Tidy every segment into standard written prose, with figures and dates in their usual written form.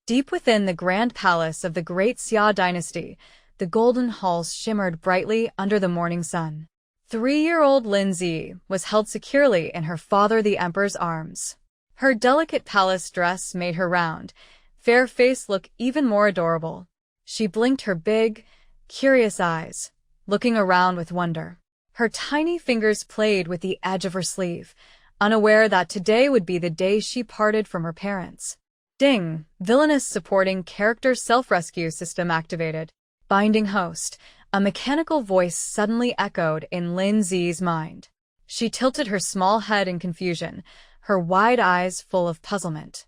Deep within the grand palace of the great Xia dynasty, the golden halls shimmered brightly under the morning sun. 3-year-old Lin Zi was held securely in her father the emperor's arms. Her delicate palace dress made her round, fair face look even more adorable. She blinked her big, curious eyes, looking around with wonder. Her tiny fingers played with the edge of her sleeve, unaware that today would be the day she parted from her parents. Ding! Villainous supporting character self-rescue system activated. Binding host. A mechanical voice suddenly echoed in Lin Zi's mind. She tilted her small head in confusion, her wide eyes full of puzzlement.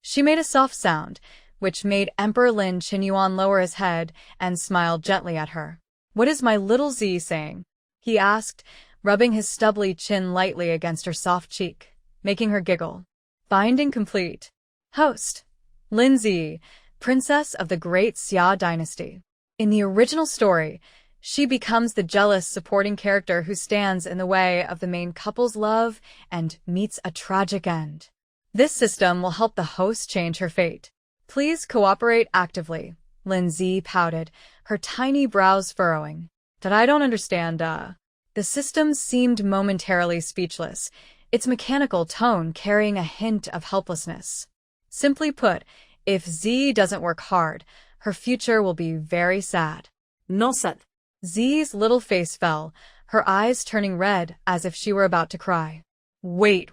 She made a soft sound, which made Emperor Lin Qingyuan lower his head and smiled gently at her. "What is my little Zi saying?" he asked, rubbing his stubbly chin lightly against her soft cheek, making her giggle. Binding complete. Host. Lin Zi, princess of the great Xia dynasty. In the original story, she becomes the jealous supporting character who stands in the way of the main couple's love and meets a tragic end. This system will help the host change her fate. Please cooperate actively, Lin Zi pouted, her tiny brows furrowing. That I don't understand, The system seemed momentarily speechless, its mechanical tone carrying a hint of helplessness. Simply put, if Z doesn't work hard, her future will be very sad. No sad. Z's little face fell, her eyes turning red as if she were about to cry. Wait.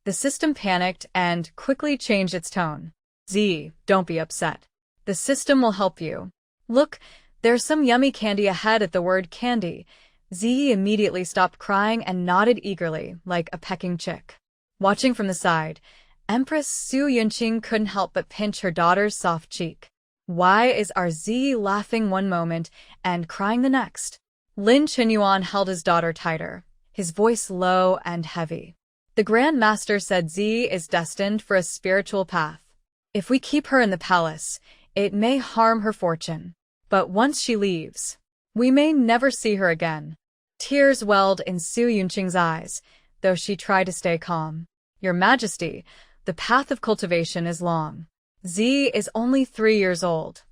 The system panicked and quickly changed its tone. Z, don't be upset. The system will help you. Look, there's some yummy candy ahead at the word candy. Z immediately stopped crying and nodded eagerly, like a pecking chick. Watching from the side, Empress Su Yunqing couldn't help but pinch her daughter's soft cheek. Why is our Z laughing one moment and crying the next? Lin Qinyuan held his daughter tighter, his voice low and heavy. The Grand Master said Z is destined for a spiritual path. If we keep her in the palace, it may harm her fortune. But once she leaves, we may never see her again. Tears welled in Su Yunqing's eyes, though she tried to stay calm. Your Majesty, the path of cultivation is long. Z is only 3 years old.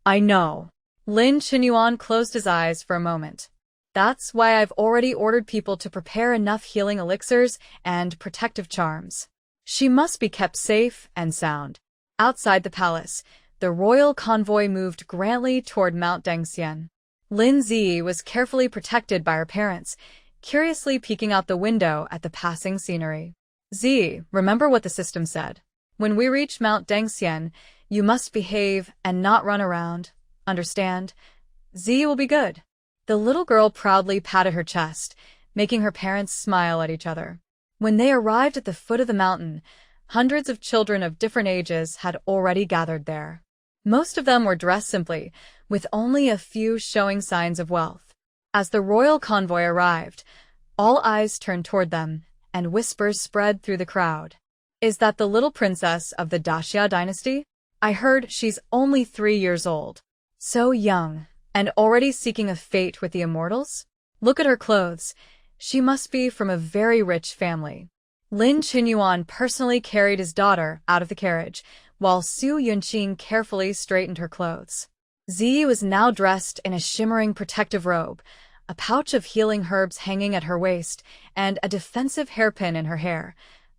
I know. Lin Qinyuan closed his eyes for a moment. That's why I've already ordered people to prepare enough healing elixirs and protective charms. She must be kept safe and sound. Outside the palace, the royal convoy moved grandly toward Mount Dengxian. Lin Zi was carefully protected by her parents, curiously peeking out the window at the passing scenery. Z, remember what the system said. When we reach Mount Dengxian, you must behave and not run around. Understand? Z will be good. The little girl proudly patted her chest, making her parents smile at each other. When they arrived at the foot of the mountain, hundreds of children of different ages had already gathered there. Most of them were dressed simply, with only a few showing signs of wealth. As the royal convoy arrived, all eyes turned toward them, and whispers spread through the crowd. Is that the little princess of the Daxia dynasty? I heard she's only 3 years old. So young, and already seeking a fate with the immortals? Look at her clothes. She must be from a very rich family. Lin Qinyuan personally carried his daughter out of the carriage, while Su Yunqing carefully straightened her clothes. Z was now dressed in a shimmering protective robe, a pouch of healing herbs hanging at her waist, and a defensive hairpin in her hair.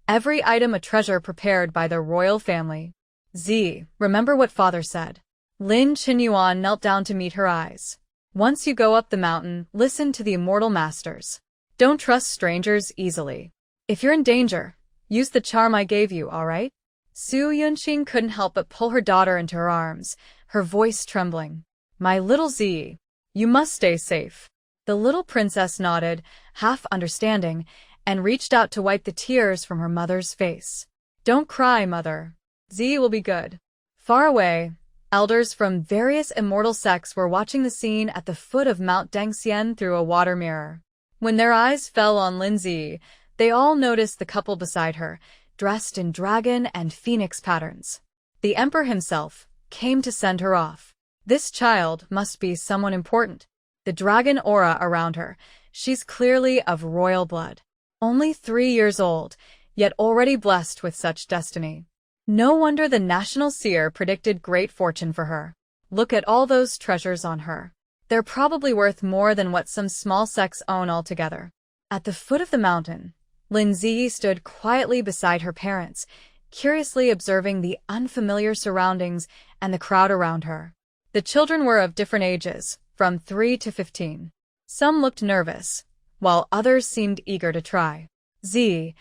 Every item a treasure prepared by the royal family. Z, remember what father said. Lin Qinyuan knelt down to meet her eyes. Once you go up the mountain, listen to the immortal masters. Don't trust strangers easily. If you're in danger, use the charm I gave you, all right? Su Yunqing couldn't help but pull her daughter into her arms, her voice trembling. My little Z, you must stay safe. The little princess nodded, half understanding, and reached out to wipe the tears from her mother's face. Don't cry, mother. Z will be good. Far away, elders from various immortal sects were watching the scene at the foot of Mount Dengxian through a water mirror. When their eyes fell on Lin Zi, they all noticed the couple beside her, dressed in dragon and phoenix patterns. The emperor himself came to send her off. This child must be someone important. The dragon aura around her, she's clearly of royal blood. Only 3 years old, yet already blessed with such destiny. No wonder the national seer predicted great fortune for her. Look at all those treasures on her. They're probably worth more than what some small sects own altogether. At the foot of the mountain, Lin Zi stood quietly beside her parents, curiously observing the unfamiliar surroundings and the crowd around her. The children were of different ages, from 3 to 15. Some looked nervous, while others seemed eager to try. "Z,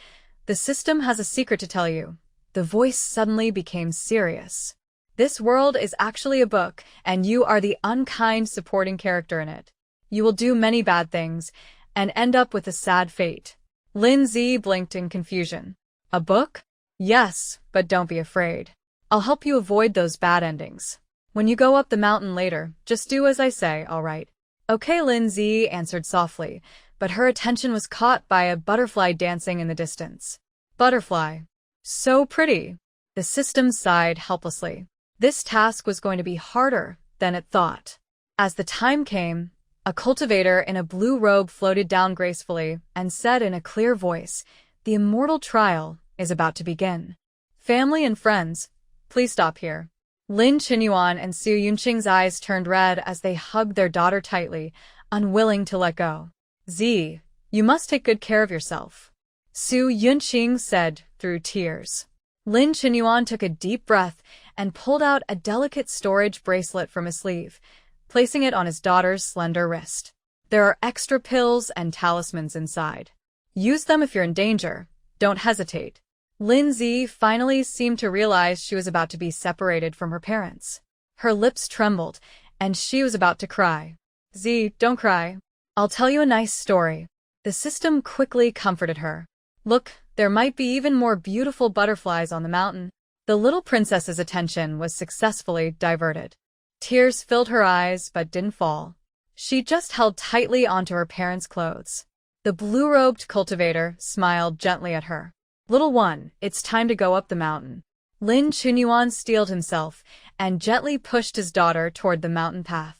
the system has a secret to tell you." The voice suddenly became serious. "This world is actually a book, and you are the unkind supporting character in it. You will do many bad things, and end up with a sad fate." Lin Zi blinked in confusion. "A book?" "Yes, but don't be afraid. I'll help you avoid those bad endings. When you go up the mountain later, just do as I say, all right?" "Okay," Lin Zi answered softly, but her attention was caught by a butterfly dancing in the distance. Butterfly. So pretty. The system sighed helplessly. This task was going to be harder than it thought. As the time came, a cultivator in a blue robe floated down gracefully and said in a clear voice, "The immortal trial is about to begin. Family and friends, please stop here." Lin Qinyuan and Su Yunqing's eyes turned red as they hugged their daughter tightly, unwilling to let go. "Z, you must take good care of yourself," Su Yunqing said through tears. Lin Qinyuan took a deep breath and pulled out a delicate storage bracelet from his sleeve, placing it on his daughter's slender wrist. "There are extra pills and talismans inside. Use them if you're in danger. Don't hesitate." Lin Zi finally seemed to realize she was about to be separated from her parents. Her lips trembled, and she was about to cry. "Z, don't cry. I'll tell you a nice story." The system quickly comforted her. "Look, there might be even more beautiful butterflies on the mountain." The little princess's attention was successfully diverted. Tears filled her eyes but didn't fall. She just held tightly onto her parents' clothes. The blue-robed cultivator smiled gently at her. "Little one, it's time to go up the mountain." Lin Qinyuan steeled himself and gently pushed his daughter toward the mountain path.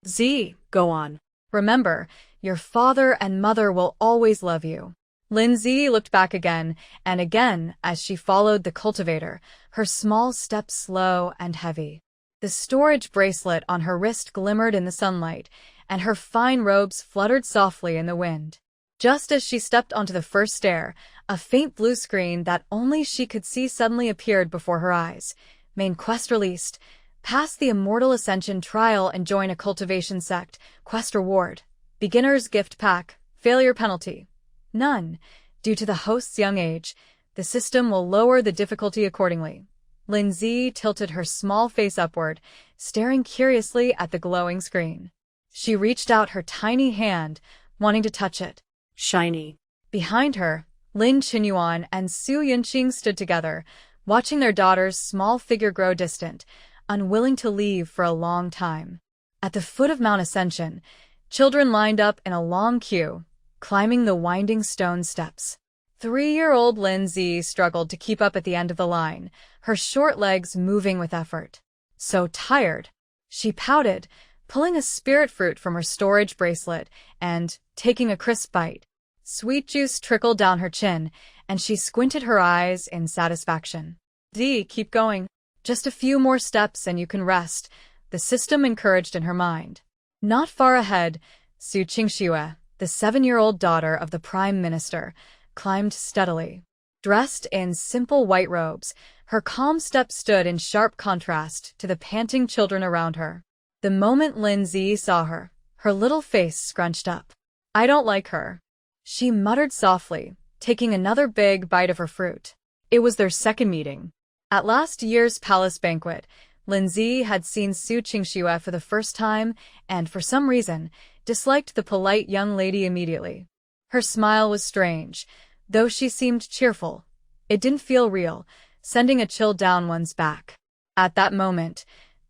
"Z, go on. Remember, your father and mother will always love you." Lin Zi looked back again and again as she followed the cultivator, her small steps slow and heavy. The storage bracelet on her wrist glimmered in the sunlight, and her fine robes fluttered softly in the wind. Just as she stepped onto the first stair, a faint blue screen that only she could see suddenly appeared before her eyes. Main quest released. Pass the Immortal Ascension trial and join a Cultivation SECT. Quest reward. Beginner's gift pack. Failure penalty. None. Due to the host's young age, the system will lower the difficulty accordingly. Lin Zi tilted her small face upward, staring curiously at the glowing screen. She reached out her tiny hand, wanting to touch it. Shiny. Behind her, Lin Qinyuan and Su Yunqing stood together, watching their daughter's small figure grow distant, unwilling to leave for a long time. At the foot of Mount Ascension, children lined up in a long queue, climbing the winding stone steps. 3-year-old Lin Zi struggled to keep up at the end of the line, her short legs moving with effort. So tired. She pouted, pulling a spirit fruit from her storage bracelet and taking a crisp bite. Sweet juice trickled down her chin, and she squinted her eyes in satisfaction. "Z, keep going. Just a few more steps and you can rest," the system encouraged in her mind. Not far ahead, Qingxue, the 7-year-old daughter of the Prime Minister, climbed steadily. Dressed in simple white robes, her calm step stood in sharp contrast to the panting children around her. The moment Lin Zi saw her, her little face scrunched up. "I don't like her," she muttered softly, taking another big bite of her fruit. It was their second meeting. At last year's palace banquet, Lin Zi had seen Qingxue for the first time and, for some reason, disliked the polite young lady immediately. Her smile was strange, though she seemed cheerful. It didn't feel real, sending a chill down one's back. At that moment,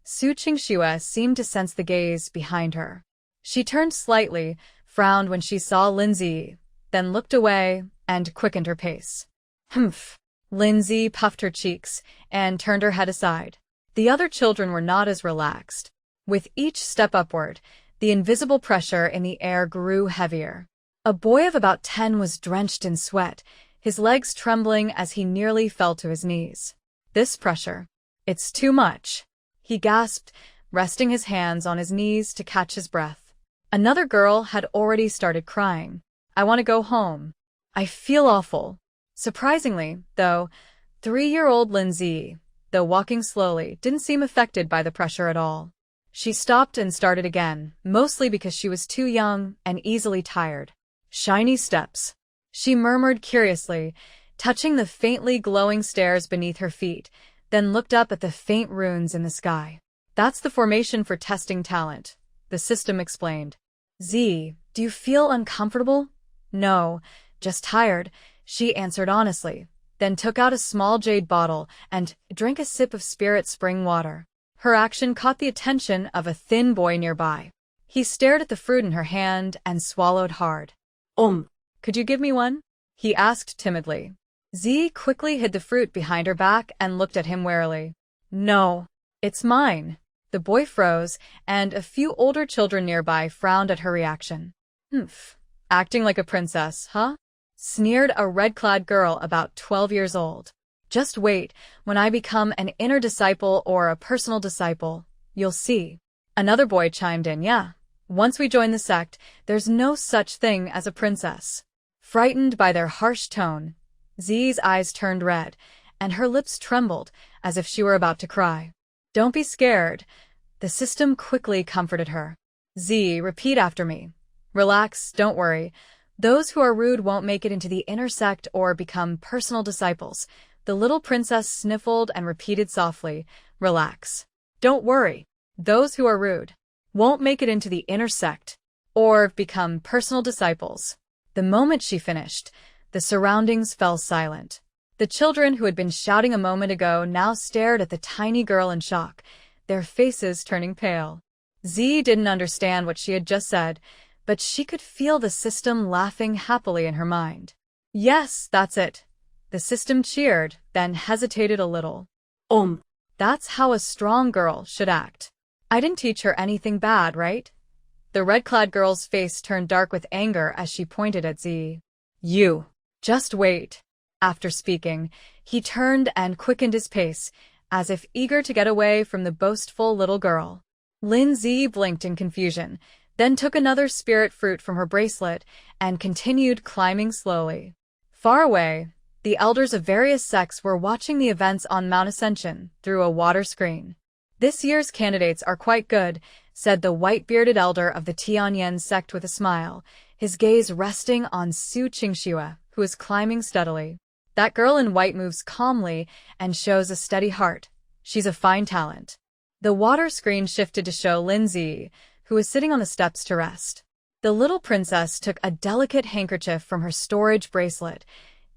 Qingxue seemed to sense the gaze behind her. She turned slightly, frowned when she saw Lin Zi, then looked away and quickened her pace. "Humph." Lin Zi puffed her cheeks and turned her head aside. The other children were not as relaxed. With each step upward, the invisible pressure in the air grew heavier. A boy of about 10 was drenched in sweat, his legs trembling as he nearly fell to his knees. This pressure. It's too much. He gasped, resting his hands on his knees to catch his breath. Another girl had already started crying. I want to go home. I feel awful. Surprisingly, though, 3-year-old Lindsay, though walking slowly, didn't seem affected by the pressure at all. She stopped and started again, mostly because she was too young and easily tired. Shiny steps. She murmured curiously, touching the faintly glowing stairs beneath her feet, then looked up at the faint runes in the sky. That's the formation for testing talent, the system explained. Z, do you feel uncomfortable? No, just tired, she answered honestly, then took out a small jade bottle and drank a sip of spirit spring water. Her action caught the attention of a thin boy nearby. He stared at the fruit in her hand and swallowed hard. Could you give me one? He asked timidly. Z quickly hid the fruit behind her back and looked at him warily. No, it's mine. The boy froze, and a few older children nearby frowned at her reaction. Humph. Acting like a princess, huh? Sneered a red-clad girl about 12 years old. Just wait, when I become an inner disciple or a personal disciple, you'll see. Another boy chimed in, yeah. Once we join the sect, there's no such thing as a princess. Frightened by their harsh tone, Z's eyes turned red, and her lips trembled as if she were about to cry. Don't be scared. The system quickly comforted her. Z, repeat after me. Relax, don't worry. Those who are rude won't make it into the inner sect or become personal disciples. The little princess sniffled and repeated softly, relax. Don't worry. Those who are rude won't make it into the inner sect or become personal disciples. The moment she finished, the surroundings fell silent. The children who had been shouting a moment ago now stared at the tiny girl in shock, their faces turning pale. Z didn't understand what she had just said, but she could feel the system laughing happily in her mind. Yes, that's it. The system cheered, then hesitated a little. That's how a strong girl should act. I didn't teach her anything bad, right? The red-clad girl's face turned dark with anger as she pointed at Z. You. Just wait. After speaking, he turned and quickened his pace, as if eager to get away from the boastful little girl. Lindsay blinked in confusion, then took another spirit fruit from her bracelet and continued climbing slowly. Far away, the elders of various sects were watching the events on Mount Ascension through a water screen. This year's candidates are quite good, said the white-bearded elder of the Tianyan sect with a smile, his gaze resting on Qingxue, who is climbing steadily. That girl in white moves calmly and shows a steady heart. She's a fine talent. The water screen shifted to show Lindsay, who was sitting on the steps to rest. The little princess took a delicate handkerchief from her storage bracelet,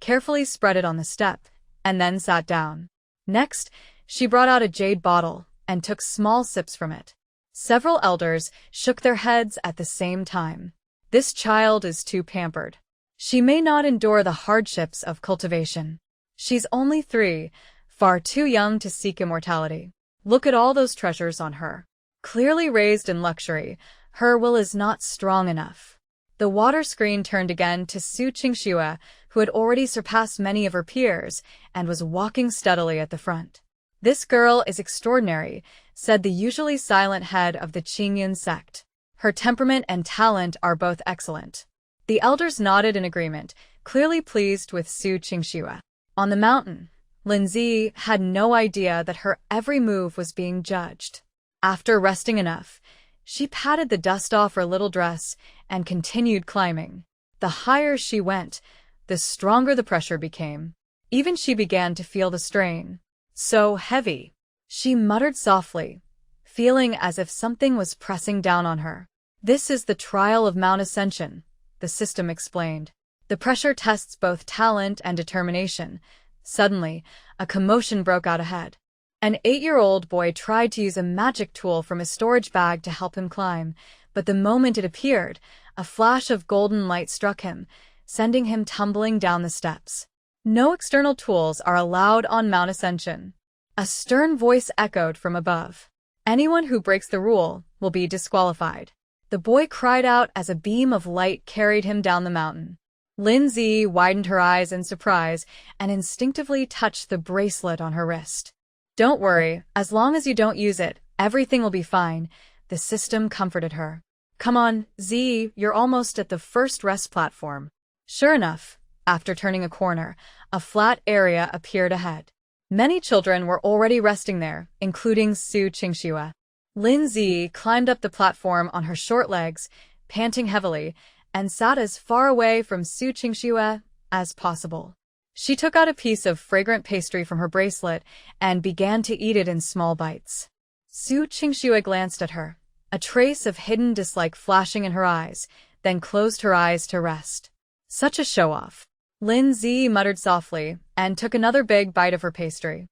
carefully spread it on the step, and then sat down. Next, she brought out a jade bottle and took small sips from it. Several elders shook their heads at the same time. This child is too pampered. She may not endure the hardships of cultivation. She's only 3, far too young to seek immortality. Look at all those treasures on her. Clearly raised in luxury, her will is not strong enough. The water screen turned again to Qingxue, who had already surpassed many of her peers and was walking steadily at the front. This girl is extraordinary, said the usually silent head of the Qingyan sect. Her temperament and talent are both excellent. The elders nodded in agreement, clearly pleased with Qingxue. On the mountain, Lindsay had no idea that her every move was being judged. After resting enough, she patted the dust off her little dress and continued climbing. The higher she went, the stronger the pressure became. Even she began to feel the strain. So heavy. She muttered softly, feeling as if something was pressing down on her. This is the trial of Mount Ascension, the system explained. The pressure tests both talent and determination. Suddenly, a commotion broke out ahead. An 8-year-old boy tried to use a magic tool from his storage bag to help him climb, but the moment it appeared, a flash of golden light struck him, sending him tumbling down the steps. No external tools are allowed on Mount Ascension. A stern voice echoed from above. Anyone who breaks the rule will be disqualified. The boy cried out as a beam of light carried him down the mountain. Lindsay widened her eyes in surprise and instinctively touched the bracelet on her wrist. Don't worry, as long as you don't use it, everything will be fine, the system comforted her. Come on, Z, you're almost at the first rest platform. Sure enough, after turning a corner, a flat area appeared ahead. Many children were already resting there, including Su Qingxue. Lindsay climbed up the platform on her short legs, panting heavily, and sat as far away from Su Qingxue as possible. She took out a piece of fragrant pastry from her bracelet and began to eat it in small bites. Su Qingxue glanced at her, a trace of hidden dislike flashing in her eyes, then closed her eyes to rest. Such a show-off. Lindsay muttered softly and took another big bite of her pastry.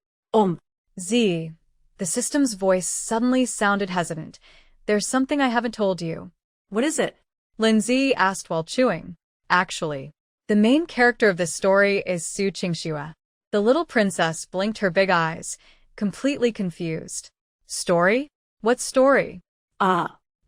Z. The system's voice suddenly sounded hesitant. There's something I haven't told you. What is it? Lindsay asked while chewing. Actually, the main character of this story is Su Qingxue. The little princess blinked her big eyes, completely confused. Story? What story?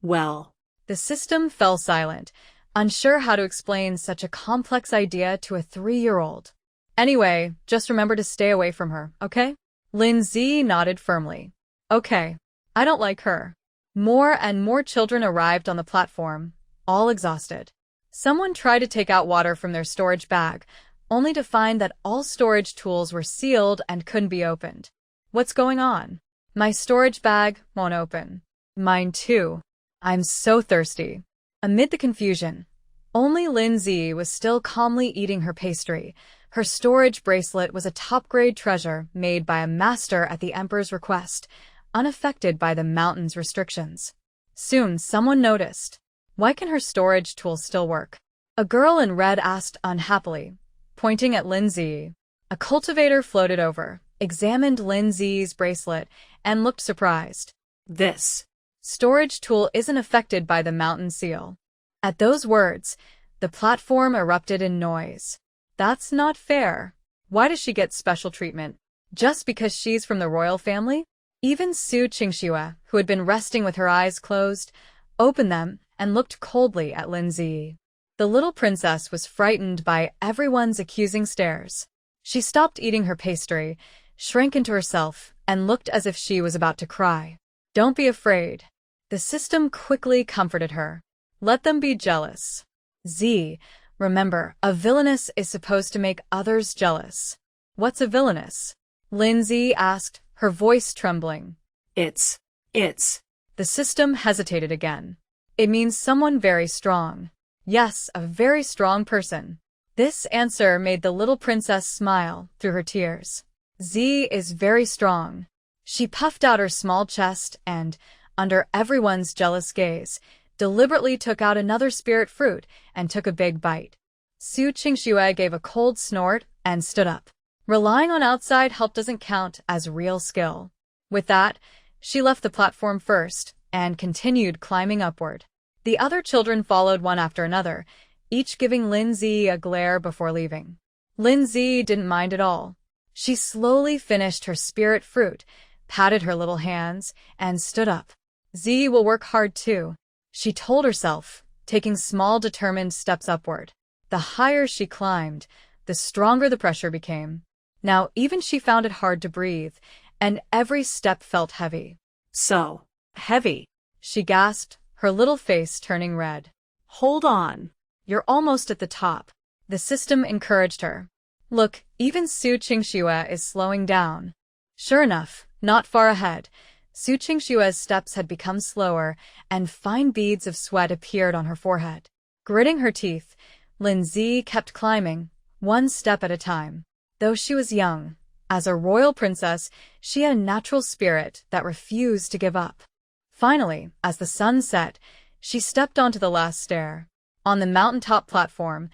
Well. The system fell silent, unsure how to explain such a complex idea to a 3-year-old. Anyway, just remember to stay away from her, okay? Lindsay nodded firmly. Okay. I don't like her. More and more children arrived on the platform, all exhausted. Someone tried to take out water from their storage bag, only to find that all storage tools were sealed and couldn't be opened. What's going on? My storage bag won't open. Mine too. I'm so thirsty. Amid the confusion, only Lindsay was still calmly eating her pastry. Her storage bracelet was a top-grade treasure made by a master at the Emperor's request, unaffected by the mountain's restrictions. Soon, someone noticed. Why can her storage tools still work? A girl in red asked unhappily, pointing at Lindsay. A cultivator floated over, examined Lindsay's bracelet, and looked surprised. This storage tool isn't affected by the mountain seal. At those words, the platform erupted in noise. That's not fair. Why does she get special treatment? Just because she's from the royal family? Even Su Qingxue, who had been resting with her eyes closed, opened them and looked coldly at Lindsay. The little princess was frightened by everyone's accusing stares. She stopped eating her pastry, shrank into herself, and looked as if she was about to cry. Don't be afraid. The system quickly comforted her. Let them be jealous. Z. Remember, a villainess is supposed to make others jealous. What's a villainess? Lindsay asked, her voice trembling. It's. The system hesitated again. It means someone very strong. Yes, a very strong person. This answer made the little princess smile through her tears. Z is very strong. She puffed out her small chest and, under everyone's jealous gaze, deliberately took out another spirit fruit and took a big bite. Su Qingxue gave a cold snort and stood up. Relying on outside help doesn't count as real skill. With that, she left the platform first and continued climbing upward. The other children followed one after another, each giving Lindsay a glare before leaving. Lindsay didn't mind at all. She slowly finished her spirit fruit, patted her little hands, and stood up. Z will work hard too, she told herself, taking small determined steps upward. The higher she climbed, the stronger the pressure became. Now even she found it hard to breathe, and every step felt heavy. So heavy, she gasped, her little face turning red. Hold on. You're almost at the top. The system encouraged her. Look, even Su Qingxue is slowing down. Sure enough, not far ahead, Su Qingxue's steps had become slower, and fine beads of sweat appeared on her forehead. Gritting her teeth, Lindsay kept climbing, one step at a time. Though she was young, as a royal princess, she had a natural spirit that refused to give up. Finally, as the sun set, she stepped onto the last stair. On the mountaintop platform,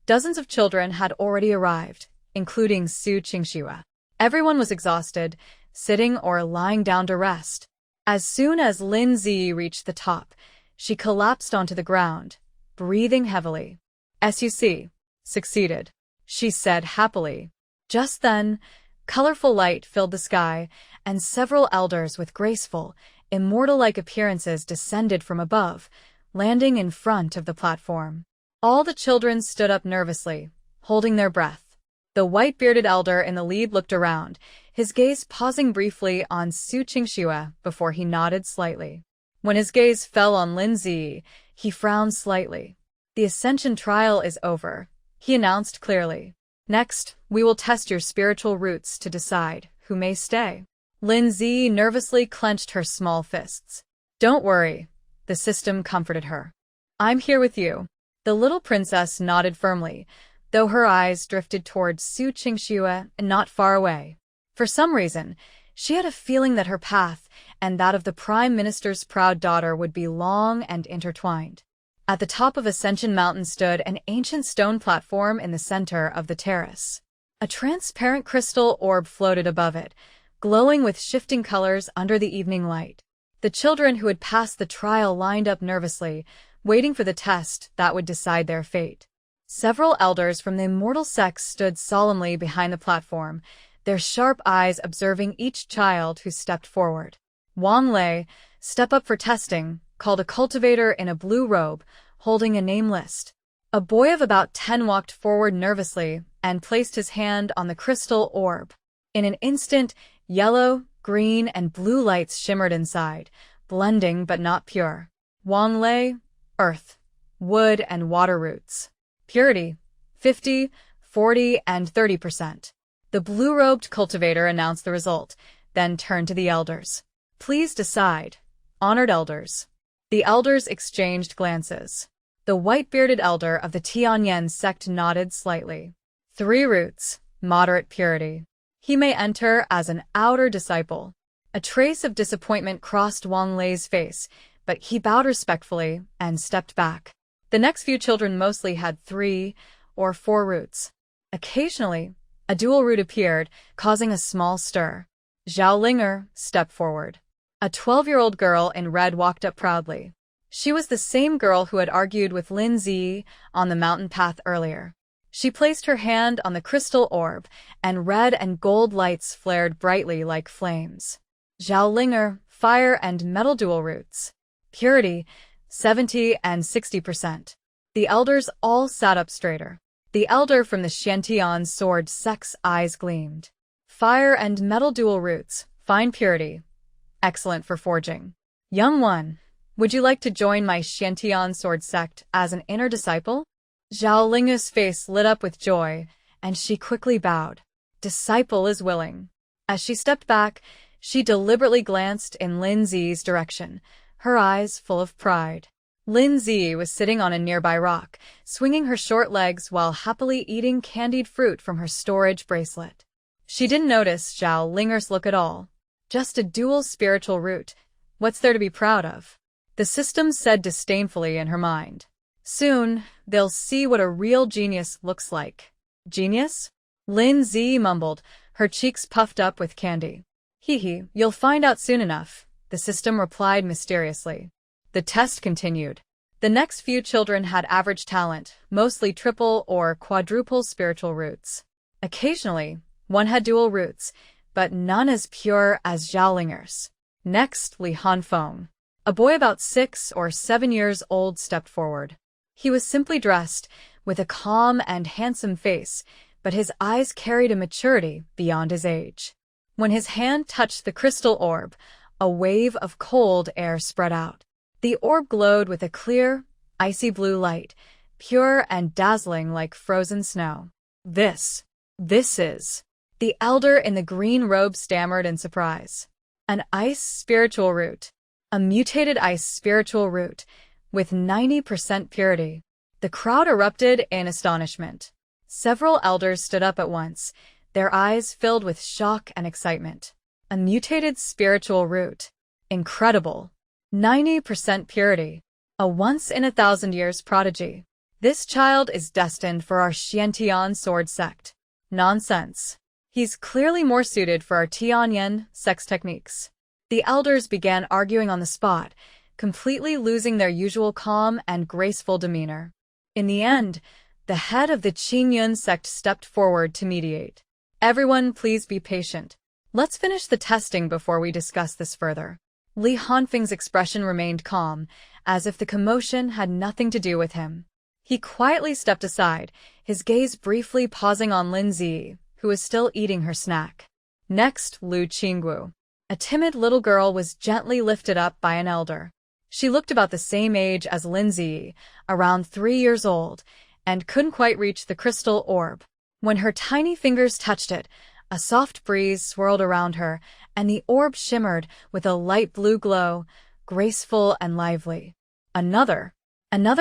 dozens of children had already arrived, including Su Qingxue. Everyone was exhausted, sitting or lying down to rest. As soon as Lindsay reached the top, she collapsed onto the ground, breathing heavily. "SUC. Succeeded," she said happily. Just then, colorful light filled the sky, and several elders with graceful, immortal-like appearances descended from above, landing in front of the platform. All the children stood up nervously, holding their breath. The white-bearded elder in the lead looked around, his gaze pausing briefly on Su Qingxue before he nodded slightly. When his gaze fell on Lin Zi, he frowned slightly. "The Ascension trial is over," he announced clearly. "Next, we will test your spiritual roots to decide who may stay." Lin Zi nervously clenched her small fists. "Don't worry," the system comforted her. "I'm here with you." The little princess nodded firmly, though her eyes drifted towards Su Qingxue and not far away. For some reason, she had a feeling that her path and that of the Prime Minister's proud daughter would be long and intertwined. At the top of Ascension Mountain stood an ancient stone platform in the center of the terrace. A transparent crystal orb floated above it, glowing with shifting colors under the evening light. The children who had passed the trial lined up nervously, waiting for the test that would decide their fate. Several elders from the immortal sects stood solemnly behind the platform, their sharp eyes observing each child who stepped forward. Wang Lei, "Step up for testing," called a cultivator in a blue robe, holding a name list. A boy of about 10 walked forward nervously and placed his hand on the crystal orb. In an instant, yellow, green, and blue lights shimmered inside, blending but not pure. Wang Lei, earth, wood, and water roots. Purity, 50, 40, and 30%. The blue-robed cultivator announced the result, then turned to the elders. "Please decide, honored elders." The elders exchanged glances. The white-bearded elder of the Tianyan sect nodded slightly. 3 roots, moderate purity. He may enter as an outer disciple. A trace of disappointment crossed Wang Lei's face, but he bowed respectfully and stepped back. The next few children mostly had 3 or 4 roots. Occasionally, a dual root appeared, causing a small stir. Zhao Linger stepped forward. A 12-year-old girl in red walked up proudly. She was the same girl who had argued with Lin Zi on the mountain path earlier. She placed her hand on the crystal orb, and red and gold lights flared brightly like flames. Zhao Linger, fire and metal dual roots. Purity, 70 and 60%. The elders all sat up straighter. The elder from the Xiantian sword sect's eyes gleamed. Fire and metal dual roots, fine purity. Excellent for forging. Young one, would you like to join my Xiantian sword sect as an inner disciple? Zhao Linga's face lit up with joy, and she quickly bowed. Disciple is willing. As she stepped back, she deliberately glanced in Lin Zi's direction, her eyes full of pride. Lin Zi was sitting on a nearby rock, swinging her short legs while happily eating candied fruit from her storage bracelet. She didn't notice Zhao Linger's look at all. Just a dual spiritual root. What's there to be proud of? The system said disdainfully in her mind. Soon, they'll see what a real genius looks like. Genius? Lin Zi mumbled, her cheeks puffed up with candy. Hee, you'll find out soon enough, the system replied mysteriously. The test continued. The next few children had average talent, mostly triple or quadruple spiritual roots. Occasionally, one had dual roots, but none as pure as Zhao Linger's. Next, Li Hanfeng. A boy about 6 or 7 years old stepped forward. He was simply dressed, with a calm and handsome face, but his eyes carried a maturity beyond his age. When his hand touched the crystal orb, a wave of cold air spread out. The orb glowed with a clear, icy blue light, pure and dazzling like frozen snow. This is... The elder in the green robe stammered in surprise. An ice spiritual root. A mutated ice spiritual root, with 90% purity. The crowd erupted in astonishment. Several elders stood up at once, their eyes filled with shock and excitement. A mutated spiritual root. Incredible. 90% purity. A once-in-a-thousand-years prodigy. This child is destined for our Xiantian sword sect. Nonsense. He's clearly more suited for our Tianyan sect's techniques. The elders began arguing on the spot, completely losing their usual calm and graceful demeanor. In the end, the head of the Qingxue sect stepped forward to mediate. Everyone, please be patient. Let's finish the testing before we discuss this further. Li Hanfeng's expression remained calm, as if the commotion had nothing to do with him. He quietly stepped aside, his gaze briefly pausing on Lin Zi, who was still eating her snack. Next, Lu Qingxue. A timid little girl was gently lifted up by an elder. She looked about the same age as Lin Zi, around 3 years old, and couldn't quite reach the crystal orb. When her tiny fingers touched it, a soft breeze swirled around her, and the orb shimmered with a light blue glow, graceful and lively. Another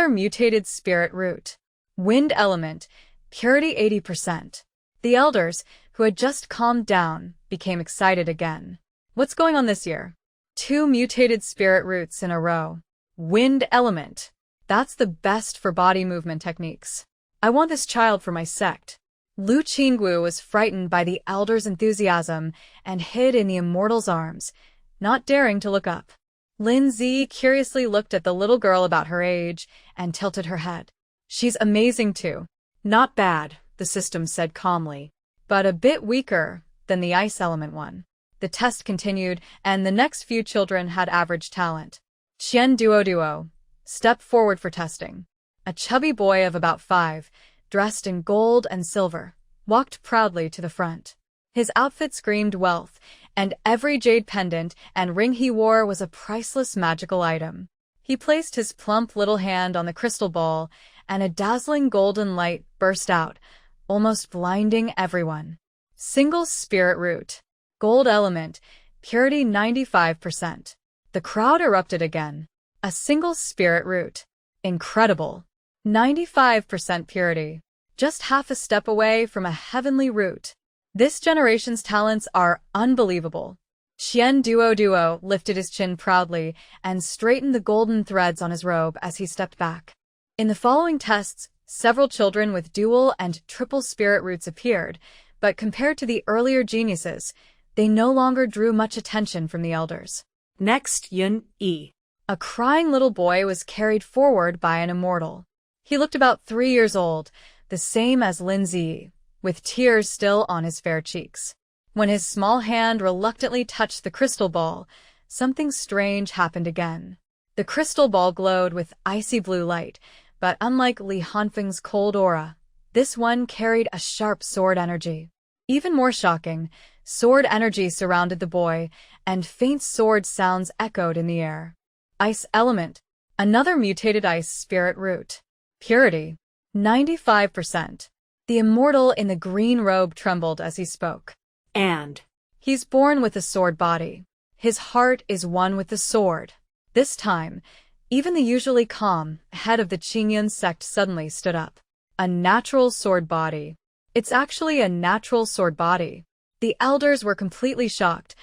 mutated spirit root. Wind element, purity 80%. The elders, who had just calmed down, became excited again. What's going on this year? 2 mutated spirit roots in a row. Wind element. That's the best for body movement techniques. I want this child for my sect. Lu Qingxue was frightened by the elder's enthusiasm and hid in the immortal's arms, not daring to look up. Lin Zi curiously looked at the little girl about her age and tilted her head. She's amazing too. Not bad, the system said calmly. But a bit weaker than the ice element one. The test continued, and the next few children had average talent. Qian Duo stepped forward for testing. A chubby boy of about 5, dressed in gold and silver, walked proudly to the front. His outfit screamed wealth, and every jade pendant and ring he wore was a priceless magical item. He placed his plump little hand on the crystal ball, and a dazzling golden light burst out, almost blinding everyone. Single spirit root. Gold element, purity 95%. The crowd erupted again. A single spirit root. Incredible. 95% purity. Just half a step away from a heavenly root. This generation's talents are unbelievable. Qian Duo lifted his chin proudly and straightened the golden threads on his robe as he stepped back. In the following tests, several children with dual and triple spirit roots appeared, but compared to the earlier geniuses, they no longer drew much attention from the elders. Next, Yun Yi. A crying little boy was carried forward by an immortal. He looked about 3 years old, the same as Lin Zi, with tears still on his fair cheeks. When his small hand reluctantly touched the crystal ball, something strange happened again. The crystal ball glowed with icy blue light, but unlike Li Hanfeng's cold aura, this one carried a sharp sword energy. Even more shocking, sword energy surrounded the boy, and faint sword sounds echoed in the air. Ice element. Another mutated ice spirit root. Purity. 95%. The immortal in the green robe trembled as he spoke. And he's born with a sword body. His heart is one with the sword. This time, even the usually calm head of the Qingxue sect suddenly stood up. A natural sword body. It's actually a natural sword body. The elders were completely shocked,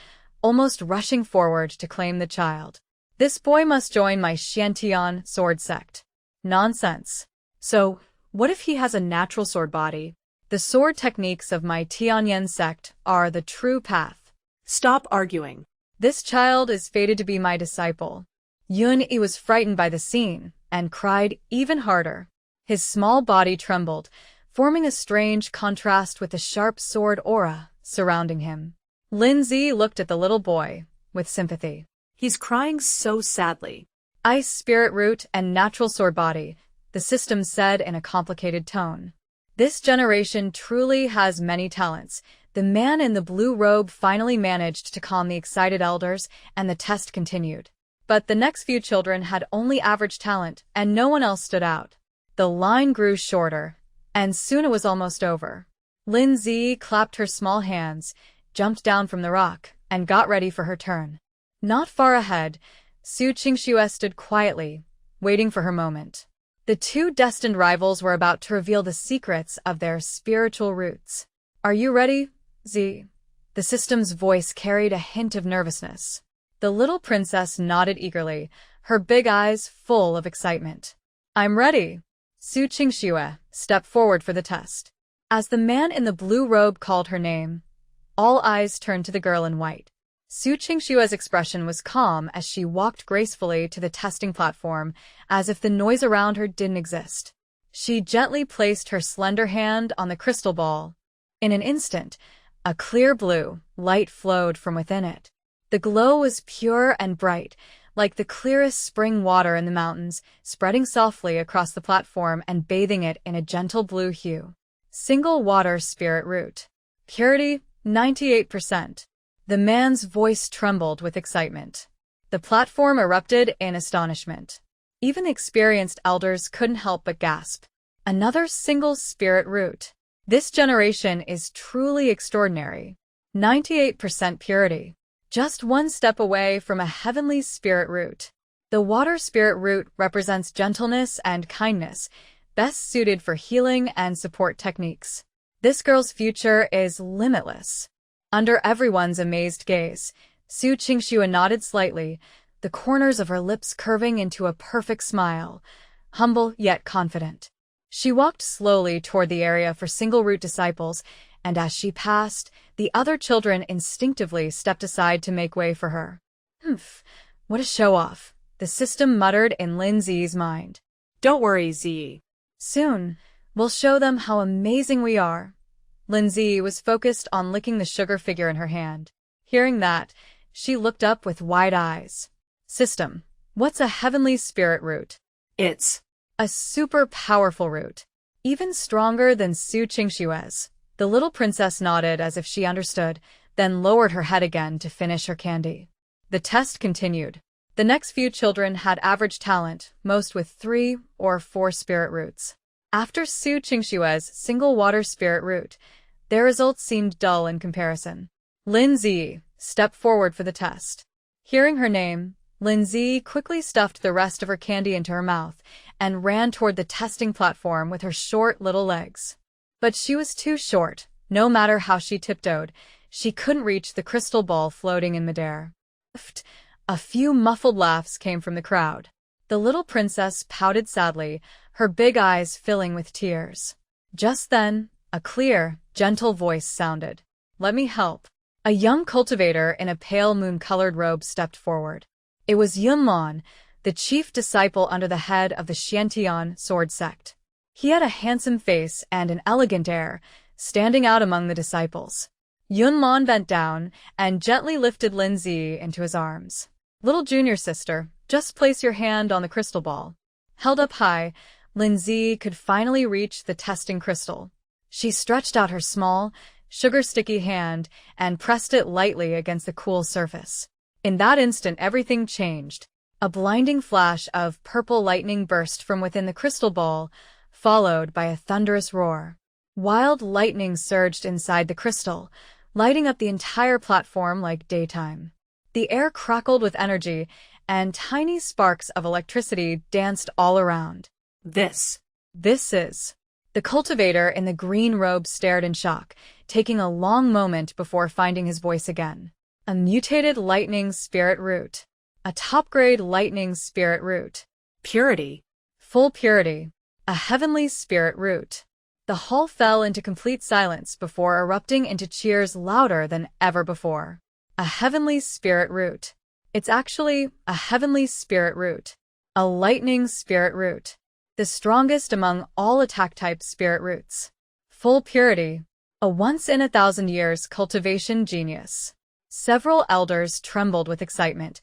almost rushing forward to claim the child. This boy must join my Xiantian sword sect. Nonsense. So, what if he has a natural sword body? The sword techniques of my Tianyan sect are the true path. Stop arguing. This child is fated to be my disciple. Yun Yi was frightened by the scene and cried even harder. His small body trembled, forming a strange contrast with the sharp sword aura surrounding him. Lin Zi looked at the little boy with sympathy. He's crying so sadly. Ice spirit root and natural sword body, the system said in a complicated tone. This generation truly has many talents. The man in the blue robe finally managed to calm the excited elders, and the test continued. But the next few children had only average talent, and no one else stood out. The line grew shorter, and soon it was almost over. Lin Zi clapped her small hands, jumped down from the rock, and got ready for her turn. Not far ahead, Qingxue stood quietly, waiting for her moment. The 2 destined rivals were about to reveal the secrets of their spiritual roots. Are you ready, Zi? The system's voice carried a hint of nervousness. The little princess nodded eagerly, her big eyes full of excitement. I'm ready. Qingxue stepped forward for the test. As the man in the blue robe called her name, all eyes turned to the girl in white. Qingxue's expression was calm as she walked gracefully to the testing platform, as if the noise around her didn't exist. She gently placed her slender hand on the crystal ball. In an instant, a clear blue light flowed from within it. The glow was pure and bright, like the clearest spring water in the mountains, spreading softly across the platform and bathing it in a gentle blue hue. Single water spirit root. Purity, 98%. The man's voice trembled with excitement. The platform erupted in astonishment. Even experienced elders couldn't help but gasp. Another single spirit root. This generation is truly extraordinary. 98% purity. Just one step away from a heavenly spirit root. The water spirit root represents gentleness and kindness, best suited for healing and support techniques. This girl's future is limitless. Under everyone's amazed gaze, Qingxue nodded slightly, the corners of her lips curving into a perfect smile, humble yet confident. She walked slowly toward the area for single-root disciples, and as she passed, the other children instinctively stepped aside to make way for her. Humph, what a show-off, the system muttered in Lin Zi's mind. Don't worry, Zi. Soon, we'll show them how amazing we are. Lin Zi was focused on licking the sugar figure in her hand. Hearing that, she looked up with wide eyes. System, what's a heavenly spirit root? It's a super powerful root, even stronger than Qingxue's. The little princess nodded as if she understood, then lowered her head again to finish her candy. The test continued. The next few children had average talent, most with 3 or 4 spirit roots. After Qingxue's single water spirit root, their results seemed dull in comparison. Lin Zi stepped forward for the test. Hearing her name, Lin Zi quickly stuffed the rest of her candy into her mouth and ran toward the testing platform with her short little legs. But she was too short. No matter how she tiptoed, she couldn't reach the crystal ball floating in midair. A few muffled laughs came from the crowd. The little princess pouted sadly, her big eyes filling with tears. Just then, a clear, gentle voice sounded. "Let me help." A young cultivator in a pale moon-colored robe stepped forward. It was Yunlan, the chief disciple under the head of the Xiantian sword sect. He had a handsome face and an elegant air, standing out among the disciples. Yunlan bent down and gently lifted Lin Zi into his arms. "Little junior sister, just place your hand on the crystal ball." Held up high, Lin Zi could finally reach the testing crystal. She stretched out her small, sugar-sticky hand and pressed it lightly against the cool surface. In that instant, everything changed. A blinding flash of purple lightning burst from within the crystal ball, followed by a thunderous roar. Wild lightning surged inside the crystal, lighting up the entire platform like daytime. The air crackled with energy, and tiny sparks of electricity danced all around. This is... The cultivator in the green robe stared in shock, taking a long moment before finding his voice again. A mutated lightning spirit root. A top-grade lightning spirit root. Purity. Full purity. A heavenly spirit root. The hall fell into complete silence before erupting into cheers louder than ever before. A heavenly spirit root. It's actually a heavenly spirit root. A lightning spirit root. The strongest among all attack-type spirit roots. Full purity. A once-in-a-thousand-years cultivation genius. Several elders trembled with excitement,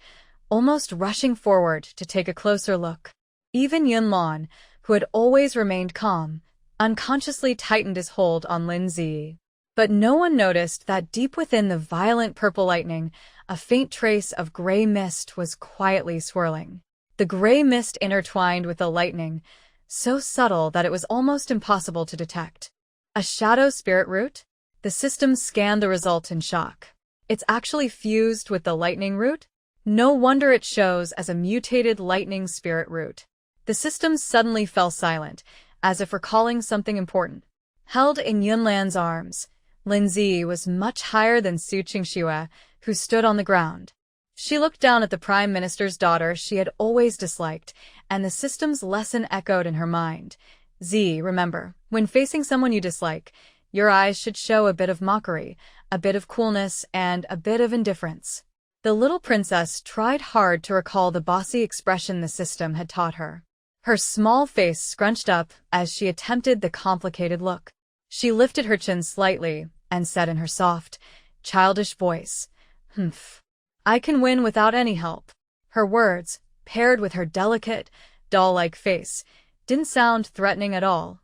almost rushing forward to take a closer look. Even Yunlan, who had always remained calm, unconsciously tightened his hold on Lin Zi. But no one noticed that deep within the violent purple lightning, a faint trace of gray mist was quietly swirling. The gray mist intertwined with the lightning, so subtle that it was almost impossible to detect. A shadow spirit root? The system scanned the result in shock. It's actually fused with the lightning root? No wonder it shows as a mutated lightning spirit root. The system suddenly fell silent, as if recalling something important. Held in Yunlan's arms, Lin Zi was much higher than Qingxue, who stood on the ground. She looked down at the Prime Minister's daughter she had always disliked, and the system's lesson echoed in her mind. "Zi, remember, when facing someone you dislike, your eyes should show a bit of mockery, a bit of coolness, and a bit of indifference." The little princess tried hard to recall the bossy expression the system had taught her. Her small face scrunched up as she attempted the complicated look. She lifted her chin slightly and said in her soft, childish voice, "Humph. I can win without any help." Her words, paired with her delicate, doll-like face, didn't sound threatening at all,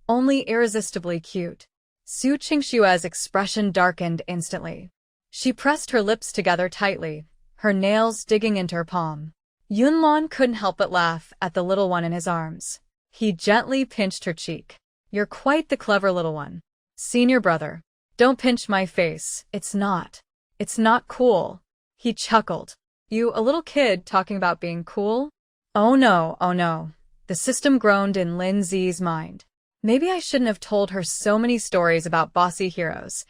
only irresistibly cute. Qingxue's expression darkened instantly. She pressed her lips together tightly, her nails digging into her palm. Yunlong couldn't help but laugh at the little one in his arms. He gently pinched her cheek. "You're quite the clever little one. Senior brother. Don't pinch my face, it's not cool." He chuckled. "You, a little kid talking about being cool? Oh no, oh no." The system groaned in Lin Zi's mind. Maybe I shouldn't have told her so many stories about bossy heroes.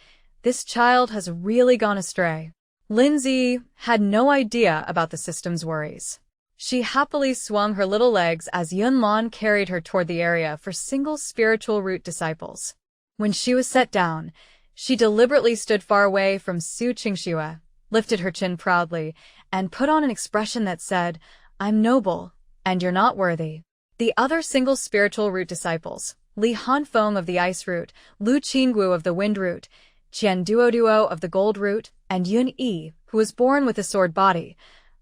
This child has really gone astray. Lin Zi had no idea about the system's worries. She happily swung her little legs as Yunlong carried her toward the area for single spiritual root disciples. When she was set down, she deliberately stood far away from Qingxue, lifted her chin proudly, and put on an expression that said, "I'm noble, and you're not worthy." The other single spiritual root disciples, Li Hanfeng of the ice root, Lu Qingxue of the wind root, Qian Duoduo of the gold root, and Yun Yi, who was born with a sword body,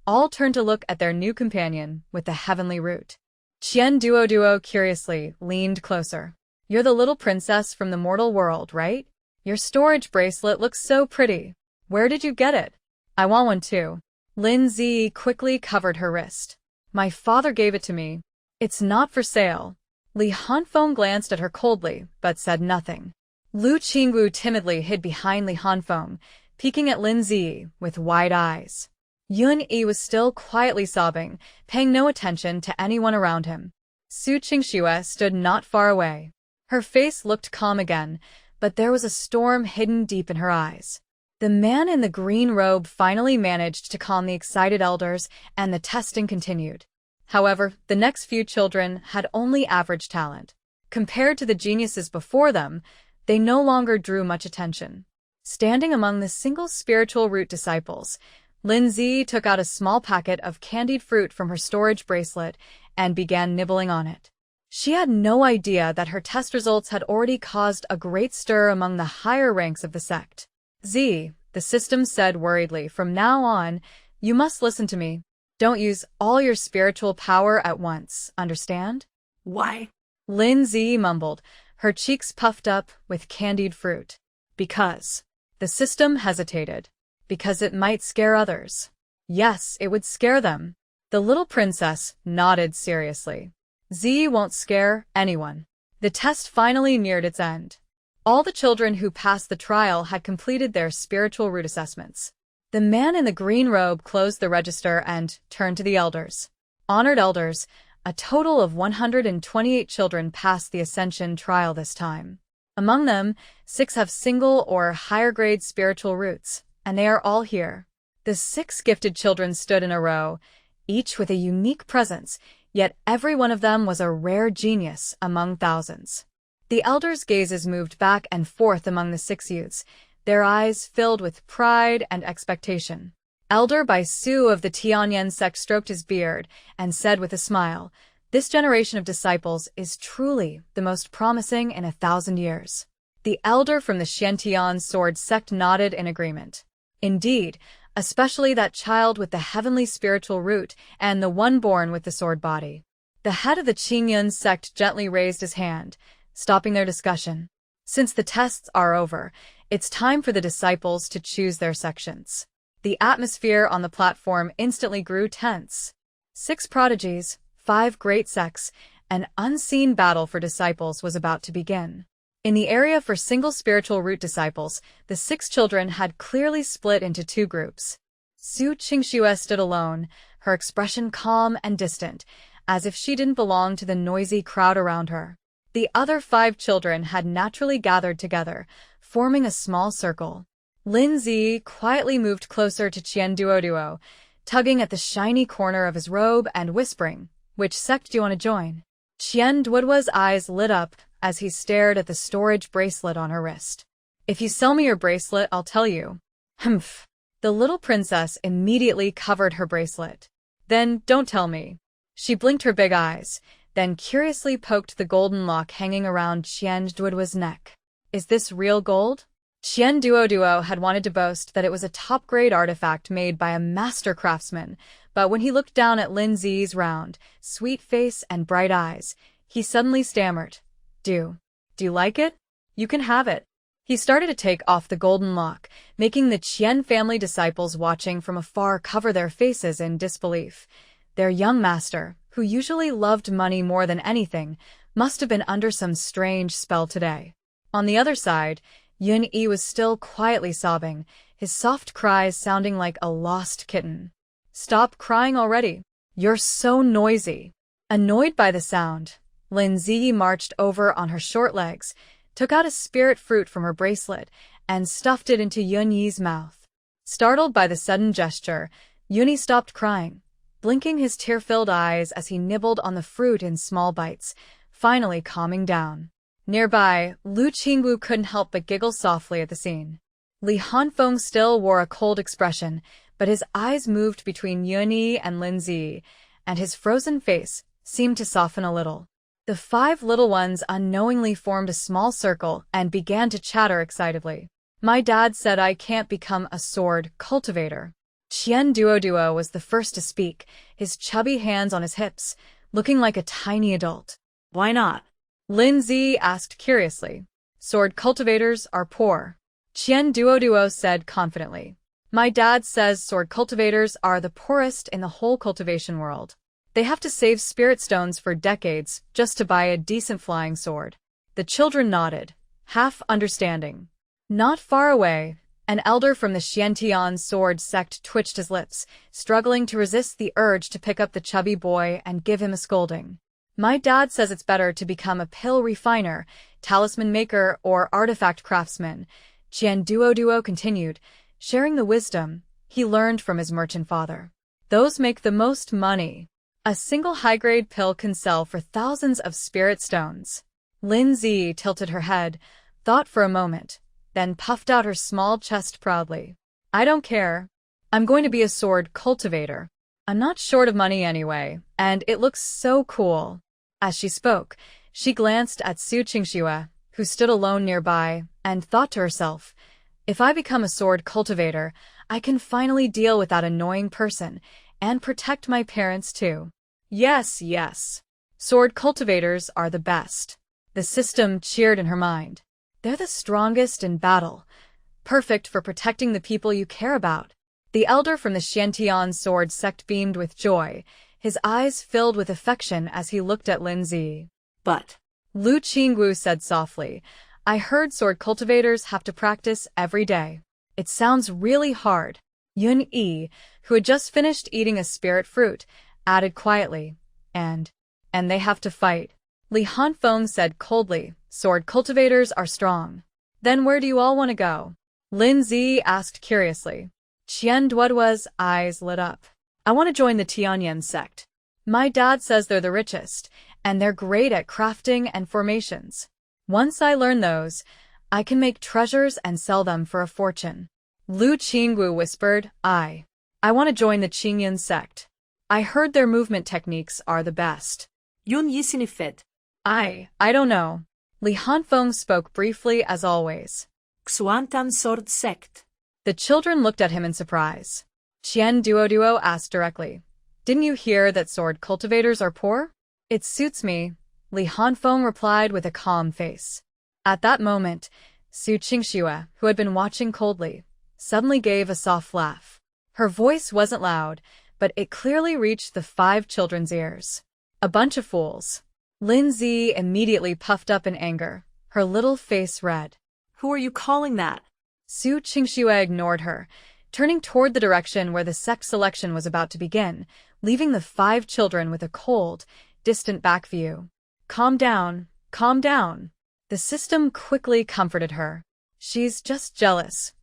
all turned to look at their new companion with the heavenly root. Qian Duoduo curiously leaned closer. "You're the little princess from the mortal world, right? Your storage bracelet looks so pretty. Where did you get it? I want one too." Lin Zi quickly covered her wrist. "My father gave it to me. It's not for sale." Li Hanfeng glanced at her coldly, but said nothing. Lu Qingxue timidly hid behind Li Hanfeng, peeking at Lin Zi with wide eyes. Yun Yi was still quietly sobbing, paying no attention to anyone around him. Qingxue stood not far away. Her face looked calm again, but there was a storm hidden deep in her eyes. The man in the green robe finally managed to calm the excited elders, and the testing continued. However, the next few children had only average talent. Compared to the geniuses before them, they no longer drew much attention. Standing among the single spiritual root disciples, Lin Zi took out a small packet of candied fruit from her storage bracelet and began nibbling on it. She had no idea that her test results had already caused a great stir among the higher ranks of the sect. "Z," the system said worriedly, "from now on, you must listen to me. Don't use all your spiritual power at once, understand?" Why? Lin Zi mumbled, her cheeks puffed up with candied fruit. "Because." The system hesitated. "Because it might scare others." Yes, it would scare them. The little princess nodded seriously. "Z won't scare anyone." The test finally neared its end. All the children who passed the trial had completed their spiritual root assessments. The man in the green robe closed the register and turned to the elders. "Honored elders, a total of 128 children passed the Ascension trial this time. Among them, 6 have single or higher grade spiritual roots, and they are all here." The 6 gifted children stood in a row, each with a unique presence, yet every one of them was a rare genius among thousands. The elders' gazes moved back and forth among the 6 youths, their eyes filled with pride and expectation. Elder Bai Su of the Tianyan sect stroked his beard and said with a smile, "This generation of disciples is truly the most promising in 1,000 years." The elder from the Xiantian sword sect nodded in agreement. Indeed, especially that child with the heavenly spiritual root and the one born with the sword body. The head of the Qingxue sect gently raised his hand, stopping their discussion. "Since the tests are over, it's time for the disciples to choose their sections." The atmosphere on the platform instantly grew tense. 6 prodigies, 5 great sects, an unseen battle for disciples was about to begin. In the area for single spiritual root disciples, the 6 children had clearly split into 2 groups. Qingxue stood alone, her expression calm and distant, as if she didn't belong to the noisy crowd around her. The other 5 children had naturally gathered together, forming a small circle. Lin Zi quietly moved closer to Qian Duoduo, tugging at the shiny corner of his robe and whispering, "Which sect do you want to join?" Qian Duoduo's eyes lit up as he stared at the storage bracelet on her wrist. "If you sell me your bracelet, I'll tell you." Humph. The little princess immediately covered her bracelet. "Then don't tell me." She blinked her big eyes, then curiously poked the golden lock hanging around Qian Duoduo's neck. "Is this real gold?" Qian Duoduo had wanted to boast that it was a top-grade artifact made by a master craftsman, But when he looked down at Lin Zi's round, sweet face and bright eyes, he suddenly stammered, Do you like it? You can have it. He started to take off the golden lock, making the Qian family disciples watching from afar cover their faces in disbelief. Their young master, who usually loved money more than anything, must have been under some strange spell today. On the other side, Yun Yi was still quietly sobbing, his soft cries sounding like a lost kitten. Stop crying already. You're so noisy. Annoyed by the sound, Lin Zi marched over on her short legs, took out a spirit fruit from her bracelet, and stuffed it into Yun Yi's mouth. Startled by the sudden gesture, Yun Yi stopped crying, blinking his tear-filled eyes as he nibbled on the fruit in small bites, finally calming down. Nearby, Lu Qingwu couldn't help but giggle softly at the scene. Li Hanfeng still wore a cold expression, but his eyes moved between Yun Yi and Lin Zi, and his frozen face seemed to soften a little. The 5 little ones unknowingly formed a small circle and began to chatter excitedly. My dad said I can't become a sword cultivator. Qian Duo was the first to speak, his chubby hands on his hips, looking like a tiny adult. Why not? Lin Zi asked curiously. Sword cultivators are poor. Qian Duo said confidently. My dad says sword cultivators are the poorest in the whole cultivation world. They have to save spirit stones for decades just to buy a decent flying sword. The children nodded, half understanding. Not far away, an elder from the Xiantian sword sect twitched his lips, struggling to resist the urge to pick up the chubby boy and give him a scolding. My dad says it's better to become a pill refiner, talisman maker, or artifact craftsman, Qian Duo continued, sharing the wisdom he learned from his merchant father. Those make the most money. A single high-grade pill can sell for thousands of spirit stones. Lin Zi tilted her head, thought for a moment, then puffed out her small chest proudly. I don't care. I'm going to be a sword cultivator. I'm not short of money anyway, and it looks so cool. As she spoke, she glanced at Su Qingxue, who stood alone nearby, and thought to herself, if I become a sword cultivator, I can finally deal with that annoying person, and protect my parents too. Yes. Sword cultivators are the best. The system cheered in her mind. They're the strongest in battle, perfect for protecting the people you care about. The elder from the Xiantian sword sect beamed with joy, his eyes filled with affection as he looked at Lin Zi. But Lu Qingwu said softly, I heard sword cultivators have to practice every day. It sounds really hard. Yun Yi, who had just finished eating a spirit fruit, added quietly, and they have to fight. Li Hanfeng said coldly, sword cultivators are strong. Then where do you all want to go? Lin Zi asked curiously. Qian Duoduo's eyes lit up. I want to join the Tianyan sect. My dad says they're the richest, and they're great at crafting and formations. Once I learn those, I can make treasures and sell them for a fortune. Lu Qingwu whispered, I want to join the Qingyan sect. I heard their movement techniques are the best. Yun Yi sniffed. I don't know. Li Hanfeng spoke briefly as always. Xuantan sword sect. The children looked at him in surprise. Qian Duo asked directly, didn't you hear that sword cultivators are poor? It suits me, Li Hanfeng replied with a calm face. At that moment, Su Qingxue, who had been watching coldly, suddenly gave a soft laugh. Her voice wasn't loud, but it clearly reached the 5 children's ears. A bunch of fools. Lin Zi immediately puffed up in anger, her little face red. Who are you calling that? Su Qingxue ignored her, turning toward the direction where the sect selection was about to begin, leaving the 5 children with a cold, distant back view. Calm down. The system quickly comforted her. She's just jealous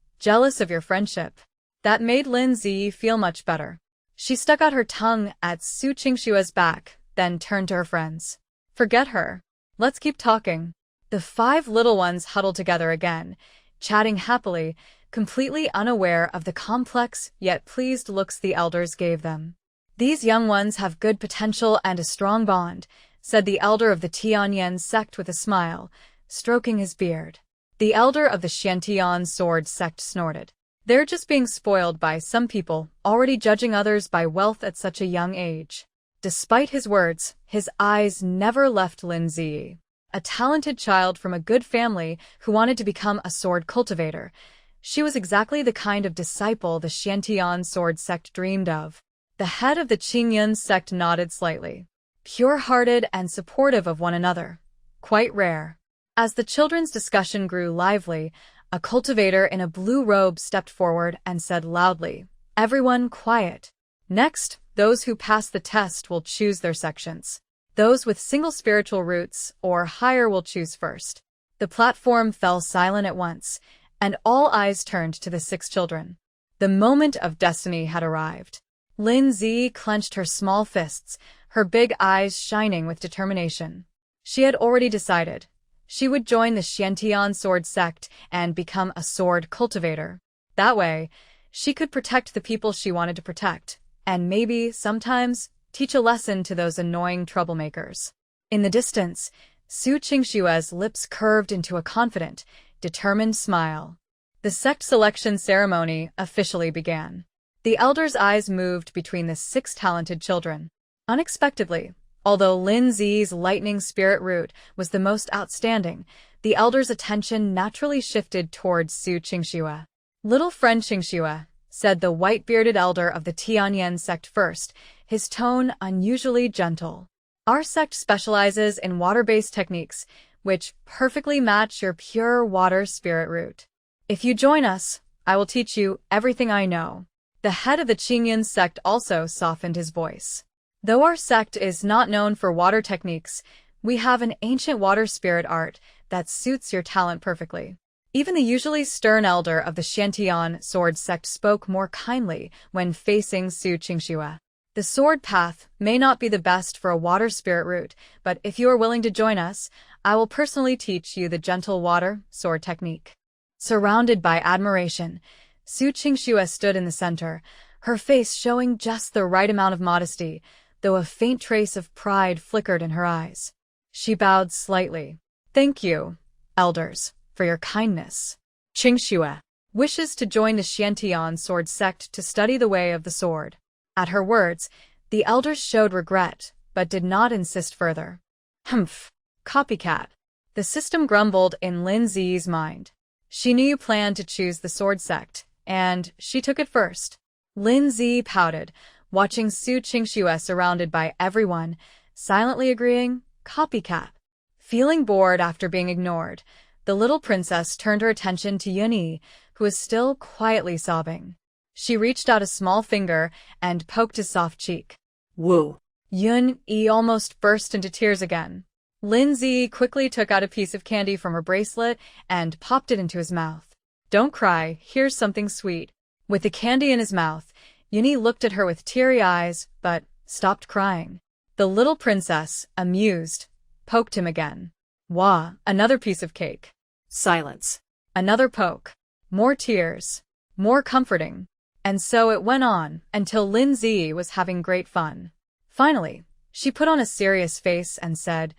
of your friendship. That made Lin Zi feel much better. She stuck out her tongue at Su Qingxue's back, then turned to her friends. Forget her. Let's keep talking. The 5 little ones huddled together again, chatting happily, completely unaware of the complex yet pleased looks the elders gave them. These young ones have good potential and a strong bond, said the elder of the Tianyan sect with a smile, stroking his beard. The elder of the Xiantian sword sect snorted. They're just being spoiled by some people, already judging others by wealth at such a young age. Despite his words, his eyes never left Lin Ziyi. A talented child from a good family who wanted to become a sword cultivator. She was exactly the kind of disciple the Xiantian sword sect dreamed of. The head of the Qingxue sect nodded slightly. Pure-hearted and supportive of one another. Quite rare. As the children's discussion grew lively, a cultivator in a blue robe stepped forward and said loudly, "Everyone quiet. Next, those who pass the test will choose their sections. Those with single spiritual roots or higher will choose first." The platform fell silent at once, and all eyes turned to the 6 children. The moment of destiny had arrived. Lin Ziyi clenched her small fists, her big eyes shining with determination. She had already decided. She would join the Xiantian sword sect and become a sword cultivator. That way, she could protect the people she wanted to protect, and maybe, sometimes, teach a lesson to those annoying troublemakers. In the distance, Su Qingxue's lips curved into a confident, determined smile. The sect selection ceremony officially began. The elders' eyes moved between the 6 talented children. Unexpectedly, although Lin Ziyi's lightning spirit root was the most outstanding, the elders' attention naturally shifted towards Su Qingxue. "Little friend Qingxue," said the white-bearded elder of the Tianyan sect first, his tone unusually gentle. "Our sect specializes in water-based techniques, which perfectly match your pure water spirit root. If you join us, I will teach you everything I know." The head of the Qingxue sect also softened his voice. "Though our sect is not known for water techniques, we have an ancient water spirit art that suits your talent perfectly." Even the usually stern elder of the Xiantian sword sect spoke more kindly when facing Su Qingxue. "The sword path may not be the best for a water spirit root, but if you are willing to join us, I will personally teach you the gentle water sword technique." Surrounded by admiration, Su Qingxue stood in the center, her face showing just the right amount of modesty, though a faint trace of pride flickered in her eyes. She bowed slightly. "Thank you, elders, for your kindness. Qingxue wishes to join the Xiantian sword sect to study the way of the sword." At her words, the elders showed regret, but did not insist further. "Humph, copycat." The system grumbled in Lin Ziyi's mind. She knew you planned to choose the sword sect, and she took it first. Lin Ziyi pouted, watching Su Qingxue surrounded by everyone, silently agreeing, "Copycat." Feeling bored after being ignored, the little princess turned her attention to Yunyi, who was still quietly sobbing. She reached out a small finger and poked his soft cheek. Woo. Yunyi almost burst into tears again. Lin Ziyi quickly took out a piece of candy from her bracelet and popped it into his mouth. "Don't cry, here's something sweet." With the candy in his mouth, Yunyi looked at her with teary eyes, but stopped crying. The little princess, amused, poked him again. "Wah, another piece of cake." Silence. Another poke. More tears. More comforting. And so it went on until Lin Ziyi was having great fun. Finally, she put on a serious face and said,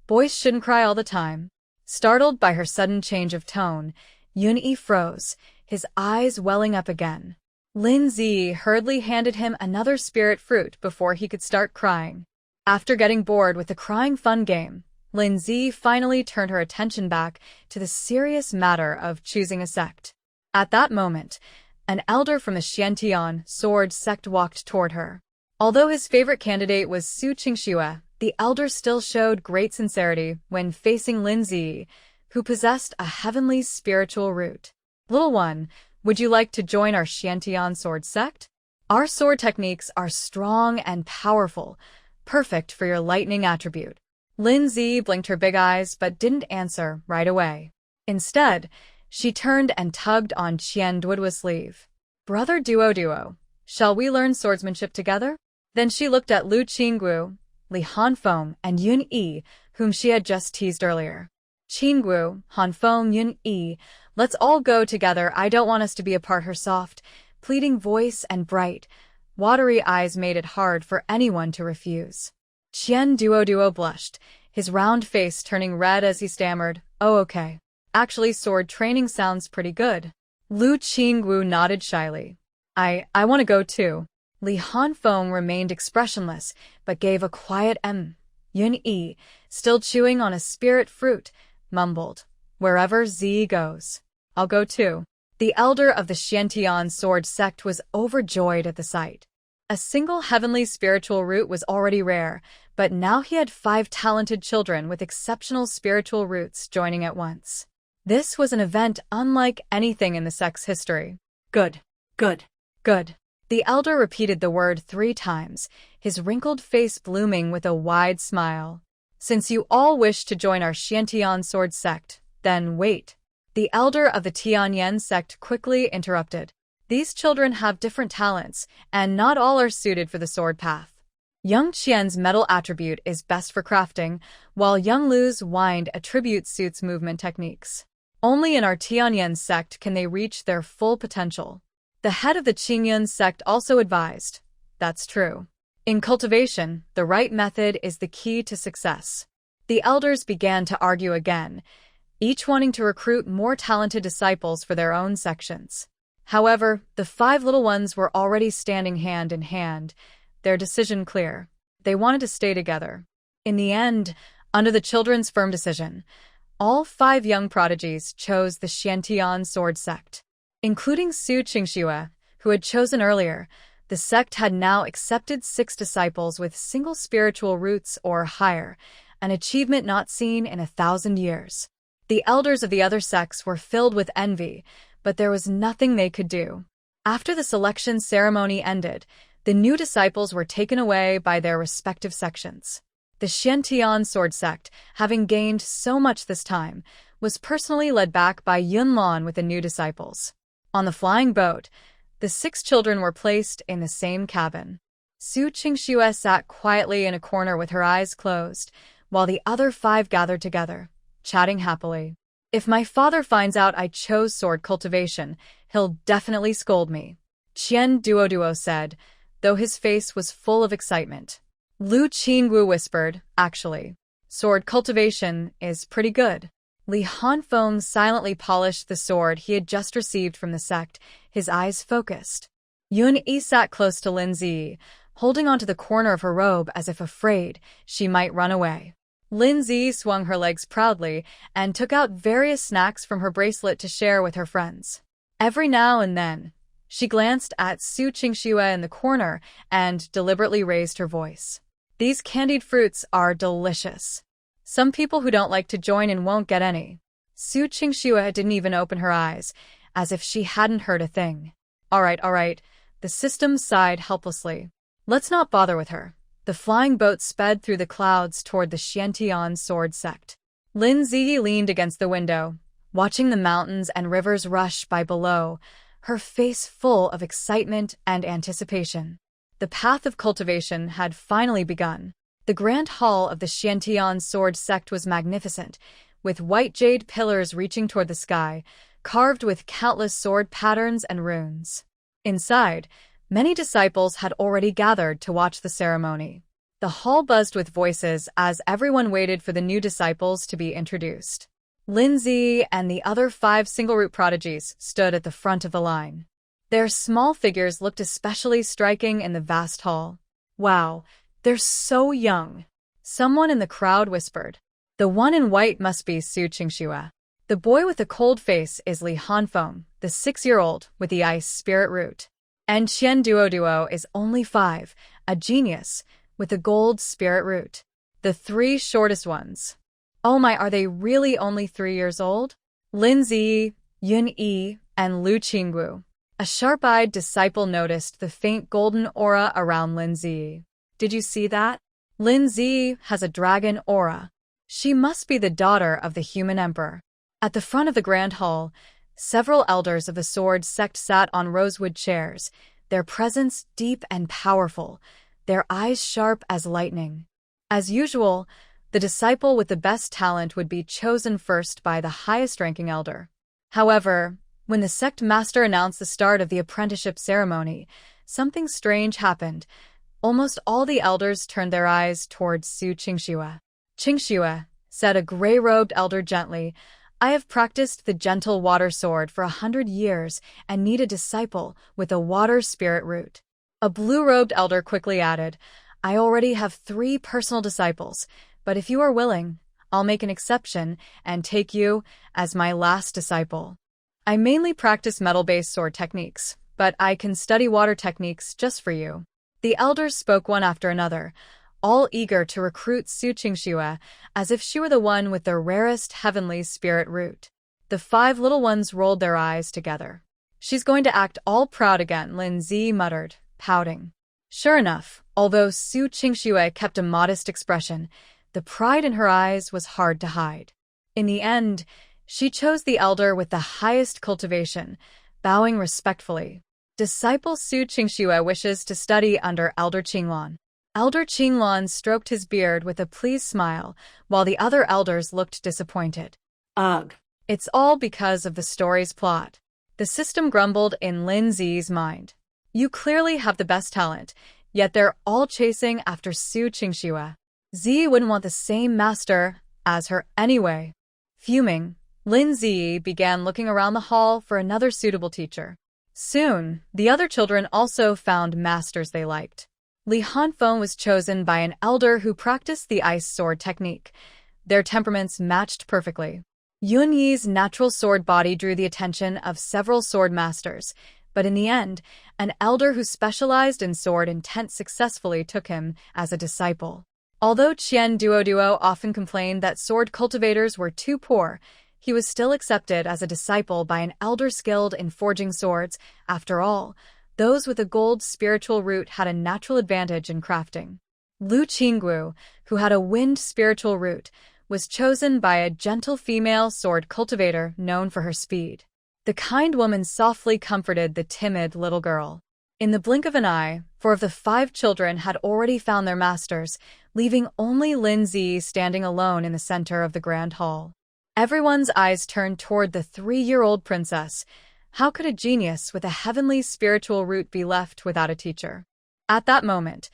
"Boys shouldn't cry all the time." Startled by her sudden change of tone, Yunyi froze, his eyes welling up again. Lin Ziyi hurriedly handed him another spirit fruit before he could start crying. After getting bored with the crying fun game, Lin Ziyi finally turned her attention back to the serious matter of choosing a sect. At that moment, an elder from the Xiantian sword sect walked toward her. Although his favorite candidate was Su Qingxue, the elder still showed great sincerity when facing Lin Ziyi, who possessed a heavenly spiritual root. "Little one, would you like to join our Xiantian sword sect? Our sword techniques are strong and powerful, perfect for your lightning attribute." Lin Ziyi blinked her big eyes but didn't answer right away. Instead, she turned and tugged on Qian Duoduo's sleeve. "Brother Duo, shall we learn swordsmanship together?" Then she looked at Lu Qingxue, Li Hanfeng, and Yunyi, whom she had just teased earlier. "Qingxue, Hanfeng, Yunyi, let's all go together. I don't want us to be apart." Her soft, pleading voice and bright, watery eyes made it hard for anyone to refuse. Qian Duo blushed, his round face turning red as he stammered, "Oh, okay. Actually, sword training sounds pretty good." Lu Qingwu nodded shyly. I want to go too. Li Hanfeng remained expressionless, but gave a quiet Yun Yi, still chewing on a spirit fruit, mumbled, "Wherever Z goes, I'll go too." The elder of the Xiantian sword sect was overjoyed at the sight. A single heavenly spiritual root was already rare, but now he had 5 talented children with exceptional spiritual roots joining at once. This was an event unlike anything in the sect's history. Good, good, good. The elder repeated the word 3 times, his wrinkled face blooming with a wide smile. Since you all wish to join our Xiantian sword sect, then wait. The elder of the Tianyan sect quickly interrupted. These children have different talents, and not all are suited for the sword path. Young Qian's metal attribute is best for crafting, while Young Lu's wind attribute suits movement techniques. Only in our Tianyan sect can they reach their full potential. The head of the Qingxue sect also advised. That's true. In cultivation, the right method is the key to success. The elders began to argue again, each wanting to recruit more talented disciples for their own sections. However, the 5 little ones were already standing hand in hand, their decision clear. They wanted to stay together. In the end, under the children's firm decision, all 5 young prodigies chose the Xiantian sword sect. Including Su Qingxue, who had chosen earlier, the sect had now accepted 6 disciples with single spiritual roots or higher, an achievement not seen in 1,000 years. The elders of the other sects were filled with envy, but there was nothing they could do. After the selection ceremony ended, the new disciples were taken away by their respective sections. The Xiantian sword sect, having gained so much this time, was personally led back by Yunlan with the new disciples. On the flying boat, the 6 children were placed in the same cabin. Su Qingxue sat quietly in a corner with her eyes closed, while the other 5 gathered together, chatting happily. If my father finds out I chose sword cultivation, he'll definitely scold me, Qian Duoduo said, though his face was full of excitement. Lu Qingwu whispered, actually, sword cultivation is pretty good. Li Hanfeng silently polished the sword he had just received from the sect, his eyes focused. Yun Yi sat close to Lin Zi, holding onto the corner of her robe as if afraid she might run away. Lin Zi swung her legs proudly and took out various snacks from her bracelet to share with her friends. Every now and then, she glanced at Su Qingxue in the corner and deliberately raised her voice. These candied fruits are delicious. Some people who don't like to join in won't get any. Su Qingxue didn't even open her eyes, as if she hadn't heard a thing. All right, the system sighed helplessly. Let's not bother with her. The flying boat sped through the clouds toward the Xiantian sword sect. Lin Zi leaned against the window, watching the mountains and rivers rush by below, her face full of excitement and anticipation. The path of cultivation had finally begun. The grand hall of the Xiantian sword sect was magnificent, with white jade pillars reaching toward the sky, carved with countless sword patterns and runes. Inside, many disciples had already gathered to watch the ceremony. The hall buzzed with voices as everyone waited for the new disciples to be introduced. Lin Zi and the other 5 single-root prodigies stood at the front of the line. Their small figures looked especially striking in the vast hall. Wow, they're so young. Someone in the crowd whispered. The one in white must be Su Qingxue. The boy with the cold face is Li Hanfeng, the 6-year-old with the ice spirit root. And Qian Duoduo is only 5, a genius, with a gold spirit root. The 3 shortest ones. Oh my, are they really only 3 years old? Lin Zi, Yun Yi, and Lu Qingwu. A sharp-eyed disciple noticed the faint golden aura around Lin Zi. Did you see that? Lin Zi has a dragon aura. She must be the daughter of the human emperor. At the front of the grand hall, several elders of the sword sect sat on rosewood chairs, their presence deep and powerful, their eyes sharp as lightning. As usual, the disciple with the best talent would be chosen first by the highest-ranking elder. However, when the sect master announced the start of the apprenticeship ceremony, something strange happened. Almost all the elders turned their eyes towards Su Qingxue. Qingxue, said a gray-robed elder gently, I have practiced the gentle water sword for 100 years and need a disciple with a water spirit root. A blue-robed elder quickly added, I already have 3 personal disciples, but if you are willing, I'll make an exception and take you as my last disciple. I mainly practice metal-based sword techniques, but I can study water techniques just for you. The elders spoke one after another, all eager to recruit Su Qingxue as if she were the one with the rarest heavenly spirit root. The 5 little ones rolled their eyes together. She's going to act all proud again, Lin Zi muttered, pouting. Sure enough, although Su Qingxue kept a modest expression, the pride in her eyes was hard to hide. In the end, she chose the elder with the highest cultivation, bowing respectfully. Disciple Su Qingxue wishes to study under Elder Qinglan. Elder Qinglan stroked his beard with a pleased smile, while the other elders looked disappointed. Ugh. It's all because of the story's plot. The system grumbled in Lin Zi's mind. You clearly have the best talent, yet they're all chasing after Su Qingxue. Zi wouldn't want the same master as her anyway. Fuming, Lin Zi began looking around the hall for another suitable teacher. Soon, the other children also found masters they liked. Li Hanfeng was chosen by an elder who practiced the ice sword technique. Their temperaments matched perfectly. Yun Yi's natural sword body drew the attention of several sword masters, but in the end, an elder who specialized in sword intent successfully took him as a disciple. Although Qian Duoduo often complained that sword cultivators were too poor, he was still accepted as a disciple by an elder skilled in forging swords. After all, those with a gold spiritual root had a natural advantage in crafting. Lu Qingxue, who had a wind spiritual root, was chosen by a gentle female sword cultivator known for her speed. The kind woman softly comforted the timid little girl. In the blink of an eye, 4 of the 5 children had already found their masters, leaving only Lin Zi standing alone in the center of the grand hall. Everyone's eyes turned toward the 3-year-old princess. How could a genius with a heavenly spiritual root be left without a teacher? At that moment,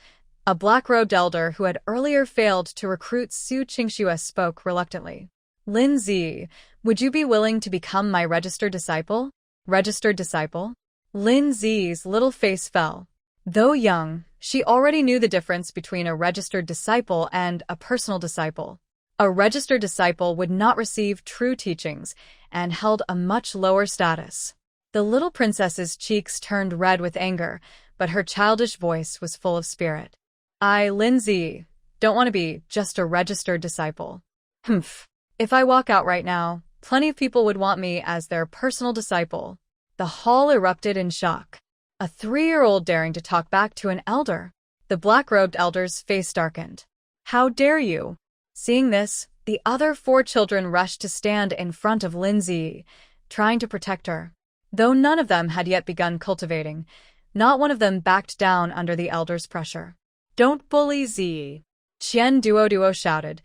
a black-robed elder who had earlier failed to recruit Su Qingxue spoke reluctantly. Lin Zi, would you be willing to become my registered disciple? Registered disciple? Lin Zi's little face fell. Though young, she already knew the difference between a registered disciple and a personal disciple. A registered disciple would not receive true teachings and held a much lower status. The little princess's cheeks turned red with anger, but her childish voice was full of spirit. I, Lin Zi, don't want to be just a registered disciple. Humph. If I walk out right now, plenty of people would want me as their personal disciple. The hall erupted in shock. A 3-year-old daring to talk back to an elder. The black-robed elder's face darkened. How dare you? Seeing this, the other 4 children rushed to stand in front of Lin Zi, trying to protect her. Though none of them had yet begun cultivating, not one of them backed down under the elder's pressure. Don't bully Zi, Qian Duoduo shouted,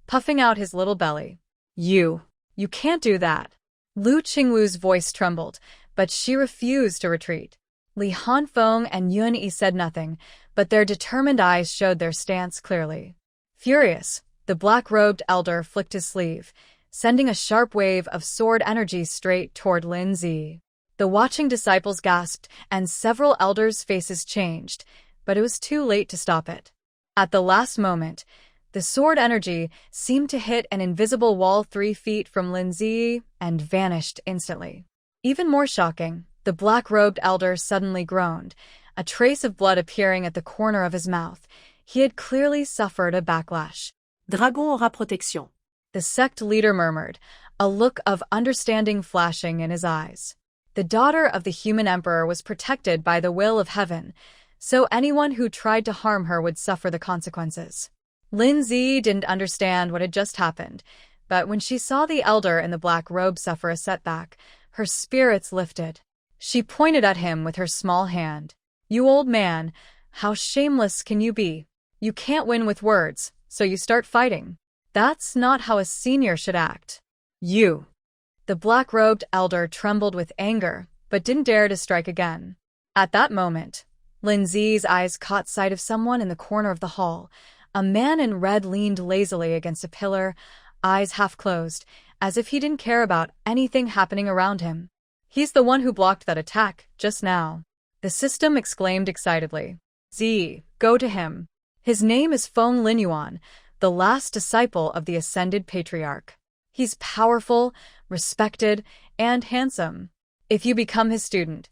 puffing out his little belly. You can't do that. Lu Qingwu's voice trembled, but she refused to retreat. Li Hanfeng and Yun Yi said nothing, but their determined eyes showed their stance clearly. Furious, the black-robed elder flicked his sleeve, sending a sharp wave of sword energy straight toward Lin Zi. The watching disciples gasped, and several elders' faces changed, but it was too late to stop it. At the last moment, the sword energy seemed to hit an invisible wall 3 feet from Lin Zi and vanished instantly. Even more shocking, the black-robed elder suddenly groaned, a trace of blood appearing at the corner of his mouth. He had clearly suffered a backlash. Dragon aura protection. The sect leader murmured, a look of understanding flashing in his eyes. The daughter of the human emperor was protected by the will of heaven, so anyone who tried to harm her would suffer the consequences. Lin Zi didn't understand what had just happened, but when she saw the elder in the black robe suffer a setback, her spirits lifted. She pointed at him with her small hand. You old man, how shameless can you be? You can't win with words, so you start fighting. That's not how a senior should act. You. The black-robed elder trembled with anger, but didn't dare to strike again. At that moment, Lin Zi's eyes caught sight of someone in the corner of the hall. A man in red leaned lazily against a pillar, eyes half closed, as if he didn't care about anything happening around him. He's the one who blocked that attack just now. The system exclaimed excitedly. Z, go to him. His name is Feng Linyuan, the last disciple of the Ascended Patriarch. He's powerful, respected, and handsome. If you become his student,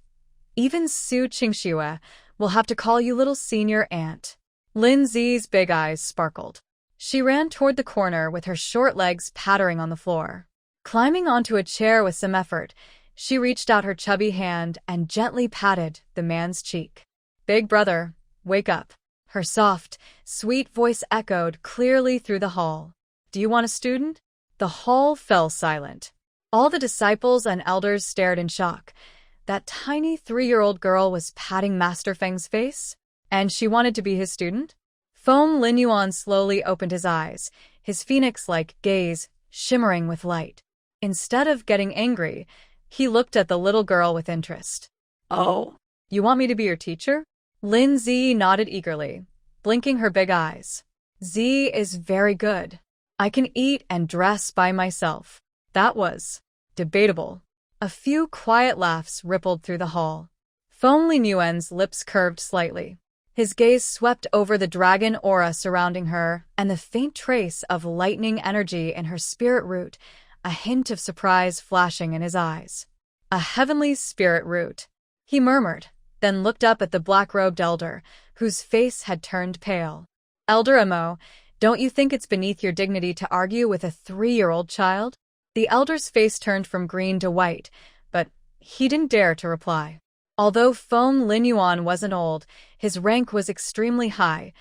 even Su Qingxue will have to call you little senior aunt. Lin Zi's big eyes sparkled. She ran toward the corner with her short legs pattering on the floor. Climbing onto a chair with some effort, she reached out her chubby hand and gently patted the man's cheek. Big brother, wake up. Her soft, sweet voice echoed clearly through the hall. Do you want a student? The hall fell silent. All the disciples and elders stared in shock. That tiny 3-year-old girl was patting Master Feng's face? And she wanted to be his student? Feng Linyuan slowly opened his eyes, his phoenix-like gaze shimmering with light. Instead of getting angry, he looked at the little girl with interest. Oh. You want me to be your teacher? Lin Z nodded eagerly, blinking her big eyes. Z is very good. I can eat and dress by myself. That was debatable. A few quiet laughs rippled through the hall. Feng Linyuan's lips curved slightly. His gaze swept over the dragon aura surrounding her and the faint trace of lightning energy in her spirit root, a hint of surprise flashing in his eyes. A heavenly spirit root, he murmured, then looked up at the black-robed elder, whose face had turned pale. Elder Amo, don't you think it's beneath your dignity to argue with a 3-year-old child? The elder's face turned from green to white, but he didn't dare to reply. Although Feng Linyuan wasn't old, his rank was extremely high.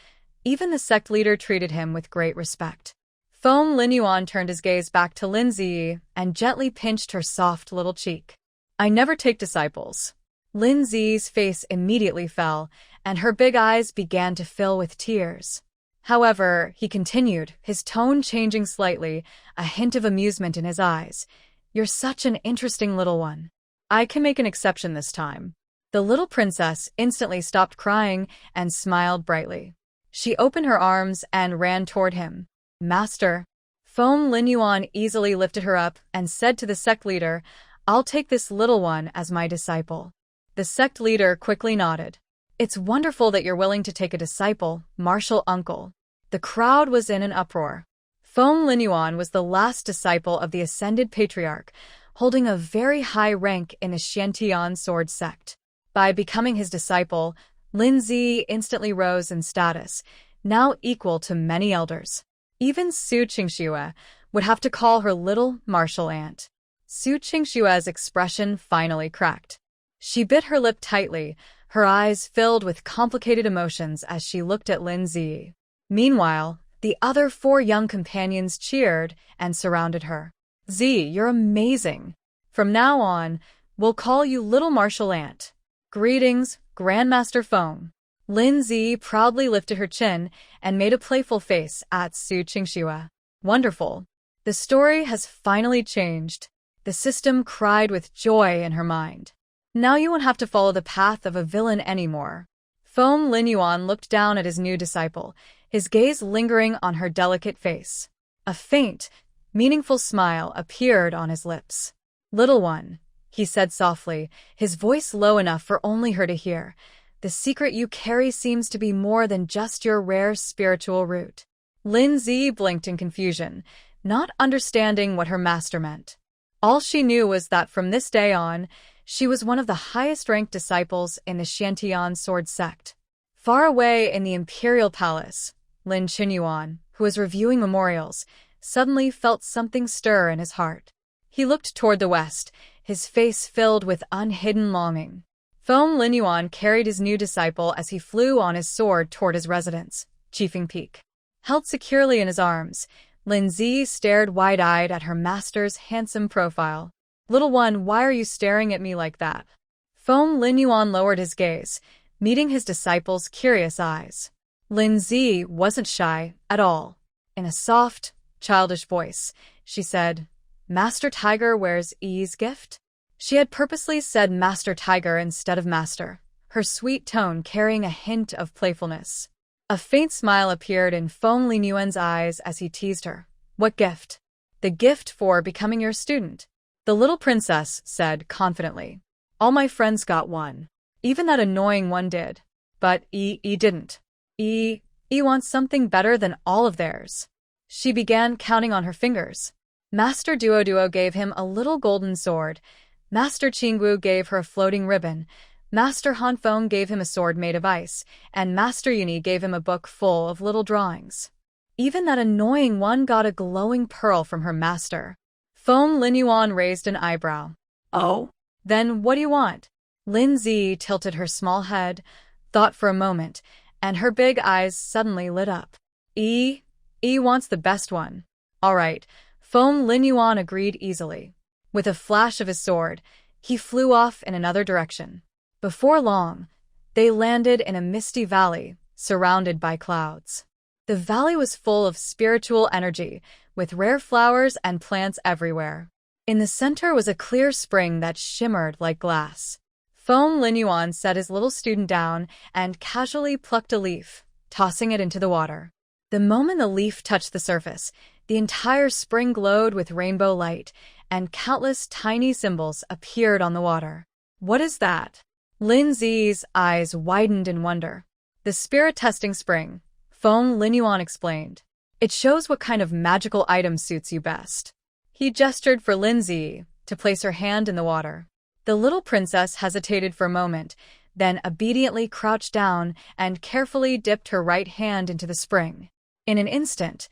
Even the sect leader treated him with great respect. Feng Linyuan turned his gaze back to Lin Zi and gently pinched her soft little cheek. I never take disciples. Lin Zi's face immediately fell, and her big eyes began to fill with tears. However, he continued, his tone changing slightly, a hint of amusement in his eyes. You're such an interesting little one. I can make an exception this time. The little princess instantly stopped crying and smiled brightly. She opened her arms and ran toward him. Master. Feng Linyuan easily lifted her up and said to the sect leader, I'll take this little one as my disciple. The sect leader quickly nodded. It's wonderful that you're willing to take a disciple, martial uncle. The crowd was in an uproar. Feng Linyuan was the last disciple of the Ascended Patriarch, holding a very high rank in the Xiantian Sword Sect. By becoming his disciple, Lin Zi instantly rose in status, now equal to many elders. Even Su Qingxue would have to call her little martial aunt. Su Qingxue's expression finally cracked. She bit her lip tightly, her eyes filled with complicated emotions as she looked at Lin Zi. Meanwhile, the other 4 young companions cheered and surrounded her. Z, you're amazing. From now on, we'll call you Little Martial Aunt. Greetings, Grandmaster Feng. Lin Zi proudly lifted her chin and made a playful face at Su Qingxue. Wonderful. The story has finally changed. The system cried with joy in her mind. Now you won't have to follow the path of a villain anymore. Feng Linyuan looked down at his new disciple, his gaze lingering on her delicate face. A faint, meaningful smile appeared on his lips. Little one, he said softly, his voice low enough for only her to hear. The secret you carry seems to be more than just your rare spiritual root. Lin Zi blinked in confusion, not understanding what her master meant. All she knew was that from this day on, she was one of the highest-ranked disciples in the Xiantian Sword Sect. Far away in the Imperial Palace, Lin Qinyuan, who was reviewing memorials, suddenly felt something stir in his heart. He looked toward the west, his face filled with unhidden longing. Feng Linyuan carried his new disciple as he flew on his sword toward his residence, Qifeng Peak. Held securely in his arms, Lin Zi stared wide-eyed at her master's handsome profile. Little one, why are you staring at me like that? Feng Linyuan lowered his gaze, meeting his disciple's curious eyes. Lin Zi wasn't shy at all. In a soft, childish voice, she said, Master Tiger wears Yi's gift? She had purposely said Master Tiger instead of Master, her sweet tone carrying a hint of playfulness. A faint smile appeared in Feng Linyuan's eyes as he teased her. What gift? The gift for becoming your student. The little princess said confidently. All my friends got one. Even that annoying one did. But E didn't. E wants something better than all of theirs. She began counting on her fingers. Master Duo gave him a little golden sword. Master Qingxue gave her a floating ribbon. Master Hanfeng gave him a sword made of ice, and Master Yuni gave him a book full of little drawings. Even that annoying one got a glowing pearl from her master. Feng Linyuan raised an eyebrow. Oh? Then what do you want? Lin Zi tilted her small head, thought for a moment, and her big eyes suddenly lit up. E wants the best one. All right, Feng Linyuan agreed easily. With a flash of his sword, he flew off in another direction. Before long, they landed in a misty valley, surrounded by clouds. The valley was full of spiritual energy, with rare flowers and plants everywhere. In the center was a clear spring that shimmered like glass. Feng Linyuan set his little student down and casually plucked a leaf, tossing it into the water. The moment the leaf touched the surface, the entire spring glowed with rainbow light, and countless tiny symbols appeared on the water. What is that? Lin Zi's eyes widened in wonder. The spirit-testing spring, Feng Linyuan explained. It shows what kind of magical item suits you best. He gestured for Lin Zi to place her hand in the water. The little princess hesitated for a moment, then obediently crouched down and carefully dipped her right hand into the spring. In an instant,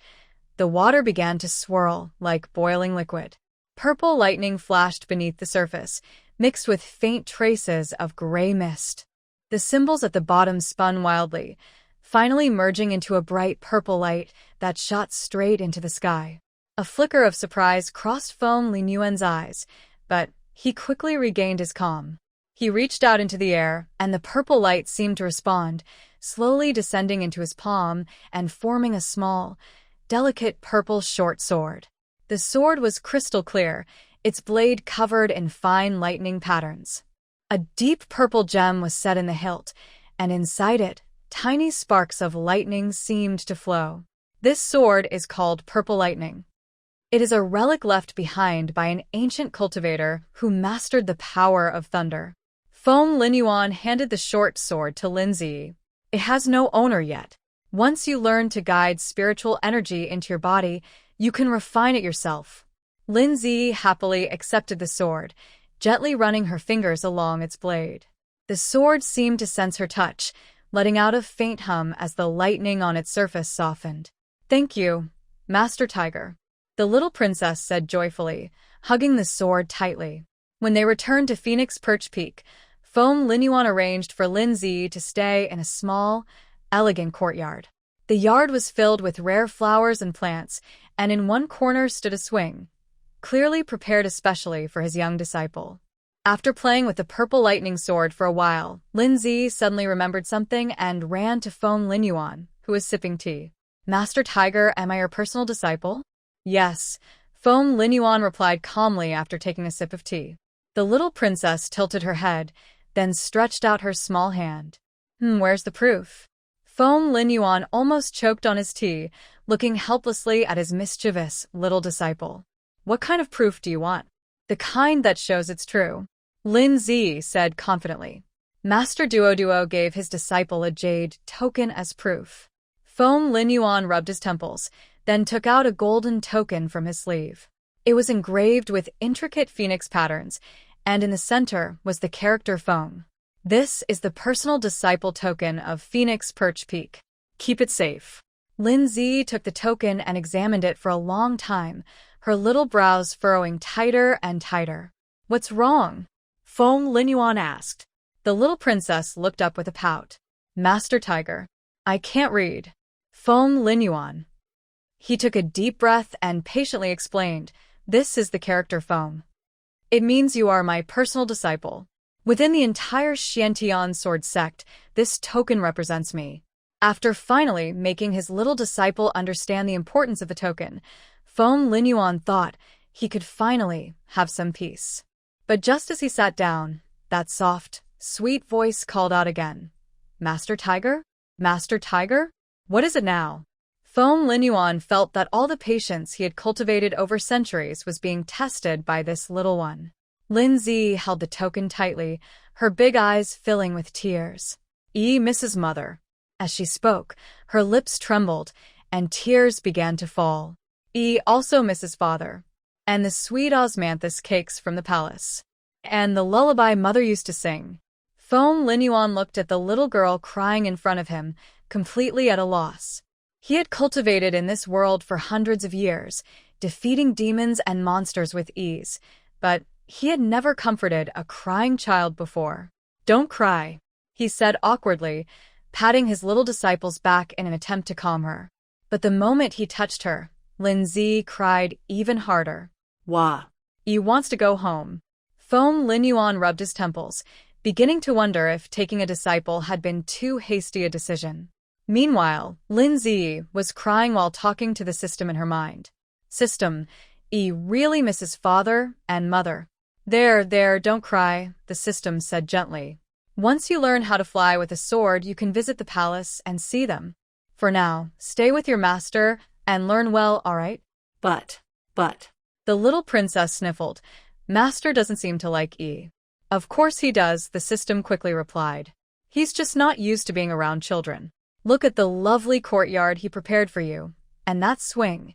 the water began to swirl like boiling liquid. Purple lightning flashed beneath the surface, mixed with faint traces of gray mist. The symbols at the bottom spun wildly, finally merging into a bright purple light that shot straight into the sky. A flicker of surprise crossed Feng Linyuan's eyes, but he quickly regained his calm. He reached out into the air, and the purple light seemed to respond, slowly descending into his palm and forming a small, delicate purple short sword. The sword was crystal clear, its blade covered in fine lightning patterns. A deep purple gem was set in the hilt, and inside it, tiny sparks of lightning seemed to flow. This sword is called Purple Lightning. It is a relic left behind by an ancient cultivator who mastered the power of thunder. Feng Linyuan handed the short sword to Lin Zi. It has no owner yet. Once you learn to guide spiritual energy into your body, you can refine it yourself. Lin Zi happily accepted the sword, gently running her fingers along its blade. The sword seemed to sense her touch, letting out a faint hum as the lightning on its surface softened. Thank you, Master Tiger. The little princess said joyfully, hugging the sword tightly. When they returned to Phoenix Perch Peak, Feng Linyuan arranged for Lin Zi to stay in a small, elegant courtyard. The yard was filled with rare flowers and plants, and in one corner stood a swing, clearly prepared especially for his young disciple. After playing with the purple lightning sword for a while, Lin Zi suddenly remembered something and ran to Feng Linyuan, who was sipping tea. Master Tiger, am I your personal disciple? Yes, Feng Linyuan replied calmly after taking a sip of tea. The little princess tilted her head, then stretched out her small hand. Where's the proof? Feng Linyuan almost choked on his tea, looking helplessly at his mischievous little disciple. What kind of proof do you want? The kind that shows it's true. Lin Zi said confidently. Master Duo gave his disciple a jade token as proof. Feng Linyuan rubbed his temples, then took out a golden token from his sleeve. It was engraved with intricate phoenix patterns, and in the center was the character Feng. This is the personal disciple token of Phoenix Perch Peak. Keep it safe. Lin Zi took the token and examined it for a long time, her little brows furrowing tighter and tighter. What's wrong? Feng Linyuan asked. The little princess looked up with a pout. Master Tiger, I can't read. Feng Linyuan. He took a deep breath and patiently explained, this is the character Feng. It means you are my personal disciple. Within the entire Xiantian sword sect, this token represents me. After finally making his little disciple understand the importance of the token, Feng Linyuan thought he could finally have some peace. But just as he sat down, that soft, sweet voice called out again. Master Tiger? Master Tiger? What is it now? Foam Linyuan felt that all the patience he had cultivated over centuries was being tested by this little one. Lin Zi held the token tightly, her big eyes filling with tears. Mrs. Mother. As she spoke, her lips trembled, and tears began to fall. Also Mrs. Father. And the sweet osmanthus cakes from the palace. And the lullaby Mother used to sing. Foam Linyuan looked at the little girl crying in front of him, completely at a loss. He had cultivated in this world for hundreds of years, defeating demons and monsters with ease, but he had never comforted a crying child before. Don't cry, he said awkwardly, patting his little disciple's back in an attempt to calm her. But the moment he touched her, Lin Zi cried even harder. Wah. He wants to go home. Foam Linyuan rubbed his temples, beginning to wonder if taking a disciple had been too hasty a decision. Meanwhile, Lin Zi was crying while talking to the system in her mind. System, really Mrs. Father and Mother. There, don't cry, the system said gently. Once you learn how to fly with a sword, you can visit the palace and see them. For now, stay with your master and learn well, all right? But. The little princess sniffled. Master doesn't seem to like E. Of course he does, the system quickly replied. He's just not used to being around children. Look at the lovely courtyard he prepared for you, and that swing.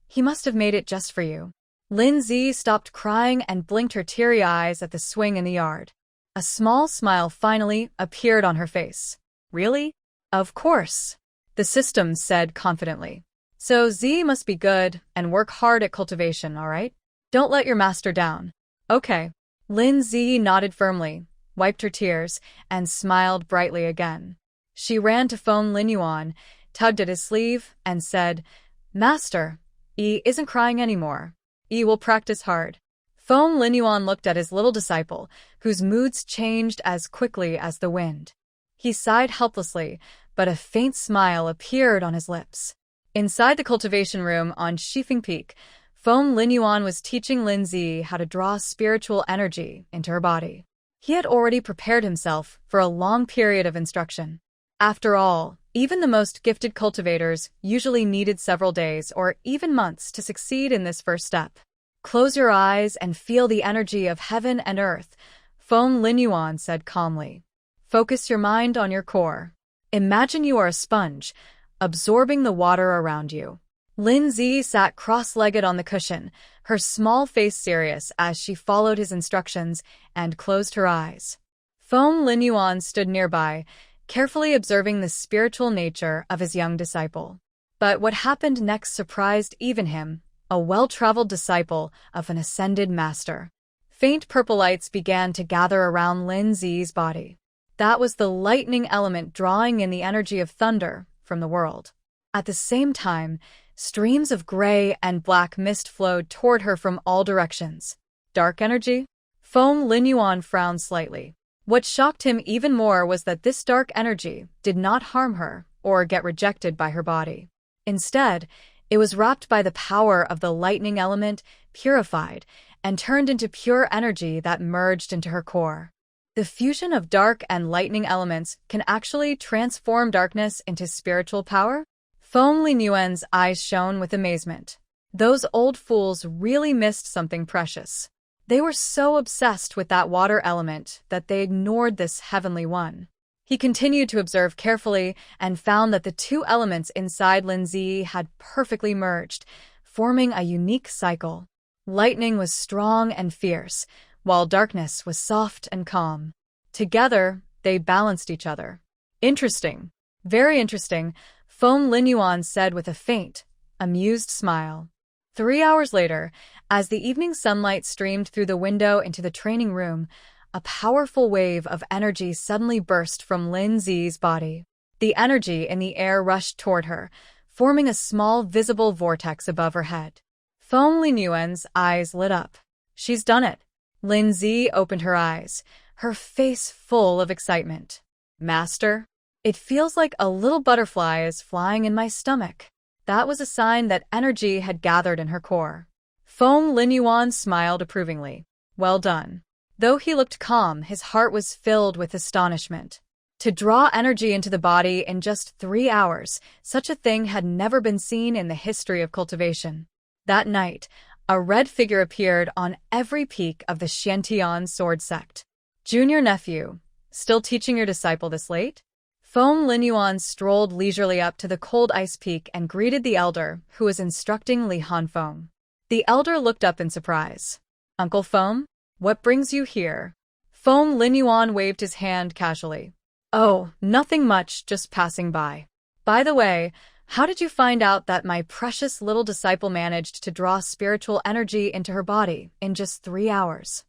He must have made it just for you. Lin Zi stopped crying and blinked her teary eyes at the swing in the yard. A small smile finally appeared on her face. Really? Of course, the system said confidently. So Z must be good and work hard at cultivation, all right? Don't let your master down. Okay. Lin Zi nodded firmly, wiped her tears, and smiled brightly again. She ran to Foam Linyuan, tugged at his sleeve, and said, Master, E isn't crying anymore. E will practice hard. Foam Linyuan looked at his little disciple, whose moods changed as quickly as the wind. He sighed helplessly, but a faint smile appeared on his lips. Inside the cultivation room on Shifeng Peak, Foam Linyuan was teaching Lin Zi how to draw spiritual energy into her body. He had already prepared himself for a long period of instruction. After all, even the most gifted cultivators usually needed several days or even months to succeed in this first step. Close your eyes and feel the energy of heaven and earth, Foam Linyuan said calmly. Focus your mind on your core. Imagine you are a sponge, absorbing the water around you. Lin Zi sat cross-legged on the cushion, her small face serious as she followed his instructions and closed her eyes. Foam Linyuan stood nearby, carefully observing the spiritual nature of his young disciple. But what happened next surprised even him, a well-traveled disciple of an ascended master. Faint purple lights began to gather around Lin Zi's body. That was the lightning element drawing in the energy of thunder from the world. At the same time, streams of gray and black mist flowed toward her from all directions. Dark energy? Foam Linyuan frowned slightly. What shocked him even more was that this dark energy did not harm her or get rejected by her body. Instead, it was wrapped by the power of the lightning element, purified, and turned into pure energy that merged into her core. The fusion of dark and lightning elements can actually transform darkness into spiritual power? Foam Linyuan's eyes shone with amazement. Those old fools really missed something precious. They were so obsessed with that water element that they ignored this heavenly one. He continued to observe carefully and found that the two elements inside Lin Zi had perfectly merged, forming a unique cycle. Lightning was strong and fierce, while darkness was soft and calm. Together, they balanced each other. Interesting. Very interesting, Foam Linyuan said with a faint, amused smile. 3 hours later, as the evening sunlight streamed through the window into the training room, a powerful wave of energy suddenly burst from Lin Zi's body. The energy in the air rushed toward her, forming a small visible vortex above her head. Foam Linyuan's eyes lit up. She's done it. Lin Zi opened her eyes, her face full of excitement. Master, it feels like a little butterfly is flying in my stomach. That was a sign that energy had gathered in her core. Foam Linyuan smiled approvingly. Well done. Though he looked calm, his heart was filled with astonishment. To draw energy into the body in just 3 hours, such a thing had never been seen in the history of cultivation. That night, a red figure appeared on every peak of the Xiantian sword sect. Junior nephew, still teaching your disciple this late? Feng Linyuan strolled leisurely up to the cold ice peak and greeted the elder, who was instructing Li Hanfeng. The elder looked up in surprise. Uncle Feng, what brings you here? Feng Linyuan waved his hand casually. Oh, nothing much, just passing by. By the way, how did you find out that my precious little disciple managed to draw spiritual energy into her body in just 3 hours?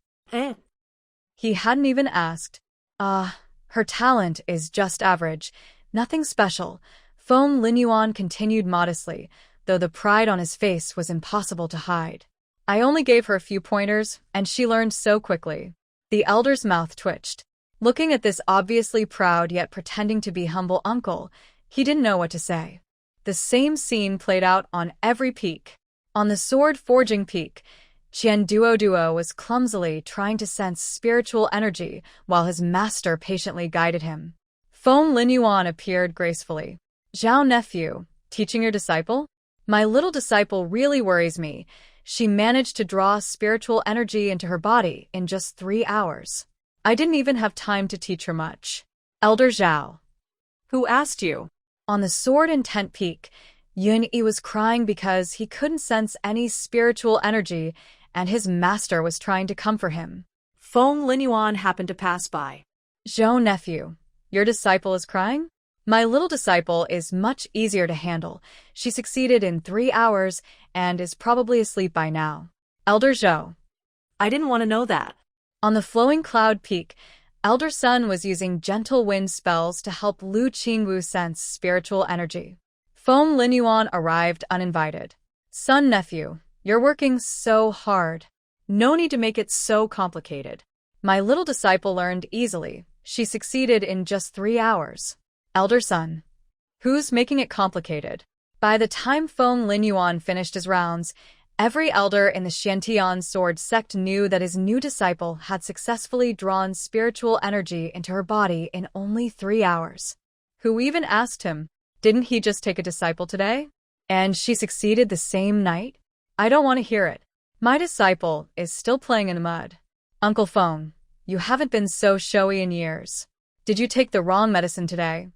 He hadn't even asked. Her talent is just average, nothing special, Feng Linyuan continued modestly, though the pride on his face was impossible to hide. I only gave her a few pointers, and she learned so quickly. The elder's mouth twitched. Looking at this obviously proud yet pretending to be humble uncle, he didn't know what to say. The same scene played out on every peak. On the sword forging peak, Qian Duo was clumsily trying to sense spiritual energy while his master patiently guided him. Feng Linyuan appeared gracefully. Zhao nephew, teaching your disciple? My little disciple really worries me. She managed to draw spiritual energy into her body in just 3 hours. I didn't even have time to teach her much. Elder Zhao. Who asked you? On the sword and tent peak, Yun Yi was crying because he couldn't sense any spiritual energy and his master was trying to comfort him. Feng Linyuan happened to pass by. Zhao nephew, your disciple is crying? My little disciple is much easier to handle. She succeeded in 3 hours and is probably asleep by now. Elder Zhao. I didn't want to know that. On the flowing cloud peak, Elder Sun was using gentle wind spells to help Lu Qingxue sense spiritual energy. Feng Linyuan arrived uninvited. Sun nephew, you're working so hard. No need to make it so complicated. My little disciple learned easily. She succeeded in just 3 hours. Elder Sun. Who's making it complicated? By the time Feng Linyuan finished his rounds, every elder in the Xiantian sword sect knew that his new disciple had successfully drawn spiritual energy into her body in only 3 hours. Who even asked him, didn't he just take a disciple today? And she succeeded the same night? I don't want to hear it. My disciple is still playing in the mud. Uncle Feng, you haven't been so showy in years. Did you take the wrong medicine today?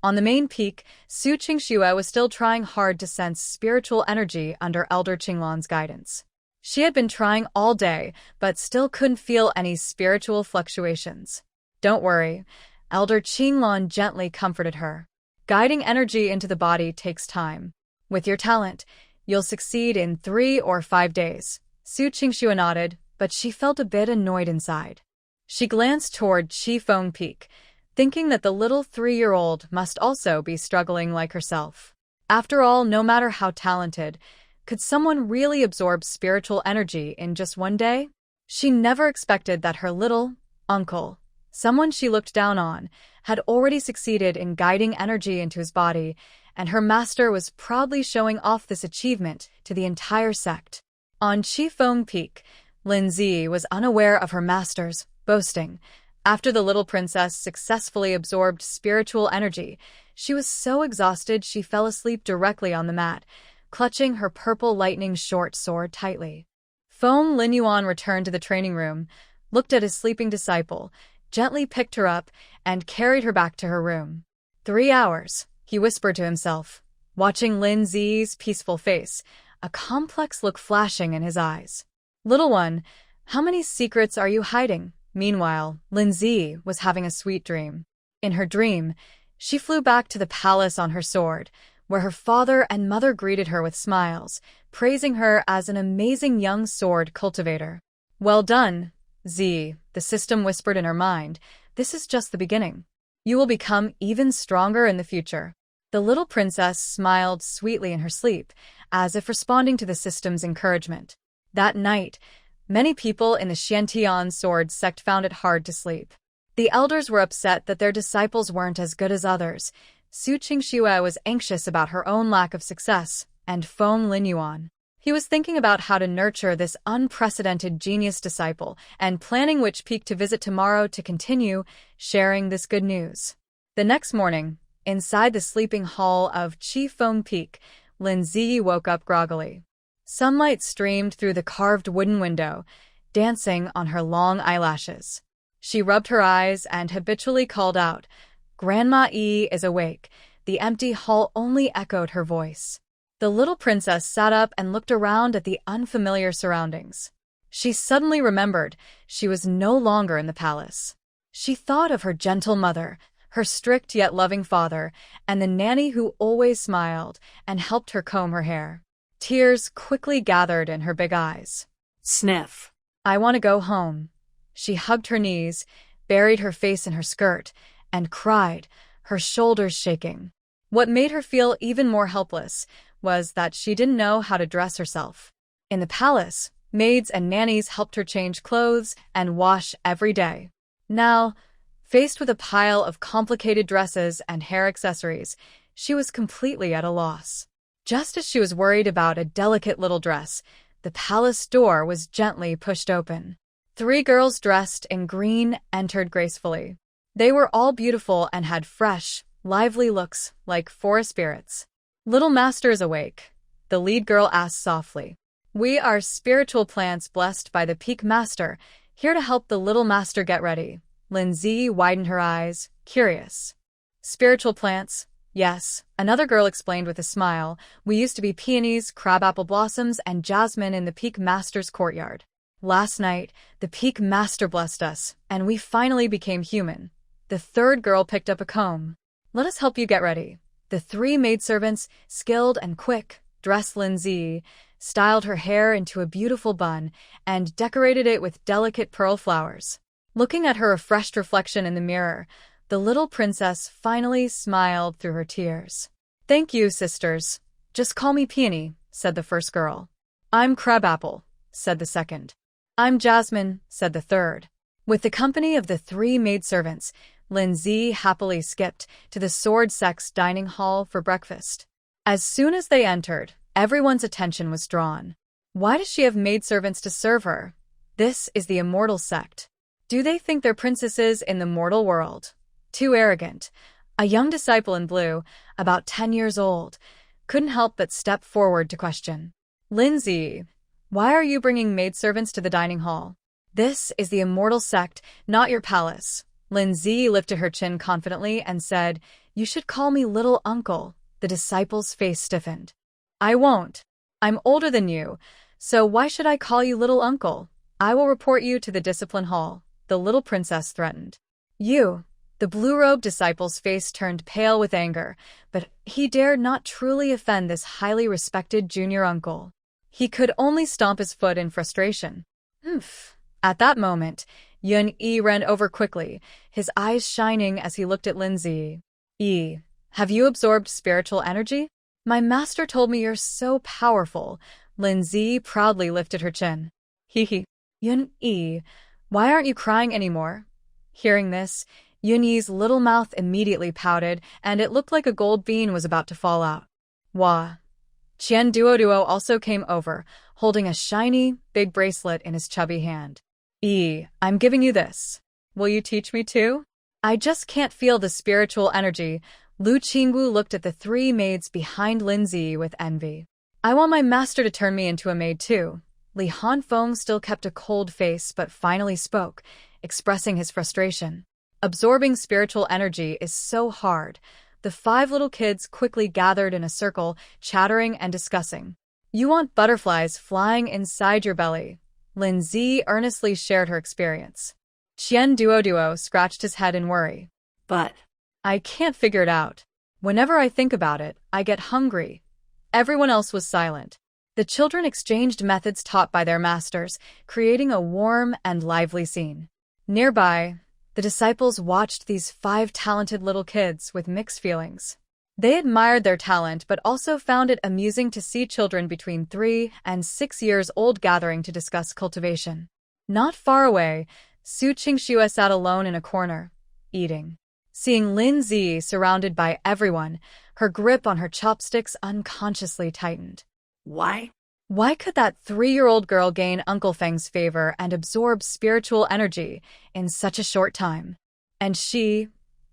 On the main peak, Su Qingxue was still trying hard to sense spiritual energy under Elder Qinglan's guidance. She had been trying all day, but still couldn't feel any spiritual fluctuations. Don't worry, Elder Qinglan gently comforted her. Guiding energy into the body takes time. With your talent, you'll succeed in 3 or 5 days. Su Qingxue nodded, but she felt a bit annoyed inside. She glanced toward Qifeng Peak, thinking that the little 3-year-old must also be struggling like herself. After all, no matter how talented, could someone really absorb spiritual energy in just 1 day? She never expected that her little uncle, someone she looked down on, had already succeeded in guiding energy into his body, and her master was proudly showing off this achievement to the entire sect. On Qifeng Peak, Lin Zi was unaware of her master's boasting. After the little princess successfully absorbed spiritual energy, she was so exhausted she fell asleep directly on the mat, clutching her purple lightning short sword tightly. Feng Linyuan returned to the training room, looked at his sleeping disciple, gently picked her up, and carried her back to her room. 3 hours, he whispered to himself, watching Lin Zi's peaceful face, a complex look flashing in his eyes. Little one, how many secrets are you hiding? Meanwhile, Lin Zi was having a sweet dream. In her dream, she flew back to the palace on her sword, where her father and mother greeted her with smiles, praising her as an amazing young sword cultivator. Well done, Zi, the system whispered in her mind. This is just the beginning. You will become even stronger in the future. The little princess smiled sweetly in her sleep, as if responding to the system's encouragement. That night, many people in the Xiantian sword sect found it hard to sleep. The elders were upset that their disciples weren't as good as others. Su Qingxue was anxious about her own lack of success, and Feng Linyuan. He was thinking about how to nurture this unprecedented genius disciple and planning which peak to visit tomorrow to continue sharing this good news. The next morning, inside the sleeping hall of Qifeng Peak, Lin Ziyi woke up groggily. Sunlight streamed through the carved wooden window, dancing on her long eyelashes. She rubbed her eyes and habitually called out, "Grandma Yi is awake." The empty hall only echoed her voice. The little princess sat up and looked around at the unfamiliar surroundings. She suddenly remembered she was no longer in the palace. She thought of her gentle mother, her strict yet loving father, and the nanny who always smiled and helped her comb her hair. Tears quickly gathered in her big eyes. Sniff. "I want to go home." She hugged her knees, buried her face in her skirt, and cried, her shoulders shaking. What made her feel even more helpless was that she didn't know how to dress herself. In the palace, maids and nannies helped her change clothes and wash every day. Now, faced with a pile of complicated dresses and hair accessories, she was completely at a loss. Just as she was worried about a delicate little dress, the palace door was gently pushed open. 3 girls dressed in green entered gracefully. They were all beautiful and had fresh, lively looks like forest spirits. "Little master is awake," the lead girl asked softly. "We are spiritual plants blessed by the Peak Master, here to help the little master get ready." Lin Ziyi widened her eyes, curious. "Spiritual plants? Yes," another girl explained with a smile. "We used to be peonies, crabapple blossoms, and jasmine in the Peak Master's courtyard. Last night, the Peak Master blessed us, and we finally became human." The third girl picked up a comb. "Let us help you get ready." The 3 maidservants, skilled and quick, dressed Lin Ziyi, styled her hair into a beautiful bun, and decorated it with delicate pearl flowers. Looking at her refreshed reflection in the mirror, the little princess finally smiled through her tears. "Thank you, sisters. Just call me Peony," said the first girl. "I'm Crabapple," said the second. "I'm Jasmine," said the third. With the company of the 3 maidservants, Lin Ziyi happily skipped to the Sword Sect's dining hall for breakfast. As soon as they entered, everyone's attention was drawn. Why does she have maidservants to serve her? This is the immortal sect. Do they think they're princesses in the mortal world? Too arrogant. A young disciple in blue, about 10 years old, couldn't help but step forward to question. "Lin Ziyi, why are you bringing maidservants to the dining hall? This is the immortal sect, not your palace." Lin Ziyi lifted her chin confidently and said, "You should call me little uncle." The disciple's face stiffened. "I won't. I'm older than you, so why should I call you little uncle? I will report you to the discipline hall," the little princess threatened. "You." The blue-robed disciple's face turned pale with anger, but he dared not truly offend this highly respected junior uncle. He could only stomp his foot in frustration. "Humph." At that moment, Yun Yi ran over quickly, his eyes shining as he looked at Lin Ziyi. "Yi, have you absorbed spiritual energy? My master told me you're so powerful." Lin Ziyi proudly lifted her chin. "Hee. Yun Yi, why aren't you crying anymore?" Hearing this, Yun Yi's little mouth immediately pouted, and it looked like a gold bean was about to fall out. "Wah." Qian Duoduo also came over, holding a shiny, big bracelet in his chubby hand. "Yi, I'm giving you this. Will you teach me too?" "I just can't feel the spiritual energy." Lu Qingxue looked at the 3 maids behind Lin Ziyi with envy. "I want my master to turn me into a maid too." Li Hanfeng still kept a cold face but finally spoke, expressing his frustration. Absorbing spiritual energy is so hard. The 5 little kids quickly gathered in a circle, chattering and discussing. "You want butterflies flying inside your belly." Lin Ziyi earnestly shared her experience. Qian Duoduo scratched his head in worry. "But I can't figure it out. Whenever I think about it, I get hungry." Everyone else was silent. The children exchanged methods taught by their masters, creating a warm and lively scene. Nearby, the disciples watched these 5 talented little kids with mixed feelings. They admired their talent but also found it amusing to see children between 3 and 6 years old gathering to discuss cultivation. Not far away, Su Qingxue sat alone in a corner, eating. Seeing Lin Ziyi surrounded by everyone, her grip on her chopsticks unconsciously tightened. why? Why could that 3-year-old girl gain Uncle Feng's favor and absorb spiritual energy in such a short time? And she,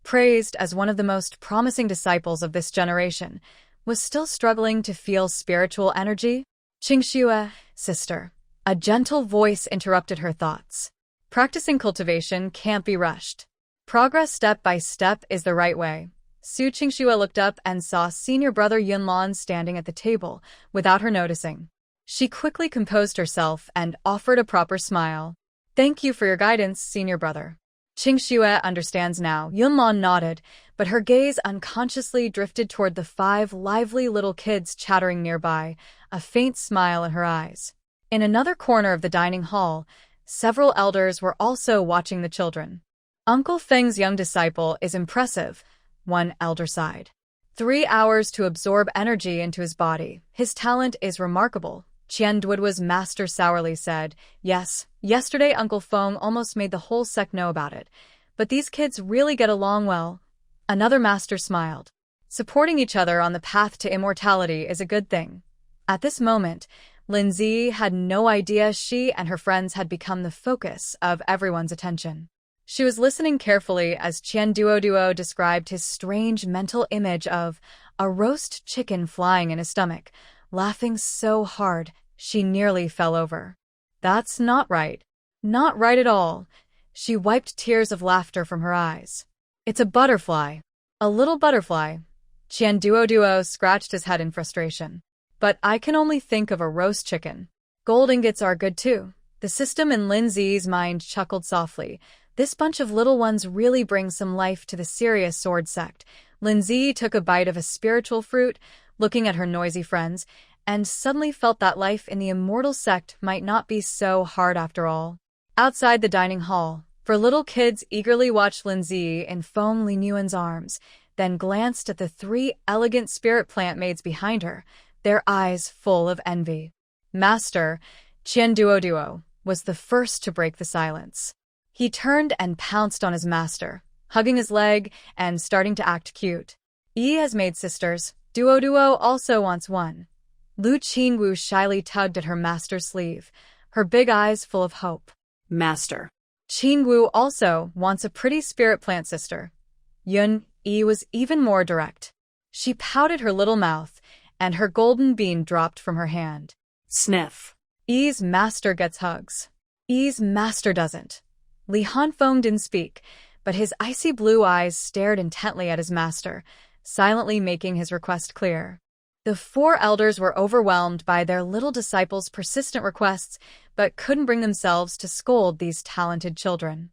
praised as one of the most promising disciples of this generation, was still struggling to feel spiritual energy. Qingxue, sister. A gentle voice interrupted her thoughts. Practicing cultivation can't be rushed. Progress step by step is the right way. Qingxue looked up and saw senior brother Yunlan standing at the table, without her noticing. She quickly composed herself and offered a proper smile. Thank you for your guidance, senior brother. Qingxue understands now. Yunlan nodded, but her gaze unconsciously drifted toward the 5 lively little kids chattering nearby, a faint smile in her eyes. In another corner of the dining hall, several elders were also watching the children. Uncle Feng's young disciple is impressive, one elder sighed. 3 hours to absorb energy into his body. His talent is remarkable. Qian Duoduo's master sourly said, yes, yesterday Uncle Feng almost made the whole sect know about it. But these kids really get along well. Another master smiled. Supporting each other on the path to immortality is a good thing. At this moment, Linzi had no idea she and her friends had become the focus of everyone's attention. She was listening carefully as Qian Duoduo described his strange mental image of a roast chicken flying in his stomach, laughing so hard she nearly fell over. That's not right. Not right at all. She wiped tears of laughter from her eyes. It's a butterfly. A little butterfly. Qian Duoduo scratched his head in frustration. But I can only think of a roast chicken. Gold ingots are good too. The system in Linzi's mind chuckled softly. This bunch of little ones really brings some life to the serious sword sect. Linzi took a bite of a spiritual fruit, looking at her noisy friends, and suddenly felt that life in the immortal sect might not be so hard after all. Outside the dining hall, 4 little kids eagerly watched Linzi in Feng Linyuan's arms, then glanced at the 3 elegant spirit plant maids behind her, their eyes full of envy. Master, Qian Duoduo, was the first to break the silence. He turned and pounced on his master, hugging his leg and starting to act cute. Yi has made sisters. Duoduo also wants one. Lu Qingwu shyly tugged at her master's sleeve, her big eyes full of hope. Master. Qingwu also wants a pretty spirit plant sister. Yun Yi was even more direct. She pouted her little mouth, and her golden bean dropped from her hand. Sniff. Yi's master gets hugs. Yi's master doesn't. Li Hanfeng didn't speak, but his icy blue eyes stared intently at his master, silently making his request clear. The 4 elders were overwhelmed by their little disciples' persistent requests, but couldn't bring themselves to scold these talented children.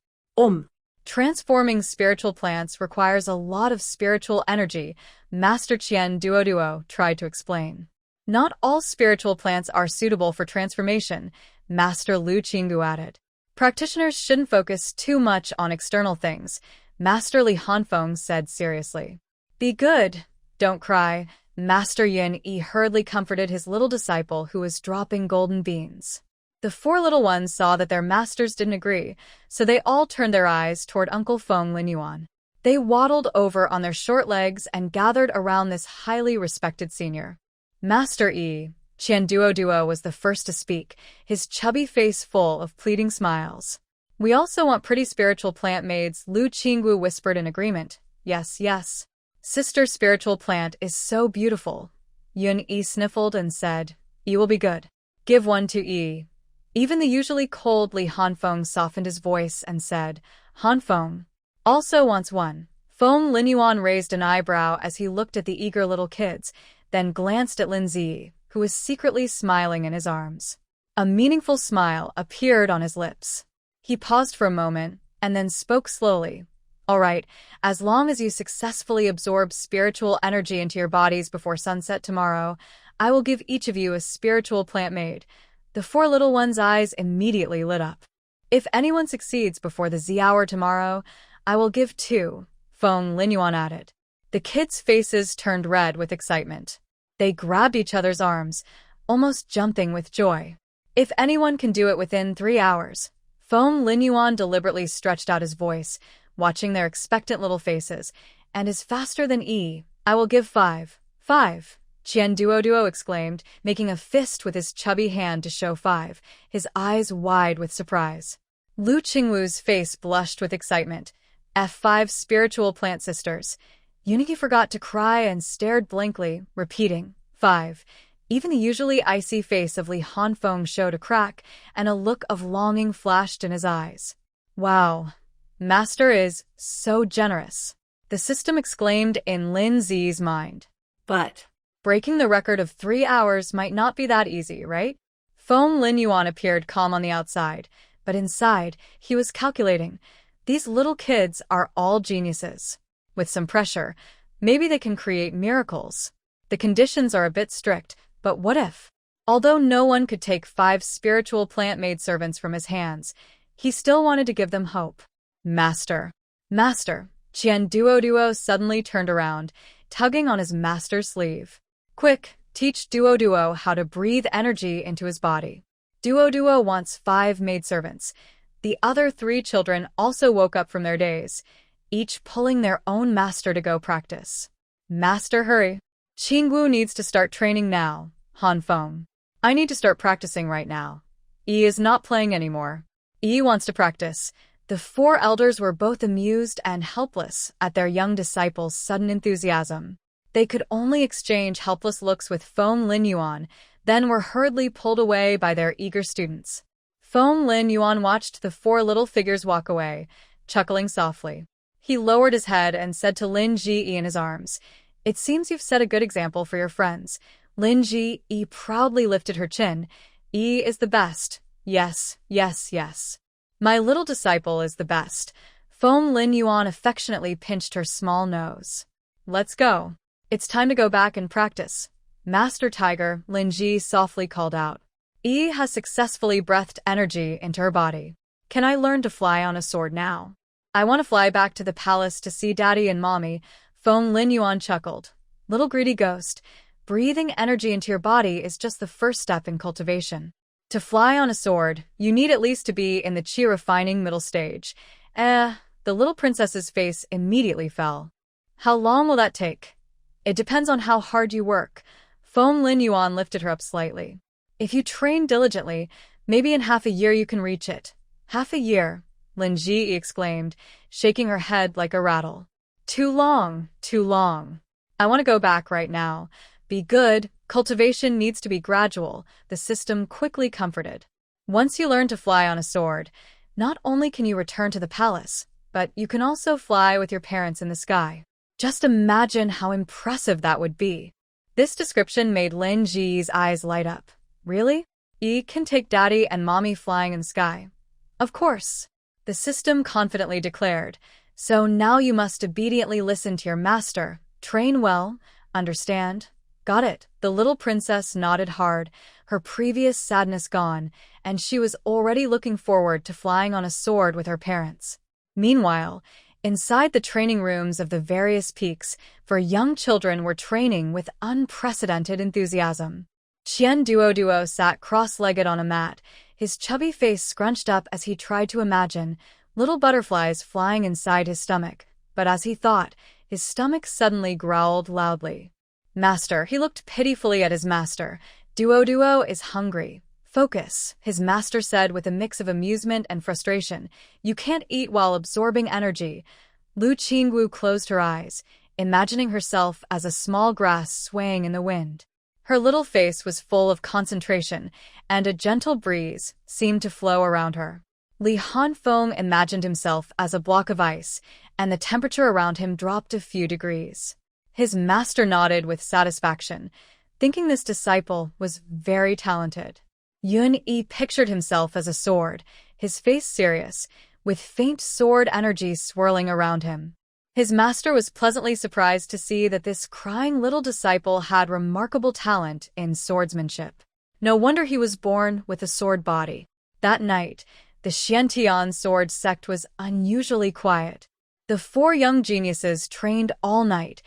Transforming spiritual plants requires a lot of spiritual energy, Master Qian Duoduo tried to explain. Not all spiritual plants are suitable for transformation, Master Lu Qinggu added. Practitioners shouldn't focus too much on external things, Master Li Hanfeng said seriously. Be good, don't cry, Master Yin Yi hurriedly comforted his little disciple who was dropping golden beans. The 4 little ones saw that their masters didn't agree, so they all turned their eyes toward Uncle Feng Linyuan. They waddled over on their short legs and gathered around this highly respected senior. Master Yi, Qian Duoduo was the first to speak, his chubby face full of pleading smiles. We also want pretty spiritual plant maids, Lu Qingwu whispered in agreement. Yes, yes. Sister spiritual plant is so beautiful. Yun Yi sniffled and said, Yi will be good. Give one to Yi. Even the usually cold Li Hanfeng softened his voice and said, Hanfeng also wants one. Feng Linyuan raised an eyebrow as he looked at the eager little kids, then glanced at Linzi, who was secretly smiling in his arms. A meaningful smile appeared on his lips. He paused for a moment, and then spoke slowly. All right, as long as you successfully absorb spiritual energy into your bodies before sunset tomorrow, I will give each of you a spiritual plant maid. The 4 little ones' eyes immediately lit up. If anyone succeeds before the Z hour tomorrow, I will give 2, Feng Linyuan added. The kids' faces turned red with excitement. They grabbed each other's arms, almost jumping with joy. If anyone can do it within 3 hours, Feng Linyuan deliberately stretched out his voice, watching their expectant little faces, and is faster than Yi. I will give 5. 5. Qian Duoduo exclaimed, making a fist with his chubby hand to show 5, his eyes wide with surprise. Lu Qingwu's face blushed with excitement. F5 Spiritual Plant Sisters. Uniki forgot to cry and stared blankly, repeating, 5. Even the usually icy face of Li Hanfeng showed a crack, and a look of longing flashed in his eyes. Wow, Master is so generous, the system exclaimed in Lin Zi's mind. But Breaking the record of 3 hours might not be that easy, right? Feng Lin Yuan appeared calm on the outside, but inside, he was calculating. These little kids are all geniuses. With some pressure, maybe they can create miracles. The conditions are a bit strict, but what if? Although no one could take 5 spiritual plant maidservants from his hands, he still wanted to give them hope. Master. Master. Qian Duo suddenly turned around, tugging on his master's sleeve. Quick, teach Duo how to breathe energy into his body. Duo wants 5 maidservants. The other 3 children also woke up from their days, each pulling their own master to go practice. Master, hurry. Qingxue needs to start training now, Hanfeng. I need to start practicing right now. Yi is not playing anymore. Yi wants to practice. The 4 elders were both amused and helpless at their young disciple's sudden enthusiasm. They could only exchange helpless looks with Feng Lin Yuan, then were hurriedly pulled away by their eager students. Feng Lin Yuan watched the 4 little figures walk away, chuckling softly. He lowered his head and said to Lin Ji in his arms, "It seems you've set a good example for your friends." Lin Ji proudly lifted her chin. "Yi is the best. Yes, yes, yes. My little disciple is the best." Feng Lin Yuan affectionately pinched her small nose. "Let's go. It's time to go back and practice." Master Tiger, Lin Ji softly called out. Yi has successfully breathed energy into her body. Can I learn to fly on a sword now? I want to fly back to the palace to see Daddy and Mommy. Feng Lin Yuan chuckled. Little greedy ghost, breathing energy into your body is just the first step in cultivation. To fly on a sword, you need at least to be in the chi refining middle stage. The little princess's face immediately fell. How long will that take? It depends on how hard you work. Feng Lin Yuan lifted her up slightly. If you train diligently, maybe in half a year you can reach it. Half a year, Lin Ji exclaimed, shaking her head like a rattle. Too long, too long. I want to go back right now. Be good, cultivation needs to be gradual, the system quickly comforted. Once you learn to fly on a sword, not only can you return to the palace, but you can also fly with your parents in the sky. Just imagine how impressive that would be. This description made Lin Ji's eyes light up. Really? Yi can take Daddy and Mommy flying in the sky? Of course. The system confidently declared. So now you must obediently listen to your master, train well, understand? Got it. The little princess nodded hard, her previous sadness gone, and she was already looking forward to flying on a sword with her parents. Meanwhile, inside the training rooms of the various peaks, for young children were training with unprecedented enthusiasm. Qian Duo sat cross-legged on a mat, his chubby face scrunched up as he tried to imagine little butterflies flying inside his stomach. But as he thought, his stomach suddenly growled loudly. Master, he looked pitifully at his master. Duo is hungry. Focus, his master said with a mix of amusement and frustration. You can't eat while absorbing energy. Lu Qingxue closed her eyes, imagining herself as a small grass swaying in the wind. Her little face was full of concentration, and a gentle breeze seemed to flow around her. Li Hanfeng imagined himself as a block of ice, and the temperature around him dropped a few degrees. His master nodded with satisfaction, thinking this disciple was very talented. Yun Yi pictured himself as a sword, his face serious, with faint sword energy swirling around him. His master was pleasantly surprised to see that this crying little disciple had remarkable talent in swordsmanship. No wonder he was born with a sword body. That night, the Xiantian sword sect was unusually quiet. The 4 young geniuses trained all night,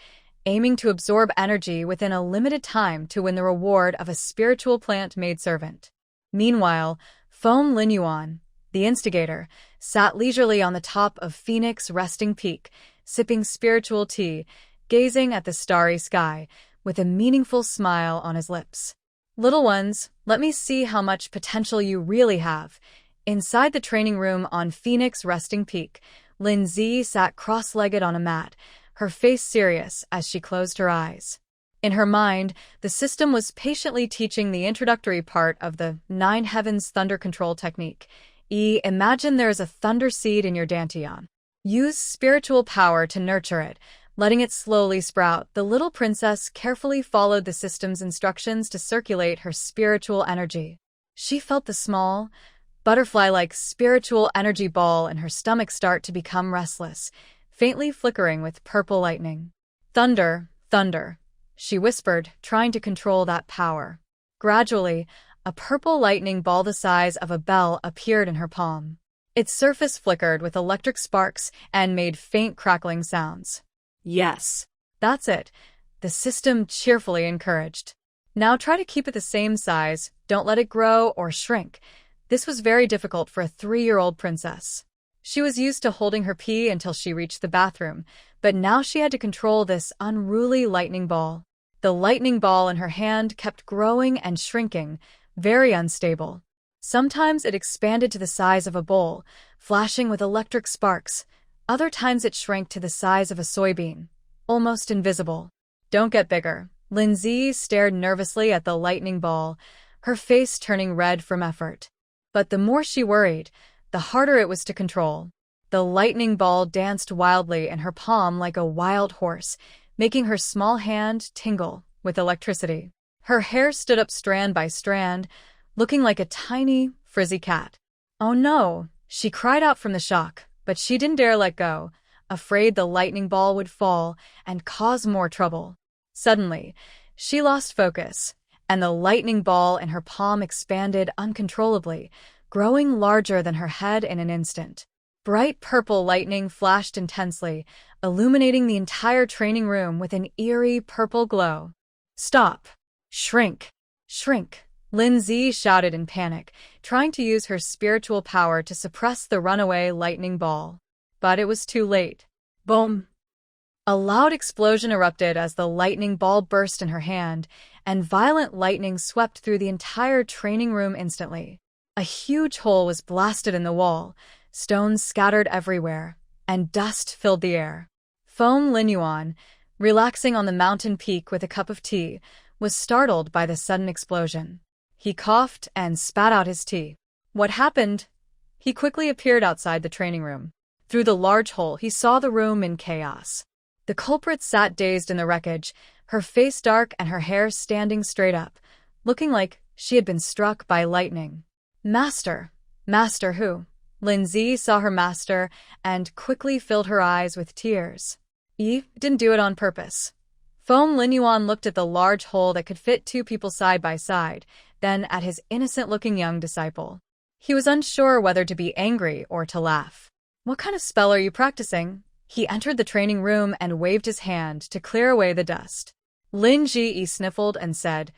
aiming to absorb energy within a limited time to win the reward of a spiritual plant maidservant. Meanwhile, Feng Lin Yuan, the instigator, sat leisurely on the top of Phoenix Resting Peak, sipping spiritual tea, gazing at the starry sky, with a meaningful smile on his lips. Little ones, let me see how much potential you really have. Inside the training room on Phoenix Resting Peak, Lin Zi sat cross-legged on a mat, her face serious as she closed her eyes. In her mind, the system was patiently teaching the introductory part of the Nine Heavens Thunder Control technique. Imagine there is a thunder seed in your dantian. Use spiritual power to nurture it, letting it slowly sprout. The little princess carefully followed the system's instructions to circulate her spiritual energy. She felt the small, butterfly-like spiritual energy ball in her stomach start to become restless, faintly flickering with purple lightning. Thunder, thunder, she whispered, trying to control that power. Gradually, a purple lightning ball the size of a bell appeared in her palm. Its surface flickered with electric sparks and made faint crackling sounds. Yes. That's it, the system cheerfully encouraged. Now try to keep it the same size, don't let it grow or shrink. This was very difficult for a 3-year-old princess. She was used to holding her pee until she reached the bathroom, but now she had to control this unruly lightning ball. The lightning ball in her hand kept growing and shrinking, very unstable. Sometimes it expanded to the size of a bowl, flashing with electric sparks. Other times it shrank to the size of a soybean, almost invisible. Don't get bigger. Lin Zi stared nervously at the lightning ball, her face turning red from effort. But the more she worried, the harder it was to control. The lightning ball danced wildly in her palm like a wild horse, making her small hand tingle with electricity. Her hair stood up strand by strand, looking like a tiny, frizzy cat. Oh no, she cried out from the shock, but she didn't dare let go, afraid the lightning ball would fall and cause more trouble. Suddenly, she lost focus, and the lightning ball in her palm expanded uncontrollably, growing larger than her head in an instant. Bright purple lightning flashed intensely, illuminating the entire training room with an eerie purple glow. Stop! Shrink! Shrink! Lin Zi shouted in panic, trying to use her spiritual power to suppress the runaway lightning ball. But it was too late. Boom! A loud explosion erupted as the lightning ball burst in her hand, and violent lightning swept through the entire training room instantly. A huge hole was blasted in the wall, stones scattered everywhere, and dust filled the air. Feng Linyuan, relaxing on the mountain peak with a cup of tea, was startled by the sudden explosion. He coughed and spat out his tea. What happened? He quickly appeared outside the training room. Through the large hole, he saw the room in chaos. The culprit sat dazed in the wreckage, her face dark and her hair standing straight up, looking like she had been struck by lightning. Master! Master who? Lin Zi saw her master and quickly filled her eyes with tears. Yi didn't do it on purpose. Feng Linyuan looked at the large hole that could fit 2 people side by side, then at his innocent-looking young disciple. He was unsure whether to be angry or to laugh. What kind of spell are you practicing? He entered the training room and waved his hand to clear away the dust. Lin Ji sniffled and said,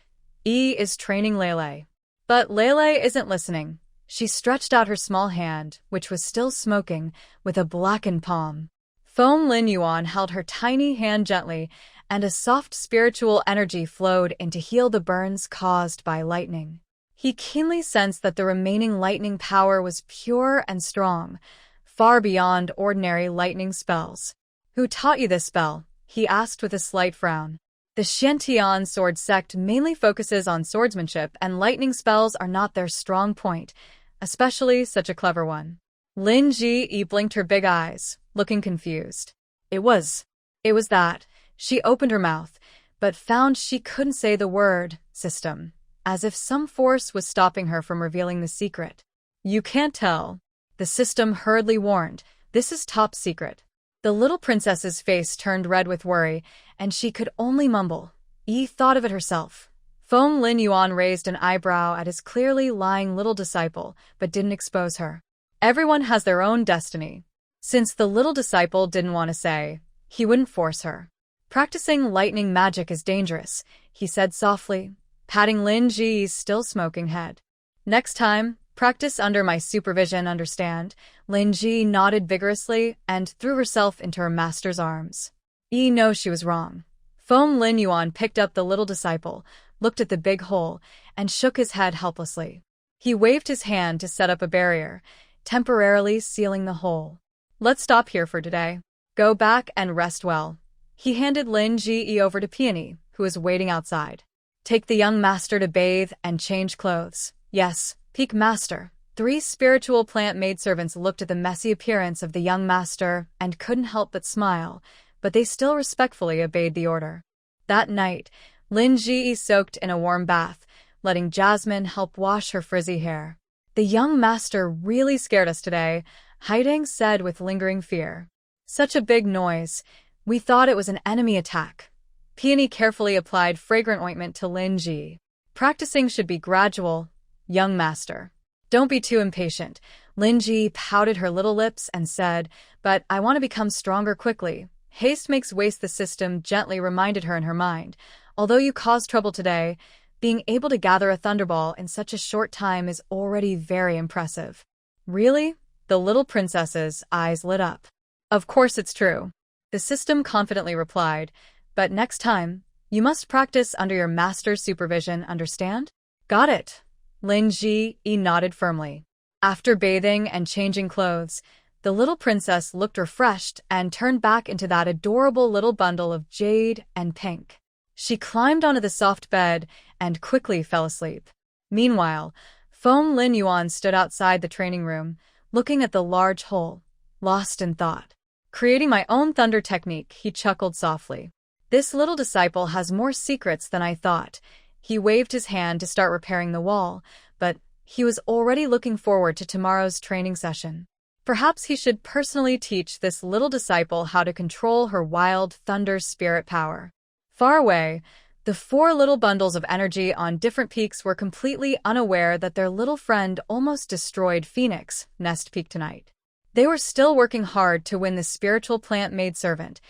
"Yi is training Lele." But Lele isn't listening. She stretched out her small hand, which was still smoking, with a blackened palm. Feng Linyuan held her tiny hand gently, and a soft spiritual energy flowed in to heal the burns caused by lightning. He keenly sensed that the remaining lightning power was pure and strong, far beyond ordinary lightning spells. Who taught you this spell? He asked with a slight frown. The Xiantian sword sect mainly focuses on swordsmanship, and lightning spells are not their strong point, especially such a clever one. Lin Ji blinked her big eyes, looking confused. It was that. She opened her mouth, but found she couldn't say the word system, as if some force was stopping her from revealing the secret. You can't tell. The system hurriedly warned, this is top secret. The little princess's face turned red with worry, and she could only mumble. Yi thought of it herself. Feng Linyuan raised an eyebrow at his clearly lying little disciple, but didn't expose her. Everyone has their own destiny. Since the little disciple didn't want to say, he wouldn't force her. Practicing lightning magic is dangerous, he said softly, patting Lin Ji's still smoking head. Next time, practice under my supervision, understand? Lin Ji nodded vigorously and threw herself into her master's arms. Yi knows she was wrong. Feng Linyuan picked up the little disciple, looked at the big hole, and shook his head helplessly. He waved his hand to set up a barrier, temporarily sealing the hole. Let's stop here for today. Go back and rest well. He handed Lin Ji over to Peony, who was waiting outside. Take the young master to bathe and change clothes. Yes, Peak Master. 3 spiritual plant maidservants looked at the messy appearance of the young master and couldn't help but smile, but they still respectfully obeyed the order. That night, Lin Ji soaked in a warm bath, letting Jasmine help wash her frizzy hair. The young master really scared us today, Haidang said with lingering fear. Such a big noise. We thought it was an enemy attack. Peony carefully applied fragrant ointment to Lin Ji. Practicing should be gradual, young master. Don't be too impatient. Lin Ji pouted her little lips and said, but I want to become stronger quickly. Haste makes waste, the system gently reminded her in her mind. Although you caused trouble today, being able to gather a thunderball in such a short time is already very impressive. Really? The little princess's eyes lit up. Of course it's true. The system confidently replied, but next time, you must practice under your master's supervision, understand? Got it. Lin Ji nodded firmly. After bathing and changing clothes, the little princess looked refreshed and turned back into that adorable little bundle of jade and pink. She climbed onto the soft bed and quickly fell asleep. Meanwhile, Feng Linyuan stood outside the training room, looking at the large hole, lost in thought. Creating my own thunder technique, he chuckled softly. This little disciple has more secrets than I thought. He waved his hand to start repairing the wall, but he was already looking forward to tomorrow's training session. Perhaps he should personally teach this little disciple how to control her wild thunder spirit power. Far away, the 4 little bundles of energy on different peaks were completely unaware that their little friend almost destroyed Phoenix Nest Peak tonight. They were still working hard to win the spiritual plant maidservant,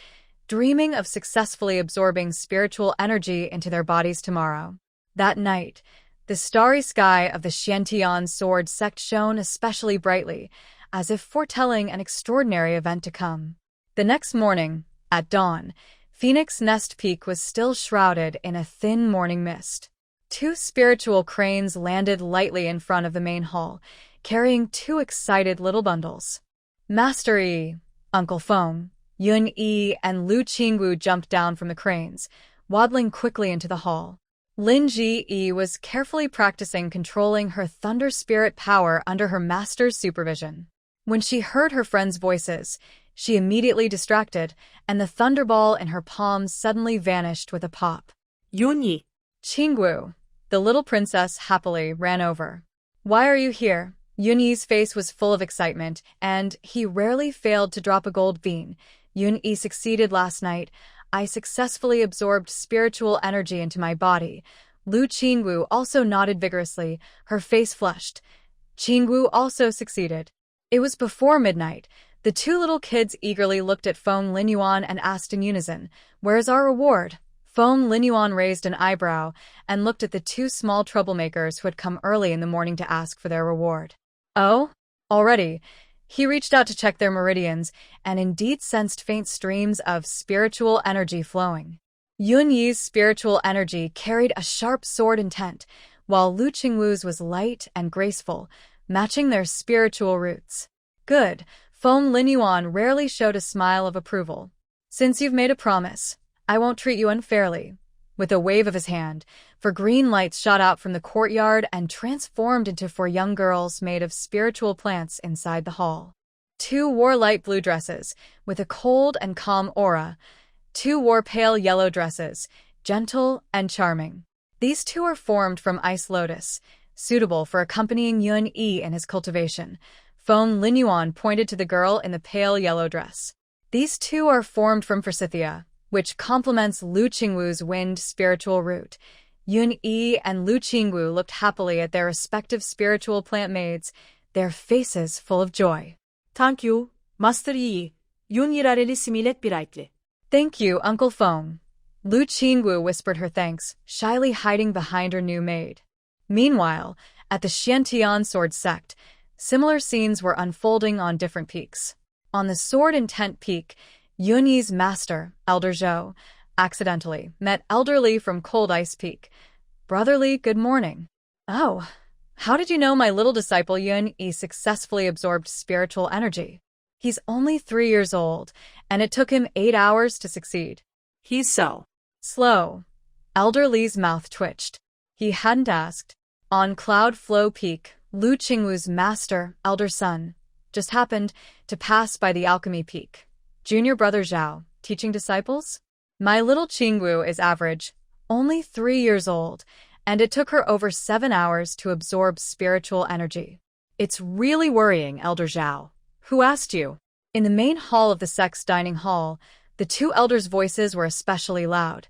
dreaming of successfully absorbing spiritual energy into their bodies tomorrow. That night, the starry sky of the Xiantian Sword Sect shone especially brightly, as if foretelling an extraordinary event to come. The next morning, at dawn, Phoenix Nest Peak was still shrouded in a thin morning mist. 2 spiritual cranes landed lightly in front of the main hall, carrying 2 excited little bundles. Master Yi, Uncle Feng, Yun Yi, and Lu Qingwu jumped down from the cranes, waddling quickly into the hall. Lin Ji was carefully practicing controlling her thunder spirit power under her master's supervision. When she heard her friends' voices, she immediately distracted, and the thunderball in her palms suddenly vanished with a pop. Yunyi. Qingxue, the little princess, happily ran over. Why are you here? Yunyi's face was full of excitement, and he rarely failed to drop a gold bean. Yunyi succeeded last night. I successfully absorbed spiritual energy into my body. Lu Qingwu also nodded vigorously, her face flushed. Qingwu also succeeded. It was before midnight. The 2 little kids eagerly looked at Feng Linyuan and asked in unison, "Where's our reward?" Feng Linyuan raised an eyebrow and looked at the 2 small troublemakers who had come early in the morning to ask for their reward. Oh? Already? He reached out to check their meridians and indeed sensed faint streams of spiritual energy flowing. Yun Yi's spiritual energy carried a sharp sword intent, while Lu Qingwu's was light and graceful, matching their spiritual roots. Good. Feng Linyuan rarely showed a smile of approval. Since you've made a promise, I won't treat you unfairly. With a wave of his hand, 4 green lights shot out from the courtyard and transformed into 4 young girls made of spiritual plants inside the hall. 2 wore light blue dresses, with a cold and calm aura. 2 wore pale yellow dresses, gentle and charming. These 2 are formed from ice lotus, suitable for accompanying Yun Yi in his cultivation. Feng Linyuan pointed to the girl in the pale yellow dress. These 2 are formed from forsythia, which complements Lu Qingwu's wind spiritual root. Yun Yi and Lu Qingwu looked happily at their respective spiritual plant maids, their faces full of joy. Thank you, Master Yi. Yun Yirareli similet biraytli. Thank you, Uncle Feng. Lu Qingwu whispered her thanks, shyly hiding behind her new maid. Meanwhile, at the Xiantian Sword Sect, similar scenes were unfolding on different peaks. On the Sword Intent Peak, Yun Yi's master, Elder Zhou, accidentally met Elder Li from Cold Ice Peak. Brotherly, good morning. Oh, how did you know my little disciple Yun Yi successfully absorbed spiritual energy? He's only 3 years old, and it took him 8 hours to succeed. He's so Slow. Elder Li's mouth twitched. He hadn't asked. On Cloud Flow Peak, Lu Qingwu's master, elder son, just happened to pass by the Alchemy Peak. Junior brother Zhao, teaching disciples? My little Qingwu is average, only 3 years old, and it took her over 7 hours to absorb spiritual energy. It's really worrying, Elder Zhao. Who asked you? In the main hall of the sect's dining hall, the two elders' voices were especially loud.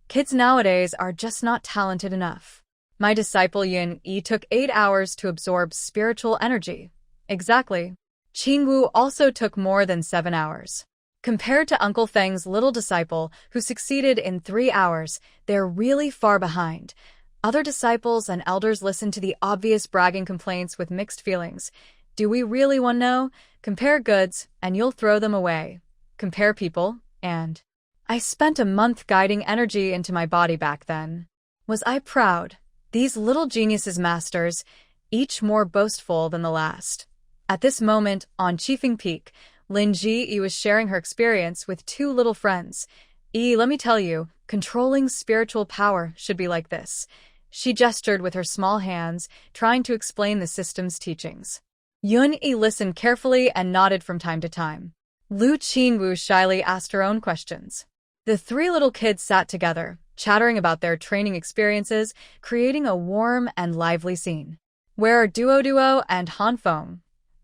Kids nowadays are just not talented enough. My disciple Yin Yi took 8 hours to absorb spiritual energy. Exactly. Qingwu also took more than 7 hours. Compared to Uncle Feng's little disciple, who succeeded in 3 hours, they're really far behind. Other disciples and elders listened to the obvious bragging complaints with mixed feelings. Do we really want to know? Compare goods, and you'll throw them away. Compare people, and... I spent a month guiding energy into my body back then. Was I proud? These little geniuses masters, each more boastful than the last. At this moment, on Qifeng Peak, Lin Ji was sharing her experience with 2 little friends. Let me tell you, controlling spiritual power should be like this. She gestured with her small hands, trying to explain the system's teachings. Yun Yi listened carefully and nodded from time to time. Lu Qingwu shyly asked her own questions. The 3 little kids sat together, chattering about their training experiences, creating a warm and lively scene. Where are Duo and Hanfeng?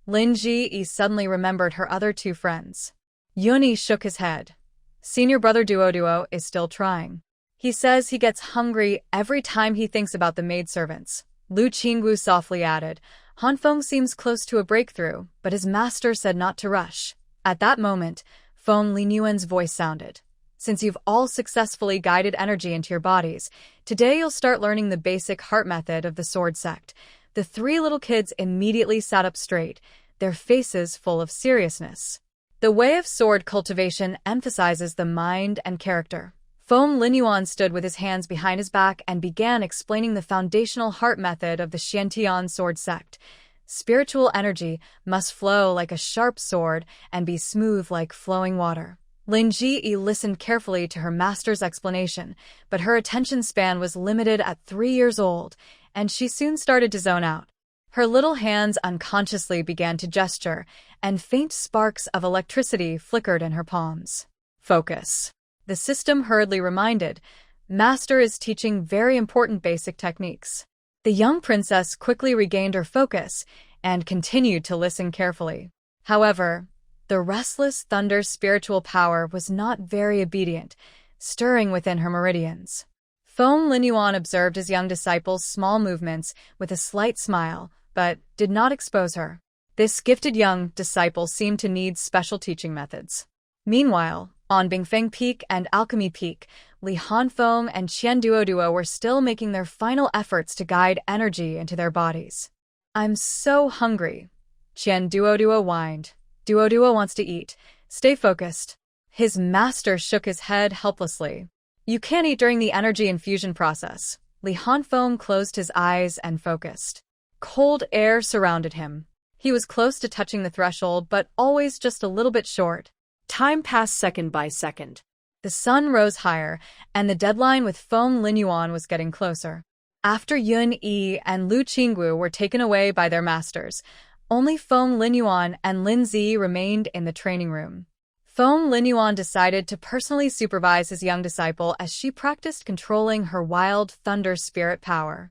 Lin Ji suddenly remembered her other 2 friends. Yun Yi shook his head. Senior brother Duo is still trying. He says he gets hungry every time he thinks about the maidservants. Lu Qingwu softly added, Hanfeng seems close to a breakthrough, but his master said not to rush. At that moment, Feng Linyuan's voice sounded. Since you've all successfully guided energy into your bodies, today you'll start learning the basic heart method of the sword sect. The 3 little kids immediately sat up straight, their faces full of seriousness. The way of sword cultivation emphasizes the mind and character. Feng Linyuan stood with his hands behind his back and began explaining the foundational heart method of the Xiantian sword sect. Spiritual energy must flow like a sharp sword and be smooth like flowing water. Lin Ji listened carefully to her master's explanation, but her attention span was limited at 3 years old, and she soon started to zone out. Her little hands unconsciously began to gesture, and faint sparks of electricity flickered in her palms. Focus. The system hurriedly reminded, Master is teaching very important basic techniques. The young princess quickly regained her focus and continued to listen carefully. However, the restless thunder's spiritual power was not very obedient, stirring within her meridians. Feng Linyuan observed his young disciple's small movements with a slight smile, but did not expose her. This gifted young disciple seemed to need special teaching methods. Meanwhile, on Bingfeng Peak and Alchemy Peak, Li Hanfeng and Qian Duo were still making their final efforts to guide energy into their bodies. I'm so hungry, Qian Duo whined. Duo wants to eat. Stay focused. His master shook his head helplessly. You can't eat during the energy infusion process. Li Hanfeng closed his eyes and focused. Cold air surrounded him. He was close to touching the threshold, but always just a little bit short. Time passed second by second. The sun rose higher, and the deadline with Feng Linyuan was getting closer. After Yun Yi and Lu Qingwu were taken away by their masters, only Feng Linyuan and Lin Zi remained in the training room. Feng Linyuan decided to personally supervise his young disciple as she practiced controlling her wild thunder spirit power.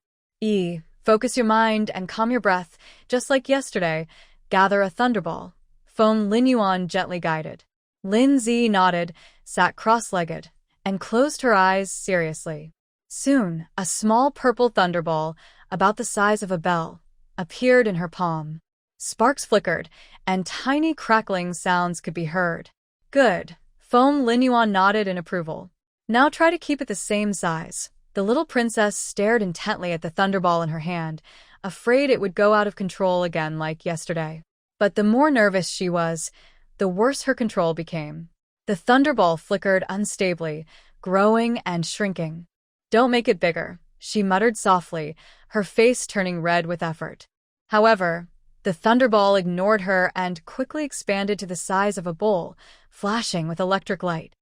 Focus your mind and calm your breath, just like yesterday. Gather a thunderball. Feng Linyuan gently guided. Lin Zi nodded, sat cross-legged, and closed her eyes seriously. Soon, a small purple thunderball, about the size of a bell, appeared in her palm. Sparks flickered, and tiny crackling sounds could be heard. Good. Feng Linyuan nodded in approval. Now try to keep it the same size. The little princess stared intently at the thunderball in her hand, afraid it would go out of control again like yesterday. But the more nervous she was, the worse her control became. The thunderball flickered unstably, growing and shrinking. Don't make it bigger, she muttered softly, her face turning red with effort. However, The thunderball ignored her and quickly expanded to the size of a bowl, flashing with electric light.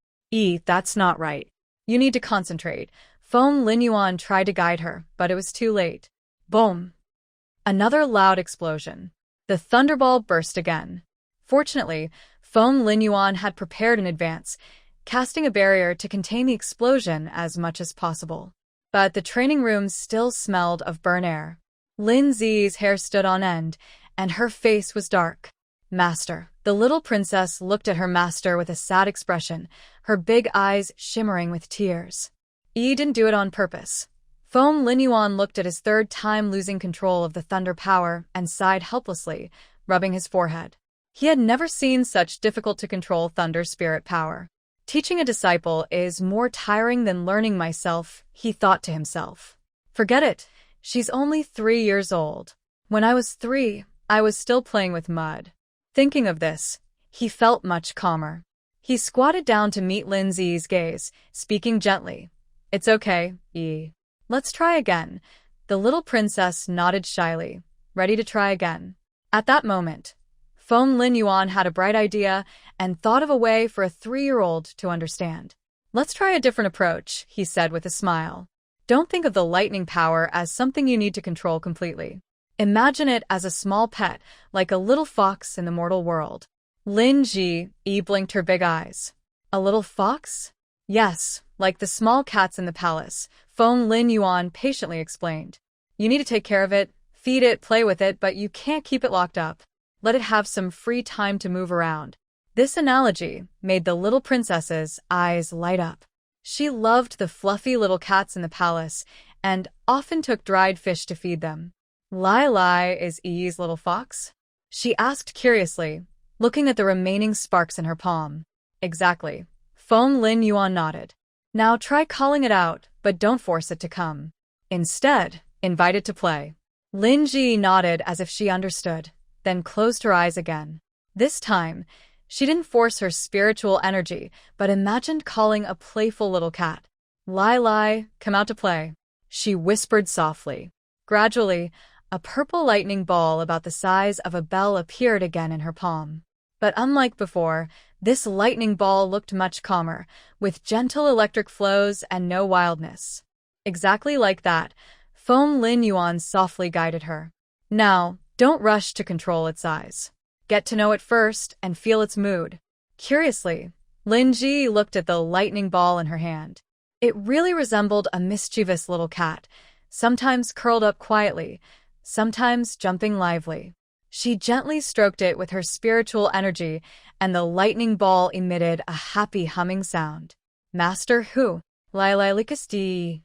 That's not right. You need to concentrate. Feng Linyuan tried to guide her, but it was too late. Boom! Another loud explosion. The thunderball burst again. Fortunately, Feng Linyuan had prepared in advance, casting a barrier to contain the explosion as much as possible. But the training room still smelled of burnt air. Lin Zi's hair stood on end, and her face was dark. Master. The little princess looked at her master with a sad expression, her big eyes shimmering with tears. Yi didn't do it on purpose. Feng Linyuan looked at his third time losing control of the thunder power and sighed helplessly, rubbing his forehead. He had never seen such difficult-to-control thunder spirit power. Teaching a disciple is more tiring than learning myself, he thought to himself. Forget it. She's only 3 years old. When I was 3, I was still playing with mud. Thinking of this, he felt much calmer. He squatted down to meet Lin Zi's gaze, speaking gently. It's okay, Yi. Let's try again. The little princess nodded shyly, ready to try again. At that moment, Feng Linyuan had a bright idea and thought of a way for a 3-year-old to understand. Let's try a different approach, he said with a smile. Don't think of the lightning power as something you need to control completely. Imagine it as a small pet, like a little fox in the mortal world. Lin Ji blinked her big eyes. A little fox? Yes, like the small cats in the palace, Feng Linyuan patiently explained. You need to take care of it, feed it, play with it, but you can't keep it locked up. Let it have some free time to move around. This analogy made the little princess's eyes light up. She loved the fluffy little cats in the palace and often took dried fish to feed them. Lai Lai is Yi's little fox? She asked curiously, looking at the remaining sparks in her palm. Exactly. Feng Linyuan nodded. Now try calling it out, but don't force it to come. Instead, invite it to play. Lin Ji nodded as if she understood, then closed her eyes again. This time, she didn't force her spiritual energy, but imagined calling a playful little cat. Lai Lai, come out to play. She whispered softly. Gradually, a purple lightning ball about the size of a bell appeared again in her palm. But unlike before, this lightning ball looked much calmer, with gentle electric flows and no wildness. Exactly like that, Feng Linyuan softly guided her. Now, don't rush to control its eyes. Get to know it first and feel its mood. Curiously, Lin Ji looked at the lightning ball in her hand. It really resembled a mischievous little cat, sometimes curled up quietly, sometimes jumping lively. She gently stroked it with her spiritual energy, and the lightning ball emitted a happy humming sound. Master Hu, Lilikasti.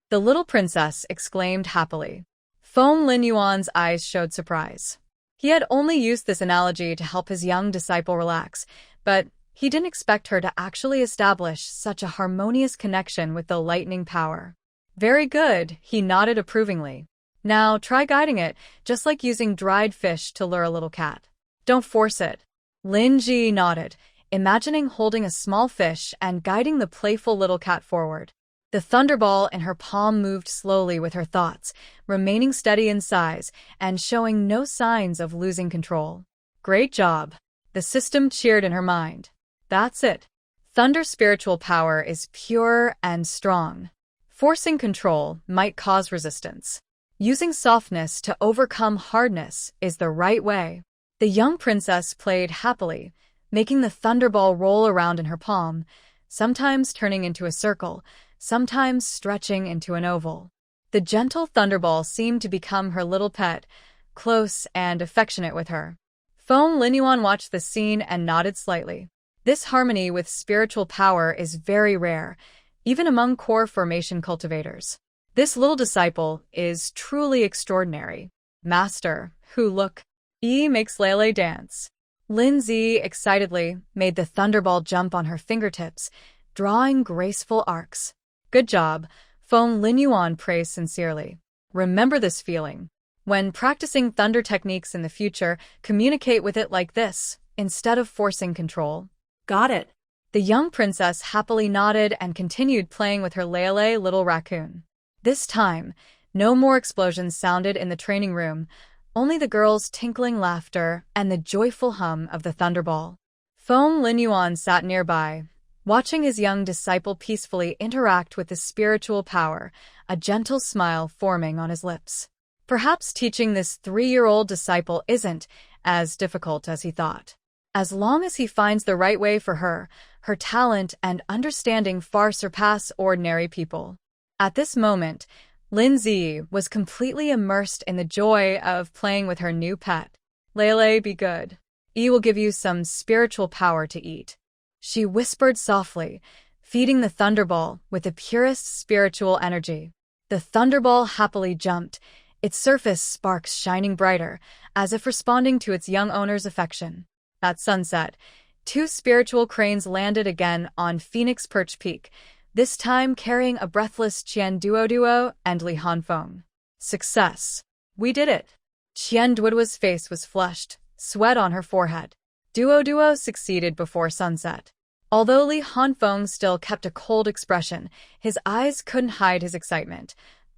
The little princess exclaimed happily. Feng Linyuan's eyes showed surprise. He had only used this analogy to help his young disciple relax, but he didn't expect her to actually establish such a harmonious connection with the lightning power. Very good, he nodded approvingly. Now try guiding it, just like using dried fish to lure a little cat. Don't force it. Lin Ji nodded, imagining holding a small fish and guiding the playful little cat forward. The thunderball in her palm moved slowly with her thoughts, remaining steady in size and showing no signs of losing control. Great job. The system cheered in her mind. That's it. Thunder spiritual power is pure and strong. Forcing control might cause resistance. Using softness to overcome hardness is the right way. The young princess played happily, making the thunderball roll around in her palm, sometimes turning into a circle, sometimes stretching into an oval. The gentle thunderball seemed to become her little pet, close and affectionate with her. Feng Linyuan watched the scene and nodded slightly. This harmony with spiritual power is very rare, even among core formation cultivators. This little disciple is truly extraordinary. Master, who look, Yi makes Lele dance. Lin Zi excitedly made the thunderball jump on her fingertips, drawing graceful arcs. Good job, Feng Linyuan praised sincerely. Remember this feeling. When practicing thunder techniques in the future, communicate with it like this, instead of forcing control. Got it. The young princess happily nodded and continued playing with her Lele little raccoon. This time, no more explosions sounded in the training room, only the girls' tinkling laughter and the joyful hum of the thunderball. Feng Linyuan sat nearby, watching his young disciple peacefully interact with the spiritual power, a gentle smile forming on his lips. Perhaps teaching this 3-year-old disciple isn't as difficult as he thought. As long as he finds the right way for her, her talent and understanding far surpass ordinary people. At this moment, Lin Zi was completely immersed in the joy of playing with her new pet. Lele, be good. Yi will give you some spiritual power to eat. She whispered softly, feeding the thunderball with the purest spiritual energy. The thunderball happily jumped, its surface sparks shining brighter, as if responding to its young owner's affection. At sunset, 2 spiritual cranes landed again on Phoenix Perch Peak, this time carrying a breathless Qian Duo and Li Hanfeng. Success! We did it! Qian Duo's face was flushed, sweat on her forehead. Duo succeeded before sunset. Although Li Hanfeng still kept a cold expression, his eyes couldn't hide his excitement.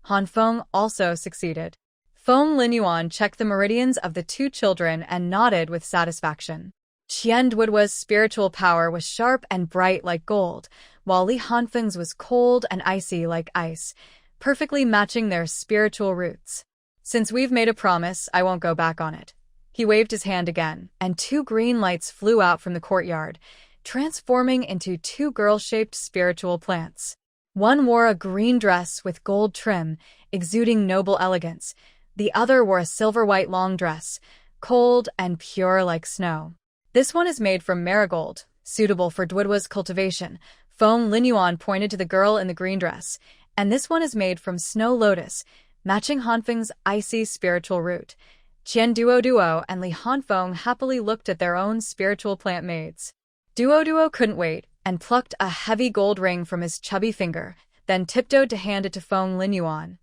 Hanfeng also succeeded. Feng Linyuan checked the meridians of the 2 children and nodded with satisfaction. Qian Duo's spiritual power was sharp and bright like gold, while Li Hanfeng's was cold and icy like ice, perfectly matching their spiritual roots. Since we've made a promise, I won't go back on it. He waved his hand again, and 2 green lights flew out from the courtyard, transforming into 2 girl-shaped spiritual plants. One wore a green dress with gold trim, exuding noble elegance. The other wore a silver-white long dress, cold and pure like snow. This one is made from marigold, suitable for Duoduo's cultivation. Feng Linyuan pointed to the girl in the green dress. And this one is made from snow lotus, matching Hanfeng's icy spiritual root. Qian Duo and Li Hanfeng happily looked at their own spiritual plant mates. Duo couldn't wait and plucked a heavy gold ring from his chubby finger, then tiptoed to hand it to Feng Linyuan.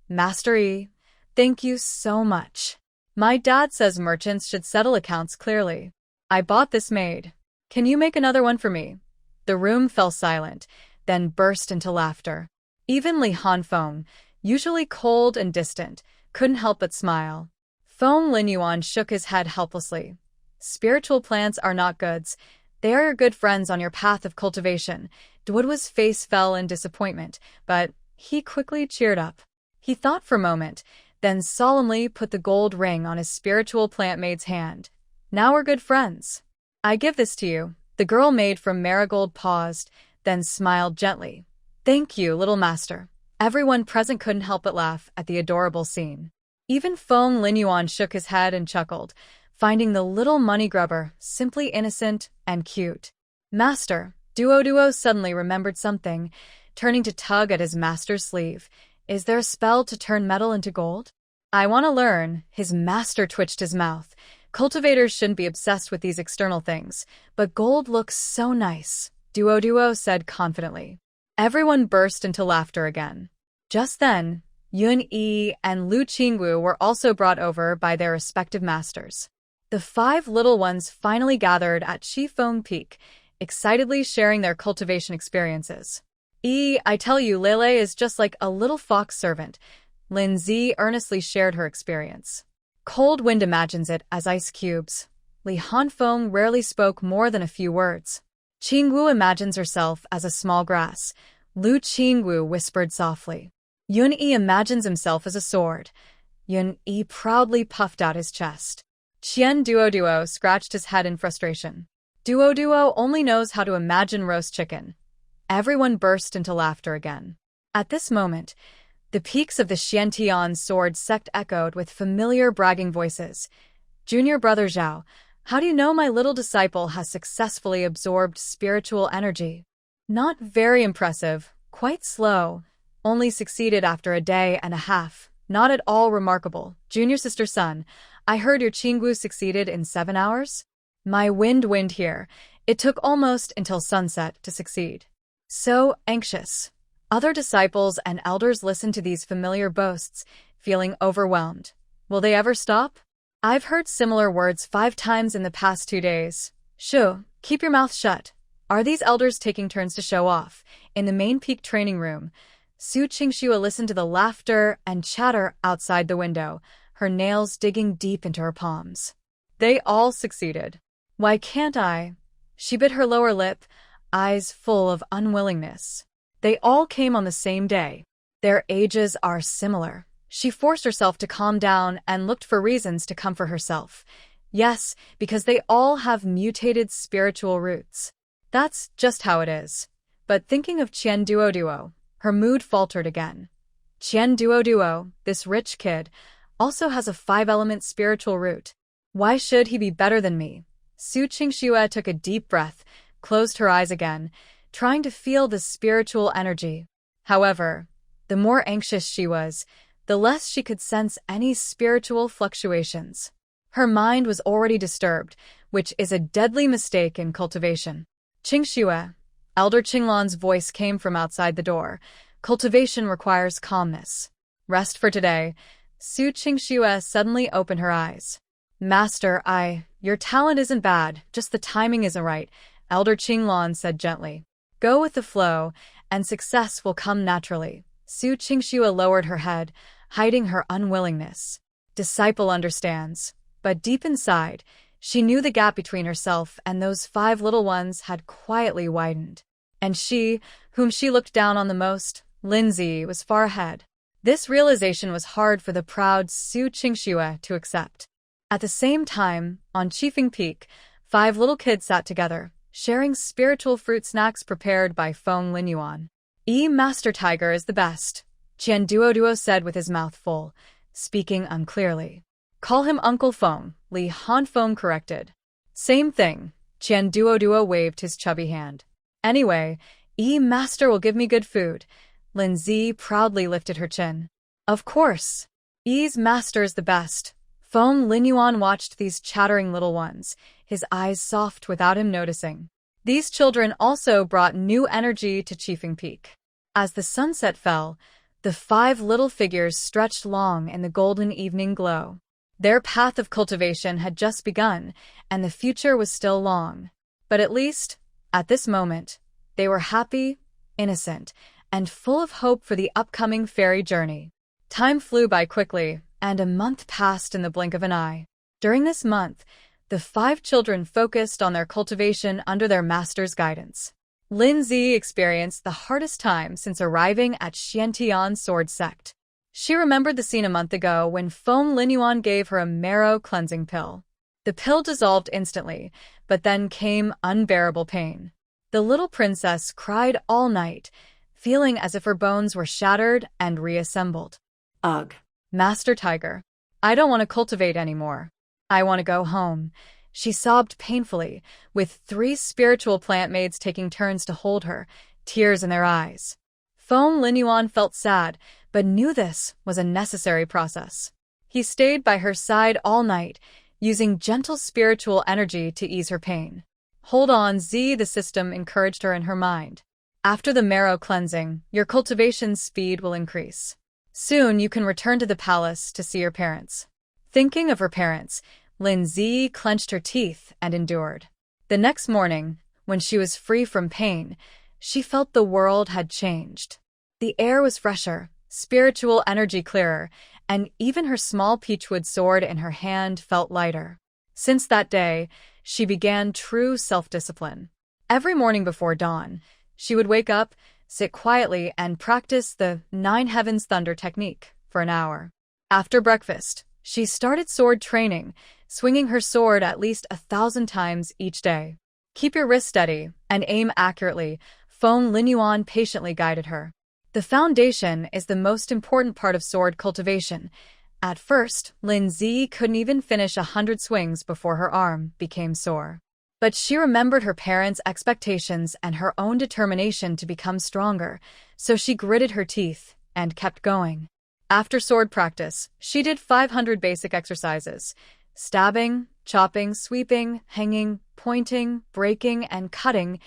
Master Yi, thank you so much. My dad says merchants should settle accounts clearly. I bought this made. Can you make another one for me? The room fell silent, then burst into laughter. Even Li Hanfeng, usually cold and distant, couldn't help but smile. Feng Linyuan shook his head helplessly. Spiritual plants are not goods. They are your good friends on your path of cultivation. Duoduo's face fell in disappointment, but he quickly cheered up. He thought for a moment, then solemnly put the gold ring on his spiritual plant mate's hand. Now we're good friends. I give this to you. The girl made from marigold paused, then smiled gently. Thank you, little master. Everyone present couldn't help but laugh at the adorable scene. Even Feng Linyuan shook his head and chuckled, finding the little money grubber simply innocent and cute. Master, Duo suddenly remembered something, turning to tug at his master's sleeve. Is there a spell to turn metal into gold? I want to learn. His master twitched his mouth. Cultivators shouldn't be obsessed with these external things, but gold looks so nice, Duo said confidently. Everyone burst into laughter again. Just then, Yun Yi and Lu Qingxue were also brought over by their respective masters. The 5 little ones finally gathered at Shifeng Peak, excitedly sharing their cultivation experiences. I tell you, Lele is just like a little fox servant. Lin Zi earnestly shared her experience. Cold wind imagines it as ice cubes. Li Hanfeng rarely spoke more than a few words. Qingxue imagines herself as a small grass. Lu Qingxue whispered softly. Yun Yi imagines himself as a sword. Yun Yi proudly puffed out his chest. Qian Duo scratched his head in frustration. Duo only knows how to imagine roast chicken. Everyone burst into laughter again. At this moment, the peaks of the Xiantian sword sect echoed with familiar bragging voices. Junior brother Zhao, how do you know my little disciple has successfully absorbed spiritual energy? Not very impressive, quite slow. Only succeeded after a day and a half. Not at all remarkable. Junior sister son, I heard your Qingxue succeeded in 7 hours? My wind here. It took almost until sunset to succeed. So anxious. Other disciples and elders listened to these familiar boasts, feeling overwhelmed. Will they ever stop? I've heard similar words 5 times in the past 2 days. Shu, keep your mouth shut. Are these elders taking turns to show off? In the main peak training room, Su Qingxue listened to the laughter and chatter outside the window. her nails digging deep into her palms. They all succeeded. Why can't I? She bit her lower lip, eyes full of unwillingness. They all came on the same day. Their ages are similar. She forced herself to calm down and looked for reasons to comfort herself. Yes, because they all have mutated spiritual roots. That's just how it is. But thinking of Qian Duo, her mood faltered again. Qian Duo, this rich kid, also has a 5-element spiritual root. Why should he be better than me? Qingxue took a deep breath, closed her eyes again, trying to feel the spiritual energy. However, the more anxious she was, the less she could sense any spiritual fluctuations. Her mind was already disturbed, which is a deadly mistake in cultivation. Qingxue, Elder Qinglan's voice came from outside the door. Cultivation requires calmness. Rest for today. Qingxue suddenly opened her eyes. Master, your talent isn't bad, just the timing isn't right, Elder Qinglan said gently. Go with the flow, and success will come naturally. Qingxue lowered her head, hiding her unwillingness. Disciple understands. But deep inside, she knew the gap between herself and those 5 little ones had quietly widened. And she, whom she looked down on the most, Lindsay, was far ahead. This realization was hard for the proud Qingxue to accept. At the same time, on Qifeng Peak, 5 little kids sat together, sharing spiritual fruit snacks prepared by Feng Linyuan. Master Tiger is the best, Qian Duo said with his mouth full, speaking unclearly. Call him Uncle Feng, Li Hanfeng corrected. Same thing, Qian Duo waved his chubby hand. Anyway, Master will give me good food. Lindsay proudly lifted her chin. Of course. Master is the best. Feng Linyuan watched these chattering little ones, his eyes soft without him noticing. These children also brought new energy to Qifeng Peak. As the sunset fell, the 5 little figures stretched long in the golden evening glow. Their path of cultivation had just begun, and the future was still long. But at least, at this moment, they were happy, innocent, and full of hope for the upcoming fairy journey. Time flew by quickly, and a month passed in the blink of an eye. During this month, the 5 children focused on their cultivation under their master's guidance. Lindsay experienced the hardest time since arriving at Xiantian Sword Sect. She remembered the scene a month ago when Feng Linyuan gave her a marrow cleansing pill. The pill dissolved instantly, but then came unbearable pain. The little princess cried all night, feeling as if her bones were shattered and reassembled. Ugh. Master Tiger, I don't want to cultivate anymore. I want to go home. She sobbed painfully, with 3 spiritual plant maids taking turns to hold her, tears in their eyes. Feng Linyuan felt sad, but knew this was a necessary process. He stayed by her side all night, using gentle spiritual energy to ease her pain. Hold on, the system encouraged her in her mind. After the marrow cleansing, your cultivation speed will increase. Soon you can return to the palace to see your parents. Thinking of her parents, Lindsay clenched her teeth and endured. The next morning, when she was free from pain, she felt the world had changed. The air was fresher, spiritual energy clearer, and even her small peachwood sword in her hand felt lighter. Since that day, she began true self-discipline. Every morning before dawn, she would wake up, sit quietly, and practice the 9 Heavens Thunder technique for an hour. After breakfast, she started sword training, swinging her sword at least 1,000 times each day. Keep your wrist steady and aim accurately, Feng Linyuan patiently guided her. The foundation is the most important part of sword cultivation. At first, Lindsay couldn't even finish 100 swings before her arm became sore. But she remembered her parents' expectations and her own determination to become stronger, so she gritted her teeth and kept going. After sword practice, she did 500 basic exercises: stabbing, chopping, sweeping, hanging, pointing, breaking, and cutting,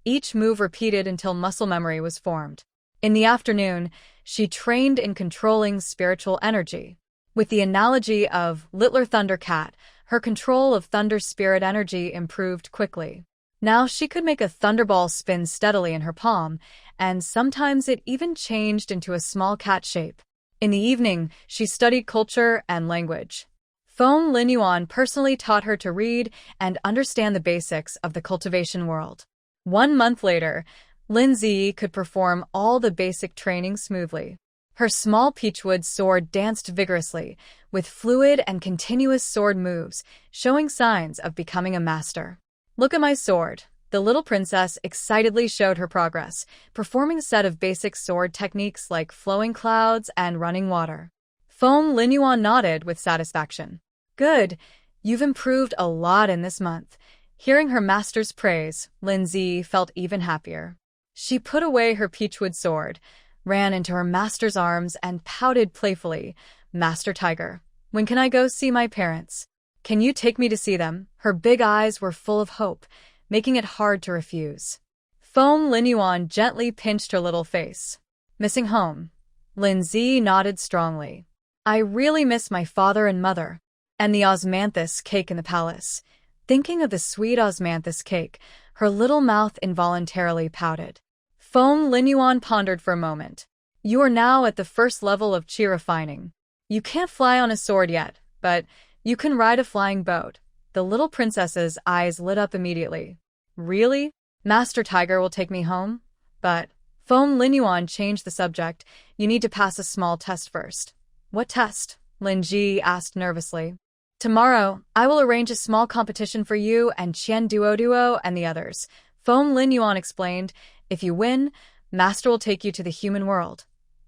each move repeated until muscle memory was formed. In the afternoon, she trained in controlling spiritual energy. With the analogy of Littler Thunder Cat, her control of thunder spirit energy improved quickly. Now she could make a thunderball spin steadily in her palm, and sometimes it even changed into a small cat shape. In the evening, she studied culture and language. Feng Linyuan personally taught her to read and understand the basics of the cultivation world. 1 month later, Lin Ziyi could perform all the basic training smoothly. Her small peachwood sword danced vigorously, with fluid and continuous sword moves, showing signs of becoming a master. "Look at my sword," the little princess excitedly showed her progress, performing a set of basic sword techniques like flowing clouds and running water. Feng Linyuan nodded with satisfaction. "Good, you've improved a lot in this month." Hearing her master's praise, Lin Ziyi felt even happier. She put away her peachwood sword, ran into her master's arms, and pouted playfully. "Master Tiger, when can I go see my parents? Can you take me to see them?" Her big eyes were full of hope, making it hard to refuse. Feng Linyuan gently pinched her little face. "Missing home?" Lin Ziyi nodded strongly. "I really miss my father and mother. And the osmanthus cake in the palace." Thinking of the sweet osmanthus cake, her little mouth involuntarily pouted. Feng Linyuan pondered for a moment. "You are now at the first level of qi refining. You can't fly on a sword yet, but you can ride a flying boat." The little princess's eyes lit up immediately. "Really? Master Tiger will take me home?" "But..." Feng Linyuan changed the subject. "You need to pass a small test first." "What test?" Lin Ji asked nervously. "Tomorrow, I will arrange a small competition for you and Qian Duo and the others," Feng Linyuan explained. "If you win, Master will take you to the human world."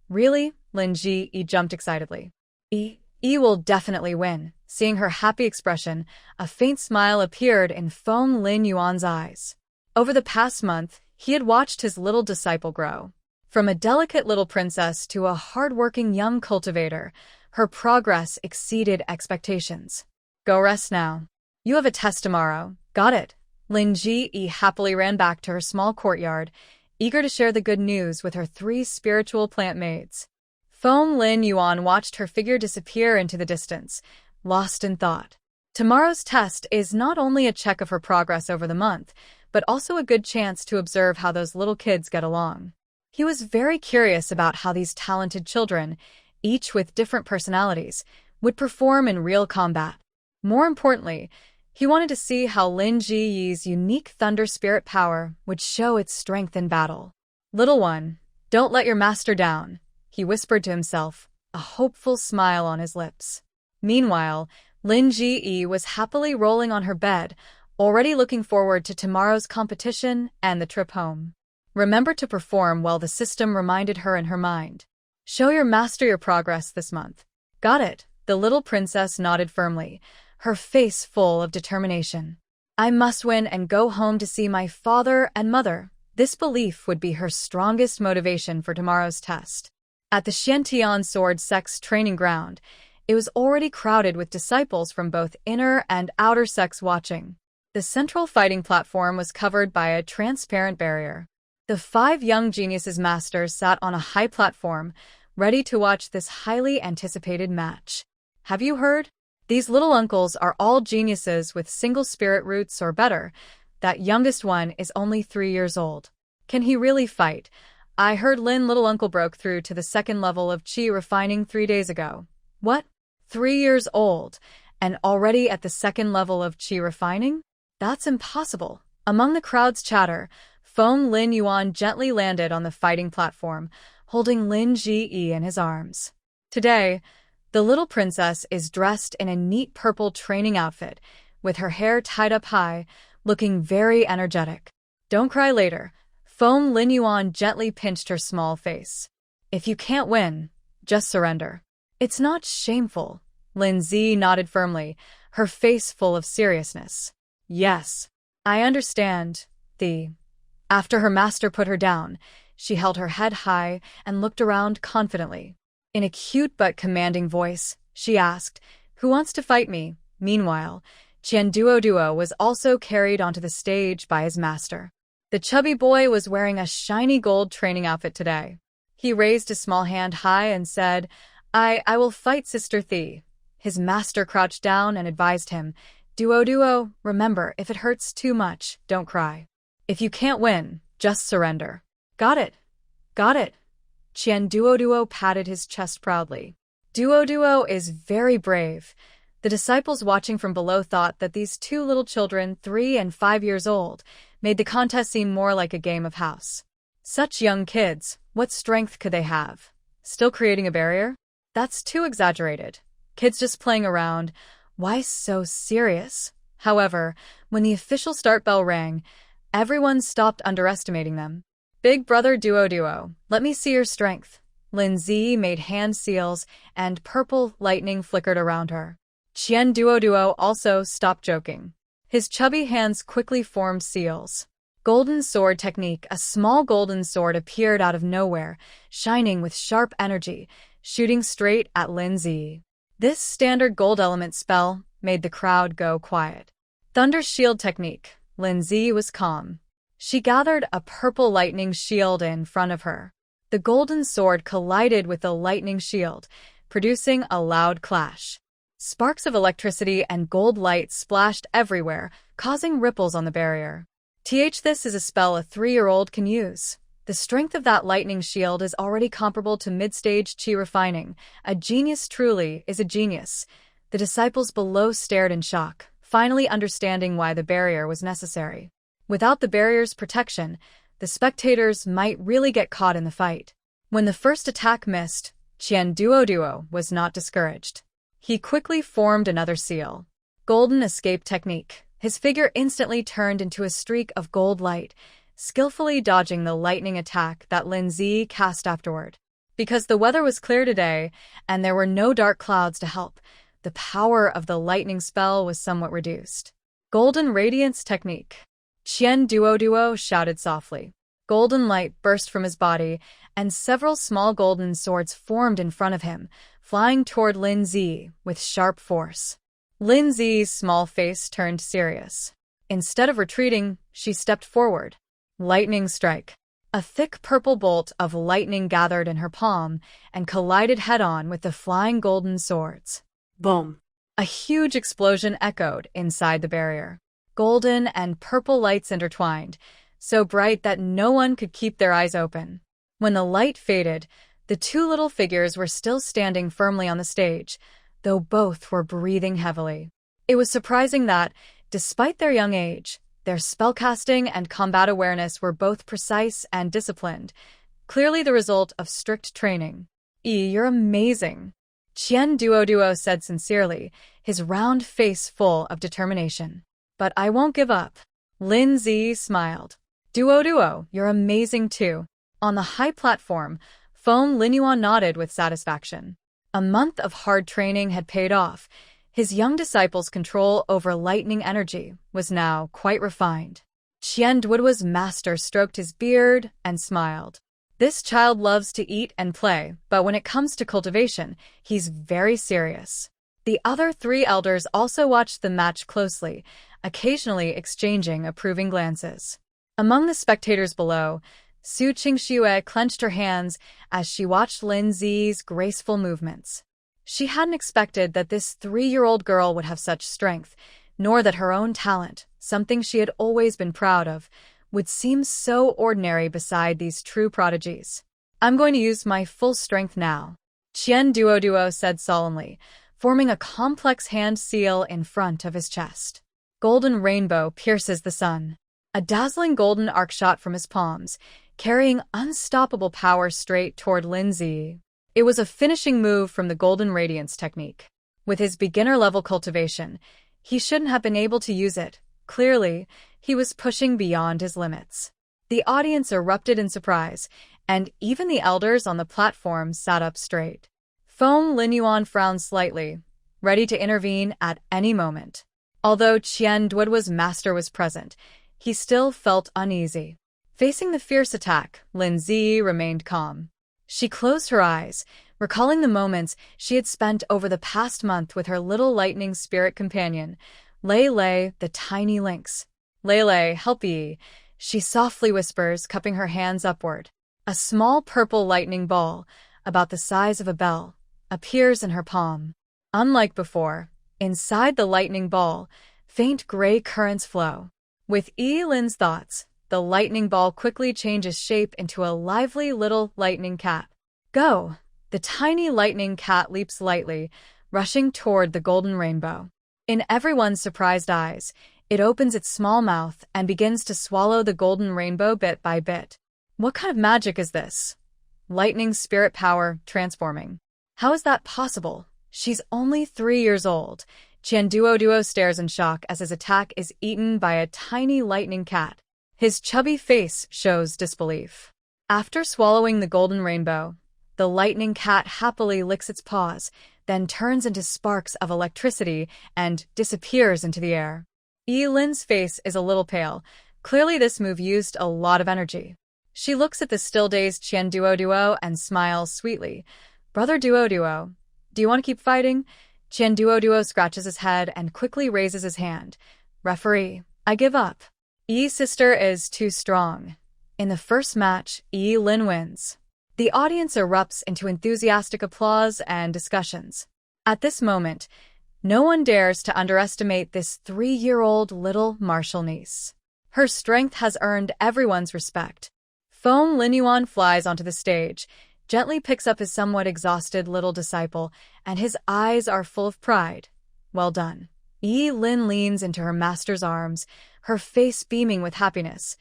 "Really?" Lin Ji jumped excitedly. "E will definitely win." Seeing her happy expression, a faint smile appeared in Feng Linyuan's eyes. Over the past month, he had watched his little disciple grow. From a delicate little princess to a hard-working young cultivator, her progress exceeded expectations. "Go rest now. You have a test tomorrow." "Got it." Lin Ji happily ran back to her small courtyard, eager to share the good news with her 3 spiritual plant maids. Feng Linyuan watched her figure disappear into the distance, lost in thought. Tomorrow's test is not only a check of her progress over the month, but also a good chance to observe how those little kids get along. He was very curious about how these talented children, each with different personalities, would perform in real combat. More importantly, he wanted to see how Lin Jiyi's unique thunder spirit power would show its strength in battle. "Little one, don't let your master down," he whispered to himself, a hopeful smile on his lips. Meanwhile, Lin Ji was happily rolling on her bed, already looking forward to tomorrow's competition and the trip home. Remember to perform well, the system reminded her in her mind. "Show your master your progress this month." "Got it." The little princess nodded firmly, her face full of determination. "I must win and go home to see my father and mother." This belief would be her strongest motivation for tomorrow's test. At the Xiantian Sword Sect's training ground, it was already crowded with disciples from both inner and outer sects watching. The central fighting platform was covered by a transparent barrier. The 5 young geniuses masters sat on a high platform, ready to watch this highly anticipated match. "Have you heard? These little uncles are all geniuses with single spirit roots or better. That youngest one is only 3 years old. Can he really fight? I heard Lin little uncle broke through to the 2nd level of qi refining 3 days ago." "What? 3 years old, and already at the 2nd level of qi refining? That's impossible." Among the crowd's chatter, Feng Linyuan gently landed on the fighting platform, holding Lin Ji in his arms. Today, the little princess is dressed in a neat purple training outfit, with her hair tied up high, looking very energetic. "Don't cry later." Feng Linyuan gently pinched her small face. "If you can't win, just surrender." "It's not shameful." Lin Zi nodded firmly, her face full of seriousness. "Yes, I understand." After her master put her down, she held her head high and looked around confidently. In a cute but commanding voice, she asked, "Who wants to fight me?" Meanwhile, Qian Duo was also carried onto the stage by his master. The chubby boy was wearing a shiny gold training outfit today. He raised a small hand high and said, I will fight Sister Thi." His master crouched down and advised him, Duo, remember, if it hurts too much, don't cry. If you can't win, just surrender." Got it. Duo patted his chest proudly. Duo is very brave. The disciples watching from below thought that these two little children, 3 and 5 years old, made the contest seem more like a game of house. Such young kids, what strength could they have? Still creating a barrier? That's too exaggerated. Kids just playing around. Why so serious? However, when the official start bell rang, everyone stopped underestimating them. Big brother Duo, let me see your strength. Lin Zi made hand seals, and purple lightning flickered around her. Duo also stopped joking. His chubby hands quickly formed seals. Golden sword technique. A small golden sword appeared out of nowhere, shining with sharp energy, shooting straight at Lin Zi. This standard gold element spell made the crowd go quiet. Thunder shield technique. Lin Zi was calm. She gathered a purple lightning shield in front of her. The golden sword collided with the lightning shield, producing a loud clash. Sparks of electricity and gold light splashed everywhere, causing ripples on the barrier. This is a spell a 3-year-old can use. The strength of that lightning shield is already comparable to mid-stage chi refining. A genius truly is a genius. The disciples below stared in shock, finally understanding why the barrier was necessary. Without the barrier's protection, the spectators might really get caught in the fight. When the first attack missed, Duo was not discouraged. He quickly formed another seal. Golden escape technique. His figure instantly turned into a streak of gold light, skillfully dodging the lightning attack that Lin Zi cast afterward. Because the weather was clear today, and there were no dark clouds to help, the power of the lightning spell was somewhat reduced. Golden radiance technique. Duo shouted softly. Golden light burst from his body, and several small golden swords formed in front of him, flying toward Lin Zi with sharp force. Lin Zi's small face turned serious. Instead of retreating, she stepped forward. Lightning strike. A thick purple bolt of lightning gathered in her palm and collided head-on with the flying golden swords. Boom. A huge explosion echoed inside the barrier. Golden and purple lights intertwined, so bright that no one could keep their eyes open. When the light faded, the two little figures were still standing firmly on the stage, though both were breathing heavily. It was surprising that, despite their young age, their spellcasting and combat awareness were both precise and disciplined, clearly the result of strict training. You're amazing, Duo said sincerely, his round face full of determination. But I won't give up. Lin Zi smiled. Duo, you're amazing too. On the high platform, Feng Linyuan nodded with satisfaction. A month of hard training had paid off. His young disciple's control over lightning energy was now quite refined. Duo's master stroked his beard and smiled. This child loves to eat and play, but when it comes to cultivation, he's very serious. The other 3 elders also watched the match closely, occasionally exchanging approving glances. Among the spectators below, Qingxue clenched her hands as she watched Lin Zi's graceful movements. She hadn't expected that this 3-year-old girl would have such strength, nor that her own talent, something she had always been proud of, would seem so ordinary beside these true prodigies. I'm going to use my full strength now, Duo said solemnly, forming a complex hand seal in front of his chest. Golden rainbow pierces the sun. A dazzling golden arc shot from his palms, carrying unstoppable power straight toward Lin Zi. It was a finishing move from the golden radiance technique. With his beginner-level cultivation, he shouldn't have been able to use it. Clearly, he was pushing beyond his limits. The audience erupted in surprise, and even the elders on the platform sat up straight. Feng Linyuan frowned slightly, ready to intervene at any moment. Although Duo's master was present, he still felt uneasy. Facing the fierce attack, Lin Zi remained calm. She closed her eyes, recalling the moments she had spent over the past month with her little lightning spirit companion, Lei, the tiny lynx. Lei, help ye, she softly whispers, cupping her hands upward. A small purple lightning ball, about the size of a bell, appears in her palm. Unlike before, inside the lightning ball, faint gray currents flow. With Lin's thoughts, the lightning ball quickly changes shape into a lively little lightning cat. Go! The tiny lightning cat leaps lightly, rushing toward the golden rainbow. In everyone's surprised eyes, it opens its small mouth and begins to swallow the golden rainbow bit by bit. What kind of magic is this? Lightning spirit power transforming. How is that possible? She's only 3 years old. Qianduoduo stares in shock as his attack is eaten by a tiny lightning cat. His chubby face shows disbelief. After swallowing the golden rainbow, the lightning cat happily licks its paws, then turns into sparks of electricity and disappears into the air. Lin's face is a little pale. Clearly this move used a lot of energy. She looks at the still-dazed Qianduoduo and smiles sweetly. Brother Duoduo, do you want to keep fighting? Qianduoduo scratches his head and quickly raises his hand. Referee, I give up. Sister is too strong. In the first match, Lin wins. The audience erupts into enthusiastic applause and discussions. At this moment, no one dares to underestimate this 3-year-old little martial niece. Her strength has earned everyone's respect. Feng Linyuan flies onto the stage, gently picks up his somewhat exhausted little disciple, and his eyes are full of pride. Well done. Lin leans into her master's arms, her face beaming with happiness.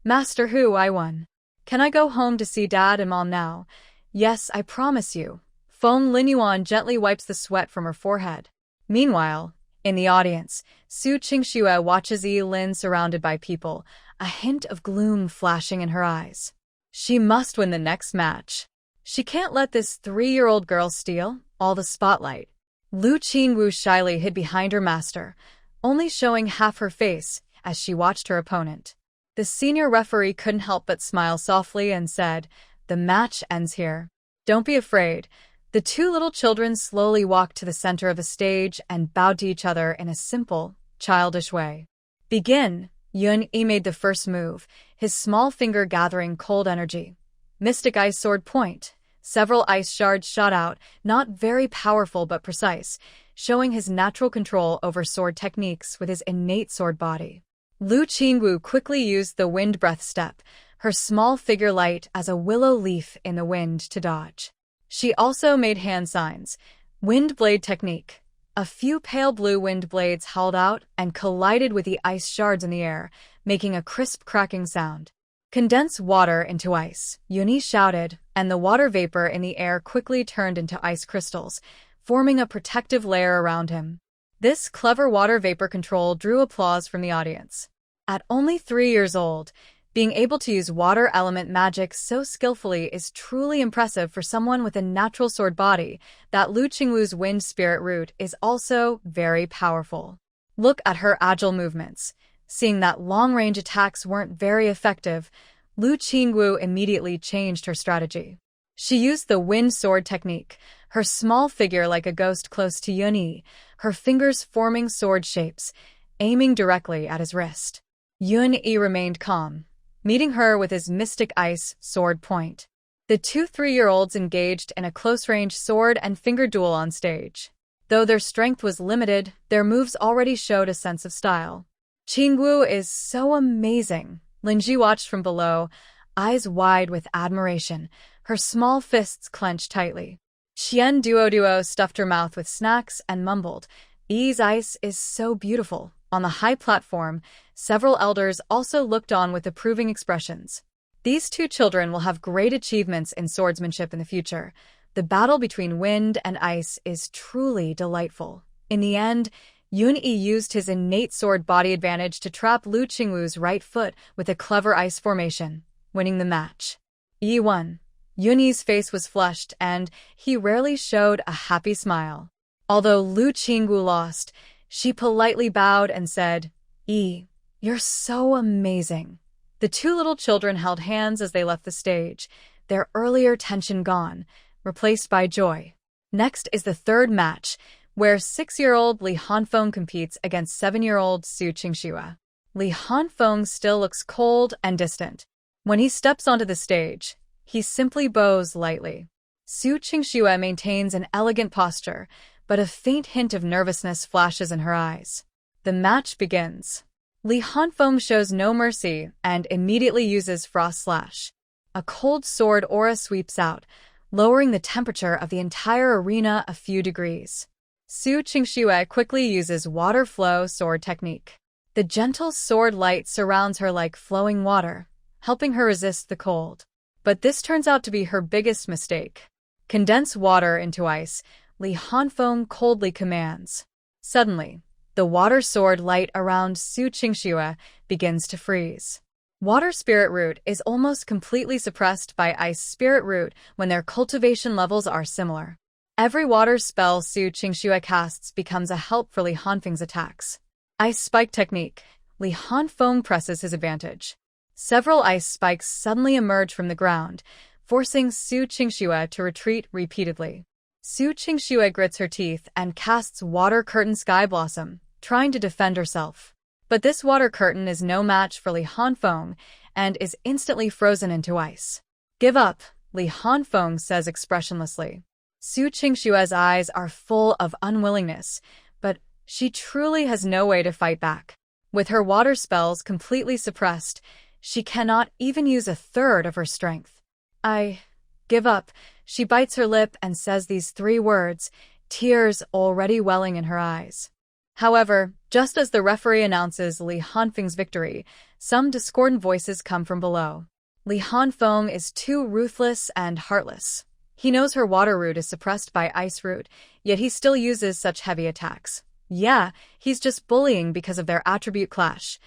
Master Hu, I won. Can I go home to see Dad and Mom now? Yes, I promise you. Feng Linyuan gently wipes the sweat from her forehead. Meanwhile, in the audience, Su Qingxue watches Lin surrounded by people, a hint of gloom flashing in her eyes. She must win the next match. She can't let this 3-year-old girl steal all the spotlight. Lu Qingwu shyly hid behind her master, only showing half her face as she watched her opponent. The senior referee couldn't help but smile softly and said, "The match ends here. Don't be afraid." The two little children slowly walked to the center of the stage and bowed to each other in a simple, childish way. Begin. Yun-Yi made the first move, his small finger gathering cold energy. Mystic Ice Sword Point. Several ice shards shot out, not very powerful but precise, showing his natural control over sword techniques with his innate sword body. Lu Qingwu quickly used the wind breath step, her small figure light as a willow leaf in the wind to dodge. She also made hand signs. Wind blade technique. A few pale blue wind blades howled out and collided with the ice shards in the air, making a crisp cracking sound. Condense water into ice, Yuni shouted, and the water vapor in the air quickly turned into ice crystals, forming a protective layer around him. This clever water vapor control drew applause from the audience. At only 3 years old, being able to use water element magic so skillfully is truly impressive for someone with a natural sword body. That Lu Qingwu's wind spirit root is also very powerful. Look at her agile movements. Seeing that long-range attacks weren't very effective, Lu Qingwu immediately changed her strategy. She used the wind sword technique, her small figure like a ghost close to Yun-Yi, her fingers forming sword shapes, aiming directly at his wrist. Yun-Yi remained calm, meeting her with his Mystic Ice Sword Point. The two 3-year-olds engaged in a close-range sword and finger duel on stage. Though their strength was limited, their moves already showed a sense of style. Qingwu is so amazing. Linji watched from below, eyes wide with admiration, her small fists clenched tightly. Qianduoduo stuffed her mouth with snacks and mumbled, "Yi's ice is so beautiful." On the high platform, several elders also looked on with approving expressions. These two children will have great achievements in swordsmanship in the future. The battle between wind and ice is truly delightful. In the end, Yun-Yi used his innate sword body advantage to trap Lu Qingwu's right foot with a clever ice formation, winning the match. Yi won. Yun-Yi's face was flushed, and he rarely showed a happy smile. Although Lu Qingwu lost, she politely bowed and said, "Yi, you're so amazing." The two little children held hands as they left the stage, their earlier tension gone, replaced by joy. Next is the third match, where 6-year-old Li Hanfeng competes against 7-year-old Su Qingxue. Li Hanfeng still looks cold and distant. When he steps onto the stage, he simply bows lightly. Su Qingxue maintains an elegant posture, but a faint hint of nervousness flashes in her eyes. The match begins. Li Hanfeng shows no mercy and immediately uses Frost Slash. A cold sword aura sweeps out, lowering the temperature of the entire arena a few degrees. Qingxue quickly uses water flow sword technique. The gentle sword light surrounds her like flowing water, helping her resist the cold. But this turns out to be her biggest mistake. Condense water into ice, Li Hanfeng coldly commands. Suddenly, the water sword light around Qingxue begins to freeze. Water spirit root is almost completely suppressed by ice spirit root when their cultivation levels are similar. Every water spell Qingxue casts becomes a help for Li Hanfeng's attacks. Ice spike technique. Li Hanfeng presses his advantage. Several ice spikes suddenly emerge from the ground, forcing Qingxue to retreat repeatedly. Qingxue grits her teeth and casts Water Curtain Sky Blossom, trying to defend herself. But this water curtain is no match for Li Hanfeng and is instantly frozen into ice. Give up, Li Hanfeng says expressionlessly. Qingxue's eyes are full of unwillingness, but she truly has no way to fight back. With her water spells completely suppressed, she cannot even use a third of her strength. I give up. She bites her lip and says these 3 words, tears already welling in her eyes. However, just as the referee announces Li Hanfeng's victory, some discordant voices come from below. Li Hanfeng is too ruthless and heartless. He knows her water root is suppressed by ice root, yet he still uses such heavy attacks. Yeah, he's just bullying because of their attribute clash.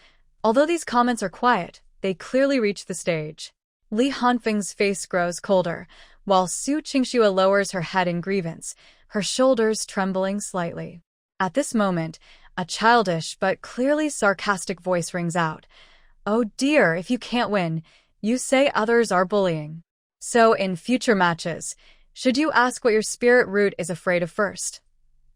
Although these comments are quiet, they clearly reach the stage. Li Hanfeng's face grows colder, while Qingxue lowers her head in grievance, her shoulders trembling slightly. At this moment, a childish but clearly sarcastic voice rings out. Oh dear, if you can't win, you say others are bullying. So in future matches, should you ask what your spirit root is afraid of first?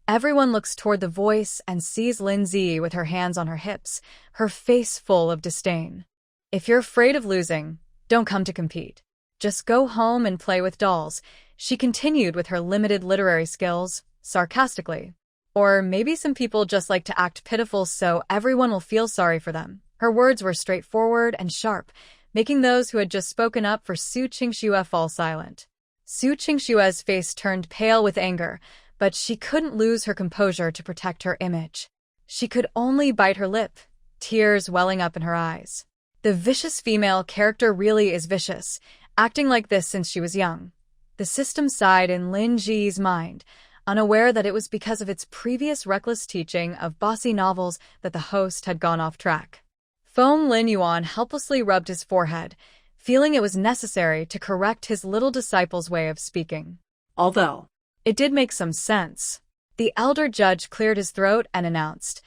Everyone looks toward the voice and sees Lin Zi with her hands on her hips, her face full of disdain. If you're afraid of losing, don't come to compete. Just go home and play with dolls, she continued with her limited literary skills, sarcastically. Or maybe some people just like to act pitiful so everyone will feel sorry for them. Her words were straightforward and sharp, making those who had just spoken up for Qingxue fall silent. Qingxue's face turned pale with anger, but she couldn't lose her composure to protect her image. She could only bite her lip, tears welling up in her eyes. The vicious female character really is vicious, acting like this since she was young. The system sighed in Lin Ji's mind, unaware that it was because of its previous reckless teaching of bossy novels that the host had gone off track. Feng Lin Yuan helplessly rubbed his forehead, feeling it was necessary to correct his little disciple's way of speaking. Although it did make some sense. The elder judge cleared his throat and announced,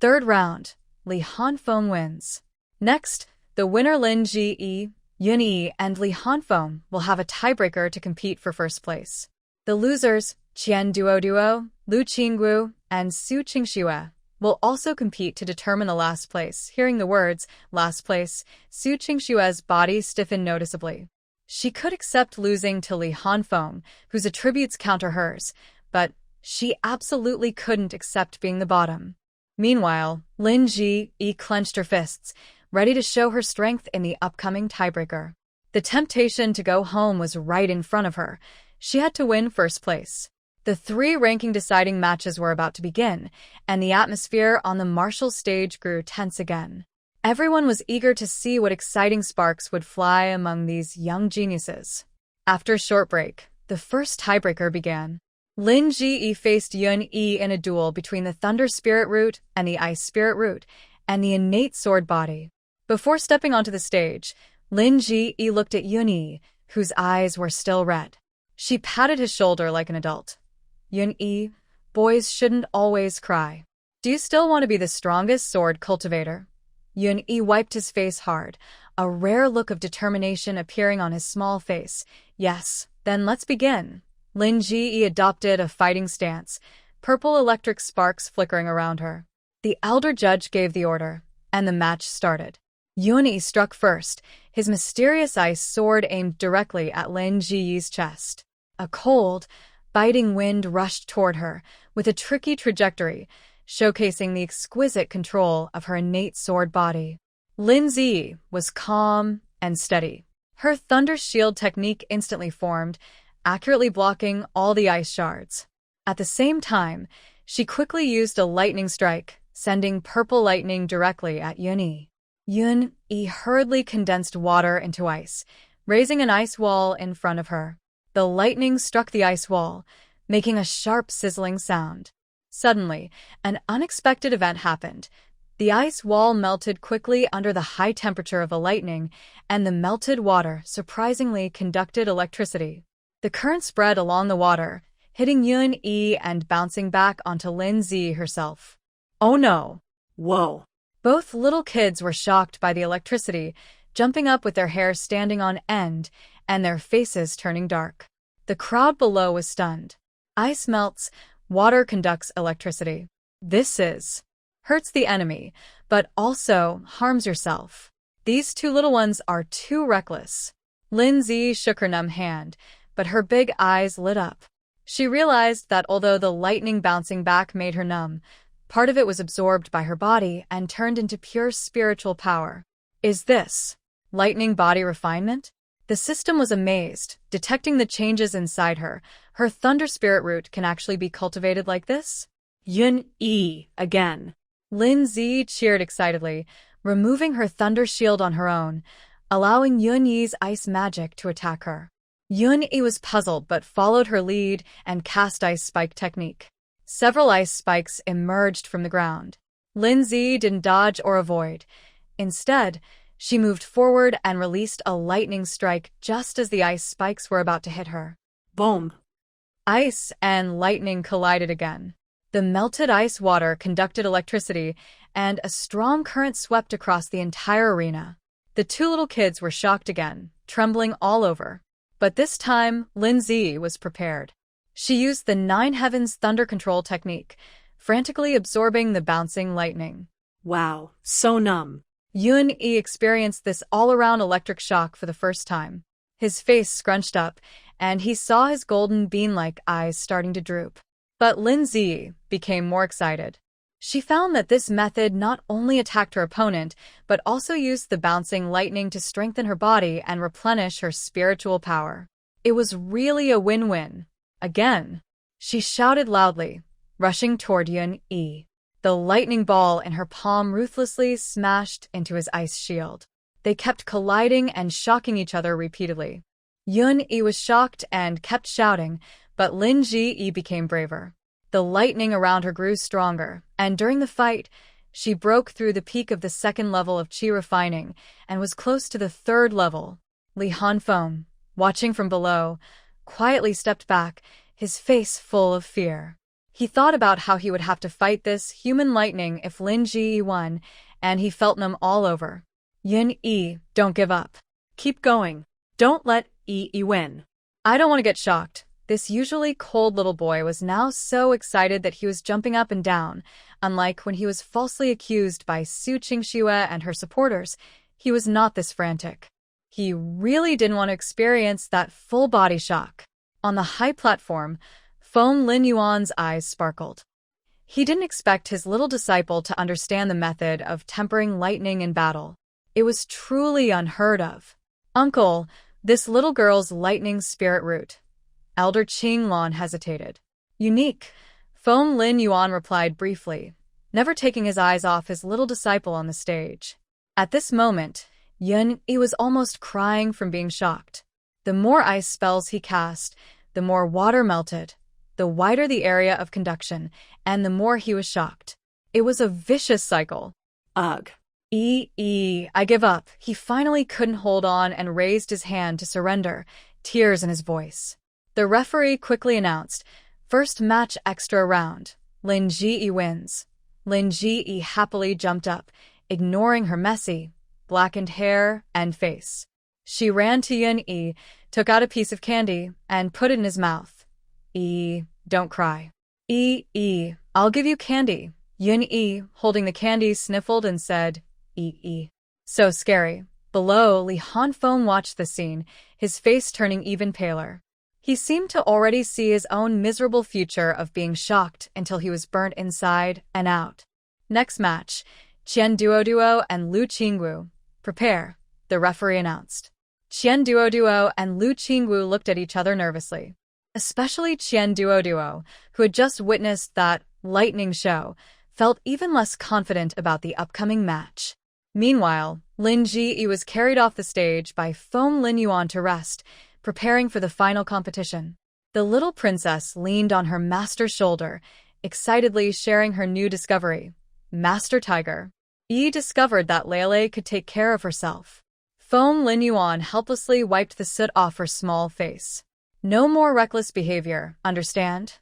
3rd round, Li Hanfeng wins. Next, the winner Lin Ji, Yun Yi, and Li Hanfeng will have a tiebreaker to compete for first place. The losers, Qian Duo, Lu Qingwu, and Qingxue, will also compete to determine the last place. Hearing the words, last place, Qingxue's body stiffened noticeably. She could accept losing to Li Hanfeng, whose attributes counter hers, but she absolutely couldn't accept being the bottom. Meanwhile, Lin Ji clenched her fists, ready to show her strength in the upcoming tiebreaker. The temptation to go home was right in front of her. She had to win first place. The 3 ranking deciding matches were about to begin, and the atmosphere on the martial stage grew tense again. Everyone was eager to see what exciting sparks would fly among these young geniuses. After a short break, the first tiebreaker began. Lin Ji faced Yun Yi in a duel between the Thunder Spirit Root and the Ice Spirit Root, and the innate sword body. Before stepping onto the stage, Lin Ji looked at Yun Yi, whose eyes were still red. She patted his shoulder like an adult. Yun Yi, boys shouldn't always cry. Do you still want to be the strongest sword cultivator? Yun Yi wiped his face hard, a rare look of determination appearing on his small face. Yes, then let's begin. Lin Ji adopted a fighting stance, purple electric sparks flickering around her. The elder judge gave the order, and the match started. Yun Yi struck first, his mysterious ice sword aimed directly at Lin Ji's chest. A cold, biting wind rushed toward her, with a tricky trajectory, showcasing the exquisite control of her innate sword body. Lin Zi was calm and steady. Her Thunder Shield technique instantly formed, accurately blocking all the ice shards. At the same time, she quickly used a lightning strike, sending purple lightning directly at Yun-yi. Yun-yi hurriedly condensed water into ice, raising an ice wall in front of her. The lightning struck the ice wall, making a sharp sizzling sound. Suddenly, an unexpected event happened. The ice wall melted quickly under the high temperature of the lightning, and the melted water surprisingly conducted electricity. The current spread along the water, hitting Yun-yi and bouncing back onto Lin-zi herself. Oh no! Whoa. Both little kids were shocked by the electricity, jumping up with their hair standing on end and their faces turning dark. The crowd below was stunned. Ice melts, water conducts electricity. This hurts the enemy, but also harms yourself. These two little ones are too reckless. Lin-zi shook her numb hand, but her big eyes lit up. She realized that although the lightning bouncing back made her numb, part of it was absorbed by her body and turned into pure spiritual power. Is this lightning body refinement? The system was amazed, detecting the changes inside her. Her thunder spirit root can actually be cultivated like this? Yun-yi, again. Lin-zi cheered excitedly, removing her thunder shield on her own, allowing Yun-yi's ice magic to attack her. Yun-yi was puzzled but followed her lead and cast ice spike technique. Several ice spikes emerged from the ground. Lin-zi didn't dodge or avoid. Instead, she moved forward and released a lightning strike just as the ice spikes were about to hit her. Boom. Ice and lightning collided again. The melted ice water conducted electricity, and a strong current swept across the entire arena. The two little kids were shocked again, trembling all over. But this time, Lin-zi was prepared. She used the Nine Heavens Thunder Control technique, frantically absorbing the bouncing lightning. Wow, so numb. Yun-yi experienced this all-around electric shock for the first time. His face scrunched up, and he saw his golden bean-like eyes starting to droop. But Lin-zi became more excited. She found that this method not only attacked her opponent, but also used the bouncing lightning to strengthen her body and replenish her spiritual power. It was really a win-win. Again, she shouted loudly, rushing toward Yun-yi. The lightning ball in her palm ruthlessly smashed into his ice shield. They kept colliding and shocking each other repeatedly. Yun-yi was shocked and kept shouting, but Lin-zi became braver. The lightning around her grew stronger, and during the fight, she broke through the peak of the second level of qi refining and was close to the third level. Li Hanfeng, watching from below, quietly stepped back, his face full of fear. He thought about how he would have to fight this human lightning if Lin-zi won, and he felt numb all over. Yun-yi, don't give up. Keep going. Don't let Yi win. I don't want to get shocked. This usually cold little boy was now so excited that he was jumping up and down. Unlike when he was falsely accused by Su Qingxue and her supporters, he was not this frantic. He really didn't want to experience that full body shock. On the high platform, Feng Lin Yuan's eyes sparkled. He didn't expect his little disciple to understand the method of tempering lightning in battle. It was truly unheard of. Uncle, this little girl's lightning spirit root. Elder Qinglan hesitated. Unique, Feng Lin Yuan replied briefly, never taking his eyes off his little disciple on the stage. At this moment, Yun-yi was almost crying from being shocked. The more ice spells he cast, the more water melted, the wider the area of conduction, and the more he was shocked. It was a vicious cycle. Ugh. I give up. He finally couldn't hold on and raised his hand to surrender, tears in his voice. The referee quickly announced, first match extra round. Lin-zi wins. Lin-zi happily jumped up, ignoring her messy, blackened hair and face. She ran to Yun-yi, took out a piece of candy, and put it in his mouth. Don't cry. I'll give you candy. Yun-yi, holding the candy, sniffled and said, So scary. Below, Li Hanfeng watched the scene, his face turning even paler. He seemed to already see his own miserable future of being shocked until he was burnt inside and out. Next match, Qian Duo and Lu Qingxue. Prepare, the referee announced. Qian Duoduo and Lu Qingwu looked at each other nervously. Especially Qian Duoduo, who had just witnessed that lightning show, felt even less confident about the upcoming match. Meanwhile, Lin Ji was carried off the stage by Feng Linyuan to rest, preparing for the final competition. The little princess leaned on her master's shoulder, excitedly sharing her new discovery, Master Tiger. Yi discovered that Lele could take care of herself. Feng Linyuan helplessly wiped the soot off her small face. No more reckless behavior, understand?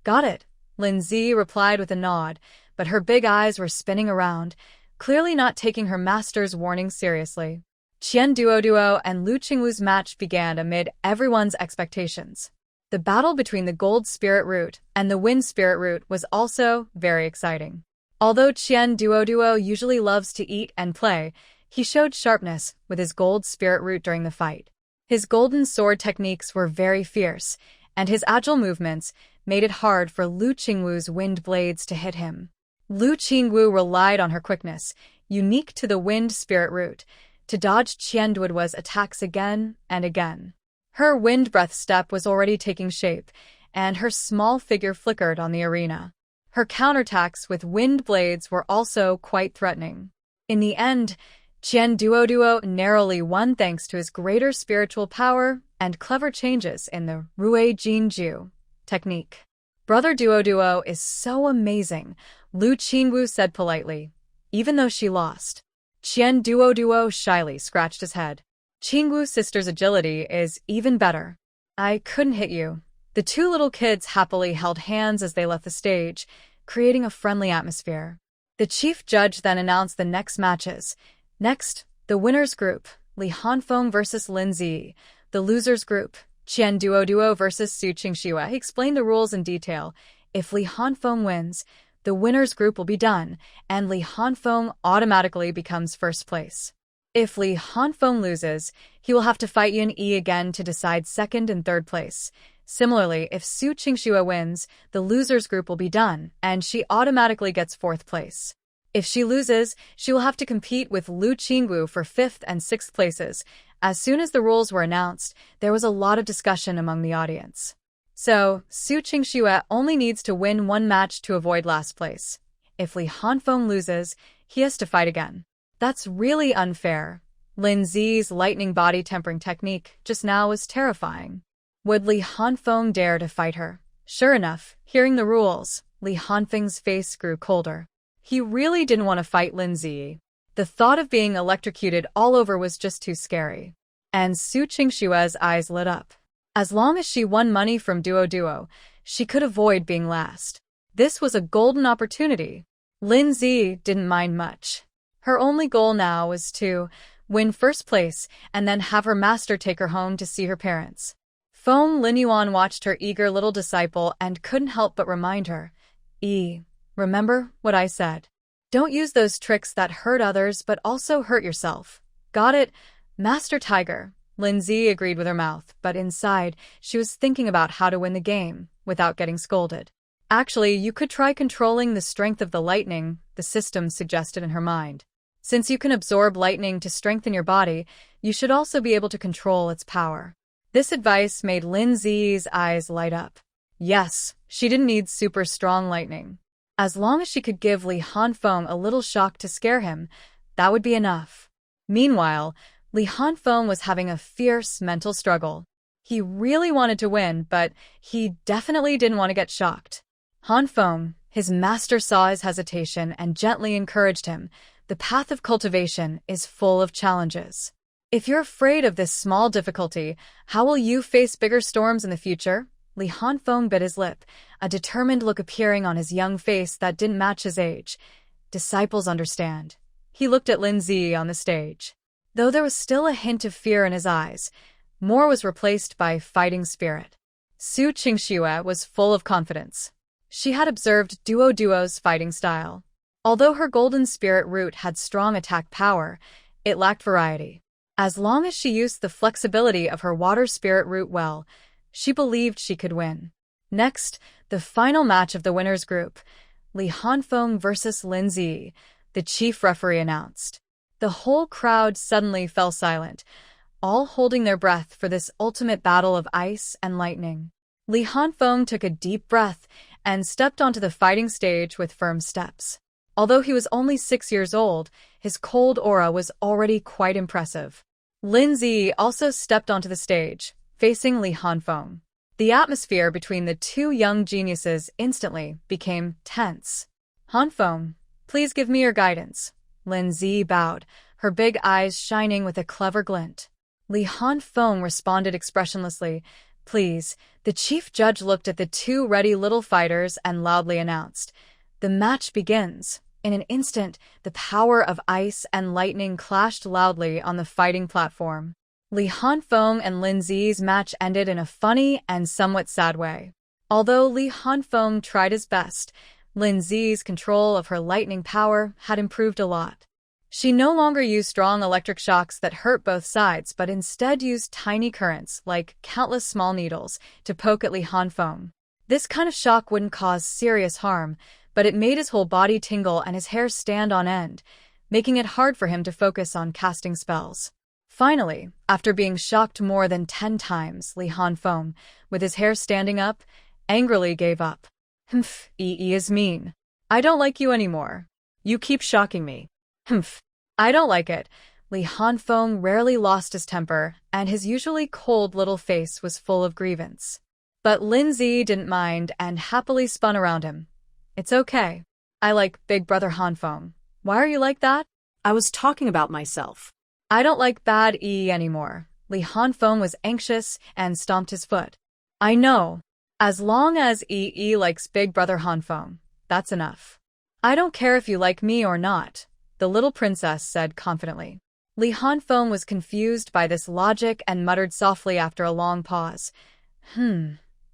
Got it, Lin Zi replied with a nod, but her big eyes were spinning around, clearly not taking her master's warning seriously. Qian Duoduo and Lu Qingwu's match began amid everyone's expectations. The battle between the Gold Spirit Root and the Wind Spirit Root was also very exciting. Although Qian Duoduo usually loves to eat and play, he showed sharpness with his Gold Spirit Root during the fight. His golden sword techniques were very fierce, and his agile movements made it hard for Lu Qingwu's wind blades to hit him. Lu Qingwu relied on her quickness, unique to the Wind Spirit Root, to dodge Qian Duoduo's attacks again and again. Her wind breath step was already taking shape, and her small figure flickered on the arena. Her counterattacks with wind blades were also quite threatening. In the end, Qian Duoduo narrowly won thanks to his greater spiritual power and clever changes in the Rue Jinju technique. Brother Duoduo is so amazing, Lu Qingwu said politely, even though she lost. Qian Duoduo shyly scratched his head. Qingwu's sister's agility is even better. I couldn't hit you. The two little kids happily held hands as they left the stage, creating a friendly atmosphere. The chief judge then announced the next matches. Next, the winners group, Li Hanfeng versus Lin Zi. The losers group, Qian Duoduo versus Su Qingxue. He explained the rules in detail. If Li Hanfeng wins, the winners group will be done, and Li Hanfeng automatically becomes first place. If Li Hanfeng loses, he will have to fight Yin Yi again to decide second and third place. Similarly, if Su Qingxue wins, the losers group will be done, and she automatically gets fourth place. If she loses, she will have to compete with Lu Qingwu for fifth and sixth places. As soon as the rules were announced, there was a lot of discussion among the audience. So, Su Qingxue only needs to win one match to avoid last place. If Li Hanfeng loses, he has to fight again. That's really unfair. Lin Zi's lightning body tempering technique just now was terrifying. Would Li Hanfeng dare to fight her? Sure enough, hearing the rules, Li Hanfeng's face grew colder. He really didn't want to fight Lin Zi. The thought of being electrocuted all over was just too scary. And Su Qingxue's eyes lit up. As long as she won money from Duoduo, she could avoid being last. This was a golden opportunity. Lin Zi didn't mind much. Her only goal now was to win first place and then have her master take her home to see her parents. Feng Linyuan watched her eager little disciple and couldn't help but remind her, remember what I said? Don't use those tricks that hurt others but also hurt yourself. Got it, Master Tiger? Lin Zi agreed with her mouth, but inside, she was thinking about how to win the game without getting scolded. Actually, you could try controlling the strength of the lightning, the system suggested in her mind. Since you can absorb lightning to strengthen your body, you should also be able to control its power. This advice made Lin Zi's eyes light up. Yes, she didn't need super strong lightning. As long as she could give Li Hanfeng a little shock to scare him, that would be enough. Meanwhile, Li Hanfeng was having a fierce mental struggle. He really wanted to win, but he definitely didn't want to get shocked. Hanfeng, his master, saw his hesitation and gently encouraged him. The path of cultivation is full of challenges. If you're afraid of this small difficulty, how will you face bigger storms in the future? Li Hanfeng bit his lip, a determined look appearing on his young face that didn't match his age. Disciples understand. He looked at Lin Zi on the stage. Though there was still a hint of fear in his eyes, more was replaced by fighting spirit. Su Qingxue was full of confidence. She had observed Duoduo's fighting style. Although her golden spirit root had strong attack power, it lacked variety. As long as she used the flexibility of her water spirit root well, she believed she could win. Next, the final match of the winners group, Li Hanfeng versus Lin Zi, the chief referee announced. The whole crowd suddenly fell silent. all holding their breath for this ultimate battle of ice and lightning. Li Hanfeng took a deep breath and stepped onto the fighting stage with firm steps. Although he was only 6 years old, his cold aura was already quite impressive. Lin Zi also stepped onto the stage, facing Li Hanfeng. The atmosphere between the two young geniuses instantly became tense. "Hanfeng, please give me your guidance." Lin Zi bowed, her big eyes shining with a clever glint. Li Hanfeng responded expressionlessly, "Please." The chief judge looked at the two ready little fighters and loudly announced, "The match begins." In an instant, the power of ice and lightning clashed loudly on the fighting platform. Li Hanfeng and Lin Zi's match ended in a funny and somewhat sad way. Although Li Hanfeng tried his best, Lin Zi's control of her lightning power had improved a lot. She no longer used strong electric shocks that hurt both sides, but instead used tiny currents, like countless small needles, to poke at Li Hanfeng. This kind of shock wouldn't cause serious harm, but it made his whole body tingle and his hair stand on end, making it hard for him to focus on casting spells. Finally, after being shocked more than 10 times, Li Hanfeng, with his hair standing up, angrily gave up. "Humph, Yi is mean. I don't like you anymore. You keep shocking me." "Humph, I don't like it." Li Hanfeng rarely lost his temper, and his usually cold little face was full of grievance. But Lin Zi didn't mind and happily spun around him. "It's okay. I like Big Brother Hanfeng. Why are you like that?" I was talking about myself. "I don't like bad Yi anymore." Li Hanfeng was anxious and stomped his foot. "I know. As long as Yi likes Big Brother Hanfeng, that's enough." "I don't care if you like me or not," the little princess said confidently. Li Hanfeng was confused by this logic and muttered softly after a long pause.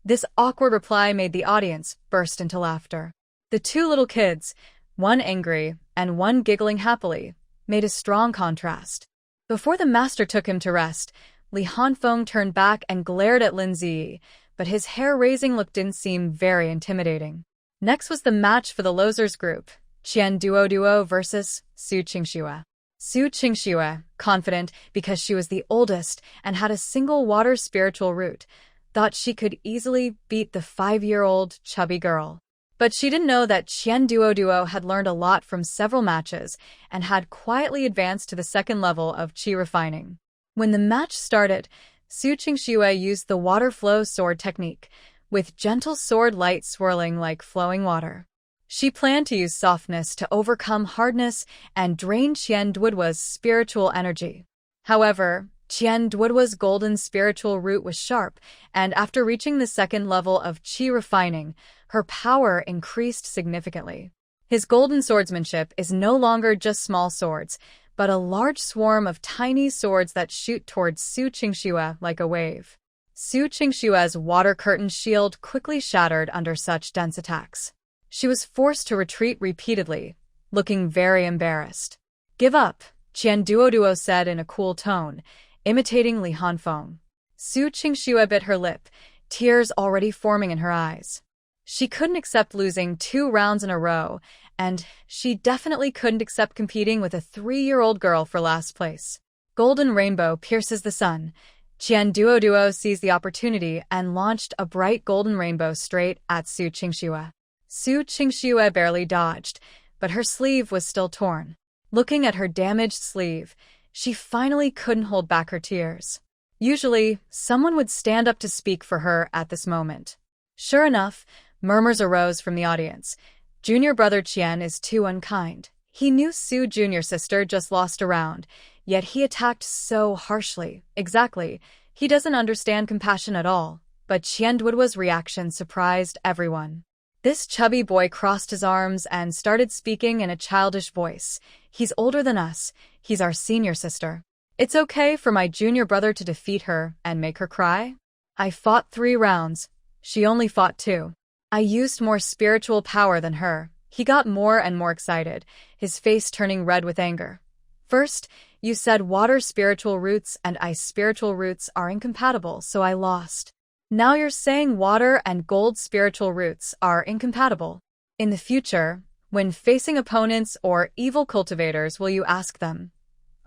This awkward reply made the audience burst into laughter. The two little kids, one angry and one giggling happily, made a strong contrast. Before the master took him to rest, Li Hanfeng turned back and glared at Lin Zi, but his hair-raising look didn't seem very intimidating. Next was the match for the losers group, Qian Duo versus Su Qingxue. Su Qingxue, confident because she was the oldest and had a single water spiritual root, thought she could easily beat the 5-year-old chubby girl. But she didn't know that Qian Duo had learned a lot from several matches and had quietly advanced to the second level of qi refining. When the match started, Su Qingxue used the water flow sword technique, with gentle sword light swirling like flowing water. She planned to use softness to overcome hardness and drain Qian Duo's spiritual energy. However, Qian Duo's golden spiritual root was sharp, and after reaching the second level of qi refining, her power increased significantly. His golden swordsmanship is no longer just small swords, but a large swarm of tiny swords that shoot towards Su Qingxue like a wave. Su Qingxue's water curtain shield quickly shattered under such dense attacks. She was forced to retreat repeatedly, looking very embarrassed. "Give up," Qian Duo said in a cool tone, imitating Li Hanfeng. Su Qingxue bit her lip, tears already forming in her eyes. She couldn't accept losing 2 rounds in a row, and she definitely couldn't accept competing with a 3-year-old girl for last place. Golden rainbow pierces the sun. Qian Duo seized the opportunity and launched a bright golden rainbow straight at Su Qingxue. Su Qingxue barely dodged, but her sleeve was still torn. Looking at her damaged sleeve, she finally couldn't hold back her tears. Usually, someone would stand up to speak for her at this moment. Sure enough, murmurs arose from the audience. "Junior brother Qian is too unkind. He knew Su junior sister just lost a round, yet he attacked so harshly. Exactly, he doesn't understand compassion at all." But Qian Duo's reaction surprised everyone. This chubby boy crossed his arms and started speaking in a childish voice. "He's older than us. He's our senior sister. It's okay for my junior brother to defeat her and make her cry. I fought 3 rounds. She only fought 2. I used more spiritual power than her." He got more and more excited, his face turning red with anger. "First, you said water spiritual roots and ice spiritual roots are incompatible, so I lost. Now you're saying water and gold spiritual roots are incompatible. In the future, when facing opponents or evil cultivators, will you ask them,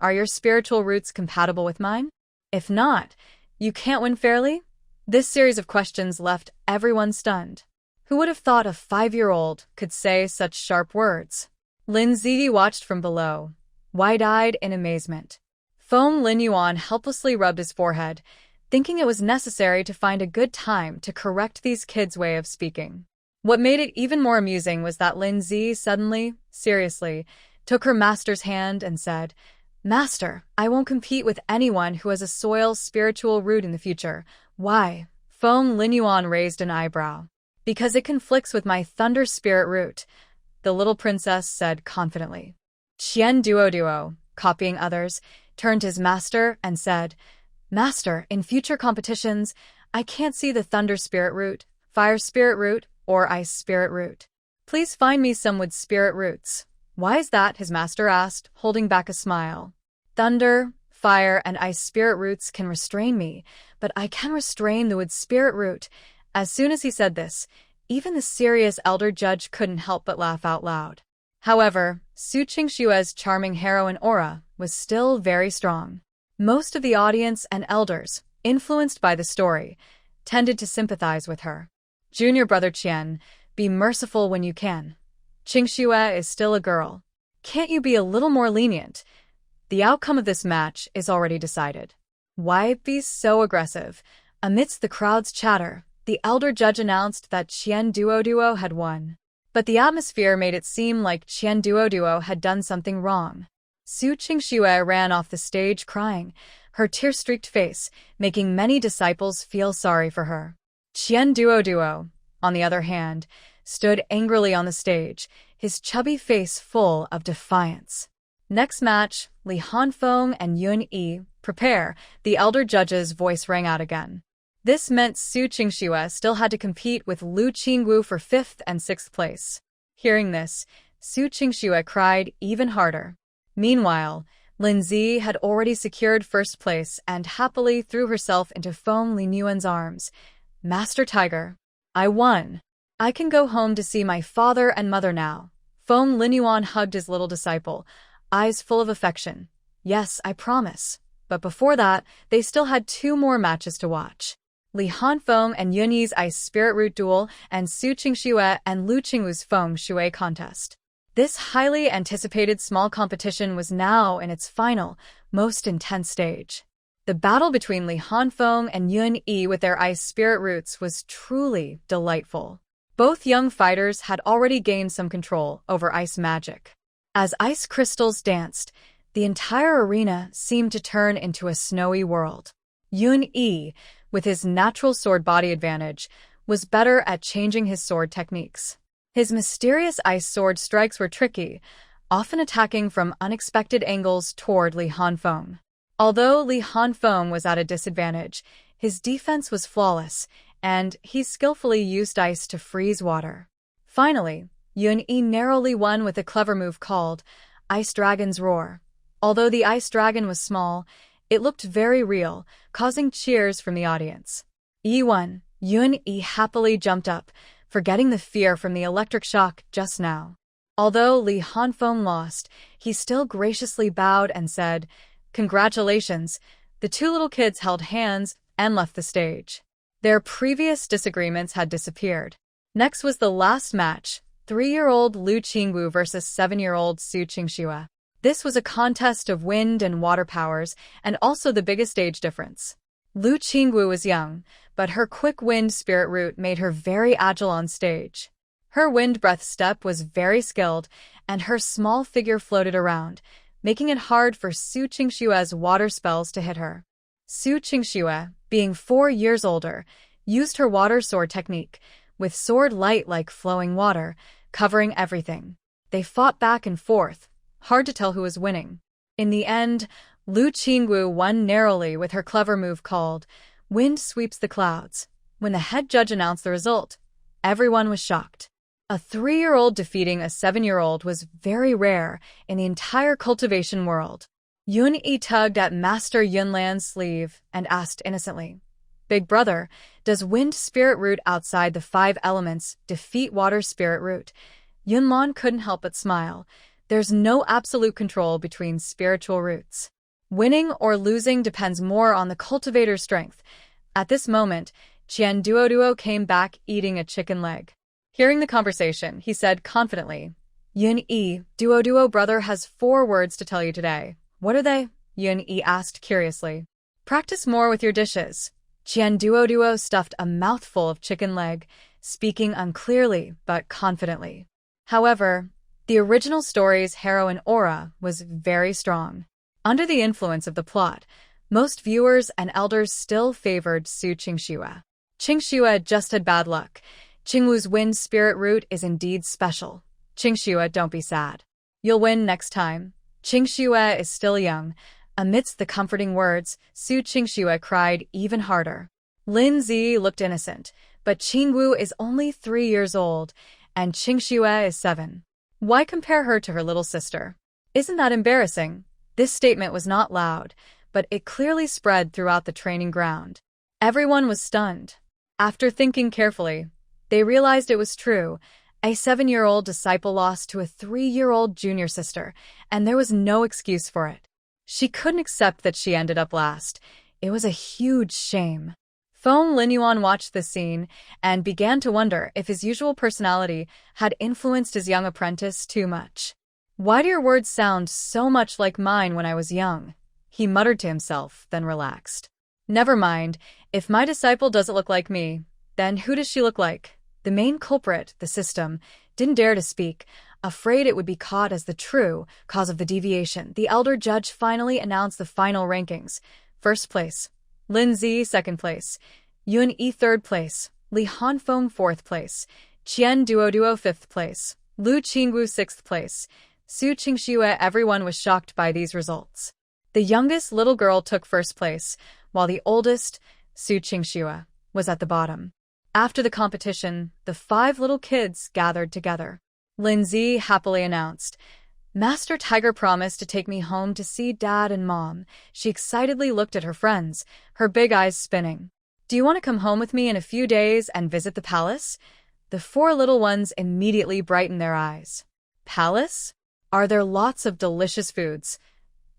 'Are your spiritual roots compatible with mine?' If not, you can't win fairly? This series of questions left everyone stunned. Who would have thought a 5-year-old could say such sharp words? Lin Ziyi watched from below, wide-eyed in amazement. Feng Linyuan helplessly rubbed his forehead, thinking it was necessary to find a good time to correct these kids' way of speaking. What made it even more amusing was that Lin Ziyi suddenly, seriously, took her master's hand and said, "Master, I won't compete with anyone who has a soil spiritual root in the future." "Why?" Feng Linyuan raised an eyebrow. "Because it conflicts with my thunder spirit root," the little princess said confidently. Qian Duo, copying others, turned to his master and said, "Master, in future competitions, I can't see the thunder spirit root, fire spirit root, or ice spirit root. Please find me some wood spirit roots." "Why is that?" his master asked, holding back a smile. "Thunder, fire, and ice spirit roots can restrain me, but I can restrain the wood spirit root." As soon as he said this, even the serious elder judge couldn't help but laugh out loud. However, Su Qingxue's charming heroine aura was still very strong. Most of the audience and elders, influenced by the story, tended to sympathize with her. "Junior brother Qian, be merciful when you can. Qingxue is still a girl. Can't you be a little more lenient? The outcome of this match is already decided." "Why be so aggressive?" Amidst the crowd's chatter, the elder judge announced that Qian Duo had won. But the atmosphere made it seem like Qian Duo had done something wrong. Su Qingxue ran off the stage crying, her tear-streaked face making many disciples feel sorry for her. Qian Duo, on the other hand, stood angrily on the stage, his chubby face full of defiance. "Next match, Li Hanfeng and Yun Yi, prepare," the elder judge's voice rang out again. This meant Su Qingxue still had to compete with Lu Qingwu for 5th and 6th place. Hearing this, Su Qingxue cried even harder. Meanwhile, Lin Ziyi had already secured 1st place and happily threw herself into Feng Linyuan's arms. "Master Tiger, I won. I can go home to see my father and mother now." Feng Linyuan hugged his little disciple, eyes full of affection. "Yes, I promise." But before that, they still had 2 more matches to watch. Li Hanfeng and Yun Yi's Ice Spirit Root Duel and Su Qingxue and Lu Qingwu's Feng Shui contest. This highly anticipated small competition was now in its final, most intense stage. The battle between Li Hanfeng and Yun Yi with their ice spirit roots was truly delightful. Both young fighters had already gained some control over ice magic. As ice crystals danced, the entire arena seemed to turn into a snowy world. Yun Yi, with his natural sword body advantage, was better at changing his sword techniques. His mysterious ice sword strikes were tricky, often attacking from unexpected angles toward Li Hanfeng. Although Li Hanfeng was at a disadvantage, his defense was flawless, and he skillfully used ice to freeze water. Finally, Yun Yi narrowly won with a clever move called Ice Dragon's Roar. Although the ice dragon was small, it looked very real, causing cheers from the audience. Yi won. Yun Yi happily jumped up, forgetting the fear from the electric shock just now. Although Li Hanfeng lost, he still graciously bowed and said, "Congratulations." The 2 little kids held hands and left the stage. Their previous disagreements had disappeared. Next was the last match, 3-year-old Lu Qingwu versus 7-year-old Su Qingxue. This was a contest of wind and water powers, and also the biggest age difference. Lu Qingwu was young, but her quick wind spirit root made her very agile on stage. Her wind breath step was very skilled, and her small figure floated around, making it hard for Su Qingxue's water spells to hit her. Su Qingxue, being 4 years older, used her water sword technique, with sword light like flowing water, covering everything. They fought back and forth, hard to tell who was winning. In the end, Lu Qingwu won narrowly with her clever move called Wind Sweeps the Clouds. When the head judge announced the result, everyone was shocked. A 3-year-old defeating a 7-year-old was very rare in the entire cultivation world. Yun Yi tugged at Master Yunlan's sleeve and asked innocently, "Big brother, does wind spirit root outside the 5 elements defeat water spirit root?" Yunlan couldn't help but smile. There's no absolute control between spiritual roots. Winning or losing depends more on the cultivator's strength. At this moment, Qian Duoduo came back eating a chicken leg. Hearing the conversation, he said confidently, Yun Yi, Duoduo brother has 4 words to tell you today. What are they? Yun Yi asked curiously. Practice more with your dishes. Qian Duoduo stuffed a mouthful of chicken leg, speaking unclearly but confidently. However, the original story's heroine aura was very strong. Under the influence of the plot, most viewers and elders still favored Su Qingxue. Qingxue just had bad luck. Qingwu's wind spirit root is indeed special. Qingxue, don't be sad. You'll win next time. Qingxue is still young. Amidst the comforting words, Su Qingxue cried even harder. Lin Zi looked innocent, but Qingwu is only 3 years old, and Qingxue is 7. Why compare her to her little sister? Isn't that embarrassing? This statement was not loud, but it clearly spread throughout the training ground. Everyone was stunned. After thinking carefully, they realized it was true. A 7-year-old disciple lost to a 3-year-old junior sister, and there was no excuse for it. She couldn't accept that she ended up last. It was a huge shame. Feng Linyuan watched the scene and began to wonder if his usual personality had influenced his young apprentice too much. Why do your words sound so much like mine when I was young? He muttered to himself, then relaxed. Never mind, if my disciple doesn't look like me, then who does she look like? The main culprit, the system, didn't dare to speak, afraid it would be caught as the true cause of the deviation. The elder judge finally announced the final rankings. First place, Lin Zi, 2nd place, Yun Yi, 3rd place, Li Hanfeng, 4th place, Qian Duoduo, 5th place, Lu Qingwu, 6th place, Su Qingxue. Everyone was shocked by these results. The youngest little girl took 1st place, while the oldest, Su Qingxue, was at the bottom. After the competition, the 5 little kids gathered together. Lin Zi happily announced, Master Tiger promised to take me home to see Dad and Mom. She excitedly looked at her friends, her big eyes spinning. Do you want to come home with me in a few days and visit the palace? The 4 little ones immediately brightened their eyes. Palace? Are there lots of delicious foods?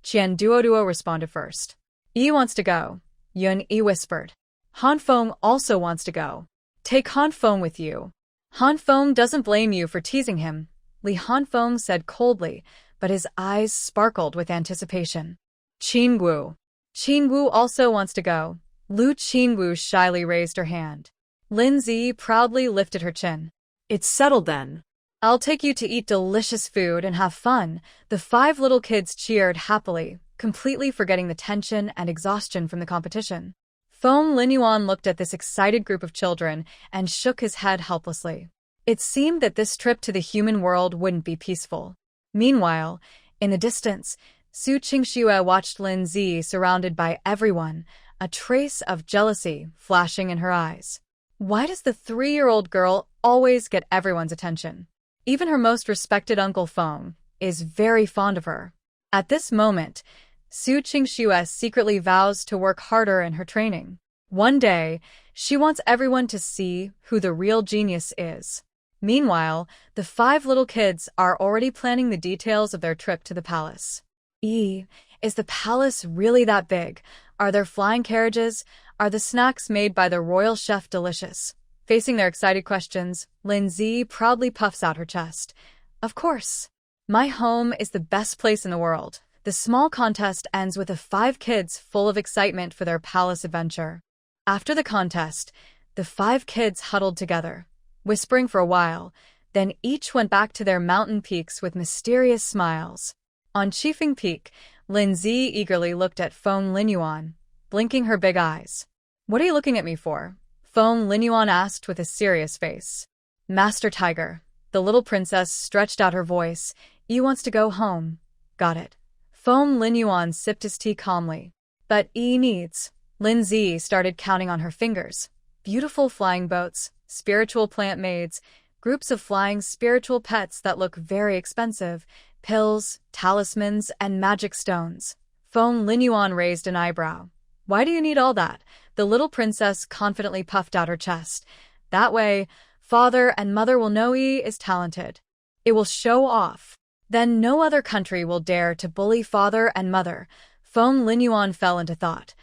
Qian Duoduo responded first. Yi wants to go, Yun Yi whispered. Hanfeng also wants to go. Take Hanfeng with you. Hanfeng doesn't blame you for teasing him, Li Hanfeng said coldly, but his eyes sparkled with anticipation. Qingwu. Qingwu also wants to go. Lu Qingwu shyly raised her hand. Lin Zi proudly lifted her chin. It's settled then. I'll take you to eat delicious food and have fun. The 5 little kids cheered happily, completely forgetting the tension and exhaustion from the competition. Feng Linyuan looked at this excited group of children and shook his head helplessly. It seemed that this trip to the human world wouldn't be peaceful. Meanwhile, in the distance, Su Qingxue watched Lin Zi surrounded by everyone, a trace of jealousy flashing in her eyes. Why does the 3-year-old girl always get everyone's attention? Even her most respected Uncle Feng is very fond of her. At this moment, Su Qingxue secretly vows to work harder in her training. One day, she wants everyone to see who the real genius is. Meanwhile, the 5 little kids are already planning the details of their trip to the palace. Is the palace really that big? Are there flying carriages? Are the snacks made by the royal chef delicious? Facing their excited questions, Lin Zi proudly puffs out her chest. Of course. My home is the best place in the world. The small contest ends with the 5 kids full of excitement for their palace adventure. After the contest, the 5 kids huddled together, whispering for a while, then each went back to their mountain peaks with mysterious smiles. On Qifeng Peak, Lin Zi eagerly looked at Feng Linyuan, blinking her big eyes. What are you looking at me for? Feng Linyuan asked with a serious face. Master Tiger, the little princess stretched out her voice. Yi wants to go home. Got it. Feng Linyuan sipped his tea calmly. But Yi needs. Lin Zi started counting on her fingers. Beautiful flying boats, spiritual plant maids, groups of flying spiritual pets that look very expensive, pills, talismans, and magic stones. Feng Linyuan raised an eyebrow. Why do you need all that? The little princess confidently puffed out her chest. That way, father and mother will know Yi is talented. It will show off. Then no other country will dare to bully father and mother. Feng Linyuan fell into thought.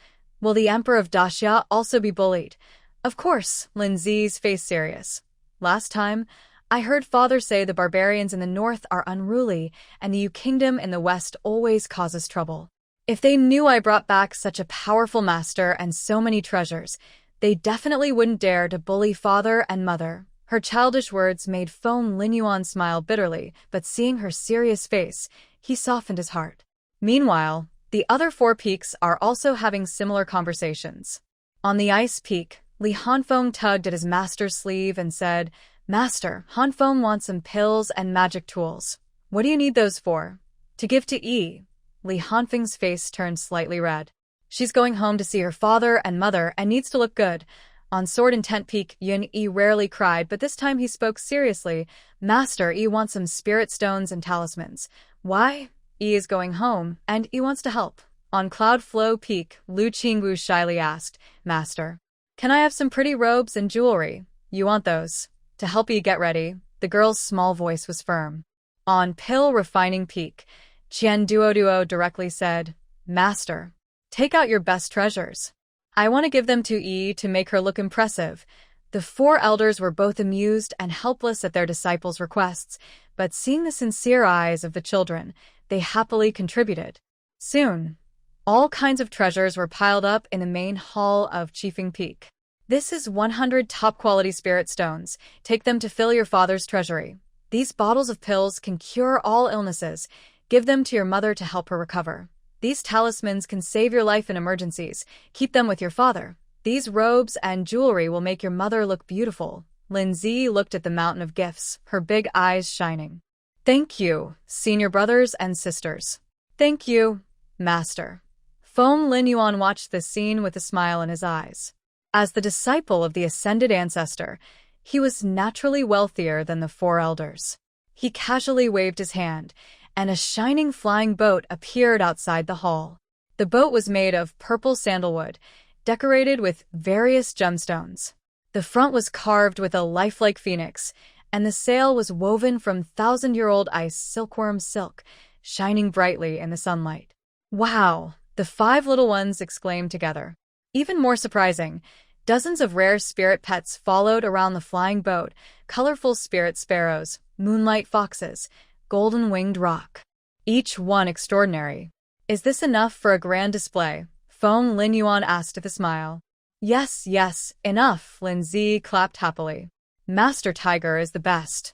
Will the Emperor of Daxia also be bullied? Of course, Lin Zi's face serious. Last time, I heard father say the barbarians in the north are unruly, and the Yu kingdom in the west always causes trouble. If they knew I brought back such a powerful master and so many treasures, they definitely wouldn't dare to bully father and mother. Her childish words made Feng Linyuan smile bitterly, but seeing her serious face, he softened his heart. Meanwhile, the other 4 peaks are also having similar conversations. On the ice peak, Li Hanfeng tugged at his master's sleeve and said, "Master, Hanfeng wants some pills and magic tools. What do you need those for?" "To give to Yi." Li Hanfeng's face turned slightly red. "She's going home to see her father and mother and needs to look good." On Sword and Tent Peak, Yun Yi rarely cried, but this time he spoke seriously. "Master, Yi wants some spirit stones and talismans." "Why?" "Yi is going home, and Yi wants to help." On Cloud Flow Peak, Lu Qingxue shyly asked, "Master, can I have some pretty robes and jewelry?" "You want those?" "To help Yi get ready." The girl's small voice was firm. On Pill Refining Peak, Qian Duo directly said, "Master, take out your best treasures. I want to give them to Yi to make her look impressive." The 4 elders were both amused and helpless at their disciples' requests, but seeing the sincere eyes of the children, they happily contributed. Soon, all kinds of treasures were piled up in the main hall of Qifeng Peak. "This is 100 top-quality spirit stones. Take them to fill your father's treasury. These bottles of pills can cure all illnesses. Give them to your mother to help her recover. These talismans can save your life in emergencies. Keep them with your father. These robes and jewelry will make your mother look beautiful." Lin Zi looked at the mountain of gifts, her big eyes shining. "Thank you, senior brothers and sisters." "Thank you, Master." Feng Linyuan watched this scene with a smile in his eyes. As the disciple of the ascended ancestor, he was naturally wealthier than the 4 elders. He casually waved his hand, and a shining flying boat appeared outside the hall. The boat was made of purple sandalwood, decorated with various gemstones. The front was carved with a lifelike phoenix, and the sail was woven from 1,000-year-old ice silkworm silk, shining brightly in the sunlight. "Wow!" the 5 little ones exclaimed together. Even more surprising, dozens of rare spirit pets followed around the flying boat, colorful spirit sparrows, moonlight foxes, golden-winged roc. Each one extraordinary. "Is this enough for a grand display?" Feng Linyuan asked with a smile. Yes, enough," Lin Zi clapped happily. "Master Tiger is the best."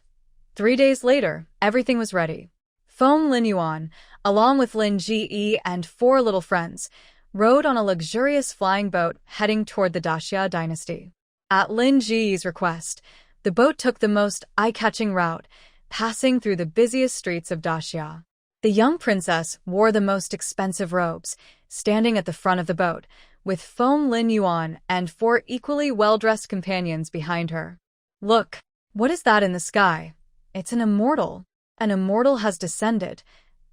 3 days later, everything was ready. Feng Linyuan, along with Lin Ji and 4 little friends, rode on a luxurious flying boat heading toward the Daxia dynasty. At Lin Ji's request, the boat took the most eye-catching route, passing through the busiest streets of Daxia. The young princess wore the most expensive robes, standing at the front of the boat, with Feng Linyuan and 4 equally well-dressed companions behind her. "Look, what is that in the sky?" "It's an immortal. An immortal has descended."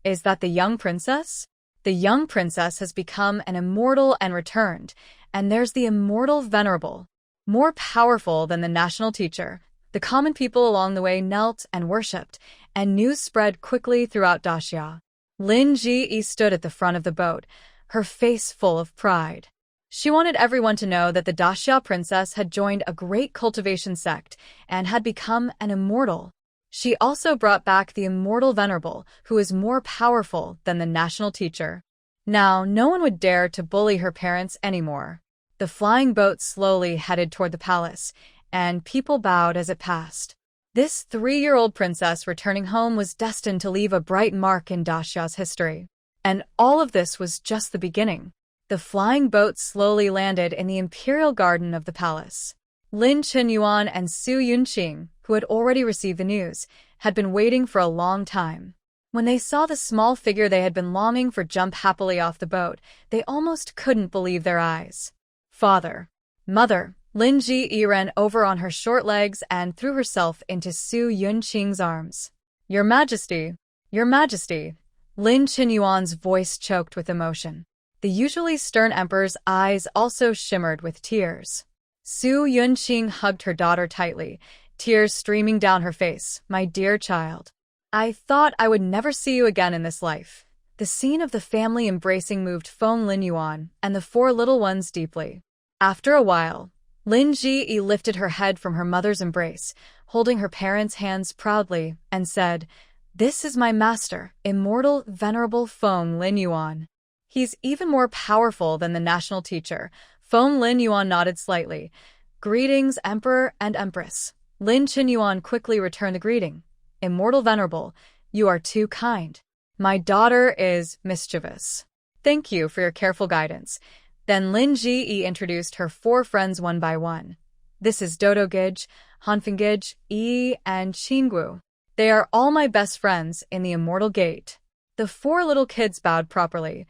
"Is that the young princess?" "The young princess has become an immortal and returned, and there's the immortal venerable, more powerful than the national teacher." The common people along the way knelt and worshipped, and news spread quickly throughout Daxia. Lin Ji stood at the front of the boat, her face full of pride. She wanted everyone to know that the Daxia princess had joined a great cultivation sect and had become an immortal. She also brought back the immortal venerable, who is more powerful than the national teacher. Now, no one would dare to bully her parents anymore. The flying boat slowly headed toward the palace, and people bowed as it passed. This 3-year-old princess returning home was destined to leave a bright mark in Daxia's history. And all of this was just the beginning. The flying boat slowly landed in the imperial garden of the palace. Lin Qinyuan and Su Yunqing, who had already received the news, had been waiting for a long time. When they saw the small figure they had been longing for jump happily off the boat, they almost couldn't believe their eyes. "Father, Mother," Lin Ji ran over on her short legs and threw herself into Su Yunqing's arms. Your Majesty, Your Majesty." Lin Qinyuan's voice choked with emotion. The usually stern emperor's eyes also shimmered with tears. Su Yunqing hugged her daughter tightly, tears streaming down her face. "My dear child, I thought I would never see you again in this life. The scene of the family embracing moved Feng Linyuan and the four little ones deeply. After a while, Lin Ji lifted her head from her mother's embrace, holding her parents' hands proudly, and said, "This is my master, immortal, venerable Feng Linyuan. He's even more powerful than the national teacher." Feng Linyuan nodded slightly. "Greetings, Emperor and Empress." Lin Qinyuan quickly returned the greeting. "Immortal Venerable, you are too kind. My daughter is mischievous. Thank you for your careful guidance." Then Lin Ji introduced her four friends one by one. "This is Dodo Gij, Hanfeng Gij, and Qingxue. They are all my best friends in the Immortal Gate." The four little kids bowed properly.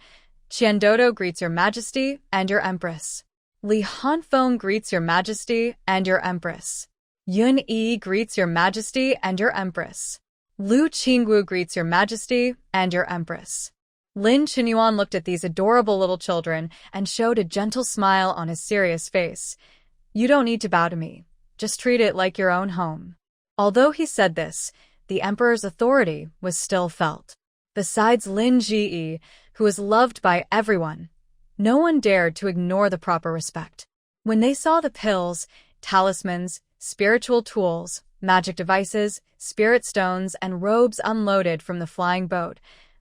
"Qian Dodo greets your majesty and your empress. Li Hanfeng greets your majesty and your empress. Yun Yi greets your majesty and your empress. Lu Qingwu greets your majesty and your empress." Lin Qinyuan looked at these adorable little children and showed a gentle smile on his serious face. "You don't need to bow to me. Just treat it like your own home." Although he said this, the emperor's authority was still felt. Besides Lin Ji, who was loved by everyone, no one dared to ignore the proper respect. When they saw the pills, talismans, spiritual tools, magic devices, spirit stones, and robes unloaded from the flying boat,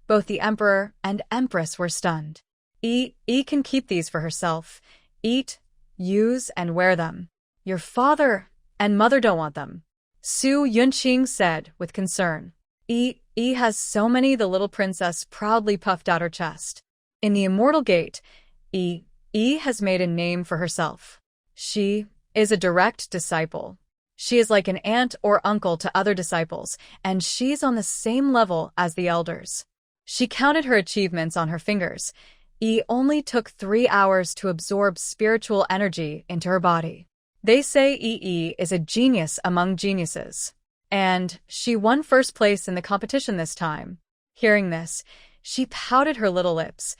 both the emperor and empress were stunned. Yi can keep these for herself. Eat, use, and wear them. Your father and mother don't want them, Su Yunqing said with concern. Yi has so many, the little princess proudly puffed out her chest. In the Immortal Gate, Yi has made a name for herself. She is a direct disciple. She is like an aunt or uncle to other disciples, and she's on the same level as the elders. She counted her achievements on her fingers. Yi only took 3 hours to absorb spiritual energy into her body. They say Yi is a genius among geniuses. And she won first place in the competition this time. Hearing this, she pouted her little lips.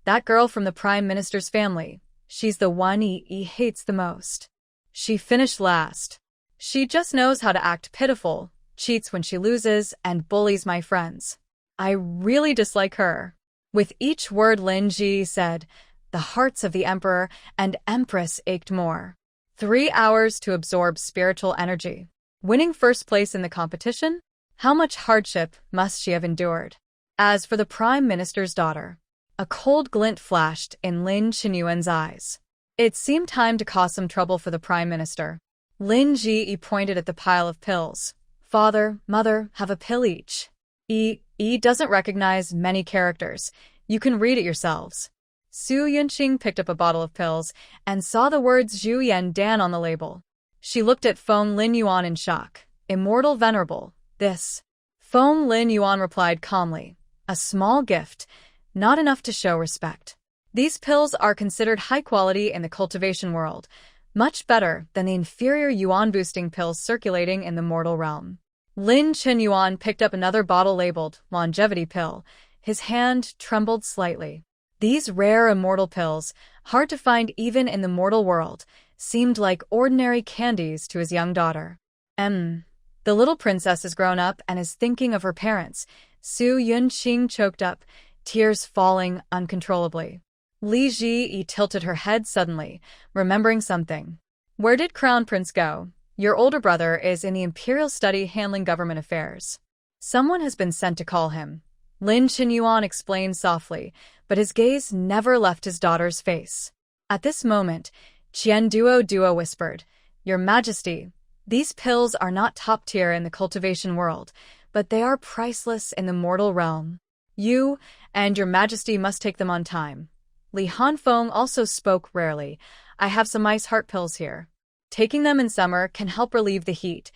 That girl from the Prime Minister's family, she's the one Yi hates the most. She finished last. She just knows how to act pitiful, cheats when she loses, and bullies my friends. I really dislike her. With each word Lin Ji said, the hearts of the emperor and empress ached more. 3 hours to absorb spiritual energy. Winning first place in the competition? How much hardship must she have endured? As for the Prime Minister's daughter, a cold glint flashed in Lin Qinyuan's eyes. It seemed time to cause some trouble for the Prime Minister. Lin Ji pointed at the pile of pills. "Father, mother, have a pill each." Yi doesn't recognize many characters. You can read it yourselves. Su Yunqing picked up a bottle of pills and saw the words Zhu Yan Dan on the label. She looked at Feng Linyuan in shock. "Immortal Venerable, this." Feng Linyuan replied calmly. "A small gift, not enough to show respect. These pills are considered high quality in the cultivation world, much better than the inferior yuan-boosting pills circulating in the mortal realm." Lin Qinyuan picked up another bottle labeled Longevity Pill. His hand trembled slightly. These rare immortal pills, hard to find even in the mortal world, seemed like ordinary candies to his young daughter. The little princess is grown up and is thinking of her parents. Su Yunqing choked up, tears falling uncontrollably. Li Ji tilted her head suddenly, remembering something. "Where did Crown Prince go? Your older brother is in the Imperial Study handling government affairs. Someone has been sent to call him." Lin Qinyuan explained softly, but his gaze never left his daughter's face. At this moment, Qian Duo whispered, "Your Majesty, these pills are not top tier in the cultivation world, but they are priceless in the mortal realm. You and your Majesty must take them on time." Li Hanfeng also spoke rarely. "I have some ice heart pills here. Taking them in summer can help relieve the heat."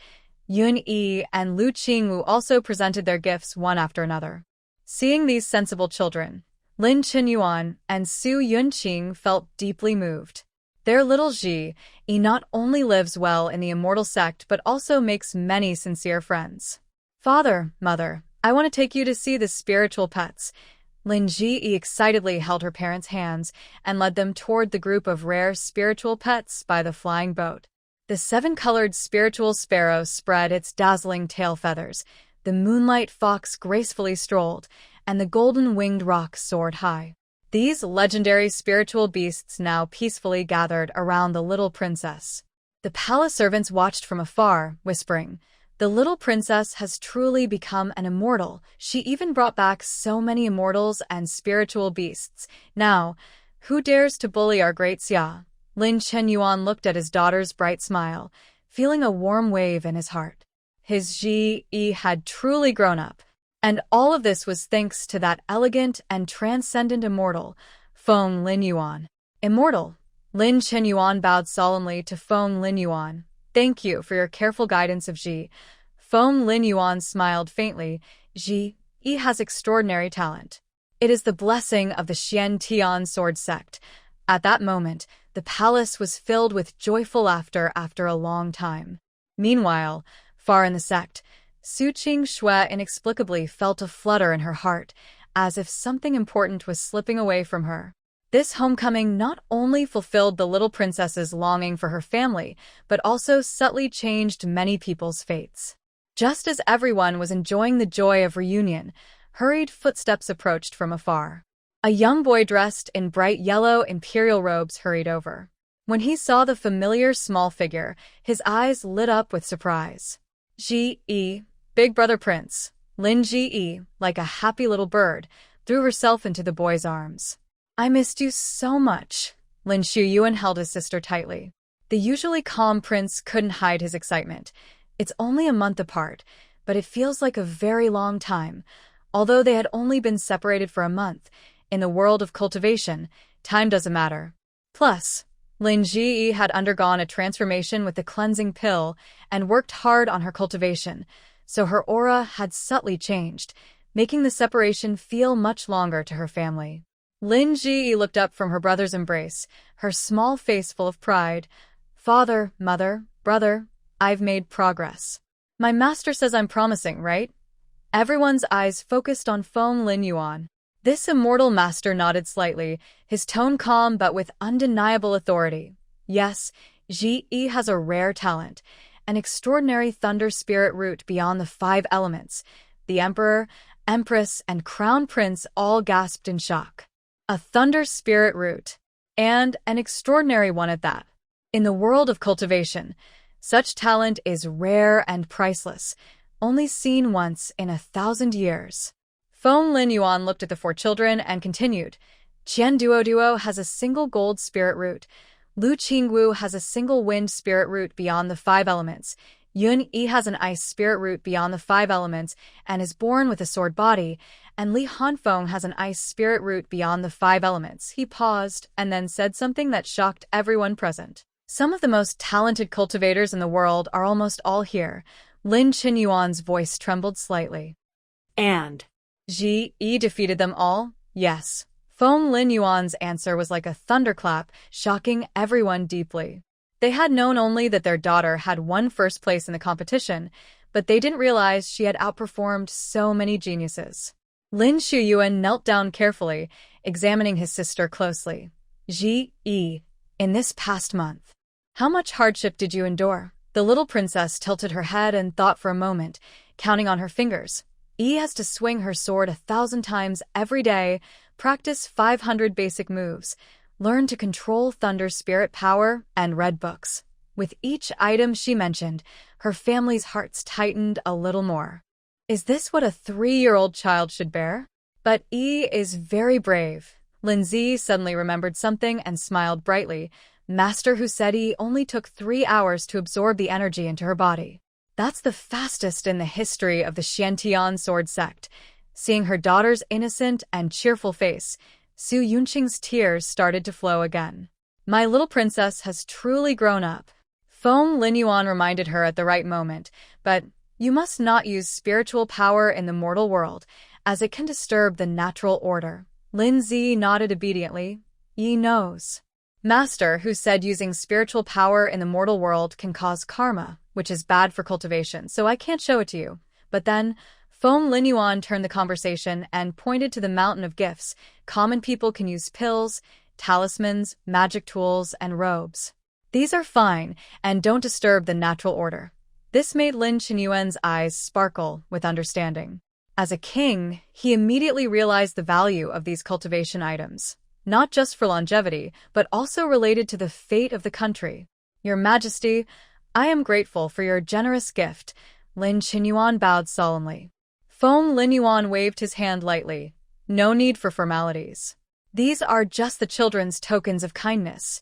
Yun Yi and Lu Qingwu also presented their gifts one after another. Seeing these sensible children, Lin Qinyuan and Su Yunqing felt deeply moved. Their little Ji not only lives well in the Immortal Sect but also makes many sincere friends. "Father, mother, I want to take you to see the spiritual pets." Lin Ji excitedly held her parents' hands and led them toward the group of rare spiritual pets by the flying boat. The 7-colored spiritual sparrow spread its dazzling tail feathers. The moonlight fox gracefully strolled, and the golden-winged roc soared high. These legendary spiritual beasts now peacefully gathered around the little princess. The palace servants watched from afar, whispering, "The little princess has truly become an immortal. She even brought back so many immortals and spiritual beasts. Now, who dares to bully our great Xia?" Lin Chenyuan looked at his daughter's bright smile, feeling a warm wave in his heart. His Ji had truly grown up. And all of this was thanks to that elegant and transcendent immortal, Feng Linyuan. Immortal. Lin Chenyuan bowed solemnly to Feng Linyuan. "Thank you for your careful guidance of Ji." Feng Linyuan smiled faintly. "Ji has extraordinary talent. It is the blessing of the Xian sword sect." At that moment, the palace was filled with joyful laughter after a long time. Meanwhile, far in the sect, Qingxue inexplicably felt a flutter in her heart, as if something important was slipping away from her. This homecoming not only fulfilled the little princess's longing for her family, but also subtly changed many people's fates. Just as everyone was enjoying the joy of reunion, hurried footsteps approached from afar. A young boy dressed in bright yellow imperial robes hurried over. When he saw the familiar small figure, his eyes lit up with surprise. "Ji, big brother prince." Lin Ji, like a happy little bird, threw herself into the boy's arms. "I missed you so much." Lin Shuyuan held his sister tightly. The usually calm prince couldn't hide his excitement. It's only a month apart, but it feels like a very long time. Although they had only been separated for a month, in the world of cultivation, time doesn't matter. Plus, Lin Ji had undergone a transformation with the cleansing pill and worked hard on her cultivation, so her aura had subtly changed, making the separation feel much longer to her family. Lin Ji looked up from her brother's embrace, her small face full of pride. "Father, mother, brother, I've made progress. My master says I'm promising, right?" Everyone's eyes focused on Feng Linyuan. This immortal master nodded slightly, his tone calm but with undeniable authority. "Yes, Ji has a rare talent, an extraordinary thunder spirit root beyond the 5 elements." The emperor, empress, and crown prince all gasped in shock. A thunder spirit root, and an extraordinary one at that. In the world of cultivation, such talent is rare and priceless, only seen once in 1,000 years. Feng Linyuan looked at the 4 children and continued. "Qian Duo has a single gold spirit root. Lu Qingwu has a single wind spirit root beyond the 5 elements. Yun Yi has an ice spirit root beyond the 5 elements and is born with a sword body, and Li Hanfeng has an ice spirit root beyond the 5 elements." He paused and then said something that shocked everyone present. "Some of the most talented cultivators in the world are almost all here." Lin Chenyuan's voice trembled slightly. And Ji defeated them all? Yes. Feng Linyuan's answer was like a thunderclap, shocking everyone deeply. They had known only that their daughter had won first place in the competition, but they didn't realize she had outperformed so many geniuses. Lin Shuyuan knelt down carefully, examining his sister closely. "Ji, in this past month, how much hardship did you endure?" The little princess tilted her head and thought for a moment, counting on her fingers. "Yi has to swing her sword 1,000 times every day, practice 500 basic moves, learn to control thunder spirit power, and read books." With each item she mentioned, her family's hearts tightened a little more. Is this what a 3-year-old child should bear? But Yi is very brave. Lin Zi suddenly remembered something and smiled brightly. Master who said Yi only took 3 hours to absorb the energy into her body. That's the fastest in the history of the Xian sword sect. Seeing her daughter's innocent and cheerful face, Su Yunqing's tears started to flow again. "My little princess has truly grown up." Feng Linyuan reminded her at the right moment, "But you must not use spiritual power in the mortal world, as it can disturb the natural order." Lin Zi nodded obediently. "Yi knows." Master who said using spiritual power in the mortal world can cause karma, which is bad for cultivation, so I can't show it to you. But then, Feng Linyuan turned the conversation and pointed to the mountain of gifts. Common people can use pills, talismans, magic tools, and robes. These are fine and don't disturb the natural order. This made Lin Chenyuan's eyes sparkle with understanding. As a king, he immediately realized the value of these cultivation items, not just for longevity, but also related to the fate of the country. Your Majesty, I am grateful for your generous gift, Lin Qinyuan bowed solemnly. Feng Linyuan waved his hand lightly. No need for formalities. These are just the children's tokens of kindness.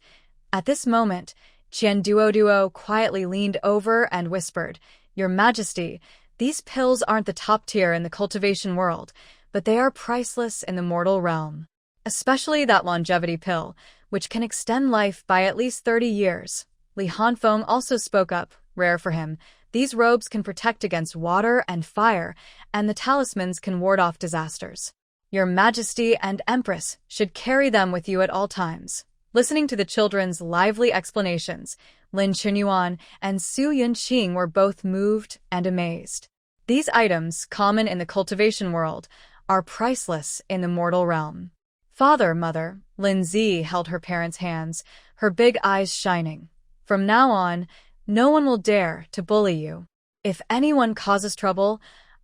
At this moment, Qian Duoduo quietly leaned over and whispered, Your Majesty, these pills aren't the top tier in the cultivation world, but they are priceless in the mortal realm. Especially that longevity pill, which can extend life by at least 30 years. Li Hanfeng also spoke up, rare for him. These robes can protect against water and fire, and the talismans can ward off disasters. Your Majesty and Empress should carry them with you at all times. Listening to the children's lively explanations, Lin Qinyuan and Su Yunqing were both moved and amazed. These items, common in the cultivation world, are priceless in the mortal realm. Father, Mother, Lin Zi held her parents' hands, her big eyes shining. From now on, no one will dare to bully you. If anyone causes trouble,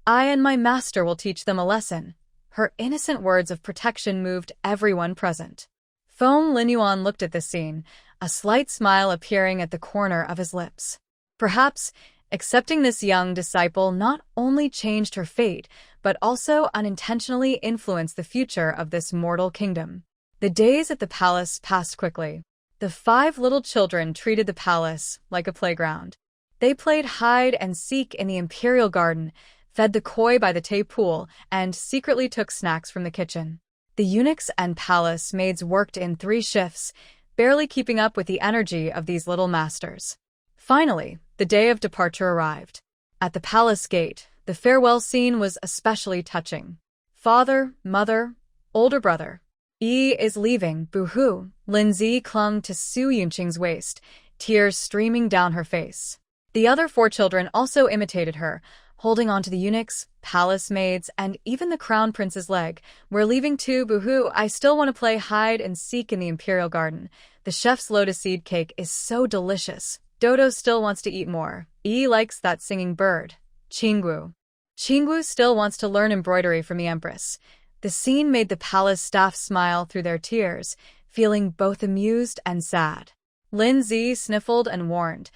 I and my master will teach them a lesson. Her innocent words of protection moved everyone present. Feng Linyuan looked at this scene, a slight smile appearing at the corner of his lips. Perhaps, accepting this young disciple not only changed her fate, but also unintentionally influenced the future of this mortal kingdom. The days at the palace passed quickly. The 5 little children treated the palace like a playground. They played hide and seek in the imperial garden, fed the koi by the Tay pool, and secretly took snacks from the kitchen. The eunuchs and palace maids worked in 3 shifts, barely keeping up with the energy of these little masters. Finally, the day of departure arrived. At the palace gate, the farewell scene was especially touching. Father, mother, older brother. Yi is leaving, boo-hoo. Lin Zi clung to Su Yunqing's waist, tears streaming down her face. The other 4 children also imitated her, holding on to the eunuchs, palace maids, and even the crown prince's leg. We're leaving too, boo-hoo. I still want to play hide and seek in the imperial garden. The chef's lotus seed cake is so delicious. Dodo still wants to eat more. Yi likes that singing bird. Qingxue. Qingxue still wants to learn embroidery from the empress. The scene made the palace staff smile through their tears, feeling both amused and sad. Lin Zi sniffled and warned,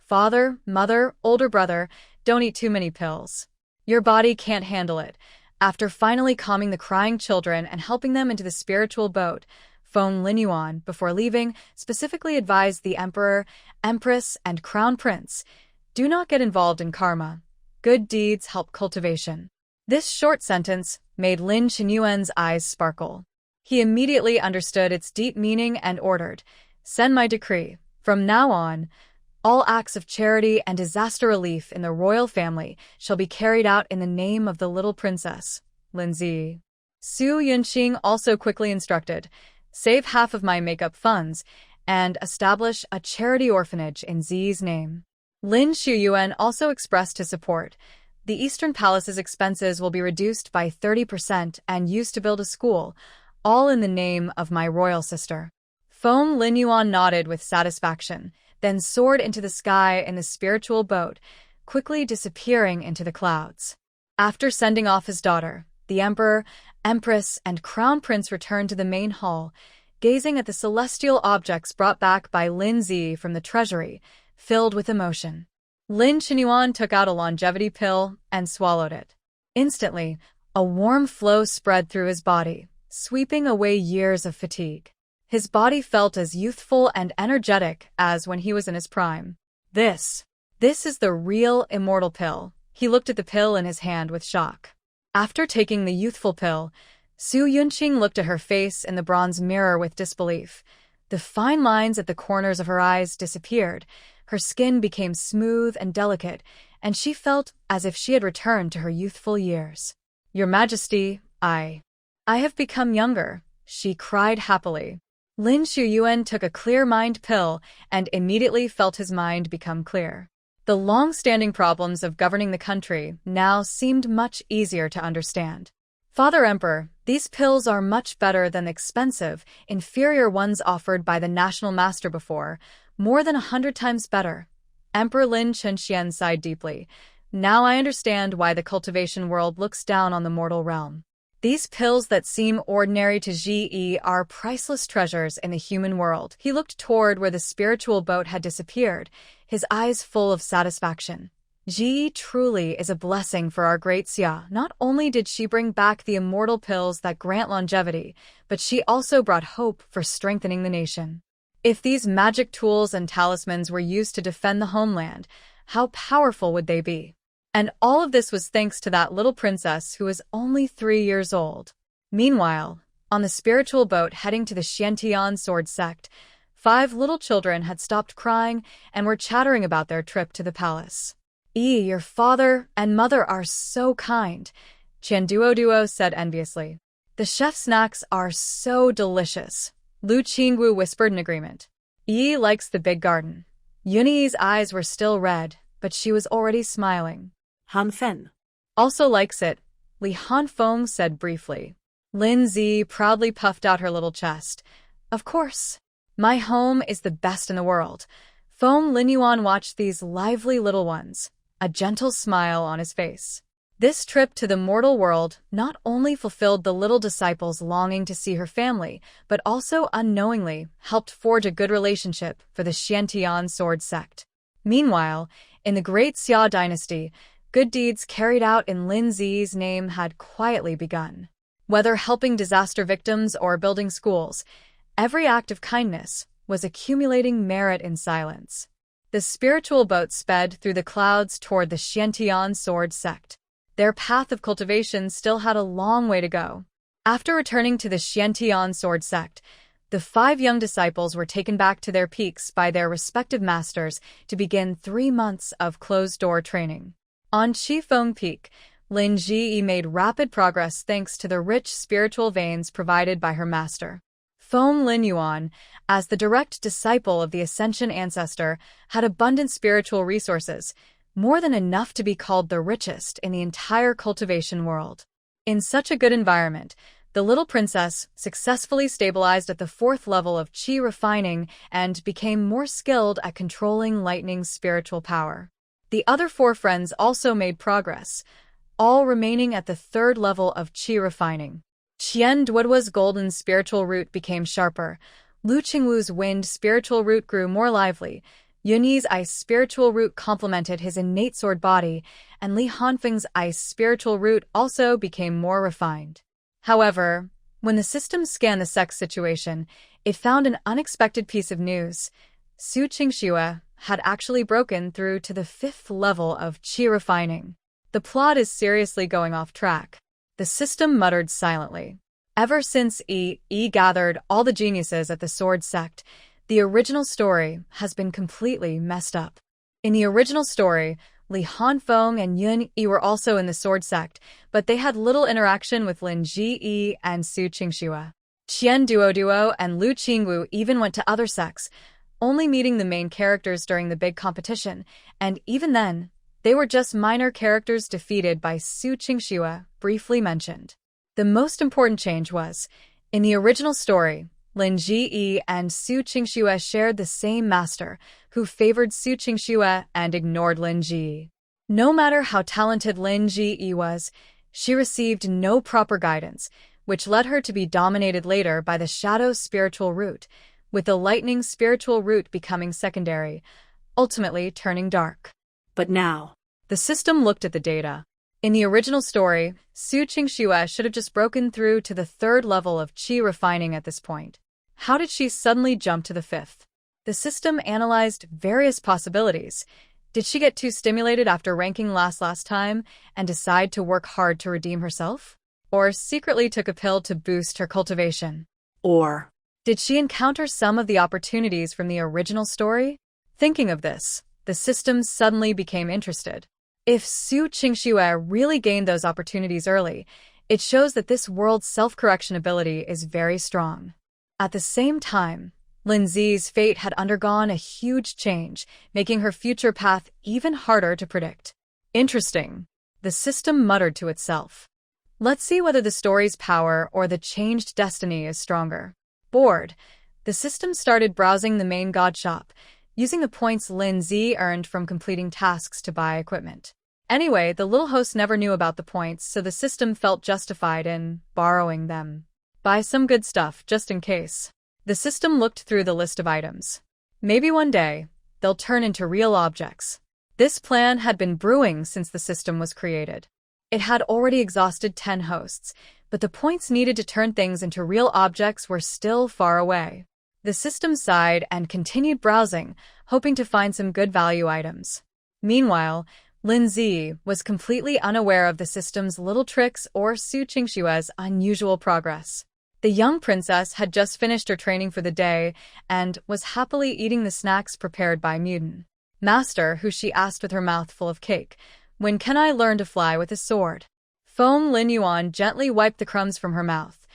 Father, mother, older brother, don't eat too many pills. Your body can't handle it. After finally calming the crying children and helping them into the spiritual boat, Feng Linyuan, before leaving, specifically advised the emperor, empress, and crown prince, do not get involved in karma. Good deeds help cultivation. This short sentence made Lin Qinyuan's eyes sparkle. He immediately understood its deep meaning and ordered, Send my decree. From now on, all acts of charity and disaster relief in the royal family shall be carried out in the name of the little princess, Lin Zi. Su Yunqing also quickly instructed, Save half of my makeup funds and establish a charity orphanage in Zi's name. Lin Shuyuan also expressed his support. The Eastern Palace's expenses will be reduced by 30% and used to build a school, all in the name of my royal sister. Feng Linyuan nodded with satisfaction, then soared into the sky in the spiritual boat, quickly disappearing into the clouds. After sending off his daughter, the emperor, empress, and crown prince returned to the main hall, gazing at the celestial objects brought back by Lin Zi from the treasury, filled with emotion. Lin Qinyuan took out a longevity pill and swallowed it. Instantly, a warm flow spread through his body, sweeping away years of fatigue. His body felt as youthful and energetic as when he was in his prime. This is the real immortal pill. He looked at the pill in his hand with shock. After taking the youthful pill, Su Yunqing looked at her face in the bronze mirror with disbelief. The fine lines at the corners of her eyes disappeared. Her skin became smooth and delicate, and she felt as if she had returned to her youthful years. Your Majesty, I have become younger, she cried happily. Lin Shuyuan took a clear mind pill and immediately felt his mind become clear. The long-standing problems of governing the country now seemed much easier to understand. Father Emperor, these pills are much better than the expensive, inferior ones offered by the national master before, more than 100 times better. Emperor Lin Chenxian sighed deeply. Now I understand why the cultivation world looks down on the mortal realm. These pills that seem ordinary to Ji are priceless treasures in the human world. He looked toward where the spiritual boat had disappeared, his eyes full of satisfaction. Ji truly is a blessing for our great Xia. Not only did she bring back the immortal pills that grant longevity, but she also brought hope for strengthening the nation. If these magic tools and talismans were used to defend the homeland, how powerful would they be? And all of this was thanks to that little princess who was only 3 years old. Meanwhile, on the spiritual boat heading to the Xiantian sword sect, 5 little children had stopped crying and were chattering about their trip to the palace. Your father and mother are so kind, Duo said enviously. The chef's snacks are so delicious, Lu Qingxue whispered in agreement. Likes the big garden. Yunyi's eyes were still red, but she was already smiling. Han Fen Also likes it, Li Hanfeng said briefly. Lin Zi proudly puffed out her little chest. Of course. My home is the best in the world. Feng Linyuan watched these lively little ones, a gentle smile on his face. This trip to the mortal world not only fulfilled the little disciple's longing to see her family, but also unknowingly helped forge a good relationship for the Xiantian sword sect. Meanwhile, in the great Xia dynasty, good deeds carried out in Lin Zi's name had quietly begun. Whether helping disaster victims or building schools, every act of kindness was accumulating merit in silence. The spiritual boat sped through the clouds toward the Xiantian sword sect. Their path of cultivation still had a long way to go. After returning to the Xiantian sword sect, the 5 young disciples were taken back to their peaks by their respective masters to begin 3 months of closed-door training. On Qifeng Peak, Lin Ji made rapid progress thanks to the rich spiritual veins provided by her master. Feng Linyuan, as the direct disciple of the Ascension ancestor, had abundant spiritual resources, more than enough to be called the richest in the entire cultivation world. In such a good environment, the little princess successfully stabilized at the 4th level of qi refining and became more skilled at controlling lightning's spiritual power. The other 4 friends also made progress, all remaining at the 3rd level of qi refining. Qian Duoduo's golden spiritual root became sharper, Lu Qingwu's wind spiritual root grew more lively, Yunyi's ice spiritual root complemented his innate sword body, and Li Hanfeng's ice spiritual root also became more refined. However, when the system scanned the sect's situation, it found an unexpected piece of news. Qingxue had actually broken through to the 5th level of qi refining. The plot is seriously going off track. The system muttered silently. Ever since gathered all the geniuses at the sword sect, the original story has been completely messed up. In the original story, Li Hanfeng and Yun Yi were also in the sword sect, but they had little interaction with Lin Ji and Qingxue. Qian Duo and Lu Qingwu even went to other sects, only meeting the main characters during the big competition, and even then, they were just minor characters defeated by Qingxue, briefly mentioned. The most important change was, in the original story, Lin Ji and Qingxue shared the same master, who favored Qingxue and ignored Lin Ji. No matter how talented Lin Ji was, she received no proper guidance, which led her to be dominated later by the shadow spiritual root, with the lightning spiritual root becoming secondary, ultimately turning dark. But now, the system looked at the data. In the original story, Qingxue should have just broken through to the 3rd level of qi refining at this point. How did she suddenly jump to the 5th? The system analyzed various possibilities. Did she get too stimulated after ranking last time and decide to work hard to redeem herself? Or secretly took a pill to boost her cultivation? Or did she encounter some of the opportunities from the original story? Thinking of this, the system suddenly became interested. If Qingxue really gained those opportunities early, it shows that this world's self-correction ability is very strong. At the same time, Lin Zi's fate had undergone a huge change, making her future path even harder to predict. Interesting, the system muttered to itself. Let's see whether the story's power or the changed destiny is stronger. Bored, the system started browsing the main god shop, using the points Lin Zi earned from completing tasks to buy equipment. Anyway, the little host never knew about the points, so the system felt justified in borrowing them. Buy some good stuff, just in case. The system looked through the list of items. Maybe one day, they'll turn into real objects. This plan had been brewing since the system was created. It had already exhausted 10 hosts, but the points needed to turn things into real objects were still far away. The system sighed and continued browsing, hoping to find some good value items. Meanwhile, Lin Zi was completely unaware of the system's little tricks or Su Qingxue's unusual progress. The young princess had just finished her training for the day and was happily eating the snacks prepared by Mutin. Master, who she asked with her mouth full of cake, when can I learn to fly with a sword? Foam Lin Yuan gently wiped the crumbs from her mouth.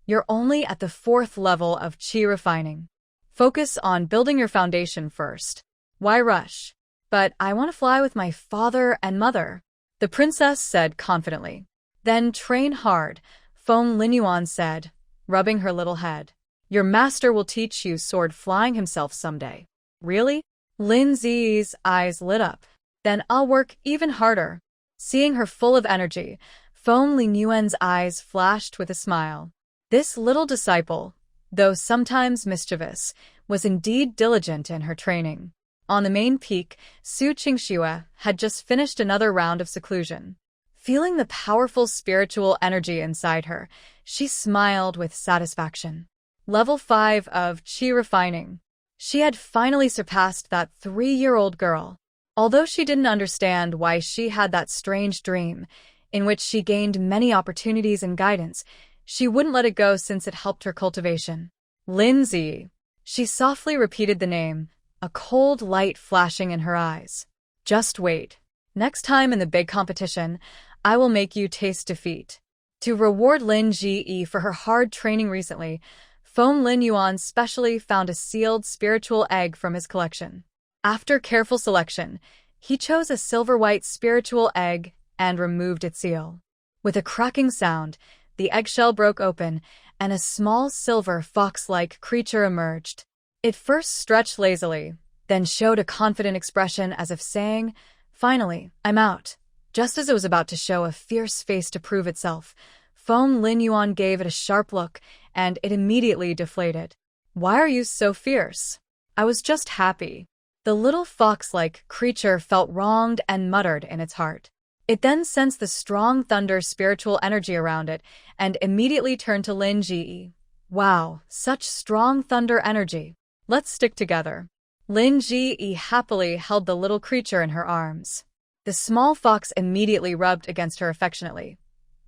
You're only at the 4th level of qi refining. Focus on building your foundation first. Why rush? But I want to fly with my father and mother, the princess said confidently. Then train hard, Foam Lin Yuan said, rubbing her little head. Your master will teach you sword flying himself someday. Really? Lin Zi's eyes lit up. Then I'll work even harder. Seeing her full of energy, Foam Lin Yuan's eyes flashed with a smile. This little disciple, though sometimes mischievous, was indeed diligent in her training. On the main peak, Su Qingxue had just finished another round of seclusion. Feeling the powerful spiritual energy inside her, she smiled with satisfaction. Level 5 of Qi Refining. She had finally surpassed that 3-year-old girl. Although she didn't understand why she had that strange dream, in which she gained many opportunities and guidance, she wouldn't let it go since it helped her cultivation. Lin Zi. She softly repeated the name, a cold light flashing in her eyes. Just wait. Next time in the big competition, I will make you taste defeat. To reward Lin Ji for her hard training recently, Foam Lin Yuan specially found a sealed spiritual egg from his collection. After careful selection, he chose a silver-white spiritual egg and removed its seal. With a cracking sound, the eggshell broke open, and a small silver fox-like creature emerged. It first stretched lazily, then showed a confident expression as if saying, "Finally, I'm out." Just as it was about to show a fierce face to prove itself, Foam Lin Yuan gave it a sharp look, and it immediately deflated. Why are you so fierce? I was just happy. The little fox-like creature felt wronged and muttered in its heart. It then sensed the strong thunder spiritual energy around it and immediately turned to Lin Ji. Wow, such strong thunder energy. Let's stick together. Lin Ji happily held the little creature in her arms. The small fox immediately rubbed against her affectionately.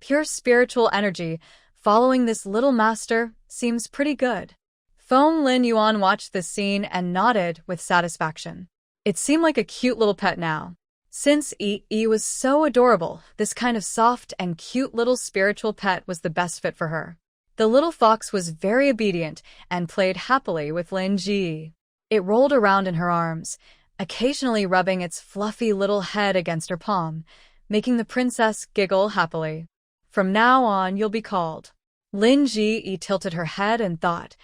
Pure spiritual energy, following this little master, seems pretty good. Foam Lin Yuan watched the scene and nodded with satisfaction. It seemed like a cute little pet now. Since Yi was so adorable, this kind of soft and cute little spiritual pet was the best fit for her. The little fox was very obedient and played happily with Lin Ji. It rolled around in her arms, occasionally rubbing its fluffy little head against her palm, making the princess giggle happily. From now on, you'll be called. Lin Ji tilted her head and thought,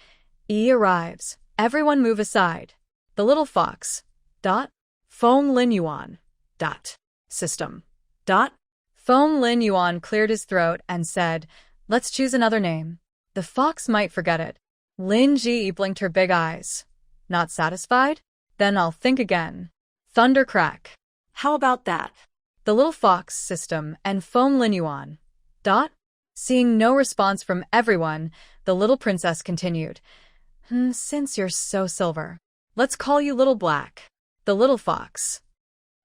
Yi arrives. Everyone move aside. The little fox. Foam Lin Yuan. System. Foam Lin Yuan cleared his throat and said, let's choose another name. The fox might forget it. Lin Ji blinked her big eyes. Not satisfied? Then I'll think again. Thundercrack. How about that? The little fox system and Foam Lin Yuan. Seeing no response from everyone, the little princess continued. Since you're so silver, let's call you Little Black. The little fox.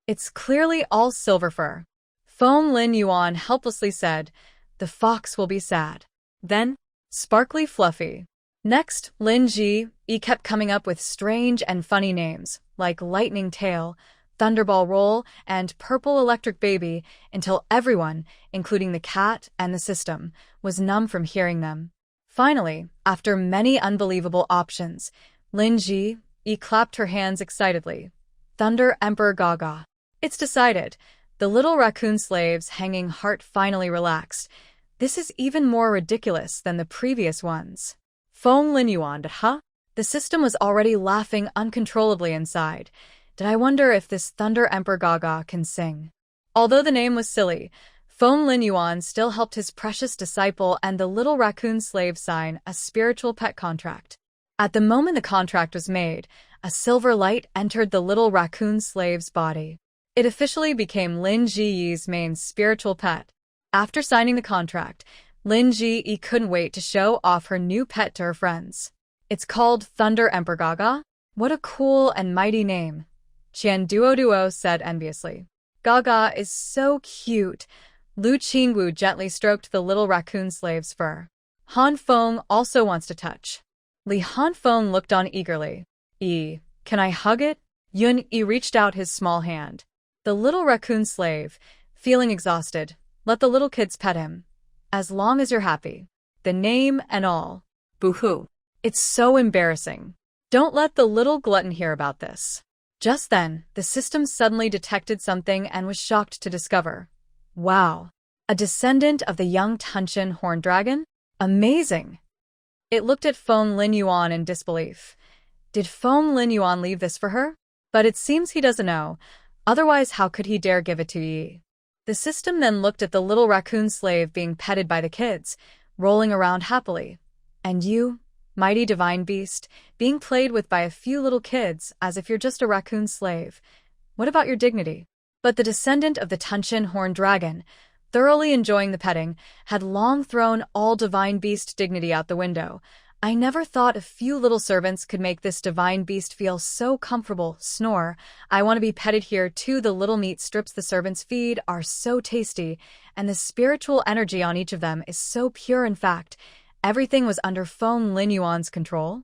It's clearly all silver fur. Foam Lin Yuan helplessly said, the fox will be sad. Then, Sparkly Fluffy. Next, Lin Ji kept coming up with strange and funny names, like Lightning Tail, Thunderball Roll, and Purple Electric Baby, until everyone, including the cat and the system, was numb from hearing them. Finally, after many unbelievable options, Lin Ji clapped her hands excitedly. Thunder Emperor Gaga. It's decided. The little raccoon slave's hanging heart finally relaxed. This is even more ridiculous than the previous ones. Foam Lin Yuan, The system was already laughing uncontrollably inside. Did I wonder if this Thunder Emperor Gaga can sing? Although the name was silly, Feng Lin Yuan still helped his precious disciple and the little raccoon slave sign a spiritual pet contract. At the moment the contract was made, a silver light entered the little raccoon slave's body. It officially became Lin Jiyi's main spiritual pet. After signing the contract, Lin Jiyi couldn't wait to show off her new pet to her friends. It's called Thunder Emperor Gaga? What a cool and mighty name, Qian Duo said enviously. Gaga is so cute. Lu Qingxue gently stroked the little raccoon slave's fur. Han Feng also wants to touch. Li Hanfeng looked on eagerly. Can I hug it? Yun Yi reached out his small hand. The little raccoon slave, feeling exhausted, let the little kids pet him. As long as you're happy. The name and all. Boo-hoo. It's so embarrassing. Don't let the little glutton hear about this. Just then, the system suddenly detected something and was shocked to discover. Wow. A descendant of the young Tunchen horned dragon? Amazing. It looked at Feng Lin Yuan in disbelief. Did Feng Lin Yuan leave this for her? But it seems he doesn't know. Otherwise, how could he dare give it to Yi? The system then looked at the little raccoon slave being petted by the kids, rolling around happily. And you, mighty divine beast, being played with by a few little kids as if you're just a raccoon slave. What about your dignity? But the descendant of the Tunchen horned dragon, thoroughly enjoying the petting, had long thrown all divine beast dignity out the window. I never thought a few little servants could make this divine beast feel so comfortable. Snore. I want to be petted here too. The little meat strips the servants feed are so tasty, and the spiritual energy on each of them is so pure. In fact, everything was under Feng Lin Yuan's control.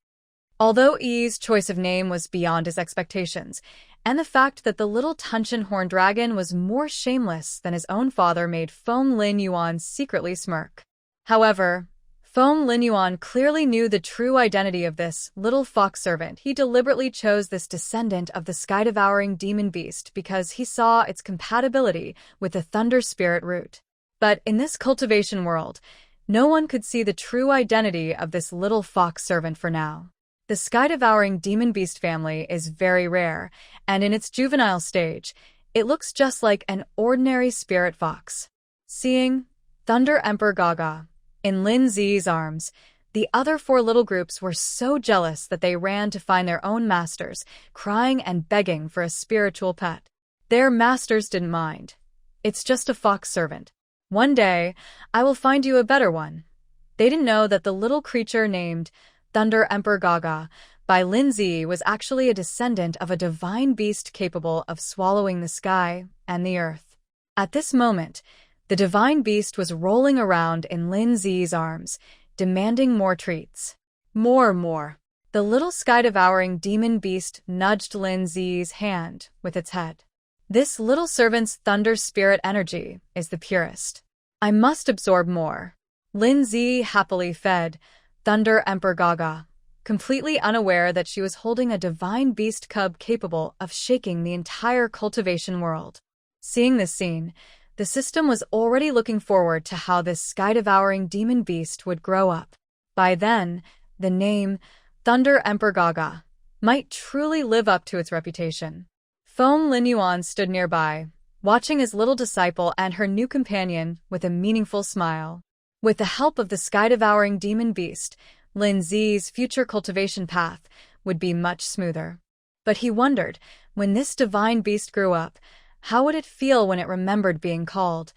Although Yi's choice of name was beyond his expectations, and the fact that the little Tunchen horned dragon was more shameless than his own father made Feng Lin Yuan secretly smirk. However, Feng Lin Yuan clearly knew the true identity of this little fox servant. He deliberately chose this descendant of the sky-devouring demon beast because he saw its compatibility with the thunder spirit root. But in this cultivation world, no one could see the true identity of this little fox servant for now. The sky-devouring demon beast family is very rare, and in its juvenile stage, it looks just like an ordinary spirit fox. Seeing Thunder Emperor Gaga in Lin Zi's arms, the other four little groups were so jealous that they ran to find their own masters, crying and begging for a spiritual pet. Their masters didn't mind. It's just a fox servant. One day, I will find you a better one. They didn't know that the little creature named Thunder Emperor Gaga by Lin Zi was actually a descendant of a divine beast capable of swallowing the sky and the earth. At this moment, the divine beast was rolling around in Lin Zi's arms, demanding more treats. More. The little sky-devouring demon beast nudged Lin Zi's hand with its head. This little servant's thunder spirit energy is the purest. I must absorb more. Lin Zi happily fed Thunder Emperor Gaga, completely unaware that she was holding a divine beast cub capable of shaking the entire cultivation world. Seeing this scene, the system was already looking forward to how this sky-devouring demon beast would grow up. By then, the name Thunder Emperor Gaga might truly live up to its reputation. Feng Lin Yuan stood nearby, watching his little disciple and her new companion with a meaningful smile. With the help of the sky-devouring demon beast, Lin Zi's future cultivation path would be much smoother. But he wondered, when this divine beast grew up, how would it feel when it remembered being called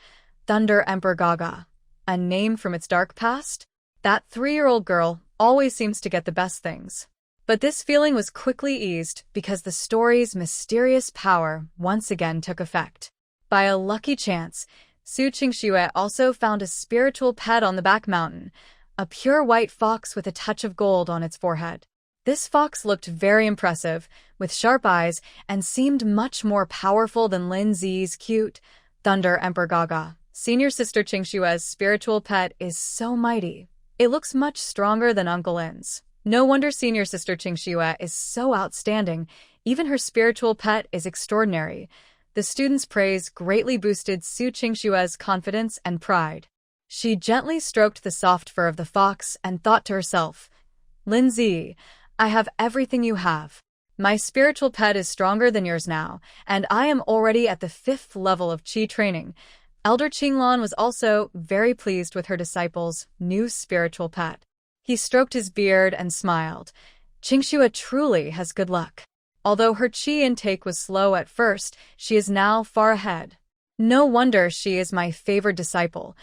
Thunder Emperor Gaga, a name from its dark past? That 3-year-old girl always seems to get the best things. But this feeling was quickly eased because the story's mysterious power once again took effect. By a lucky chance, Qingxue also found a spiritual pet on the back mountain, a pure white fox with a touch of gold on its forehead. This fox looked very impressive, with sharp eyes, and seemed much more powerful than Lin Zi's cute Thunder Emperor Gaga. Senior sister Qingxue's spiritual pet is so mighty. It looks much stronger than Uncle Lin's. No wonder senior sister Qingxue is so outstanding. Even her spiritual pet is extraordinary. The students' praise greatly boosted Qingxue's confidence and pride. She gently stroked the soft fur of the fox and thought to herself, Lin Zi, I have everything you have. My spiritual pet is stronger than yours now, and I am already at the 5th level of Qi training. Elder Qinglan was also very pleased with her disciple's new spiritual pet. He stroked his beard and smiled. Qingxue truly has good luck. Although her Qi intake was slow at first, she is now far ahead. No wonder she is my favored disciple.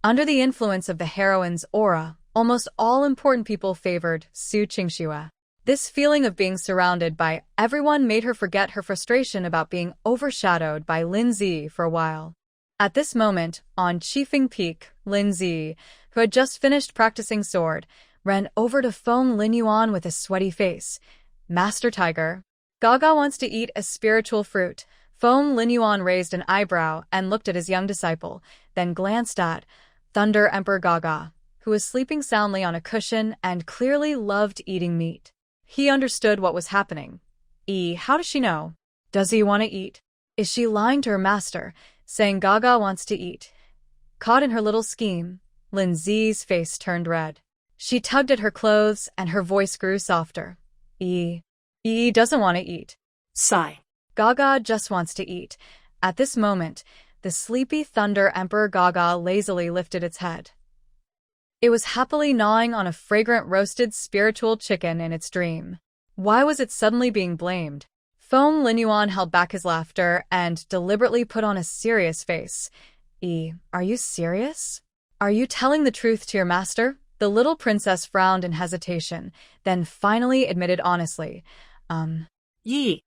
Under the influence of the heroine's aura, almost all important people favored Su Qingxue. This feeling of being surrounded by everyone made her forget her frustration about being overshadowed by Lin Zi for a while. At this moment, on Qifeng Peak, Lin Zi, who had just finished practicing sword, ran over to Feng Linyuan with a sweaty face. Master Tiger, Gaga wants to eat a spiritual fruit. Feng Linyuan raised an eyebrow and looked at his young disciple, then glanced at Thunder Emperor Gaga, who was sleeping soundly on a cushion and clearly loved eating meat. He understood what was happening. How does she know? Does he want to eat? Is she lying to her master, saying Gaga wants to eat? Caught in her little scheme, Lin Zi's face turned red. She tugged at her clothes and her voice grew softer. Doesn't want to eat. Sigh. Gaga just wants to eat. At this moment, the sleepy Thunder Emperor Gaga lazily lifted its head. It was happily gnawing on a fragrant roasted spiritual chicken in its dream. Why was it suddenly being blamed? Feng Linyuan held back his laughter and deliberately put on a serious face. Are you serious? Are you telling the truth to your master? The little princess frowned in hesitation, then finally admitted honestly. Yi.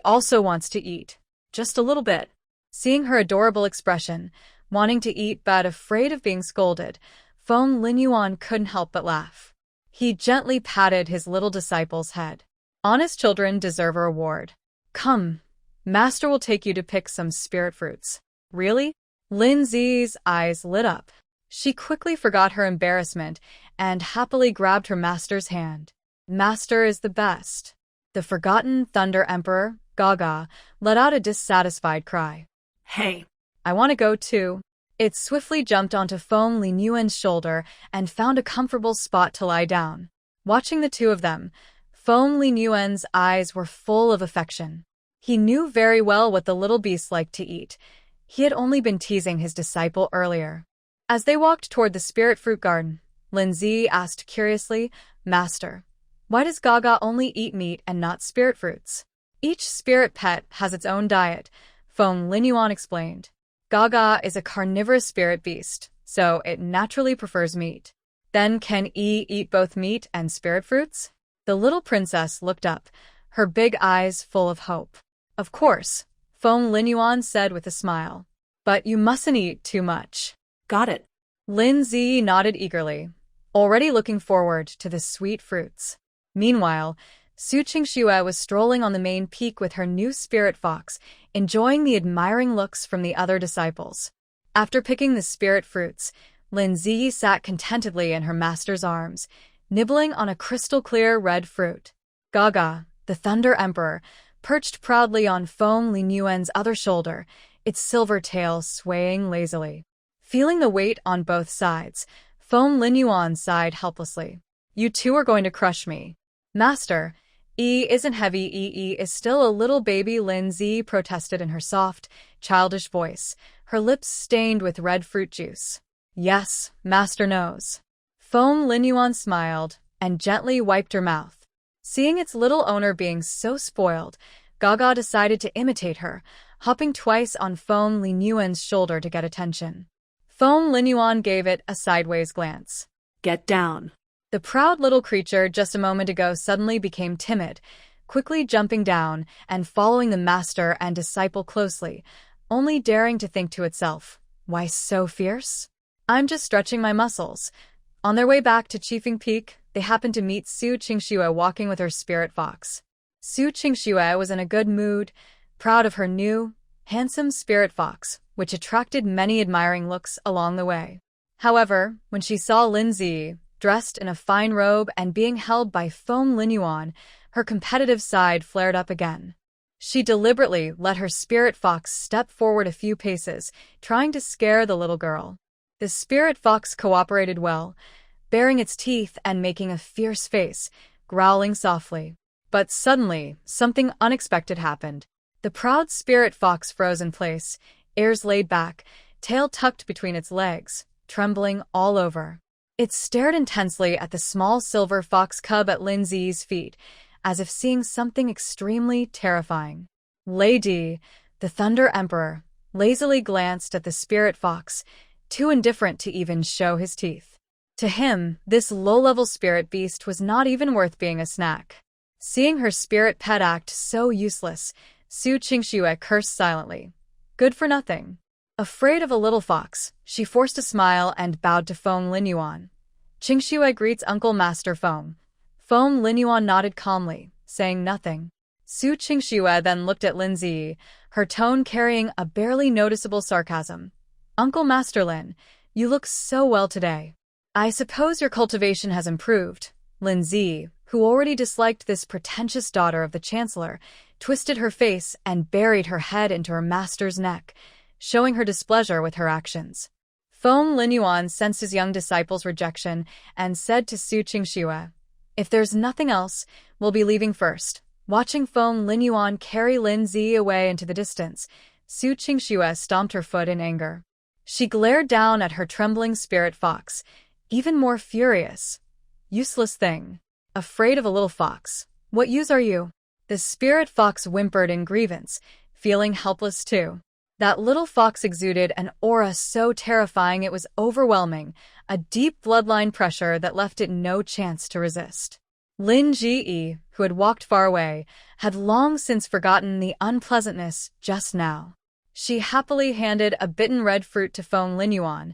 Also wants to eat. Just a little bit. Seeing her adorable expression, wanting to eat but afraid of being scolded, Feng Linyuan couldn't help but laugh. He gently patted his little disciple's head. Honest children deserve a reward. Come, master will take you to pick some spirit fruits. Really? Lin Zi's eyes lit up. She quickly forgot her embarrassment and happily grabbed her master's hand. Master is the best. The forgotten Thunder Emperor, Gaga, let out a dissatisfied cry. Hey. I want to go too. It swiftly jumped onto Feng Linyuan's shoulder and found a comfortable spot to lie down. Watching the two of them, Feng Linyuan's eyes were full of affection. He knew very well what the little beast liked to eat. He had only been teasing his disciple earlier. As they walked toward the spirit fruit garden, Lin Zi asked curiously, Master, why does Gaga only eat meat and not spirit fruits? Each spirit pet has its own diet, Feng Linyuan explained. Gaga is a carnivorous spirit beast, so it naturally prefers meat. Then can eat both meat and spirit fruits? The little princess looked up, her big eyes full of hope. Of course, Feng Linyuan said with a smile. But you mustn't eat too much. Got it. Lin Zi nodded eagerly, already looking forward to the sweet fruits. Meanwhile, Su Qingxue was strolling on the main peak with her new spirit fox, enjoying the admiring looks from the other disciples. After picking the spirit fruits, Lin Zi sat contentedly in her master's arms, nibbling on a crystal-clear red fruit. Gaga, the Thunder Emperor, perched proudly on Feng Linyuan's other shoulder, its silver tail swaying lazily. Feeling the weight on both sides, Feng Linyuan sighed helplessly. You two are going to crush me. Master, isn't heavy. Is still a little baby, Lin Zi protested in her soft, childish voice, her lips stained with red fruit juice. Yes, master knows. Feng Linyuan smiled and gently wiped her mouth. Seeing its little owner being so spoiled, Gaga decided to imitate her, hopping twice on Feng Linyuan's shoulder to get attention. Feng Linyuan gave it a sideways glance. Get down. The proud little creature just a moment ago suddenly became timid, quickly jumping down and following the master and disciple closely, only daring to think to itself, why so fierce? I'm just stretching my muscles. On their way back to Qifeng Peak, they happened to meet Su Qingxue walking with her spirit fox. Su Qingxue was in a good mood, proud of her new, handsome spirit fox, which attracted many admiring looks along the way. However, when she saw Lin Zi, dressed in a fine robe and being held by Feng Linyuan, her competitive side flared up again. She deliberately let her spirit fox step forward a few paces, trying to scare the little girl. The spirit fox cooperated well, baring its teeth and making a fierce face, growling softly. But suddenly, something unexpected happened. The proud spirit fox froze in place, ears laid back, tail tucked between its legs, trembling all over. It stared intensely at the small silver fox cub at Lin Zi's feet, as if seeing something extremely terrifying. Lei, the Thunder Emperor, lazily glanced at the spirit fox, too indifferent to even show his teeth. To him, this low-level spirit beast was not even worth being a snack. Seeing her spirit pet act so useless, Qingxue cursed silently. Good for nothing. Afraid of a little fox, she forced a smile and bowed to Feng Linyuan. Qingxue greets Uncle Master Feng. Feng Linyuan nodded calmly, saying nothing. Qingxue then looked at Lin Zi, her tone carrying a barely noticeable sarcasm. Uncle Master Lin, you look so well today. I suppose your cultivation has improved. Lin Zi, who already disliked this pretentious daughter of the Chancellor, twisted her face and buried her head into her master's neck, showing her displeasure with her actions. Feng Linyuan sensed his young disciple's rejection and said to Qingxue, if there's nothing else, we'll be leaving first. Watching Feng Linyuan carry Lin Zi away into the distance, Qingxue stomped her foot in anger. She glared down at her trembling spirit fox, even more furious. Useless thing. Afraid of a little fox. What use are you? The spirit fox whimpered in grievance, feeling helpless too. That little fox exuded an aura so terrifying it was overwhelming, a deep bloodline pressure that left it no chance to resist. Lin Ji, who had walked far away, had long since forgotten the unpleasantness just now. She happily handed a bitten red fruit to Feng Linyuan.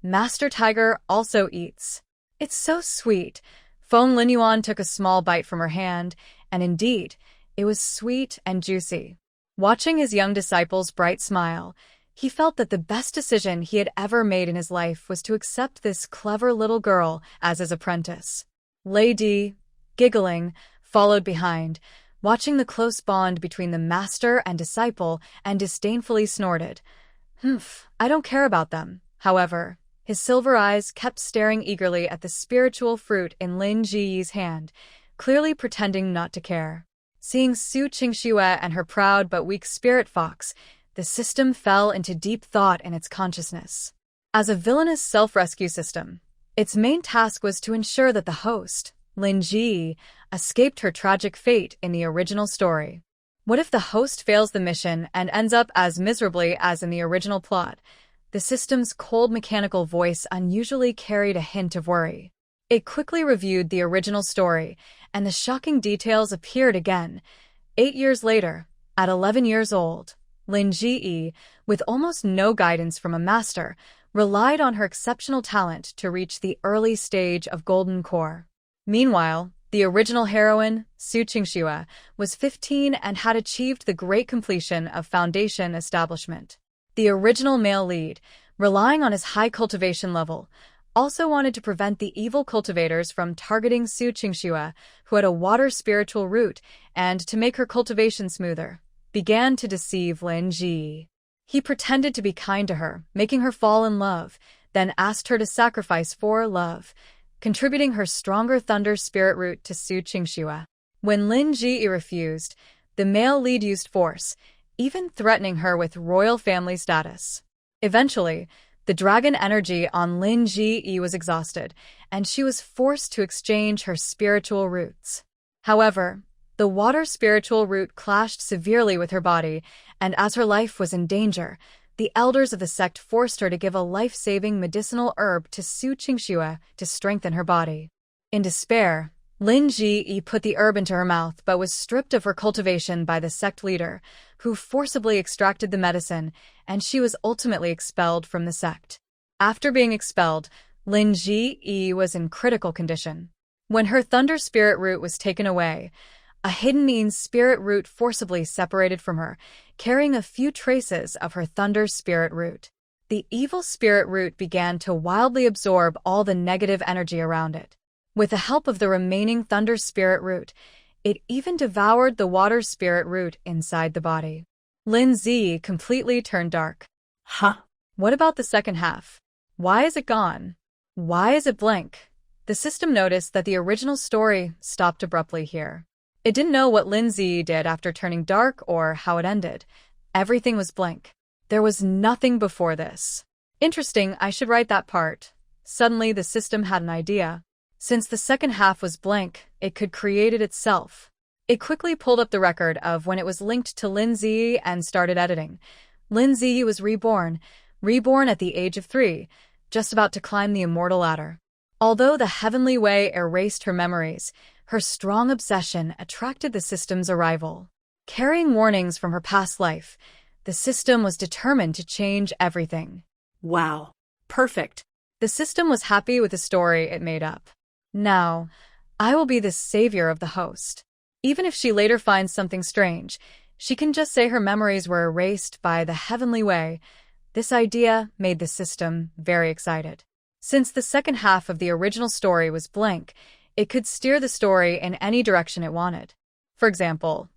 Master Tiger also eats. It's so sweet. Feng Linyuan took a small bite from her hand, and indeed, it was sweet and juicy. Watching his young disciple's bright smile, he felt that the best decision he had ever made in his life was to accept this clever little girl as his apprentice. Lei, giggling, followed behind, watching the close bond between the master and disciple, and disdainfully snorted. I don't care about them. However, his silver eyes kept staring eagerly at the spiritual fruit in Lin Ji's hand, clearly pretending not to care. Seeing Qingxue and her proud but weak spirit fox, the system fell into deep thought in its consciousness. As a villainous self-rescue system, its main task was to ensure that the host, Lin Ji, escaped her tragic fate in the original story. What if the host fails the mission and ends up as miserably as in the original plot? The system's cold mechanical voice unusually carried a hint of worry. It quickly reviewed the original story, and the shocking details appeared again. 8 years later, at 11 years old, Lin Ji, with almost no guidance from a master, relied on her exceptional talent to reach the early stage of Golden Core. Meanwhile, the original heroine, Qingxue, was 15 and had achieved the great completion of Foundation establishment. The original male lead, relying on his high cultivation level, also wanted to prevent the evil cultivators from targeting Qingxue, who had a water spiritual root, and to make her cultivation smoother, began to deceive Lin Ji. He pretended to be kind to her, making her fall in love, then asked her to sacrifice for love, contributing her stronger thunder spirit root to Qingxue. When Lin Ji refused, the male lead used force, even threatening her with royal family status. Eventually, the dragon energy on Lin Ji was exhausted, and she was forced to exchange her spiritual roots. However, the water spiritual root clashed severely with her body, and as her life was in danger, the elders of the sect forced her to give a life-saving medicinal herb to Qingxue to strengthen her body. In despair, Lin Ji put the herb into her mouth but was stripped of her cultivation by the sect leader, who forcibly extracted the medicine, and she was ultimately expelled from the sect. After being expelled, Lin Ji was in critical condition. When her thunder spirit root was taken away, a hidden means spirit root forcibly separated from her, carrying a few traces of her thunder spirit root. The evil spirit root began to wildly absorb all the negative energy around it. With the help of the remaining thunder spirit root, it even devoured the water spirit root inside the body. Lin Zi completely turned dark. Huh? What about the second half? Why is it gone? Why is it blank? The system noticed that the original story stopped abruptly here. It didn't know what Lin Zi did after turning dark or how it ended. Everything was blank. There was nothing before this. Interesting, I should write that part. Suddenly the system had an idea. Since the second half was blank, it could create it itself. It quickly pulled up the record of when it was linked to Lin Zi and started editing. Lin Zi was reborn at the age of 3, just about to climb the immortal ladder. Although the heavenly way erased her memories, her strong obsession attracted the system's arrival. Carrying warnings from her past life, the system was determined to change everything. Wow. Perfect. The system was happy with the story it made up. Now, I will be the savior of the host. Even if she later finds something strange, she can just say her memories were erased by the heavenly way. This idea made the system very excited. Since the second half of the original story was blank, it could steer the story in any direction it wanted. For example,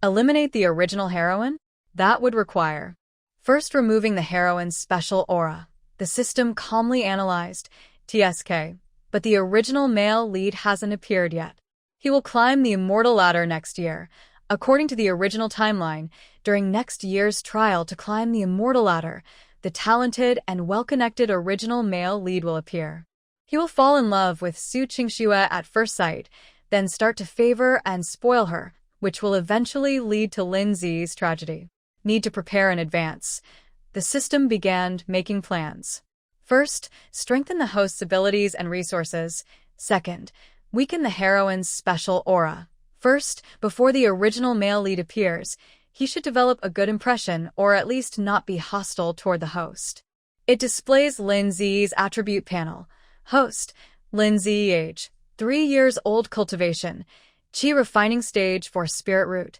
eliminate the original heroine? That would require first removing the heroine's special aura. The system calmly analyzed, TSK, but the original male lead hasn't appeared yet. He will climb the immortal ladder next year. According to the original timeline, during next year's trial to climb the immortal ladder, the talented and well-connected original male lead will appear. He will fall in love with Su Qingxue at first sight, then start to favor and spoil her, which will eventually lead to Lin Zi's tragedy. Need to prepare in advance. The system began making plans. First, strengthen the host's abilities and resources. Second, weaken the heroine's special aura. First, before the original male lead appears, he should develop a good impression or at least not be hostile toward the host. It displays Lin Zi's attribute panel. Host, Lin Zi age, 3 years old cultivation, Qi refining stage for spirit root,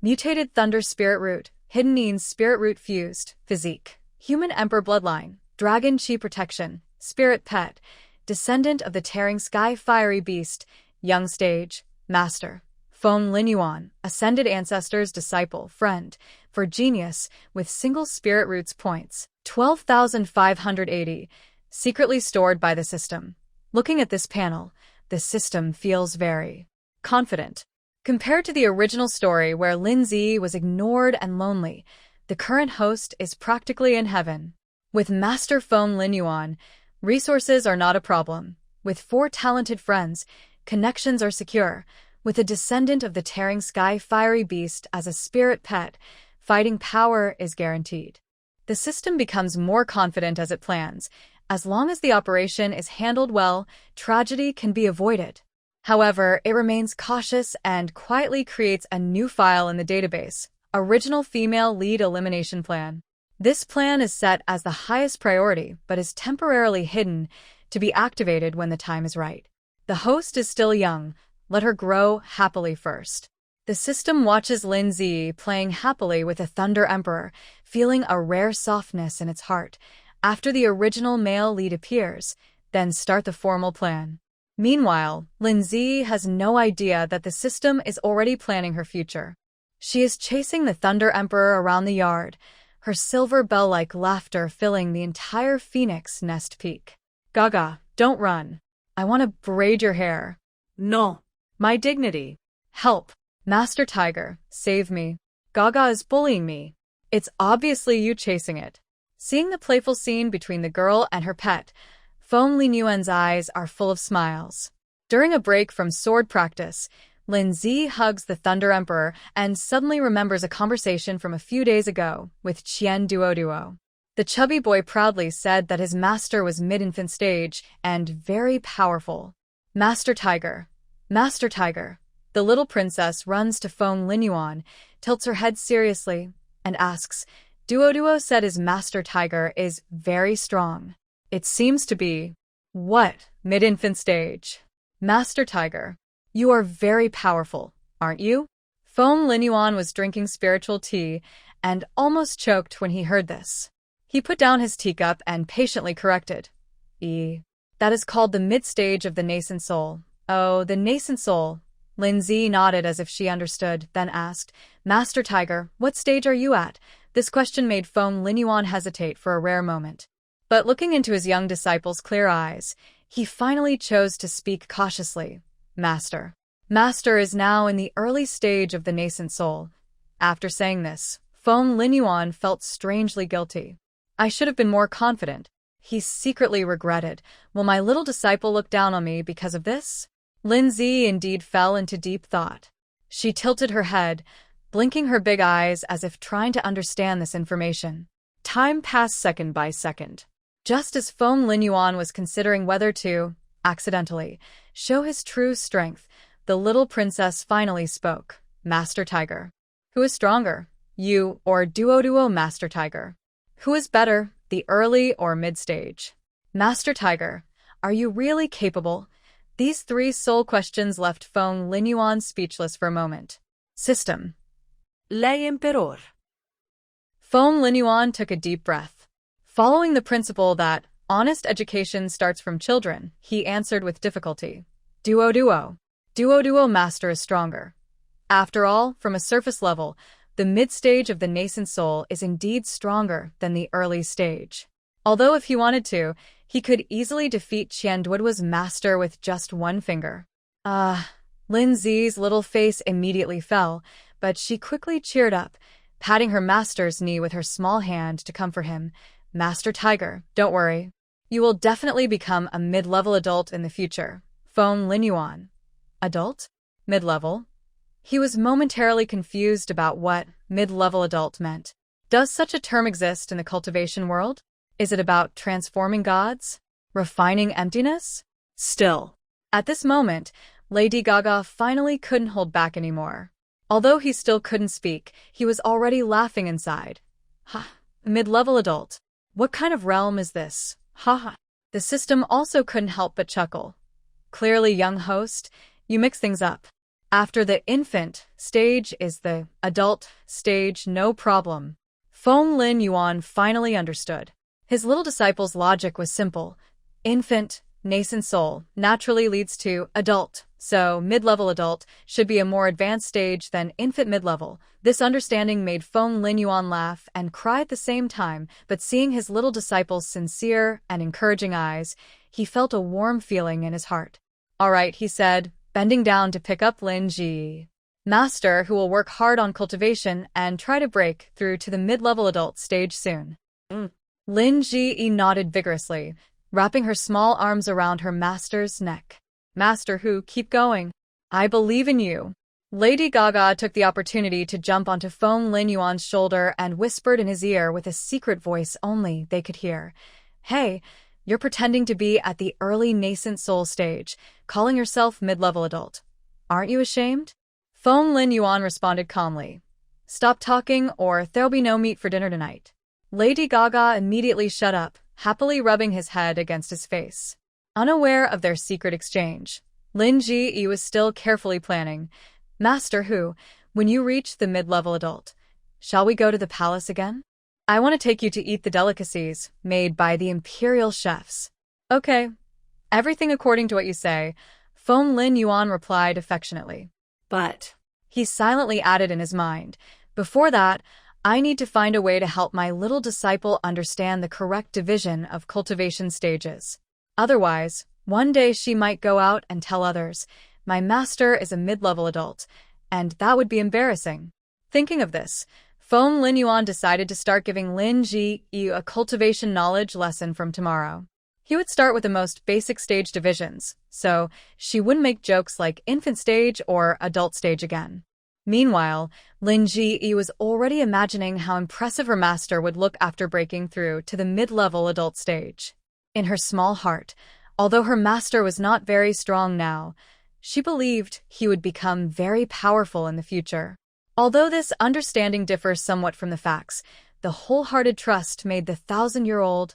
mutated thunder spirit root, hidden Neen's spirit root fused, physique, human emperor bloodline, dragon Qi protection, spirit pet, descendant of the tearing sky fiery beast, young stage, master. Feng Linyuan, ascended ancestors disciple, friend, for genius, with single spirit roots points, 12,580, secretly stored by the system. Looking at this panel, the system feels very confident. Compared to the original story where Lin Zi was ignored and lonely, the current host is practically in heaven. With Master Feng Linyuan, resources are not a problem. With 4 talented friends, connections are secure. With a descendant of the tearing sky fiery beast as a spirit pet, fighting power is guaranteed. The system becomes more confident as it plans. As long as the operation is handled well, tragedy can be avoided. However, it remains cautious and quietly creates a new file in the database, Original Female Lead Elimination Plan. This plan is set as the highest priority but is temporarily hidden to be activated when the time is right. The host is still young. Let her grow happily first. The system watches Lin Zi playing happily with a Thunder Emperor, feeling a rare softness in its heart. After the original male lead appears, then start the formal plan. Meanwhile, Lin Zi has no idea that the system is already planning her future. She is chasing the Thunder Emperor around the yard, her silver bell-like laughter filling the entire phoenix nest peak. Gaga, don't run. I want to braid your hair. No. My dignity. Help. Master Tiger, save me. Gaga is bullying me. It's obviously you chasing it. Seeing the playful scene between the girl and her pet, Feng Linyuan's eyes are full of smiles. During a break from sword practice, Lin Zi hugs the Thunder Emperor and suddenly remembers a conversation from a few days ago with Qian Duo. The chubby boy proudly said that his master was mid-infant stage and very powerful. Master Tiger. Master Tiger. The little princess runs to Feng Linyuan, tilts her head seriously, and asks, Duo said his Master Tiger is very strong. It seems to be. What? Mid-infant stage. Master Tiger. You are very powerful, aren't you? Feng Linyuan was drinking spiritual tea and almost choked when he heard this. He put down his teacup and patiently corrected. That is called the mid-stage of the nascent soul. Oh, the nascent soul. Lin Zi nodded as if she understood, then asked, Master Tiger, what stage are you at? This question made Feng Linyuan hesitate for a rare moment. But looking into his young disciple's clear eyes, he finally chose to speak cautiously. Master. Master is now in the early stage of the nascent soul. After saying this, Feng Linyuan felt strangely guilty. I should have been more confident. He secretly regretted. Will my little disciple look down on me because of this? Lin Zi indeed fell into deep thought. She tilted her head, blinking her big eyes as if trying to understand this information. Time passed second by second. Just as Feng Linyuan was considering whether to, accidentally, show his true strength, the little princess finally spoke. Master Tiger. Who is stronger, you or Duo Master Tiger? Who is better, the early or mid-stage? Master Tiger, are you really capable? These three soul questions left Feng Linyuan speechless for a moment. System. Lei Emperor. Feng Linyuan took a deep breath. Following the principle that honest education starts from children, he answered with difficulty. Duo Master is stronger. After all, from a surface level, the mid-stage of the nascent soul is indeed stronger than the early stage. Although if he wanted to, he could easily defeat Qianduoduo's master with just one finger. Lin Zi's little face immediately fell, but she quickly cheered up, patting her master's knee with her small hand to comfort him. Master Tiger, don't worry. You will definitely become a mid-level adult in the future. Feng Linyuan. Adult? Mid-level? He was momentarily confused about what mid-level adult meant. Does such a term exist in the cultivation world? Is it about transforming gods? Refining emptiness? Still. At this moment, Lady Gaga finally couldn't hold back anymore. Although he still couldn't speak, he was already laughing inside. Mid-level adult. What kind of realm is this? The system also couldn't help but chuckle. Clearly, young host, you mix things up. After the infant stage is the adult stage, no problem. Feng Linyuan finally understood. His little disciple's logic was simple. Infant, nascent soul, naturally leads to adult, so mid-level adult should be a more advanced stage than infant mid-level. This understanding made Feng Linyuan laugh and cry at the same time, but seeing his little disciple's sincere and encouraging eyes, he felt a warm feeling in his heart. All right, he said, bending down to pick up Lin Ji. Master who will work hard on cultivation and try to break through to the mid-level adult stage soon. Lin Ji nodded vigorously, wrapping her small arms around her master's neck. Master Hu, keep going. I believe in you. Lady Gaga took the opportunity to jump onto Feng Linyuan's shoulder and whispered in his ear with a secret voice only they could hear. Hey, you're pretending to be at the early nascent soul stage, calling yourself mid-level adult. Aren't you ashamed? Feng Linyuan responded calmly. Stop talking or there'll be no meat for dinner tonight. Lady Gaga immediately shut up, happily rubbing his head against his face. Unaware of their secret exchange, Lin Ji was still carefully planning. Master Hu, when you reach the mid-level adult, shall we go to the palace again? I want to take you to eat the delicacies made by the imperial chefs. Okay. Everything according to what you say, Feng Linyuan replied affectionately. But, he silently added in his mind, before that, I need to find a way to help my little disciple understand the correct division of cultivation stages. Otherwise, one day she might go out and tell others, my master is a mid-level adult, and that would be embarrassing. Thinking of this, Feng Linyuan decided to start giving Lin Ji a cultivation knowledge lesson from tomorrow. He would start with the most basic stage divisions, so she wouldn't make jokes like infant stage or adult stage again. Meanwhile, Lin Ji was already imagining how impressive her master would look after breaking through to the mid-level adult stage. In her small heart, although her master was not very strong now, she believed he would become very powerful in the future. Although this understanding differs somewhat from the facts, the wholehearted trust made the 1,000-year-old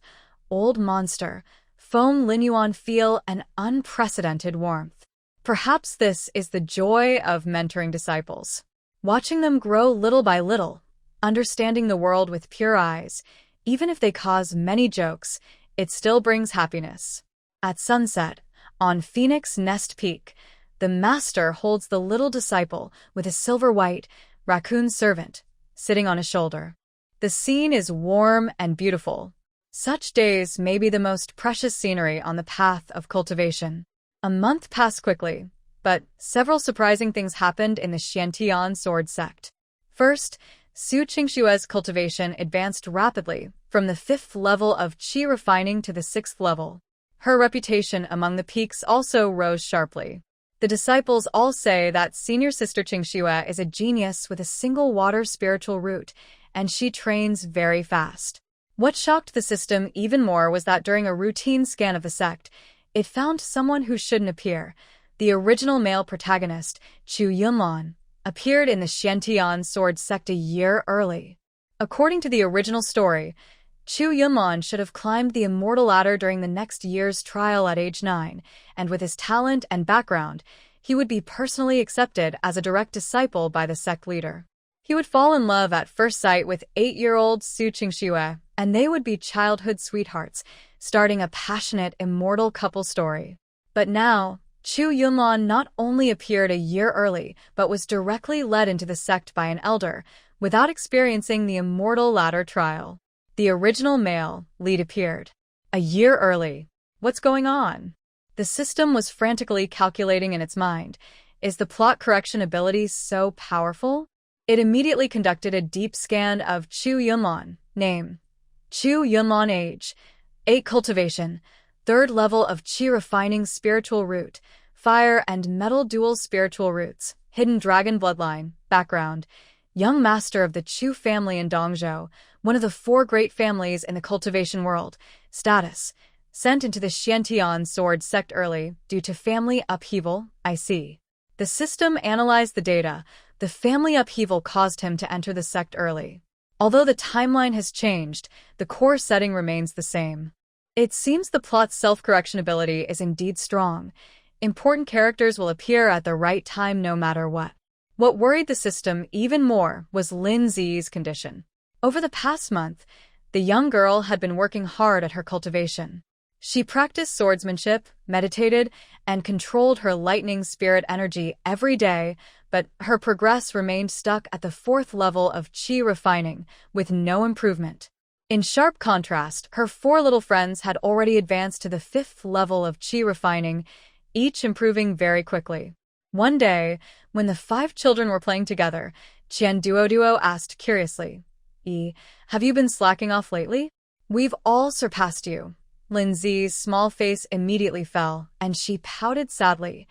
old monster, Feng Linyuan, feel an unprecedented warmth. Perhaps this is the joy of mentoring disciples. Watching them grow little by little, understanding the world with pure eyes, even if they cause many jokes, it still brings happiness. At sunset, on Phoenix Nest Peak, the master holds the little disciple with a silver-white raccoon servant sitting on his shoulder. The scene is warm and beautiful. Such days may be the most precious scenery on the path of cultivation. A month passed quickly. But several surprising things happened in the Xiantian sword sect. First, Su Qingxue's cultivation advanced rapidly, from the 5th level of qi refining to the 6th level. Her reputation among the peaks also rose sharply. The disciples all say that senior sister Qingxue is a genius with a single water spiritual root, and she trains very fast. What shocked the system even more was that during a routine scan of the sect, it found someone who shouldn't appear. The original male protagonist, Chu Yunlan, appeared in the Xiantian sword sect a year early. According to the original story, Chu Yunlan should have climbed the immortal ladder during the next year's trial at age 9, and with his talent and background, he would be personally accepted as a direct disciple by the sect leader. He would fall in love at first sight with 8-year-old Su Qingxue, and they would be childhood sweethearts, starting a passionate, immortal couple story. But now, Chu Yunlan not only appeared a year early, but was directly led into the sect by an elder, without experiencing the immortal ladder trial. The original male lead appeared a year early. What's going on? The system was frantically calculating in its mind. Is the plot correction ability so powerful? It immediately conducted a deep scan of Chu Yunlan. Name: Chu Yunlan. Age: 8. Cultivation: 3rd level of qi refining spiritual root, fire and metal dual spiritual roots, hidden dragon bloodline. Background: young master of the Chu family in Dongzhou, one of the 4 great families in the cultivation world. Status: sent into the Xiantian sword sect early, due to family upheaval. I see. The system analyzed the data. The family upheaval caused him to enter the sect early. Although the timeline has changed, the core setting remains the same. It seems the plot's self-correction ability is indeed strong. Important characters will appear at the right time no matter what. What worried the system even more was Lin Zi's condition. Over the past month, the young girl had been working hard at her cultivation. She practiced swordsmanship, meditated, and controlled her lightning spirit energy every day, but her progress remained stuck at the 4th level of qi refining, with no improvement. In sharp contrast, her 4 little friends had already advanced to the 5th level of qi refining, each improving very quickly. One day, when the 5 children were playing together, Qian Duo asked curiously, have you been slacking off lately? We've all surpassed you. Lin Zi's small face immediately fell, and she pouted sadly.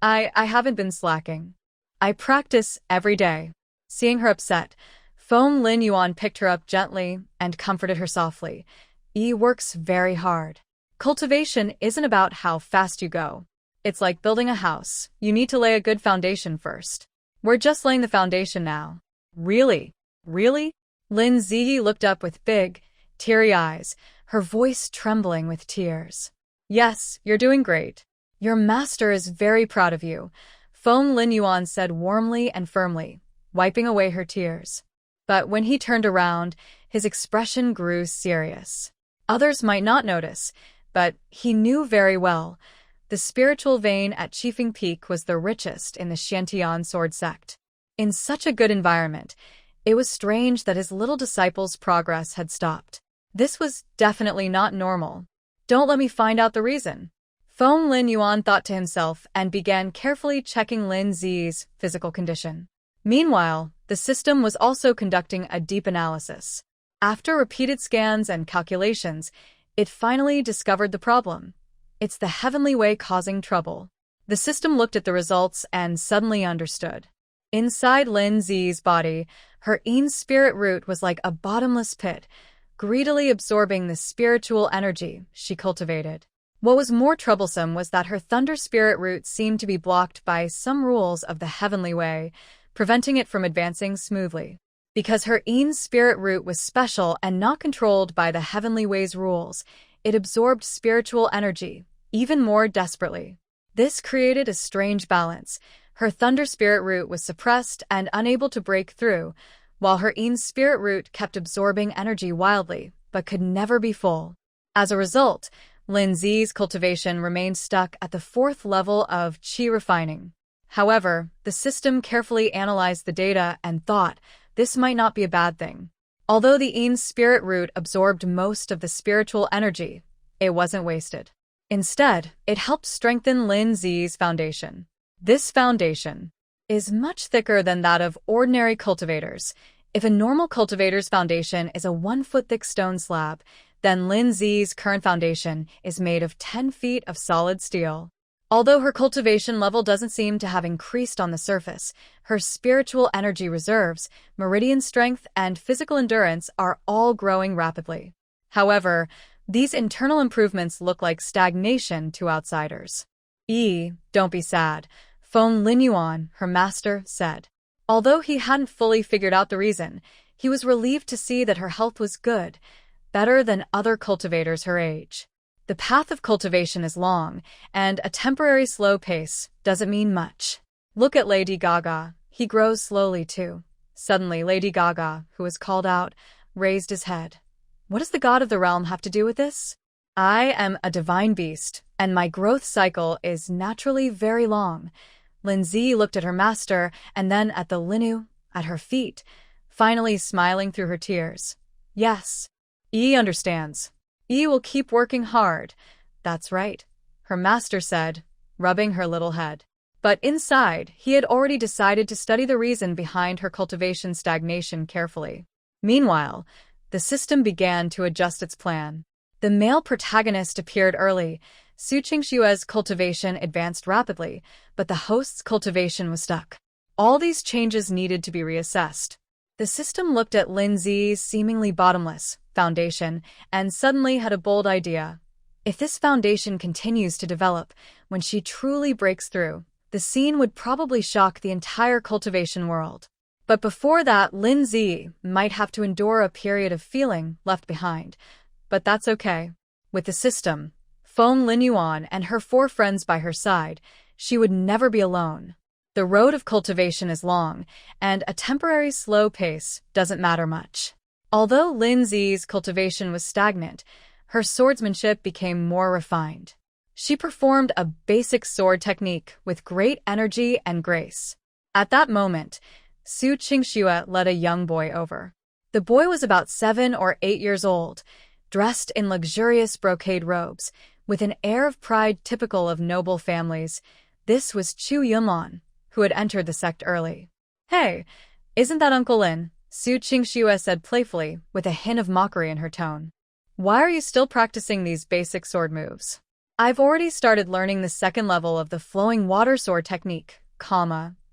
I haven't been slacking. I practice every day. Seeing her upset, Feng Lin Yuan picked her up gently and comforted her softly. Works very hard. Cultivation isn't about how fast you go. It's like building a house. You need to lay a good foundation first. We're just laying the foundation now. Really? Really? Lin Zi looked up with big, teary eyes, her voice trembling with tears. Yes, you're doing great. Your master is very proud of you, Feng Lin Yuan said warmly and firmly, wiping away her tears. But when he turned around, his expression grew serious. Others might not notice, but he knew very well. The spiritual vein at Qifeng Peak was the richest in the Xiantian sword sect. In such a good environment, it was strange that his little disciple's progress had stopped. This was definitely not normal. Don't let me find out the reason. Feng Lin Yuan thought to himself and began carefully checking Lin Zi's physical condition. Meanwhile, the system was also conducting a deep analysis. After repeated scans and calculations, it finally discovered the problem. It's the heavenly way causing trouble. The system looked at the results and suddenly understood. Inside Lin Zi's body, her Yin spirit root was like a bottomless pit, greedily absorbing the spiritual energy she cultivated. What was more troublesome was that her thunder spirit root seemed to be blocked by some rules of the heavenly way, preventing it from advancing smoothly. Because her Yin spirit root was special and not controlled by the heavenly way's rules, it absorbed spiritual energy, even more desperately. This created a strange balance. Her thunder spirit root was suppressed and unable to break through, while her Yin spirit root kept absorbing energy wildly, but could never be full. As a result, Lin Zi's cultivation remained stuck at the 4th level of qi refining. However, the system carefully analyzed the data and thought this might not be a bad thing. Although the Yin spirit root absorbed most of the spiritual energy, it wasn't wasted. Instead, it helped strengthen Lin Zi's foundation. This foundation is much thicker than that of ordinary cultivators. If a normal cultivator's foundation is a 1-foot thick stone slab, then Lin Zi's current foundation is made of 10 feet of solid steel. Although her cultivation level doesn't seem to have increased on the surface, her spiritual energy reserves, meridian strength, and physical endurance are all growing rapidly. However, these internal improvements look like stagnation to outsiders. Don't be sad, Feng Linyuan, her master, said. Although he hadn't fully figured out the reason, he was relieved to see that her health was good, better than other cultivators her age. The path of cultivation is long, and a temporary slow pace doesn't mean much. Look at Lady Gaga, he grows slowly too. Suddenly Lady Gaga, who was called out, raised his head. What does the god of the realm have to do with this? I am a divine beast, and my growth cycle is naturally very long. Lin Zi looked at her master, and then at the Linu, at her feet, finally smiling through her tears. Yes, understands. Will keep working hard. That's right, her master said, rubbing her little head. But inside, he had already decided to study the reason behind her cultivation stagnation carefully. Meanwhile, the system began to adjust its plan. The male protagonist appeared early. Qingxue's cultivation advanced rapidly, but the host's cultivation was stuck. All these changes needed to be reassessed. The system looked at Lin Zi's seemingly bottomless foundation and suddenly had a bold idea. If this foundation continues to develop, when she truly breaks through, the scene would probably shock the entire cultivation world. But before that, Lin Zi might have to endure a period of feeling left behind. But that's okay. With the system, Feng Linyuan and her 4 friends by her side, she would never be alone. The road of cultivation is long, and a temporary slow pace doesn't matter much. Although Lin Zi's cultivation was stagnant, her swordsmanship became more refined. She performed a basic sword technique with great energy and grace. At that moment, Qingxue led a young boy over. The boy was about 7 or 8 years old, dressed in luxurious brocade robes, with an air of pride typical of noble families. This was Chu Yunlan, who had entered the sect early. Hey, isn't that Uncle Lin? Qingxue said playfully, with a hint of mockery in her tone. Why are you still practicing these basic sword moves? I've already started learning the 2nd level of the flowing water sword technique,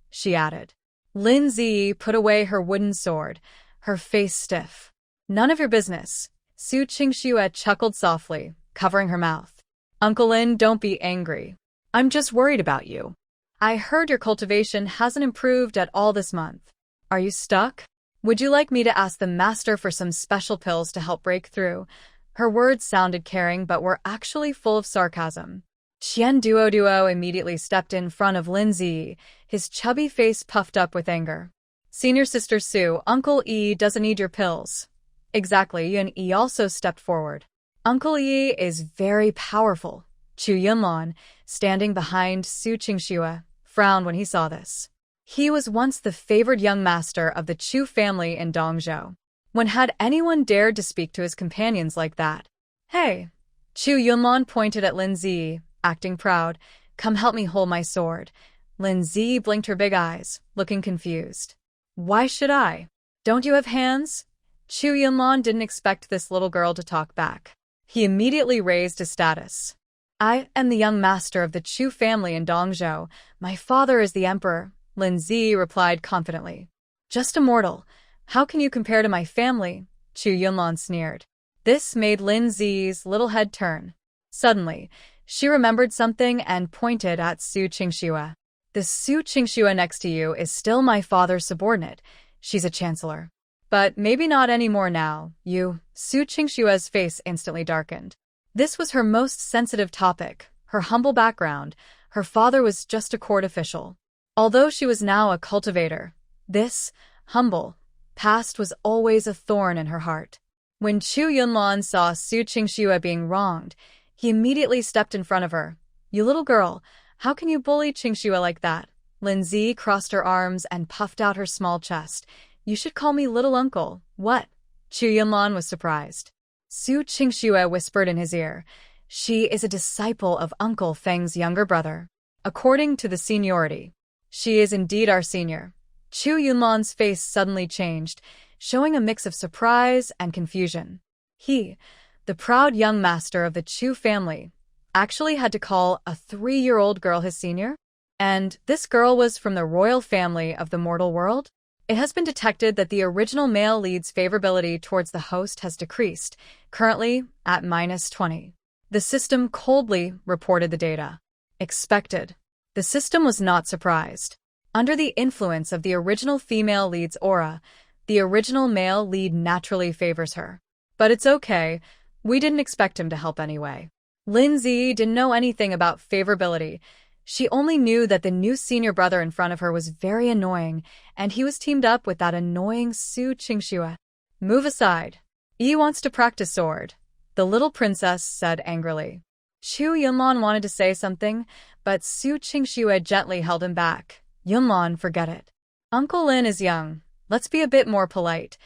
she added. Lin Zi put away her wooden sword, her face stiff. None of your business. Qingxue chuckled softly, covering her mouth. Uncle Lin, don't be angry. I'm just worried about you. I heard your cultivation hasn't improved at all this month. Are you stuck? Would you like me to ask the master for some special pills to help break through? Her words sounded caring but were actually full of sarcasm. Qian Duo immediately stepped in front of Lin Zi, his chubby face puffed up with anger. Senior Sister Su, Uncle doesn't need your pills. Exactly, Yun also stepped forward. Uncle is very powerful. Chu Yunlan, standing behind Qingxue, frowned when he saw this. He was once the favored young master of the Chu family in Dongzhou. When had anyone dared to speak to his companions like that? Hey! Chu Yunlan pointed at Lin Zi, acting proud. Come help me hold my sword. Lin Zi blinked her big eyes, looking confused. Why should I? Don't you have hands? Chu Yunlan didn't expect this little girl to talk back. He immediately raised his status. I am the young master of the Chu family in Dongzhou. My father is the emperor, Lin Zi replied confidently. Just a mortal. How can you compare to my family? Chu Yunlan sneered. This made Lin Zi's little head turn. Suddenly, she remembered something and pointed at Qingxue. The Qingxue next to you is still my father's subordinate. She's a chancellor. But maybe not anymore now, Qingxue's face instantly darkened. This was her most sensitive topic, her humble background. Her father was just a court official. Although she was now a cultivator, this humble past was always a thorn in her heart. When Chu Yunlan saw Qingxue being wronged, he immediately stepped in front of her. You little girl, how can you bully Qingxue like that? Lin Zi crossed her arms and puffed out her small chest. You should call me little uncle. What? Chu Yunlan was surprised. Qingxue whispered in his ear. She is a disciple of Uncle Feng's younger brother. according to the seniority. She is indeed our senior. Chu Yunmon's face suddenly changed, showing a mix of surprise and confusion. He, the proud young master of the Chu family, actually had to call a 3-year-old girl his senior? And this girl was from the royal family of the mortal world? It has been detected that the original male lead's favorability towards the host has decreased, currently at -20. The system coldly reported the data. Expected. The system was not surprised. Under the influence of the original female lead's aura, the original male lead naturally favors her. But it's okay, we didn't expect him to help anyway. Lin Zi didn't know anything about favorability. She only knew that the new senior brother in front of her was very annoying, and he was teamed up with that annoying Su Qingxue. Move aside. Yi wants to practice sword, the little princess said angrily. Chu Yunlon wanted to say something, but Su Qingxue gently held him back. Yunlon, forget it. Uncle Lin is young. Let's be a bit more polite.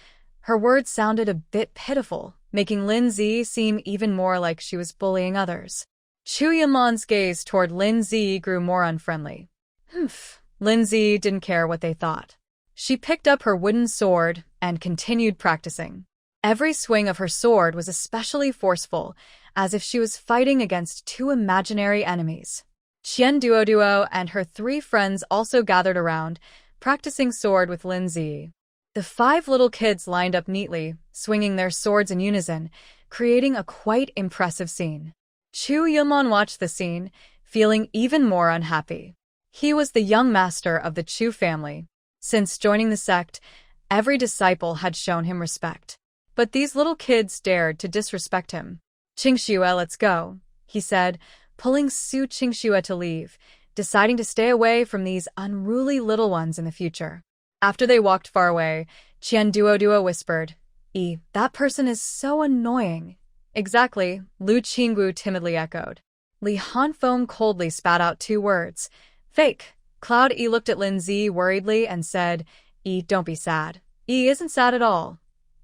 Her words sounded a bit pitiful, making Lin Zi seem even more like she was bullying others. Chu Yunlon's gaze toward Lin Zi grew more unfriendly. Lin Zi didn't care what they thought. She picked up her wooden sword and continued practicing. Every swing of her sword was especially forceful, as if she was fighting against 2 imaginary enemies. Qian Duoduo and her 3 friends also gathered around, practicing sword with Lin Zi. The 5 little kids lined up neatly, swinging their swords in unison, creating a quite impressive scene. Chu Yunlon watched the scene, feeling even more unhappy. He was the young master of the Chu family. Since joining the sect, every disciple had shown him respect. But these little kids dared to disrespect him. Qingxue, let's go, he said, pulling Su Qingxue to leave, deciding to stay away from these unruly little ones in the future. After they walked far away, Qian Duoduo whispered, that person is so annoying. Exactly, Lu Qinggu timidly echoed. Li Hanfeng coldly spat out 2 words. Fake. Cloud Yi looked at Lin Zi worriedly and said, don't be sad. Isn't sad at all.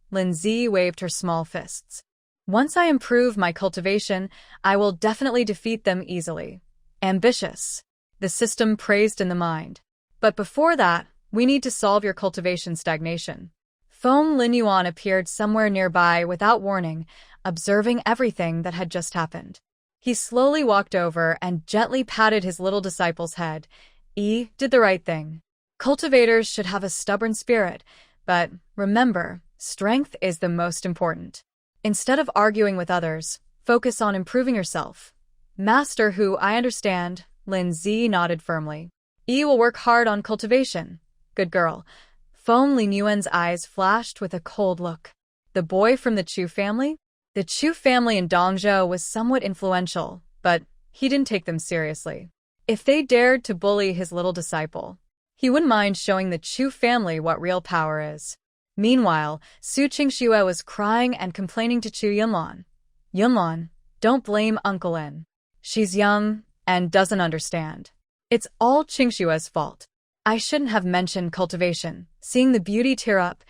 Lin Zi waved her small fists. Once I improve my cultivation, I will definitely defeat them easily. Ambitious. The system praised in the mind. But before that, we need to solve your cultivation stagnation. Feng Linyuan appeared somewhere nearby without warning, observing everything that had just happened. He slowly walked over and gently patted his little disciple's head. Did the right thing. Cultivators should have a stubborn spirit, but remember, strength is the most important. Instead of arguing with others, focus on improving yourself. Master Hu, I understand, Lin Zi nodded firmly. Will work hard on cultivation. Good girl. Feng Linyuan's eyes flashed with a cold look. The boy from the Chu family? The Chu family in Dongzhou was somewhat influential, but he didn't take them seriously. If they dared to bully his little disciple, he wouldn't mind showing the Chu family what real power is. Meanwhile, Su Qingxue was crying and complaining to Chu Yunlon. Yunlon, don't blame Uncle Lin. She's young and doesn't understand. It's all Qingxue's fault. I shouldn't have mentioned cultivation. Seeing the beauty tear up,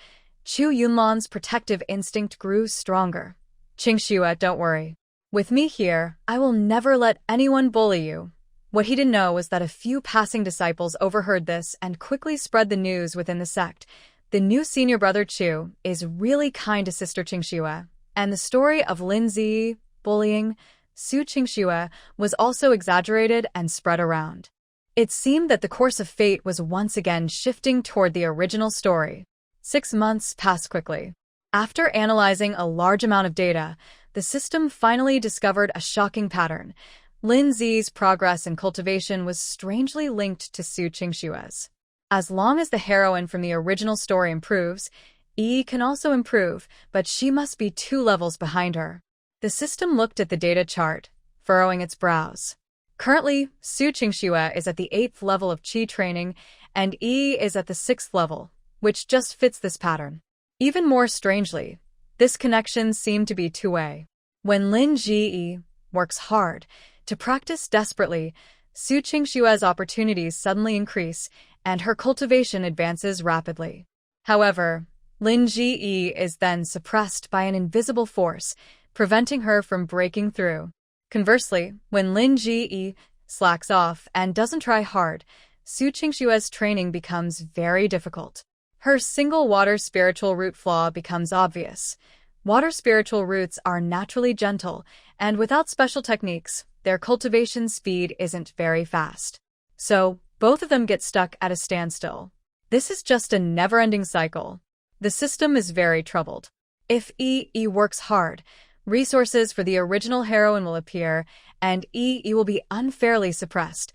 Chu Yunlon's protective instinct grew stronger. Qingxue, don't worry. With me here, I will never let anyone bully you. What he didn't know was that a few passing disciples overheard this and quickly spread the news within the sect. The new senior brother Chu is really kind to Sister Qingxue, and the story of Lin Zi bullying Su Qingxue was also exaggerated and spread around. It seemed that the course of fate was once again shifting toward the original story. 6 months passed quickly. After analyzing a large amount of data, the system finally discovered a shocking pattern. Lin Zi's progress in cultivation was strangely linked to Su Qingxue's. As long as the heroine from the original story improves, can also improve, but she must be 2 levels behind her. The system looked at the data chart, furrowing its brows. Currently, Su Qingxue is at the 8th level of Qi training, and is at the 6th level, which just fits this pattern. Even more strangely, this connection seemed to be 2-way. When Lin Ji works hard to practice desperately, Su Qingxue's opportunities suddenly increase, and her cultivation advances rapidly. However, Lin Ji is then suppressed by an invisible force, preventing her from breaking through. Conversely, when Lin Ji slacks off, and doesn't try hard, Su Qingxue's training becomes very difficult. Her single water spiritual root flaw becomes obvious. Water spiritual roots are naturally gentle, and without special techniques, their cultivation speed isn't very fast. So, both of them get stuck at a standstill. This is just a never-ending cycle. The system is very troubled. If E works hard, resources for the original heroine will appear, and E will be unfairly suppressed.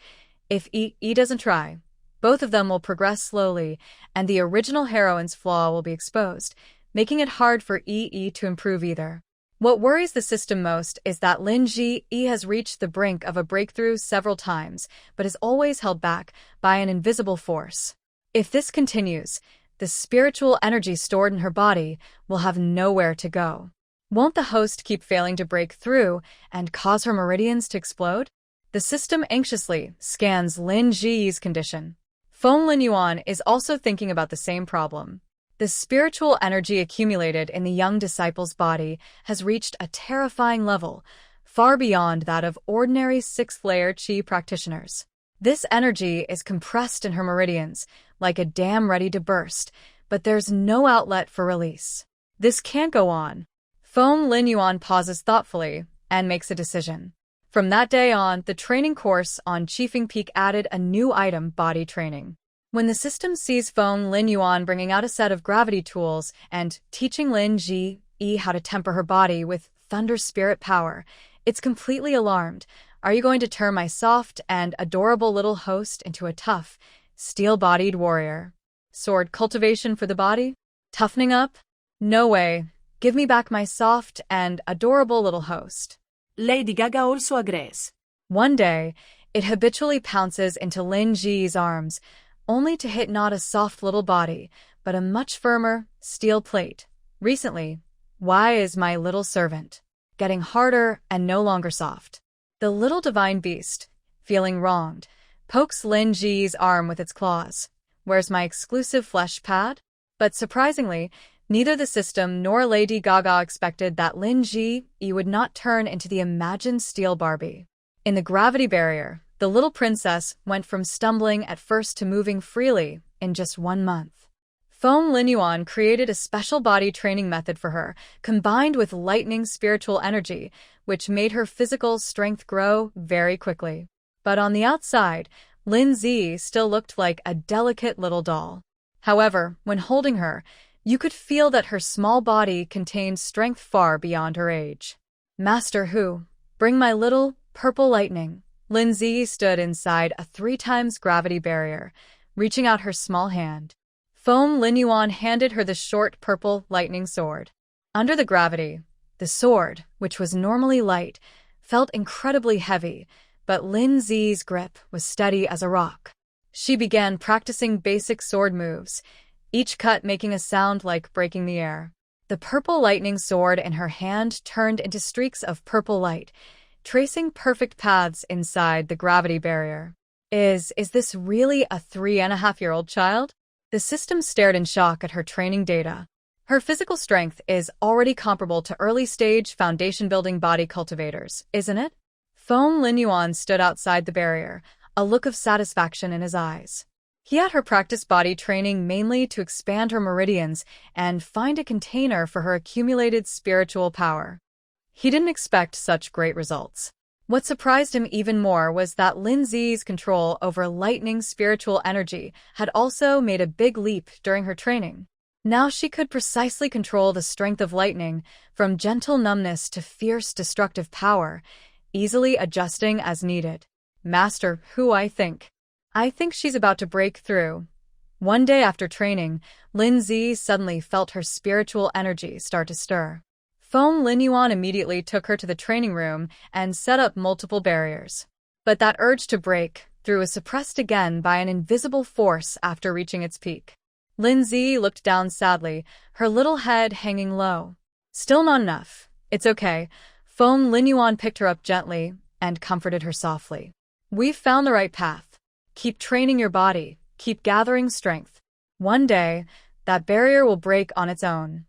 If E doesn't try, both of them will progress slowly, and the original heroine's flaw will be exposed, making it hard for E to improve either. What worries the system most is that Lin Ji has reached the brink of a breakthrough several times, but is always held back by an invisible force. If this continues, the spiritual energy stored in her body will have nowhere to go. Won't the host keep failing to break through and cause her meridians to explode? The system anxiously scans Lin Ji's condition. Feng Linyuan is also thinking about the same problem. The spiritual energy accumulated in the young disciple's body has reached a terrifying level, far beyond that of ordinary sixth-layer Qi practitioners. This energy is compressed in her meridians, like a dam ready to burst, but there's no outlet for release. This can't go on. Feng Linyuan pauses thoughtfully and makes a decision. From that day on, the training course on Qifeng Peak added a new item, body training. When the system sees Feng Linyuan bringing out a set of gravity tools and teaching Lin Ji how to temper her body with thunder spirit power, it's completely alarmed. Are you going to turn my soft and adorable little host into a tough, steel-bodied warrior? Sword cultivation for the body? Toughening up? No way. Give me back my soft and adorable little host. Lady Gaga also agrees. One day, it habitually pounces into Lin Ji's arms, only to hit not a soft little body, but a much firmer steel plate. Recently, why is my little servant getting harder and no longer soft? The little divine beast, feeling wronged, pokes Lin Ji's arm with its claws. Where's my exclusive flesh pad? But surprisingly, neither the system nor Lady Gaga expected that Lin Ji would not turn into the imagined steel Barbie. In the gravity barrier, the little princess went from stumbling at first to moving freely in just 1 month. Feng Linyuan created a special body training method for her, combined with lightning spiritual energy, which made her physical strength grow very quickly. But on the outside, Lin Ji still looked like a delicate little doll. However, when holding her, you could feel that her small body contained strength far beyond her age. Master Hu, bring my little purple lightning. Lin Ji stood inside a 3 times gravity barrier, reaching out her small hand. Feng Linyuan handed her the short purple lightning sword. Under the gravity, the sword, which was normally light, felt incredibly heavy, but Lin Ji's grip was steady as a rock. She began practicing basic sword moves, each cut making a sound like breaking the air. The purple lightning sword in her hand turned into streaks of purple light, tracing perfect paths inside the gravity barrier. Is this really a 3.5-year-old child? The system stared in shock at her training data. Her physical strength is already comparable to early-stage foundation-building body cultivators, isn't it? Feng Linyuan stood outside the barrier, a look of satisfaction in his eyes. He had her practice body training mainly to expand her meridians and find a container for her accumulated spiritual power. He didn't expect such great results. What surprised him even more was that Lin Ji's control over lightning spiritual energy had also made a big leap during her training. Now she could precisely control the strength of lightning, from gentle numbness to fierce destructive power, easily adjusting as needed. Master Hu, I think she's about to break through. One day after training, Lin Ji suddenly felt her spiritual energy start to stir. Feng Linyuan immediately took her to the training room and set up multiple barriers. But that urge to break through was suppressed again by an invisible force after reaching its peak. Lin Ji looked down sadly, her little head hanging low. Still not enough. It's okay. Feng Linyuan picked her up gently and comforted her softly. We've found the right path. Keep training your body. Keep gathering strength. One day, that barrier will break on its own.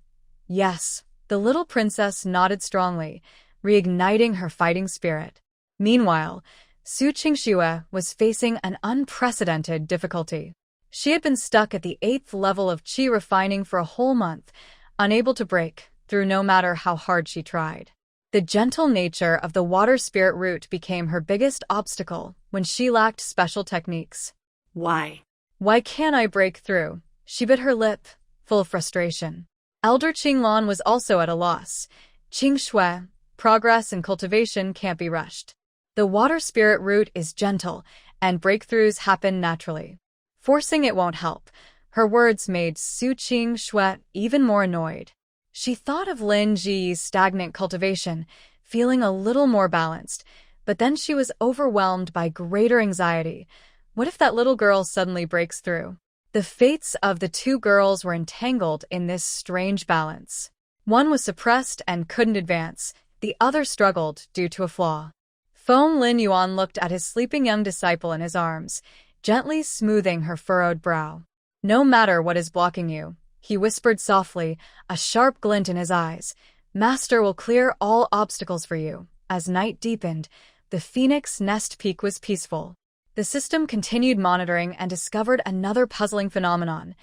Yes. The little princess nodded strongly, reigniting her fighting spirit. Meanwhile, Qingxue was facing an unprecedented difficulty. She had been stuck at the 8th level of qi refining for a whole month, unable to break through no matter how hard she tried. The gentle nature of the water spirit root became her biggest obstacle when she lacked special techniques. Why? Why can't I break through? She bit her lip, full of frustration. Elder Qinglan was also at a loss. Qingxue, progress and cultivation can't be rushed. The water spirit root is gentle, and breakthroughs happen naturally. Forcing it won't help. Her words made Qingxue even more annoyed. She thought of Lin Ji's stagnant cultivation, feeling a little more balanced, but then she was overwhelmed by greater anxiety. What if that little girl suddenly breaks through? The fates of the two girls were entangled in this strange balance. One was suppressed and couldn't advance, the other struggled due to a flaw. Feng Lin Yuan looked at his sleeping young disciple in his arms, gently smoothing her furrowed brow. No matter what is blocking you, he whispered softly, a sharp glint in his eyes. Master will clear all obstacles for you. As night deepened, the phoenix nest peak was peaceful. The system continued monitoring and discovered another puzzling phenomenon.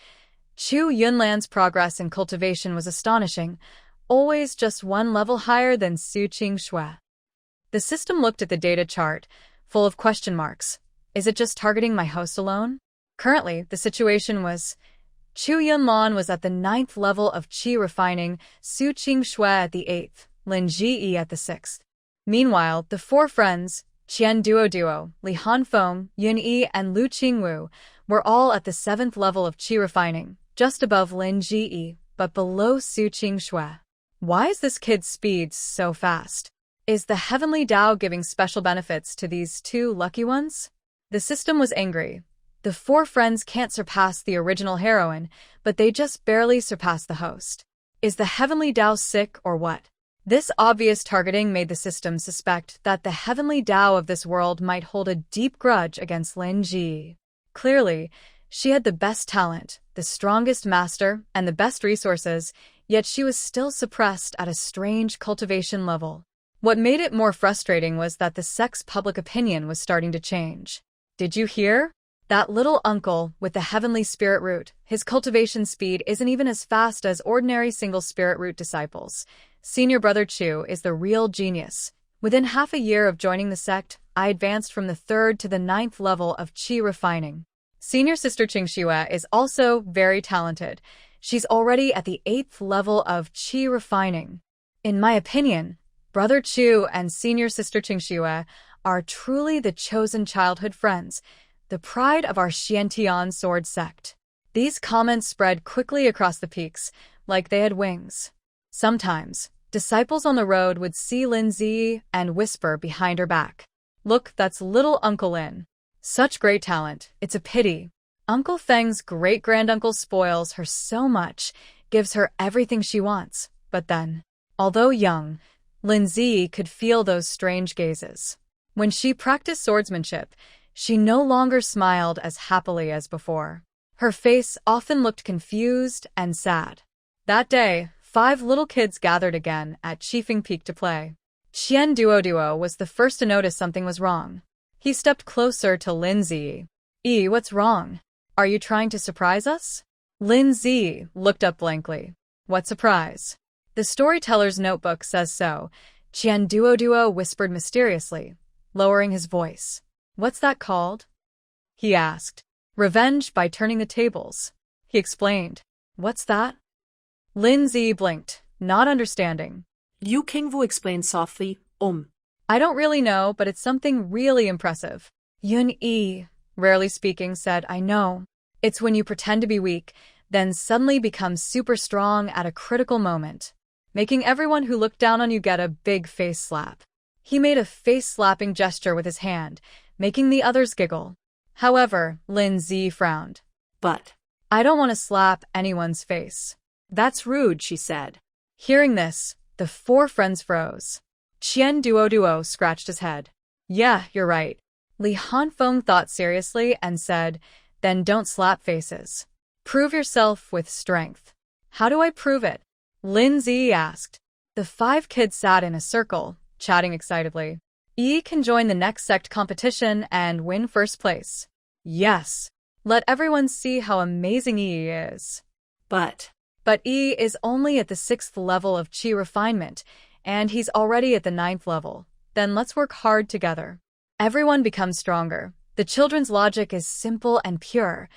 Chu Yunlan's progress in cultivation was astonishing, always just one level higher than Qingxue. The system looked at the data chart, full of question marks. Is it just targeting my host alone? Currently, the situation was Chu Yunlan was at the 9th level of qi refining, Qingxue at the 8th, Lin Ji at the 6th. Meanwhile, the four friends, Qian Duo, Li Hanfeng, Yun Yi, and Lu Qingwu, were all at the 7th level of qi refining, just above Lin Ji, but below Qingxue. Why is this kid's speed so fast? Is the heavenly Tao giving special benefits to these two lucky ones? The system was angry. The four friends can't surpass the original heroine, but they just barely surpass the host. Is the heavenly Tao sick or what? This obvious targeting made the system suspect that the heavenly Tao of this world might hold a deep grudge against Lin Ji. Clearly, she had the best talent, the strongest master, and the best resources, yet she was still suppressed at a strange cultivation level. What made it more frustrating was that the sect's public opinion was starting to change. Did you hear? That little uncle with the heavenly spirit root, his cultivation speed isn't even as fast as ordinary single spirit root disciples. Senior brother Chu is the real genius. Within half a year of joining the sect, I advanced from the 3rd to the 9th level of qi refining. Senior sister Qingxue is also very talented. She's already at the 8th level of qi refining. In my opinion, Brother Chu and senior sister Qingxue are truly the chosen childhood friends, the pride of our Xiantian sword sect. These comments spread quickly across the peaks, like they had wings. Sometimes, disciples on the road would see Lin Zi and whisper behind her back, "Look, that's little Uncle Lin. Such great talent, it's a pity. Uncle Feng's great-granduncle spoils her so much, gives her everything she wants." But then, although young, Lin Zi could feel those strange gazes. When she practiced swordsmanship, she no longer smiled as happily as before. Her face often looked confused and sad. That day, 5 little kids gathered again at Qifeng Peak to play. Qian Duo was the first to notice something was wrong. He stepped closer to Lin Zi. What's wrong? Are you trying to surprise us? Lin Zi looked up blankly. What surprise? The storyteller's notebook says so, Qian Duo whispered mysteriously, lowering his voice. What's that called? He asked. Revenge by turning the tables. He explained. What's that? Lin Zi blinked, not understanding. Liu Qingwu explained softly, I don't really know, but it's something really impressive. Yun Yi, rarely speaking, said, I know. It's when you pretend to be weak, then suddenly become super strong at a critical moment, making everyone who looked down on you get a big face slap. He made a face-slapping gesture with his hand, making the others giggle. However, Lin Zi frowned. But I don't want to slap anyone's face. That's rude, she said. Hearing this, the 4 friends froze. Qian Duo scratched his head. Yeah, you're right. Li Hanfeng thought seriously and said, then don't slap faces. Prove yourself with strength. How do I prove it? Lin Zi asked. The 5 kids sat in a circle, chatting excitedly. E can join the next sect competition and win first place. Yes. Let everyone see how amazing E is. But But E is only at the 6th level of Qi refinement, and he's already at the 9th level. Then let's work hard together. Everyone becomes stronger. The children's logic is simple and pure.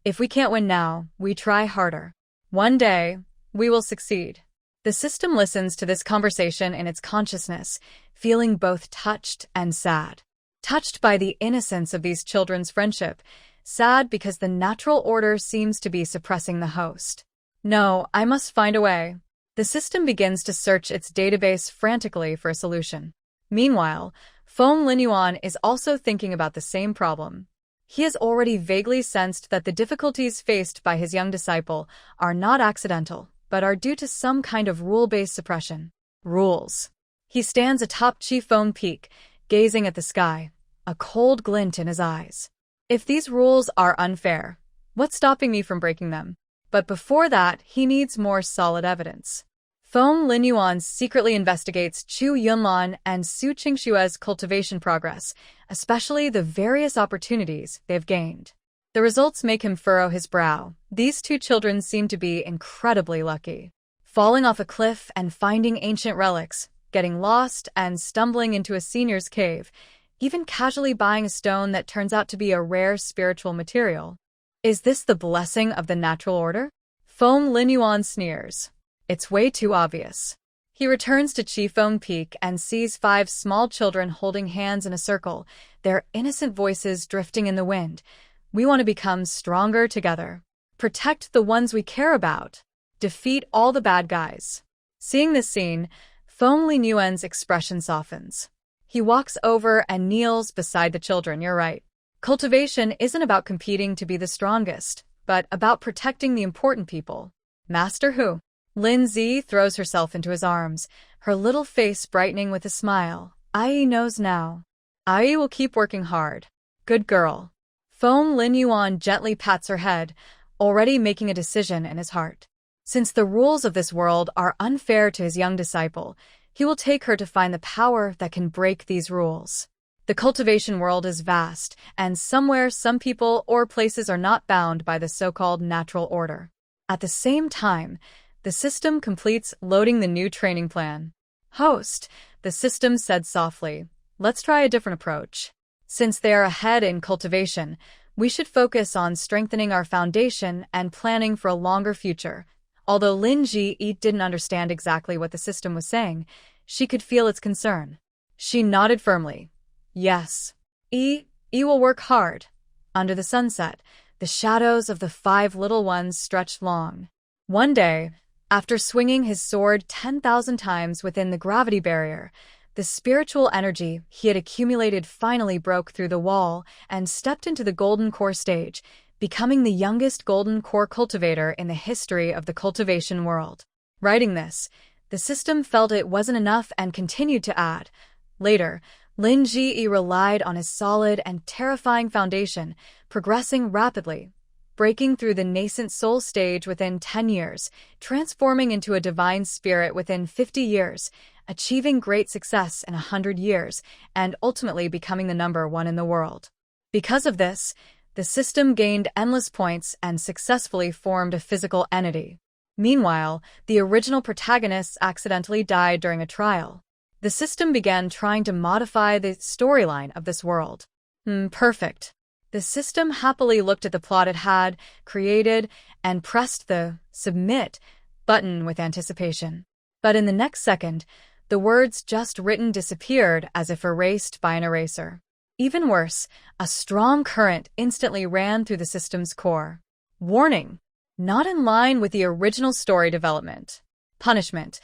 If we can't win now, we try harder. One day, we will succeed. The system listens to this conversation in its consciousness, feeling both touched and sad. Touched by the innocence of these children's friendship, sad because the natural order seems to be suppressing the host. No, I must find a way. The system begins to search its database frantically for a solution. Meanwhile, Feng Linyuan is also thinking about the same problem. He has already vaguely sensed that the difficulties faced by his young disciple are not accidental, but are due to some kind of rule-based suppression. Rules. He stands atop Chi Feng Peak, gazing at the sky, a cold glint in his eyes. If these rules are unfair, what's stopping me from breaking them? But before that, he needs more solid evidence. Feng Linyuan secretly investigates Chu Yunlan and Su Qingxue's cultivation progress, especially the various opportunities they've gained. The results make him furrow his brow. These two children seem to be incredibly lucky. Falling off a cliff and finding ancient relics, getting lost and stumbling into a senior's cave, even casually buying a stone that turns out to be a rare spiritual material. Is this the blessing of the natural order? Feng Linyuan sneers. It's way too obvious. He returns to Qifeng Peak and sees 5 small children holding hands in a circle, their innocent voices drifting in the wind. We want to become stronger together. Protect the ones we care about. Defeat all the bad guys. Seeing this scene, Feng Linyuan's expression softens. He walks over and kneels beside the children. You're right. Cultivation isn't about competing to be the strongest, but about protecting the important people. Master Hu. Lin Zi throws herself into his arms, her little face brightening with a smile. Ai knows now. Ai will keep working hard. Good girl. Feng Linyuan gently pats her head, already making a decision in his heart. Since the rules of this world are unfair to his young disciple, he will take her to find the power that can break these rules. The cultivation world is vast, and somewhere some people or places are not bound by the so-called natural order. At the same time, the system completes loading the new training plan. Host, the system said softly, let's try a different approach. Since they are ahead in cultivation, we should focus on strengthening our foundation and planning for a longer future. Although Lin Ji didn't understand exactly what the system was saying, she could feel its concern. She nodded firmly. Yes. E will work hard. Under the sunset, the shadows of the 5 little ones stretched long. One day, after swinging his sword 10,000 times within the gravity barrier, the spiritual energy he had accumulated finally broke through the wall and stepped into the golden core stage, becoming the youngest golden core cultivator in the history of the cultivation world. Writing this, the system felt it wasn't enough and continued to add. Later, Lin Ji relied on his solid and terrifying foundation, progressing rapidly, breaking through the nascent soul stage within 10 years, transforming into a divine spirit within 50 years, achieving great success in 100 years, and ultimately becoming the #1 in the world. Because of this, the system gained endless points and successfully formed a physical entity. Meanwhile, the original protagonists accidentally died during a trial. The system began trying to modify the storyline of this world. Perfect. The system happily looked at the plot it had created and pressed the Submit button with anticipation. But in the next second, the words just written disappeared as if erased by an eraser. Even worse, a strong current instantly ran through the system's core. Warning! Not in line with the original story development. Punishment.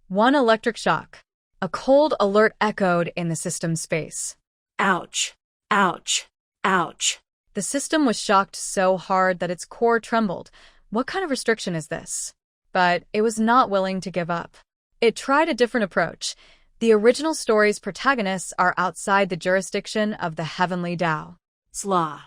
1 electric shock. A cold alert echoed in the system's space. ouch, ouch, ouch. The system was shocked so hard that its core trembled. What kind of restriction is this? But it was not willing to give up. It tried a different approach. The original story's protagonists are outside the jurisdiction of the heavenly Tao. Sla.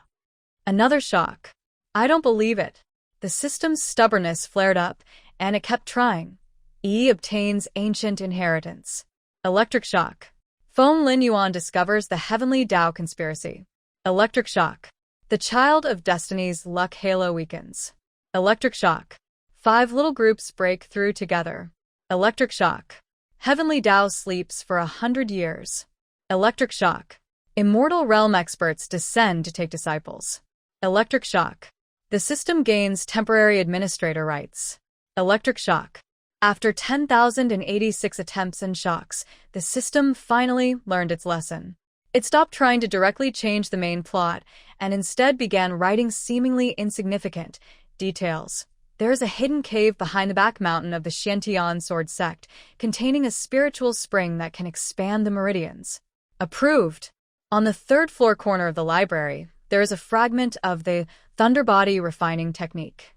Another shock. I don't believe it. The system's stubbornness flared up, and it kept trying. E obtains ancient inheritance. Electric shock. Feng Linyuan discovers the Heavenly Tao conspiracy. Electric shock. The child of destiny's luck halo weakens. Electric shock. 5 little groups break through together. Electric shock. Heavenly Tao sleeps for 100 years. Electric shock. Immortal realm experts descend to take disciples. Electric shock. The system gains temporary administrator rights. Electric shock. After 10,086 attempts and shocks, the system finally learned its lesson. It stopped trying to directly change the main plot and instead began writing seemingly insignificant details. There is a hidden cave behind the back mountain of the Xiantian Sword Sect, containing a spiritual spring that can expand the meridians. Approved. On the 3rd floor corner of the library, there is a fragment of the Thunder Body refining technique.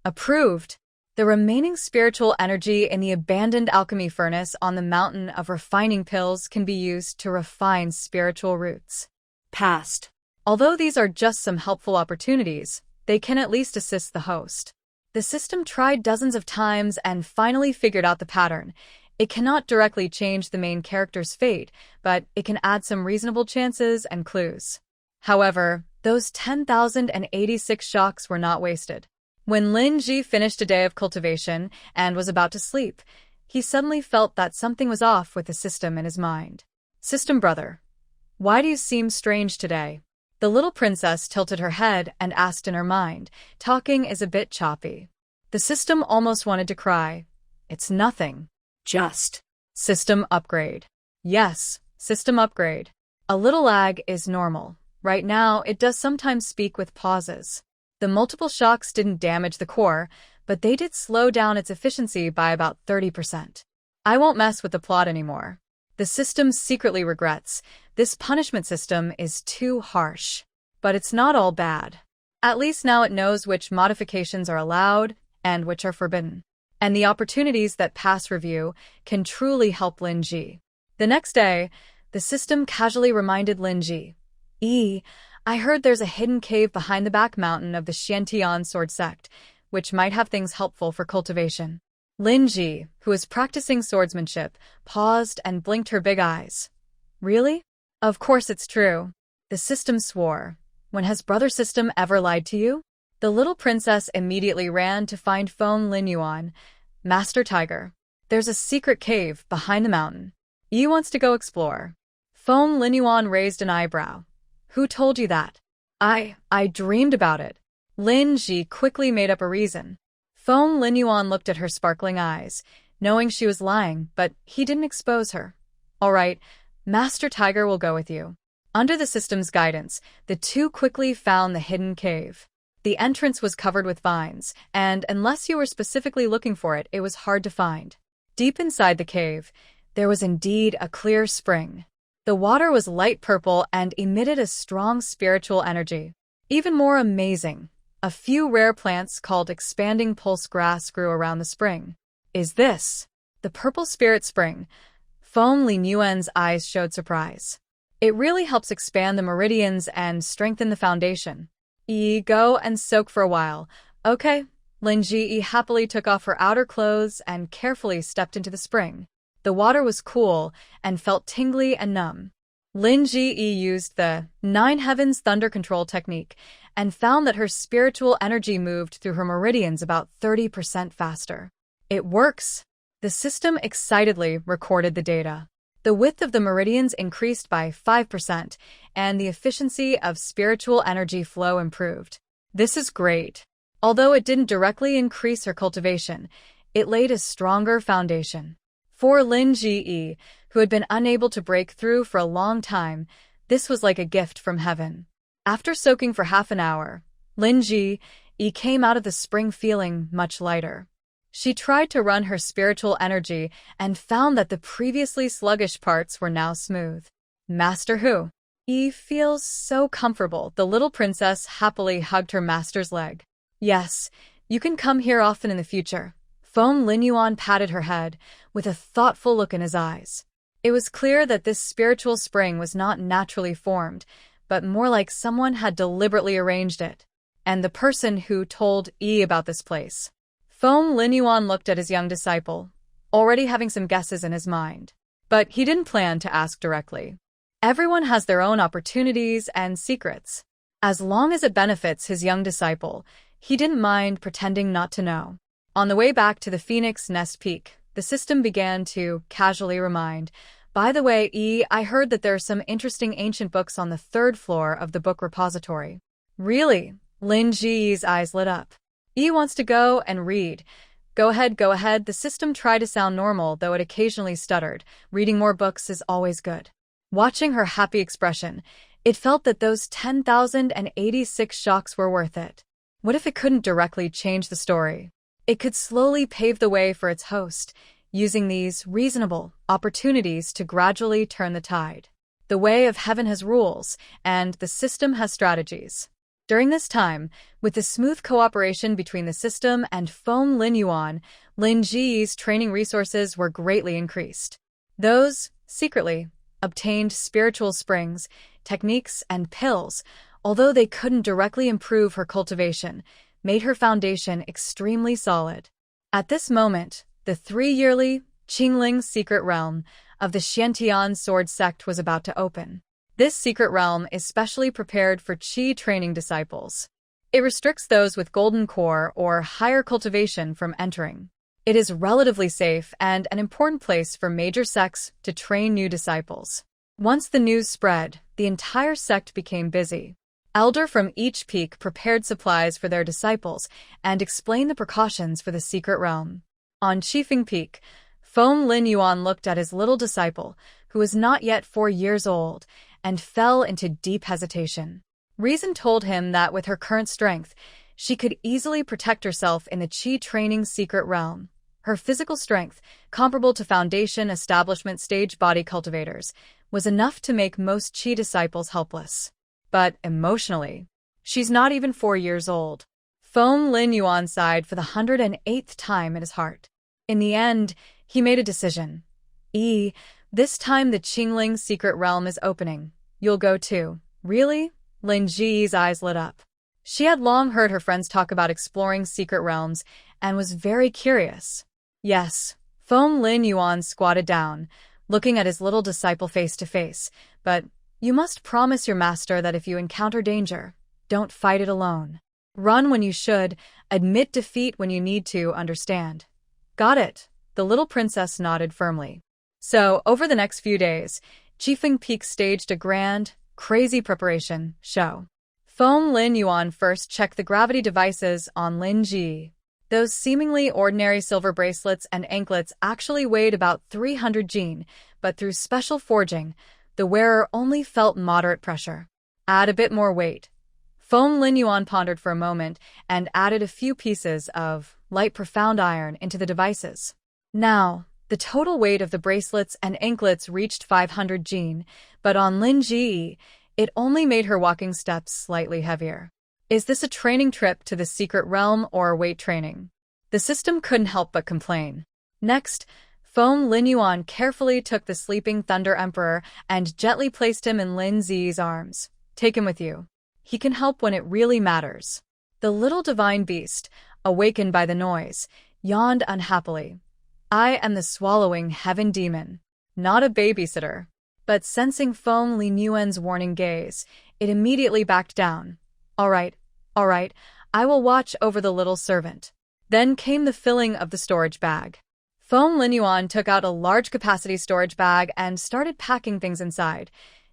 Approved. The remaining spiritual energy in the abandoned alchemy furnace on the mountain of refining pills can be used to refine spiritual roots. Passed. Although these are just some helpful opportunities, they can at least assist the host. The system tried dozens of times and finally figured out the pattern. It cannot directly change the main character's fate, but it can add some reasonable chances and clues. However, those 10,086 shocks were not wasted. When Lin Ji finished a day of cultivation and was about to sleep, he suddenly felt that something was off with the system in his mind. System brother, why do you seem strange today? The little princess tilted her head and asked in her mind, talking is a bit choppy. The system almost wanted to cry. It's nothing. Just. System upgrade. Yes, system upgrade. A little lag is normal. Right now, it does sometimes speak with pauses. The multiple shocks didn't damage the core, but they did slow down its efficiency by about 30%. I won't mess with the plot anymore. The system secretly regrets. This punishment system is too harsh. But it's not all bad. At least now it knows which modifications are allowed and which are forbidden. And the opportunities that pass review can truly help Lin Ji. The next day, the system casually reminded Lin Ji, I heard there's a hidden cave behind the back mountain of the Xiantian Sword Sect, which might have things helpful for cultivation. Lin Ji, who was practicing swordsmanship, paused and blinked her big eyes. Really? Of course it's true. The system swore. When has brother system ever lied to you? The little princess immediately ran to find Feng Linyuan. Master Tiger, there's a secret cave behind the mountain. Yi wants to go explore. Feng Linyuan raised an eyebrow. Who told you that? I dreamed about it. Lin Ji quickly made up a reason. Feng Linyuan looked at her sparkling eyes, knowing she was lying, but he didn't expose her. All right, Master Tiger will go with you. Under the system's guidance, the two quickly found the hidden cave. The entrance was covered with vines, and unless you were specifically looking for it, it was hard to find. Deep inside the cave, there was indeed a clear spring. The water was light purple and emitted a strong spiritual energy. Even more amazing, a few rare plants called expanding pulse grass grew around the spring. Is this the purple spirit spring? Feng Linyuan's eyes showed surprise. It really helps expand the meridians and strengthen the foundation. Go and soak for a while. Okay. Lin Ji happily took off her outer clothes and carefully stepped into the spring. The water was cool and felt tingly and numb. Lin Ji used the 9 Heavens Thunder Control technique and found that her spiritual energy moved through her meridians about 30% faster. It works! The system excitedly recorded the data. The width of the meridians increased by 5%, and the efficiency of spiritual energy flow improved. This is great. Although it didn't directly increase her cultivation, it laid a stronger foundation. For Lin Ji, who had been unable to break through for a long time, this was like a gift from heaven. After soaking for half an hour, Lin Ji came out of the spring feeling much lighter. She tried to run her spiritual energy and found that the previously sluggish parts were now smooth. Master Hu. Feels so comfortable. The little princess happily hugged her master's leg. Yes, you can come here often in the future. Feng Linyuan patted her head, with a thoughtful look in his eyes. It was clear that this spiritual spring was not naturally formed, but more like someone had deliberately arranged it. And the person who told about this place. Feng Linyuan looked at his young disciple, already having some guesses in his mind. But he didn't plan to ask directly. Everyone has their own opportunities and secrets. As long as it benefits his young disciple, he didn't mind pretending not to know. On the way back to the Phoenix Nest Peak, the system began to casually remind, "By the way, I heard that there are some interesting ancient books on the third floor of the book repository." "Really?" Lin Ji's eyes lit up. Wants to go and read." Go ahead, go ahead." The system tried to sound normal, though it occasionally stuttered. Reading more books is always good. Watching her happy expression, it felt that those 10,086 shocks were worth it. What if it couldn't directly change the story? It could slowly pave the way for its host, using these reasonable opportunities to gradually turn the tide. The way of heaven has rules, and the system has strategies. During this time, with the smooth cooperation between the system and Feng Linyuan, Lin Ji's training resources were greatly increased. Those, secretly, obtained spiritual springs, techniques, and pills, although they couldn't directly improve her cultivation, made her foundation extremely solid. At this moment, the 3-yearly Chingling secret realm of the Xiantian sword sect was about to open. This secret realm is specially prepared for Qi training disciples. It restricts those with golden core or higher cultivation from entering. It is relatively safe and an important place for major sects to train new disciples. Once the news spread, the entire sect became busy. Elder from each peak prepared supplies for their disciples and explained the precautions for the secret realm. On Qifeng Peak, Feng Linyuan looked at his little disciple, who was not yet 4 years old, and fell into deep hesitation. Reason told him that with her current strength, she could easily protect herself in the Qi training secret realm. Her physical strength, comparable to Foundation establishment stage body cultivators, was enough to make most Qi disciples helpless. But emotionally, she's not even 4 years old. Feng Linyuan sighed for the 108th time in his heart. In the end, he made a decision. This time the Chingling secret realm is opening. You'll go too." "Really?" Lin Ji's eyes lit up. She had long heard her friends talk about exploring secret realms and was very curious. "Yes." Feng Linyuan squatted down, looking at his little disciple face to face. "But you must promise your master that if you encounter danger, don't fight it alone. Run when you should, admit defeat when you need to, understand?" "Got it." The little princess nodded firmly. So, over the next few days, Qifeng Peak staged a grand, crazy preparation show. Feng Linyuan first checked the gravity devices on Lin Ji. Those seemingly ordinary silver bracelets and anklets actually weighed about 300 jin, but through special forging, the wearer only felt moderate pressure. "Add a bit more weight." Feng Linyuan pondered for a moment and added a few pieces of light profound iron into the devices. Now, the total weight of the bracelets and anklets reached 500 jin, but on Lin Ji, it only made her walking steps slightly heavier. Is this a training trip to the secret realm or weight training? The system couldn't help but complain. Next, Feng Linyuan carefully took the sleeping Thunder Emperor and gently placed him in Lin Zi's arms. "Take him with you. He can help when it really matters." The little divine beast, awakened by the noise, yawned unhappily. "I am the swallowing heaven demon, not a babysitter." But sensing Feng Linyuan's warning gaze, it immediately backed down. All right, I will watch over the little servant." Then came the filling of the storage bag. Feng Linyuan took out a large-capacity storage bag and started packing things inside.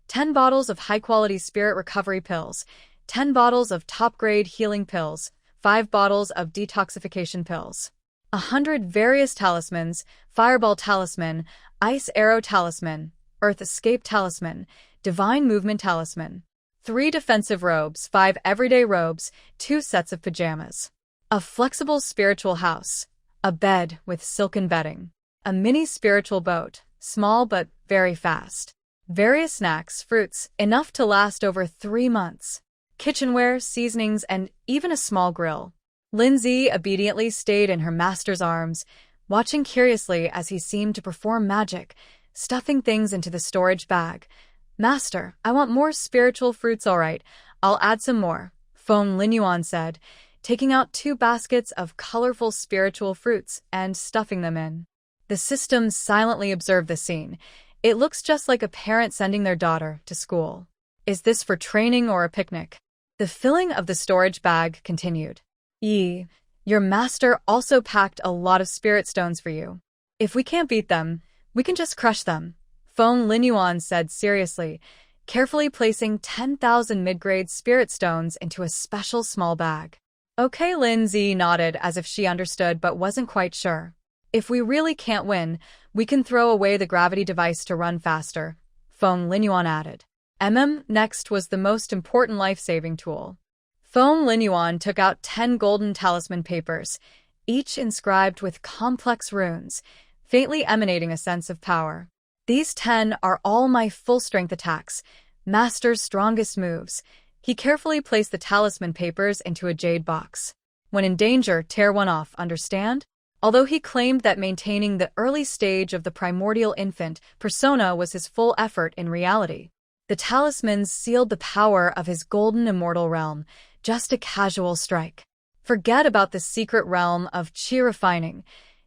10 bottles of high-quality spirit recovery pills, 10 bottles of top-grade healing pills, 5 bottles of detoxification pills. 100 various talismans: Fireball Talisman, Ice Arrow Talisman, Earth Escape Talisman, Divine Movement Talisman. 3 defensive robes, 5 everyday robes, 2 sets of pajamas. A flexible spiritual house. A bed with silken bedding. A mini spiritual boat, small but very fast. Various snacks, fruits, enough to last over 3 months. Kitchenware, seasonings, and even a small grill. Lin Zi obediently stayed in her master's arms, watching curiously as he seemed to perform magic, stuffing things into the storage bag. "Master, I want more spiritual fruits. All right, I'll add some more," Feng Linyuan said, taking out 2 baskets of colorful spiritual fruits and stuffing them in. The system silently observed the scene. It looks just like a parent sending their daughter to school. Is this for training or a picnic? The filling of the storage bag continued. Your master also packed a lot of spirit stones for you. If we can't beat them, we can just crush them, Feng Linyuan said seriously, carefully placing 10,000 mid-grade spirit stones into a special small bag. Okay, Lin Zi nodded as if she understood but wasn't quite sure. If we really can't win, we can throw away the gravity device to run faster, Feng Linyuan added. Next was the most important life-saving tool. Feng Linyuan took out 10 golden talisman papers, each inscribed with complex runes, faintly emanating a sense of power. These 10 are all my full-strength attacks, master's strongest moves. He carefully placed the talisman papers into a jade box. When in danger, tear one off, understand? Although he claimed that maintaining the early stage of the primordial infant persona was his full effort in reality, the talismans sealed the power of his golden immortal realm, just a casual strike. Forget about the secret realm of qi refining.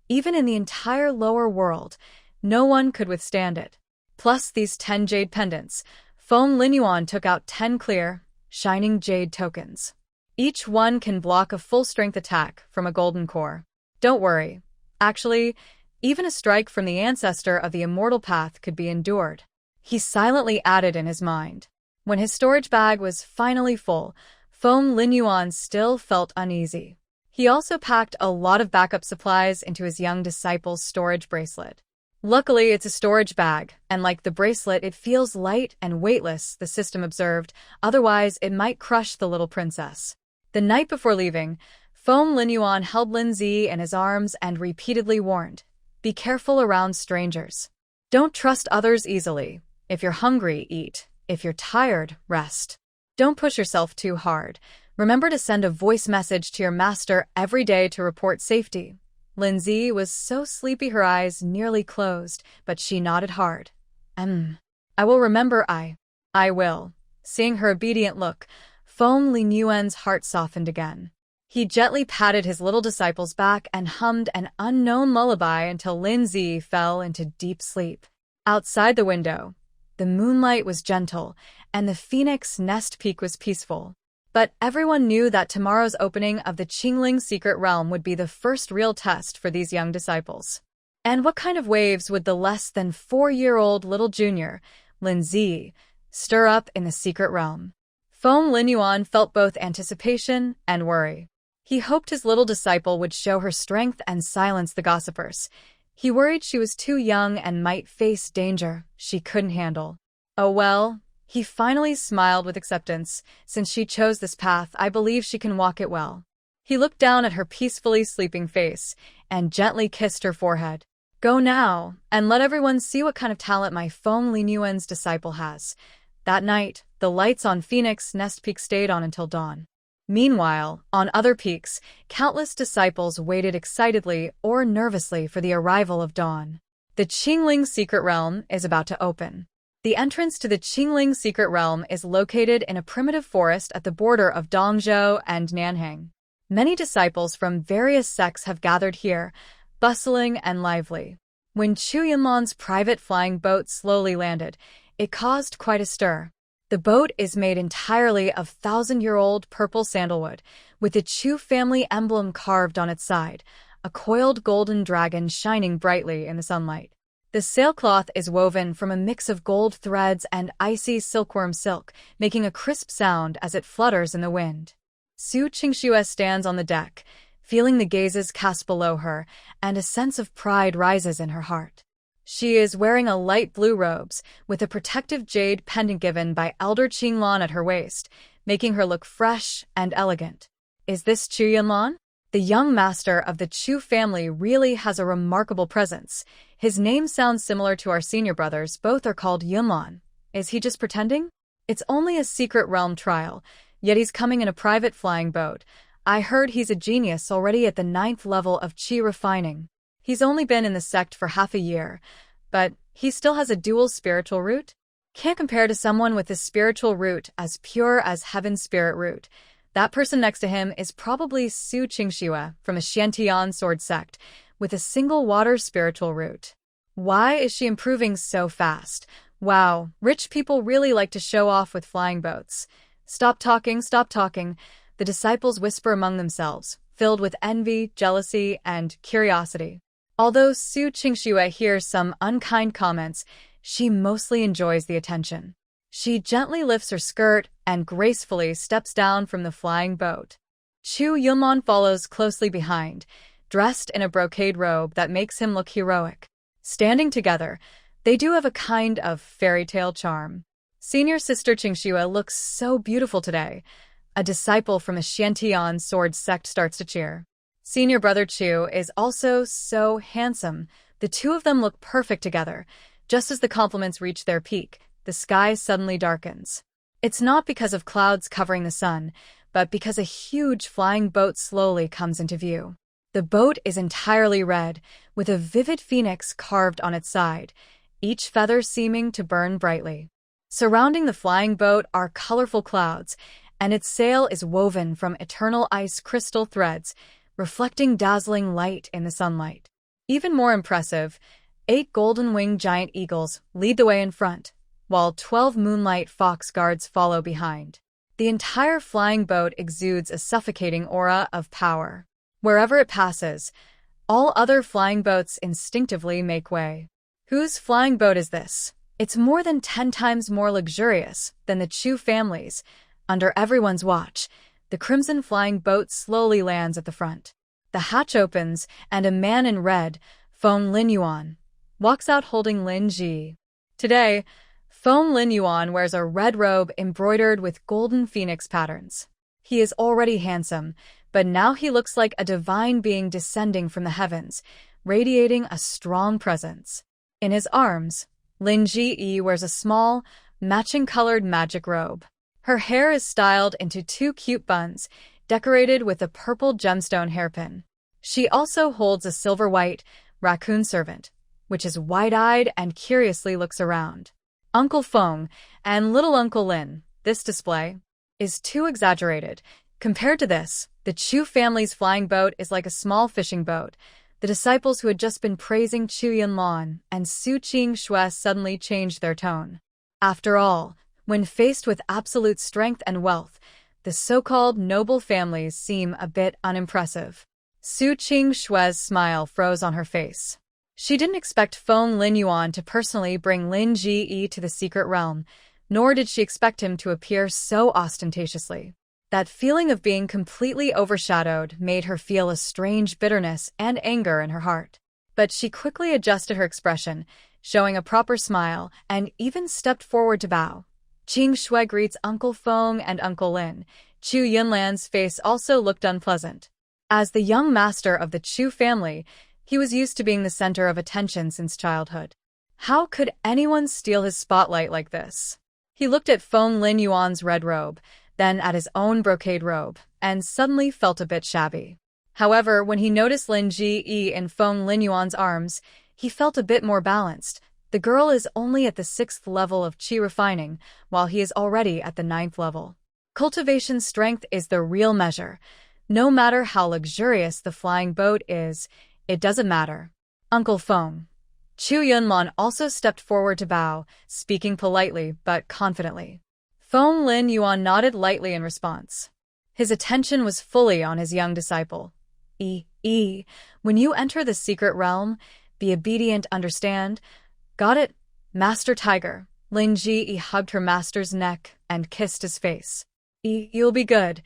Even in the entire lower world, no one could withstand it. Plus these 10 jade pendants, Feng Linyuan took out 10 clear, shining jade tokens. Each one can block a full-strength attack from a golden core. Don't worry. Actually, even a strike from the ancestor of the immortal path could be endured. He silently added in his mind. When his storage bag was finally full, Feng Linyuan still felt uneasy. He also packed a lot of backup supplies into his young disciple's storage bracelet. Luckily, it's a storage bag, and like the bracelet, it feels light and weightless, the system observed, otherwise it might crush the little princess. The night before leaving, Feng Linyuan held Lin Zi in his arms and repeatedly warned, "Be careful around strangers. Don't trust others easily. If you're hungry, eat. If you're tired, rest. Don't push yourself too hard. Remember to send a voice message to your master every day to report safety." Lin Zi was so sleepy her eyes nearly closed, but she nodded hard. I will remember. I will." Seeing her obedient look, Feng Linyuan's heart softened again. He gently patted his little disciple's back and hummed an unknown lullaby until Lin Zi fell into deep sleep. Outside the window, the moonlight was gentle, and the phoenix nest peak was peaceful. But everyone knew that tomorrow's opening of the Chingling secret realm would be the first real test for these young disciples. And what kind of waves would the less than 4-year-old little junior, Lin Zi, stir up in the secret realm? Feng Linyuan felt both anticipation and worry. He hoped his little disciple would show her strength and silence the gossipers. He worried she was too young and might face danger she couldn't handle. Oh well, he finally smiled with acceptance. Since she chose this path, I believe she can walk it well. He looked down at her peacefully sleeping face and gently kissed her forehead. Go now, and let everyone see what kind of talent my Feng Linyuan's disciple has. That night, the lights on Phoenix Nest Peak stayed on until dawn. Meanwhile, on other peaks, countless disciples waited excitedly or nervously for the arrival of dawn. The Qingling secret realm is about to open. The entrance to the Qingling secret realm is located in a primitive forest at the border of Dongzhou and Nanhang. Many disciples from various sects have gathered here, bustling and lively. When Chu Yunlan's private flying boat slowly landed, it caused quite a stir. The boat is made entirely of 1,000-year-old purple sandalwood, with the Chu family emblem carved on its side, a coiled golden dragon shining brightly in the sunlight. The sailcloth is woven from a mix of gold threads and icy silkworm silk, making a crisp sound as it flutters in the wind. Qingxue stands on the deck, feeling the gazes cast below her, and a sense of pride rises in her heart. She is wearing a light blue robes, with a protective jade pendant given by Elder Qinglan at her waist, making her look fresh and elegant. Is this Chu Yunlan? The young master of the Chu family really has a remarkable presence. His name sounds similar to our senior brothers, both are called Yunlan. Is he just pretending? It's only a secret realm trial, yet he's coming in a private flying boat. I heard he's a genius already at the 9th level of qi refining. He's only been in the sect for half a year, but he still has a dual spiritual root? Can't compare to someone with a spiritual root as pure as heaven's spirit root. That person next to him is probably Qingxue from a Xiantian sword sect, with a single water spiritual root. Why is she improving so fast? Wow, rich people really like to show off with flying boats. Stop talking, the disciples whisper among themselves, filled with envy, jealousy, and curiosity. Although Su Qingxue hears some unkind comments, she mostly enjoys the attention. She gently lifts her skirt and gracefully steps down from the flying boat. Chu Yunlin follows closely behind, dressed in a brocade robe that makes him look heroic. Standing together, they do have a kind of fairy tale charm. Senior sister Qingxue looks so beautiful today. A disciple from the Xiantian sword sect starts to cheer. Senior brother Chu is also so handsome. The two of them look perfect together. Just as the compliments reach their peak, the sky suddenly darkens. It's not because of clouds covering the sun, but because a huge flying boat slowly comes into view. The boat is entirely red, with a vivid phoenix carved on its side, each feather seeming to burn brightly. Surrounding the flying boat are colorful clouds, and its sail is woven from eternal ice crystal threads, reflecting dazzling light in the sunlight. Even more impressive, 8 golden-winged giant eagles lead the way in front, while 12 moonlight fox guards follow behind. The entire flying boat exudes a suffocating aura of power. Wherever it passes, all other flying boats instinctively make way. Whose flying boat is this? It's more than 10 times more luxurious than the Chu family's. Under everyone's watch, the crimson flying boat slowly lands at the front. The hatch opens, and a man in red, Feng Linyuan, walks out holding Lin Ji. Today, Feng Linyuan wears a red robe embroidered with golden phoenix patterns. He is already handsome, but now he looks like a divine being descending from the heavens, radiating a strong presence. In his arms, Lin Ji wears a small, matching-colored magic robe. Her hair is styled into 2 cute buns, decorated with a purple gemstone hairpin. She also holds a silver-white raccoon servant, which is wide-eyed and curiously looks around. Uncle Feng and little Uncle Lin, this display is too exaggerated. Compared to this, the Chu family's flying boat is like a small fishing boat. The disciples who had just been praising Chu Yunlin and Su Qingxue suddenly changed their tone. After all, when faced with absolute strength and wealth, the so-called noble families seem a bit unimpressive. Su Qingxue's smile froze on her face. She didn't expect Feng Linyuan to personally bring Lin Ji to the secret realm, nor did she expect him to appear so ostentatiously. That feeling of being completely overshadowed made her feel a strange bitterness and anger in her heart. But she quickly adjusted her expression, showing a proper smile, and even stepped forward to bow. Qingxue greets Uncle Feng and Uncle Lin. Chu Yunlan's face also looked unpleasant. As the young master of the Chu family, he was used to being the center of attention since childhood. How could anyone steal his spotlight like this? He looked at Feng Linyuan's red robe, then at his own brocade robe, and suddenly felt a bit shabby. However, when he noticed Lin Ji in Feng Linyuan's arms, he felt a bit more balanced. The girl is only at the 6th level of Qi refining, while he is already at the 9th level. Cultivation strength is the real measure. No matter how luxurious the flying boat is, it doesn't matter. Uncle Feng. Chu Yunlin also stepped forward to bow, speaking politely but confidently. Feng Linyuan nodded lightly in response. His attention was fully on his young disciple. When you enter the secret realm, be obedient, understand? Got it, Master Tiger. Lin Ji hugged her master's neck and kissed his face. You'll be good.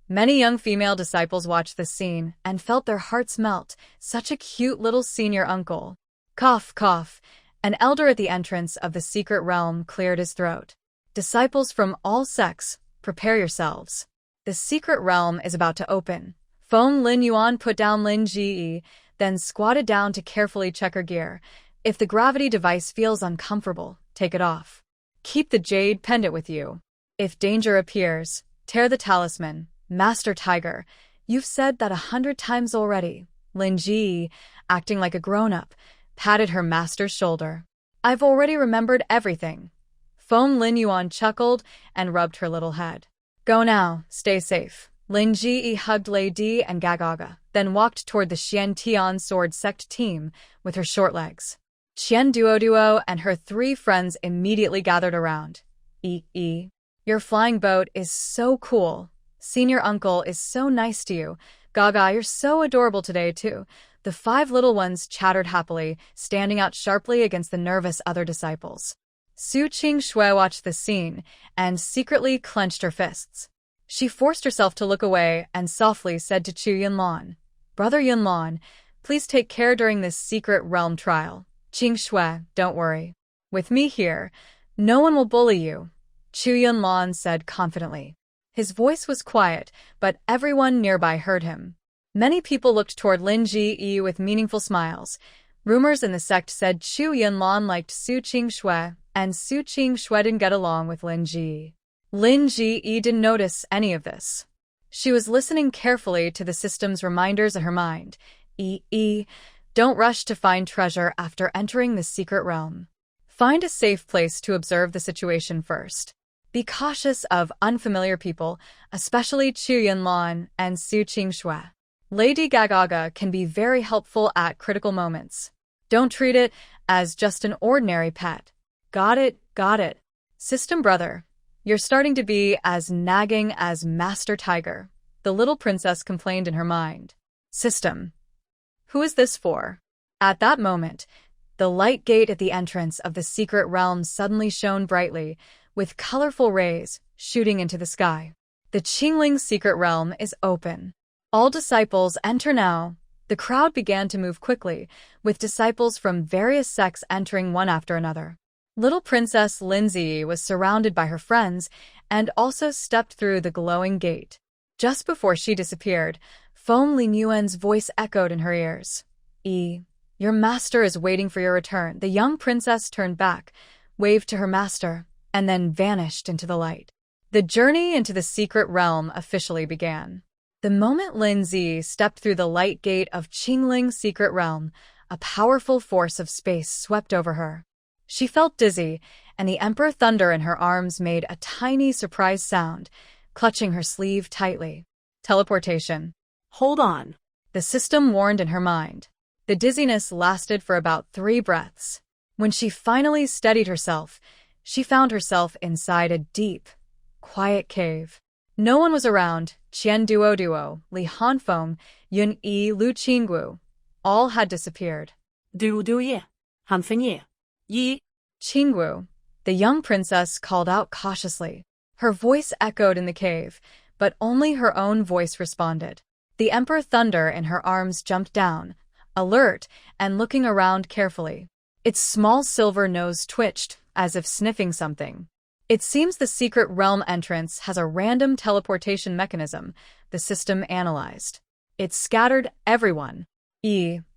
Many young female disciples watched this scene and felt their hearts melt. Such a cute little senior uncle. Cough, cough. An elder at the entrance of the secret realm cleared his throat. Disciples from all sects, prepare yourselves. The secret realm is about to open. Feng Linyuan put down Lin Ji, then squatted down to carefully check her gear. If the gravity device feels uncomfortable, take it off. Keep the jade pendant with you. If danger appears, tear the talisman. Master Tiger, you've said that 100 times already. Lin Ji, acting like a grown-up, patted her master's shoulder. I've already remembered everything. Feng Linyuan chuckled and rubbed her little head. Go now, stay safe. Lin Ji hugged Lady and Gagaga, then walked toward the Xian Tian Sword Sect team with her short legs. Qian Duo and her 3 friends immediately gathered around. Your flying boat is so cool. Senior uncle is so nice to you. Gaga, you're so adorable today, too. The 5 little ones chattered happily, standing out sharply against the nervous other disciples. Su Qingxue watched the scene and secretly clenched her fists. She forced herself to look away and softly said to Chu Yunlan, Brother Yunlan, please take care during this secret realm trial. Qingxue, don't worry. With me here, no one will bully you, Chu Yunlan said confidently. His voice was quiet, but everyone nearby heard him. Many people looked toward Lin Ji with meaningful smiles. Rumors in the sect said Chu Yunlan liked Su Qingxue, and Su Qingxue didn't get along with Lin Ji. Lin Ji didn't notice any of this. She was listening carefully to the system's reminders in her mind. Don't rush to find treasure after entering the secret realm. Find a safe place to observe the situation first. Be cautious of unfamiliar people, especially Chu Yunlan and Su Qingxue. Lady Gagaga can be very helpful at critical moments. Don't treat it as just an ordinary pet. Got it. System brother, you're starting to be as nagging as Master Tiger, the little princess complained in her mind. System. Who is this for? At that moment, the light gate at the entrance of the secret realm suddenly shone brightly, with colorful rays shooting into the sky. The Chingling secret realm is open. All disciples enter now. The crowd began to move quickly, with disciples from various sects entering one after another. Little Princess Lindsay was surrounded by her friends and also stepped through the glowing gate. Just before she disappeared, Feng Lingyuan's voice echoed in her ears. Your master is waiting for your return. The young princess turned back, waved to her master, and then vanished into the light. The journey into the secret realm officially began. The moment Lindsay stepped through the light gate of Qingling's secret realm, a powerful force of space swept over her. She felt dizzy, and the Emperor Thunder in her arms made a tiny surprise sound, clutching her sleeve tightly. Teleportation. Hold on. The system warned in her mind. The dizziness lasted for about 3 breaths. When she finally steadied herself, she found herself inside a deep, quiet cave. No one was around. Qian Duo, Li Hanfeng, Yun Lu Qingxue. All had disappeared. Duo, Hanfeng Yi. Qingxue, the young princess called out cautiously. Her voice echoed in the cave, but only her own voice responded. The Emperor Thunder in her arms jumped down, alert and looking around carefully. Its small silver nose twitched, as if sniffing something. It seems the secret realm entrance has a random teleportation mechanism, the system analyzed. It scattered everyone.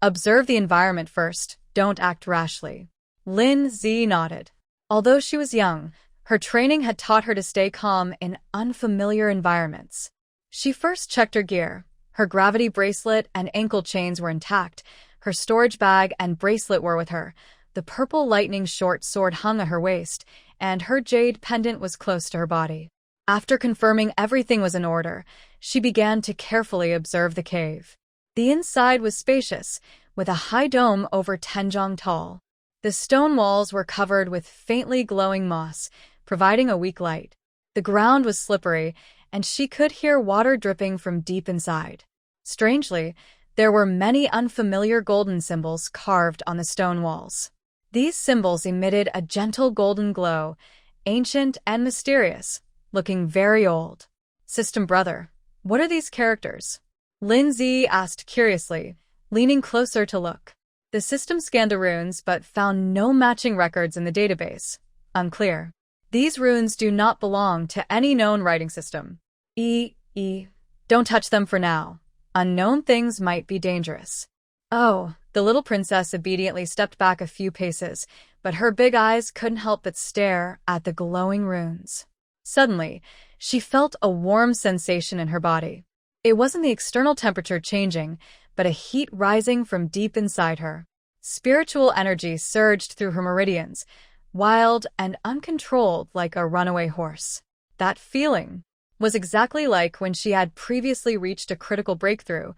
Observe the environment first, don't act rashly. Lin Zi nodded. Although she was young, her training had taught her to stay calm in unfamiliar environments. She first checked her gear. Her gravity bracelet and ankle chains were intact. Her storage bag and bracelet were with her. The purple lightning short sword hung at her waist, and her jade pendant was close to her body. After confirming everything was in order, she began to carefully observe the cave. The inside was spacious, with a high dome over 10 jong tall. The stone walls were covered with faintly glowing moss, providing a weak light. The ground was slippery, and she could hear water dripping from deep inside. Strangely, there were many unfamiliar golden symbols carved on the stone walls. These symbols emitted a gentle golden glow, ancient and mysterious, looking very old. System brother, what are these characters? Lin Zi asked curiously, leaning closer to look. The system scanned the runes but found no matching records in the database. Unclear. These runes do not belong to any known writing system. Don't touch them for now. Unknown things might be dangerous. Oh, the little princess obediently stepped back a few paces, but her big eyes couldn't help but stare at the glowing runes. Suddenly, she felt a warm sensation in her body. It wasn't the external temperature changing, but a heat rising from deep inside her. Spiritual energy surged through her meridians, wild and uncontrolled like a runaway horse. That feeling. was exactly like when she had previously reached a critical breakthrough,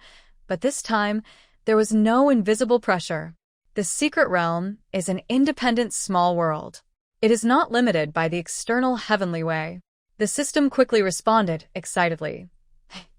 but this time, there was no invisible pressure. The secret realm is an independent small world. It is not limited by the external heavenly way. The system quickly responded, excitedly.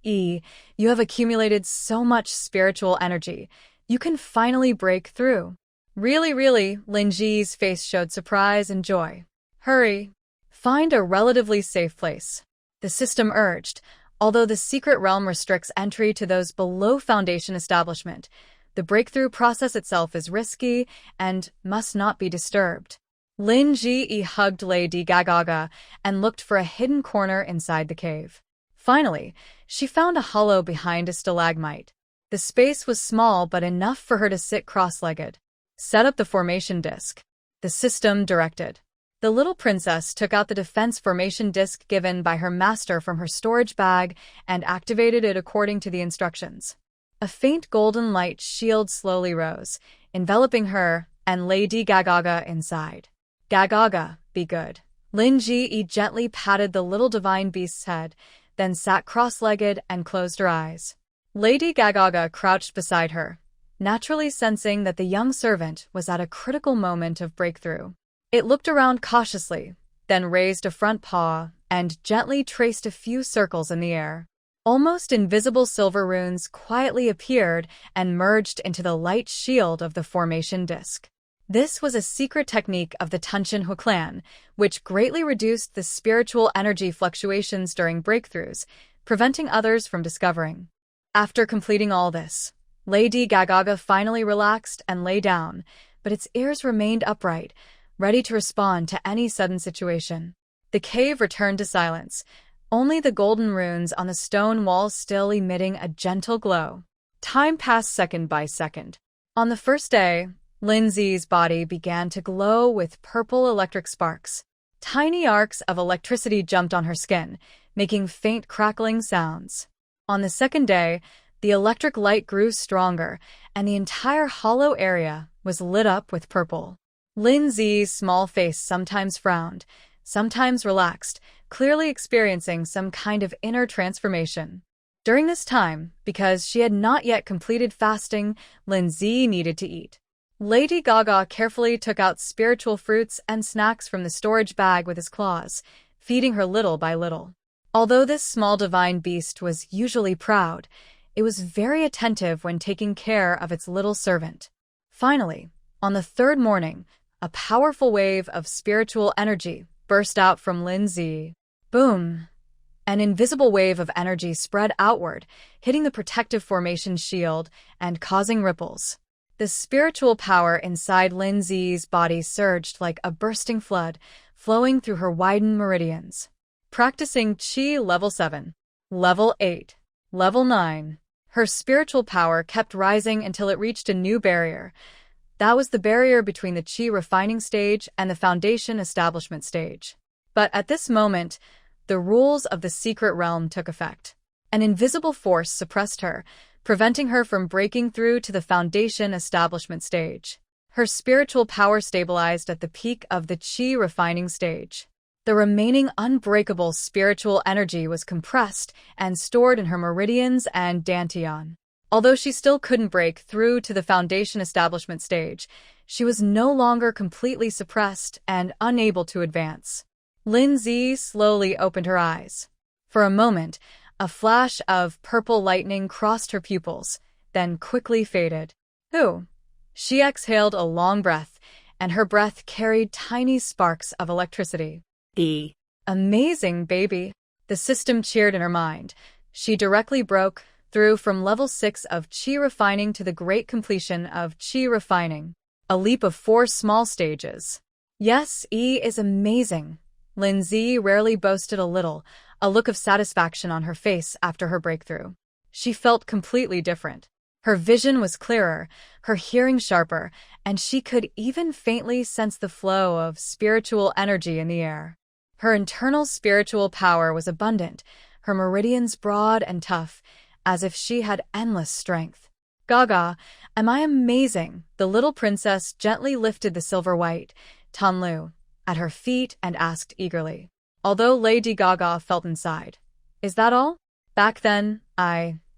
You have accumulated so much spiritual energy. You can finally break through. Really, Linji's face showed surprise and joy. Hurry. Find a relatively safe place. The system urged, although the secret realm restricts entry to those below Foundation establishment. The breakthrough process itself is risky and must not be disturbed. Lin Ji hugged Lady Gagaga and looked for a hidden corner inside the cave. Finally, she found a hollow behind a stalagmite. The space was small but enough for her to sit cross-legged. Set up the formation disc. The system directed. The little princess took out the defense formation disc given by her master from her storage bag and activated it according to the instructions. A faint golden light shield slowly rose, enveloping her and Lady Gagaga inside. Gagaga, be good. Lin Ji gently patted the little divine beast's head, then sat cross-legged and closed her eyes. Lady Gagaga crouched beside her, naturally sensing that the young servant was at a critical moment of breakthrough. It looked around cautiously, then raised a front paw and gently traced a few circles in the air. Almost invisible silver runes quietly appeared and merged into the light shield of the formation disc. This was a secret technique of the Tunshinhua clan, which greatly reduced the spiritual energy fluctuations during breakthroughs, preventing others from discovering. After completing all this, Lady Gagaga finally relaxed and lay down, but its ears remained upright, ready to respond to any sudden situation. The cave returned to silence, only the golden runes on the stone walls still emitting a gentle glow. Time passed second by second. On the first day, Lindsay's body began to glow with purple electric sparks. Tiny arcs of electricity jumped on her skin, making faint crackling sounds. On the second day, the electric light grew stronger, and the entire hollow area was lit up with purple. Lindsay's small face sometimes frowned, sometimes relaxed, clearly experiencing some kind of inner transformation. During this time, because she had not yet completed fasting, Lindsay needed to eat. Lady Gaga carefully took out spiritual fruits and snacks from the storage bag with his claws, feeding her little by little. Although this small divine beast was usually proud, it was very attentive when taking care of its little servant. Finally, on the third morning, a powerful wave of spiritual energy burst out from Lindsay. Boom! An invisible wave of energy spread outward, hitting the protective formation shield and causing ripples. The spiritual power inside Lindsay's body surged like a bursting flood, flowing through her widened meridians. Practicing Qi Level 7, Level 8, Level 9. Her spiritual power kept rising until it reached a new barrier. That was the barrier between the Qi refining stage and the foundation establishment stage. But at this moment, the rules of the secret realm took effect. An invisible force suppressed her, preventing her from breaking through to the foundation establishment stage. Her spiritual power stabilized at the peak of the Qi refining stage. The remaining unbreakable spiritual energy was compressed and stored in her meridians and dantian. Although she still couldn't break through to the foundation establishment stage, she was no longer completely suppressed and unable to advance. Lindsay slowly opened her eyes. For a moment, a flash of purple lightning crossed her pupils, then quickly faded. Ooh! She exhaled a long breath, and her breath carried tiny sparks of electricity. Amazing, baby! The system cheered in her mind. She directly broke through from level 6 of Qi refining to the great completion of Qi refining. A leap of 4 small stages. Yes, is amazing. Lindsay rarely boasted a look of satisfaction on her face after her breakthrough. She felt completely different. Her vision was clearer, her hearing sharper, and she could even faintly sense the flow of spiritual energy in the air. Her internal spiritual power was abundant, her meridians broad and tough, as if she had endless strength. Gaga, am I amazing? The little princess gently lifted the silver-white Tanlu at her feet and asked eagerly. Although Lady Gaga felt inside, Is that all? Back then,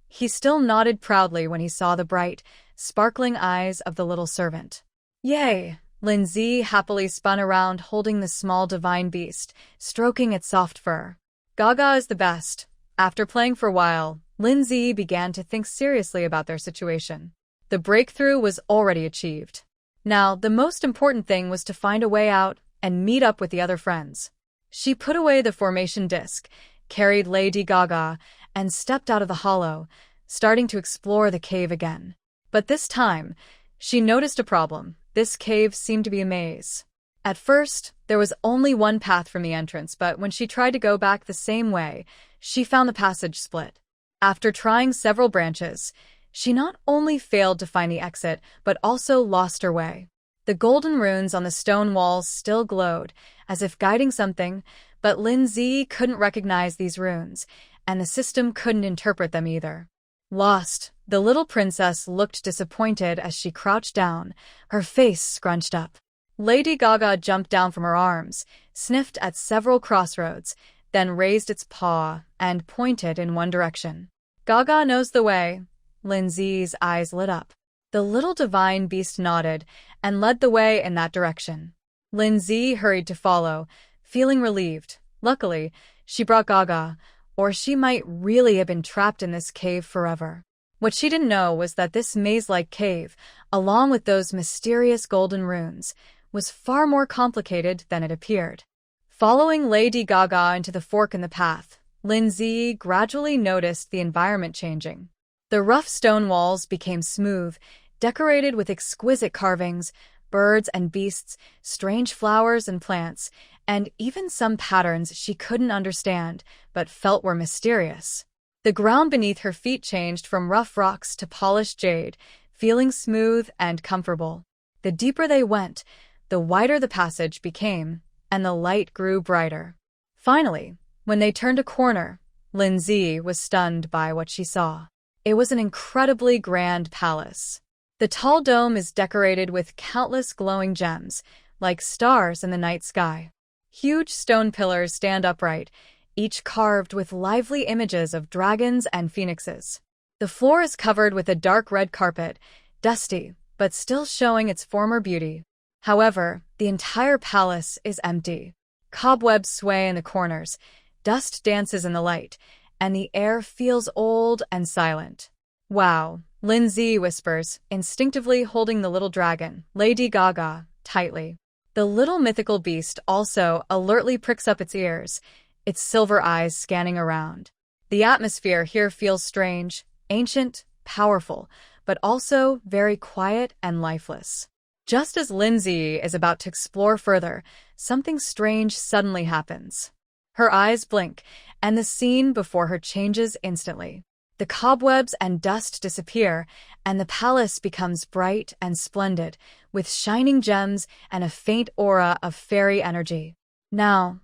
He still nodded proudly when he saw the bright, sparkling eyes of the little servant. Yay! Lindsay happily spun around holding the small divine beast, stroking its soft fur. Gaga is the best. After playing for a while, Lindsay began to think seriously about their situation. The breakthrough was already achieved. Now, the most important thing was to find a way out and meet up with the other friends. She put away the formation disc, carried Lady Gaga, and stepped out of the hollow, starting to explore the cave again. But this time, she noticed a problem. This cave seemed to be a maze. At first, there was only one path from the entrance, but when she tried to go back the same way, she found the passage split. After trying several branches, she not only failed to find the exit, but also lost her way. The golden runes on the stone walls still glowed, as if guiding something, but Lindsay couldn't recognize these runes, and the system couldn't interpret them either. Lost, the little princess looked disappointed as she crouched down, her face scrunched up. Lady Gaga jumped down from her arms, sniffed at several crossroads, then raised its paw and pointed in one direction. Gaga knows the way. Lindsay's eyes lit up. The little divine beast nodded and led the way in that direction. Lindsay hurried to follow, feeling relieved. Luckily, she brought Gaga, or she might really have been trapped in this cave forever. What she didn't know was that this maze-like cave, along with those mysterious golden runes, was far more complicated than it appeared. Following Lady Gaga into the fork in the path, Lindsay gradually noticed the environment changing. The rough stone walls became smooth, decorated with exquisite carvings, birds and beasts, strange flowers and plants, and even some patterns she couldn't understand, but felt were mysterious. The ground beneath her feet changed from rough rocks to polished jade, feeling smooth and comfortable. The deeper they went, the wider the passage became, and the light grew brighter. Finally, when they turned a corner, Lindsay was stunned by what she saw. It was an incredibly grand palace. The tall dome is decorated with countless glowing gems, like stars in the night sky. Huge stone pillars stand upright, each carved with lively images of dragons and phoenixes. The floor is covered with a dark red carpet, dusty, but still showing its former beauty. However, the entire palace is empty. Cobwebs sway in the corners, dust dances in the light, and the air feels old and silent. Wow, Lindsay whispers, instinctively holding the little dragon, Lady Gaga, tightly. The little mythical beast also alertly pricks up its ears, its silver eyes scanning around. The atmosphere here feels strange, ancient, powerful, but also very quiet and lifeless. Just as Lindsay is about to explore further, something strange suddenly happens. Her eyes blink, and the scene before her changes instantly. The cobwebs and dust disappear, and the palace becomes bright and splendid, with shining gems and a faint aura of fairy energy. Now,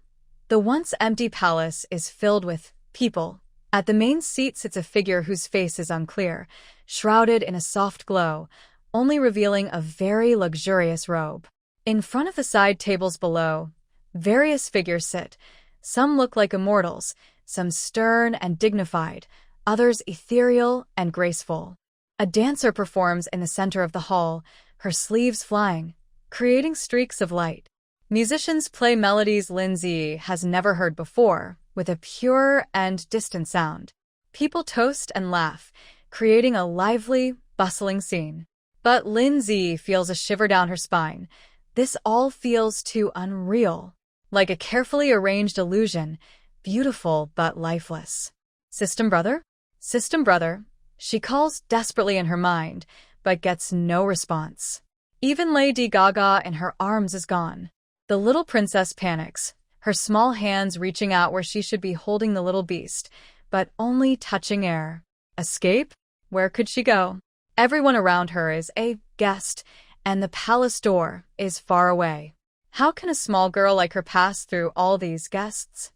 the once empty palace is filled with people. At the main seat sits a figure whose face is unclear, shrouded in a soft glow, only revealing a very luxurious robe. In front of the side tables below, various figures sit. Some look like immortals, some stern and dignified, others ethereal and graceful. A dancer performs in the center of the hall, her sleeves flying, creating streaks of light. Musicians play melodies Lindsay has never heard before, with a pure and distant sound. People toast and laugh, creating a lively, bustling scene. But Lindsay feels a shiver down her spine. This all feels too unreal. Like a carefully arranged illusion, beautiful but lifeless. System brother? System brother, she calls desperately in her mind, but gets no response. Even Lady Gaga in her arms is gone. The little princess panics, her small hands reaching out where she should be holding the little beast, but only touching air. Escape? Where could she go? Everyone around her is a guest, and the palace door is far away. How can a small girl like her pass through all these guests?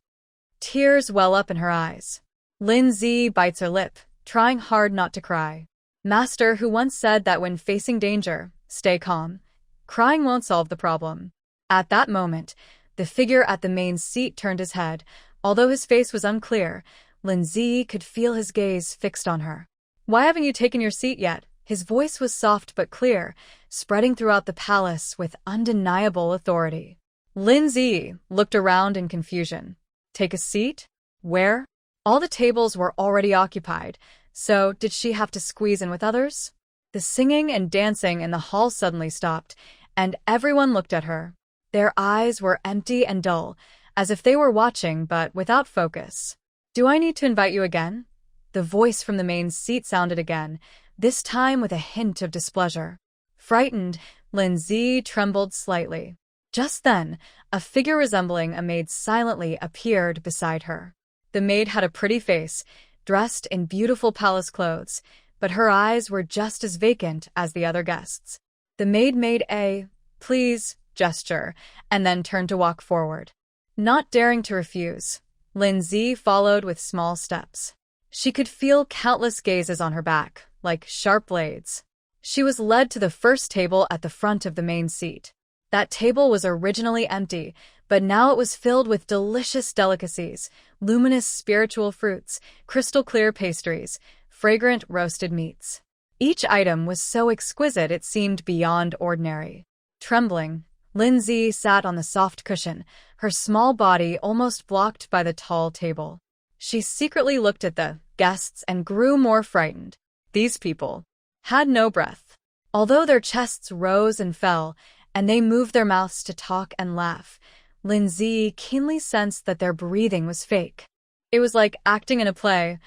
Tears well up in her eyes. Lindsay bites her lip, trying hard not to cry. Master, who once said that when facing danger, stay calm. Crying won't solve the problem. At that moment, the figure at the main seat turned his head. Although his face was unclear, Lindsay could feel his gaze fixed on her. "Why haven't you taken your seat yet?" His voice was soft but clear, spreading throughout the palace with undeniable authority. Lindsay looked around in confusion. Take a seat? Where? All the tables were already occupied, so did she have to squeeze in with others? The singing and dancing in the hall suddenly stopped, and everyone looked at her. Their eyes were empty and dull, as if they were watching but without focus. "Do I need to invite you again?" The voice from the main seat sounded again, this time with a hint of displeasure. Frightened, Lindsay trembled slightly. Just then, a figure resembling a maid silently appeared beside her. The maid had a pretty face, dressed in beautiful palace clothes, but her eyes were just as vacant as the other guests. The maid made a "please" gesture and then turned to walk forward. Not daring to refuse, Lindsay followed with small steps. She could feel countless gazes on her back, like sharp blades. She was led to the first table at the front of the main seat. That table was originally empty, but now it was filled with delicious delicacies, luminous spiritual fruits, crystal-clear pastries, fragrant roasted meats. Each item was so exquisite it seemed beyond ordinary. Trembling, Lindsay sat on the soft cushion, her small body almost blocked by the tall table. She secretly looked at the guests and grew more frightened. These people had no breath. Although their chests rose and fell, and they moved their mouths to talk and laugh, Lindsay keenly sensed that their breathing was fake. It was like acting in a play,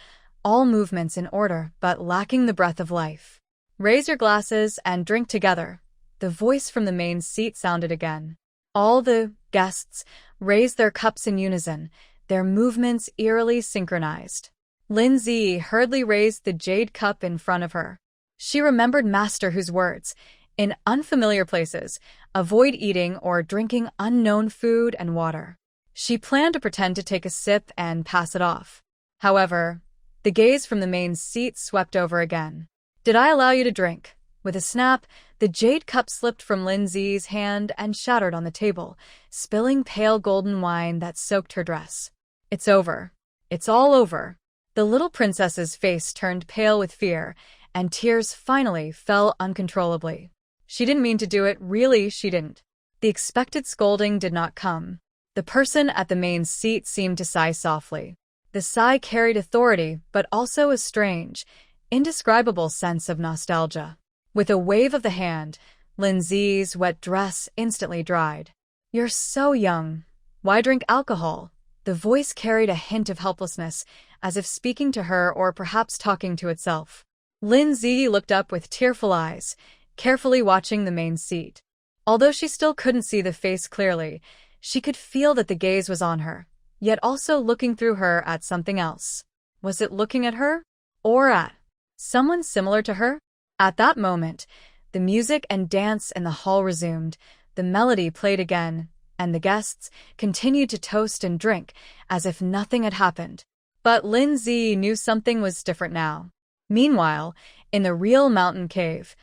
all movements in order but lacking the breath of life. "Raise your glasses and drink together." The voice from the main seat sounded again. All the guests raised their cups in unison, their movements eerily synchronized. Lindsay hurriedly raised the jade cup in front of her. She remembered Master Hu's words, "In unfamiliar places, avoid eating or drinking unknown food and water." She planned to pretend to take a sip and pass it off. However, the gaze from the main seat swept over again. "Did I allow you to drink?" With a snap, the jade cup slipped from Lindsay's hand and shattered on the table, spilling pale golden wine that soaked her dress. "It's over. It's all over." The little princess's face turned pale with fear, and tears finally fell uncontrollably. She didn't mean to do it, really she didn't. The expected scolding did not come. The person at the main seat seemed to sigh softly. The sigh carried authority, but also a strange, indescribable sense of nostalgia. With a wave of the hand, Lindsay's wet dress instantly dried. "You're so young. Why drink alcohol?" The voice carried a hint of helplessness, as if speaking to her or perhaps talking to itself. Lindsay looked up with tearful eyes, carefully watching the main seat. Although she still couldn't see the face clearly, she could feel that the gaze was on her, yet also looking through her at something else. Was it looking at her? Or at someone similar to her? At that moment, the music and dance in the hall resumed, the melody played again, and the guests continued to toast and drink as if nothing had happened. But Lindsay knew something was different now. Meanwhile, in the real mountain cave,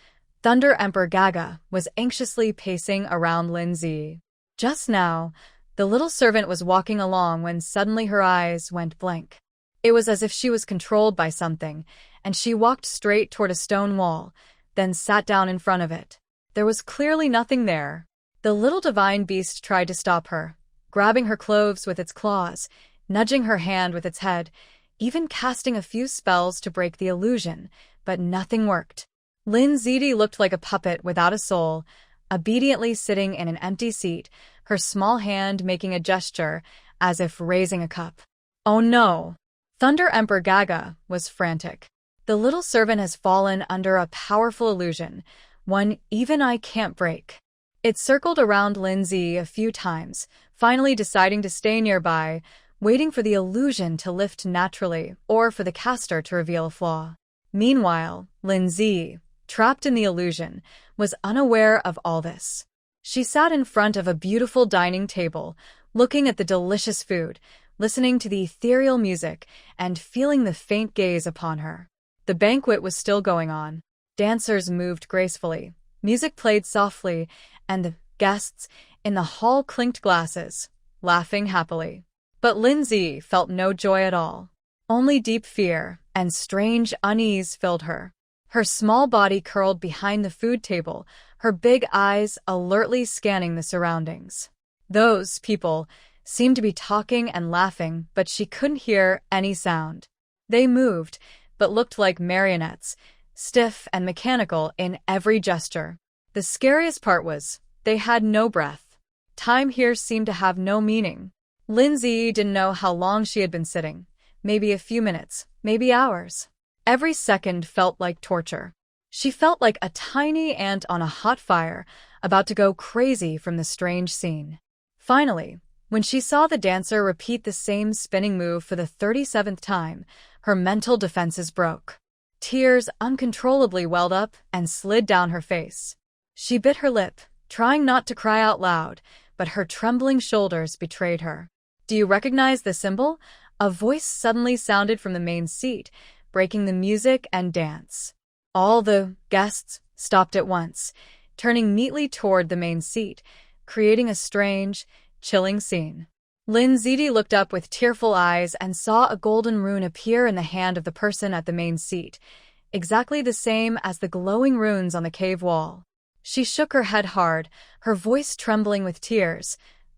Thunder Emperor Gaga was anxiously pacing around Lindsay. Just now, the little servant was walking along when suddenly her eyes went blank. It was as if she was controlled by something, and she walked straight toward a stone wall, then sat down in front of it. There was clearly nothing there. The little divine beast tried to stop her, grabbing her clothes with its claws, nudging her hand with its head, even casting a few spells to break the illusion, but nothing worked. Lindsay looked like a puppet without a soul, obediently sitting in an empty seat, her small hand making a gesture as if raising a cup. "Oh no!" Thunder Emperor Gaga was frantic. "The little servant has fallen under a powerful illusion, one even I can't break." It circled around Lindsay a few times, finally deciding to stay nearby, waiting for the illusion to lift naturally or for the caster to reveal a flaw. Meanwhile, Lindsay, trapped in the illusion, was unaware of all this. She sat in front of a beautiful dining table, looking at the delicious food, listening to the ethereal music, and feeling the faint gaze upon her. The banquet was still going on. Dancers moved gracefully, music played softly, and the guests in the hall clinked glasses, laughing happily. But Lindsay felt no joy at all. Only deep fear and strange unease filled her. Her small body curled behind the food table, her big eyes alertly scanning the surroundings. Those people seemed to be talking and laughing, but she couldn't hear any sound. They moved, but looked like marionettes, stiff and mechanical in every gesture. The scariest part was, they had no breath. Time here seemed to have no meaning. Lindsay didn't know how long she had been sitting. Maybe a few minutes, maybe hours. Every second felt like torture. She felt like a tiny ant on a hot fire, about to go crazy from the strange scene. Finally, when she saw the dancer repeat the same spinning move for the 37th time, her mental defenses broke. Tears uncontrollably welled up and slid down her face. She bit her lip, trying not to cry out loud, but her trembling shoulders betrayed her. "Do you recognize the symbol?" A voice suddenly sounded from the main seat, breaking the music and dance. All the guests stopped at once, turning neatly toward the main seat, creating a strange, chilling scene. Lindsay looked up with tearful eyes and saw a golden rune appear in the hand of the person at the main seat, exactly the same as the glowing runes on the cave wall. She shook her head hard, her voice trembling with tears.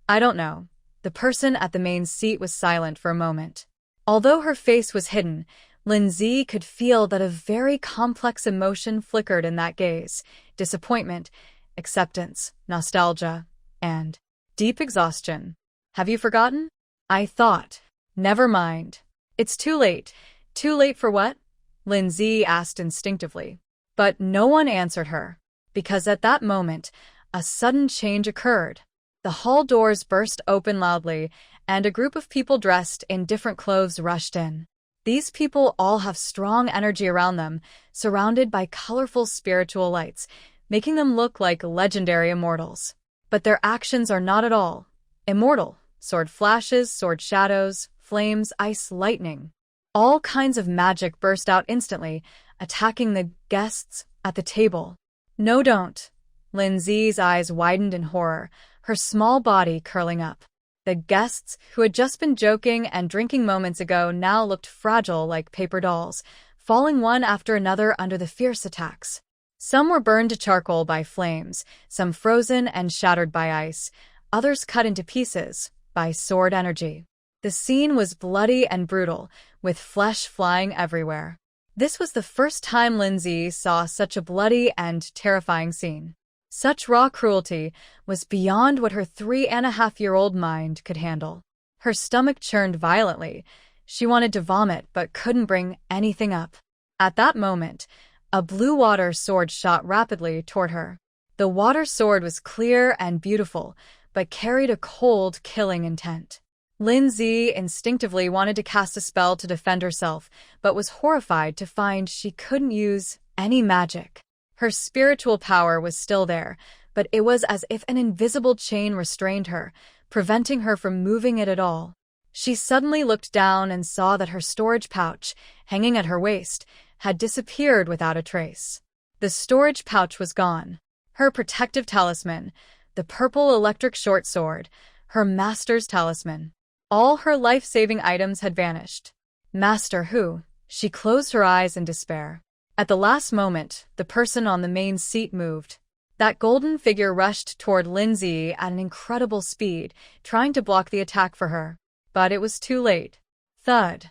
"I don't know." The person at the main seat was silent for a moment. Although her face was hidden, Lindsay could feel that a very complex emotion flickered in that gaze: disappointment, acceptance, nostalgia, and deep exhaustion. "Have you forgotten?" "I thought." "Never mind. It's too late." "Too late for what?" Lindsay asked instinctively. But no one answered her, because at that moment, a sudden change occurred. The hall doors burst open loudly, and a group of people dressed in different clothes rushed in. These people all have strong energy around them, surrounded by colorful spiritual lights, making them look like legendary immortals. But their actions are not at all immortal. Sword flashes, sword shadows, flames, ice, lightning. All kinds of magic burst out instantly, attacking the guests at the table. "No, don't." Lindsay's eyes widened in horror, her small body curling up. The guests, who had just been joking and drinking moments ago, now looked fragile like paper dolls, falling one after another under the fierce attacks. Some were burned to charcoal by flames, some frozen and shattered by ice, others cut into pieces by sword energy. The scene was bloody and brutal, with flesh flying everywhere. This was the first time Lindsay saw such a bloody and terrifying scene. Such raw cruelty was beyond what her 3.5-year-old mind could handle. Her stomach churned violently. She wanted to vomit but couldn't bring anything up. At that moment, a blue water sword shot rapidly toward her. The water sword was clear and beautiful, but carried a cold, killing intent. Lindsay instinctively wanted to cast a spell to defend herself, but was horrified to find she couldn't use any magic. Her spiritual power was still there, but it was as if an invisible chain restrained her, preventing her from moving it at all. She suddenly looked down and saw that her storage pouch, hanging at her waist, had disappeared without a trace. The storage pouch was gone. Her protective talisman, the purple electric short sword, her master's talisman. All her life-saving items had vanished. Master who? She closed her eyes in despair. At the last moment, the person on the main seat moved. That golden figure rushed toward Lindsay at an incredible speed, trying to block the attack for her. But it was too late. Thud.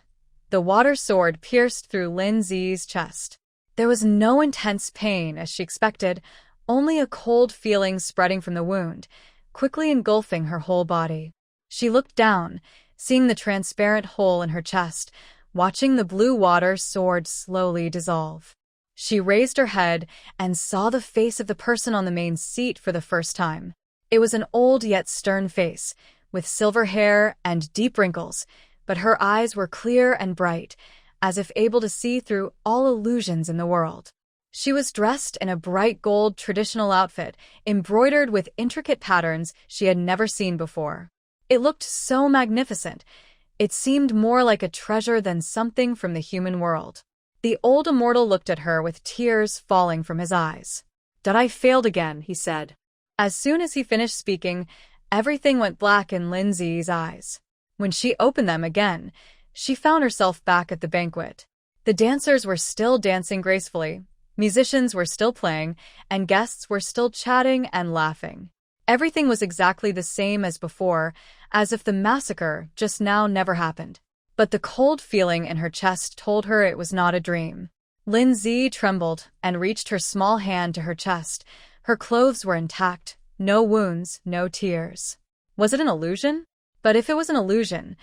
The water sword pierced through Lindsay's chest. There was no intense pain as she expected, only a cold feeling spreading from the wound, quickly engulfing her whole body. She looked down, seeing the transparent hole in her chest, watching the blue water sword slowly dissolve. She raised her head and saw the face of the person on the main seat for the first time. It was an old yet stern face, with silver hair and deep wrinkles, but her eyes were clear and bright, as if able to see through all illusions in the world. She was dressed in a bright gold traditional outfit, embroidered with intricate patterns she had never seen before. It looked so magnificent. It seemed more like a treasure than something from the human world. The old immortal looked at her with tears falling from his eyes. "Did I failed again?" he said. As soon as he finished speaking, everything went black in Lindsay's eyes. When she opened them again, She found herself back at the banquet. The dancers were still dancing gracefully, musicians were still playing, and guests were still chatting and laughing. Everything was exactly the same as before, as if the massacre just now never happened. But the cold feeling in her chest told her it was not a dream. Lin Zi trembled and reached her small hand to her chest. Her clothes were intact, no wounds, no tears. Was it an illusion? But if it was an illusion,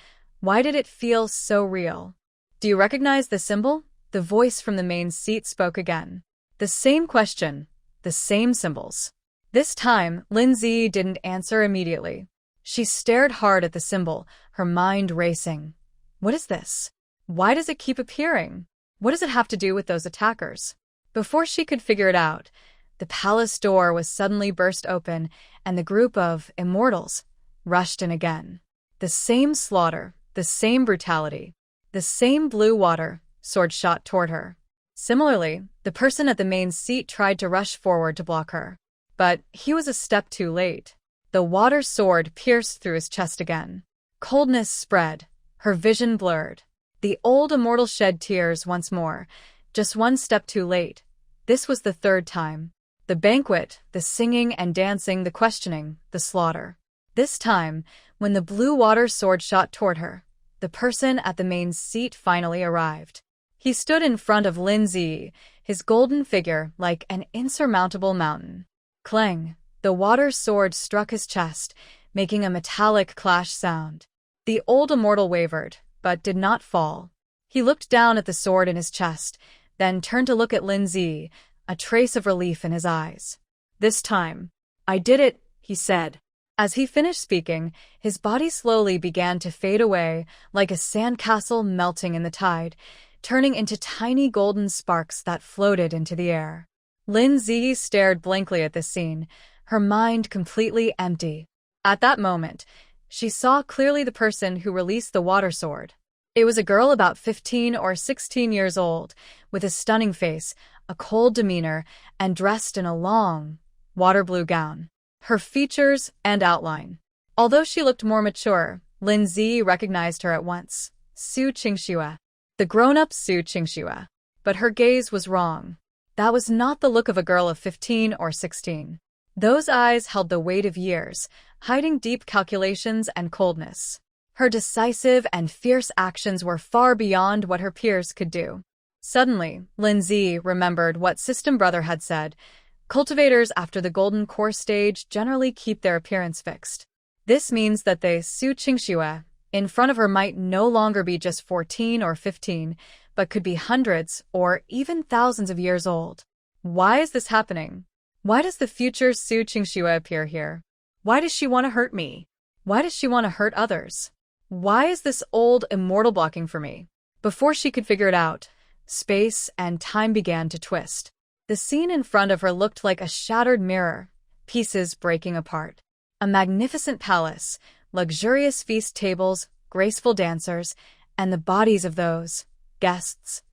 why did it feel so real? Do you recognize the symbol? The voice from the main seat spoke again. The same question, the same symbols. This time, Lin Zi didn't answer immediately. She stared hard at the symbol, her mind racing. What is this? Why does it keep appearing? What does it have to do with those attackers? Before she could figure it out, the palace door was suddenly burst open, and the group of immortals rushed in again. The same slaughter, the same brutality, the same blue water, sword shot toward her. Similarly, the person at the main seat tried to rush forward to block her. But he was a step too late. The water sword pierced through his chest again. Coldness spread, her vision blurred. The old immortal shed tears once more, just one step too late. This was the third time. The banquet, the singing and dancing, the questioning, the slaughter. This time, when the blue water sword shot toward her, the person at the main seat finally arrived. He stood in front of Lin Zi, his golden figure like an insurmountable mountain. Clang! The water sword struck his chest, making a metallic clash sound. The old immortal wavered, but did not fall. He looked down at the sword in his chest, then turned to look at Lin Zi, a trace of relief in his eyes. This time, I did it, he said. As he finished speaking, his body slowly began to fade away, like a sandcastle melting in the tide, turning into tiny golden sparks that floated into the air. Lin Zi stared blankly at this scene, her mind completely empty. At that moment, she saw clearly the person who released the water sword. It was a girl about 15 or 16 years old, with a stunning face, a cold demeanor, and dressed in a long, water blue gown. Her features and outline. Although she looked more mature, Lin Zi recognized her at once. Qingxue. The grown-up Qingxue. But her gaze was wrong. That was not the look of a girl of 15 or 16. Those eyes held the weight of years, hiding deep calculations and coldness. Her decisive and fierce actions were far beyond what her peers could do. Suddenly, Lin Zi remembered what System Brother had said. Cultivators after the Golden Core stage generally keep their appearance fixed. This means that the Qingxue in front of her might no longer be just 14 or 15, but could be hundreds or even thousands of years old. Why is this happening? Why does the future Qingxue appear here? Why does she want to hurt me? Why does she want to hurt others? Why is this old immortal blocking for me? Before she could figure it out, space and time began to twist. The scene in front of her looked like a shattered mirror, pieces breaking apart. A magnificent palace, luxurious feast tables, graceful dancers, and the bodies of those guests,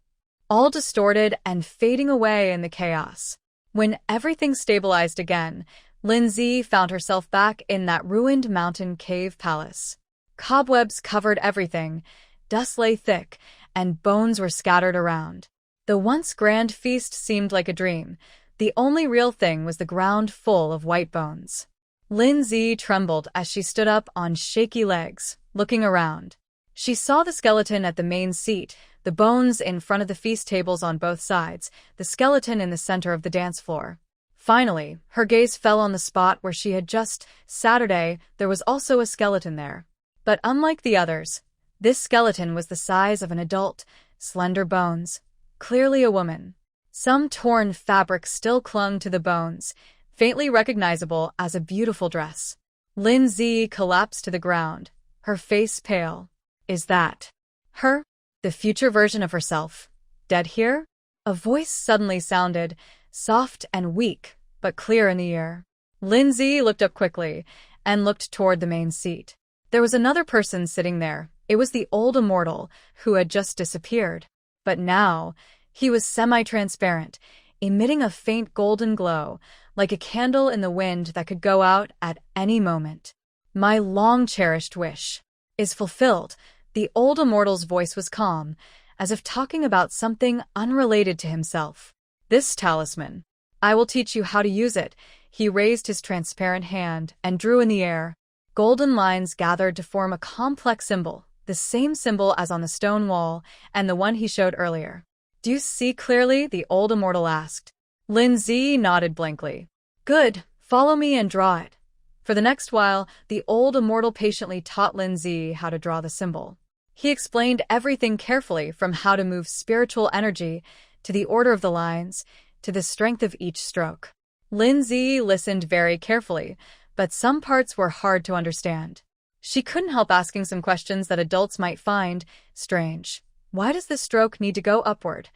all distorted and fading away in the chaos. When everything stabilized again, Lin Zi found herself back in that ruined mountain cave palace. Cobwebs covered everything, dust lay thick, and bones were scattered around. The once grand feast seemed like a dream. The only real thing was the ground full of white bones. Lin Zi trembled as she stood up on shaky legs, looking around. She saw the skeleton at the main seat, the bones in front of the feast tables on both sides, the skeleton in the center of the dance floor. Finally, her gaze fell on the spot where she had just Saturday. There was also a skeleton there. But unlike the others, this skeleton was the size of an adult, slender bones, clearly a woman. Some torn fabric still clung to the bones, faintly recognizable as a beautiful dress. Lin Zi collapsed to the ground, her face pale. Is that her? The future version of herself? Dead here? A voice suddenly sounded, soft and weak, but clear in the ear. Lin Zi looked up quickly and looked toward the main seat. There was another person sitting there. It was the old immortal who had just disappeared. But now, he was semi-transparent, emitting a faint golden glow, like a candle in the wind that could go out at any moment. My long-cherished wish is fulfilled, The old immortal's voice was calm, as if talking about something unrelated to himself. This talisman. I will teach you how to use it. He raised his transparent hand and drew in the air. Golden lines gathered to form a complex symbol, the same symbol as on the stone wall and the one he showed earlier. Do you see clearly? The old immortal asked. Lin Zi nodded blankly. Good, follow me and draw it. For the next while, the old immortal patiently taught Lin Zi how to draw the symbol. He explained everything carefully, from how to move spiritual energy, to the order of the lines, to the strength of each stroke. Lin Zi listened very carefully, but some parts were hard to understand. She couldn't help asking some questions that adults might find strange. Why does the stroke need to go upward?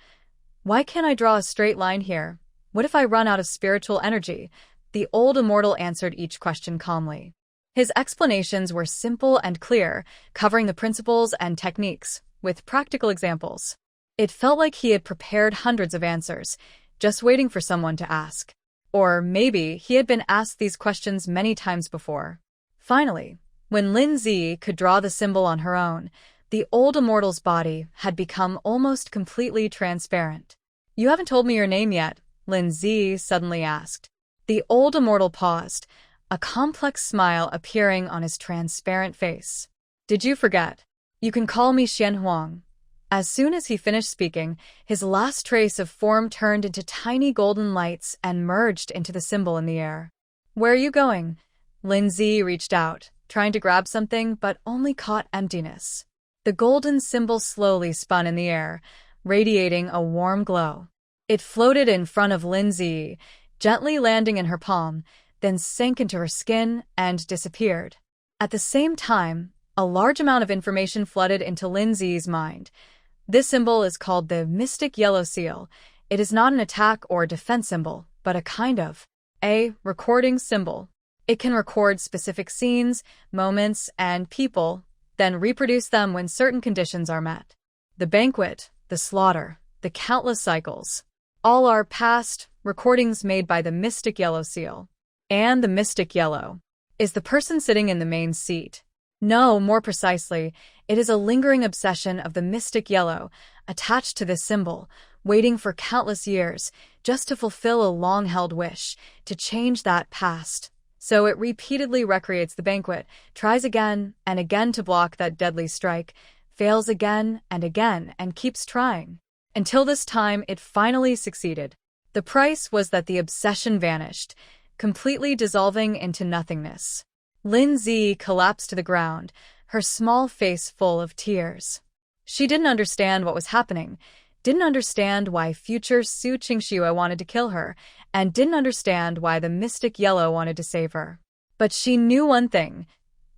Why can't I draw a straight line here? What if I run out of spiritual energy? The old immortal answered each question calmly. His explanations were simple and clear, covering the principles and techniques, with practical examples. It felt like he had prepared hundreds of answers, just waiting for someone to ask. Or maybe he had been asked these questions many times before. Finally, when Lin Zi could draw the symbol on her own, the old immortal's body had become almost completely transparent. You haven't told me your name yet, Lin Zi suddenly asked. The old immortal paused, a complex smile appearing on his transparent face. Did you forget? You can call me Xian Huang. As soon as he finished speaking, his last trace of form turned into tiny golden lights and merged into the symbol in the air. Where are you going? Lin Zi reached out, trying to grab something, but only caught emptiness. The golden symbol slowly spun in the air, radiating a warm glow. It floated in front of Lin Zi, gently landing in her palm, then sank into her skin and disappeared. At the same time, a large amount of information flooded into Lin Zi's mind. This symbol is called the Mystic Yellow Seal. It is not an attack or defense symbol, but a kind of a recording symbol. It can record specific scenes, moments, and people, then reproduce them when certain conditions are met. The banquet, the slaughter, the countless cycles, all are past recordings made by the Mystic Yellow Seal. And the Mystic Yellow is the person sitting in the main seat. No, more precisely, it is a lingering obsession of the Mystic Yellow, attached to this symbol, waiting for countless years, just to fulfill a long-held wish, to change that past. So it repeatedly recreates the banquet, tries again and again to block that deadly strike, fails again, and keeps trying. Until this time, it finally succeeded. The price was that the obsession vanished, completely dissolving into nothingness. Lin Zi collapsed to the ground, her small face full of tears. She didn't understand what was happening, didn't understand why future Su Qingxue wanted to kill her, and didn't understand why the Mystic Yellow wanted to save her. But she knew one thing: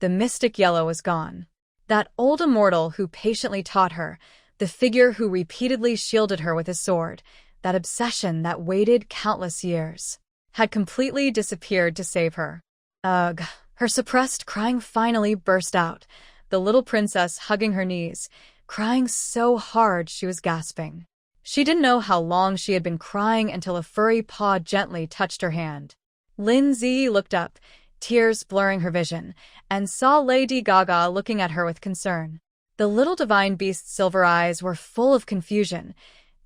the Mystic Yellow was gone. That old immortal who patiently taught her, the figure who repeatedly shielded her with his sword, that obsession that waited countless years, had completely disappeared to save her. Ugh. Her suppressed crying finally burst out, the little princess hugging her knees, crying so hard she was gasping. She didn't know how long she had been crying until a furry paw gently touched her hand. Lin Zi looked up, tears blurring her vision, and saw Lady Gaga looking at her with concern. The little divine beast's silver eyes were full of confusion.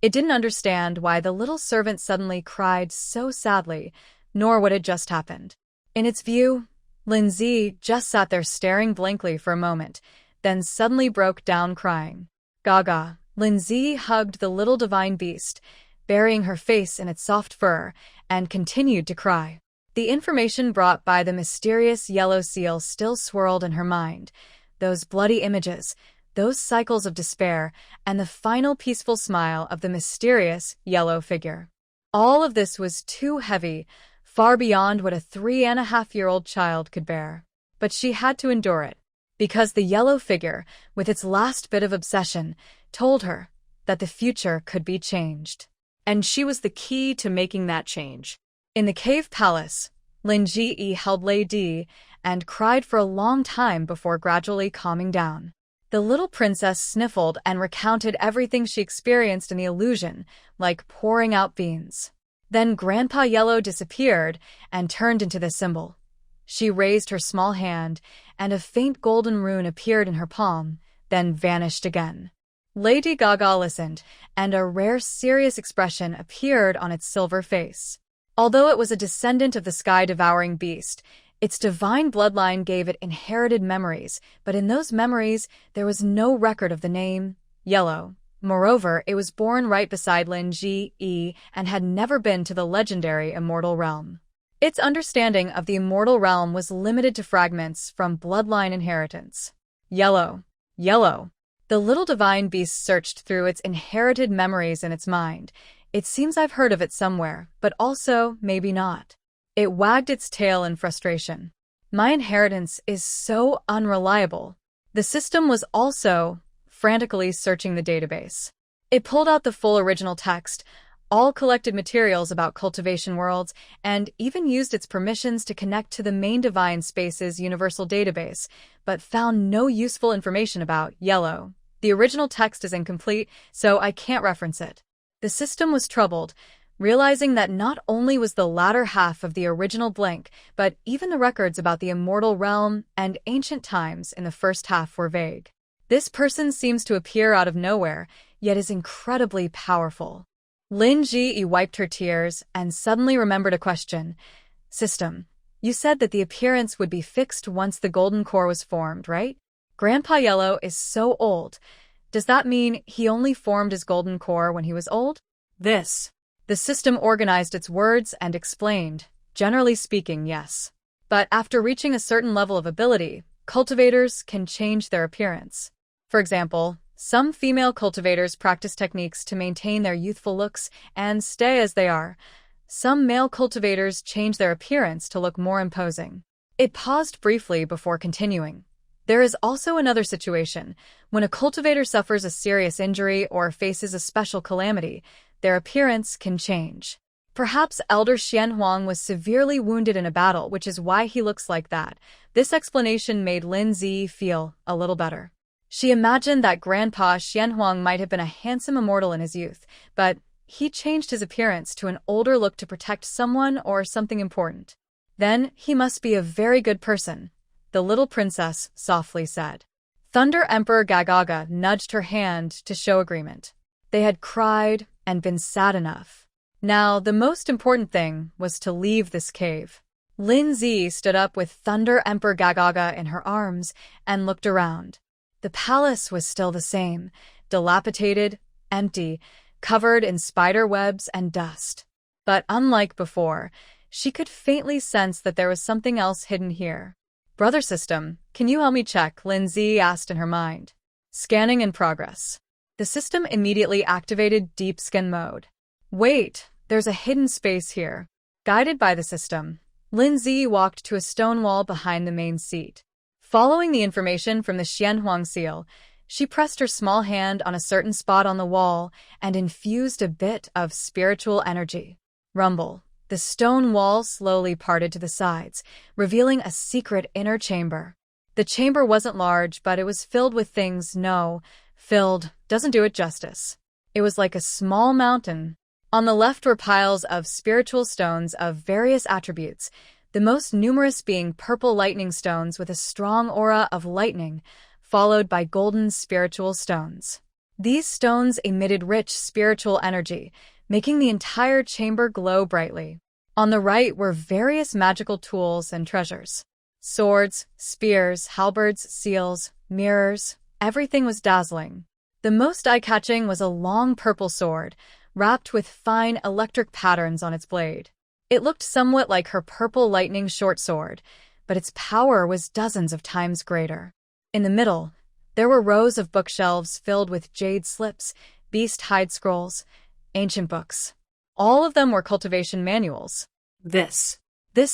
It didn't understand why the little servant suddenly cried so sadly, nor what had just happened. In its view, Lin Zi just sat there staring blankly for a moment, then suddenly broke down crying. Gaga, Lin Zi hugged the little divine beast, burying her face in its soft fur, and continued to cry. The information brought by the mysterious yellow seal still swirled in her mind. Those bloody images, those cycles of despair, and the final peaceful smile of the mysterious yellow figure. All of this was too heavy, far beyond what a 3.5-year-old child could bear. But she had to endure it, because the yellow figure, with its last bit of obsession, told her that the future could be changed. And she was the key to making that change. In the cave palace, Lin Ji held Lady and cried for a long time before gradually calming down. The little princess sniffled and recounted everything she experienced in the illusion, like pouring out beans. Then Grandpa Yellow disappeared and turned into the symbol. She raised her small hand, and a faint golden rune appeared in her palm, then vanished again. Lady Gaga listened, and a rare serious expression appeared on its silver face. Although it was a descendant of the sky-devouring beast, its divine bloodline gave it inherited memories, but in those memories there was no record of the name Yellow. Moreover, it was born right beside Lin Ji and had never been to the legendary Immortal Realm. Its understanding of the Immortal Realm was limited to fragments from bloodline inheritance. Yellow. Yellow. The little divine beast searched through its inherited memories in its mind. It seems I've heard of it somewhere, but also maybe not. It wagged its tail in frustration. My inheritance is so unreliable. The system was also frantically searching the database. It pulled out the full original text, all collected materials about cultivation worlds, and even used its permissions to connect to the main Divine Spaces Universal Database, but found no useful information about Yellow. The original text is incomplete, so I can't reference it. The system was troubled, realizing that not only was the latter half of the original blank, but even the records about the Immortal Realm and ancient times in the first half were vague. This person seems to appear out of nowhere, yet is incredibly powerful. Lin Ji wiped her tears and suddenly remembered a question. System, you said that the appearance would be fixed once the golden core was formed, right? Grandpa Yellow is so old. Does that mean he only formed his golden core when he was old? This. The system organized its words and explained, generally speaking, yes. But after reaching a certain level of ability, cultivators can change their appearance. For example, some female cultivators practice techniques to maintain their youthful looks and stay as they are. Some male cultivators change their appearance to look more imposing. It paused briefly before continuing. There is also another situation. When a cultivator suffers a serious injury or faces a special calamity, their appearance can change. Perhaps Elder Xianhuang was severely wounded in a battle, which is why he looks like that. This explanation made Lin Zi feel a little better. She imagined that Grandpa Xianhuang might have been a handsome immortal in his youth, but he changed his appearance to an older look to protect someone or something important. Then he must be a very good person, the little princess softly said. Thunder Emperor Gagaga nudged her hand to show agreement. They had cried and been sad enough. Now, the most important thing was to leave this cave. Lin Zi stood up with Thunder Emperor Gagaga in her arms and looked around. The palace was still the same, dilapidated, empty, covered in spider webs and dust. But unlike before, she could faintly sense that there was something else hidden here. Brother System, can you help me check? Lin Zi asked in her mind. Scanning in progress. The system immediately activated deep scan mode. Wait, there's a hidden space here. Guided by the system, Lin Zi walked to a stone wall behind the main seat. Following the information from the Xianhuang seal, she pressed her small hand on a certain spot on the wall and infused a bit of spiritual energy. Rumble. The stone wall slowly parted to the sides, revealing a secret inner chamber. The chamber wasn't large, but it was filled with things. Filled doesn't do it justice. It was like a small mountain. On the left were piles of spiritual stones of various attributes, the most numerous being purple lightning stones with a strong aura of lightning, followed by golden spiritual stones. These stones emitted rich spiritual energy, making the entire chamber glow brightly. On the right were various magical tools and treasures. Swords, spears, halberds, seals, mirrors, everything was dazzling. The most eye-catching was a long purple sword, wrapped with fine electric patterns on its blade. It looked somewhat like her purple lightning short sword, but its power was dozens of times greater. In the middle, there were rows of bookshelves filled with jade slips, beast hide scrolls, ancient books. All of them were cultivation manuals. This. The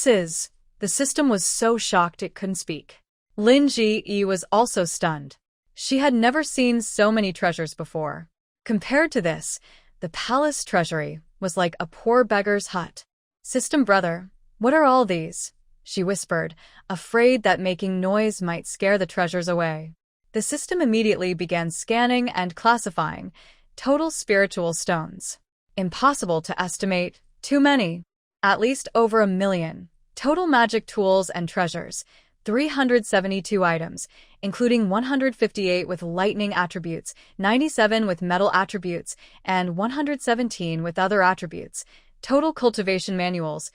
system was so shocked it couldn't speak. Lin Ji was also stunned. She had never seen so many treasures before. Compared to this, the palace treasury was like a poor beggar's hut. System brother, what are all these? She whispered, afraid that making noise might scare the treasures away. The system immediately began scanning and classifying total spiritual stones. Impossible to estimate, too many. At least over 1 million. Total magic tools and treasures, 372 items, including 158 with lightning attributes, 97 with metal attributes, and 117 with other attributes. Total cultivation manuals,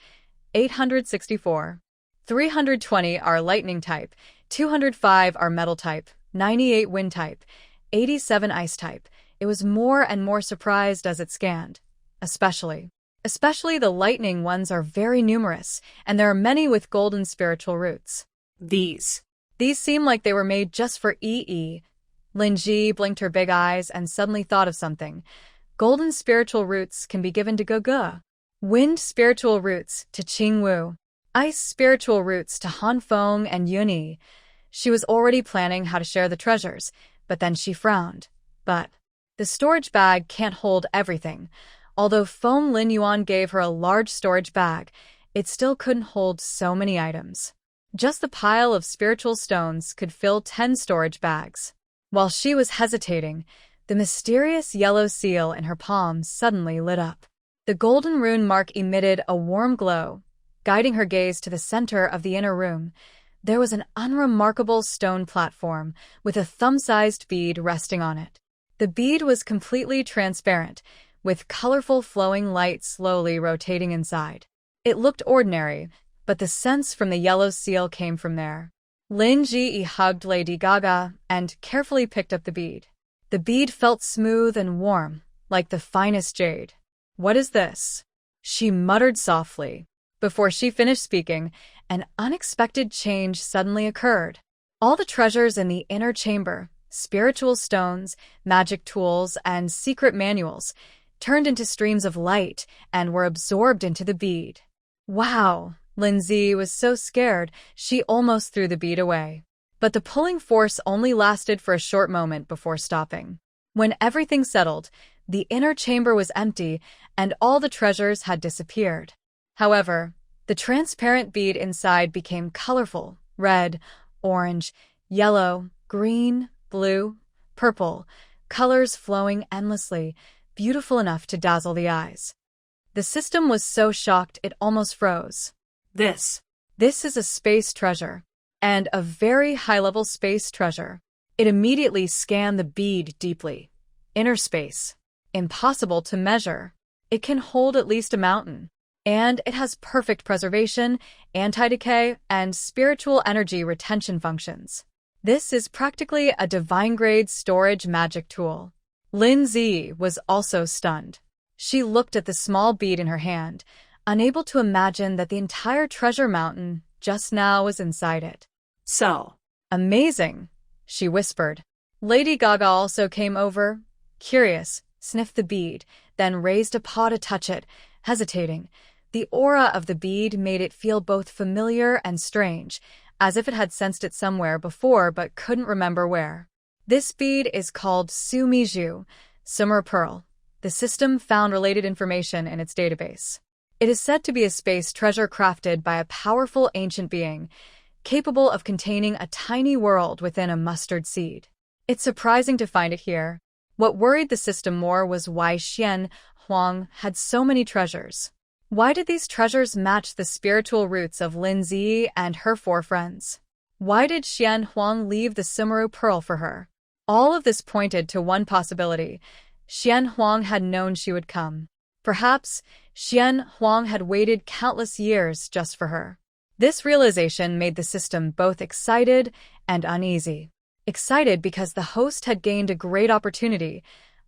864. 320 are lightning type, 205 are metal type, 98 wind type, 87 ice type. It was more and more surprised as it scanned. Especially the lightning ones are very numerous, and there are many with golden spiritual roots. These seem like they were made just for EE. Linji blinked her big eyes and suddenly thought of something. Golden spiritual roots can be given to Gugu. Wind spiritual roots to Qingxue. Ice spiritual roots to Hanfeng and Yuni. She was already planning how to share the treasures, but then she frowned. But the storage bag can't hold everything. Although Feng Lin Yuan gave her a large storage bag, it still couldn't hold so many items. Just the pile of spiritual stones could fill 10 storage bags. While she was hesitating, the mysterious yellow seal in her palm suddenly lit up. The golden rune mark emitted a warm glow, guiding her gaze to the center of the inner room. There was an unremarkable stone platform with a thumb-sized bead resting on it. The bead was completely transparent, with colorful flowing light slowly rotating inside. It looked ordinary, but the sense from the yellow seal came from there. Lin Ji hugged Lady Gaga and carefully picked up the bead. The bead felt smooth and warm, like the finest jade. "What is this?" she muttered softly. Before she finished speaking, an unexpected change suddenly occurred. All the treasures in the inner chamber, spiritual stones, magic tools, and secret manuals, turned into streams of light and were absorbed into the bead. Wow! Lindsay was so scared she almost threw the bead away. But the pulling force only lasted for a short moment before stopping. When everything settled, the inner chamber was empty and all the treasures had disappeared. However, the transparent bead inside became colorful: red, orange, yellow, green, blue, purple, colors flowing endlessly, beautiful enough to dazzle the eyes. The system was so shocked it almost froze. This is a space treasure, and a very high-level space treasure. It immediately scanned the bead deeply. Inner space. Impossible to measure. It can hold at least a mountain. And it has perfect preservation, anti-decay, and spiritual energy retention functions. This is practically a divine-grade storage magic tool. Lin Zi was also stunned. She looked at the small bead in her hand, unable to imagine that the entire treasure mountain just now was inside it. "So amazing," she whispered. Lady Gaga also came over, curious, sniffed the bead, then raised a paw to touch it, hesitating. The aura of the bead made it feel both familiar and strange, as if it had sensed it somewhere before but couldn't remember where. This bead is called Sumiju, Summer Pearl. The system found related information in its database. It is said to be a space treasure crafted by a powerful ancient being, capable of containing a tiny world within a mustard seed. It's surprising to find it here. What worried the system more was why Xian Huang had so many treasures. Why did these treasures match the spiritual roots of Lin Zi and her 4 friends? Why did Xian Huang leave the Sumeru Pearl for her? All of this pointed to one possibility. Xian Huang had known she would come. Perhaps Xian Huang had waited countless years just for her. This realization made the system both excited and uneasy. Excited because the host had gained a great opportunity,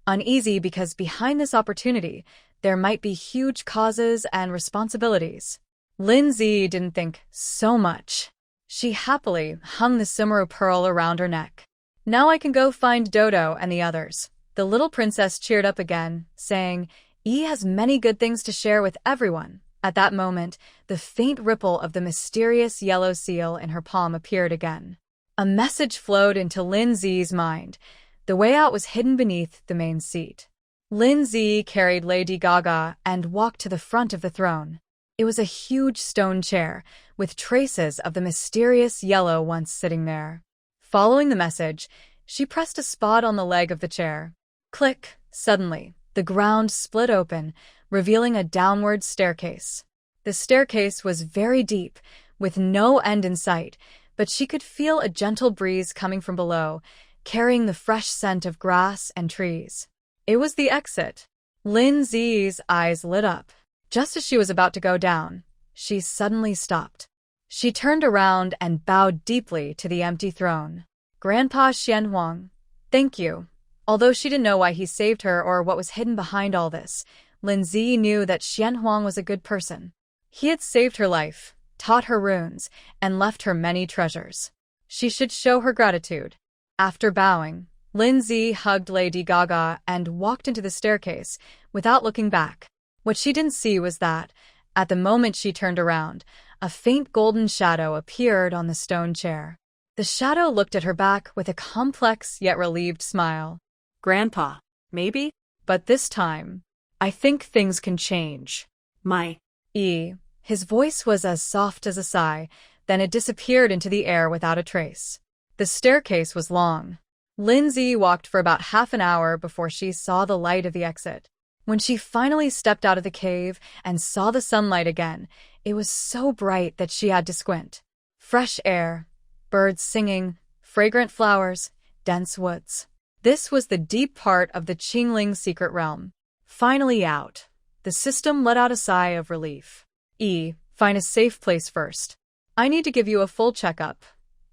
uneasy because behind this opportunity, there might be huge causes and responsibilities. Lin Zi didn't think so much. She happily hung the Sumeru Pearl around her neck. "Now I can go find Dodo and the others." The little princess cheered up again, saying, "Yi has many good things to share with everyone." At that moment, the faint ripple of the mysterious yellow seal in her palm appeared again. A message flowed into Lin Zi's mind. The way out was hidden beneath the main seat. Lin Zi carried Lady Gaga and walked to the front of the throne. It was a huge stone chair, with traces of the mysterious yellow once sitting there. Following the message, she pressed a spot on the leg of the chair. Click! Suddenly, the ground split open, revealing a downward staircase. The staircase was very deep, with no end in sight, but she could feel a gentle breeze coming from below, carrying the fresh scent of grass and trees. It was the exit. Lin Zi's eyes lit up. Just as she was about to go down, she suddenly stopped. She turned around and bowed deeply to the empty throne. Grandpa Xianhuang, thank you. Although she didn't know why he saved her or what was hidden behind all this, Lin Zi knew that Xianhuang was a good person. He had saved her life, taught her runes, and left her many treasures. She should show her gratitude. After bowing, Lin Zi hugged Lady Gaga and walked into the staircase without looking back. What she didn't see was that, at the moment she turned around, a faint golden shadow appeared on the stone chair. The shadow looked at her back with a complex yet relieved smile. Grandpa, maybe? But this time, I think things can change. His voice was as soft as a sigh, then it disappeared into the air without a trace. The staircase was long. Lin Zi walked for about half an hour before she saw the light of the exit. When she finally stepped out of the cave and saw the sunlight again, it was so bright that she had to squint. Fresh air, birds singing, fragrant flowers, dense woods. This was the deep part of the Chingling secret realm. Finally out, the system let out a sigh of relief. Find a safe place first. I need to give you a full checkup.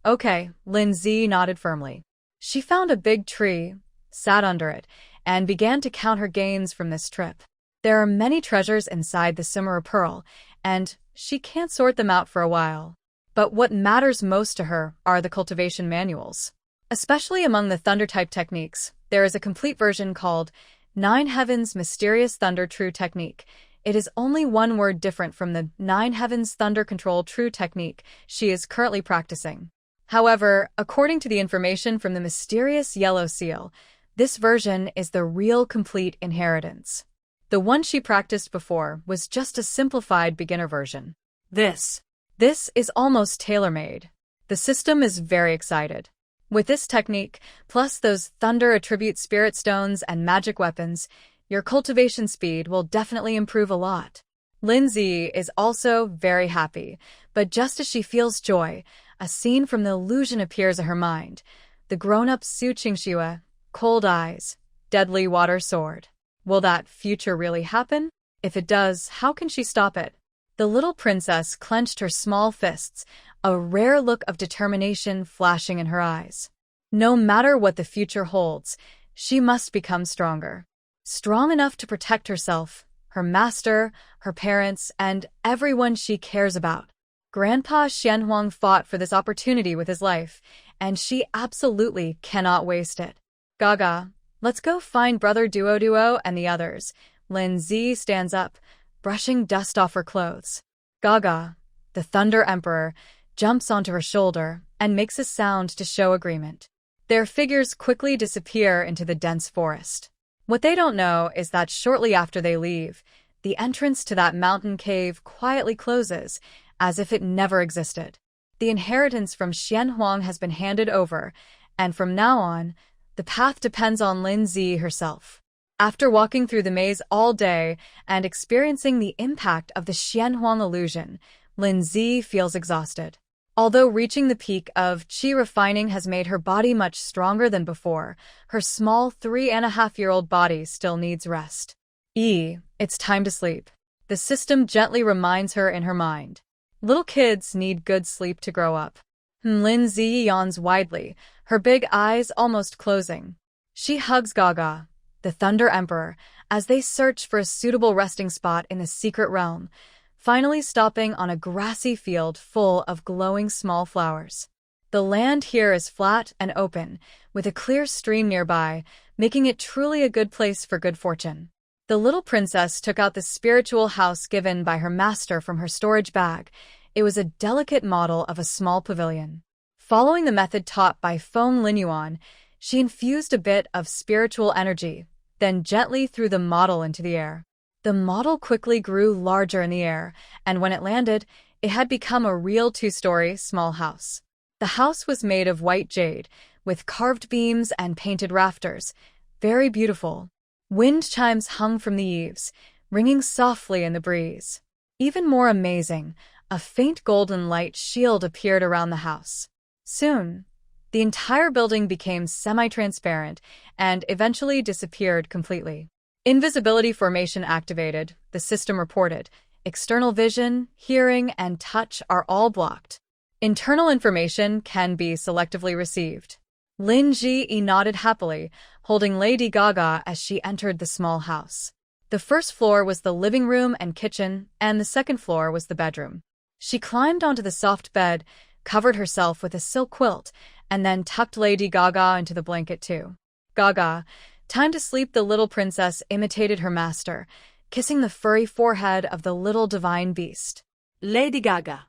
Okay, Lin Zi nodded firmly. She found a big tree, sat under it, and began to count her gains from this trip. There are many treasures inside the Simera Pearl, and she can't sort them out for a while. But what matters most to her are the cultivation manuals. Especially among the thunder-type techniques, there is a complete version called 9 Heavens Mysterious Thunder True Technique. It is only one word different from the 9 Heavens Thunder Control True Technique she is currently practicing. However, according to the information from the mysterious yellow seal, this version is the real complete inheritance. The one she practiced before was just a simplified beginner version. This is almost tailor-made. The system is very excited. With this technique, plus those thunder attribute spirit stones and magic weapons, your cultivation speed will definitely improve a lot. Lin Zi is also very happy, but just as she feels joy, a scene from the illusion appears in her mind. The grown-up Su Qingxue, cold eyes, deadly water sword. Will that future really happen? If it does, how can she stop it? The little princess clenched her small fists, a rare look of determination flashing in her eyes. No matter what the future holds, she must become stronger. Strong enough to protect herself, her master, her parents, and everyone she cares about. Grandpa Xianhuang fought for this opportunity with his life, and she absolutely cannot waste it. Gaga, let's go find Brother Duo and the others. Lin Zi stands up, brushing dust off her clothes. Gaga, the Thunder Emperor, jumps onto her shoulder and makes a sound to show agreement. Their figures quickly disappear into the dense forest. What they don't know is that shortly after they leave, the entrance to that mountain cave quietly closes, as if it never existed. The inheritance from Xianhuang has been handed over, and from now on, the path depends on Lin Zi herself. After walking through the maze all day and experiencing the impact of the Xianhuang illusion, Lin Zi feels exhausted. Although reaching the peak of qi refining has made her body much stronger than before, her small 3.5-year-old body still needs rest. It's time to sleep. The system gently reminds her in her mind. Little kids need good sleep to grow up. Lin Zi yawns widely, her big eyes almost closing. She hugs Gaga, the Thunder Emperor, as they search for a suitable resting spot in the secret realm, finally stopping on a grassy field full of glowing small flowers. The land here is flat and open, with a clear stream nearby, making it truly a good place for good fortune. The little princess took out the spiritual house given by her master from her storage bag. It was a delicate model of a small pavilion. Following the method taught by Feng Linyuan, she infused a bit of spiritual energy, then gently threw the model into the air. The model quickly grew larger in the air, and when it landed, it had become a real 2-story small house. The house was made of white jade, with carved beams and painted rafters. Very beautiful. Wind chimes hung from the eaves, ringing softly in the breeze. Even more amazing, a faint golden light shield appeared around the house. Soon, the entire building became semi-transparent and eventually disappeared completely. Invisibility formation activated, the system reported. External vision, hearing, and touch are all blocked. Internal information can be selectively received. Lin Ji nodded happily, holding Lady Gaga as she entered the small house. The first floor was the living room and kitchen, and the second floor was the bedroom. She climbed onto the soft bed, covered herself with a silk quilt, and then tucked Lady Gaga into the blanket too. Gaga, time to sleep, the little princess imitated her master, kissing the furry forehead of the little divine beast. Lady Gaga.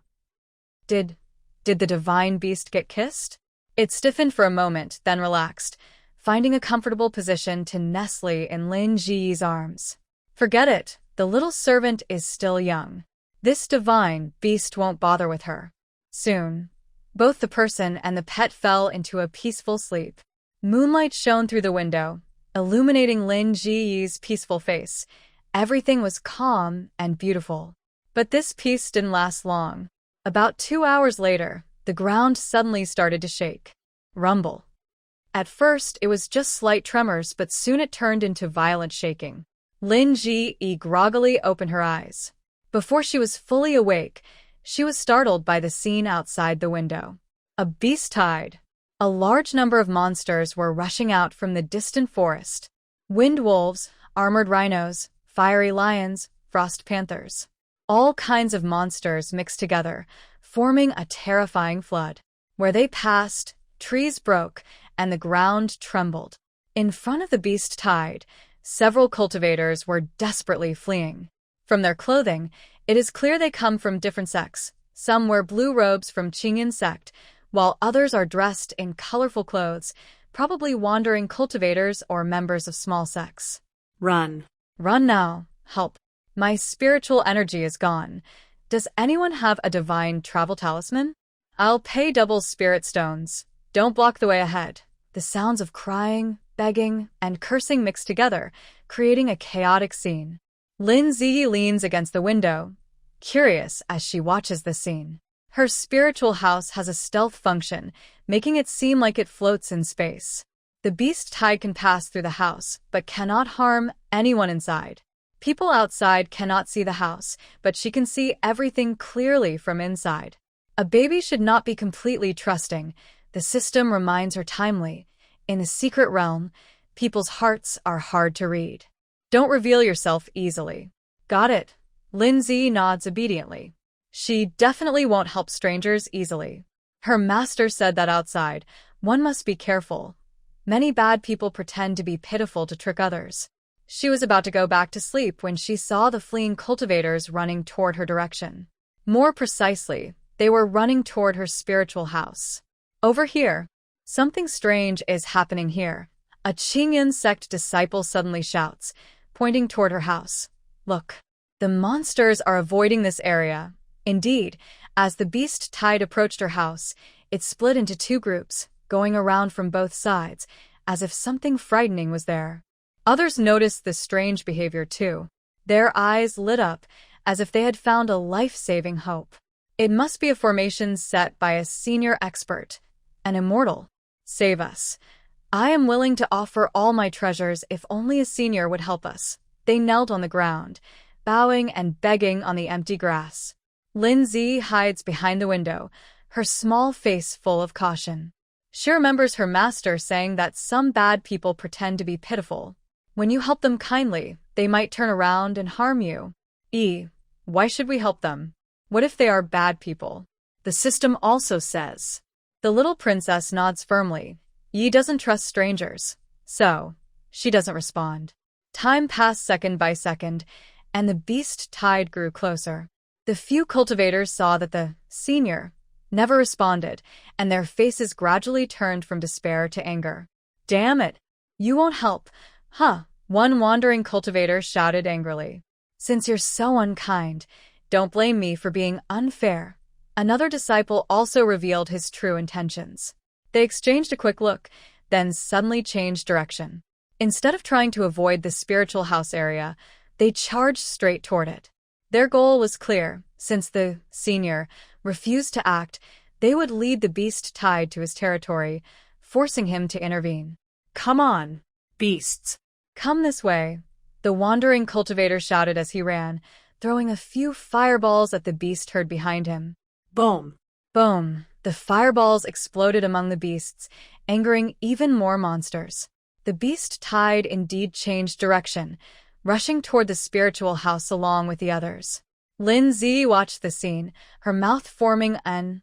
Did the divine beast get kissed? It stiffened for a moment, then relaxed, finding a comfortable position to nestle in Lin Ji's arms. Forget it, the little servant is still young. This divine beast won't bother with her. Soon, both the person and the pet fell into a peaceful sleep. Moonlight shone through the window, illuminating Lin Ji's peaceful face. Everything was calm and beautiful. But this peace didn't last long. About 2 hours later, the ground suddenly started to shake. Rumble. At first, it was just slight tremors, but soon it turned into violent shaking. Lin Ji groggily opened her eyes. Before she was fully awake, she was startled by the scene outside the window. A beast tide. A large number of monsters were rushing out from the distant forest. Wind wolves, armored rhinos, fiery lions, frost panthers. All kinds of monsters mixed together, forming a terrifying flood. Where they passed, trees broke, and the ground trembled. In front of the beast tide, several cultivators were desperately fleeing. From their clothing, it is clear they come from different sects. Some wear blue robes from Cultivation SECT, while others are dressed in colorful clothes, probably wandering cultivators or members of small sects. Run. Run now. Help. My spiritual energy is gone. Does anyone have a divine travel talisman? I'll pay double spirit stones. Don't block the way ahead. The sounds of crying, begging, and cursing mix together, creating a chaotic scene. Lin Zi leans against the window, curious as she watches the scene. Her spiritual house has a stealth function, making it seem like it floats in space. The beast tide can pass through the house, but cannot harm anyone inside. People outside cannot see the house, but she can see everything clearly from inside. A baby should not be completely trusting. The system reminds her timely. In the secret realm, people's hearts are hard to read. Don't reveal yourself easily. Got it. Lindsay nods obediently. She definitely won't help strangers easily. Her master said that outside, one must be careful. Many bad people pretend to be pitiful to trick others. She was about to go back to sleep when she saw the fleeing cultivators running toward her direction. More precisely, they were running toward her spiritual house. Over here, something strange is happening here. A Qingxue sect disciple suddenly shouts, pointing toward her house. Look, the monsters are avoiding this area. Indeed, as the beast tide approached her house, it split into two groups, going around from both sides, as if something frightening was there. Others noticed this strange behavior too. Their eyes lit up, as if they had found a life-saving hope. It must be a formation set by a senior expert, an immortal. Save us. I am willing to offer all my treasures if only a senior would help us. They knelt on the ground, bowing and begging on the empty grass. Lindsay hides behind the window, her small face full of caution. She remembers her master saying that some bad people pretend to be pitiful. When you help them kindly, they might turn around and harm you. Why should we help them? What if they are bad people? The system also says. The little princess nods firmly. Yi doesn't trust strangers, so she doesn't respond. Time passed second by second, and the beast tide grew closer. The few cultivators saw that the senior never responded, and their faces gradually turned from despair to anger. Damn it! You won't help, huh? One wandering cultivator shouted angrily. Since you're so unkind, don't blame me for being unfair. Another disciple also revealed his true intentions. They exchanged a quick look, then suddenly changed direction. Instead of trying to avoid the spiritual house area, they charged straight toward it. Their goal was clear. Since the senior refused to act, They would lead the beast tide to his territory, forcing him to intervene. Come on, beasts. Come this way, the wandering cultivator shouted as he ran, throwing a few fireballs at the beast herd behind him. Boom. Boom! The fireballs exploded among the beasts, angering even more monsters. The beast tide indeed changed direction, rushing toward the spiritual house along with the others. Lin Zi watched the scene, her mouth forming an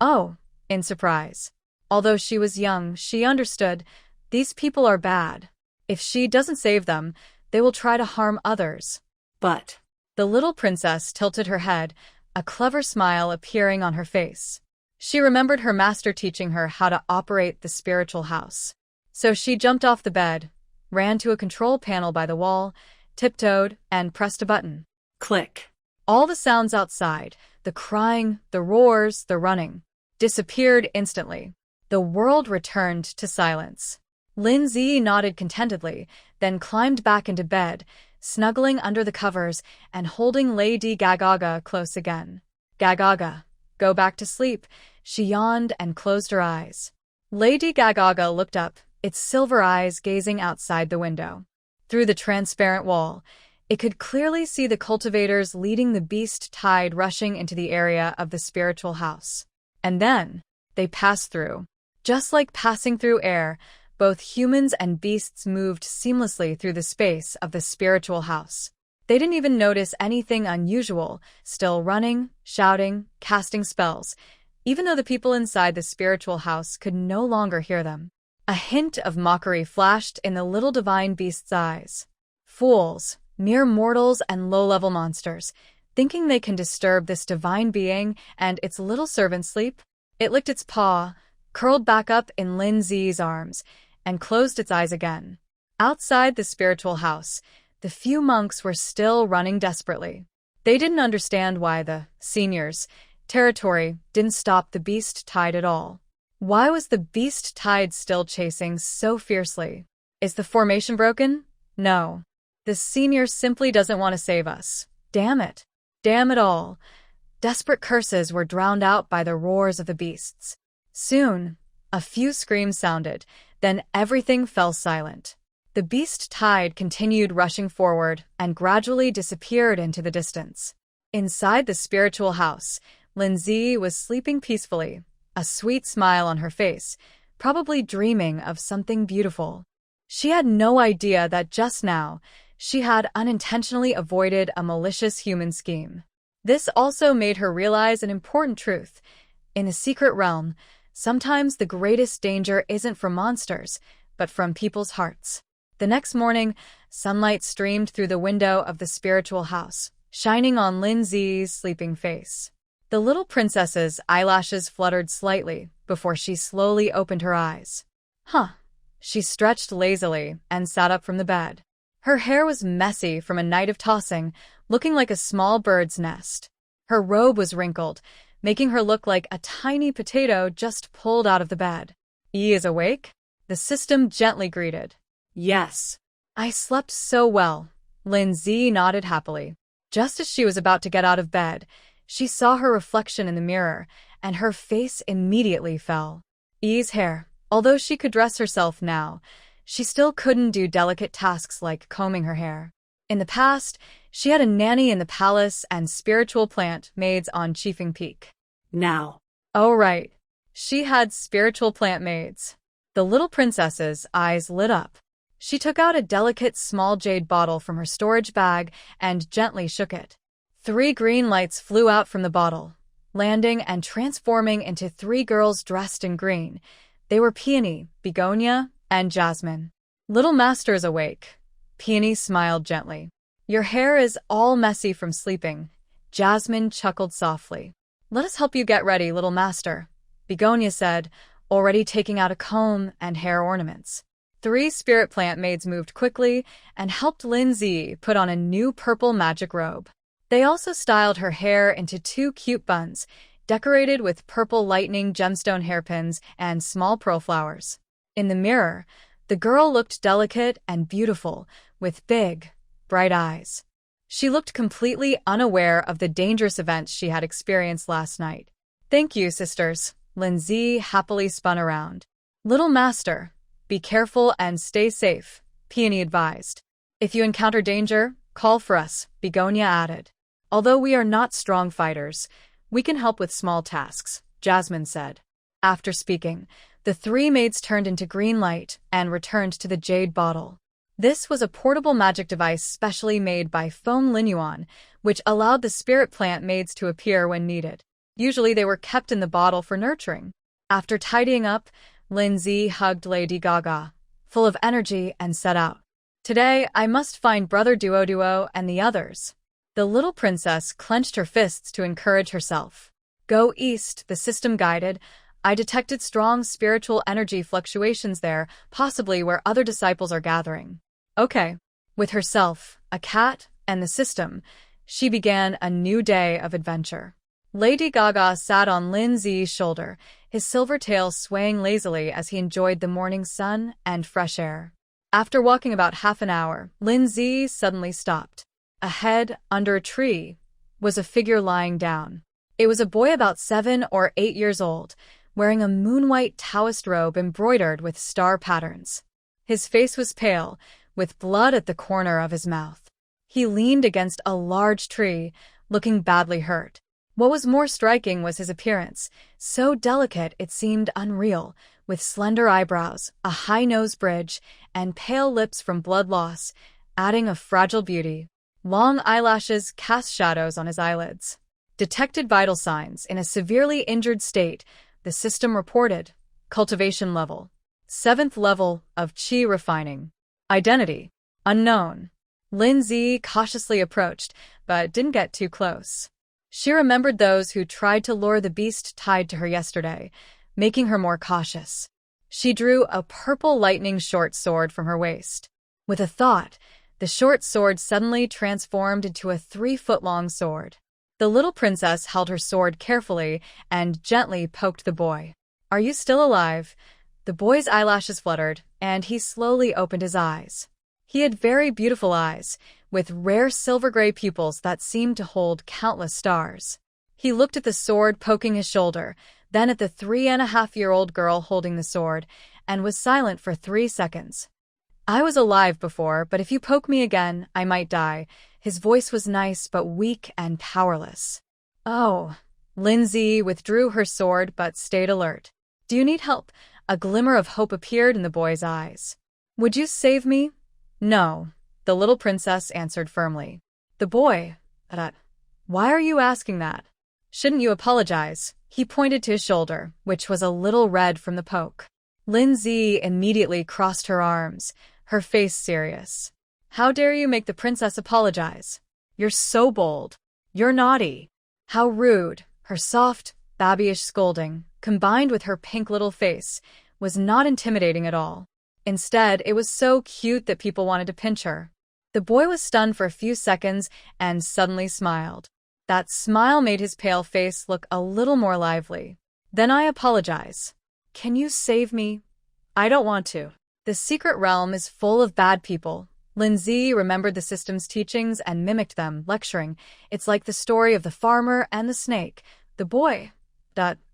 "oh" in surprise. Although she was young, she understood, these people are bad. If she doesn't save them, they will try to harm others. But the little princess tilted her head, a clever smile appearing on her face. She remembered her master teaching her how to operate the spiritual house. So she jumped off the bed, ran to a control panel by the wall, tiptoed, and pressed a button. Click. All the sounds outside, the crying, the roars, the running, disappeared instantly. The world returned to silence. Lin Zi nodded contentedly, then climbed back into bed, snuggling under the covers and holding Lady Gagaga close again. Gagaga, go back to sleep, she yawned and closed her eyes. Lady Gagaga looked up, its silver eyes gazing outside the window. Through the transparent wall, it could clearly see the cultivators leading the beast tide rushing into the area of the spiritual house. And then, they passed through. Just like passing through air, both humans and beasts moved seamlessly through the space of the spiritual house. They didn't even notice anything unusual, still running, shouting, casting spells, even though the people inside the spiritual house could no longer hear them. A hint of mockery flashed in the little divine beast's eyes. Fools, mere mortals and low-level monsters, thinking they can disturb this divine being and its little servant sleep? It licked its paw, curled back up in Lin Zi's arms, and closed its eyes again. Outside the spiritual house, the few monks were still running desperately. They didn't understand why the seniors' territory didn't stop the beast tide at all. Why was the beast tide still chasing so fiercely? Is the formation broken? No. The senior simply doesn't want to save us. Damn it. Damn it all. Desperate curses were drowned out by the roars of the beasts. Soon, a few screams sounded, then everything fell silent. The beast tide continued rushing forward and gradually disappeared into the distance. Inside the spiritual house, Lin Zi was sleeping peacefully, a sweet smile on her face, probably dreaming of something beautiful. She had no idea that just now, she had unintentionally avoided a malicious human scheme. This also made her realize an important truth. In the secret realm, sometimes the greatest danger isn't from monsters, but from people's hearts. The next morning, sunlight streamed through the window of the spiritual house, shining on Lin Zi's sleeping face. The little princess's eyelashes fluttered slightly before she slowly opened her eyes. She stretched lazily and sat up from the bed. Her hair was messy from a night of tossing, looking like a small bird's nest. Her robe was wrinkled, making her look like a tiny potato just pulled out of the bed. "Yi is awake?" the system gently greeted. Yes. "I slept so well." Lin Zi nodded happily. Just as she was about to get out of bed, she saw her reflection in the mirror, and her face immediately fell. Yi's hair. Although she could dress herself now, she still couldn't do delicate tasks like combing her hair. In the past, she had a nanny in the palace and spiritual plant maids on Qingxue Peak. Now. Oh right, she had spiritual plant maids. The little princess's eyes lit up. She took out a delicate small jade bottle from her storage bag and gently shook it. 3 green lights flew out from the bottle, landing and transforming into 3 girls dressed in green. They were Peony, Begonia, and Jasmine. "Little master is awake." Peony smiled gently. "Your hair is all messy from sleeping." Jasmine chuckled softly. "Let us help you get ready, little master," Begonia said, already taking out a comb and hair ornaments. 3 spirit plant maids moved quickly and helped Lin Zi put on a new purple magic robe. They also styled her hair into 2 cute buns, decorated with purple lightning gemstone hairpins and small pearl flowers. In the mirror, the girl looked delicate and beautiful, with big, bright eyes. She looked completely unaware of the dangerous events she had experienced last night. "Thank you, sisters," Lin Zi happily spun around. Little master, be careful and stay safe, Peony advised. If you encounter danger, call for us, Begonia added. Although we are not strong fighters, we can help with small tasks, Jasmine said. After speaking, the three maids turned into green light and returned to the jade bottle. This was a portable magic device specially made by Foam Linyuan, which allowed the spirit plant maids to appear when needed. Usually they were kept in the bottle for nurturing. After tidying up, Lin Zi hugged Lady Gaga, full of energy, and set out. Today, I must find Brother Duo and the others. The little princess clenched her fists to encourage herself. Go east, the system guided. I detected strong spiritual energy fluctuations there, possibly where other disciples are gathering. Okay. With herself, a cat, and the system, she began a new day of adventure. Lady Gaga sat on Lin Zi's shoulder, his silver tail swaying lazily as he enjoyed the morning sun and fresh air. After walking about half an hour, Lin Zi suddenly stopped. Ahead, under a tree, was a figure lying down. It was a boy about 7 or 8 years old, wearing a moon-white Taoist robe embroidered with star patterns. His face was pale, with blood at the corner of his mouth. He leaned against a large tree, looking badly hurt. What was more striking was his appearance, so delicate it seemed unreal, with slender eyebrows, a high nose bridge, and pale lips from blood loss, adding a fragile beauty. Long eyelashes cast shadows on his eyelids. Detected vital signs in a severely injured state, the system reported. Cultivation level. 7th level of Qi refining. Identity. Unknown. Lin Zi cautiously approached, but didn't get too close. She remembered those who tried to lure the beast tied to her yesterday, making her more cautious. She drew a purple lightning short sword from her waist. With a thought, the short sword suddenly transformed into a 3-foot-long sword. The little princess held her sword carefully and gently poked the boy. Are you still alive? The boy's eyelashes fluttered, and he slowly opened his eyes. He had very beautiful eyes, with rare silver-gray pupils that seemed to hold countless stars. He looked at the sword poking his shoulder, then at the 3.5-year-old girl holding the sword, and was silent for 3 seconds. I was alive before, but if you poke me again, I might die. His voice was nice but weak and powerless. Oh. Lin Zi withdrew her sword but stayed alert. Do you need help? A glimmer of hope appeared in the boy's eyes. Would you save me? No, the little princess answered firmly. The boy, why are you asking that? Shouldn't you apologize? He pointed to his shoulder, which was a little red from the poke. Lin Zi immediately crossed her arms, her face serious. How dare you make the princess apologize? You're so bold. You're naughty. How rude. Her soft, babyish scolding, combined with her pink little face, was not intimidating at all. Instead, it was so cute that people wanted to pinch her. The boy was stunned for a few seconds and suddenly smiled. That smile made his pale face look a little more lively. Then I apologize. Can you save me? I don't want to. The secret realm is full of bad people. Lin Zi remembered the system's teachings and mimicked them, lecturing. It's like the story of the farmer and the snake. The boy.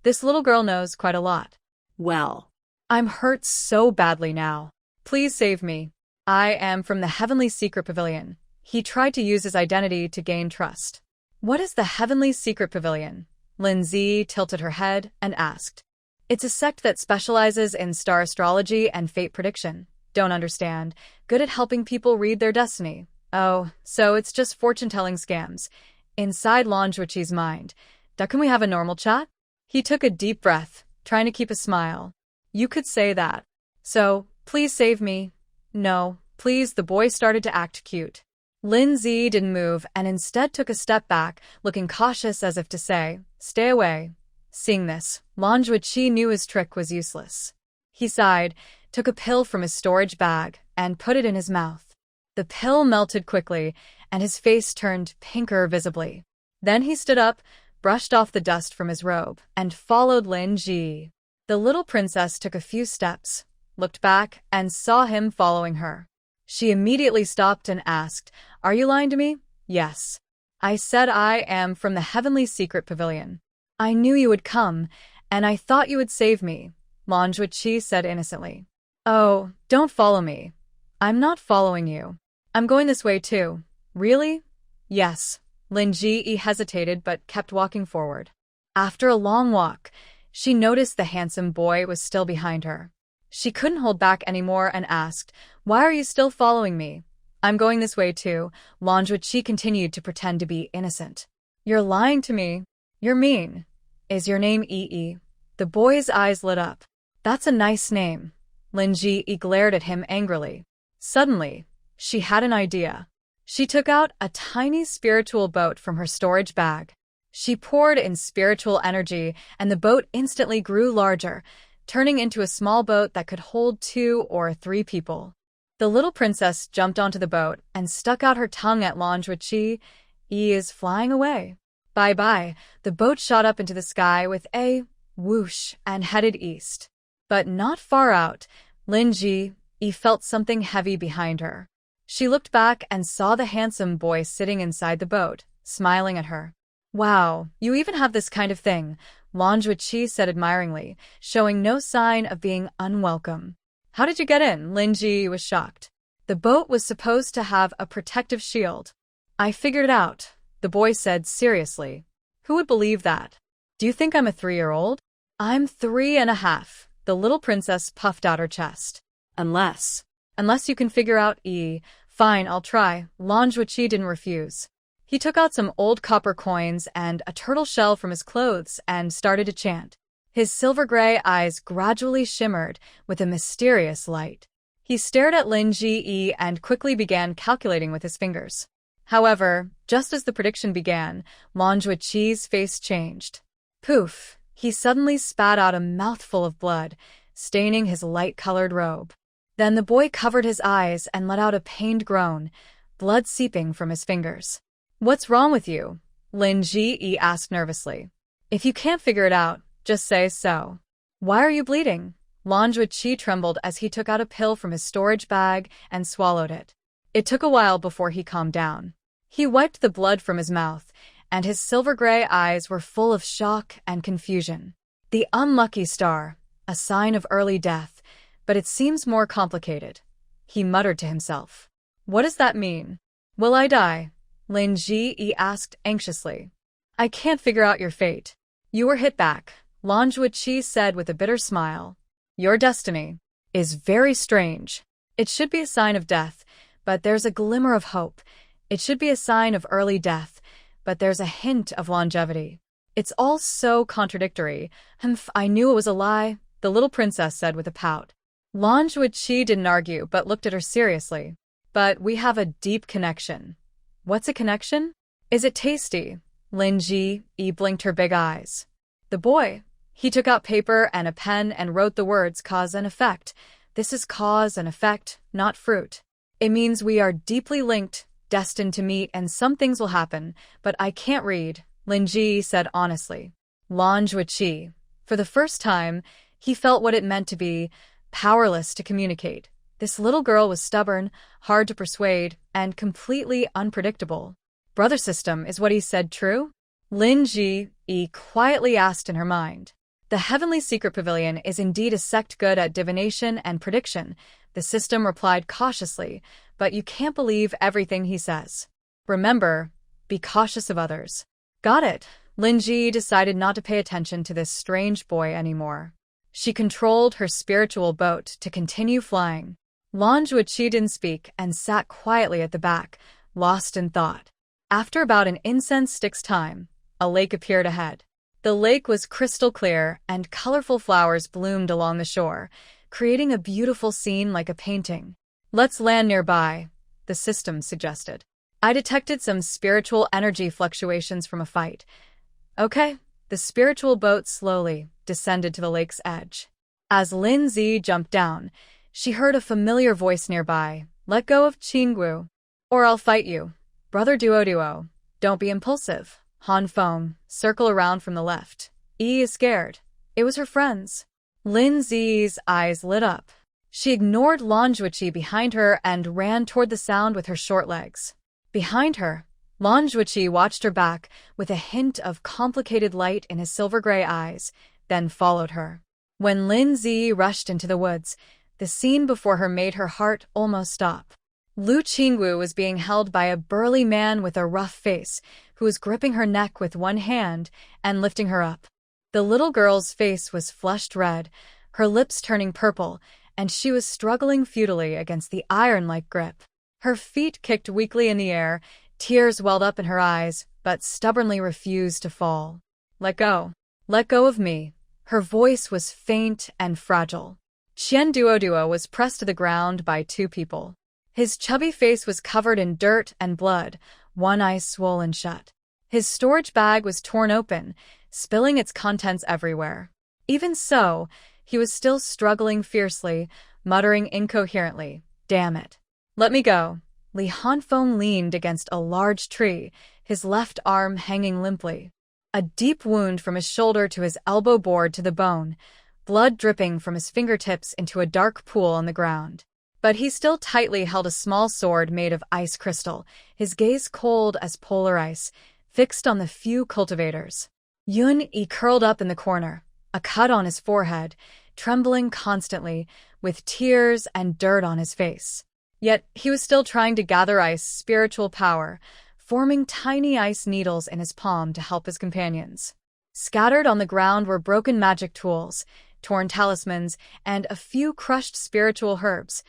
This little girl knows quite a lot. Well. I'm hurt so badly now. Please save me. I am from the Heavenly Secret Pavilion. He tried to use his identity to gain trust. What is the Heavenly Secret Pavilion? Lin Zi tilted her head and asked. It's a sect that specializes in star astrology and fate prediction. Don't understand. Good at helping people read their destiny. Oh, so it's just fortune-telling scams. Inside Lanjuichi's mind. Can we have a normal chat? He took a deep breath, trying to keep a smile. You could say that. So, please save me. No, please. The boy started to act cute. Lin Zi didn't move and instead took a step back, looking cautious as if to say, stay away. Seeing this, Lanjuichi knew his trick was useless. He sighed, took a pill from his storage bag, and put it in his mouth. The pill melted quickly, and his face turned pinker visibly. Then he stood up, brushed off the dust from his robe, and followed Lin Zi. The little princess took a few steps, looked back, and saw him following her. She immediately stopped and asked, Are you lying to me? Yes. I said I am from the Heavenly Secret Pavilion. I knew you would come, And I thought you would save me, Lan Zhuqi said innocently. Oh, don't follow me. I'm not following you. I'm going this way too. Really? Yes. Lin Ji hesitated but kept walking forward. After a long walk, she noticed the handsome boy was still behind her. She couldn't hold back anymore and asked, "Why are you still following me?" "I'm going this way too." Lan Zhuqi continued to pretend to be innocent. "You're lying to me. You're mean. Is your name Yi?" The boy's eyes lit up. "That's a nice name." Lin Ji glared at him angrily. Suddenly, she had an idea. She took out a tiny spiritual boat from her storage bag. She poured in spiritual energy, and the boat instantly grew larger, turning into a small boat that could hold 2 or 3 people. The little princess jumped onto the boat and stuck out her tongue at Lan Zhuqi. "He is flying away." Bye-bye. The boat shot up into the sky with a whoosh and headed east. But not far out, Lin Ji felt something heavy behind her. She looked back and saw the handsome boy sitting inside the boat, smiling at her. "Wow, you even have this kind of thing," Lan Zhuqi said admiringly, showing no sign of being unwelcome. "How did you get in?" Lin Ji was shocked. The boat was supposed to have a protective shield. "I figured it out," the boy said seriously. "Who would believe that? Do you think I'm a 3-year-old? I'm 3.5. The little princess puffed out her chest. Unless you can figure out E. Fine, I'll try." Lan Zhuqi didn't refuse. He took out some old copper coins and a turtle shell from his clothes and started to chant. His silver-gray eyes gradually shimmered with a mysterious light. He stared at Lin Ji and quickly began calculating with his fingers. However, just as the prediction began, Lan Zhuqi's face changed. Poof! He suddenly spat out a mouthful of blood, staining his light-colored robe. Then the boy covered his eyes and let out a pained groan, blood seeping from his fingers. "What's wrong with you?" Lin Ji asked nervously. "If you can't figure it out, just say so." "Why are you bleeding?" Lan Zhuqi trembled as he took out a pill from his storage bag and swallowed it. It took a while before he calmed down. He wiped the blood from his mouth, and his silver-gray eyes were full of shock and confusion. "The unlucky star, a sign of early death, but it seems more complicated," he muttered to himself. "What does that mean? Will I die?" Lin Ji asked anxiously. "I can't figure out your fate. You were hit back," Lan Zhuqi said with a bitter smile. "Your destiny is very strange. It should be a sign of death, but there's a glimmer of hope. It should be a sign of early death, but there's a hint of longevity. It's all so contradictory." "Humph, I knew it was a lie," the little princess said with a pout. Lan Zhuqi didn't argue but looked at her seriously. "But we have a deep connection." "What's a connection? Is it tasty?" Lin Ji blinked her big eyes. The boy, he took out paper and a pen and wrote the words cause and effect. "This is cause and effect, not fruit. It means we are deeply linked, destined to meet, and some things will happen, but I can't read," Lin Ji said honestly. Lan Zhuqi, for the first time, he felt what it meant to be powerless to communicate. This little girl was stubborn, hard to persuade, and completely unpredictable. "Brother system, is what he said true?" Lin Ji quietly asked in her mind. "The Heavenly Secret Pavilion is indeed a sect good at divination and prediction," the system replied cautiously, "but you can't believe everything he says. Remember, be cautious of others." "Got it." Lin Ji decided not to pay attention to this strange boy anymore. She controlled her spiritual boat to continue flying. Lan Zhuqi didn't speak and sat quietly at the back, lost in thought. After about an incense stick's time, a lake appeared ahead. The lake was crystal clear and colorful flowers bloomed along the shore, creating a beautiful scene like a painting. "Let's land nearby," the system suggested. "I detected some spiritual energy fluctuations from a fight." "Okay." The spiritual boat slowly descended to the lake's edge. As Lin Ji jumped down, she heard a familiar voice nearby. "Let go of Qingxue, or I'll fight you." "Brother Duo. Don't be impulsive." Han Feng, circle around from the left. E is scared. It was her friends. Lin Zi's eyes lit up. She ignored Lan Zhuqi behind her and ran toward the sound with her short legs. Behind her, Lan Zhuqi watched her back with a hint of complicated light in his silver-gray eyes. then followed her. When Lin Zi rushed into the woods, the scene before her made her heart almost stop. Lu Qingxue was being held by a burly man with a rough face, who was gripping her neck with one hand and lifting her up. The little girl's face was flushed red, her lips turning purple, and she was struggling futilely against the iron-like grip. Her feet kicked weakly in the air, tears welled up in her eyes, but stubbornly refused to fall. "Let go. Let go of me." Her voice was faint and fragile. Qian Duoduo was pressed to the ground by two people. His chubby face was covered in dirt and blood, one eye swollen shut. His storage bag was torn open, spilling its contents everywhere. Even so, he was still struggling fiercely, muttering incoherently, "Damn it. Let me go." Li Hanfeng leaned against a large tree, his left arm hanging limply. A deep wound from his shoulder to his elbow bored to the bone, blood dripping from his fingertips into a dark pool on the ground. But he still tightly held a small sword made of ice crystal, his gaze cold as polar ice, fixed on the few cultivators. Yun Yi curled up in the corner, a cut on his forehead, trembling constantly, with tears and dirt on his face. Yet he was still trying to gather ice spiritual power, forming tiny ice needles in his palm to help his companions. Scattered on the ground were broken magic tools, torn talismans, and a few crushed spiritual herbs,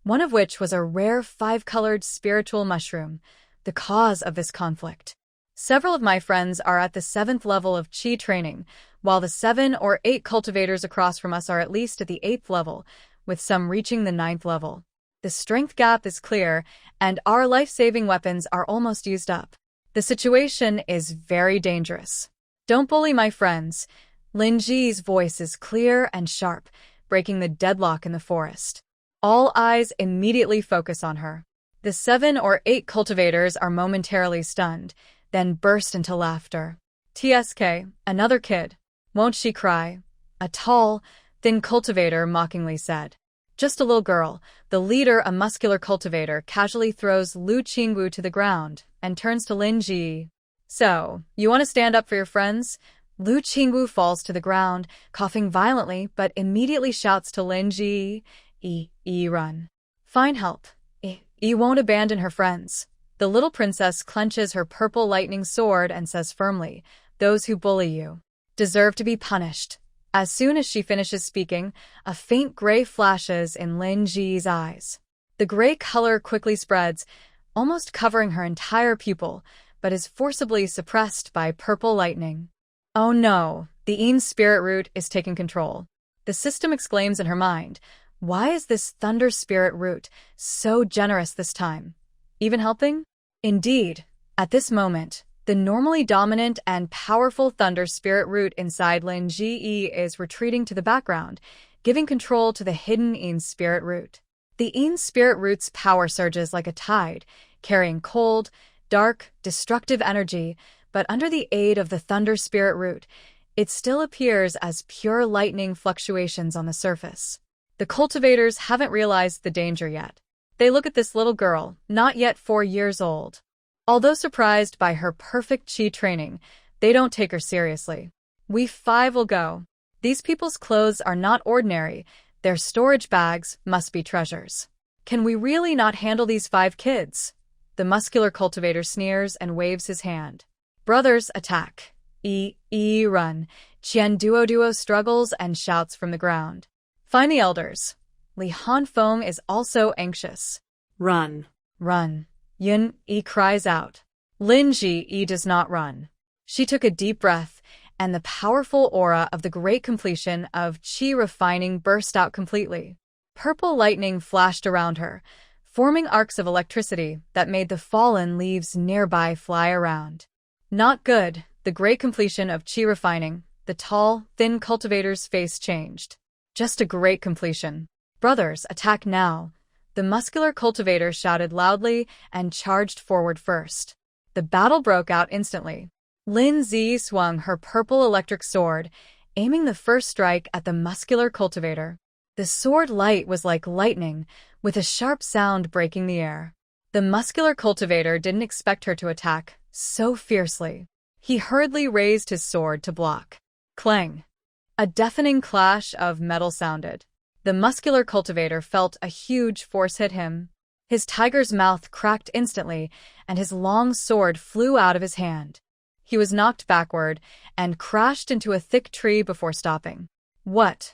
one of which was a rare 5-colored spiritual mushroom, the cause of this conflict. Several of my friends are at the 7th level of Qi training, while the 7 or 8 cultivators across from us are at least at the 8th level, with some reaching the 9th level. The strength gap is clear, and our life-saving weapons are almost used up. The situation is very dangerous. "Don't bully my friends." Lin Ji's voice is clear and sharp, breaking the deadlock in the forest. All eyes immediately focus on her. The 7 or 8 cultivators are momentarily stunned, then burst into laughter. "TSK, another kid. Won't she cry?" a tall, thin cultivator mockingly said. "Just a little girl." The leader, a muscular cultivator, casually throws Lu Qingwu to the ground and turns to Lin Ji. "So, you want to stand up for your friends?" Lu Qingwu falls to the ground, coughing violently, but immediately shouts to Lin Ji, run. "Find help. Won't abandon her friends." The little princess clenches her purple lightning sword and says firmly, "Those who bully you deserve to be punished." As soon as she finishes speaking, a faint gray flashes in Lin Ji's eyes. The gray color quickly spreads, almost covering her entire pupil, but is forcibly suppressed by purple lightning. "Oh no, the Yin spirit root is taking control." The system exclaims in her mind, "Why is this thunder spirit root so generous this time? Even helping?" Indeed, at this moment, the normally dominant and powerful thunder spirit root inside Lin Ji is retreating to the background, giving control to the hidden Yin spirit root. The Yin spirit root's power surges like a tide, carrying cold, dark, destructive energy, but under the aid of the thunder spirit root, it still appears as pure lightning fluctuations on the surface. The cultivators haven't realized the danger yet. They look at this little girl, not yet 4 years old. Although surprised by her perfect Qi training, they don't take her seriously. "We 5 will go. These people's clothes are not ordinary. Their storage bags must be treasures. Can we really not handle these 5 kids?" The muscular cultivator sneers and waves his hand. "Brothers, attack. Run." Qian Duoduo struggles and shouts from the ground. "Find the elders." Li Hanfeng is also anxious. Run. "Run." Yun Yi cries out. Lin Ji does not run. She took a deep breath, and the powerful aura of the great completion of Qi refining burst out completely. Purple lightning flashed around her, forming arcs of electricity that made the fallen leaves nearby fly around. Not good, the great completion of Qi refining. The tall, thin cultivator's face changed. Just a great completion. "Brothers, attack now." The muscular cultivator shouted loudly and charged forward first. The battle broke out instantly. Lin Zi swung her purple electric sword, aiming the first strike at the muscular cultivator. The sword light was like lightning, with a sharp sound breaking the air. The muscular cultivator didn't expect her to attack so fiercely. He hurriedly raised his sword to block. Clang! A deafening clash of metal sounded. The muscular cultivator felt a huge force hit him. His tiger's mouth cracked instantly, and his long sword flew out of his hand. He was knocked backward and crashed into a thick tree before stopping. What?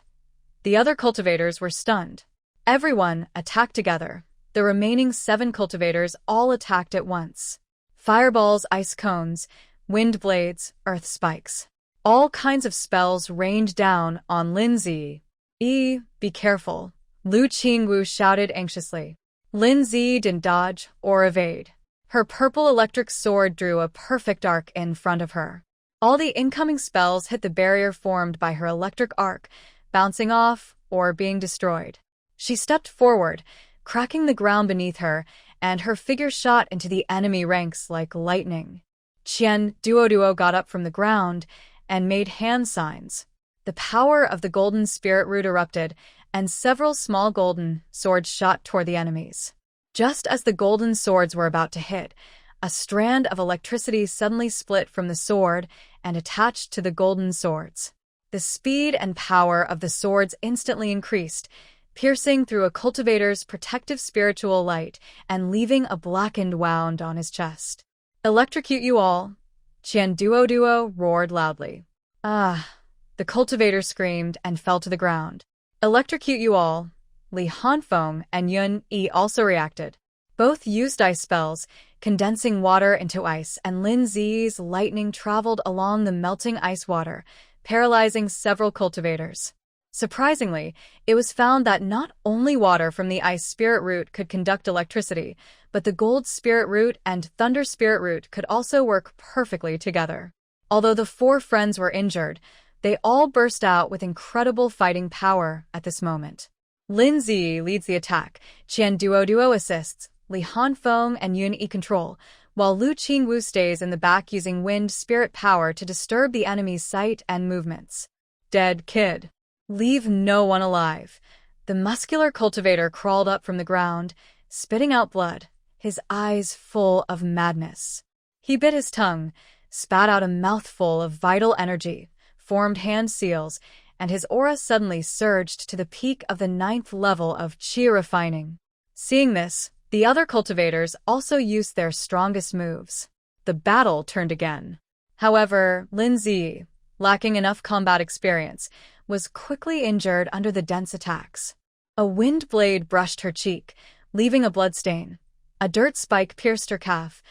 The other cultivators were stunned. Everyone attacked together. The remaining 7 cultivators all attacked at once. Fireballs, ice cones, wind blades, earth spikes. All kinds of spells rained down on Lin Zi. Be careful, Lu Qingxue shouted anxiously. Lin Zi didn't dodge or evade. Her purple electric sword drew a perfect arc in front of her. All the incoming spells hit the barrier formed by her electric arc, bouncing off or being destroyed. She stepped forward, cracking the ground beneath her, and her figure shot into the enemy ranks like lightning. Qian Duo got up from the ground and made hand signs. The power of the golden spirit root erupted, and several small golden swords shot toward the enemies. Just as the golden swords were about to hit, a strand of electricity suddenly split from the sword and attached to the golden swords. The speed and power of the swords instantly increased, piercing through a cultivator's protective spiritual light and leaving a blackened wound on his chest. Electrocute you all, Qian Duo roared loudly. Ah! The cultivator screamed and fell to the ground. Electrocute you all, Li Hanfeng and Yun Yi also reacted. Both used ice spells, condensing water into ice, and Lin Zi's lightning traveled along the melting ice water, paralyzing several cultivators. Surprisingly, it was found that not only water from the ice spirit root could conduct electricity, but the gold spirit root and thunder spirit root could also work perfectly together. Although the 4 friends were injured, they all burst out with incredible fighting power at this moment. Lin Zi leads the attack, Qian Duo assists, Li Hanfeng and Yun Yi control, while Lu Qingxue stays in the back using wind spirit power to disturb the enemy's sight and movements. Dead kid. Leave no one alive. The muscular cultivator crawled up from the ground, spitting out blood, his eyes full of madness. He bit his tongue, spat out a mouthful of vital energy, formed hand seals, and his aura suddenly surged to the peak of the 9th level of Qi refining. Seeing this, the other cultivators also used their strongest moves. The battle turned again. However, Lin Zi, lacking enough combat experience, was quickly injured under the dense attacks. A wind blade brushed her cheek, leaving a bloodstain. A dirt spike pierced her calf,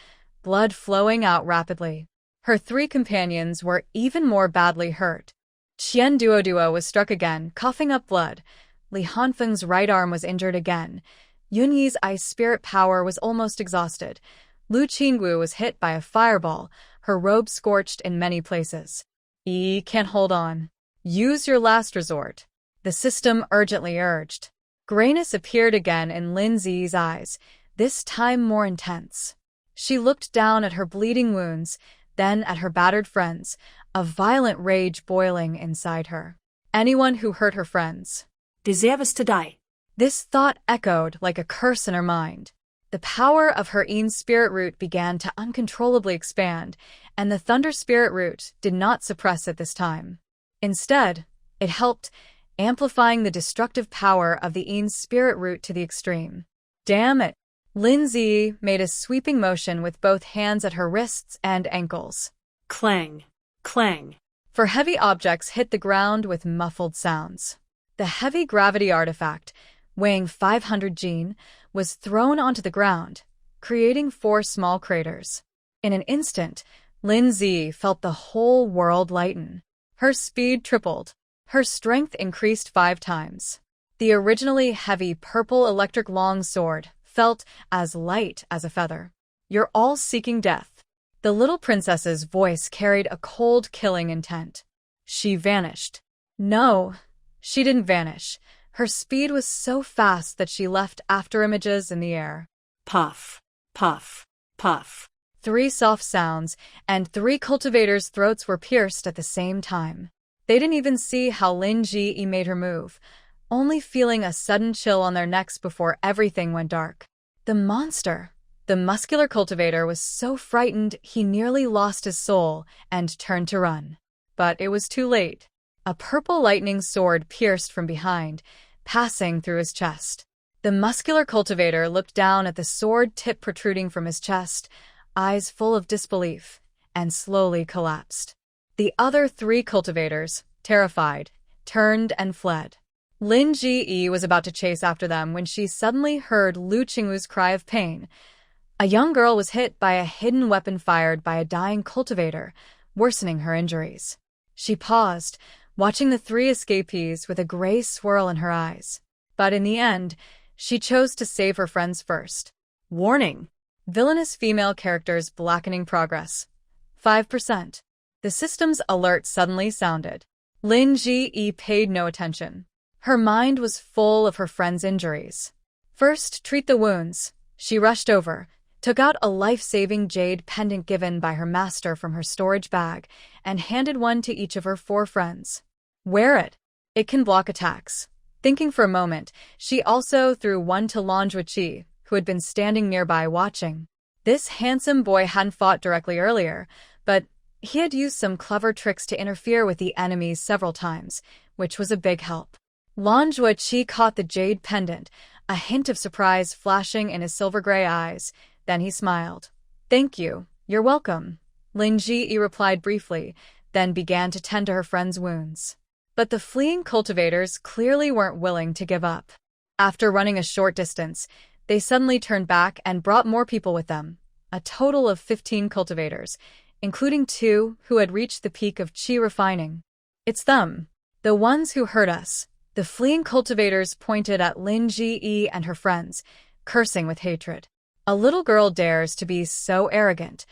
blood flowing out rapidly. Her 3 companions were even more badly hurt. Qian Duo was struck again, coughing up blood. Li Hanfeng's right arm was injured again. Yun Yi's ice spirit power was almost exhausted. Lu Qingxue was hit by a fireball, her robe scorched in many places. Yi can't hold on. Use your last resort, the system urgently urged. Grayness appeared again in Lin Zi's eyes, this time more intense. She looked down at her bleeding wounds, then at her battered friends, a violent rage boiling inside her. Anyone who hurt her friends deserves to die. This thought echoed like a curse in her mind. The power of her Yin spirit root began to uncontrollably expand, and the thunder spirit root did not suppress it this time. Instead, it helped, amplifying the destructive power of the Yin spirit root to the extreme. Damn it! Lin Zi made a sweeping motion with both hands at her wrists and ankles. Clang! Clang! For heavy objects hit the ground with muffled sounds. The heavy gravity artifact, weighing 500 jin, was thrown onto the ground, creating 4 small craters. In an instant, Lin Zi felt the whole world lighten. Her speed tripled. Her strength increased 5 times. The originally heavy purple electric long sword felt as light as a feather. You're all seeking death. The little princess's voice carried a cold, killing intent. She vanished. No, she didn't vanish. Her speed was so fast that she left afterimages in the air. Puff, puff, puff. 3 soft sounds, and 3 cultivators' throats were pierced at the same time. They didn't even see how Lin Ji made her move, only feeling a sudden chill on their necks before everything went dark. The monster! The muscular cultivator was so frightened he nearly lost his soul and turned to run. But it was too late. A purple lightning sword pierced from behind, passing through his chest. The muscular cultivator looked down at the sword tip protruding from his chest, eyes full of disbelief, and slowly collapsed. The other 3 cultivators, terrified, turned and fled. Lin Ji was about to chase after them when she suddenly heard Lu Qingxue's cry of pain. A young girl was hit by a hidden weapon fired by a dying cultivator, worsening her injuries. She paused, watching the 3 escapees with a gray swirl in her eyes. But in the end, she chose to save her friends first. Warning: villainous female characters blackening progress. 5%. The system's alert suddenly sounded. Lin Ji paid no attention. Her mind was full of her friend's injuries. First, treat the wounds. She rushed over, took out a life-saving jade pendant given by her master from her storage bag, and handed one to each of her 4 friends. Wear it. It can block attacks. Thinking for a moment, she also threw one to Qi, who had been standing nearby watching. This handsome boy hadn't fought directly earlier, but he had used some clever tricks to interfere with the enemies several times, which was a big help. Qi caught the jade pendant, a hint of surprise flashing in his silver-gray eyes. Then he smiled. "Thank you. You're welcome." Lin Ji replied briefly, then began to tend to her friend's wounds. But the fleeing cultivators clearly weren't willing to give up. After running a short distance, they suddenly turned back and brought more people with them, a total of 15 cultivators, including 2 who had reached the peak of qi refining. "It's them. The ones who hurt us." The fleeing cultivators pointed at Lin Ji and her friends, cursing with hatred. "A little girl dares to be so arrogant."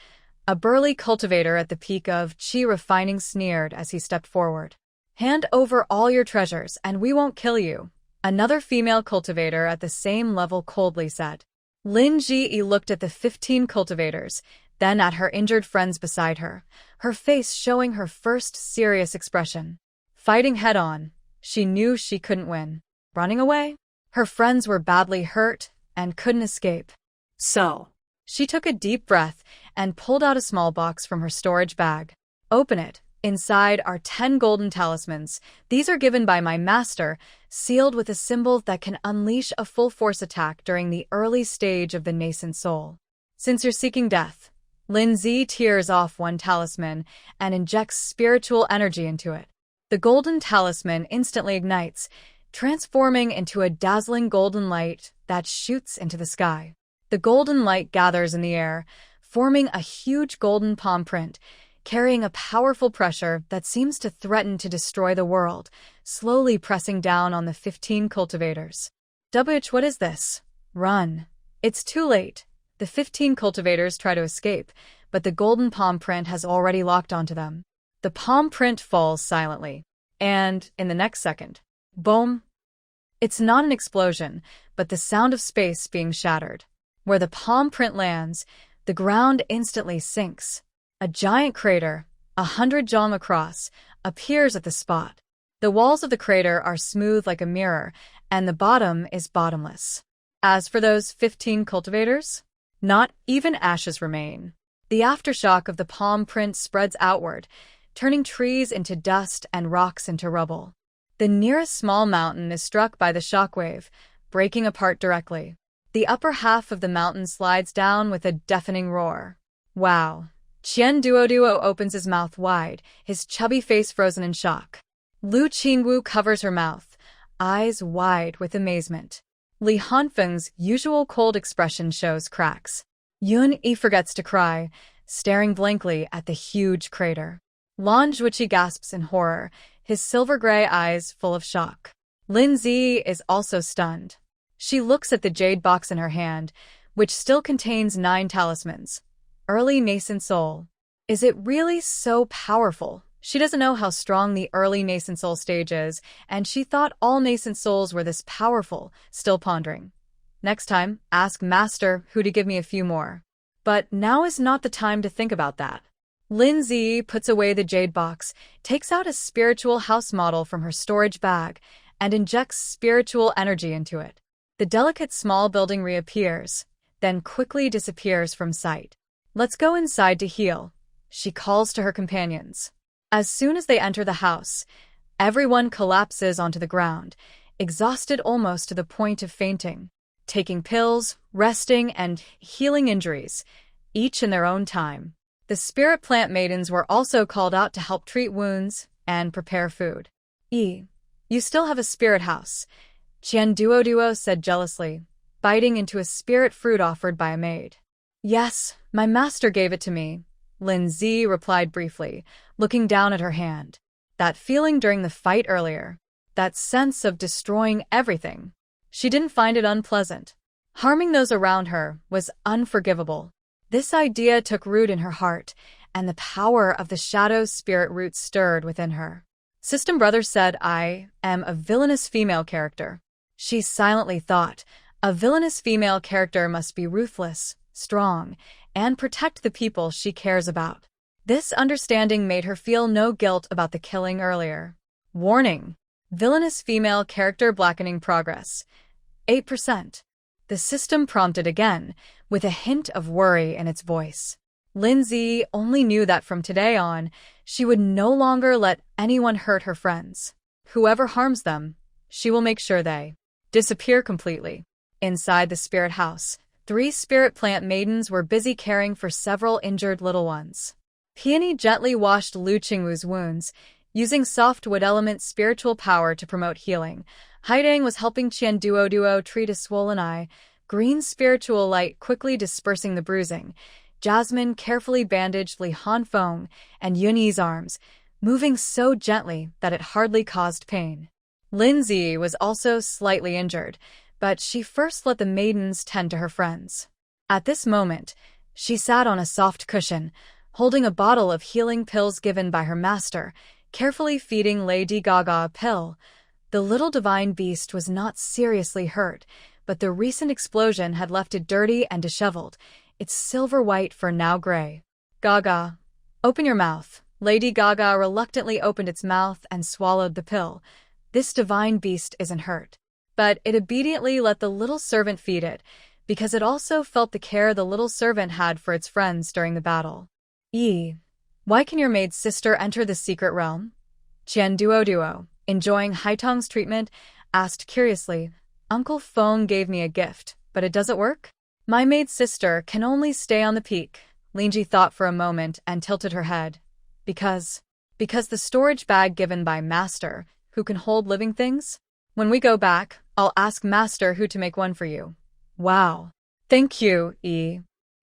A burly cultivator at the peak of qi refining sneered as he stepped forward. "Hand over all your treasures and we won't kill you." Another female cultivator at the same level coldly said. Lin Ji looked at the 15 cultivators, then at her injured friends beside her, her face showing her first serious expression. Fighting head-on, she knew she couldn't win. Running away? Her friends were badly hurt and couldn't escape. So, she took a deep breath and pulled out a small box from her storage bag. "Open it. Inside are 10 golden talismans. These are given by my master, sealed with a symbol that can unleash a full-force attack during the early stage of the nascent soul. Since you're seeking death." Lin Zi tears off one talisman and injects spiritual energy into it. The golden talisman instantly ignites, transforming into a dazzling golden light that shoots into the sky. The golden light gathers in the air, forming a huge golden palm print, carrying a powerful pressure that seems to threaten to destroy the world, slowly pressing down on the 15 cultivators. What is this? Run. It's too late. The 15 cultivators try to escape, but the golden palm print has already locked onto them. The palm print falls silently, and, in the next second, boom! It's not an explosion, but the sound of space being shattered. Where the palm print lands, the ground instantly sinks. A giant crater, 100 jong across, appears at the spot. The walls of the crater are smooth like a mirror, and the bottom is bottomless. As for those 15 cultivators, not even ashes remain. The aftershock of the palm print spreads outward, turning trees into dust and rocks into rubble. The nearest small mountain is struck by the shockwave, breaking apart directly. The upper half of the mountain slides down with a deafening roar. Wow. Qian Duo opens his mouth wide, his chubby face frozen in shock. Lu Qingwu covers her mouth, eyes wide with amazement. Li Hanfeng's usual cold expression shows cracks. Yun Yi forgets to cry, staring blankly at the huge crater. Lan Zhuiqi gasps in horror, his silver-gray eyes full of shock. Lin Zi is also stunned. She looks at the jade box in her hand, which still contains 9 talismans. Early nascent soul. Is it really so powerful? She doesn't know how strong the early nascent soul stage is, and she thought all nascent souls were this powerful, still pondering. Next time, ask Master Hu to give me a few more. But now is not the time to think about that. Lin Zi puts away the jade box, takes out a spiritual house model from her storage bag, and injects spiritual energy into it. The delicate small building reappears, then quickly disappears from sight. Let's go inside to heal, she calls to her companions. As soon as they enter the house, Everyone collapses onto the ground, exhausted almost to the point of fainting, taking pills, resting, and healing injuries, each in their own time. The spirit plant maidens were also called out to help treat wounds and prepare food. You still have a spirit house, Qian Duo said jealously, biting into a spirit fruit offered by a maid. Yes, my master gave it to me, Lin Zi replied briefly, looking down at her hand. That feeling during the fight earlier, that sense of destroying everything. She didn't find it unpleasant. Harming those around her was unforgivable. This idea took root in her heart, and the power of the shadow spirit root stirred within her. System Brother said, I am a villainous female character. She silently thought, a villainous female character must be ruthless, strong, and protect the people she cares about. This understanding made her feel no guilt about the killing earlier. Warning: villainous female character blackening progress. 8%. The system prompted again, with a hint of worry in its voice. Lindsay only knew that from today on, she would no longer let anyone hurt her friends. Whoever harms them, she will make sure they disappear completely. Inside the spirit house, 3 spirit plant maidens were busy caring for several injured little ones. Peony gently washed Lu Qingwu's wounds, using soft wood element spiritual power to promote healing. Haidang was helping Qian Duo treat a swollen eye, green spiritual light quickly dispersing the bruising. Jasmine carefully bandaged Li Hanfeng and Yunyi's arms, moving so gently that it hardly caused pain. Lindsay was also slightly injured, but she first let the maidens tend to her friends. At this moment, she sat on a soft cushion, holding a bottle of healing pills given by her master, carefully feeding Lady Gaga a pill. The little divine beast was not seriously hurt, but the recent explosion had left it dirty and disheveled, its silver white fur now gray. Gaga, open your mouth. Lady Gaga reluctantly opened its mouth and swallowed the pill. This divine beast isn't hurt. But it obediently let the little servant feed it, because it also felt the care the little servant had for its friends during the battle. Why can your maid sister enter the secret realm? Qian Duo, enjoying Haitong's treatment, asked curiously. Uncle Feng gave me a gift, but it doesn't work? My maid sister can only stay on the peak. Linji thought for a moment and tilted her head. Because the storage bag given by Master, who can hold living things? When we go back, I'll ask Master who to make one for you. Wow. Thank you,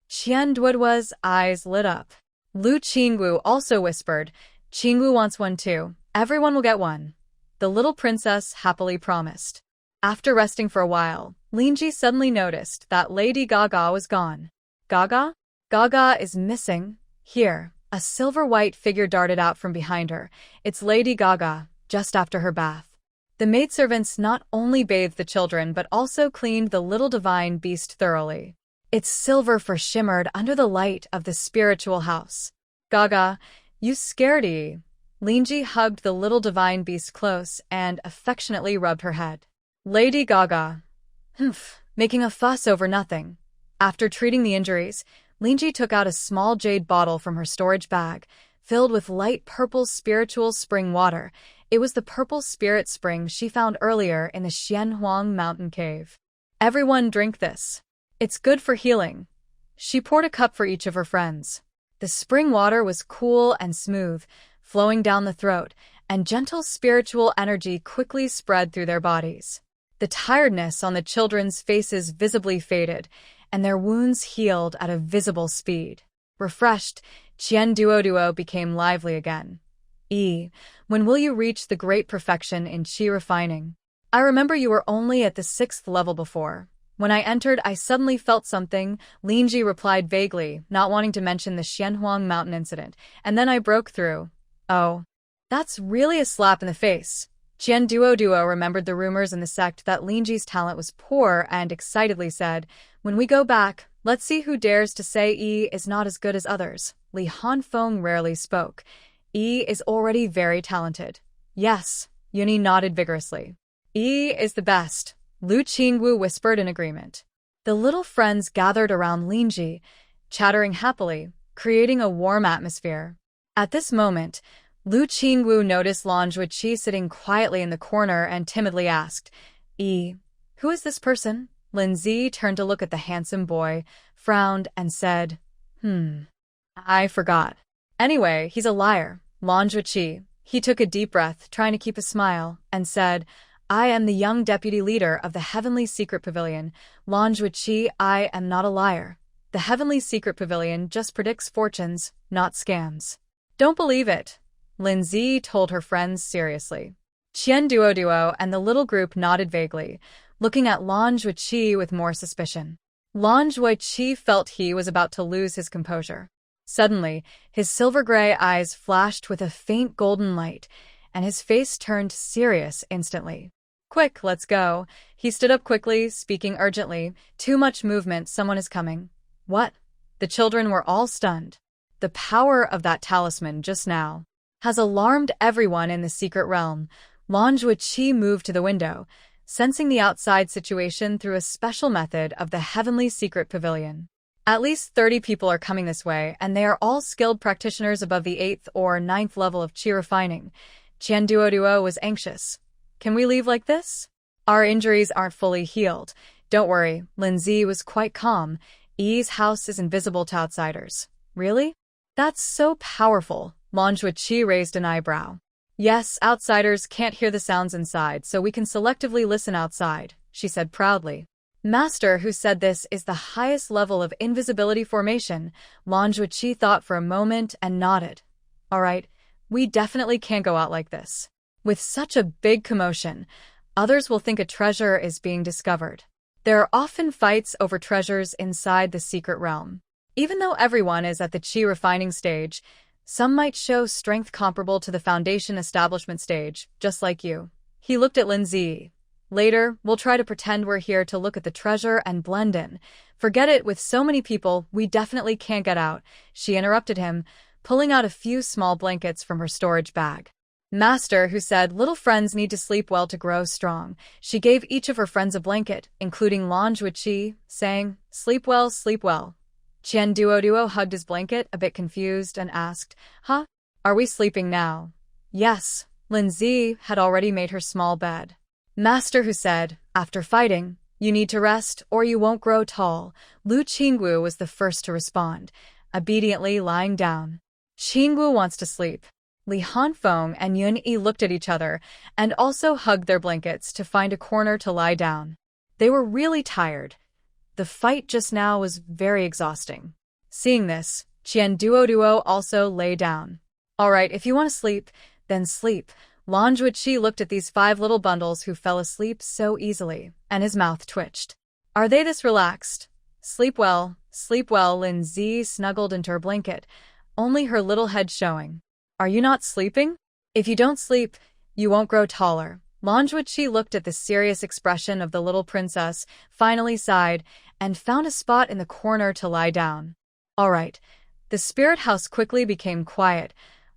Qian Duo's eyes lit up. Lu Qingxue also whispered, Qingxue wants one too. Everyone will get one. The little princess happily promised. After resting for a while, Linji suddenly noticed that Lady Gaga was gone. Gaga? Gaga is missing. Here, a silver-white figure darted out from behind her. It's Lady Gaga, just after her bath. The maidservants not only bathed the children but also cleaned the little divine beast thoroughly. Its silver fur shimmered under the light of the spiritual house. Gaga, you scaredy. Linji hugged the little divine beast close and affectionately rubbed her head. Lady Gaga. Making a fuss over nothing. After treating the injuries, Linji took out a small jade bottle from her storage bag, filled with light purple spiritual spring water. It was the purple spirit spring she found earlier in the Xianhuang mountain cave. Everyone drink this. It's good for healing. She poured a cup for each of her friends. The spring water was cool and smooth, flowing down the throat, and gentle spiritual energy quickly spread through their bodies. The tiredness on the children's faces visibly faded, and their wounds healed at a visible speed. Refreshed, Qian Duo became lively again. When will you reach the great perfection in qi refining? I remember you were only at the 6th level before. When I entered, I suddenly felt something, Linji replied vaguely, not wanting to mention the Xianhuang mountain incident, and then I broke through. Oh, that's really a slap in the face. Qian Duo remembered the rumors in the sect that Linji's talent was poor and excitedly said, when we go back, let's see who dares to say is not as good as others. Li Hanfeng rarely spoke. Is already very talented. Yes, Yuni nodded vigorously. Is the best. Lu Qingxue whispered in agreement. The little friends gathered around Linji, chattering happily, creating a warm atmosphere. At this moment, Lu Qingwu noticed Qi sitting quietly in the corner and timidly asked, Who is this person? Lin Zi turned to look at the handsome boy, frowned, and said, I forgot. Anyway, he's a liar. Qi. He took a deep breath, trying to keep a smile, and said, I am the young deputy leader of the Heavenly Secret Pavilion. Qi, I am not a liar. The Heavenly Secret Pavilion just predicts fortunes, not scams. Don't believe it, Lin Zi told her friends seriously. Qian Duo and the little group nodded vaguely, looking at Qi with more suspicion. Qi felt he was about to lose his composure. Suddenly, his silver-gray eyes flashed with a faint golden light, and his face turned serious instantly. Quick, let's go. He stood up quickly, speaking urgently. Too much movement, someone is coming. What? The children were all stunned. The power of that talisman just now has alarmed everyone in the secret realm. Qi moved to the window, sensing the outside situation through a special method of the Heavenly Secret Pavilion. At least 30 people are coming this way, and they are all skilled practitioners above the 8th or 9th level of Qi refining. Qian Duo was anxious. Can we leave like this? Our injuries aren't fully healed. Don't worry, Lin Zi was quite calm. Yi's house is invisible to outsiders. Really? That's so powerful. Qi raised an eyebrow. Yes, outsiders can't hear the sounds inside, so we can selectively listen outside, she said proudly. Master who said this is the highest level of invisibility formation. Qi thought for a moment and nodded. All right, we definitely can't go out like this. With such a big commotion, others will think a treasure is being discovered. There are often fights over treasures inside the secret realm. Even though everyone is at the Qi refining stage, some might show strength comparable to the foundation establishment stage, just like you. He looked at Lin Zi. Later, we'll try to pretend we're here to look at the treasure and blend in. Forget it, with so many people, we definitely can't get out, she interrupted him, pulling out a few small blankets from her storage bag. Master who said little friends need to sleep well to grow strong. She gave each of her friends a blanket, including Qi, saying, sleep well, sleep well. Qian Duo hugged his blanket, a bit confused, and asked, Huh? Are we sleeping now? Yes. Lin Zi had already made her small bed. Master who said, after fighting, you need to rest or you won't grow tall. Lu Qingxue was the first to respond, obediently lying down. Qingxue wants to sleep. Li Hanfeng and Yun Yi looked at each other and also hugged their blankets to find a corner to lie down. They were really tired. The fight just now was very exhausting. Seeing this, Qian Duo also lay down. All right, if you want to sleep, then sleep. Qi looked at these 5 little bundles who fell asleep so easily, and his mouth twitched. Are they this relaxed? Sleep well, Lin Zi snuggled into her blanket, only her little head showing. Are you not sleeping? If you don't sleep, you won't grow taller. Qi looked at the serious expression of the little princess, finally sighed, and found a spot in the corner to lie down. All right. The spirit house quickly became quiet.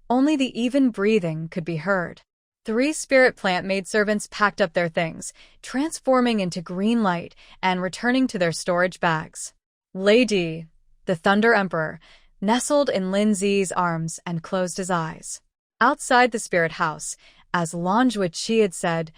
Only the even breathing could be heard. 3 spirit plant maidservants packed up their things, transforming into green light and returning to their storage bags. Lady, the Thunder Emperor, nestled in Lin Zi's arms and closed his eyes. Outside the spirit house, as Qi had said,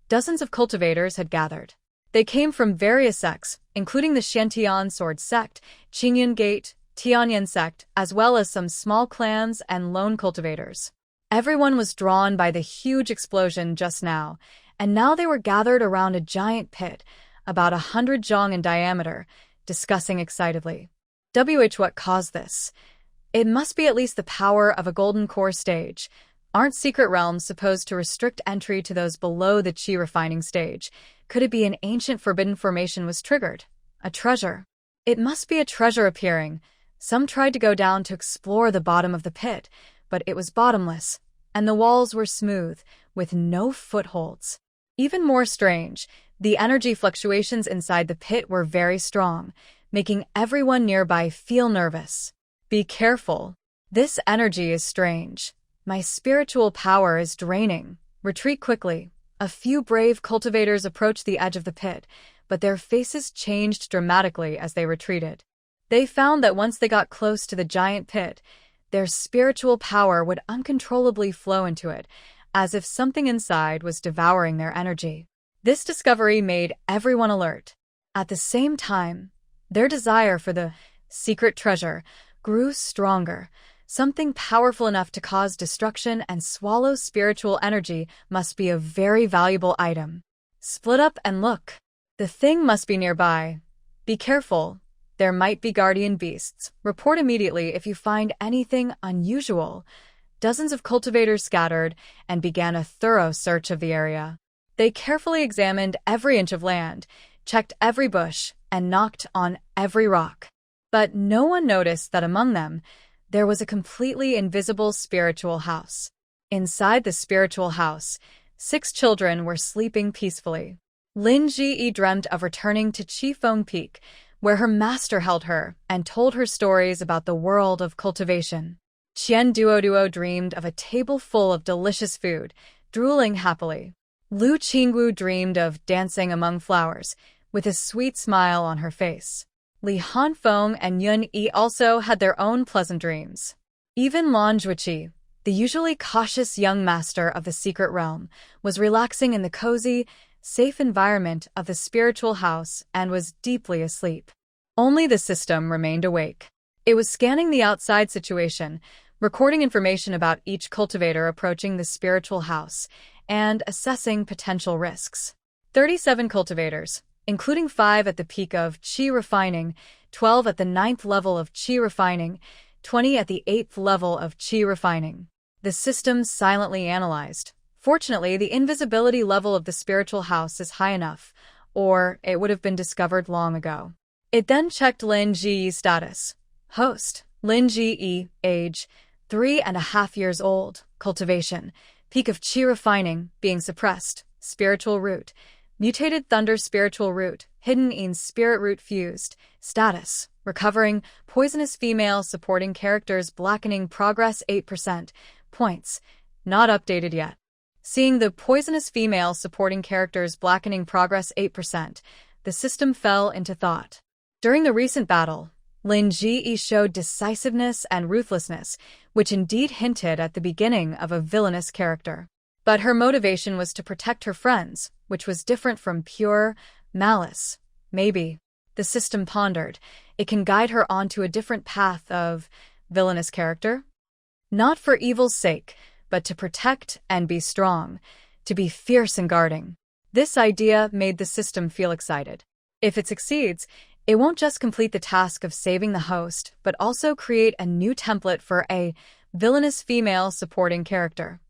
dozens of cultivators had gathered. They came from various sects, including the Shantian Sword Sect, Qingyan Gate, Tianyan Sect, as well as some small clans and lone cultivators. Everyone was drawn by the huge explosion just now, and now they were gathered around a giant pit, about 100 zhong in diameter, discussing excitedly. What caused this? It must be at least the power of a golden core stage. Aren't secret realms supposed to restrict entry to those below the Qi refining stage? Could it be an ancient forbidden formation was triggered? A treasure? It must be a treasure appearing. Some tried to go down to explore the bottom of the pit, but it was bottomless, and the walls were smooth, with no footholds. Even more strange, the energy fluctuations inside the pit were very strong, making everyone nearby feel nervous. Be careful. This energy is strange. My spiritual power is draining. Retreat quickly. A few brave cultivators approached the edge of the pit, but their faces changed dramatically as they retreated. They found that once they got close to the giant pit, their spiritual power would uncontrollably flow into it, as if something inside was devouring their energy. This discovery made everyone alert. At the same time, their desire for the secret treasure grew stronger. Something powerful enough to cause destruction and swallow spiritual energy must be a very valuable item. Split up and look. The thing must be nearby. Be careful. There might be guardian beasts. Report immediately if you find anything unusual. Dozens of cultivators scattered and began a thorough search of the area. They carefully examined every inch of land, checked every bush, and knocked on every rock. But no one noticed that among them, there was a completely invisible spiritual house. Inside the spiritual house, 6 children were sleeping peacefully. Lin Ji dreamt of returning to Qifeng Peak, where her master held her and told her stories about the world of cultivation. Qian Duoduo dreamed of a table full of delicious food, drooling happily. Lu Qingwu dreamed of dancing among flowers, with a sweet smile on her face. Li Hanfeng and Yun Yi also had their own pleasant dreams. Even Lan Zhuiqi, the usually cautious young master of the secret realm, was relaxing in the cozy, safe environment of the spiritual house and was deeply asleep. Only the system remained awake. It was scanning the outside situation, recording information about each cultivator approaching the spiritual house, and assessing potential risks. 37 cultivators, including 5 at the peak of Qi refining, 12 at the 9th level of Qi refining, 20 at the 8th level of Qi refining. The system silently analyzed. Fortunately, the invisibility level of the spiritual house is high enough, or it would have been discovered long ago. It then checked Lin Ji's status. Host, Lin Ji, age, 3.5 years old, cultivation, peak of Qi refining, being suppressed, spiritual root, mutated thunder spiritual root, hidden in spirit root fused, status, recovering, poisonous female supporting characters blackening progress 8%, points, not updated yet. Seeing the poisonous female supporting characters blackening progress 8%, the system fell into thought. During the recent battle, Lin Ji showed decisiveness and ruthlessness, which indeed hinted at the beginning of a villainous character. But her motivation was to protect her friends, which was different from pure malice. Maybe, the system pondered, it can guide her onto a different path of villainous character? Not for evil's sake, but to protect and be strong, to be fierce and guarding. This idea made the system feel excited. If it succeeds, it won't just complete the task of saving the host, but also create a new template for a villainous female supporting character.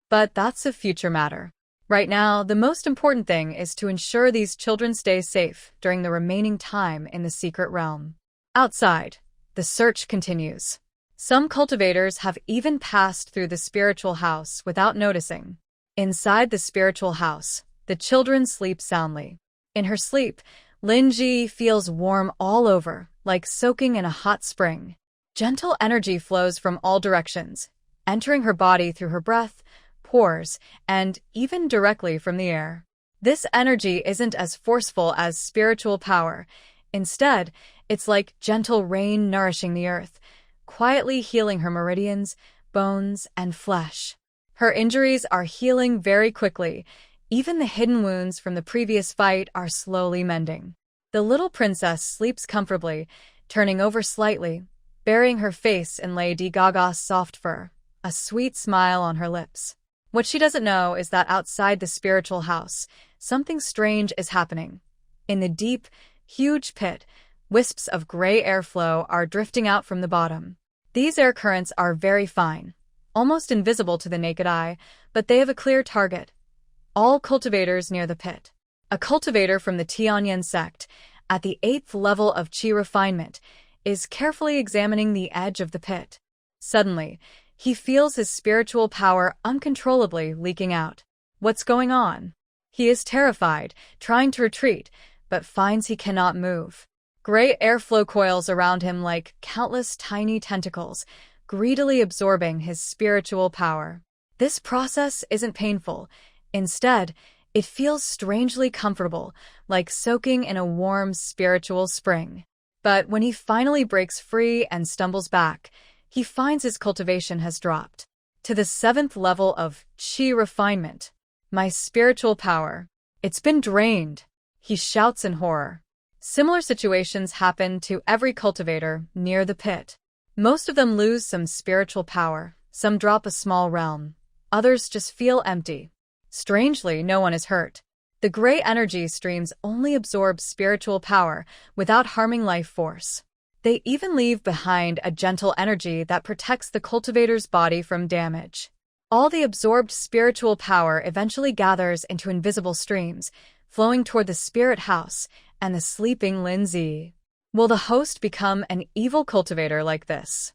But that's a future matter. Right now, the most important thing is to ensure these children stay safe during the remaining time in the secret realm. Outside, the search continues. Some cultivators have even passed through the spiritual house without noticing. Inside the spiritual house, the children sleep soundly. In her sleep, Lin Ji feels warm all over, like soaking in a hot spring. Gentle energy flows from all directions, entering her body through her breath, pores, and even directly from the air. This energy isn't as forceful as spiritual power. Instead, it's like gentle rain nourishing the earth, quietly healing her meridians, bones, and flesh. Her injuries are healing very quickly. Even the hidden wounds from the previous fight are slowly mending. The little princess sleeps comfortably, turning over slightly, burying her face in Lady Gaga's soft fur, a sweet smile on her lips. What she doesn't know is that outside the spiritual house, something strange is happening. In the deep, huge pit, wisps of gray airflow are drifting out from the bottom. These air currents are very fine, almost invisible to the naked eye, but they have a clear target. All cultivators near the pit. A cultivator from the Tianyan sect, at the 8th level of Qi refinement, is carefully examining the edge of the pit. Suddenly, he feels his spiritual power uncontrollably leaking out. What's going on? He is terrified, trying to retreat, but finds he cannot move. Gray airflow coils around him like countless tiny tentacles, greedily absorbing his spiritual power. This process isn't painful. Instead, it feels strangely comfortable, like soaking in a warm spiritual spring. But when he finally breaks free and stumbles back, he finds his cultivation has dropped to the 7th level of qi refinement. My spiritual power. It's been drained, he shouts in horror. Similar situations happen to every cultivator near the pit. Most of them lose some spiritual power, some drop a small realm, others just feel empty. Strangely, no one is hurt. The gray energy streams only absorb spiritual power without harming life force. They even leave behind a gentle energy that protects the cultivator's body from damage. All the absorbed spiritual power eventually gathers into invisible streams, flowing toward the spirit house and the sleeping Lin Zi. Will the host become an evil cultivator like this?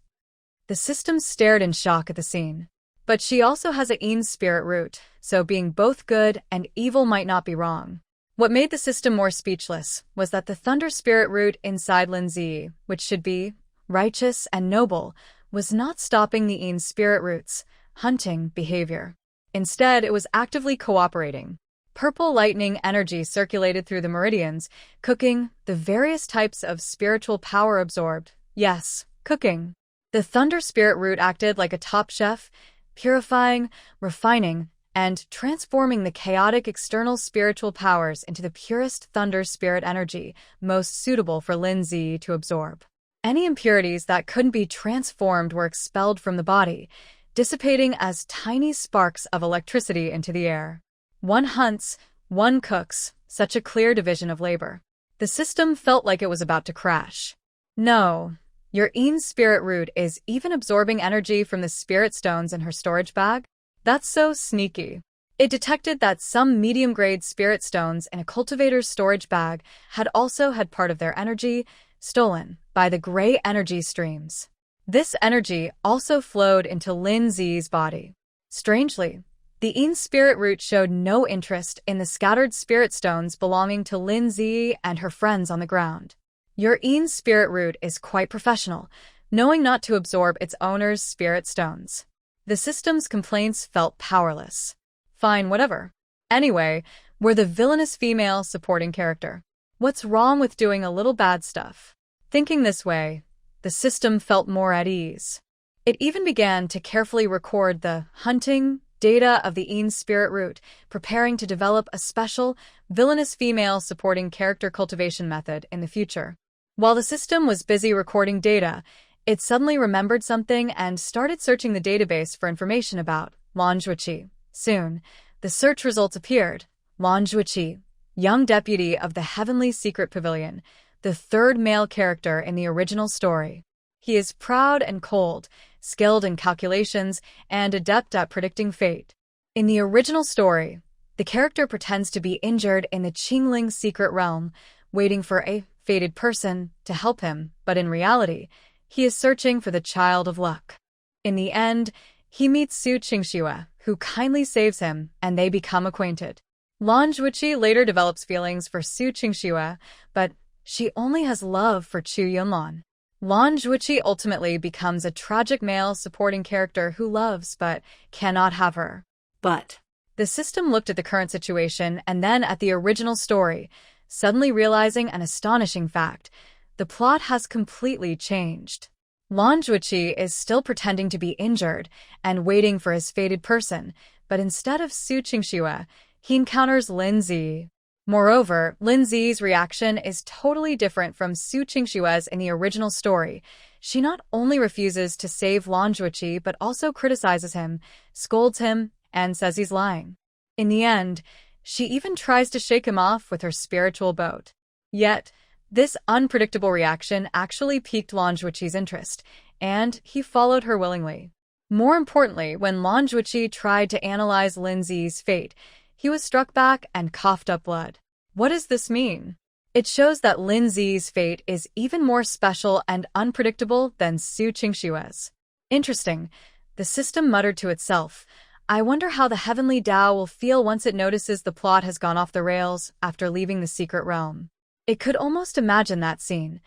The system stared in shock at the scene. But she also has a yin spirit root, so being both good and evil might not be wrong. What made the system more speechless was that the thunder spirit root inside Lin Zi, which should be righteous and noble, was not stopping the yin spirit root's hunting behavior. Instead, it was actively cooperating. Purple lightning energy circulated through the meridians, cooking the various types of spiritual power absorbed. Yes, cooking. The thunder spirit root acted like a top chef, purifying, refining, and transforming the chaotic external spiritual powers into the purest thunder spirit energy, most suitable for Lin Zi to absorb. Any impurities that couldn't be transformed were expelled from the body, dissipating as tiny sparks of electricity into the air. One hunts, one cooks, such a clear division of labor. The system felt like it was about to crash. No, your yin spirit root is even absorbing energy from the spirit stones in her storage bag? That's so sneaky. It detected that some medium-grade spirit stones in a cultivator's storage bag had also had part of their energy stolen by the gray energy streams. This energy also flowed into Lin Zi's body. Strangely, the yin spirit root showed no interest in the scattered spirit stones belonging to Lin Zi and her friends on the ground. Your yin spirit root is quite professional, knowing not to absorb its owner's spirit stones. The system's complaints felt powerless. Fine, whatever. Anyway, we're the villainous female supporting character. What's wrong with doing a little bad stuff? Thinking this way, the system felt more at ease. It even began to carefully record the hunting data of the yin spirit root, preparing to develop a special, villainous female supporting character cultivation method in the future. While the system was busy recording data, it suddenly remembered something and started searching the database for information about Lan Zhuqi. Soon, the search results appeared. Lan Zhuqi, young deputy of the Heavenly Secret Pavilion, the third male character in the original story. He is proud and cold, skilled in calculations, and adept at predicting fate. In the original story, the character pretends to be injured in the Chingling secret realm, waiting for a fated person to help him, but in reality, he is searching for the child of luck. In the end, he meets Su Qingxue, who kindly saves him, and they become acquainted. Lan Zhuqi later develops feelings for Su Qingxue, but she only has love for Chu Yunlan. Lan Zhuqi ultimately becomes a tragic male supporting character who loves but cannot have her. But the system looked at the current situation and then at the original story, suddenly realizing an astonishing fact. The plot has completely changed. Lan Zhuqi is still pretending to be injured and waiting for his fated person, but instead of Su Qingxue, he encounters Lin Zi. Moreover, Lin Zi's reaction is totally different from Su Qingxue's in the original story. She not only refuses to save Lan Zhuqi but also criticizes him, scolds him, and says he's lying. In the end, she even tries to shake him off with her spiritual boat. Yet, this unpredictable reaction actually piqued Lan Zhuqi's interest, and he followed her willingly. More importantly, when Lan Zhuqi tried to analyze Lin Zi's fate, he was struck back and coughed up blood. What does this mean? It shows that Lin Zi's fate is even more special and unpredictable than Su Qingxue's. Interesting, the system muttered to itself. I wonder how the Heavenly Tao will feel once it notices the plot has gone off the rails after leaving the secret realm. It could almost imagine that scene.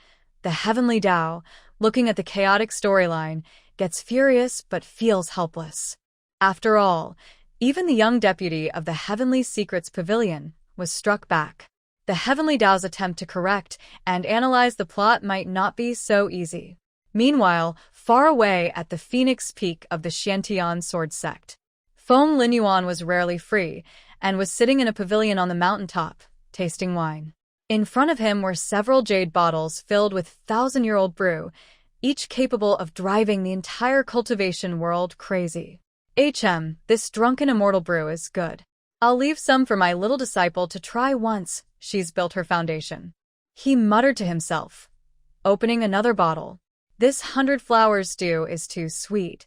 The Heavenly Tao, looking at the chaotic storyline, gets furious but feels helpless. After all, even the young deputy of the Heavenly Secrets Pavilion was struck back. The Heavenly Tao's attempt to correct and analyze the plot might not be so easy. Meanwhile, far away at the phoenix peak of the Xiantian sword sect. Feng Linyuan was rarely free, and was sitting in a pavilion on the mountaintop, tasting wine. In front of him were several jade bottles filled with thousand-year-old brew, each capable of driving the entire cultivation world crazy. This drunken immortal brew is good. I'll leave some for my little disciple to try once she's built her foundation. He muttered to himself, opening another bottle. This 100 flowers stew is too sweet.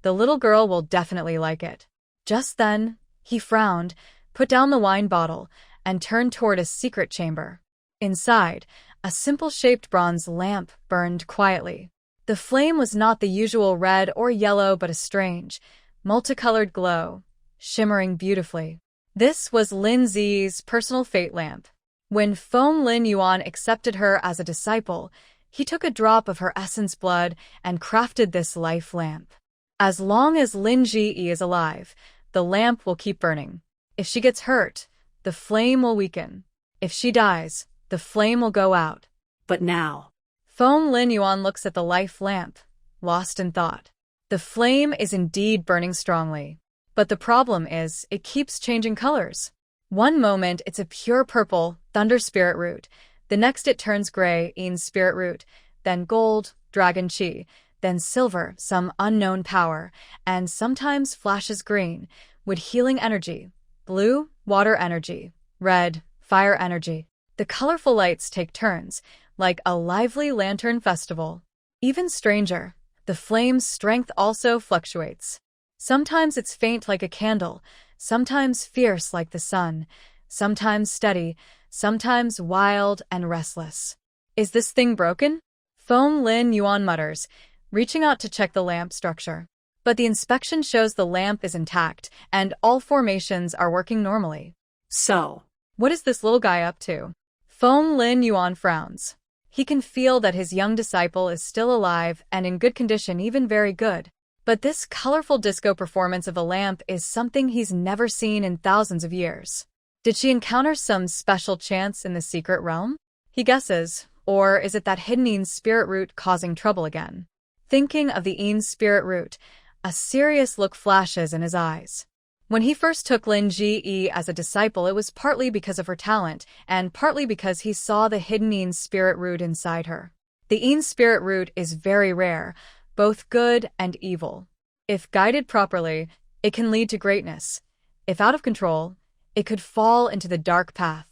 The little girl will definitely like it. Just then, he frowned, put down the wine bottle, and turned toward a secret chamber. Inside, a simple-shaped bronze lamp burned quietly. The flame was not the usual red or yellow but a strange, multicolored glow, shimmering beautifully. This was Lin Zi's personal fate lamp. When Feng Linyuan accepted her as a disciple, he took a drop of her essence blood and crafted this life lamp. As long as Lin Ji is alive, the lamp will keep burning. If she gets hurt, the flame will weaken. If she dies, the flame will go out. But now, Feng Linyuan looks at the life lamp, lost in thought. The flame is indeed burning strongly. But the problem is, it keeps changing colors. One moment it's a pure purple, thunder spirit root. The next it turns gray, Yin spirit root. Then gold, dragon chi. Then silver, some unknown power. And sometimes flashes green, with healing energy. Blue, water energy. Red, fire energy. The colorful lights take turns, like a lively lantern festival. Even stranger, the flame's strength also fluctuates. Sometimes it's faint like a candle, sometimes fierce like the sun, sometimes steady, sometimes wild and restless. Is this thing broken? Feng Linyuan mutters, reaching out to check the lamp structure. But the inspection shows the lamp is intact, and all formations are working normally. So, what is this little guy up to? Feng Linyuan frowns. He can feel that his young disciple is still alive and in good condition, even very good. But this colorful disco performance of the lamp is something he's never seen in thousands of years. Did she encounter some special chance in the secret realm? He guesses, or is it that hidden Yin spirit root causing trouble again? Thinking of the Yin spirit root, a serious look flashes in his eyes. When he first took Lin Ji as a disciple, it was partly because of her talent, and partly because he saw the hidden Yin spirit root inside her. The Yin spirit root is very rare, both good and evil. If guided properly, it can lead to greatness. If out of control, it could fall into the dark path.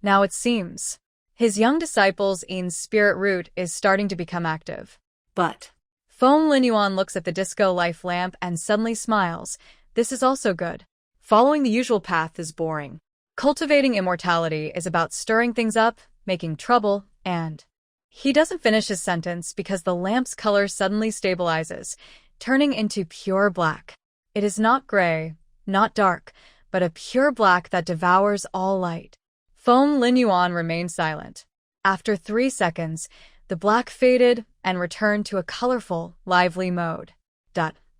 Now it seems, his young disciple's Yin spirit root is starting to become active. But Feng Linyuan looks at the disco life lamp and suddenly smiles. This is also good. Following the usual path is boring. Cultivating immortality is about stirring things up, making trouble, and... He doesn't finish his sentence because the lamp's color suddenly stabilizes, turning into pure black. It is not gray, not dark, but a pure black that devours all light. Feng Linyuan remained silent. After 3 seconds, the black faded and returned to a colorful, lively mode.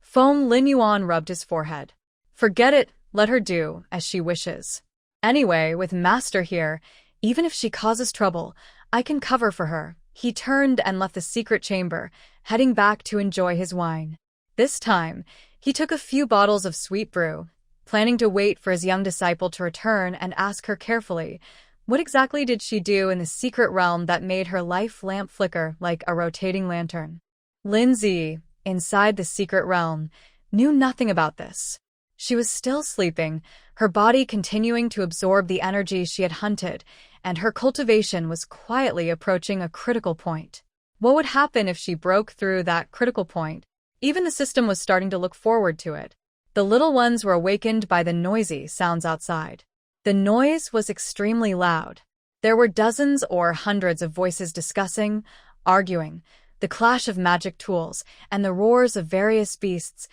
Feng Linyuan rubbed his forehead. Forget it, let her do as she wishes. Anyway, with Master here, even if she causes trouble, I can cover for her. He turned and left the secret chamber, heading back to enjoy his wine. This time, he took a few bottles of sweet brew, planning to wait for his young disciple to return and ask her carefully, what exactly did she do in the secret realm that made her life lamp flicker like a rotating lantern? Lin Zi, inside the secret realm, knew nothing about this. She was still sleeping, her body continuing to absorb the energy she had hunted, and her cultivation was quietly approaching a critical point. What would happen if she broke through that critical point? Even the system was starting to look forward to it. The little ones were awakened by the noisy sounds outside. The noise was extremely loud. There were dozens or hundreds of voices discussing, arguing, the clash of magic tools, and the roars of various beasts,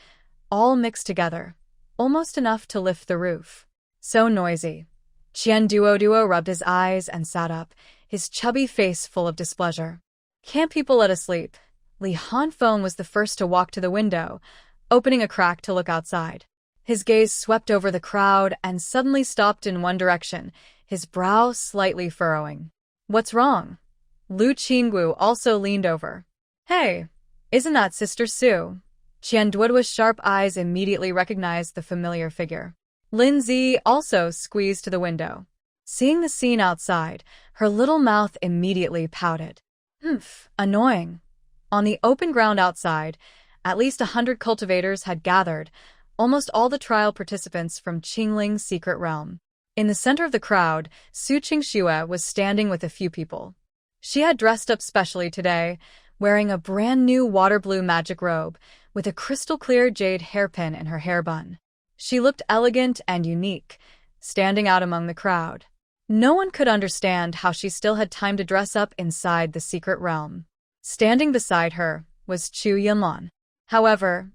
all mixed together, almost enough to lift the roof. So noisy. Qian Duo rubbed his eyes and sat up, his chubby face full of displeasure. Can't people let us sleep? Li Hanfeng was the first to walk to the window, opening a crack to look outside. His gaze swept over the crowd and suddenly stopped in one direction, his brow slightly furrowing. What's wrong? Lu Qingxue also leaned over. Hey, Isn't that Sister Sue? Qianduoduo's sharp eyes immediately recognized the familiar figure. Lin Zi also squeezed to the window. Seeing the scene outside, her little mouth immediately pouted. Annoying. On the open ground outside, at least 100 cultivators had gathered, almost all the trial participants from Qingling's secret realm. In the center of the crowd, Su Qingxue was standing with a few people. She had dressed up specially today, wearing a brand new water blue magic robe with a crystal-clear jade hairpin in her hair bun. She looked elegant and unique, standing out among the crowd. No one could understand how she still had time to dress up inside the secret realm. Standing beside her was Chu Yunlan. However,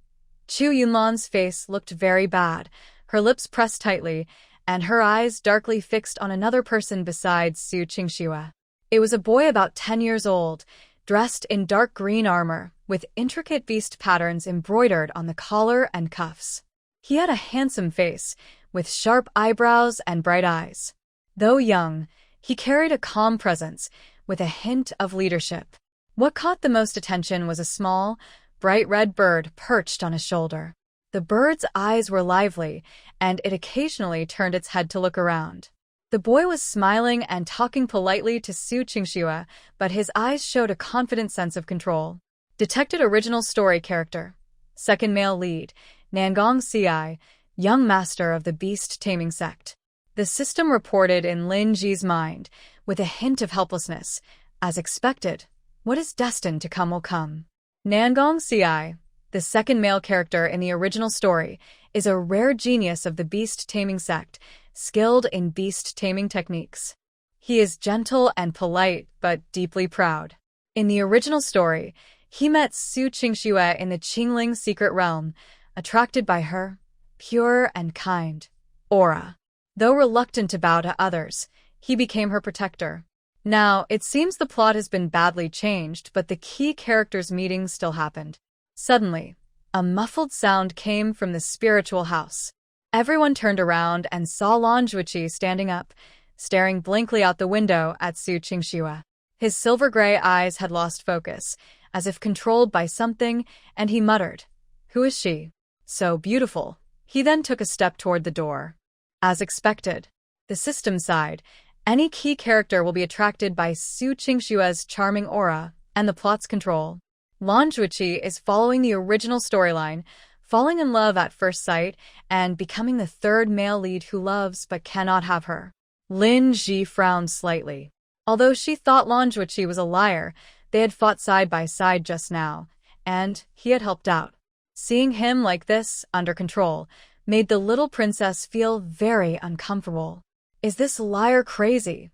Chu Yunlan's face looked very bad, her lips pressed tightly, and her eyes darkly fixed on another person besides Su Qingxue. It was a boy about 10 years old, dressed in dark green armor, with intricate beast patterns embroidered on the collar and cuffs. He had a handsome face, with sharp eyebrows and bright eyes. Though young, he carried a calm presence, with a hint of leadership. What caught the most attention was a small, bright red bird perched on his shoulder. The bird's eyes were lively, and it occasionally turned its head to look around. The boy was smiling and talking politely to Su Qingxue, but his eyes showed a confident sense of control. Detected original story character. Second male lead, Nangong Ci, young master of the beast taming sect. The system reported in Lin Ji's mind, with a hint of helplessness. As expected, what is destined to come will come. Nangong Ci, the second male character in the original story, is a rare genius of the beast taming sect, skilled in beast taming techniques. He is gentle and polite, but deeply proud. In the original story, he met Su Qingxue in the Qingling secret realm, attracted by her pure and kind aura. Though reluctant to bow to others, he became her protector. Now, it seems the plot has been badly changed, but the key characters' meeting still happened. Suddenly, a muffled sound came from the spiritual house. Everyone turned around and saw Lan Zhuqi standing up, staring blankly out the window at Su Qingxue. His silver-gray eyes had lost focus, as if controlled by something, and he muttered, "Who is she? So beautiful." He then took a step toward the door. As expected, the system side, any key character will be attracted by Su Qingxue's charming aura and the plot's control. Lan Zhuqi is following the original storyline, falling in love at first sight and becoming the third male lead who loves but cannot have her. Lin Ji frowned slightly. Although she thought Lan Zhuqi was a liar, they had fought side by side just now, and he had helped out. Seeing him like this, under control, made the little princess feel very uncomfortable. "Is this liar crazy?"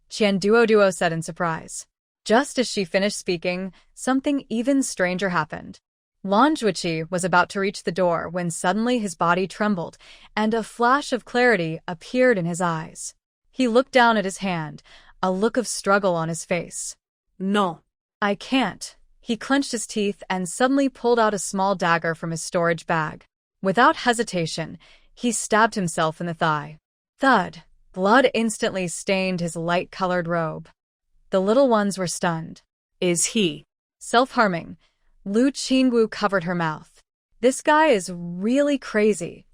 Qianduoduo said in surprise. Just as she finished speaking, something even stranger happened. Lan Zhuqi was about to reach the door when suddenly his body trembled, and a flash of clarity appeared in his eyes. He looked down at his hand, a look of struggle on his face. No. "I can't." He clenched his teeth and suddenly pulled out a small dagger from his storage bag. Without hesitation, he stabbed himself in the thigh. Thud! Blood instantly stained his light-colored robe. The little ones were stunned. Is he self-harming? Lu Qingwu covered her mouth. "This guy is really crazy,"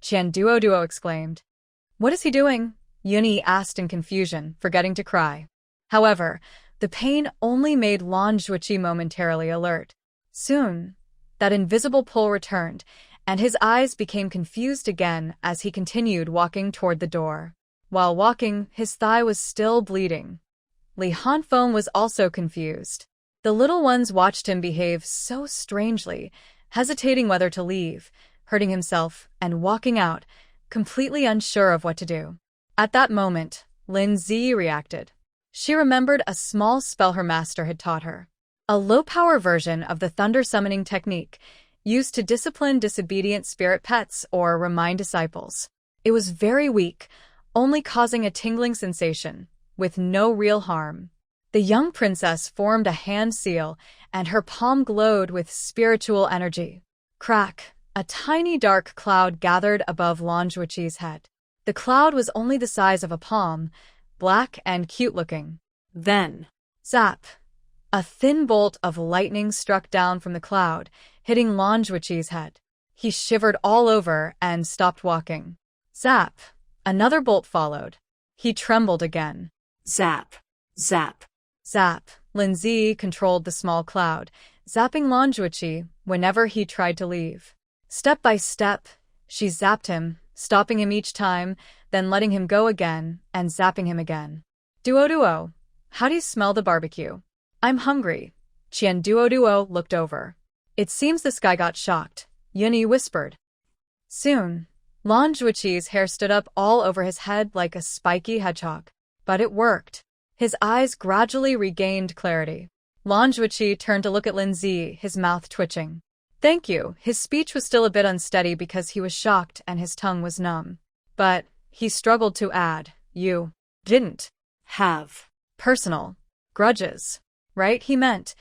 Qianduoduo exclaimed. "What is he doing?" Yuni asked in confusion, forgetting to cry. However, the pain only made Lan Zhuqi momentarily alert. Soon, that invisible pull returned, and his eyes became confused again as he continued walking toward the door. While walking, his thigh was still bleeding. Li Hanfeng was also confused. The little ones watched him behave so strangely, hesitating whether to leave, hurting himself, and walking out, completely unsure of what to do. At that moment, Lin Zi reacted. She remembered a small spell her master had taught her. A low-power version of the thunder summoning technique, used to discipline disobedient spirit pets or remind disciples. It was very weak, only causing a tingling sensation, with no real harm. The young princess formed a hand seal, and her palm glowed with spiritual energy. Crack! A tiny dark cloud gathered above Lan Zhuqi's head. The cloud was only the size of a palm, black and cute-looking. Then, zap! A thin bolt of lightning struck down from the cloud, hitting Lan Zhuqi's head. He shivered all over and stopped walking. Zap! Another bolt followed. He trembled again. Zap. Zap. Zap! Lin Zi controlled the small cloud, zapping Lan Zhuqi whenever he tried to leave. Step by step, she zapped him, stopping him each time, then letting him go again and zapping him again. Duo, how do you smell the barbecue? I'm hungry. Qian Duo looked over. It seems this guy got shocked, Yunyi whispered. Soon, Lan Zhuqi's hair stood up all over his head like a spiky hedgehog. But it worked. His eyes gradually regained clarity. Lan Zhuqi turned to look at Lin Zi, his mouth twitching. Thank you. His speech was still a bit unsteady because he was shocked and his tongue was numb. But he struggled to add, you didn't Have. personal grudges, right? He meant,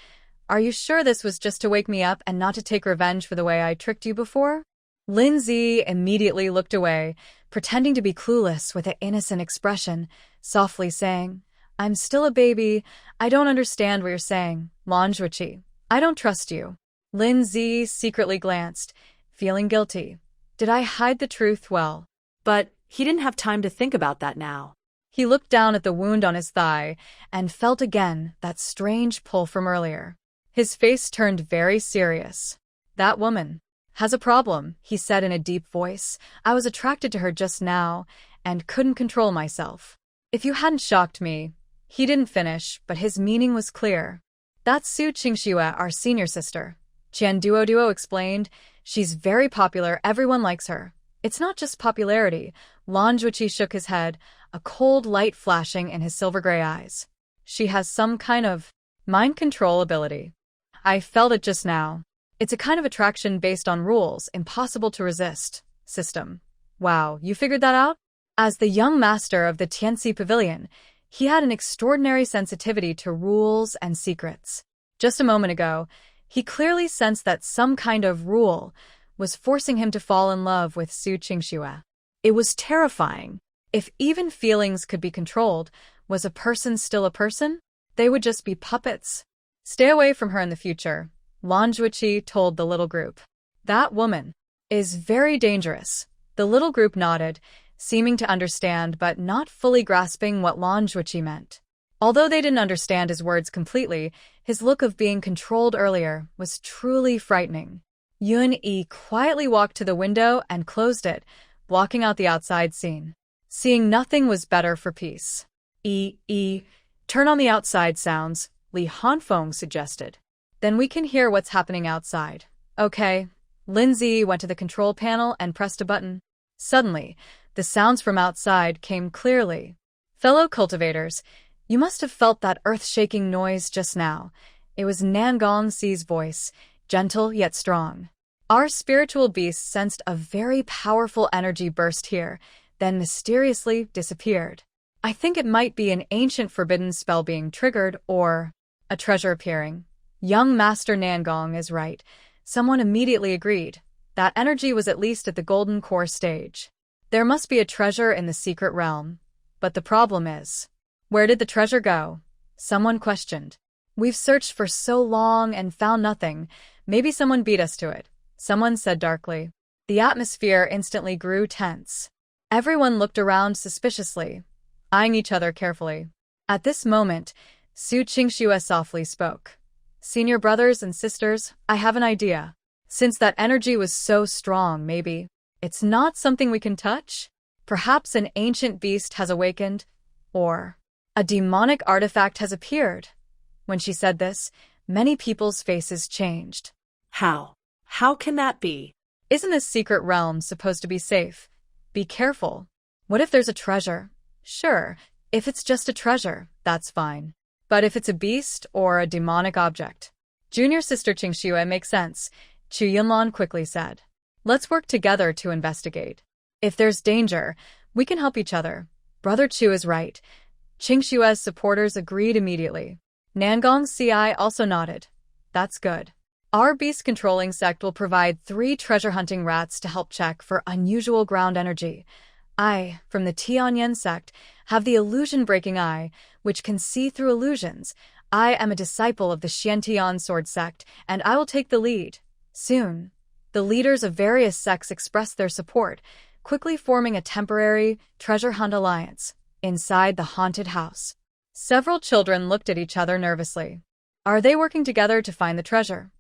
are you sure this was just to wake me up and not to take revenge for the way I tricked you before? Lin Zi immediately looked away, pretending to be clueless with an innocent expression, softly saying, I'm still a baby. I don't understand what you're saying, Lan Zhuqi. I don't trust you. Lin Zi secretly glanced, feeling guilty. Did I hide the truth well? But he didn't have time to think about that now. He looked down at the wound on his thigh and felt again that strange pull from earlier. His face turned very serious. That woman has a problem, he said in a deep voice. I was attracted to her just now and couldn't control myself. If you hadn't shocked me. He didn't finish, but his meaning was clear. That's Su Qingxue, our senior sister. Qian Duo explained. She's very popular, everyone likes her. It's not just popularity. Lan Zhuqi shook his head, a cold light flashing in his silver-gray eyes. She has some kind of mind control ability. I felt it just now. It's a kind of attraction based on rules, impossible to resist. System. Wow, you figured that out? As the young master of the Tianxi Pavilion, he had an extraordinary sensitivity to rules and secrets. Just a moment ago, he clearly sensed that some kind of rule was forcing him to fall in love with Su Qingxue. It was terrifying. If even feelings could be controlled, was a person still a person? They would just be puppets. Stay away from her in the future, Lan Zhuqi told the little group. That woman is very dangerous. The little group nodded, seeming to understand but not fully grasping what Lan Zhuqi meant. Although they didn't understand his words completely, his look of being controlled earlier was truly frightening. Yun-Yi quietly walked to the window and closed it, blocking out the outside scene. Seeing nothing was better for peace. Turn on the outside sounds, Li Hanfeng suggested. Then we can hear what's happening outside. Okay. Lin Zi went to the control panel and pressed a button. Suddenly, the sounds from outside came clearly. Fellow cultivators, you must have felt that earth-shaking noise just now. It was Nangong Si's voice, gentle yet strong. Our spiritual beast sensed a very powerful energy burst here, then mysteriously disappeared. I think it might be an ancient forbidden spell being triggered or a treasure appearing. Young Master Nangong is right. Someone immediately agreed. That energy was at least at the golden core stage. There must be a treasure in the secret realm. But the problem is, where did the treasure go? Someone questioned. We've searched for so long and found nothing. Maybe someone beat us to it, someone said darkly. The atmosphere instantly grew tense. Everyone looked around suspiciously, eyeing each other carefully. At this moment, Su Qingxue softly spoke. Senior brothers and sisters, I have an idea. Since that energy was so strong, maybe it's not something we can touch? Perhaps an ancient beast has awakened, or a demonic artifact has appeared. When she said this, many people's faces changed. How? How can that be? Isn't this secret realm supposed to be safe? Be careful. What if there's a treasure? Sure, if it's just a treasure, that's fine. But if it's a beast or a demonic object? Junior sister Qingxue makes sense, Chu Yunlan quickly said. Let's work together to investigate. If there's danger, we can help each other. Brother Chu is right. Qingxue's supporters agreed immediately. Nangong CI also nodded. That's good. Our beast-controlling sect will provide 3 treasure-hunting rats to help check for unusual ground energy. I, from the Tianyan sect, have the illusion-breaking eye, which can see through illusions. I am a disciple of the Xiantian sword sect, and I will take the lead. Soon, the leaders of various sects expressed their support, quickly forming a temporary treasure hunt alliance inside the haunted house. Several children looked at each other nervously. Are they working together to find the treasure?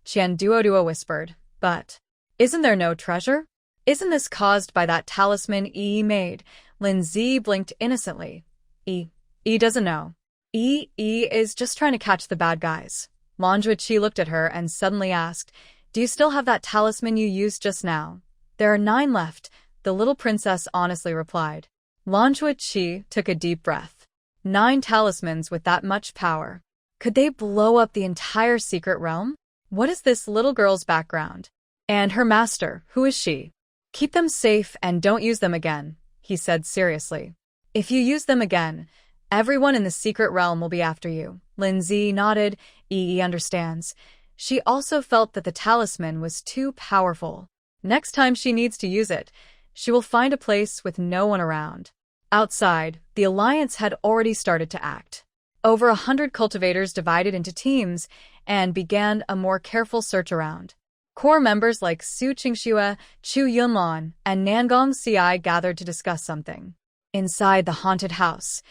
Qian Duoduo whispered. But isn't there no treasure? Isn't this caused by that talisman Yi made? Lin Zi blinked innocently. Yi doesn't know. Yi is just trying to catch the bad guys. Manhwa looked at her and suddenly asked, do you still have that talisman you used just now? There are 9 left, the little princess honestly replied. Manhwa took a deep breath. 9 talismans with that much power. Could they blow up the entire secret realm? What is this little girl's background? And her master, who is she? Keep them safe and don't use them again, he said seriously. If you use them again, everyone in the secret realm will be after you. Lin Zi nodded. Yi understands. She also felt that the talisman was too powerful. Next time she needs to use it, she will find a place with no one around. Outside, the alliance had already started to act. Over 100 cultivators divided into teams and began a more careful search around. Core members like Su Qingxue, Chu Yunlan, and Nangong Ci gathered to discuss something. Inside the haunted house,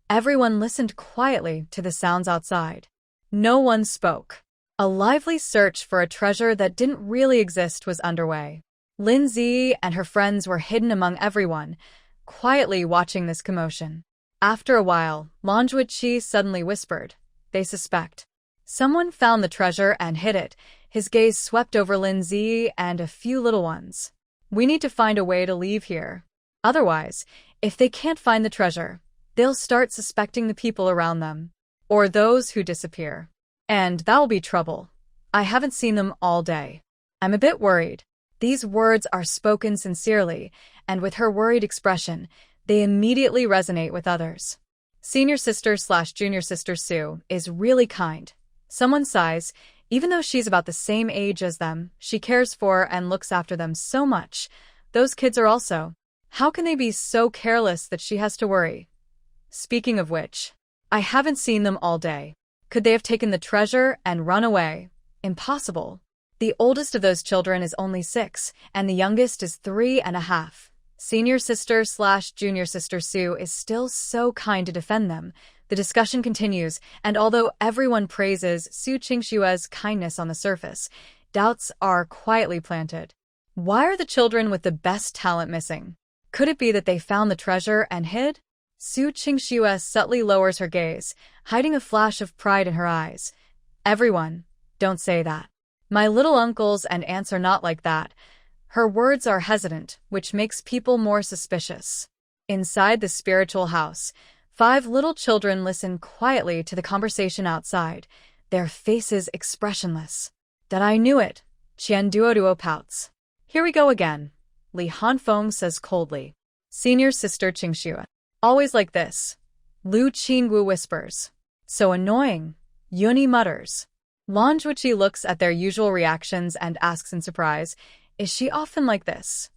everyone listened quietly to the sounds outside. No one spoke. A lively search for a treasure that didn't really exist was underway. Lin Zi and her friends were hidden among everyone, quietly watching this commotion. After a while, Manhwa suddenly whispered, they suspect. Someone found the treasure and hid it. His gaze swept over Lin Zi and a few little ones. We need to find a way to leave here. Otherwise, if they can't find the treasure, they'll start suspecting the people around them, or those who disappear. And that'll be trouble. I haven't seen them all day. I'm a bit worried. These words are spoken sincerely, and with her worried expression, they immediately resonate with others. Senior sister/junior sister Sue is really kind. Someone sighs. Even though she's about the same age as them, she cares for and looks after them so much. Those kids are also. How can they be so careless that she has to worry? Speaking of which, I haven't seen them all day. Could they have taken the treasure and run away? Impossible. The oldest of those children is only 6, and the youngest is 3.5. Senior sister/junior sister Sue is still so kind to defend them. The discussion continues, and although everyone praises Su Qingxue's kindness on the surface, doubts are quietly planted. Why are the children with the best talent missing? Could it be that they found the treasure and hid? Su Qingxue subtly lowers her gaze, hiding a flash of pride in her eyes. Everyone, don't say that. My little uncles and aunts are not like that. Her words are hesitant, which makes people more suspicious. Inside the spiritual house, 5 little children listen quietly to the conversation outside, their faces expressionless. That I knew it, Qian Duoduo pouts. Here we go again, Li Hanfeng says coldly. Senior sister Qingxue. Always like this, Lu Qingwu whispers. So annoying, Yuni mutters. Manhwa looks at their usual reactions and asks in surprise, is she often like this?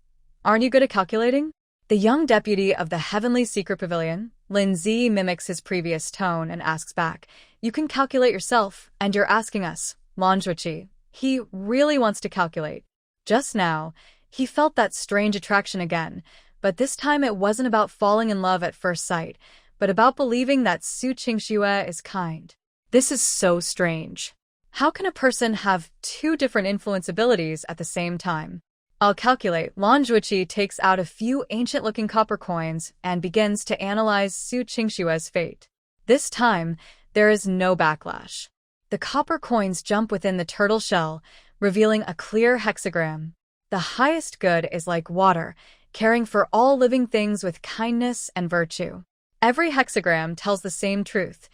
Aren't you good at calculating? The young deputy of the Heavenly Secret Pavilion, Lin Zi, mimics his previous tone and asks back, you can calculate yourself, and you're asking us, Manhwa. He really wants to calculate. Just now, he felt that strange attraction again, but this time it wasn't about falling in love at first sight, but about believing that Su Qingxue is kind. This is so strange. How can a person have 2 different influence abilities at the same time? I'll calculate. Manhwa takes out a few ancient-looking copper coins and begins to analyze Su Qingxue's fate. This time, there is no backlash. The copper coins jump within the turtle shell, revealing a clear hexagram. The highest good is like water, caring for all living things with kindness and virtue. Every hexagram tells the same truth.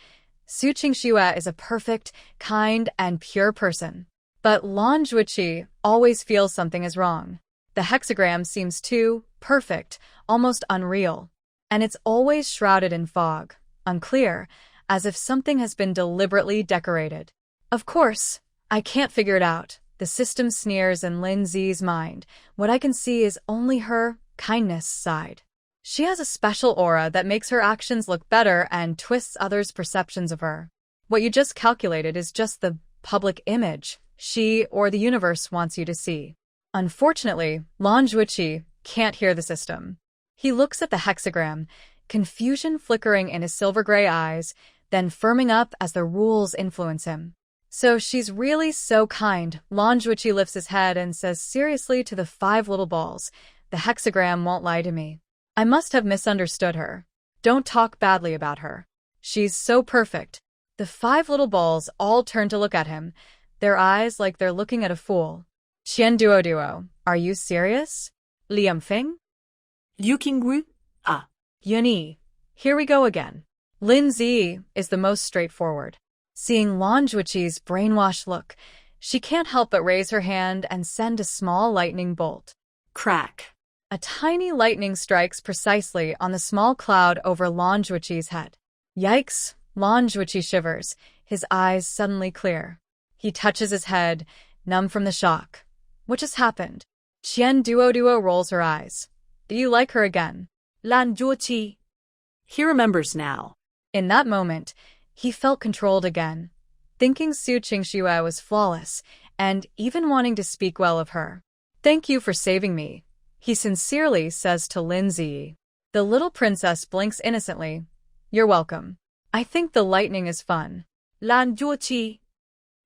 Su Qingxue is a perfect, kind, and pure person. But Manhwa always feels something is wrong. The hexagram seems too perfect, almost unreal. And it's always shrouded in fog, unclear, as if something has been deliberately decorated. Of course, I can't figure it out. The system sneers in Lin Zi's mind. What I can see is only her kindness side. She has a special aura that makes her actions look better and twists others' perceptions of her. What you just calculated is just the public image she or the universe wants you to see. Unfortunately, Lan Zhuoqi can't hear the system. He looks at the hexagram, confusion flickering in his silver-gray eyes, then firming up as the rules influence him. So she's really so kind. Lan Zhuoqi lifts his head and says seriously to the 5 little balls, the hexagram won't lie to me. I must have misunderstood her. Don't talk badly about her. She's so perfect. The 5 little balls all turn to look at him, their eyes like they're looking at a fool. Qian Duo, are you serious? Liam Feng? Liu Qingxue? Ah. Yunyi, here we go again. Lin Zi is the most straightforward. Seeing Lan Zhuoqi's brainwashed look, she can't help but raise her hand and send a small lightning bolt. Crack. A tiny lightning strikes precisely on the small cloud over Lan Zhuoqi's head. Yikes! Lan Zhuoqi shivers, his eyes suddenly clear. He touches his head, numb from the shock. What just happened? Qian Duo rolls her eyes. Do you like her again? Lan Zhuoqi. He remembers now. In that moment, he felt controlled again, thinking Su Qingxue was flawless, and even wanting to speak well of her. Thank you for saving me, he sincerely says to Lin Zi. The little princess blinks innocently. You're welcome. I think the lightning is fun. Lan Zhuoqi.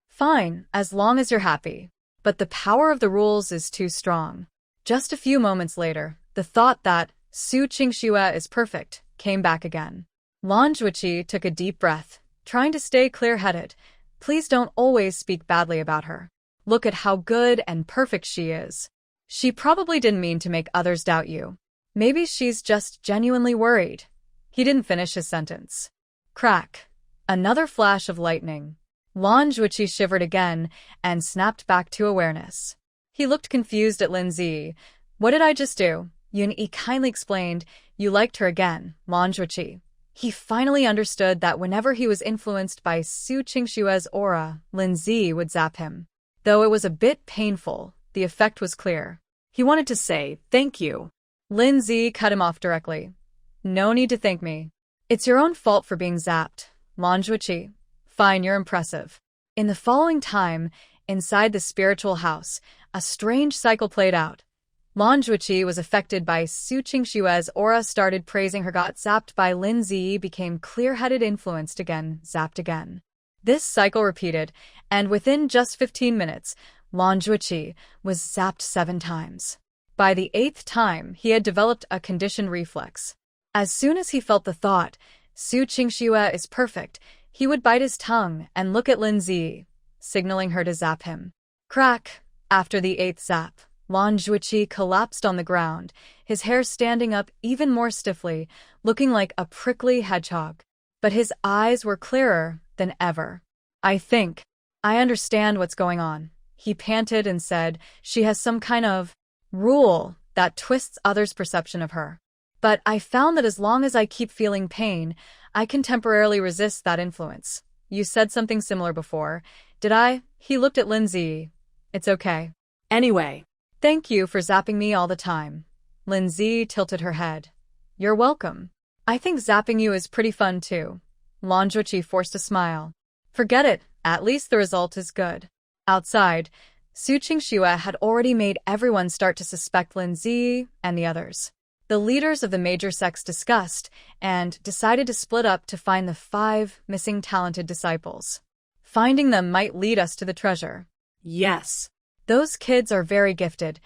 Fine, as long as you're happy. But the power of the rules is too strong. Just a few moments later, the thought that Su Qingxue is perfect came back again. Lan Zhuoqi took a deep breath, trying to stay clear-headed. Please don't always speak badly about her. Look at how good and perfect she is. She probably didn't mean to make others doubt you. Maybe she's just genuinely worried. He didn't finish his sentence. Crack. Another flash of lightning. Lan Zhuoqi shivered again and snapped back to awareness. He looked confused at Lin Zi. What did I just do? Yunyi kindly explained. You liked her again, Lan Zhuoqi. He finally understood that whenever he was influenced by Su Qingxue's aura, Lin Zi would zap him. Though it was a bit painful, the effect was clear. He wanted to say, thank you. Lin Zi cut him off directly. No need to thank me. It's your own fault for being zapped, Lan Zhuoqi. Fine, you're impressive. In the following time, inside the spiritual house, a strange cycle played out. Lan Zhuoqi was affected by Su Qingxue's aura, started praising her, got zapped by Lin Zi, became clear-headed, influenced again, zapped again. This cycle repeated, and within just 15 minutes, Lan Zhuoqi was zapped 7 times. By the 8th time, he had developed a conditioned reflex. As soon as he felt the thought, Su Qingxue is perfect, he would bite his tongue and look at Lin Zi, signaling her to zap him. Crack! After the 8th zap, Lan Zhuoqi collapsed on the ground, his hair standing up even more stiffly, looking like a prickly hedgehog. But his eyes were clearer than ever. I understand what's going on, he panted and said. She has some kind of rule that twists others' perception of her. But I found that as long as I keep feeling pain, I can temporarily resist that influence. You said something similar before. Did I? He looked at Lin Zi. It's okay. Anyway. Thank you for zapping me all the time. Lin Zi tilted her head. You're welcome. I think zapping you is pretty fun too. Lan Zhuoqi forced a smile. Forget it, at least the result is good. Outside, Su Qingxue had already made everyone start to suspect Lin Zi and the others. The leaders of the major sects discussed and decided to split up to find the 5 missing talented disciples. Finding them might lead us to the treasure. Yes. Those kids are very gifted.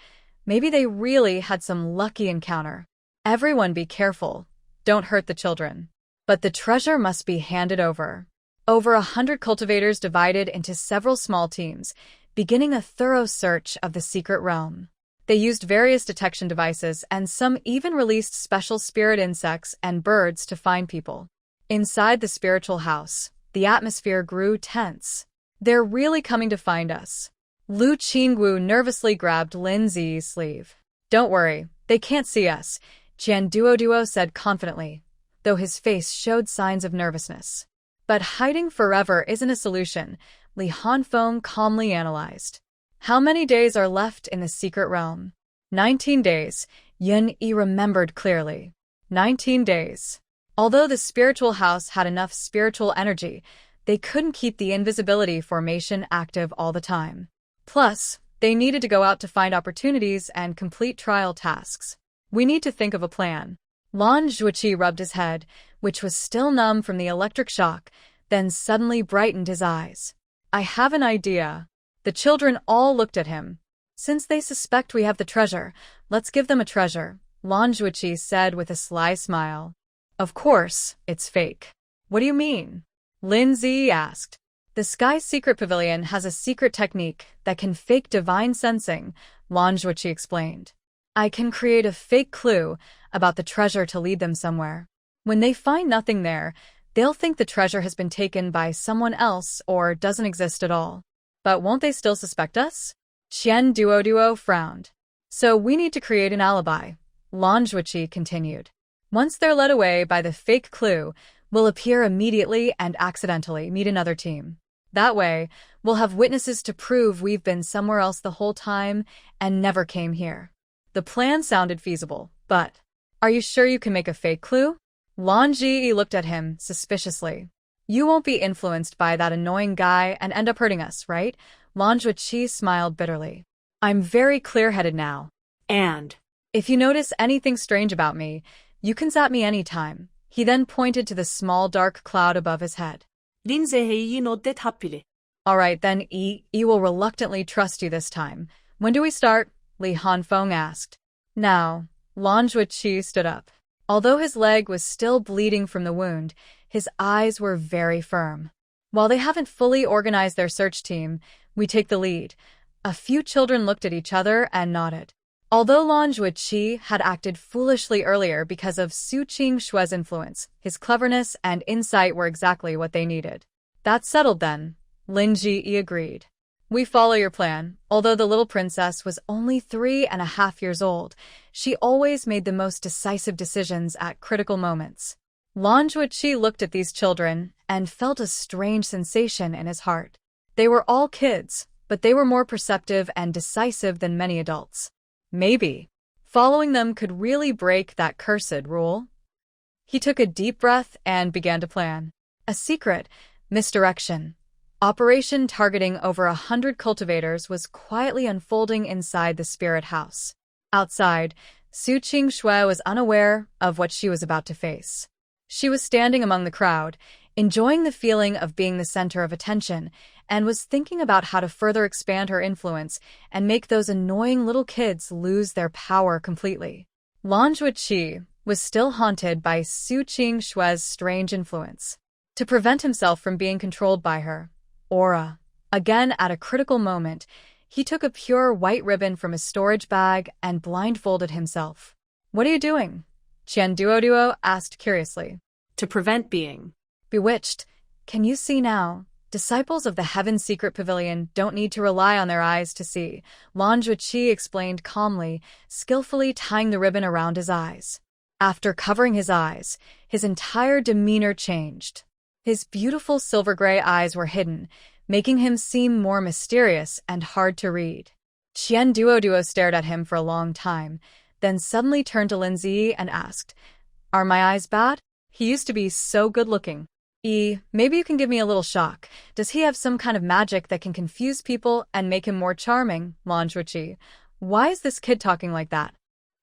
Maybe they really had some lucky encounter. Everyone be careful. Don't hurt the children. But the treasure must be handed over. Over 100 cultivators divided into several small teams, beginning a thorough search of the secret realm. They used various detection devices, and some even released special spirit insects and birds to find people. Inside the spiritual house, the atmosphere grew tense. They're really coming to find us. Lu Qingxue nervously grabbed Lin Zi's sleeve. Don't worry, they can't see us, Qian Duo said confidently, though his face showed signs of nervousness. But hiding forever isn't a solution, Li Hanfeng calmly analyzed. How many days are left in the secret realm? 19 days, Yunyi remembered clearly. 19 days. Although the spiritual house had enough spiritual energy, They couldn't keep the invisibility formation active all the time. Plus, they needed to go out to find opportunities and complete trial tasks. We need to think of a plan. Lan Zhuoqi rubbed his head, which was still numb from the electric shock, then suddenly brightened his eyes. I have an idea. The children all looked at him. Since they suspect we have the treasure, let's give them a treasure, Lan Zhuoqi said with a sly smile. Of course, it's fake. What do you mean? Lin Zi asked. The Sky Secret Pavilion has a secret technique that can fake divine sensing, Lan Zhuoqi explained. I can create a fake clue about the treasure to lead them somewhere. When they find nothing there, they'll think the treasure has been taken by someone else or doesn't exist at all. But won't they still suspect us? Qian Duoduo frowned. So we need to create an alibi, Lan Zhuoqi continued. Once they're led away by the fake clue, we'll appear immediately and accidentally meet another team. That way, we'll have witnesses to prove we've been somewhere else the whole time and never came here. The plan sounded feasible, but are you sure you can make a fake clue? Lan Ji looked at him suspiciously. You won't be influenced by that annoying guy and end up hurting us, right? Lan Zhuoqi smiled bitterly. I'm very clear-headed now. And if you notice anything strange about me, you can zap me anytime. He then pointed to the small dark cloud above his head. 린세헤이인 어때 하필이? All right, then Yi will reluctantly trust you this time. When do we start? Li Hanfeng asked. Now, Lan Zhuoqi stood up. Although his leg was still bleeding from the wound, his eyes were very firm. While they haven't fully organized their search team, we take the lead. A few children looked at each other and nodded. Although Lan Zhuoqi had acted foolishly earlier because of Su Qingxue's influence, his cleverness and insight were exactly what they needed. That's settled then, Lin Ji agreed. We follow your plan. Although the little princess was only 3.5 years old, she always made the most decisive decisions at critical moments. Lan Zhuoqi looked at these children and felt a strange sensation in his heart. They were all kids, but they were more perceptive and decisive than many adults. Maybe following them could really break that cursed rule. He took a deep breath and began to plan. A secret misdirection operation targeting over 100 cultivators was quietly unfolding inside the spirit house. Outside, Su Qingxue was unaware of what she was about to face. She was standing among the crowd, enjoying the feeling of being the center of attention, and was thinking about how to further expand her influence and make those annoying little kids lose their power completely. Lan Zhuoqi was still haunted by Su Qingxue's strange influence. To prevent himself from being controlled by her aura, again at a critical moment, he took a pure white ribbon from his storage bag and blindfolded himself. What are you doing? Qian Duoduo asked curiously. To prevent being bewitched. Can you see now? Disciples of the Heaven Secret Pavilion don't need to rely on their eyes to see, Lan Zhuoqi explained calmly, skillfully tying the ribbon around his eyes. After covering his eyes, his entire demeanor changed. His beautiful silver-gray eyes were hidden, making him seem more mysterious and hard to read. Qian Duoduo stared at him for a long time, then suddenly turned to Lin Zi and asked, Are my eyes bad? He used to be so good-looking. Maybe you can give me a little shock. Does he have some kind of magic that can confuse people and make him more charming, Lan Zhuoqi? Why is this kid talking like that?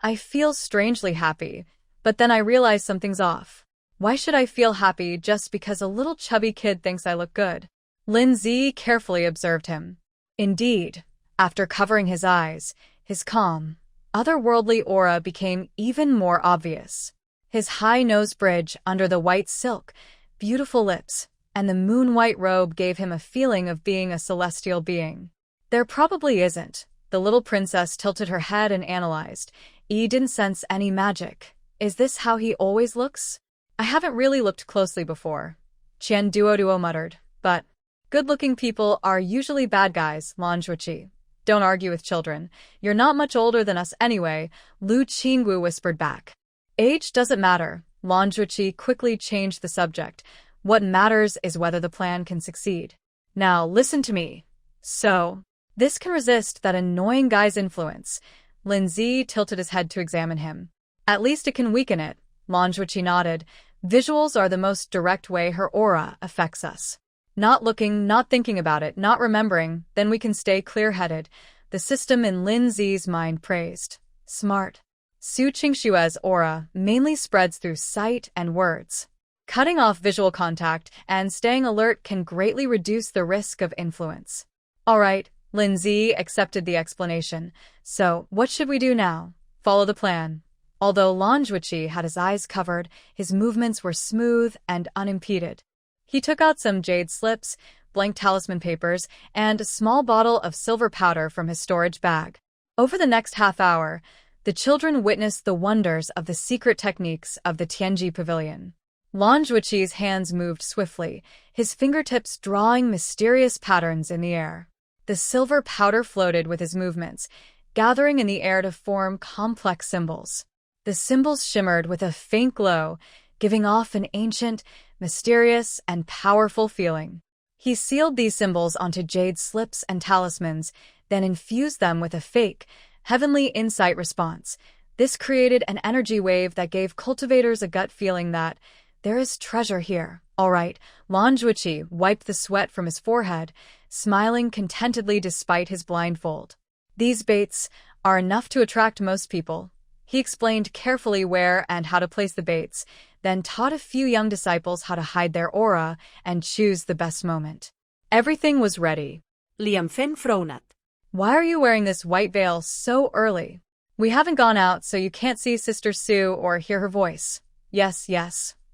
I feel strangely happy, but then I realize something's off. Why should I feel happy just because a little chubby kid thinks I look good? Lin Zi carefully observed him. Indeed, after covering his eyes, his calm, otherworldly aura became even more obvious. His high nose bridge under the white silk, beautiful lips, and the moon-white robe gave him a feeling of being a celestial being. There probably isn't. The little princess tilted her head and analyzed. Didn't sense any magic. Is this how he always looks? I haven't really looked closely before, Qian Duoduo muttered, but good-looking people are usually bad guys, Lan Zhuoqi. Don't argue with children. You're not much older than us anyway, Lu Qingxue whispered back. Age doesn't matter. Lan Zhuoqi quickly changed the subject. What matters is whether the plan can succeed. Now, listen to me. So, this can resist that annoying guy's influence. Lin Zi tilted his head to examine him. At least it can weaken it, Lan Zhuoqi nodded. Visuals are the most direct way her aura affects us. Not looking, not thinking about it, not remembering, then we can stay clear-headed. The system in Lin Zi's mind praised. Smart. Su Qingxue's aura mainly spreads through sight and words. Cutting off visual contact and staying alert can greatly reduce the risk of influence. All right, Lin Zi accepted the explanation. So, what should we do now? Follow the plan. Although Lan Zhuqi had his eyes covered, his movements were smooth and unimpeded. He took out some jade slips, blank talisman papers, and a small bottle of silver powder from his storage bag. Over the next half hour, the children witnessed the wonders of the secret techniques of the Tianji Pavilion. Lan Zhuqi's hands moved swiftly, his fingertips drawing mysterious patterns in the air. The silver powder floated with his movements, gathering in the air to form complex symbols. The symbols shimmered with a faint glow, giving off an ancient, mysterious, and powerful feeling. He sealed these symbols onto jade slips and talismans, then infused them with a fake, heavenly insight response. This created an energy wave that gave cultivators a gut feeling that there is treasure here. All right, Lan Zhuqi wiped the sweat from his forehead, smiling contentedly despite his blindfold. These baits are enough to attract most people. He explained carefully where and how to place the baits, then taught a few young disciples how to hide their aura and choose the best moment. Everything was ready. Liam Fen frowned. Why are you wearing this white veil so early? We haven't gone out, so you can't see Sister Sue or hear her voice. Yes,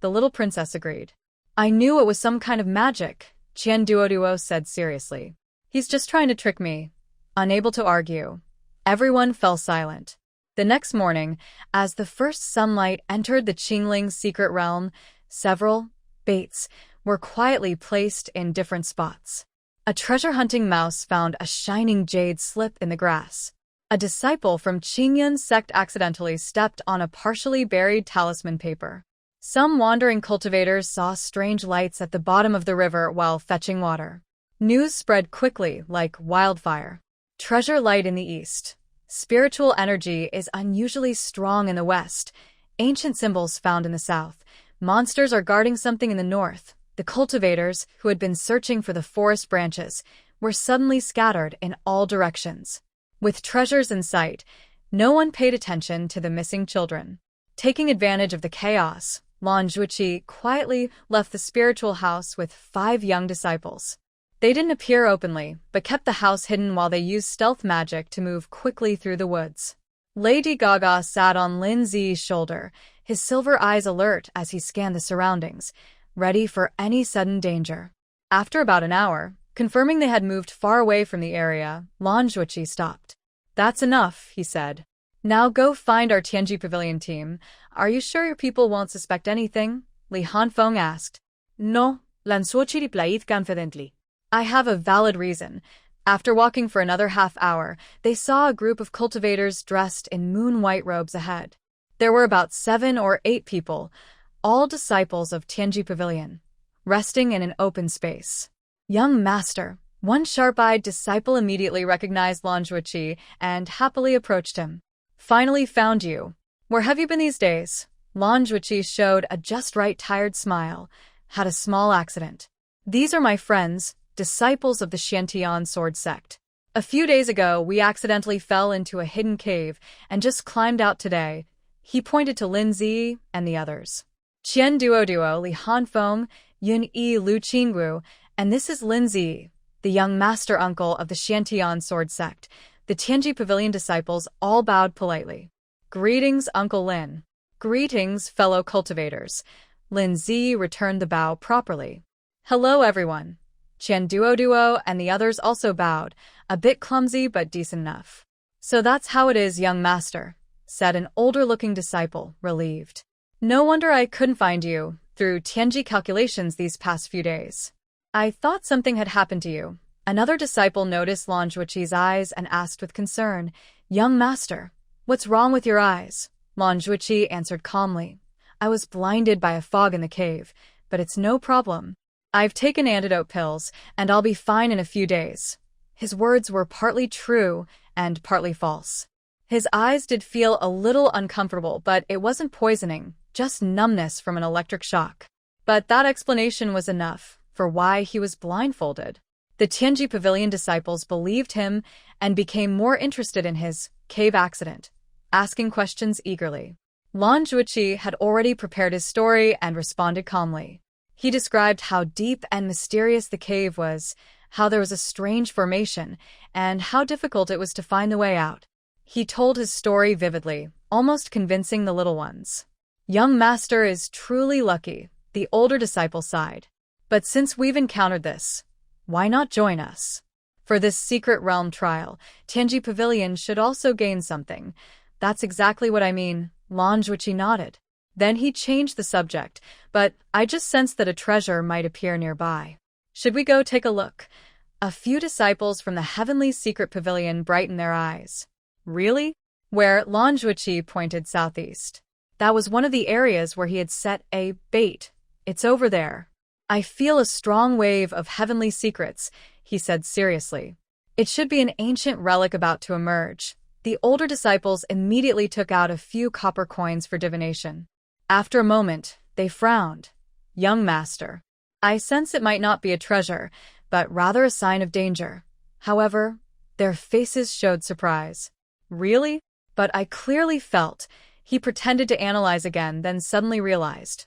the little princess agreed. I knew it was some kind of magic, Qian Duoduo said seriously. He's just trying to trick me. Unable to argue, everyone fell silent. The next morning, as the first sunlight entered the Qingling secret realm, several baits were quietly placed in different spots. A treasure-hunting mouse found a shining jade slip in the grass. A disciple from Cultivation SECT accidentally stepped on a partially buried talisman paper. Some wandering cultivators saw strange lights at the bottom of the river while fetching water. News spread quickly like wildfire. Treasure light in the east. Spiritual energy is unusually strong in the west. Ancient symbols found in the south. Monsters are guarding something in the north. The cultivators, who had been searching for the forest branches, were suddenly scattered in all directions. With treasures in sight, no one paid attention to the missing children. Taking advantage of the chaos, Lan Zhuqi quietly left the spiritual house with 5 young disciples. They didn't appear openly, but kept the house hidden while they used stealth magic to move quickly through the woods. Lady Gaga sat on Lin Zi's shoulder, his silver eyes alert as he scanned the surroundings, ready for any sudden danger. After about an hour, confirming they had moved far away from the area, Lan Zhuqi stopped. That's enough, he said. Now go find our Tianji Pavilion team. Are you sure your people won't suspect anything? Li Hanfeng asked. No, Lan Zhuqi replied confidently. I have a valid reason. After walking for another half hour, they saw a group of cultivators dressed in moon-white robes ahead. There were about 7 or 8 people, all disciples of Tianji Pavilion, resting in an open space. Young master, one sharp-eyed disciple immediately recognized Lan Zhuqi and happily approached him. Finally found you. Where have you been these days? Lan Zhuqi showed a just-right tired smile. Had a small accident. These are my friends, disciples of the Xiantian sword sect. A few days ago, we accidentally fell into a hidden cave and just climbed out today. He pointed to Lin Zi and the others. Qian Duoduo, Li Hanfeng, Yun Yi Lu Qingxue, and this is Lin Zi, the young master uncle of the Xiantian sword sect. The Tianji Pavilion disciples all bowed politely. Greetings, Uncle Lin. Greetings, fellow cultivators. Lin Zi returned the bow properly. Hello, everyone. Qian Duoduo and the others also bowed, a bit clumsy but decent enough. So that's how it is, young master, said an older-looking disciple, relieved. No wonder I couldn't find you through Tianji calculations these past few days. I thought something had happened to you. Another disciple noticed Lan Zhuqi's eyes and asked with concern, Young master, what's wrong with your eyes? Lan Zhuqi answered calmly. I was blinded by a fog in the cave, but it's no problem. I've taken antidote pills, and I'll be fine in a few days. His words were partly true and partly false. His eyes did feel a little uncomfortable, but it wasn't poisoning, just numbness from an electric shock. But that explanation was enough. for why he was blindfolded. The Tianji Pavilion disciples believed him and became more interested in his cave accident, asking questions eagerly. Lan Zhuqi had already prepared his story and responded calmly. He described how deep and mysterious the cave was, how there was a strange formation, and how difficult it was to find the way out. He told his story vividly, almost convincing the little ones. Young master is truly lucky, the older disciple sighed. But since we've encountered this, why not join us? For this secret realm trial, Tianji Pavilion should also gain something. That's exactly what I mean, Lan Zhuqi nodded. Then he changed the subject, but I just sensed that a treasure might appear nearby. Should we go take a look? A few disciples from the Heavenly Secret Pavilion brightened their eyes. Really? Where? Lan Zhuqi pointed southeast. That was one of the areas where he had set a bait. It's over there. I feel a strong wave of heavenly secrets, he said seriously. It should be an ancient relic about to emerge. The older disciples immediately took out a few copper coins for divination. After a moment, they frowned. Young master, I sense it might not be a treasure, but rather a sign of danger. However, their faces showed surprise. Really? But I clearly felt. He pretended to analyze again, then suddenly realized.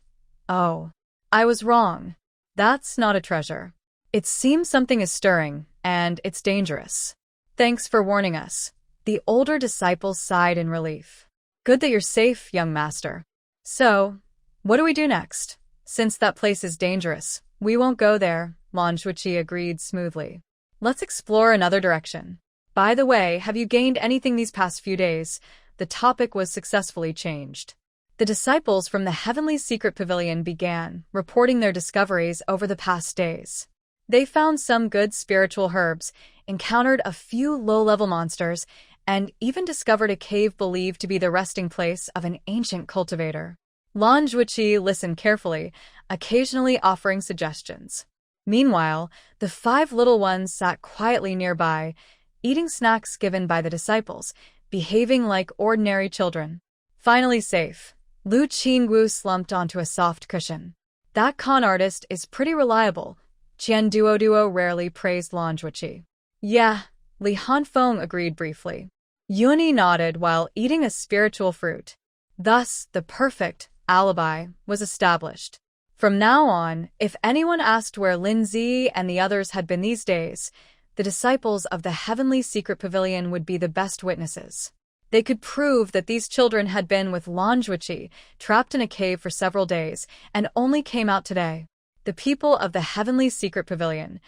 Oh, I was wrong. That's not a treasure. It seems something is stirring, and it's dangerous. Thanks for warning us. The older disciples sighed in relief. Good that you're safe, young master. So, what do we do next? Since that place is dangerous, we won't go there, Lan Zhuqi agreed smoothly. Let's explore another direction. By the way, have you gained anything these past few days? The topic was successfully changed. The disciples from the Heavenly Secret Pavilion began reporting their discoveries over the past days. They found some good spiritual herbs, encountered a few low-level monsters, and even discovered a cave believed to be the resting place of an ancient cultivator. Lan Zhuqi listened carefully, occasionally offering suggestions. Meanwhile, the 5 little ones sat quietly nearby, eating snacks given by the disciples, behaving like ordinary children. Finally safe, Lu Qingxue slumped onto a soft cushion. That con artist is pretty reliable, Qian Duo rarely praised Lan Zhuqi. Yeah, Li Hanfeng agreed briefly. Yuni nodded while eating a spiritual fruit. Thus, the perfect alibi was established. From now on, if anyone asked where Lin Zi and the others had been these days, the disciples of the Heavenly Secret Pavilion would be the best witnesses. They could prove that these children had been with Lan Zhuqi, trapped in a cave for several days, and only came out today. The people of the Heavenly Secret Pavilion.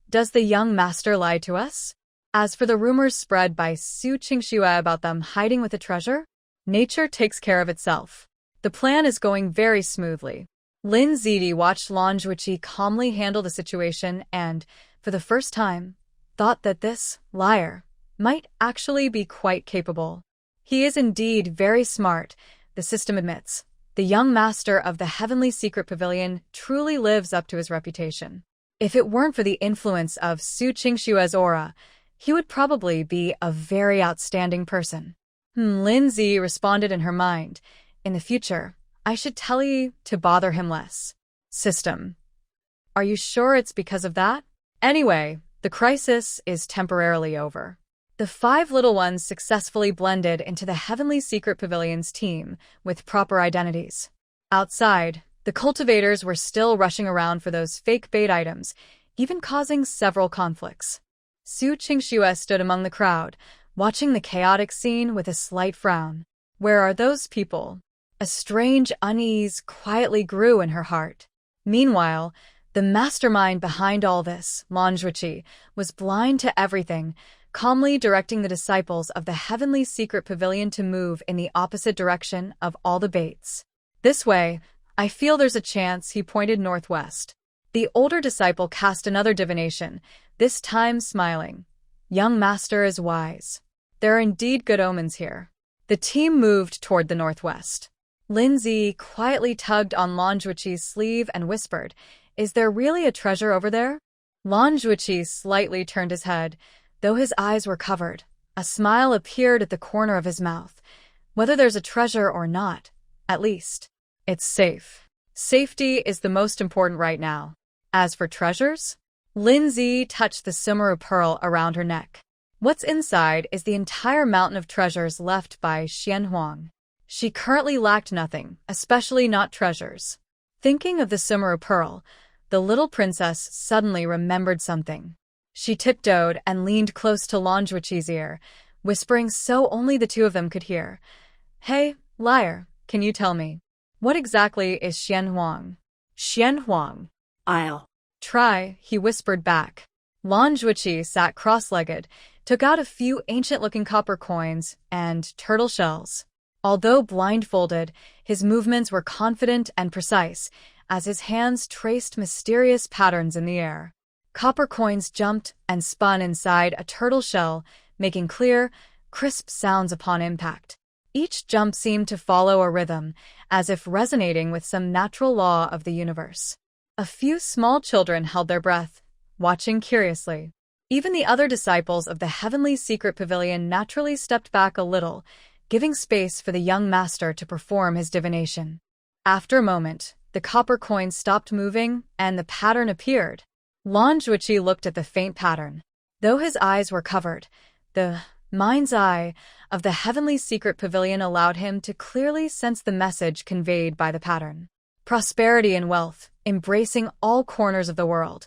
Does the young master lie to us? As for the rumors spread by Su Qingxue about them hiding with a treasure, nature takes care of itself. The plan is going very smoothly. Lin Zidi watched Lan Zhuqi calmly handle the situation and, for the first time, thought that this liar might actually be quite capable. He is indeed very smart, the system admits. The young master of the Heavenly Secret Pavilion truly lives up to his reputation. If it weren't for the influence of Su Qingxue's aura, he would probably be a very outstanding person. Lin Zi responded in her mind. In the future, I should tell you to bother him less. System. Are you sure it's because of that? Anyway, the crisis is temporarily over. The 5 little ones successfully blended into the Heavenly Secret Pavilion's team with proper identities. Outside, the cultivators were still rushing around for those fake bait items, even causing several conflicts. Su Qingxue stood among the crowd, watching the chaotic scene with a slight frown. Where are those people? A strange unease quietly grew in her heart. Meanwhile, the mastermind behind all this, Lan Zhuqi, was blind to everything, calmly directing the disciples of the Heavenly Secret Pavilion to move in the opposite direction of all the baits. This way, I feel there's a chance, he pointed northwest. The older disciple cast another divination, this time smiling. Young master is wise. There are indeed good omens here. The team moved toward the northwest. Lin Zi quietly tugged on Lan Zhuqi's sleeve and whispered, "Is there really a treasure over there?" Lan Zhuqi slightly turned his head. Though his eyes were covered, a smile appeared at the corner of his mouth. Whether there's a treasure or not, at least, it's safe. Safety is the most important right now. As for treasures? Lindsay touched the Sumeru pearl around her neck. What's inside is the entire mountain of treasures left by Xianhuang. She currently lacked nothing, especially not treasures. Thinking of the Sumeru pearl, the little princess suddenly remembered something. She tiptoed and leaned close to Lan Zhuqi's ear, whispering so only the two of them could hear. Hey, liar, can you tell me? What exactly is Xianhuang? Xianhuang. I'll Try, he whispered back. Lan Zhuqi sat cross-legged, took out a few ancient-looking copper coins and turtle shells. Although blindfolded, his movements were confident and precise, as his hands traced mysterious patterns in the air. Copper coins jumped and spun inside a turtle shell, making clear, crisp sounds upon impact. Each jump seemed to follow a rhythm, as if resonating with some natural law of the universe. A few small children held their breath, watching curiously. Even the other disciples of the Heavenly Secret Pavilion naturally stepped back a little, giving space for the young master to perform his divination. After a moment, the copper coins stopped moving, and the pattern appeared. Lan Zhuqi looked at the faint pattern. Though his eyes were covered, the mind's eye of the Heavenly Secret Pavilion allowed him to clearly sense the message conveyed by the pattern. Prosperity and wealth, embracing all corners of the world.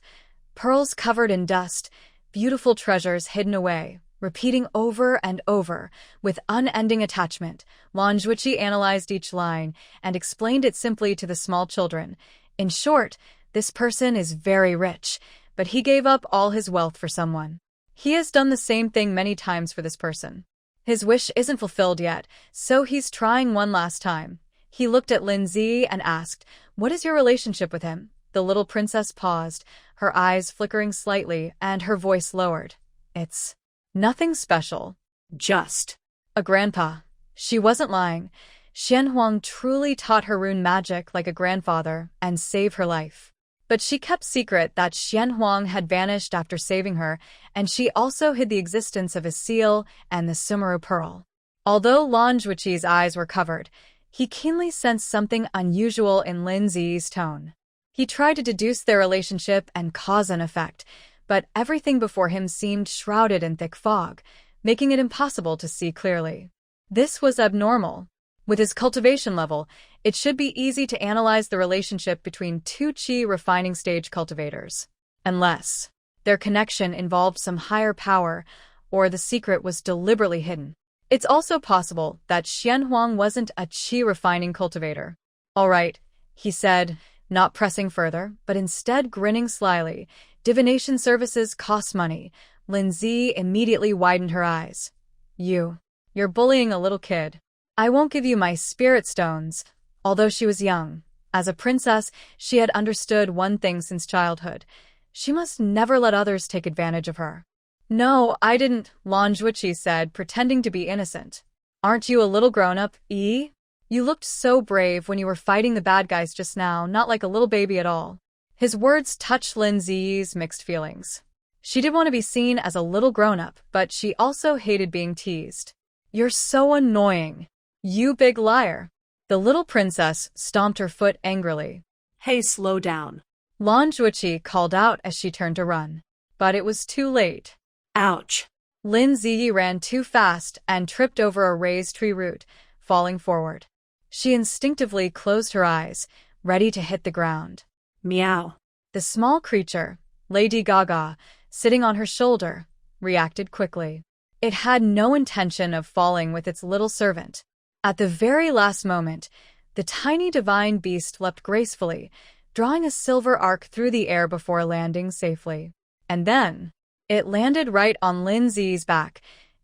Pearls covered in dust, beautiful treasures hidden away, repeating over and over, with unending attachment. Lan Zhuqi analyzed each line and explained it simply to the small children. In short, this person is very rich, but he gave up all his wealth for someone. He has done the same thing many times for this person. His wish isn't fulfilled yet, so he's trying one last time. He looked at Lindsay and asked, "What is your relationship with him?" The little princess paused, her eyes flickering slightly and her voice lowered. It's nothing special. Just A grandpa. She wasn't lying. Xianhuang truly taught her rune magic like a grandfather and saved her life. But she kept secret that Xianhuang had vanished after saving her, and she also hid the existence of his seal and the Sumeru pearl. Although Lan Zhuqi's eyes were covered, he keenly sensed something unusual in Lin Ziyi's tone. He tried to deduce their relationship and cause and effect, but everything before him seemed shrouded in thick fog, making it impossible to see clearly. This was abnormal. With his cultivation level, it should be easy to analyze the relationship between two qi refining stage cultivators. Unless their connection involved some higher power, or the secret was deliberately hidden. It's also possible that Xianhuang wasn't a qi refining cultivator. All right, he said, not pressing further, but instead grinning slyly. Divination services cost money. Lindsay immediately widened her eyes. You're bullying a little kid. I won't give you my spirit stones. Although she was young, as a princess, she had understood one thing since childhood. She must never let others take advantage of her. No, I didn't, Lan Zhuqi said, pretending to be innocent. Aren't you a little grown-up, You looked so brave when you were fighting the bad guys just now, not like a little baby at all. His words touched Lin Ziyi's mixed feelings. She did want to be seen as a little grown-up, but she also hated being teased. You're so annoying. You big liar. The little princess stomped her foot angrily. Hey, slow down. Lan Zhuqi called out as she turned to run. But it was too late. Ouch. Lin Ziyi ran too fast and tripped over a raised tree root, falling forward. She instinctively closed her eyes, ready to hit the ground. Meow. The small creature, Lady Gaga, sitting on her shoulder, reacted quickly. It had no intention of falling with its little servant. At the very last moment, the tiny divine beast leapt gracefully, drawing a silver arc through the air before landing safely. And then, it landed right on Lin Ziyi's back,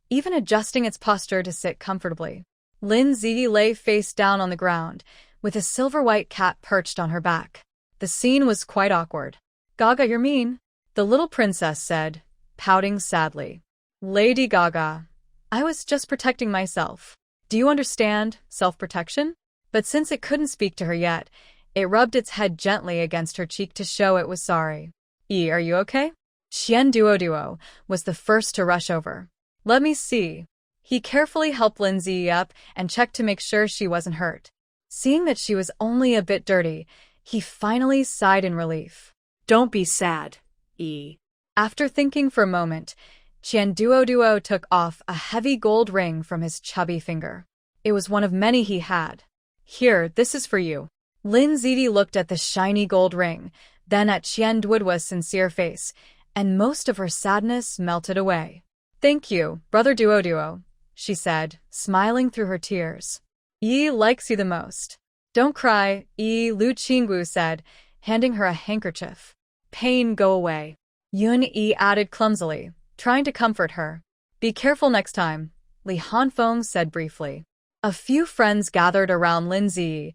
even adjusting its posture to sit comfortably. Lin Ziyi lay face down on the ground, with a silver-white cat perched on her back. The scene was quite awkward. Gaga, you're mean, the little princess said, pouting sadly. Lady Gaga, I was just protecting myself. Do you understand, self-protection? But since it couldn't speak to her yet, it rubbed its head gently against her cheek to show it was sorry. Are you okay? Xian Duo was the first to rush over. Let me see. He carefully helped Lin Ziyi up and checked to make sure she wasn't hurt. Seeing that she was only a bit dirty, he finally sighed in relief. Don't be sad, E. After thinking for a moment, Duo took off a heavy gold ring from his chubby finger. It was one of many he had. Here, this is for you. Lin Ziyi looked at the shiny gold ring, then at Duo's sincere face, and most of her sadness melted away. Thank you, Brother Duo, she said, smiling through her tears. Yi likes you the most. Don't cry, Yi, Lu Qingxue said, handing her a handkerchief. Pain, go away. Yun Yi added clumsily, trying to comfort her. Be careful next time, Li Hanfeng said briefly. A few friends gathered around Lin Ziyi,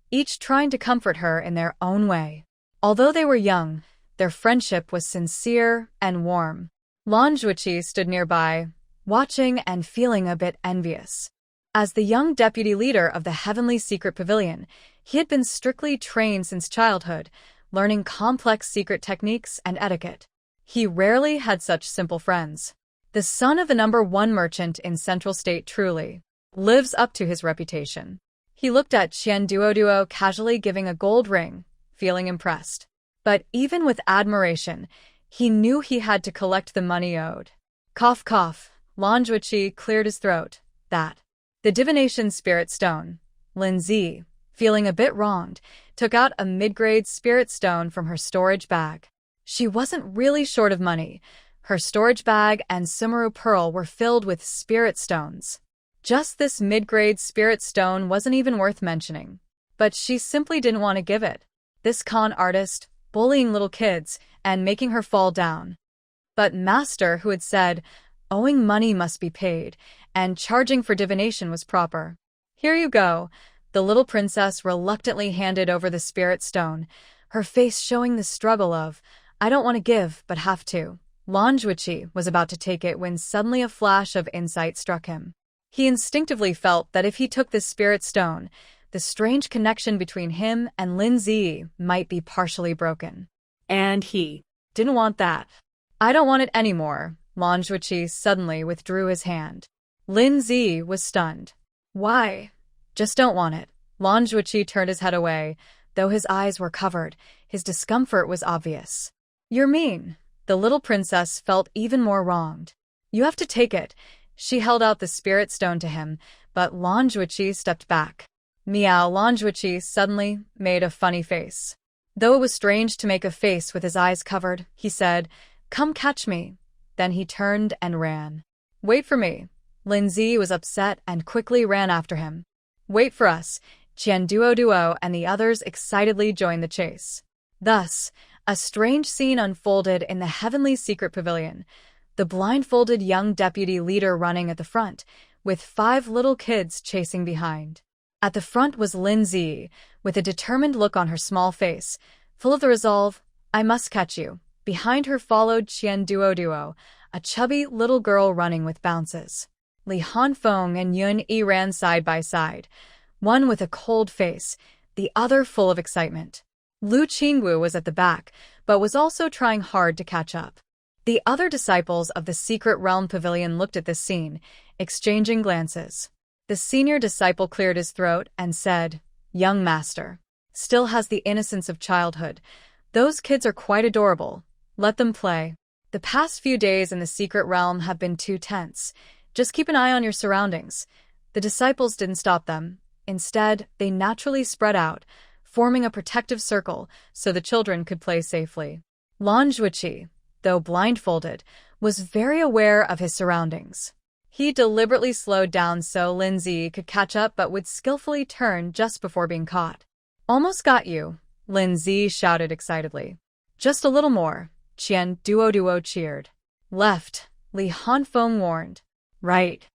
each trying to comfort her in their own way. Although they were young, their friendship was sincere and warm. Lan Zhuqi stood nearby, watching and feeling a bit envious. As the young deputy leader of the Heavenly Secret Pavilion, he had been strictly trained since childhood, learning complex secret techniques and etiquette. He rarely had such simple friends. The son of the #1 merchant in Central State truly lives up to his reputation. He looked at Duo casually giving a gold ring, feeling impressed. But even with admiration, he knew he had to collect the money owed. Cough cough, Lan Zhuqi cleared his throat. That. The divination spirit stone. Lin Ziyi, feeling a bit wronged, took out a mid-grade spirit stone from her storage bag. She wasn't really short of money. Her storage bag and Sumeru pearl were filled with spirit stones. Just this mid-grade spirit stone wasn't even worth mentioning. But she simply didn't want to give it. This con artist, bullying little kids, and making her fall down. But Master, who had said, owing money must be paid, and charging for divination was proper. Here you go. The little princess reluctantly handed over the spirit stone, her face showing the struggle of, I don't want to give, but have to. Lan Zhuqi was about to take it when suddenly a flash of insight struck him. He instinctively felt that if he took this spirit stone, the strange connection between him and Lin Ziyi might be partially broken. And he didn't want that. I don't want it anymore. Lan Zhuqi suddenly withdrew his hand. Lin Ziyi was stunned. Why? Just don't want it. Lan Zhuqi turned his head away. Though his eyes were covered, his discomfort was obvious. You're mean. The little princess felt even more wronged. You have to take it. She held out the spirit stone to him, but Lan Zhuqi stepped back. Meow. Lan Zhuqi suddenly made a funny face. Though it was strange to make a face with his eyes covered, he said, Come catch me. Then he turned and ran. Wait for me. Lin Ziyi was upset and quickly ran after him. Wait for us. Duo and the others excitedly joined the chase. Thus, a strange scene unfolded in the Heavenly Secret Pavilion. The blindfolded young deputy leader running at the front, with 5 little kids chasing behind. At the front was Lin Ziyi, with a determined look on her small face, full of the resolve, I must catch you. Behind her followed Duo, a chubby little girl running with bounces. Li Hanfeng and Yun Yi ran side by side, one with a cold face, the other full of excitement. Lu Qingxue was at the back, but was also trying hard to catch up. The other disciples of the Secret Realm Pavilion looked at this scene, exchanging glances. The senior disciple cleared his throat and said, Young master. Still has the innocence of childhood. Those kids are quite adorable. Let them play. The past few days in the Secret Realm have been too tense. Just keep an eye on your surroundings. The disciples didn't stop them. Instead, they naturally spread out, forming a protective circle so the children could play safely. Lan Zhuqi, though blindfolded, was very aware of his surroundings. He deliberately slowed down so Lin Ziyi could catch up but would skillfully turn just before being caught. Almost got you, Lin Ziyi shouted excitedly. Just a little more, Duo cheered. Left, Li Hanfeng warned. Right.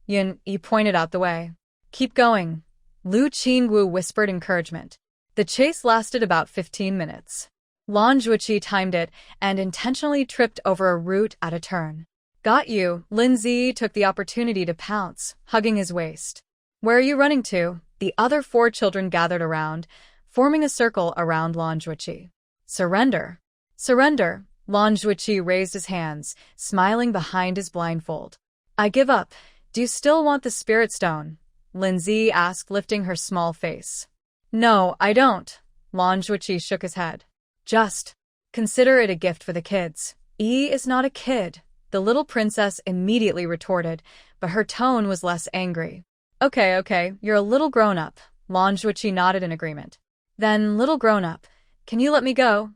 Yun Yi pointed out the way. Keep going. Lu Qingxue whispered encouragement. The chase lasted about 15 minutes. Lan Zhuqi timed it and intentionally tripped over a root at a turn. Got you. Lin Ziyi took the opportunity to pounce, hugging his waist. Where are you running to? The other 4 children gathered around, forming a circle around Lan Zhuqi. Surrender. Surrender. Lan Zhuqi raised his hands, smiling behind his blindfold. I give up. Do you still want the spirit stone? Lin Ziyi asked, lifting her small face. No, I don't. Lan Zhuqi shook his head. Just consider it a gift for the kids. Yi is not a kid, the little princess immediately retorted, but her tone was less angry. Okay, you're a little grown-up. Lan Zhuqi nodded in agreement. Then, little grown-up, can you let me go?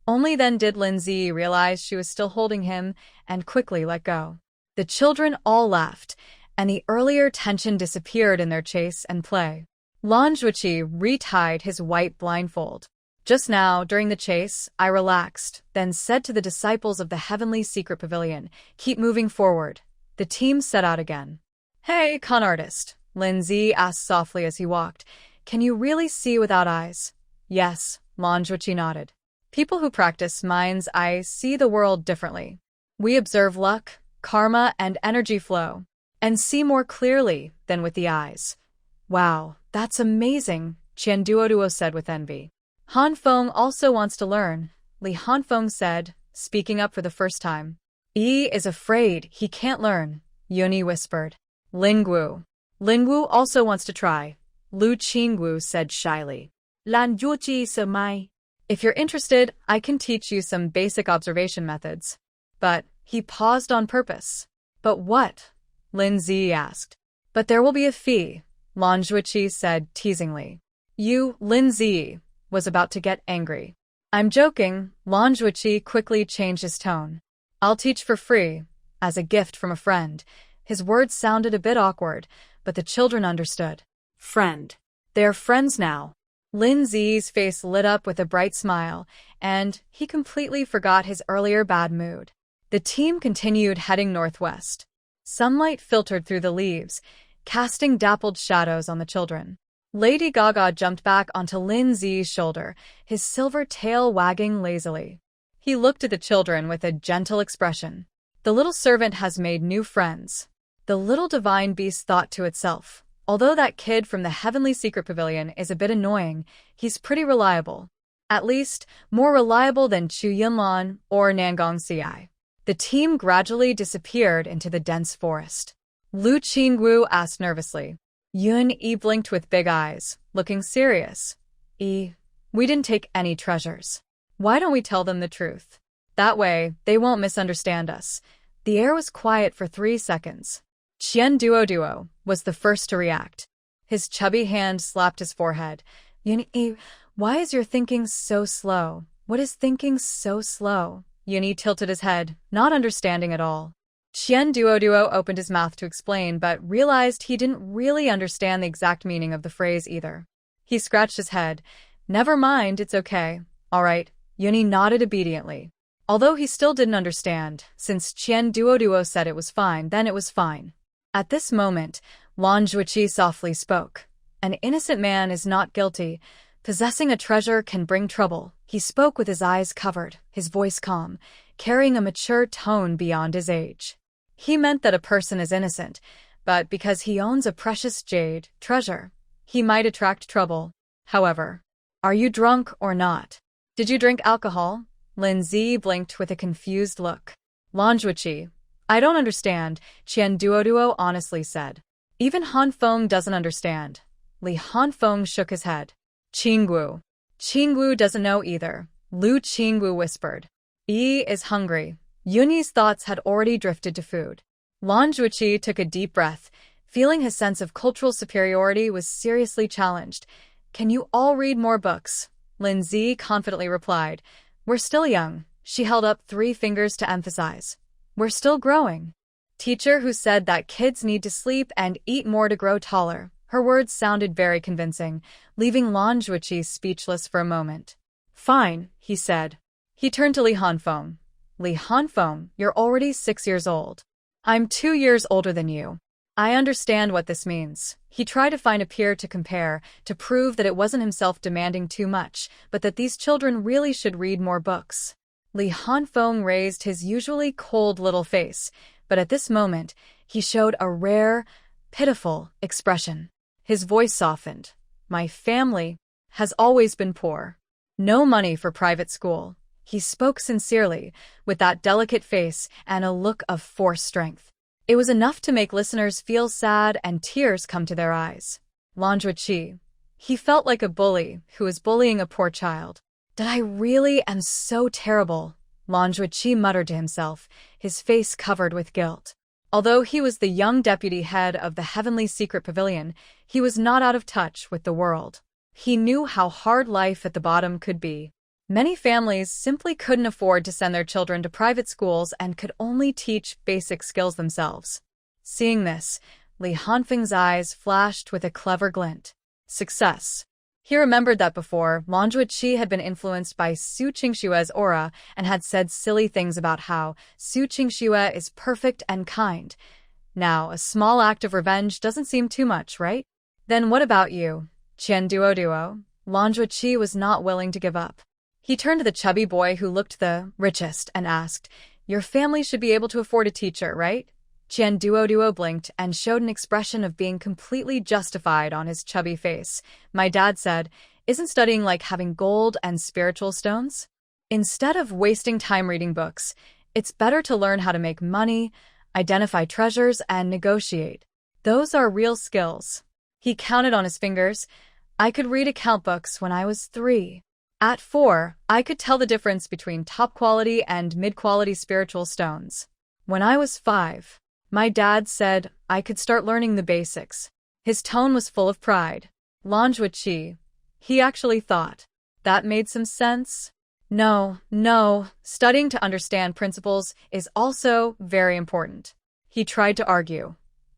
Only then did Lin Zi realize she was still holding him and quickly let go. The children all laughed, and the earlier tension disappeared in their chase and play. Lan Zhuqi retied his white blindfold. Just now, during the chase, I relaxed, then said to the disciples of the Heavenly Secret Pavilion, keep moving forward. The team set out again. Hey, con artist, Lin Zi asked softly as he walked. Can you really see without eyes? Yes, Lan Zhuqi nodded. People who practice mind's eye see the world differently. We observe luck, karma, and energy flow, and see more clearly than with the eyes. Wow, that's amazing, Qian Duoduo said with envy. Han Feng also wants to learn, Li Hanfeng said, speaking up for the first time. Yi is afraid he can't learn, Yuni whispered. Lingwu also wants to try, Lu Qingxue said shyly. Lan Zhuqi is my. If you're interested, I can teach you some basic observation methods. But he paused on purpose. But what? Lin Zi asked. But there will be a fee, Lan Zhuqi said teasingly. You, Lin Zi, was about to get angry. I'm joking, Lan Zhuqi quickly changed his tone. I'll teach for free, as a gift from a friend. His words sounded a bit awkward, but the children understood. Friend. They're friends now. Lin Zi's face lit up with a bright smile, and he completely forgot his earlier bad mood. The team continued heading northwest. Sunlight filtered through the leaves, casting dappled shadows on the children. Lady Gaga jumped back onto Lin Zi's shoulder, his silver tail wagging lazily. He looked at the children with a gentle expression. The little servant has made new friends. The little divine beast thought to itself. Although that kid from the Heavenly Secret Pavilion is a bit annoying, he's pretty reliable. At least, more reliable than Chu Yunlan or Nangong Ci. The team gradually disappeared into the dense forest. Lu Qingxue asked nervously. Yun Yi blinked with big eyes, looking serious. We didn't take any treasures. Why don't we tell them the truth? That way, they won't misunderstand us. The air was quiet for 3 seconds. Qian Duoduo was the first to react. His chubby hand slapped his forehead. Yun Yi, why is your thinking so slow? What is thinking so slow? Yun Yi tilted his head, not understanding at all. Qian Duoduo opened his mouth to explain, but realized he didn't really understand the exact meaning of the phrase either. He scratched his head. Never mind, it's okay. All right, Yun Yi nodded obediently. Although he still didn't understand, since Qian Duoduo said it was fine, then it was fine. At this moment, Lan Zhuqi softly spoke. An innocent man is not guilty. Possessing a treasure can bring trouble. He spoke with his eyes covered, his voice calm, carrying a mature tone beyond his age. He meant that a person is innocent, but because he owns a precious jade treasure, he might attract trouble. However, are you drunk or not? Did you drink alcohol? Lin Zi blinked with a confused look. Lan Zhuqi, I don't understand, Qian Duoduo honestly said. Even Han Feng doesn't understand. Li Hanfeng shook his head. Qingxue doesn't know either, Lu Qingxue whispered. Yi is hungry. Yun Yi's thoughts had already drifted to food. Lan Zhuqi took a deep breath, feeling his sense of cultural superiority was seriously challenged. Can you all read more books? Lin Zi confidently replied. We're still young. She held up 3 fingers to emphasize. We're still growing. Teacher who said that kids need to sleep and eat more to grow taller. Her words sounded very convincing, leaving Lan Zhuqi speechless for a moment. Fine, he said. He turned to Li Hanfeng. Li Hanfeng, you're already 6 years old. I'm 2 years older than you. I understand what this means. He tried to find a peer to compare, to prove that it wasn't himself demanding too much, but that these children really should read more books. Li Hanfeng raised his usually cold little face, but at this moment, he showed a rare, pitiful expression. His voice softened. My family has always been poor. No money for private school. He spoke sincerely, with that delicate face and a look of forced strength. It was enough to make listeners feel sad and tears come to their eyes. Lan Zhuqi. He felt like a bully who was bullying a poor child. That I really am so terrible, Lanjuichi muttered to himself, his face covered with guilt. Although he was the young deputy head of the Heavenly Secret Pavilion, he was not out of touch with the world. He knew how hard life at the bottom could be. Many families simply couldn't afford to send their children to private schools and could only teach basic skills themselves. Seeing this, Li Hanfeng's eyes flashed with a clever glint. Success. He remembered that before, Lanjuichi had been influenced by Su Qingxue's aura and had said silly things about how Su Qingxue is perfect and kind. Now, a small act of revenge doesn't seem too much, right? Then what about you, Qian Duo? Lanjuichi was not willing to give up. He turned to the chubby boy who looked the richest and asked, "Your family should be able to afford a teacher, right?" Qian Duo blinked and showed an expression of being completely justified on his chubby face. My dad said, "Isn't studying like having gold and spiritual stones? Instead of wasting time reading books, it's better to learn how to make money, identify treasures, and negotiate. Those are real skills." He counted on his fingers. I could read account books when I was 3. At 4, I could tell the difference between top-quality and mid-quality spiritual stones. When I was 5, my dad said I could start learning the basics. His tone was full of pride. Lanjuichi, he actually thought. That made some sense? No, studying to understand principles is also very important. He tried to argue.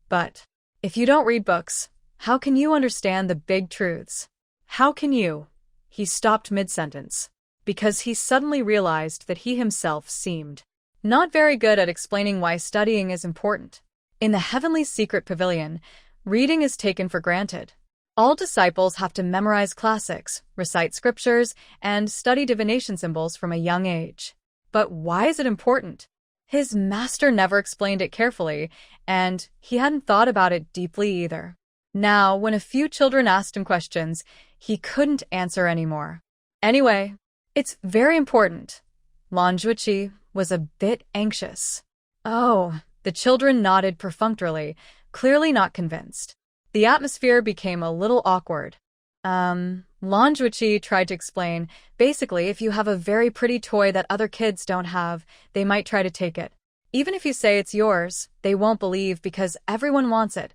But if you don't read books, how can you understand the big truths? How can you? He stopped mid-sentence, because he suddenly realized that he himself seemed not very good at explaining why studying is important. In the Heavenly Secret Pavilion, reading is taken for granted. All disciples have to memorize classics, recite scriptures, and study divination symbols from a young age. But why is it important? His master never explained it carefully, and he hadn't thought about it deeply either. Now, when a few children asked him questions, he couldn't answer anymore. Anyway, it's very important. Lanjuichi was a bit anxious. Oh, the children nodded perfunctorily, clearly not convinced. The atmosphere became a little awkward. Lanjuichi tried to explain, basically, if you have a very pretty toy that other kids don't have, they might try to take it. Even if you say it's yours, they won't believe because everyone wants it.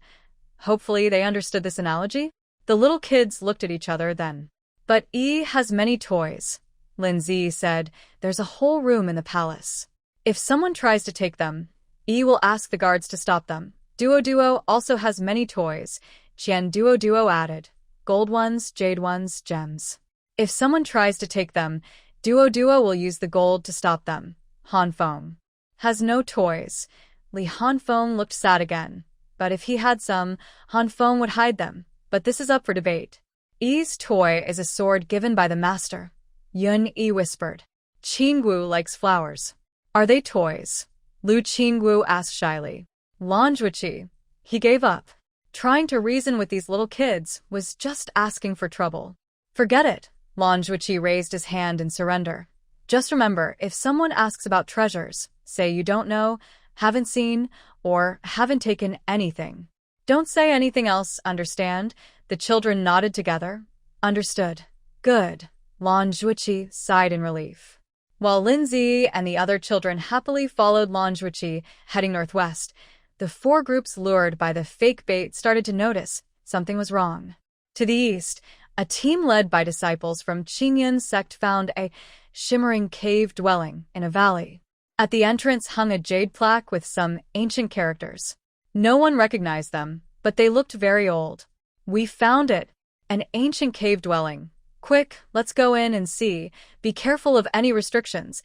Hopefully they understood this analogy. The little kids looked at each other then. But Yi has many toys. Lindsay said, there's a whole room in the palace. If someone tries to take them, Yi will ask the guards to stop them. Duo also has many toys, Qian Duo added. Gold ones, jade ones, gems. If someone tries to take them, Duo will use the gold to stop them. Hanfeng has no toys. Li Hanfeng looked sad again. But if he had some, Hanfeng would hide them. But this is up for debate. Yi's toy is a sword given by the master. Yi whispered. Qingxue likes flowers. Are they toys? Lu Qingxue asked shyly. Lanjuichi. He gave up. Trying to reason with these little kids was just asking for trouble. Forget it. Lanjuichi raised his hand in surrender. Just remember, if someone asks about treasures, say you don't know, haven't seen, or haven't taken anything. Don't say anything else, understand? The children nodded together. Understood. Good. Lanjuichi sighed in relief. While Lindsay and the other children happily followed Lanjuichi, heading northwest, the 4 groups lured by the fake bait started to notice something was wrong. To the east, a team led by disciples from Cultivation SECT found a shimmering cave dwelling in a valley. At the entrance hung a jade plaque with some ancient characters. No one recognized them, but they looked very old. We found it. An ancient cave dwelling. Quick, let's go in and see. Be careful of any restrictions.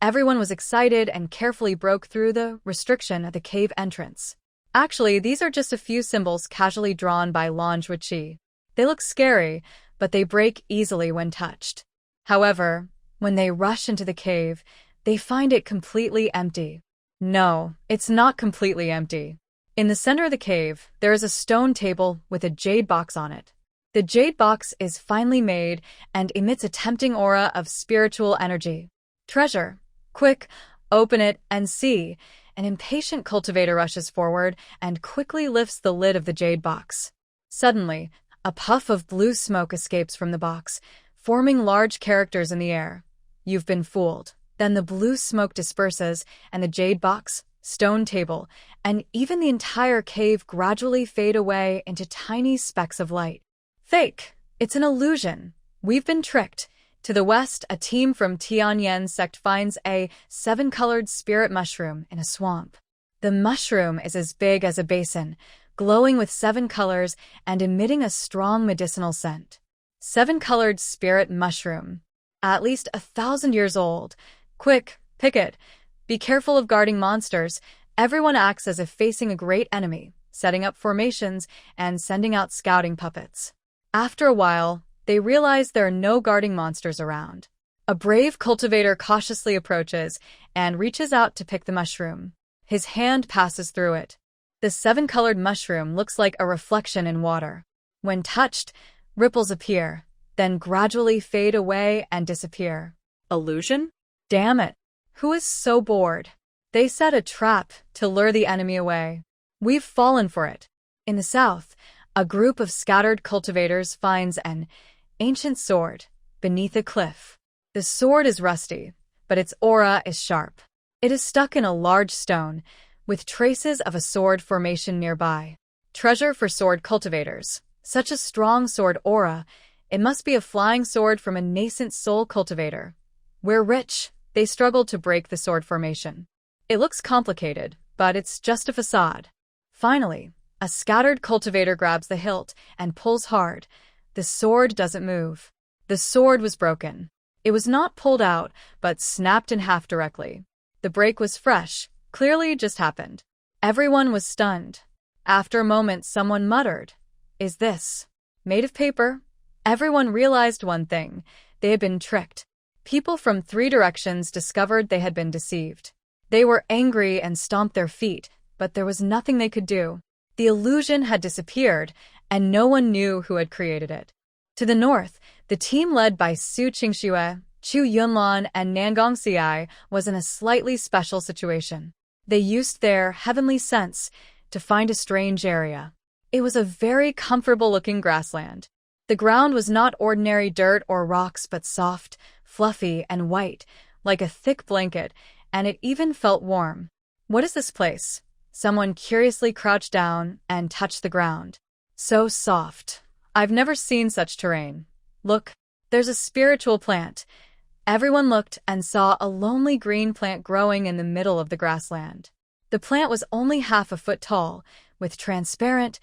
Everyone was excited and carefully broke through the restriction at the cave entrance. Actually, these are just a few symbols casually drawn by Lanjuichi. They look scary, but they break easily when touched. However, when they rush into the cave, they find it completely empty. No, it's not completely empty. In the center of the cave, there is a stone table with a jade box on it. The jade box is finely made and emits a tempting aura of spiritual energy. Treasure. Quick, open it and see. An impatient cultivator rushes forward and quickly lifts the lid of the jade box. Suddenly, a puff of blue smoke escapes from the box, forming large characters in the air. You've been fooled. Then the blue smoke disperses, and the jade box, stone table, and even the entire cave gradually fade away into tiny specks of light. Fake! It's an illusion. We've been tricked. To the west, a team from Cultivation SECT finds a 7-colored spirit mushroom in a swamp. The mushroom is as big as a basin, glowing with 7 colors and emitting a strong medicinal scent. 7-colored spirit mushroom. At least 1,000 years old. Quick, pick it. Be careful of guarding monsters. Everyone acts as if facing a great enemy, setting up formations and sending out scouting puppets. After a while, they realize there are no guarding monsters around. A brave cultivator cautiously approaches and reaches out to pick the mushroom. His hand passes through it. The 7-colored mushroom looks like a reflection in water. When touched, ripples appear, then gradually fade away and disappear. Illusion? Damn it! Who is so bored? They set a trap to lure the enemy away. We've fallen for it. In the south, a group of scattered cultivators finds an ancient sword beneath a cliff. The sword is rusty, but its aura is sharp. It is stuck in a large stone, with traces of a sword formation nearby. Treasure for sword cultivators. Such a strong sword aura. It must be a flying sword from a nascent soul cultivator. We're rich. They struggle to break the sword formation. It looks complicated, but it's just a facade. Finally, a scattered cultivator grabs the hilt and pulls hard. The sword doesn't move. The sword was broken. It was not pulled out, but snapped in half directly. The break was fresh, clearly just happened. Everyone was stunned. After a moment, someone muttered, "Is this made of paper?" Everyone realized one thing. They had been tricked. People from 3 directions discovered they had been deceived. They were angry and stomped their feet, but there was nothing they could do. The illusion had disappeared, and no one knew who had created it. To the north, the team led by Su Qingxue, Chu Yunlan, and Nangong Ci was in a slightly special situation. They used their heavenly sense to find a strange area. It was a very comfortable-looking grassland. The ground was not ordinary dirt or rocks, but soft, fluffy, and white, like a thick blanket, and it even felt warm. What is this place? Someone curiously crouched down and touched the ground. So soft. I've never seen such terrain. Look, there's a spiritual plant. Everyone looked and saw a lonely green plant growing in the middle of the grassland. The plant was only half a foot tall, with transparent,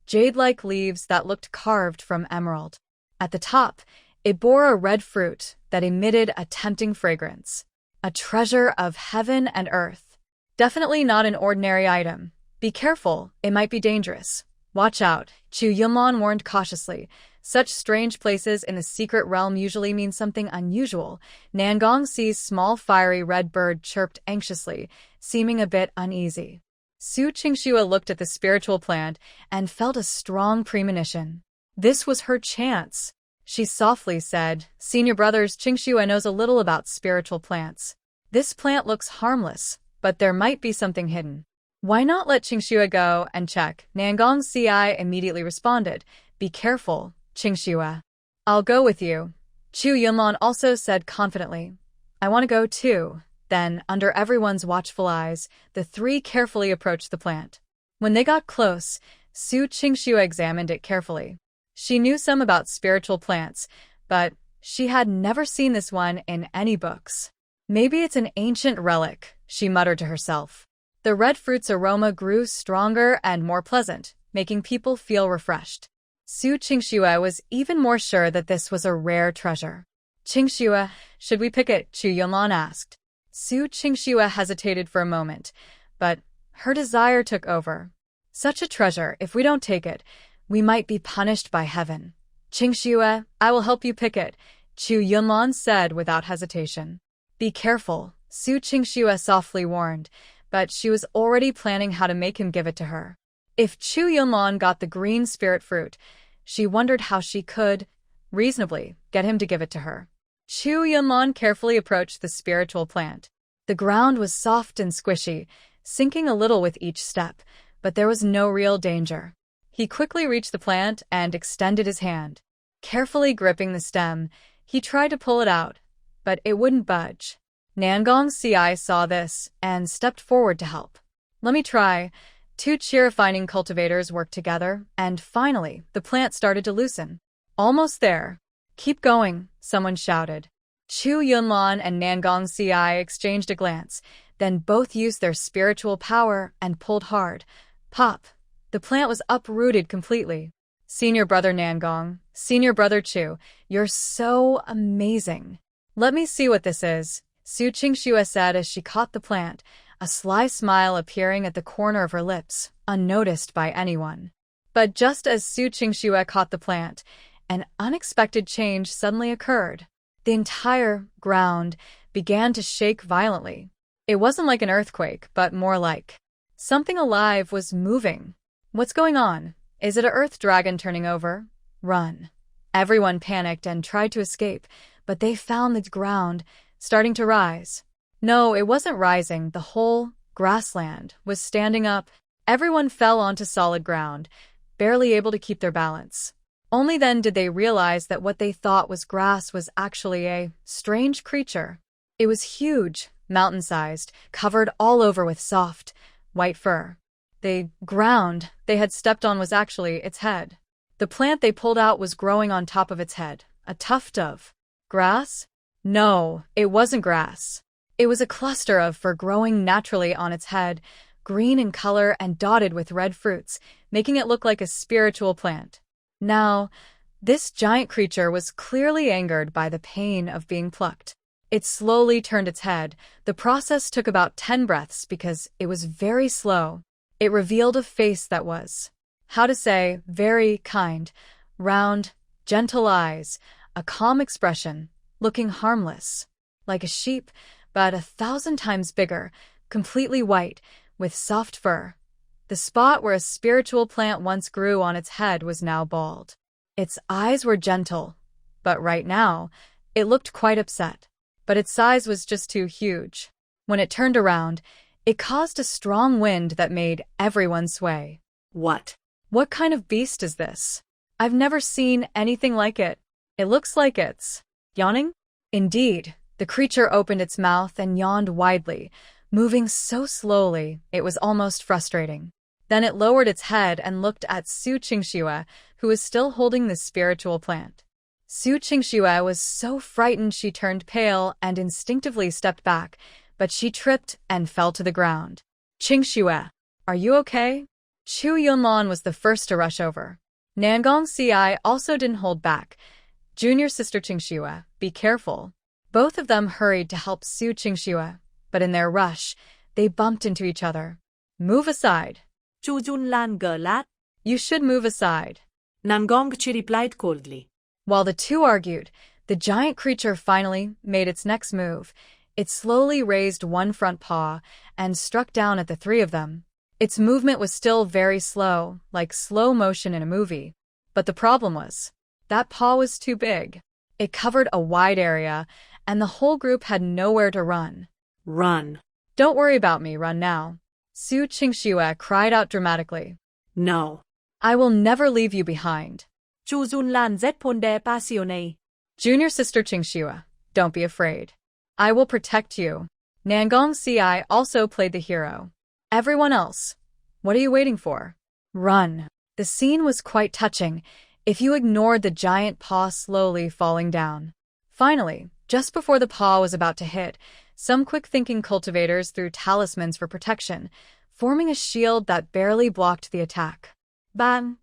jade-like leaves that looked carved from emerald. At the top, it bore a red fruit that emitted a tempting fragrance. A treasure of heaven and earth. Definitely not an ordinary item. Be careful, it might be dangerous. Watch out, Chu Yunlan warned cautiously. Such strange places in the secret realm usually mean something unusual. Nangong Ci's small fiery red bird chirped anxiously, seeming a bit uneasy. Su Qingxue looked at the spiritual plant and felt a strong premonition. This was her chance. She softly said, "Senior brothers, Qingxue knows a little about spiritual plants. This plant looks harmless, but there might be something hidden. Why not let Qingxue go and check?" Nangong Ci immediately responded, "Be careful, Qingxue. I'll go with you." Chu Yunlan also said confidently, "I want to go too." Then, under everyone's watchful eyes, the 3 carefully approached the plant. When they got close, Su Qingxue examined it carefully. She knew some about spiritual plants, but she had never seen this one in any books. Maybe it's an ancient relic, she muttered to herself. The red fruit's aroma grew stronger and more pleasant, making people feel refreshed. Su Qingxue was even more sure that this was a rare treasure. "Qingxue, should we pick it?" Chu Yunlan asked. Su Qingxue hesitated for a moment, but her desire took over. Such a treasure, if we don't take it, we might be punished by heaven. "Qingxue, I will help you pick it," Chu Yunlan said without hesitation. "Be careful," Su Qingxue softly warned, but she was already planning how to make him give it to her. If Chu Yunlan got the green spirit fruit, she wondered how she could, reasonably, get him to give it to her. Chu Yunlan carefully approached the spiritual plant. The ground was soft and squishy, sinking a little with each step, but there was no real danger. He quickly reached the plant and extended his hand. Carefully gripping the stem, He tried to pull it out, but it wouldn't budge. Nangong's CI saw this and stepped forward to help. Let me try. Two cheer-refining cultivators worked together, and finally, the plant started to loosen. Almost there. Keep going, someone shouted. Chu Yunlan and Nangong's CI exchanged a glance, then both used their spiritual power and pulled hard. Pop! The plant was uprooted completely. Senior brother Nangong, senior brother Chu, you're so amazing. Let me see what this is, Su Qingxue said as she caught the plant, a sly smile appearing at the corner of her lips, unnoticed by anyone. But just as Su Qingxue caught the plant, an unexpected change suddenly occurred. The entire ground began to shake violently. It wasn't like an earthquake, but more like something alive was moving. What's going on? Is it an earth dragon turning over? Run. Everyone panicked and tried to escape, but they found the ground starting to rise. No, it wasn't rising. The whole grassland was standing up. Everyone fell onto solid ground, barely able to keep their balance. Only then did they realize that what they thought was grass was actually a strange creature. It was huge, mountain-sized, covered all over with soft, white fur. The ground they had stepped on was actually its head. The plant they pulled out was growing on top of its head, a tuft of grass? No, it wasn't grass. It was a cluster of fur growing naturally on its head, green in color and dotted with red fruits, making it look like a spiritual plant. Now, this giant creature was clearly angered by the pain of being plucked. It slowly turned its head. The process took about 10 breaths because it was very slow. It revealed a face that was, how to say, very kind, round, gentle eyes, a calm expression, looking harmless, like a sheep, but 1,000 times bigger, completely white, with soft fur. The spot where a spiritual plant once grew on its head was now bald. Its eyes were gentle, but right now, it looked quite upset. But its size was just too huge. When it turned around, it caused a strong wind that made everyone sway. What? What kind of beast is this? I've never seen anything like it. It looks like it's yawning? Indeed, the creature opened its mouth and yawned widely, moving so slowly it was almost frustrating. Then it lowered its head and looked at Su Qingxue, who was still holding the spiritual plant. Su Qingxue was so frightened she turned pale and instinctively stepped back, but she tripped and fell to the ground. Qingxue, are you okay? Chu Yunlan was the first to rush over. Nangong's CI also didn't hold back. Junior sister Qingxue, be careful. Both of them hurried to help Su Qingxue, but in their rush, they bumped into each other. Move aside. Chu Yunlan gurlat. You should move aside. Nangong replied coldly. While the two argued, the giant creature finally made its next move. It slowly raised one front paw and struck down at the three of them. Its movement was still very slow, like slow motion in a movie. But the problem was, that paw was too big. It covered a wide area, and the whole group had nowhere to run. Run. Don't worry about me, run now. Su Qingxue cried out dramatically. No. I will never leave you behind. Chu Yunlan répondait passionné. Junior sister Qingxue, don't be afraid. I will protect you. Nangong's CI also played the hero. Everyone else, what are you waiting for? Run. The scene was quite touching, if you ignored the giant paw slowly falling down. Finally, just before the paw was about to hit, some quick-thinking cultivators threw talismans for protection, forming a shield that barely blocked the attack. Bang!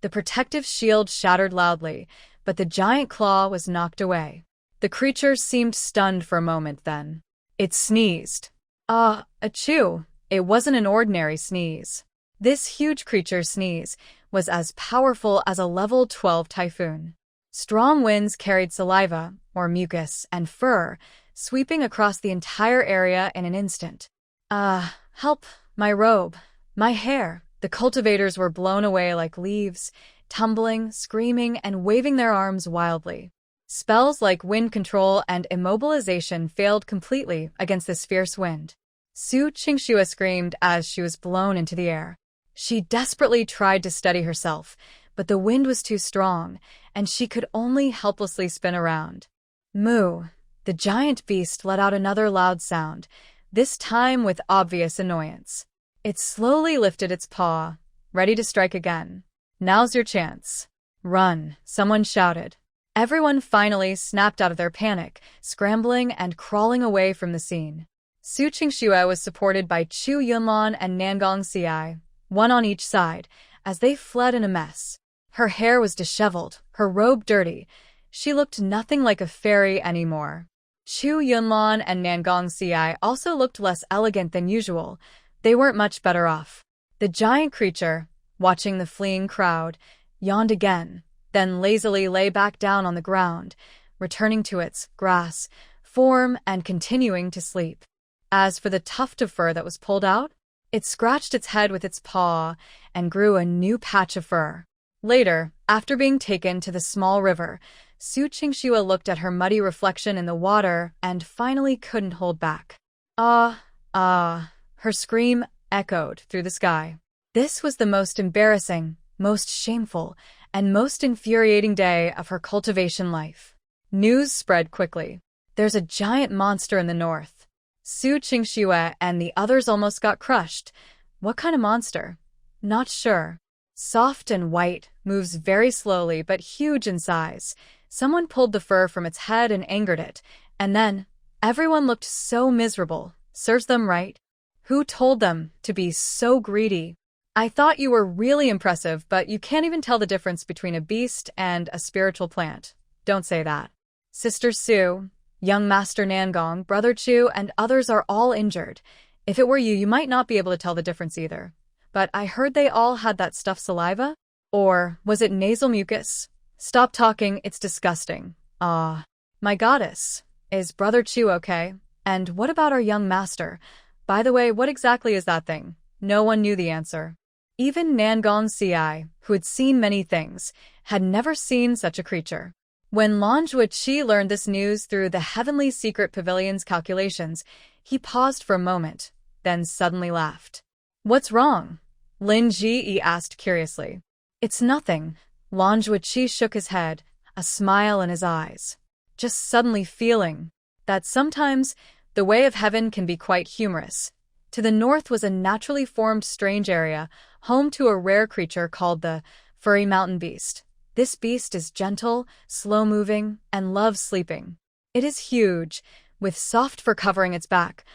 The protective shield shattered loudly, but the giant claw was knocked away. The creature seemed stunned for a moment then. It sneezed. Achoo! It wasn't an ordinary sneeze. This huge creature's sneeze was as powerful as a level 12 typhoon. Strong winds carried saliva, or mucus, and fur, sweeping across the entire area in an instant. Help! My robe! My hair! The cultivators were blown away like leaves, tumbling, screaming, and waving their arms wildly. Spells like wind control and immobilization failed completely against this fierce wind. Su Qingxue screamed as she was blown into the air. She desperately tried to steady herself, but the wind was too strong, and she could only helplessly spin around. Moo! The giant beast let out another loud sound, this time with obvious annoyance. It slowly lifted its paw, ready to strike again. Now's your chance. Run, someone shouted. Everyone finally snapped out of their panic, scrambling and crawling away from the scene. Su Qingxue was supported by Chu Yunlan and Nangong Ci, one on each side, as they fled in a mess. Her hair was disheveled, her robe dirty. She looked nothing like a fairy anymore. Chu Yunlan and Nangong Ci also looked less elegant than usual. They weren't much better off. The giant creature, watching the fleeing crowd, yawned again, then lazily lay back down on the ground, returning to its grass form and continuing to sleep. As for the tuft of fur that was pulled out, it scratched its head with its paw and grew a new patch of fur. Later, after being taken to the small river, Su Qingxue looked at her muddy reflection in the water and finally couldn't hold back. Ah, ah, her scream echoed through the sky. This was the most embarrassing, most shameful, and most infuriating day of her cultivation life. News spread quickly. There's a giant monster in the north. Su Qingxue and the others almost got crushed. What kind of monster? Not sure. Soft and white, moves very slowly but huge in size. Someone pulled the fur from its head and angered it. And then, everyone looked so miserable. Serves them right. Who told them to be so greedy? I thought you were really impressive, but you can't even tell the difference between a beast and a spiritual plant. Don't say that. Sister Su, young Master Nangong, Brother Chu, and others are all injured. If it were you, you might not be able to tell the difference either. But I heard they all had that stuffed saliva? Or was it nasal mucus? Stop talking, it's disgusting. Ah, my goddess. Is Brother Chu okay? And what about our young master? By the way, what exactly is that thing? No one knew the answer. Even Nangong Ci, who had seen many things, had never seen such a creature. When Qi learned this news through the Heavenly Secret Pavilion's calculations, he paused for a moment, then suddenly laughed. What's wrong? Lin Ji asked curiously. It's nothing. Qi shook his head, a smile in his eyes. Just suddenly feeling that sometimes the way of heaven can be quite humorous. To the north was a naturally formed strange area, home to a rare creature called the furry mountain beast. This beast is gentle, slow-moving, and loves sleeping. It is huge, with soft fur covering its back,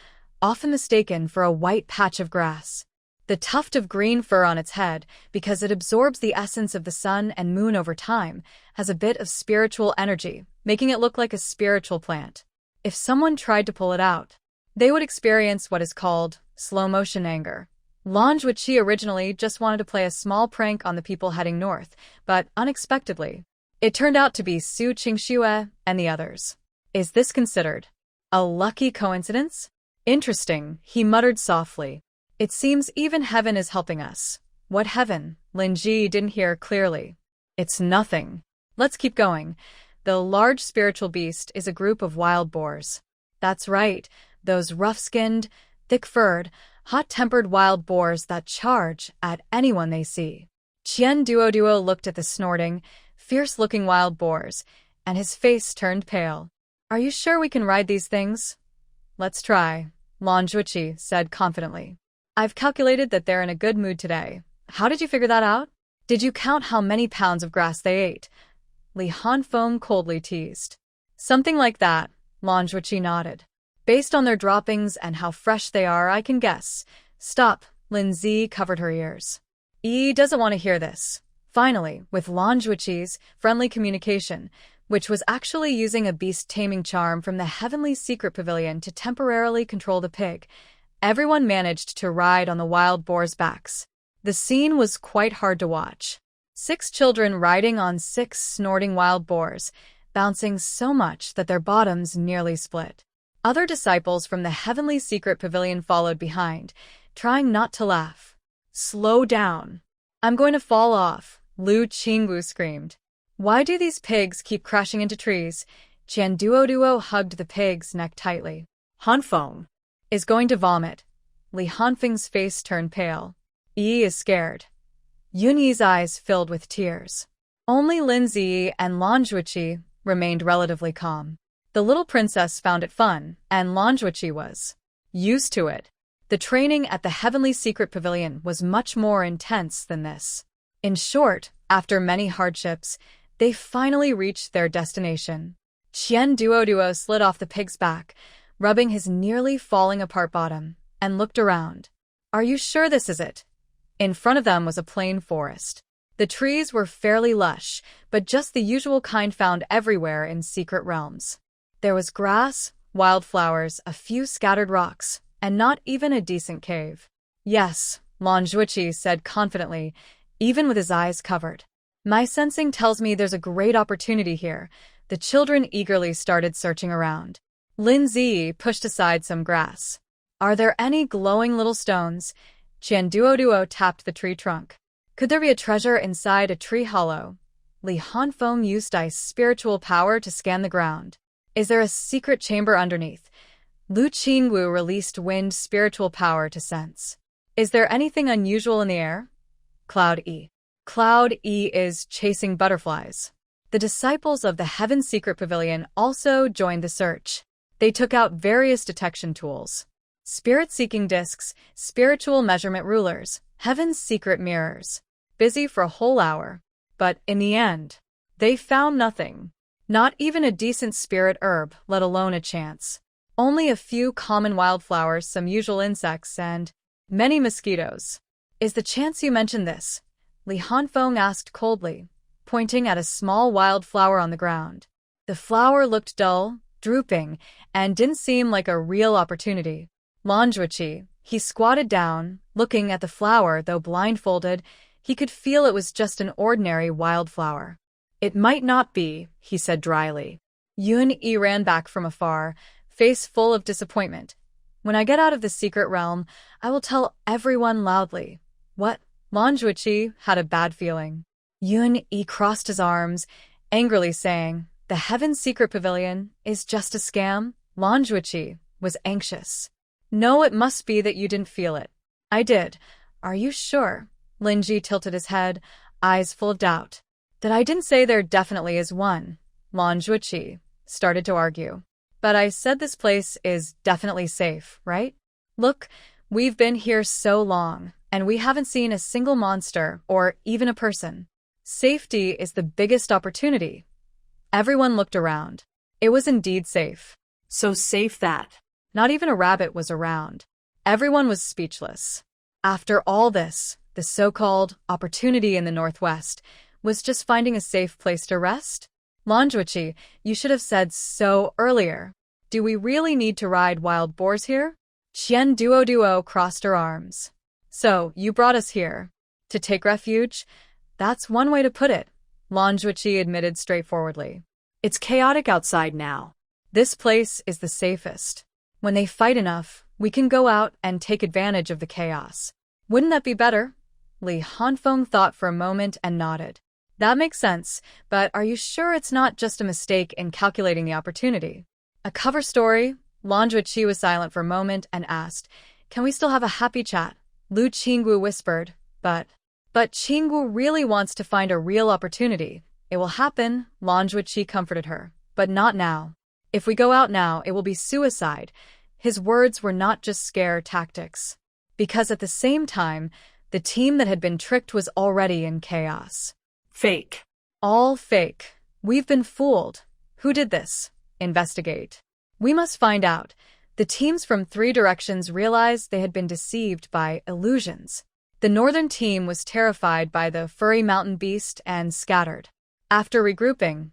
often mistaken for a white patch of grass. The tuft of green fur on its head, because it absorbs the essence of the sun and moon over time, has a bit of spiritual energy, making it look like a spiritual plant. If someone tried to pull it out, they would experience what is called slow-motion anger. Qi originally just wanted to play a small prank on the people heading north, but unexpectedly, it turned out to be Su Qingxue and the others. Is this considered a lucky coincidence? Interesting, he muttered softly. It seems even heaven is helping us. What heaven? Lin Ji didn't hear clearly. It's nothing. Let's keep going. The large spiritual beast is a group of wild boars. That's right, those rough-skinned, thick-furred, hot-tempered wild boars that charge at anyone they see. Qian Duo looked at the snorting, fierce-looking wild boars, and his face turned pale. Are you sure we can ride these things? Let's try, Qi said confidently. I've calculated that they're in a good mood today. How did you figure that out? Did you count how many pounds of grass they ate? Li Hanfeng coldly teased. Something like that, Qi nodded. Based on their droppings and how fresh they are, I can guess. Stop, Lin Zi covered her ears. Yi doesn't want to hear this. Finally, with Qi's friendly communication, which was actually using a beast-taming charm from the Heavenly Secret Pavilion to temporarily control the pig, everyone managed to ride on the wild boars' backs. The scene was quite hard to watch. 6 children riding on 6 snorting wild boars, bouncing so much that their bottoms nearly split. Other disciples from the Heavenly Secret Pavilion followed behind, trying not to laugh. Slow down. I'm going to fall off, Lu Qingwu screamed. Why do these pigs keep crashing into trees? Qian Duo hugged the pig's neck tightly. Hanfeng is going to vomit. Li Hanfeng's face turned pale. Yi is scared. Yunyi's eyes filled with tears. Only Lin Zi and Qi remained relatively calm. The little princess found it fun, and Lanjuichi was used to it. The training at the Heavenly Secret Pavilion was much more intense than this. In short, after many hardships, they finally reached their destination. Qian Duo slid off the pig's back, rubbing his nearly falling apart bottom, and looked around. Are you sure this is it? In front of them was a plain forest. The trees were fairly lush, but just the usual kind found everywhere in secret realms. There was grass, wildflowers, a few scattered rocks, and not even a decent cave. Yes, Lanjuichi said confidently, even with his eyes covered. My sensing tells me there's a great opportunity here. The children eagerly started searching around. Lin Zi pushed aside some grass. Are there any glowing little stones? Qian Duo tapped the tree trunk. Could there be a treasure inside a tree hollow? Li Hanfeng used ice spiritual power to scan the ground. Is there a secret chamber underneath? Lu Qingxue released wind spiritual power to sense. Is there anything unusual in the air? Cloud E. Cloud E is chasing butterflies. The disciples of the Heaven Secret Pavilion also joined the search. They took out various detection tools. Spirit-seeking discs, spiritual measurement rulers, Heaven's secret mirrors. Busy for a whole hour. But in the end, they found nothing. Not even a decent spirit herb, let alone a chance. Only a few common wildflowers, some usual insects, and many mosquitoes. Is the chance you mentioned this? Li Hanfeng asked coldly, pointing at a small wildflower on the ground. The flower looked dull, drooping, and didn't seem like a real opportunity. Lanjuichi, he squatted down, looking at the flower, though blindfolded, he could feel it was just an ordinary wildflower. It might not be, he said dryly. Yun Yi ran back from afar, face full of disappointment. When I get out of the secret realm, I will tell everyone loudly. What? Lanjuichi had a bad feeling. Yun Yi crossed his arms, angrily saying, The Heaven Secret Pavilion is just a scam? Lanjuichi was anxious. No, it must be that you didn't feel it. I did. Are you sure? Linji tilted his head, eyes full of doubt. That I didn't say there definitely is one. Lanjuichi started to argue. But I said this place is definitely safe, right? Look, we've been here so long, and we haven't seen a single monster or even a person. Safety is the biggest opportunity. Everyone looked around. It was indeed safe. So safe that not even a rabbit was around. Everyone was speechless. After all this, the so-called opportunity in the Northwest was just finding a safe place to rest? Lanjuichi, you should have said so earlier. Do we really need to ride wild boars here? Qian Duo crossed her arms. So, you brought us here. To take refuge? That's one way to put it, Lanjuichi admitted straightforwardly. It's chaotic outside now. This place is the safest. When they fight enough, we can go out and take advantage of the chaos. Wouldn't that be better? Li Hanfeng thought for a moment and nodded. That makes sense, but are you sure it's not just a mistake in calculating the opportunity? A cover story? Lanjuichi was silent for a moment and asked, Can we still have a happy chat? Lu Qingxue whispered, But Qingxue really wants to find a real opportunity. It will happen, Lanjuichi comforted her, but not now. If we go out now, it will be suicide. His words were not just scare tactics. Because at the same time, the team that had been tricked was already in chaos. Fake. All fake. We've been fooled. Who did this? Investigate. We must find out. The teams from 3 directions realized they had been deceived by illusions. The northern team was terrified by the furry mountain beast and scattered. After regrouping,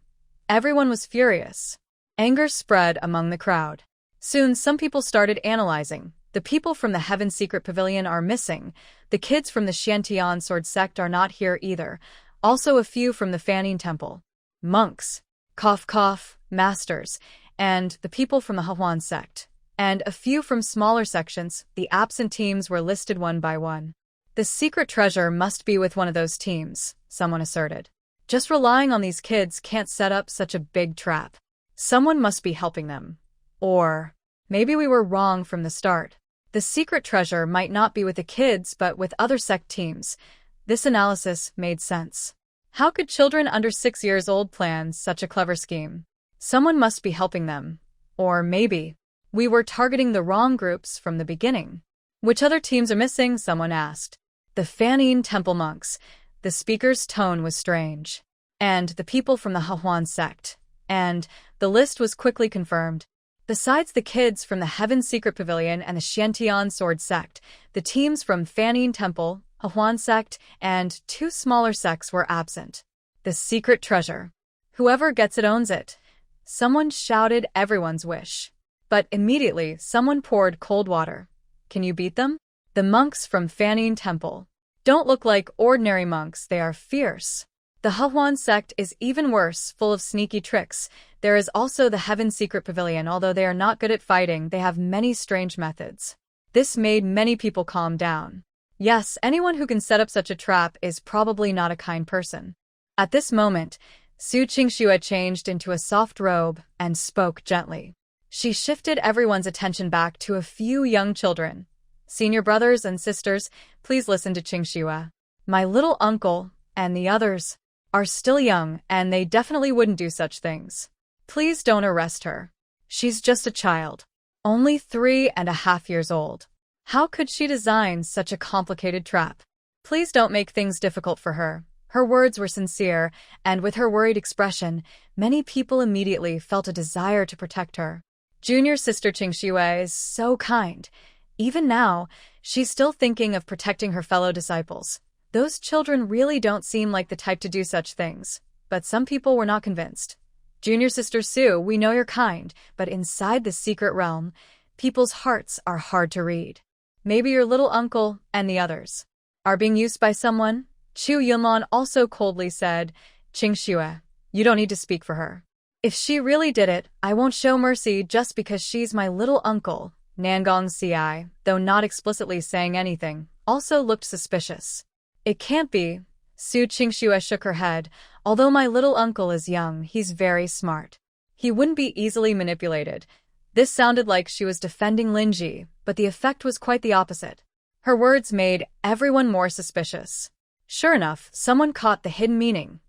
everyone was furious. Anger spread among the crowd. Soon some people started analyzing. The people from the Heaven Secret Pavilion are missing. The kids from the Xiantian Sword Sect are not here either. Also a few from the Fanning Temple. Monks, cough, masters, and the people from the Hahuan Sect. And a few from smaller sections. The absent teams were listed one by one. The secret treasure must be with one of those teams, someone asserted. Just relying on these kids can't set up such a big trap. Someone must be helping them. Or maybe we were wrong from the start. The secret treasure might not be with the kids but with other sect teams. This analysis made sense. How could children under 6 years old plan such a clever scheme? Someone must be helping them. Or maybe we were targeting the wrong groups from the beginning. Which other teams are missing? Someone asked. The Fanyin Temple monks. The speaker's tone was strange. And the people from the Hahuan sect. And the list was quickly confirmed. Besides the kids from the Heaven Secret Pavilion and the Xiantian Sword sect, the teams from Fanyin Temple, Hahuan sect, and 2 smaller sects were absent. The secret treasure. Whoever gets it owns it. Someone shouted everyone's wish. But immediately, someone poured cold water. Can you beat them? The monks from Fanyin Temple don't look like ordinary monks, they are fierce. The Hahuan sect is even worse, full of sneaky tricks. There is also the Heaven Secret Pavilion. Although they are not good at fighting, they have many strange methods. This made many people calm down. Yes, anyone who can set up such a trap is probably not a kind person. At this moment, Su Qingxue changed into a soft robe and spoke gently. She shifted everyone's attention back to a few young children. Senior brothers and sisters, please listen to Qingxue. My little uncle and the others are still young, and they definitely wouldn't do such things. Please don't arrest her. She's just a child. Only 3.5 years old. How could she design such a complicated trap? Please don't make things difficult for her. Her words were sincere, and with her worried expression, many people immediately felt a desire to protect her. Junior sister Qingxue is so kind. Even now, she's still thinking of protecting her fellow disciples. Those children really don't seem like the type to do such things, but some people were not convinced. Junior sister Su, we know you're kind, but inside the secret realm, people's hearts are hard to read. Maybe your little uncle and the others are being used by someone? Chu Yunlan also coldly said, Qingxue, you don't need to speak for her. If she really did it, I won't show mercy just because she's my little uncle. Nangong Ci, though not explicitly saying anything, also looked suspicious. It can't be. Su Qingxue shook her head. Although my little uncle is young, he's very smart. He wouldn't be easily manipulated. This sounded like she was defending Linji, but the effect was quite the opposite. Her words made everyone more suspicious. Sure enough, someone caught the hidden meaning.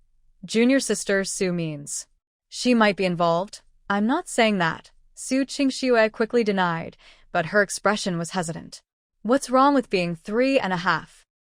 Junior sister Su means she might be involved. I'm not saying that, Su Qingxue quickly denied, but her expression was hesitant. What's wrong with being 3.5?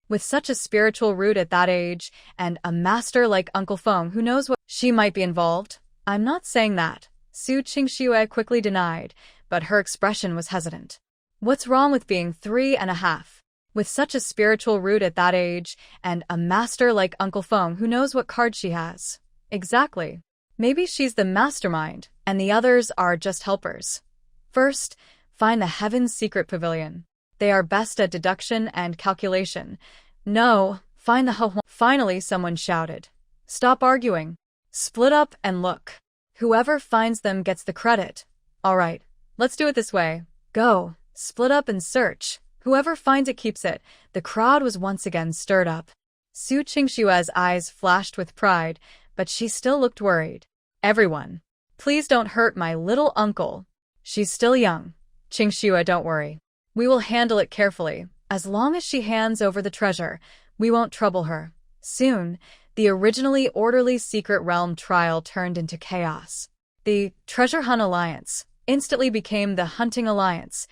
With such a spiritual root at that age, and a master like Uncle Feng who knows what she might be involved? I'm not saying that, Su Qingxue quickly denied, but her expression was hesitant. What's wrong with being 3.5? With such a spiritual root at that age, and a master like Uncle Feng who knows what card she has? Exactly. Maybe she's the mastermind, and the others are just helpers. First, find the Heaven's Secret Pavilion. They are best at deduction and calculation. No, find the Hahuan. Finally, someone shouted. Stop arguing. Split up and look. Whoever finds them gets the credit. All right, let's do it this way. Go, split up and search. Whoever finds it keeps it. The crowd was once again stirred up. Su Qingxue's eyes flashed with pride, but she still looked worried. Everyone, please don't hurt my little uncle. She's still young. Qingxue, don't worry. We will handle it carefully. As long as she hands over the treasure, we won't trouble her. Soon, the originally orderly secret realm trial turned into chaos. The Treasure Hunt Alliance instantly became the Hunting Alliance.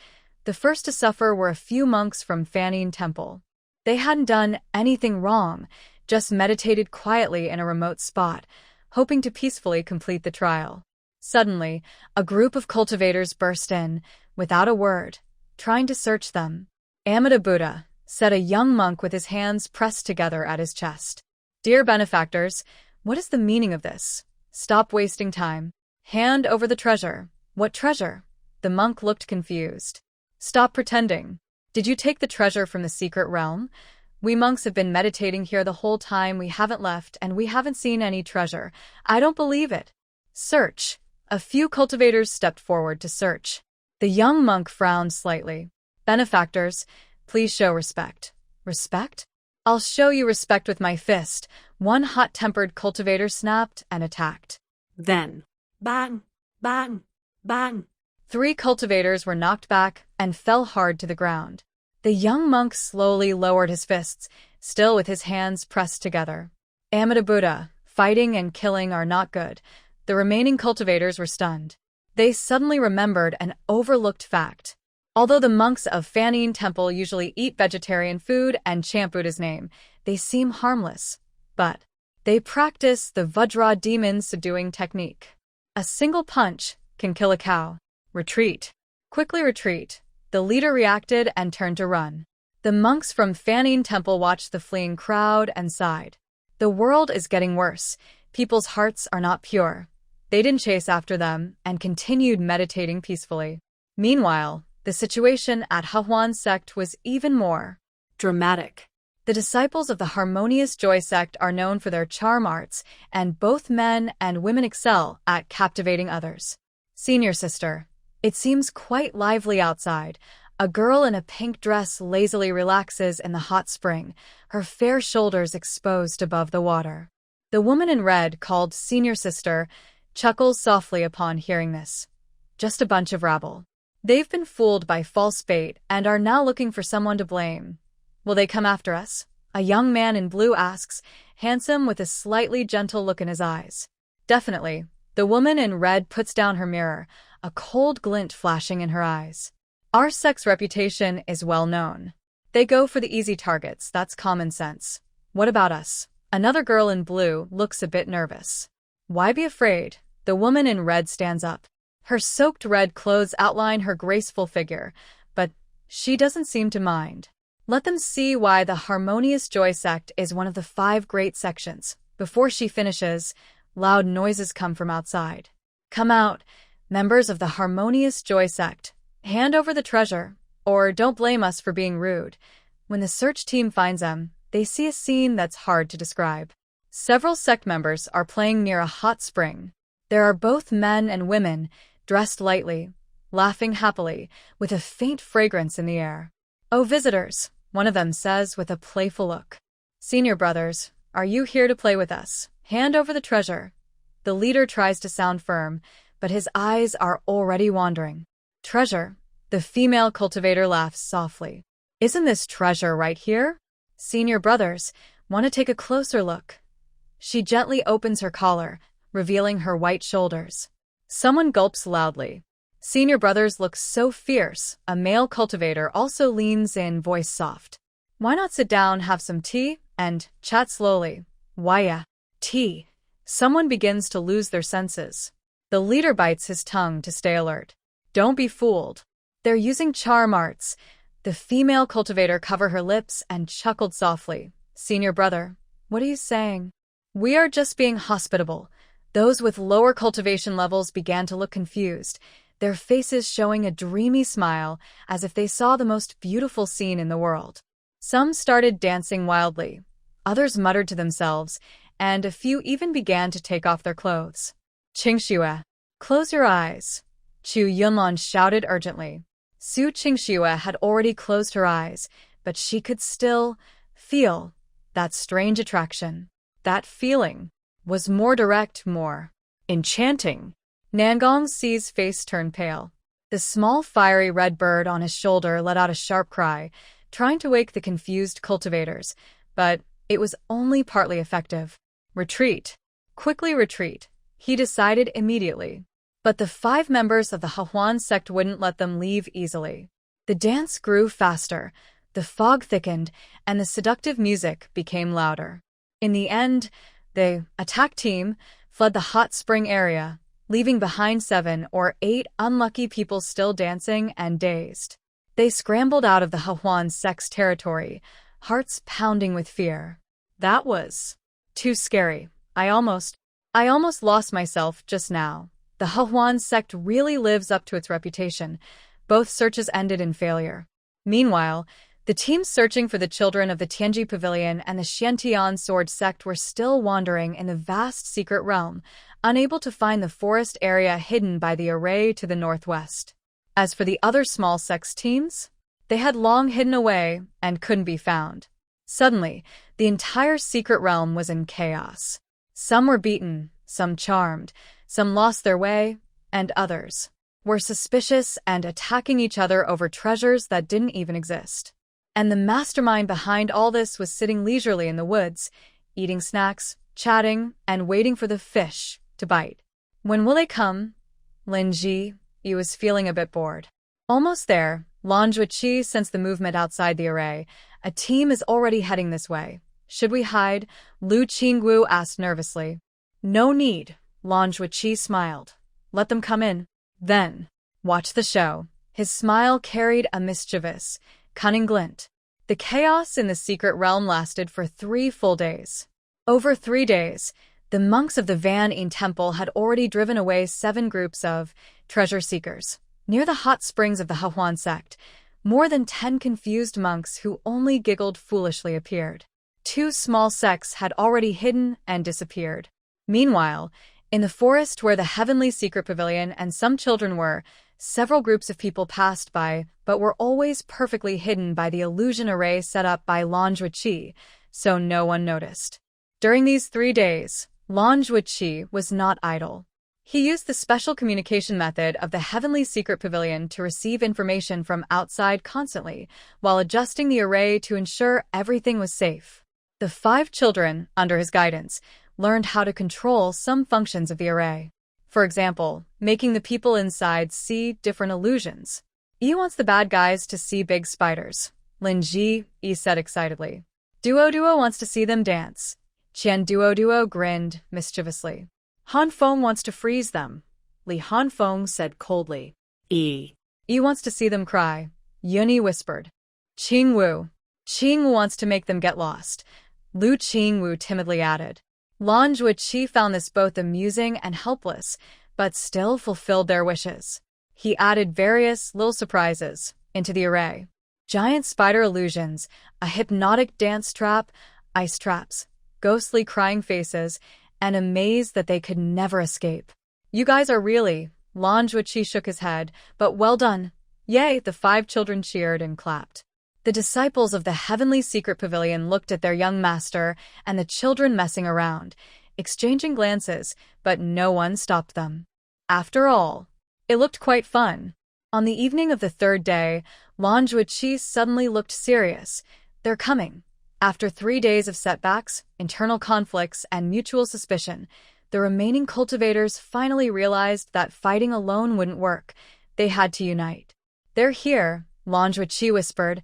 The first to suffer were a few monks from Fanyin Temple. They hadn't done anything wrong, just meditated quietly in a remote spot, hoping to peacefully complete the trial. Suddenly, a group of cultivators burst in, without a word, trying to search them. Amida Buddha, said a young monk with his hands pressed together at his chest. Dear benefactors, what is the meaning of this? Stop wasting time. Hand over the treasure. What treasure? The monk looked confused. Stop pretending. Did you take the treasure from the secret realm? We monks have been meditating here the whole time we haven't left, and we haven't seen any treasure. I don't believe it. Search. A few cultivators stepped forward to search. The young monk frowned slightly. Benefactors, please show respect. Respect? I'll show you respect with my fist. One hot-tempered cultivator snapped and attacked. Then, bang, bang, bang. 3 cultivators were knocked back and fell hard to the ground. The young monk slowly lowered his fists, still with his hands pressed together. Amida Buddha, fighting and killing are not good. The remaining cultivators were stunned. They suddenly remembered an overlooked fact. Although the monks of Fanyin Temple usually eat vegetarian food and chant Buddha's name, they seem harmless. But they practice the Vajra demon subduing technique. A single punch can kill a cow. Retreat. Quickly retreat. The leader reacted and turned to run. The monks from Fanyin Temple watched the fleeing crowd and sighed. The world is getting worse. People's hearts are not pure. They didn't chase after them and continued meditating peacefully. Meanwhile, the situation at Hahuan sect was even more dramatic. The disciples of the Harmonious Joy sect are known for their charm arts, and both men and women excel at captivating others. Senior sister. It seems quite lively outside. A girl in a pink dress lazily relaxes in the hot spring, her fair shoulders exposed above the water. The woman in red, called senior sister, chuckles softly upon hearing this. Just a bunch of rabble. They've been fooled by false bait and are now looking for someone to blame. Will they come after us? A young man in blue asks, handsome with a slightly gentle look in his eyes. Definitely. The woman in red puts down her mirror, a cold glint flashing in her eyes. Our sect's reputation is well known. They go for the easy targets, that's common sense. What about us? Another girl in blue looks a bit nervous. Why be afraid? The woman in red stands up. Her soaked red clothes outline her graceful figure, but she doesn't seem to mind. Let them see why the Harmonious Joy sect is one of the 5 great sections. Before she finishes, loud noises come from outside. Come out, members of the Harmonious Joy sect. Hand over the treasure, or don't blame us for being rude. When the search team finds them, they see a scene that's hard to describe. Several sect members are playing near a hot spring. There are both men and women, dressed lightly, laughing happily, with a faint fragrance in the air. Oh, visitors, one of them says with a playful look. Senior brothers, are you here to play with us? Hand over the treasure. The leader tries to sound firm, but his eyes are already wandering. Treasure. The female cultivator laughs softly. Isn't this treasure right here? Senior brothers, want to take a closer look? She gently opens her collar, revealing her white shoulders. Someone gulps loudly. Senior brothers look so fierce. A male cultivator also leans in, voice soft. Why not sit down, have some tea, and chat slowly? Why, tea. Someone begins to lose their senses. The leader bites his tongue to stay alert. Don't be fooled. They're using charm arts. The female cultivator covered her lips and chuckled softly. Senior brother, what are you saying? We are just being hospitable. Those with lower cultivation levels began to look confused, their faces showing a dreamy smile as if they saw the most beautiful scene in the world. Some started dancing wildly, others muttered to themselves, and a few even began to take off their clothes. Qingxue, close your eyes, Chu Yunlan shouted urgently. Su Qingxue had already closed her eyes, but she could still feel that strange attraction. That feeling was more direct, more enchanting. Nangong Si's face turned pale. The small fiery red bird on his shoulder let out a sharp cry, trying to wake the confused cultivators, but it was only partly effective. Retreat. Quickly retreat, he decided immediately. But the 5 members of the Hahuan sect wouldn't let them leave easily. The dance grew faster, the fog thickened, and the seductive music became louder. In the end, the attack team fled the hot spring area, leaving behind 7 or 8 unlucky people still dancing and dazed. They scrambled out of the Hahuan sect's territory, hearts pounding with fear. That was too scary. I almost lost myself just now. The Hahuan sect really lives up to its reputation. Both searches ended in failure. Meanwhile, the teams searching for the children of the Tianji Pavilion and the Xiantian Sword sect were still wandering in the vast secret realm, unable to find the forest area hidden by the array to the northwest. As for the other small sects teams, they had long hidden away and couldn't be found. Suddenly, the entire secret realm was in chaos. Some were beaten, some charmed, some lost their way, and others were suspicious and attacking each other over treasures that didn't even exist. And the mastermind behind all this was sitting leisurely in the woods, eating snacks, chatting, and waiting for the fish to bite. When will they come? Linji, he was feeling a bit bored. Almost there, Lan Zhuqi sensed the movement outside the array. A team is already heading this way. Should we hide? Lu Qingxue asked nervously. No need, Lan Zhuqi smiled. Let them come in. Then, watch the show. His smile carried a mischievous, cunning glint. The chaos in the secret realm lasted for 3 full days. Over 3 days, the monks of the Van Yin Temple had already driven away 7 groups of treasure seekers. Near the hot springs of the Hahuan sect, more than 10 confused monks who only giggled foolishly appeared. 2 small sects had already hidden and disappeared. Meanwhile, in the forest where the heavenly secret pavilion and some children were, several groups of people passed by but were always perfectly hidden by the illusion array set up by Lan Zhuqi, so no one noticed. During these 3 days, Lan Zhuqi was not idle. He used the special communication method of the Heavenly Secret Pavilion to receive information from outside constantly, while adjusting the array to ensure everything was safe. The 5 children, under his guidance, learned how to control some functions of the array. For example, making the people inside see different illusions. He wants the bad guys to see big spiders. Linji, he said excitedly. Duo wants to see them dance. Qian Duo grinned mischievously. Hanfeng wants to freeze them, Li Hanfeng said coldly. He wants to see them cry, Yunyi whispered. Qingxue wants to make them get lost, Lu Qingxue timidly added. Lan Zhuqi found this both amusing and helpless, but still fulfilled their wishes. He added various little surprises into the array. Giant spider illusions, a hypnotic dance trap, ice traps, ghostly crying faces, and a maze that they could never escape. You guys are really, Lan Zhuqi shook his head, but well done. Yay, the 5 children cheered and clapped. The disciples of the Heavenly Secret Pavilion looked at their young master and the children messing around, exchanging glances, but no one stopped them. After all, it looked quite fun. On the evening of the 3rd day, Lan Zhuqi suddenly looked serious. They're coming. After 3 days of setbacks, internal conflicts, and mutual suspicion, the remaining cultivators finally realized that fighting alone wouldn't work. They had to unite. They're here, Lan Zhuqi whispered.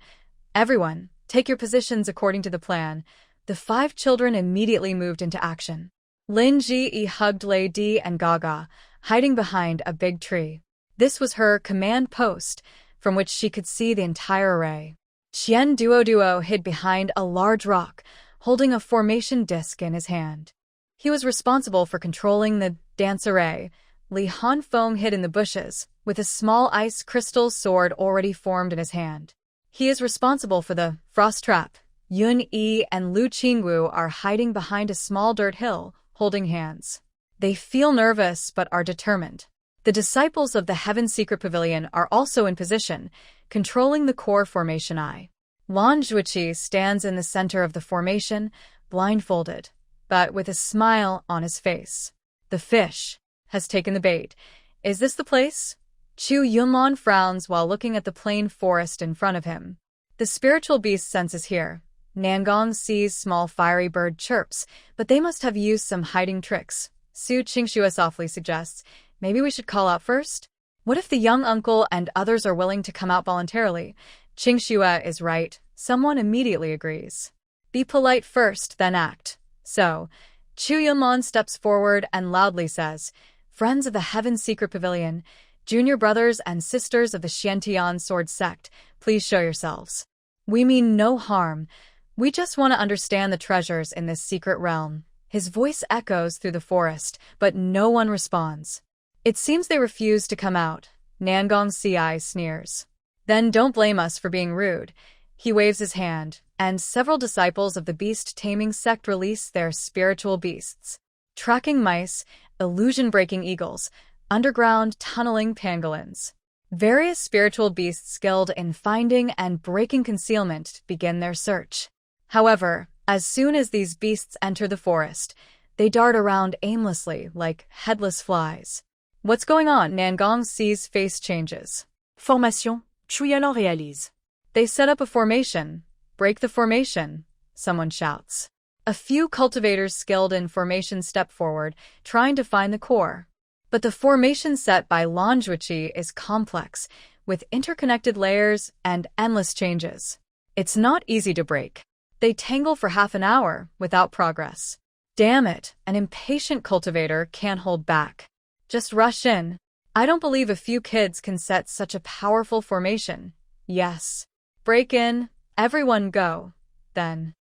Everyone, take your positions according to the plan. The 5 children immediately moved into action. Lin Ji hugged Lady and Gaga, hiding behind a big tree. This was her command post, from which she could see the entire array. Qian Duo hid behind a large rock, holding a formation disc in his hand. He was responsible for controlling the dance array. Li Hanfeng hid in the bushes, with a small ice crystal sword already formed in his hand. He is responsible for the frost trap. Yun Yi and Lu Qingxue are hiding behind a small dirt hill, holding hands. They feel nervous but are determined. The disciples of the Heaven Secret Pavilion are also in position, controlling the core formation eye. Lan Zhuqi stands in the center of the formation, blindfolded, but with a smile on his face. The fish has taken the bait. Is this the place? Chu Yunlan frowns while looking at the plain forest in front of him. The spiritual beast senses here. Nangong sees small fiery bird chirps, but they must have used some hiding tricks. Su Qingxue softly suggests, maybe we should call out first? What if the young uncle and others are willing to come out voluntarily? Qingxue is right. Someone immediately agrees. Be polite first, then act. So, Chu Yunlan steps forward and loudly says, Friends of the Heaven Secret Pavilion, junior brothers and sisters of the Xiantian Sword Sect, please show yourselves. We mean no harm. We just want to understand the treasures in this secret realm. His voice echoes through the forest, but no one responds. It seems they refuse to come out. Nangong Ci sneers. Then don't blame us for being rude. He waves his hand, and several disciples of the beast-taming sect release their spiritual beasts. Tracking mice, illusion-breaking eagles, underground tunneling pangolins. Various spiritual beasts skilled in finding and breaking concealment begin their search. However, as soon as these beasts enter the forest, they dart around aimlessly like headless flies. What's going on? Nangong Ci's face changes. Formation, Chuyalan réalise. They set up a formation. Break the formation, someone shouts. A few cultivators skilled in formation step forward, trying to find the core. But the formation set by Lanjuichi is complex, with interconnected layers and endless changes. It's not easy to break. They tangle for half an hour without progress. Damn it, an impatient cultivator can't hold back. Just rush in. I don't believe a few kids can set such a powerful formation. Yes. Break in, everyone go. Then.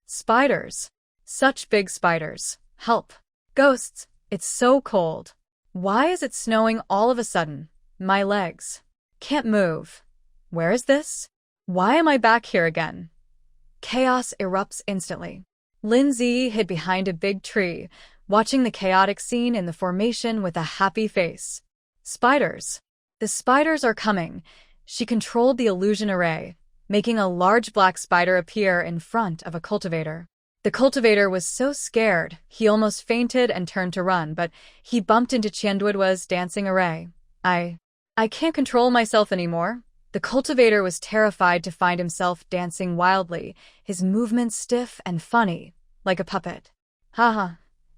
Spiders. Such big spiders. Help. Ghosts. It's so cold. Why is it snowing all of a sudden? My legs. Can't move. Where is this? Why am I back here again? Chaos erupts instantly. Lindsay hid behind a big tree, watching the chaotic scene in the formation with a happy face. Spiders. The spiders are coming. She controlled the illusion array, making a large black spider appear in front of a cultivator. The cultivator was so scared, he almost fainted and turned to run, but he bumped into Qianduoduo's dancing array. I can't control myself anymore. The cultivator was terrified to find himself dancing wildly, his movements stiff and funny, like a puppet. Haha.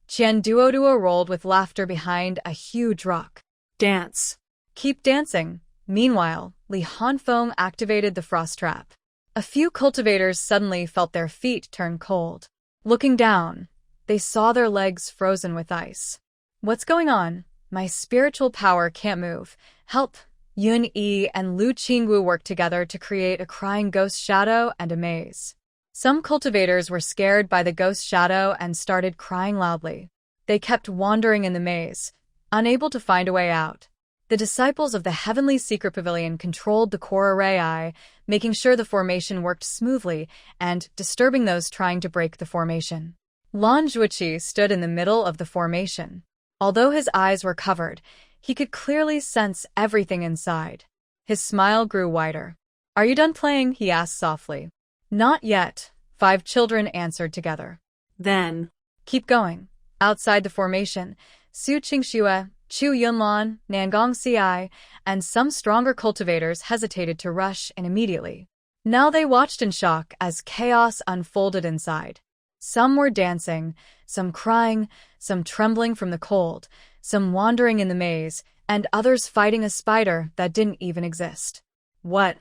Qianduoduo rolled with laughter behind a huge rock. Dance. Keep dancing. Meanwhile, Li Hanfeng activated the frost trap. A few cultivators suddenly felt their feet turn cold. Looking down, they saw their legs frozen with ice. What's going on? My spiritual power can't move. Help! Yun Yi and Lu Qingxue worked together to create a crying ghost shadow and a maze. Some cultivators were scared by the ghost shadow and started crying loudly. They kept wandering in the maze, unable to find a way out. The disciples of the Heavenly Secret Pavilion controlled the core array eye, making sure the formation worked smoothly and disturbing those trying to break the formation. Lanjuichi stood in the middle of the formation. Although his eyes were covered, he could clearly sense everything inside. His smile grew wider. Are you done playing? He asked softly. Not yet, 5 children answered together. Then. Keep going. Outside the formation, Su Qingxue, Chu Yunlan, Nangong Ci, and some stronger cultivators hesitated to rush in immediately. Now they watched in shock as chaos unfolded inside. Some were dancing, some crying, some trembling from the cold, some wandering in the maze, and others fighting a spider that didn't even exist. What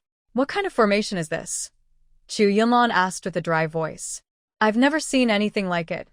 kind of formation is this? Chu Yunlan asked with a dry voice. I've never seen anything like it.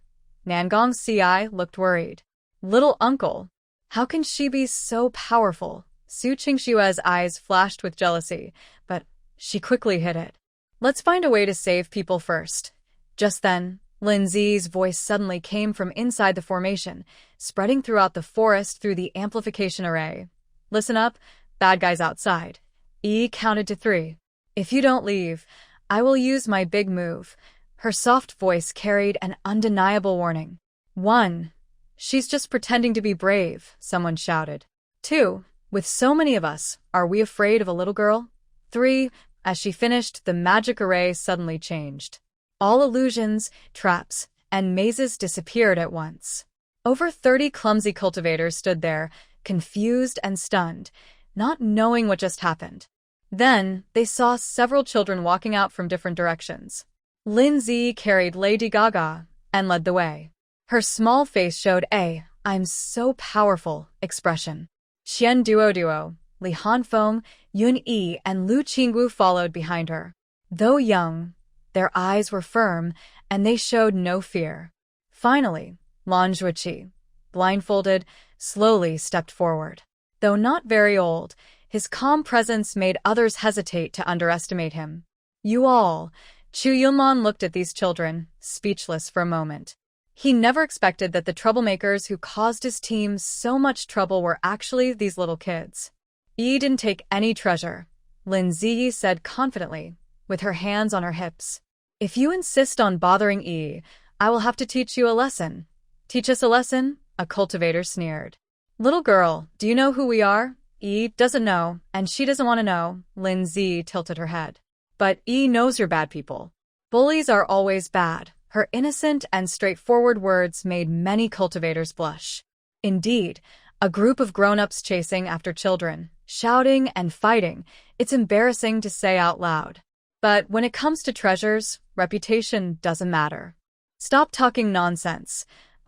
Nangong Ci looked worried. Little uncle. How can she be so powerful? Su Qingxue's eyes flashed with jealousy, but she quickly hid it. Let's find a way to save people first. Just then, Lin Zi's voice suddenly came from inside the formation, spreading throughout the forest through the amplification array. Listen up, bad guys outside. Yi counted to 3. If you don't leave, I will use my big move. Her soft voice carried an undeniable warning. 1. She's just pretending to be brave, someone shouted. 2. With so many of us, are we afraid of a little girl? 3. As she finished, the magic array suddenly changed. All illusions, traps, and mazes disappeared at once. Over 30 clumsy cultivators stood there, confused and stunned, not knowing what just happened. Then, they saw several children walking out from different directions. Lin Zi carried Lady Gaga and led the way. Her small face showed a "I'm so powerful" expression. Qianduoduo, Li Hanfeng, Yun Yi, and Lu Qingxue followed behind her. Though young, their eyes were firm, and they showed no fear. Finally, Lanjuichi, blindfolded, slowly stepped forward. Though not very old, his calm presence made others hesitate to underestimate him. You all, Chu Yunlan looked at these children, speechless for a moment. He never expected that the troublemakers who caused his team so much trouble were actually these little kids. Yi didn't take any treasure, Lin Ziyi said confidently, with her hands on her hips. If you insist on bothering Yi, I will have to teach you a lesson. Teach us a lesson? A cultivator sneered. Little girl, do you know who we are? Yi doesn't know, and she doesn't want to know, Lin Zi tilted her head. But Yi knows you're bad people. Bullies are always bad. Her innocent and straightforward words made many cultivators blush. Indeed, a group of grown-ups chasing after children, shouting and fighting, it's embarrassing to say out loud. But when it comes to treasures, reputation doesn't matter. Stop talking nonsense.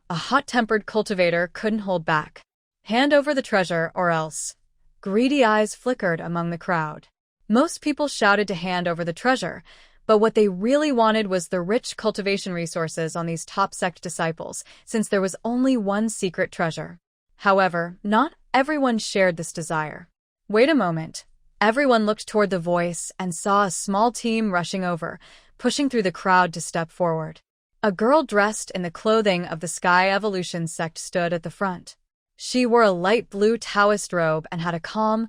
A hot-tempered cultivator couldn't hold back. Hand over the treasure or else. Greedy eyes flickered among the crowd. Most people shouted to hand over the treasure, but what they really wanted was the rich cultivation resources on these top sect disciples, since there was only one secret treasure. However, not everyone shared this desire. Wait a moment. Everyone looked toward the voice and saw a small team rushing over, pushing through the crowd to step forward. A girl dressed in the clothing of the Sky Evolution sect stood at the front. She wore a light blue Taoist robe and had a calm,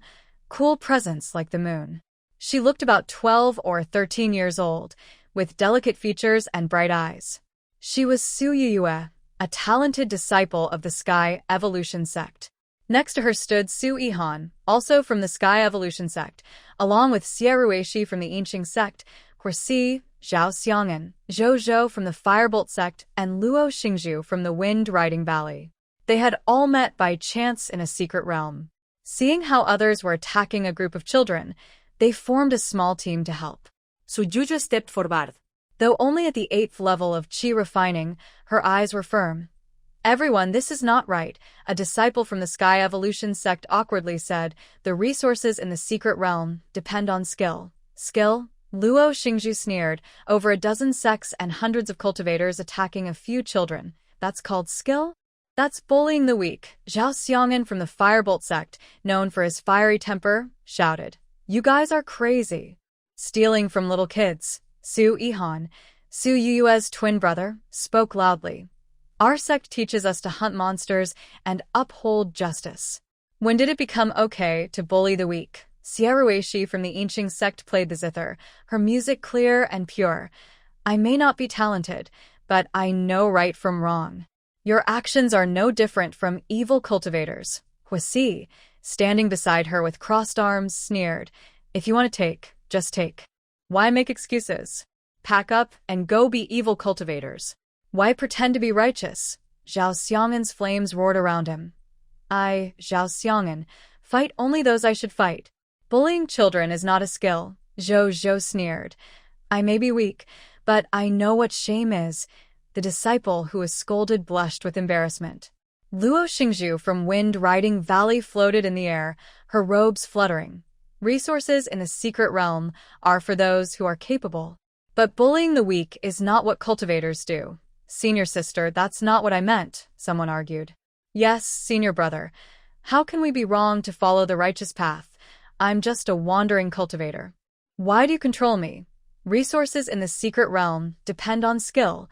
cool presence like the moon. She looked about 12 or 13 years old, with delicate features and bright eyes. She was Su Yue, a talented disciple of the Sky Evolution sect. Next to her stood Su Yihan, also from the Sky Evolution sect, along with Xie Ruishi from the Qingxue sect, Huasi, Zhao Xiang'an, Zhou Zhou from the Firebolt sect, and Luo Qingxue from the Wind Riding Valley. They had all met by chance in a secret realm. Seeing how others were attacking a group of children, they formed a small team to help. Su Yue stepped forward. Though only at the 8th level of Qi refining, her eyes were firm. Everyone, this is not right, a disciple from the Sky Evolution sect awkwardly said. The resources in the secret realm depend on skill. Skill? Luo Qingxue sneered. Over a dozen sects and hundreds of cultivators attacking a few children. That's called skill? That's bullying the weak. Zhao Xiang'an from the Firebolt sect, known for his fiery temper, shouted. You guys are crazy. Stealing from little kids. Su Yihan, Su Yue's twin brother, spoke loudly. Our sect teaches us to hunt monsters and uphold justice. When did it become okay to bully the weak? Xie Ruishi from the Qingxue sect played the zither, her music clear and pure. I may not be talented, but I know right from wrong. Your actions are no different from evil cultivators. Huasi, standing beside her with crossed arms, sneered. If you want to take, just take. Why make excuses? Pack up and go be evil cultivators. Why pretend to be righteous? Zhao Xiang'an's flames roared around him. I, Zhao Xiang'an, fight only those I should fight. Bullying children is not a skill, Zhou Zhou sneered. I may be weak, but I know what shame is. The disciple who was scolded blushed with embarrassment. Luo Qingxue from Wind Riding Valley floated in the air, her robes fluttering. Resources in the secret realm are for those who are capable. But bullying the weak is not what cultivators do. Senior sister, that's not what I meant, someone argued. Yes, senior brother. How can we be wrong to follow the righteous path? I'm just a wandering cultivator. Why do you control me? Resources in the secret realm depend on skill.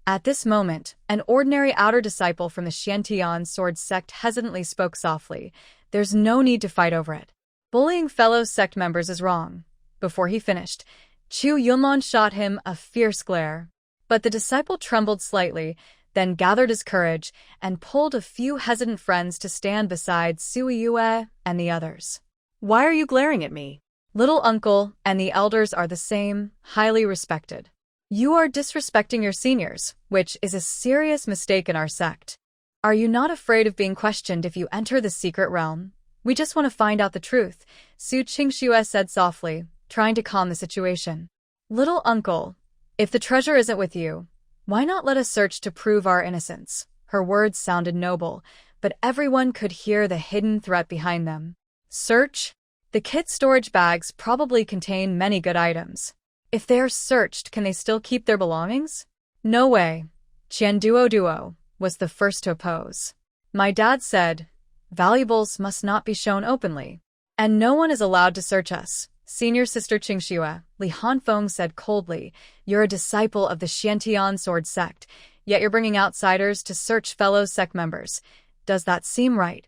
At this moment, an ordinary outer disciple from the Xiantian sword sect hesitantly spoke softly. There's no need to fight over it. Bullying fellow sect members is wrong. Before he finished, Chu Yunlon shot him a fierce glare. But the disciple trembled slightly, then gathered his courage and pulled a few hesitant friends to stand beside Su Yue and the others. Why are you glaring at me? Little uncle and the elders are the same, highly respected. You are disrespecting your seniors, which is a serious mistake in our sect. Are you not afraid of being questioned if you enter the secret realm? We just want to find out the truth, Su Qingxue said softly, trying to calm the situation. Little uncle, if the treasure isn't with you, why not let us search to prove our innocence? Her words sounded noble, but everyone could hear the hidden threat behind them. Search? The kids' storage bags probably contain many good items. If they are searched, can they still keep their belongings? No way. Qian Duo was the first to oppose. My dad said, valuables must not be shown openly. And no one is allowed to search us. Senior sister Qingxue, Li Hanfeng said coldly, you're a disciple of the Xiantian sword sect, yet you're bringing outsiders to search fellow sect members. Does that seem right?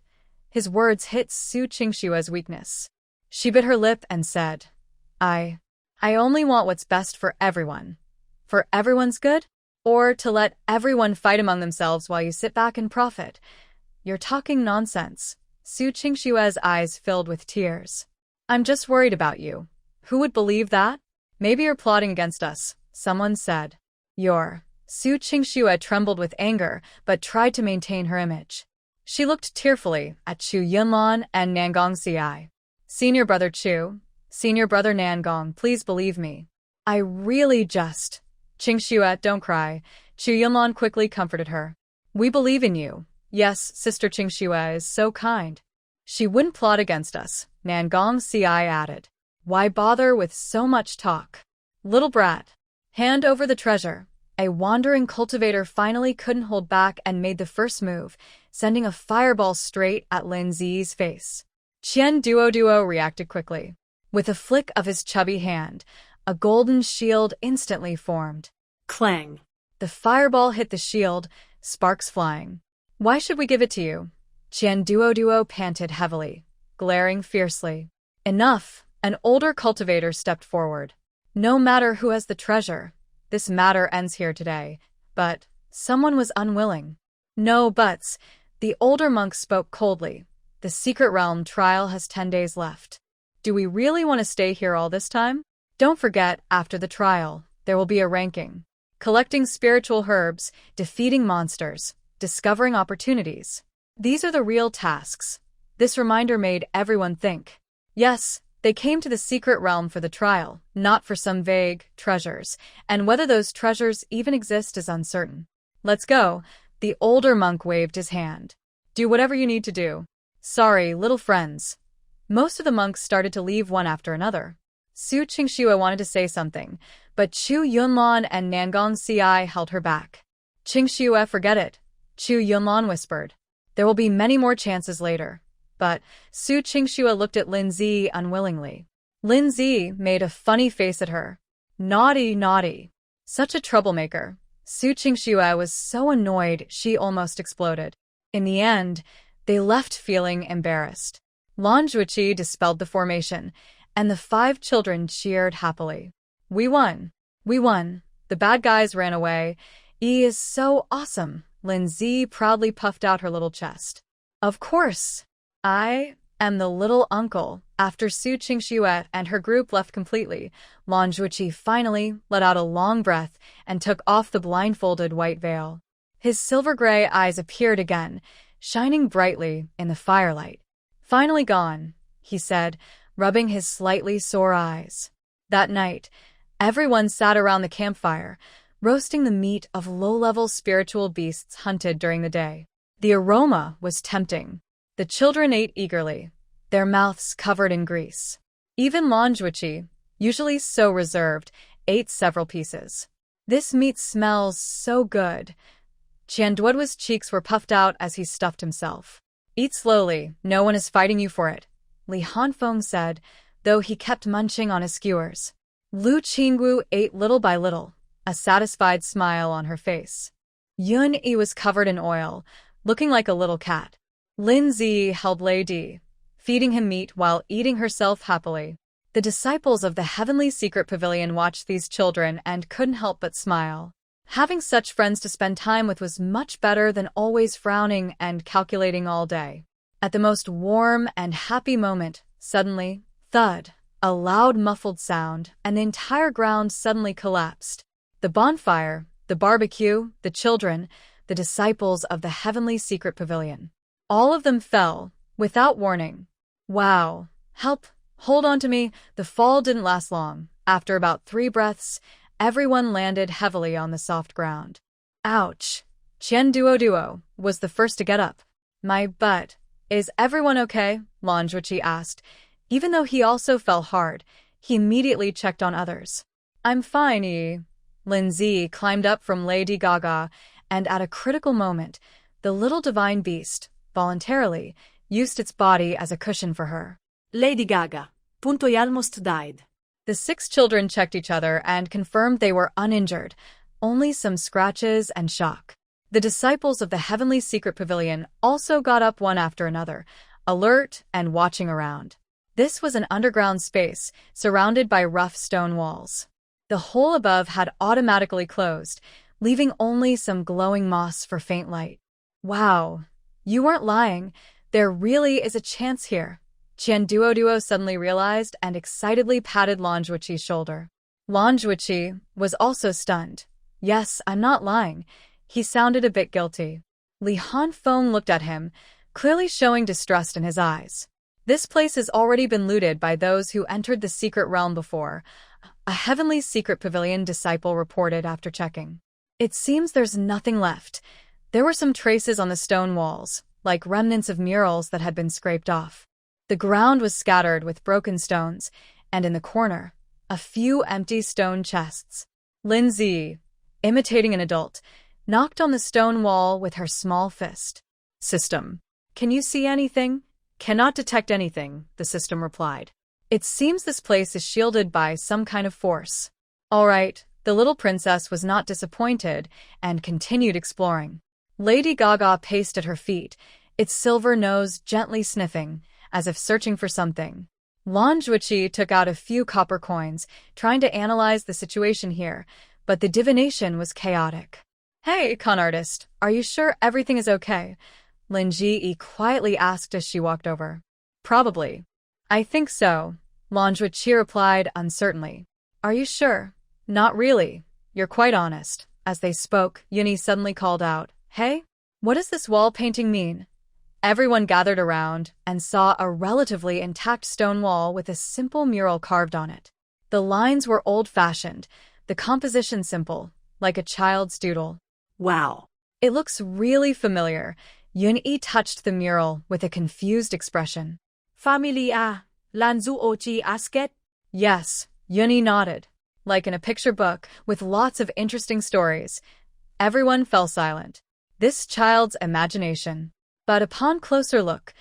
His words hit Su Qingxue's weakness. She bit her lip and said, I only want what's best for everyone. For everyone's good? Or to let everyone fight among themselves while you sit back and profit? You're talking nonsense. Su Qingxue's eyes filled with tears. I'm just worried about you. Who would believe that? Maybe you're plotting against us, someone said. Su Qingxue trembled with anger, but tried to maintain her image. She looked tearfully at Chu Yunlon and Nangong Ci. Senior brother Chu, senior brother Nangong, please believe me. I really just... Qingxue, don't cry. Chu Yunlon quickly comforted her. We believe in you. Yes, Sister Qingxue is so kind. She wouldn't plot against us, Nangong Ci added. Why bother with so much talk? Little brat. Hand over the treasure. A wandering cultivator finally couldn't hold back and made the first move, sending a fireball straight at Lin Zi's face. Qian Duo reacted quickly. With a flick of his chubby hand, a golden shield instantly formed. Clang. The fireball hit the shield, sparks flying. Why should we give it to you? Qian Duo panted heavily, glaring fiercely. Enough, an older cultivator stepped forward. No matter who has the treasure, this matter ends here today. But someone was unwilling. No buts, the older monk spoke coldly. The secret realm trial has 10 days left. Do we really want to stay here all this time? Don't forget, after the trial, there will be a ranking. Collecting spiritual herbs, defeating monsters, discovering opportunities. These are the real tasks. This reminder made everyone think. Yes, they came to the secret realm for the trial, not for some vague treasures, and whether those treasures even exist is uncertain. Let's go. The older monk waved his hand. Do whatever you need to do. Sorry, little friends. Most of the monks started to leave one after another. Su Qingxue wanted to say something, but Chu Yunlan and Nangong Ci held her back. Qingxue, forget it, Chu Yunlan whispered. There will be many more chances later. But Su Qingxue looked at Lin Zi unwillingly. Lin Zi made a funny face at her. Naughty, naughty. Such a troublemaker. Su Qingxue was so annoyed she almost exploded. In the end, they left feeling embarrassed. Lan Zhuqi dispelled the formation, and the 5 children cheered happily. We won. We won. The bad guys ran away. E is so awesome. Lin Zi proudly puffed out her little chest. Of course. I am the little uncle. After Su Qingxue and her group left completely, Lan Zhuqi finally let out a long breath and took off the blindfolded white veil. His silver-gray eyes appeared again, shining brightly in the firelight. Finally gone, he said, rubbing his slightly sore eyes. That night, everyone sat around the campfire, roasting the meat of low-level spiritual beasts hunted during the day. The aroma was tempting. The children ate eagerly, their mouths covered in grease. Even Lan Zhuqi, usually so reserved, ate several pieces. This meat smells so good. Qianduoduo's cheeks were puffed out as he stuffed himself. Eat slowly, no one is fighting you for it, Li Hanfeng said, though he kept munching on his skewers. Lu Qingwu ate little by little, a satisfied smile on her face. Yun Yi was covered in oil, looking like a little cat. Lin Zi held Lei Di, feeding him meat while eating herself happily. The disciples of the Heavenly Secret Pavilion watched these children and couldn't help but smile. Having such friends to spend time with was much better than always frowning and calculating all day. At the most warm and happy moment, suddenly, thud, a loud muffled sound, and the entire ground suddenly collapsed. The bonfire, the barbecue, the children, the disciples of the Heavenly Secret Pavilion. All of them fell, without warning. Wow. Help. Hold on to me. The fall didn't last long. After about 3 breaths, everyone landed heavily on the soft ground. Ouch. Qian Duo was the first to get up. My butt. Is everyone okay? Lan Zhuqi asked. Even though he also fell hard, he immediately checked on others. I'm fine, Yi. Lin Zi climbed up from Lady Gaga, and at a critical moment, the little divine beast, voluntarily, used its body as a cushion for her. Lady Gaga. Punto y almost died. The 6 children checked each other and confirmed they were uninjured, only some scratches and shock. The disciples of the Heavenly Secret Pavilion also got up one after another, alert and watching around. This was an underground space, surrounded by rough stone walls. The hole above had automatically closed, leaving only some glowing moss for faint light. Wow. You weren't lying. There really is a chance here. Qian Duo suddenly realized and excitedly patted Lan Zhuqi's shoulder. Lan Zhuqi was also stunned. Yes, I'm not lying. He sounded a bit guilty. Li Hanfeng looked at him, clearly showing distrust in his eyes. This place has already been looted by those who entered the secret realm before, a Heavenly Secret Pavilion disciple reported after checking. It seems there's nothing left. There were some traces on the stone walls, like remnants of murals that had been scraped off. The ground was scattered with broken stones, and in the corner, a few empty stone chests. Lin Zi, imitating an adult, knocked on the stone wall with her small fist. System. Can you see anything? Cannot detect anything, the system replied. It seems this place is shielded by some kind of force. All right, the little princess was not disappointed and continued exploring. Lady Gaga paced at her feet, its silver nose gently sniffing, as if searching for something. Lan Zhuoqi took out a few copper coins, trying to analyze the situation here, but the divination was chaotic. Hey, con artist, are you sure everything is okay? Lin Ji quietly asked as she walked over. Probably. I think so, Lan Zhuoqi replied uncertainly. Are you sure? Not really. You're quite honest. As they spoke, Yuni suddenly called out, Hey? What does this wall painting mean? Everyone gathered around and saw a relatively intact stone wall with a simple mural carved on it. The lines were old-fashioned, the composition simple, like a child's doodle. Wow. It looks really familiar. Yun-yi touched the mural with a confused expression. Familia, Lan Zhuoqi asked. Yes, Yun-yi nodded. Like in a picture book with lots of interesting stories. Everyone fell silent. This child's imagination. But upon closer look,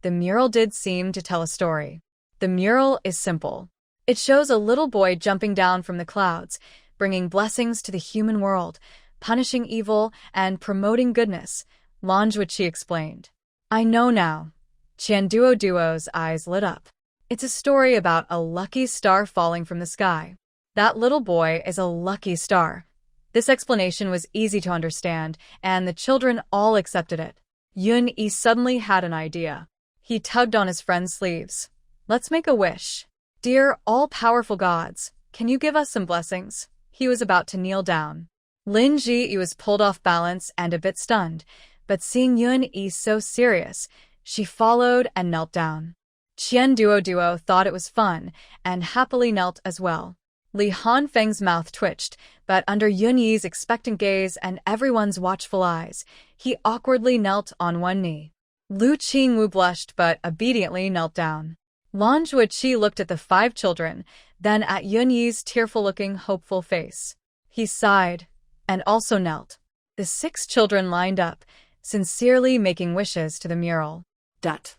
the mural did seem to tell a story. The mural is simple. It shows a little boy jumping down from the clouds, bringing blessings to the human world, punishing evil and promoting goodness, Lan Zhuoqi explained. I know now. Qian Duo's eyes lit up. It's a story about a lucky star falling from the sky. That little boy is a lucky star. This explanation was easy to understand, and the children all accepted it. Yun-yi suddenly had an idea. He tugged on his friend's sleeves. Let's make a wish. Dear all-powerful gods, can you give us some blessings? He was about to kneel down. Lin Ji was pulled off balance and a bit stunned, but seeing Yun-yi so serious, she followed and knelt down. Qian Duo thought it was fun and happily knelt as well. Li Hanfeng's mouth twitched, but under Yun-yi's expectant gaze and everyone's watchful eyes, he awkwardly knelt on one knee. Lu Qingwu blushed but obediently knelt down. Lan Zhuoqi looked at the 5 children, then at Yun-yi's tearful-looking, hopeful face. He sighed, and also knelt. The 6 children lined up, sincerely making wishes to the mural.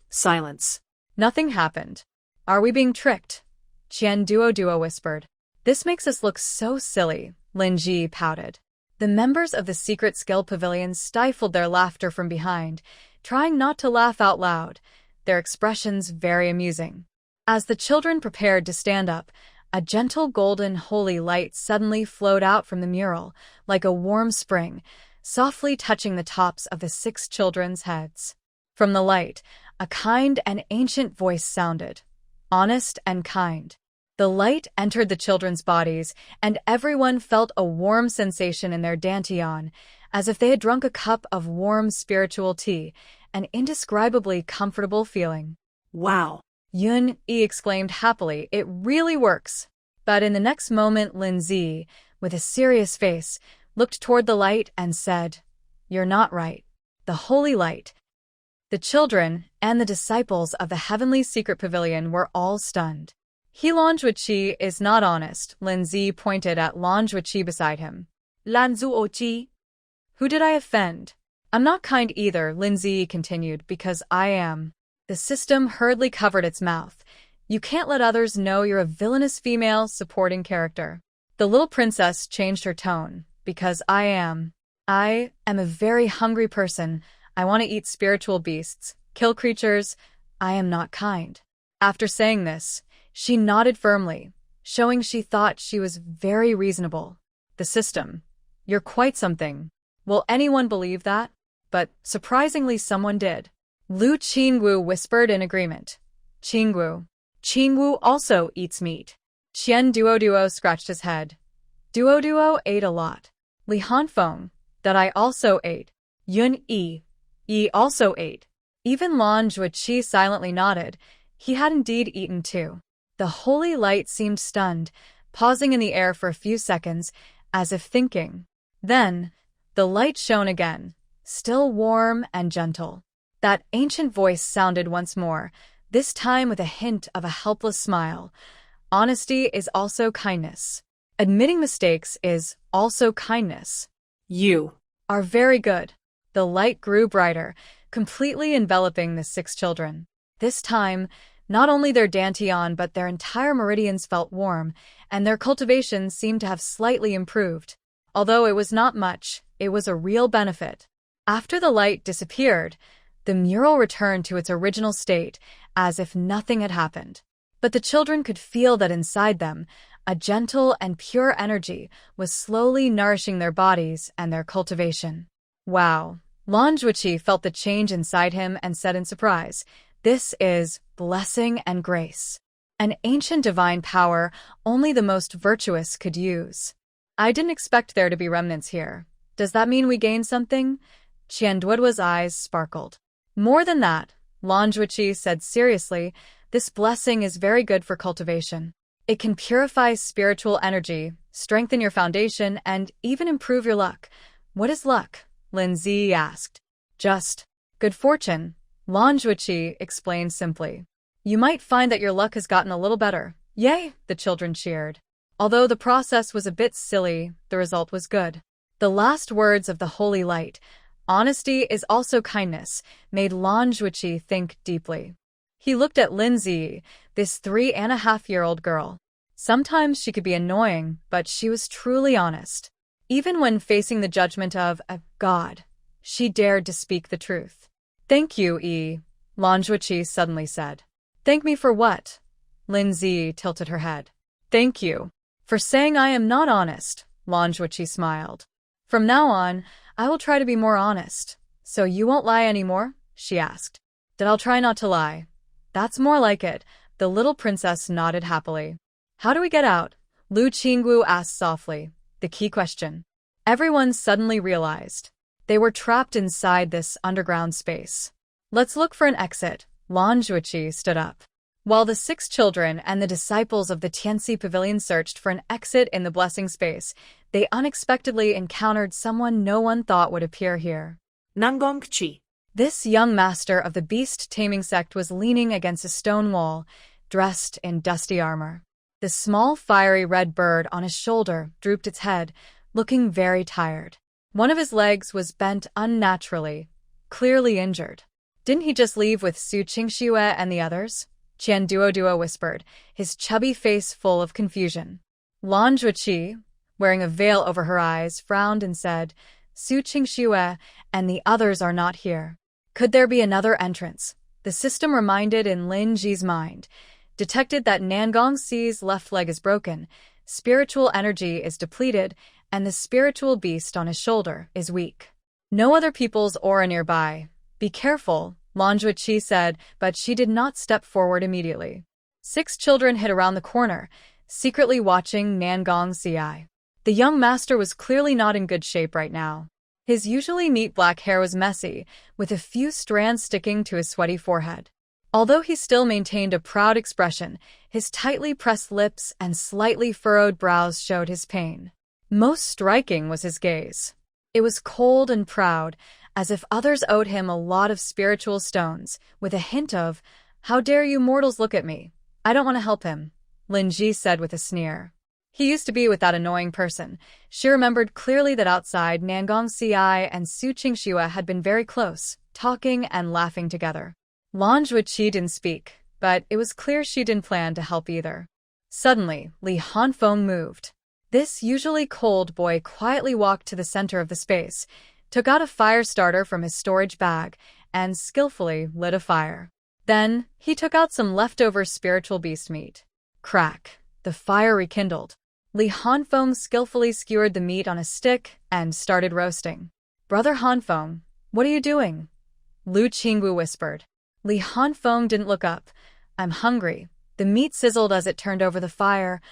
Silence. Nothing happened. Are we being tricked? Qian Duo whispered. This makes us look so silly, Lin Ji pouted. The members of the Secret Skill Pavilion stifled their laughter from behind, trying not to laugh out loud, their expressions very amusing. As the children prepared to stand up, a gentle golden holy light suddenly flowed out from the mural, like a warm spring, softly touching the tops of the 6 children's heads. From the light, a kind and ancient voice sounded, honest and kind. The light entered the children's bodies, and everyone felt a warm sensation in their dantian, as if they had drunk a cup of warm spiritual tea, an indescribably comfortable feeling. Wow! Yun-yi exclaimed happily, it really works. But in the next moment, Lin Zi, with a serious face, looked toward the light and said, You're not right. The holy light. The children and the disciples of the heavenly secret pavilion were all stunned. Lan Zhuoqi is not honest, Lin Zi pointed at Lan Zhuoqi beside him. Lan Zhuoqi? Who did I offend? I'm not kind either, Lin Zi continued, because I am. The system hurriedly covered its mouth. You can't let others know you're a villainous female supporting character. The little princess changed her tone, because I am a very hungry person. I want to eat spiritual beasts, kill creatures. I am not kind. After saying this, she nodded firmly, showing she thought she was very reasonable. The system. You're quite something. Will anyone believe that? But, surprisingly, someone did. Lu Qingwu whispered in agreement. Qingwu. Qingwu also eats meat. Qian Duo scratched his head. Duo ate a lot. Li Hanfeng. That I also ate. Yun-yi also ate. Even Lan Zhuoqi silently nodded. He had indeed eaten too. The holy light seemed stunned, pausing in the air for a few seconds, as if thinking. Then, the light shone again, still warm and gentle. That ancient voice sounded once more, this time with a hint of a helpless smile. Honesty is also kindness. Admitting mistakes is also kindness. You Are very good. The light grew brighter, completely enveloping the 6 children. This time, not only their dantian but their entire meridians felt warm, and their cultivation seemed to have slightly improved. Although it was not much, it was a real benefit. After the light disappeared, the mural returned to its original state, as if nothing had happened. But the children could feel that inside them, a gentle and pure energy was slowly nourishing their bodies and their cultivation. Wow! Lan Zhuqi felt the change inside him and said in surprise, "This is blessing and grace. An ancient divine power only the most virtuous could use. I didn't expect there to be remnants here. Does that mean we gained something?" Qianduoduo's eyes sparkled. "More than that," Lan Zhuqi said seriously, "this blessing is very good for cultivation. It can purify spiritual energy, strengthen your foundation, and even improve your luck." "What is luck?" Lin Zi asked. "Just good fortune," Lan Zhuqi explained simply. "You might find that your luck has gotten a little better." "Yay!" the children cheered. Although the process was a bit silly, the result was good. The last words of the holy light, "Honesty is also kindness," made Lan Zhuqi think deeply. He looked at Lin Zi, this 3.5-year-old girl. Sometimes she could be annoying, but she was truly honest. Even when facing the judgment of a god, she dared to speak the truth. "Thank you, Lan Zhuqi suddenly said. "Thank me for what?" Lin Zi tilted her head. "Thank you for saying I am not honest," Lan Zhuqi smiled. "From now on, I will try to be more honest." "So you won't lie anymore?" she asked. "That I'll try not to lie." "That's more like it," the little princess nodded happily. "How do we get out?" Lu Qingxue asked softly, the key question. Everyone suddenly realized they were trapped inside this underground space. "Let's look for an exit." Lan Zhuqi stood up. While the 6 children and the disciples of the Tianxi Pavilion searched for an exit in the blessing space, they unexpectedly encountered someone no one thought would appear here. Nangongqi. This young master of the beast-taming sect was leaning against a stone wall, dressed in dusty armor. The small fiery red bird on his shoulder drooped its head, looking very tired. One of his legs was bent unnaturally, clearly injured. "Didn't he just leave with Su Qingxue and the others?" Qianduoduo whispered, his chubby face full of confusion. Lan Zhuqi, wearing a veil over her eyes, frowned and said, "Su Qingxue and the others are not here. Could there be another entrance?" The system reminded in Lin Ji's mind, detected that Nangong Si's left leg is broken, spiritual energy is depleted, and the spiritual beast on his shoulder is weak. "No other people's aura nearby. Be careful," Lan Zhuqi said, but she did not step forward immediately. 6 children hid around the corner, secretly watching Nangong Si. The young master was clearly not in good shape right now. His usually neat black hair was messy, with a few strands sticking to his sweaty forehead. Although he still maintained a proud expression, his tightly pressed lips and slightly furrowed brows showed his pain. Most striking was his gaze. It was cold and proud, as if others owed him a lot of spiritual stones, with a hint of, "How dare you mortals look at me? I don't want to help him," Lin Ji said with a sneer. He used to be with that annoying person. She remembered clearly that outside, Nangong Si and Su Qingxue had been very close, talking and laughing together. Lan Zhuqi didn't speak, but it was clear she didn't plan to help either. Suddenly, Li Hanfeng moved. This usually cold boy quietly walked to the center of the space, took out a fire starter from his storage bag, and skillfully lit a fire. Then, he took out some leftover spiritual beast meat. Crack! The fire rekindled. Li Hanfeng skillfully skewered the meat on a stick and started roasting. "Brother Hanfeng, what are you doing?" Lu Qingxue whispered. Li Hanfeng didn't look up. "I'm hungry." The meat sizzled as it turned over the fire,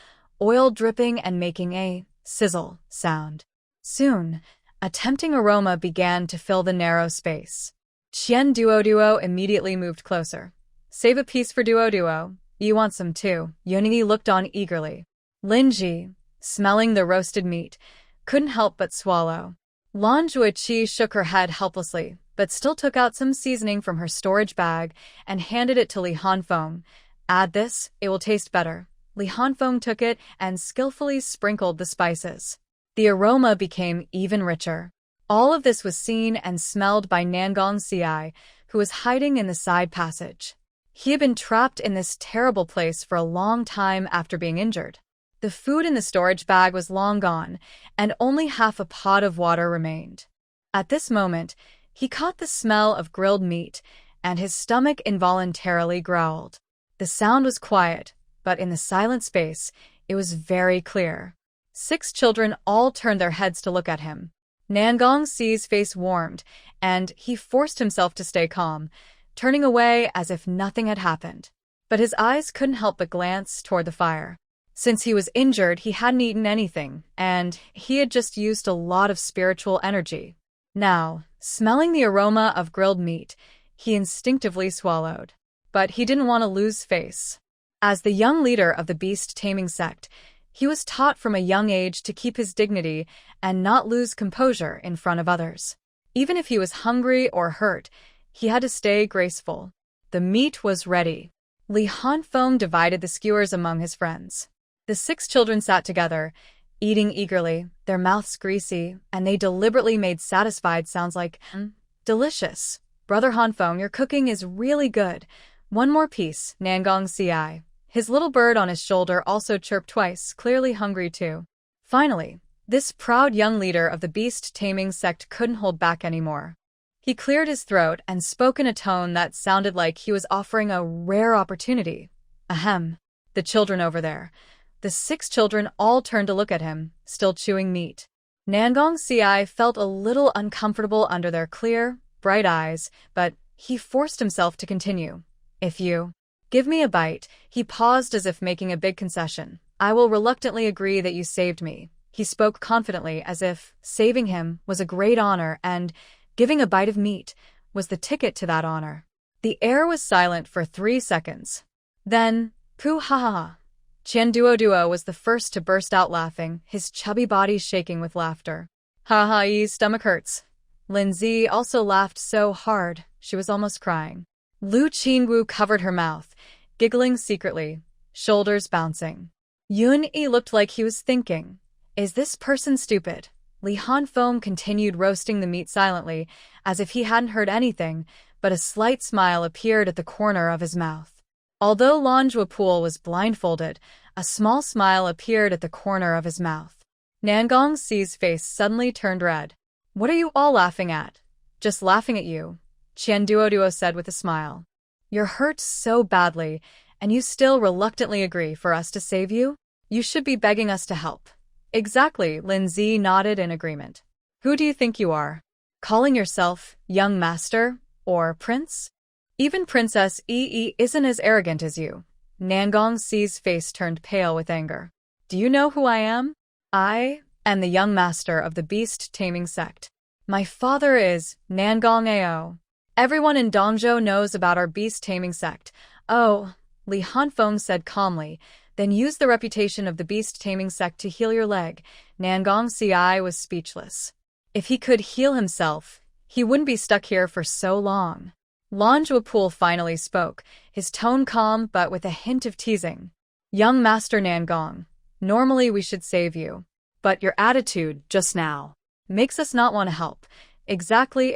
oil dripping and making a sizzle sound. Soon, a tempting aroma began to fill the narrow space. Qianduoduo immediately moved closer. "Save a piece for Duoduo. You want some too." Yunyi looked on eagerly. Lin Ji, smelling the roasted meat, couldn't help but swallow. Lan Jueqi shook her head helplessly, but still took out some seasoning from her storage bag and handed it to Li Hanfeng. Add this, it will taste better. Li Hanfeng took it and skillfully sprinkled the spices. The aroma became even richer. All of this was seen and smelled by Nangong Ci, who was hiding in the side passage. He had been trapped in this terrible place for a long time after being injured. The food in the storage bag was long gone, and only half a pot of water remained. At this moment, he caught the smell of grilled meat, and his stomach involuntarily growled. The sound was quiet, but in the silent space, it was very clear. 6 children all turned their heads to look at him. Nangong Ci's face warmed, and he forced himself to stay calm, turning away as if nothing had happened. But his eyes couldn't help but glance toward the fire. Since he was injured, he hadn't eaten anything, and he had just used a lot of spiritual energy. Now, smelling the aroma of grilled meat, he instinctively swallowed. But he didn't want to lose face. As the young leader of the beast-taming sect, he was taught from a young age to keep his dignity and not lose composure in front of others. Even if he was hungry or hurt, he had to stay graceful. The meat was ready. Li Hanfeng divided the skewers among his friends. The 6 children sat together, eating eagerly, their mouths greasy, and they deliberately made satisfied sounds like, delicious. Brother Hanfeng, your cooking is really good. One more piece, Nangong Ci. His little bird on his shoulder also chirped twice, clearly hungry too. Finally, this proud young leader of the beast-taming sect couldn't hold back anymore. He cleared his throat and spoke in a tone that sounded like he was offering a rare opportunity. Ahem. The children over there. The 6 children all turned to look at him, still chewing meat. Nangong Ci felt a little uncomfortable under their clear, bright eyes, but he forced himself to continue. If you give me a bite, he paused as if making a big concession. I will reluctantly agree that you saved me. He spoke confidently as if saving him was a great honor and giving a bite of meat was the ticket to that honor. The air was silent for 3 seconds. Then, pooh ha ha ha. Qian Duo was the first to burst out laughing, his chubby body shaking with laughter. Ha ha, his stomach hurts. Lin Zi also laughed so hard, she was almost crying. Lu Qingxue covered her mouth, giggling secretly, shoulders bouncing. Yun Yi looked like he was thinking, is this person stupid? Li Hanfeng continued roasting the meat silently, as if he hadn't heard anything, but a slight smile appeared at the corner of his mouth. Although Lan Juepool was blindfolded, a small smile appeared at the corner of his mouth. Nangong Ci's face suddenly turned red. What are you all laughing at? Just laughing at you, Qian Duo said with a smile. You're hurt so badly, and you still reluctantly agree for us to save you? You should be begging us to help. Exactly, Lin Zi nodded in agreement. Who do you think you are? Calling yourself young master or prince? Even Princess Yi isn't as arrogant as you. Nangong Ci's face turned pale with anger. Do you know who I am? I am the young master of the beast-taming sect. My father is Nangong Ao. Everyone in Dongzhou knows about our beast-taming sect. Oh, Li Hanfeng said calmly, then use the reputation of the beast-taming sect to heal your leg. Nangong Ci was speechless. If he could heal himself, he wouldn't be stuck here for so long. Lan Juepool finally spoke, his tone calm but with a hint of teasing. Young Master Nangong, normally we should save you. But your attitude, just now, makes us not want to help. Exactly,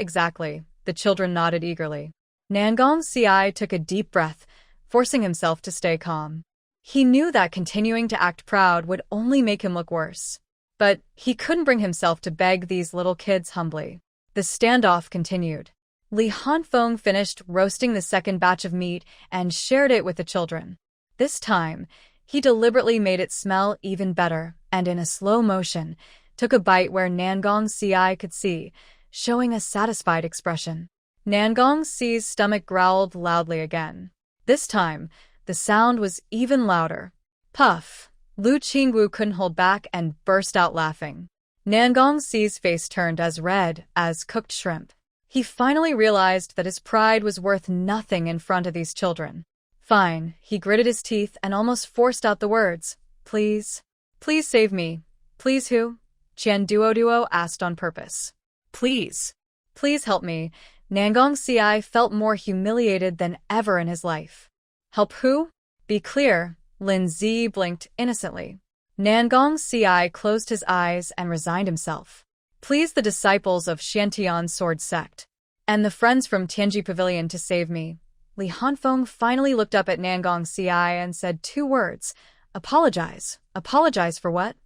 the children nodded eagerly. Nangong Ci took a deep breath, forcing himself to stay calm. He knew that continuing to act proud would only make him look worse. But he couldn't bring himself to beg these little kids humbly. The standoff continued. Li Hanfeng finished roasting the second batch of meat and shared it with the children. This time, he deliberately made it smell even better, and in a slow motion, took a bite where Nangong Ci could see, showing a satisfied expression. Nangong Ci's stomach growled loudly again. This time, the sound was even louder. Puff! Lu Qingxue couldn't hold back and burst out laughing. Nangong Ci's face turned as red as cooked shrimp. He finally realized that his pride was worth nothing in front of these children. Fine, he gritted his teeth and almost forced out the words. Please. Please save me. Please who? Qian Duo asked on purpose. Please. Please help me. Nangong Ci felt more humiliated than ever in his life. Help who? Be clear, Lin Zi blinked innocently. Nangong Ci closed his eyes and resigned himself. Please the disciples of Xiantian Sword Sect. And the friends from Tianji Pavilion to save me. Li Hanfeng finally looked up at Nangong Ci and said 2 words. Apologize. Apologize for what?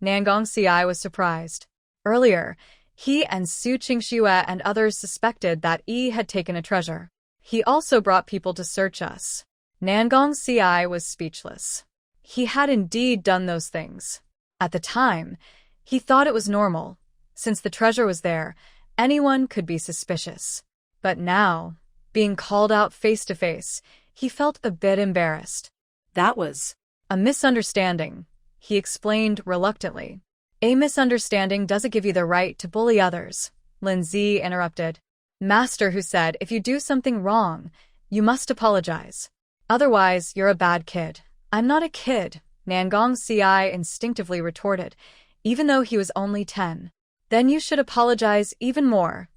Nangong Ci was surprised. Earlier, he and Su Qingxue and others suspected that Yi had taken a treasure. He also brought people to search us. Nangong Ci was speechless. He had indeed done those things. At the time, he thought it was normal. Since the treasure was there, anyone could be suspicious. But now, being called out face to face, he felt a bit embarrassed. That was a misunderstanding, he explained reluctantly. A misunderstanding doesn't give you the right to bully others, Lin Zi interrupted. Master who said if you do something wrong, you must apologize. Otherwise, you're a bad kid. I'm not a kid, Nangong Ci instinctively retorted, even though he was only 10. Then you should apologize even more,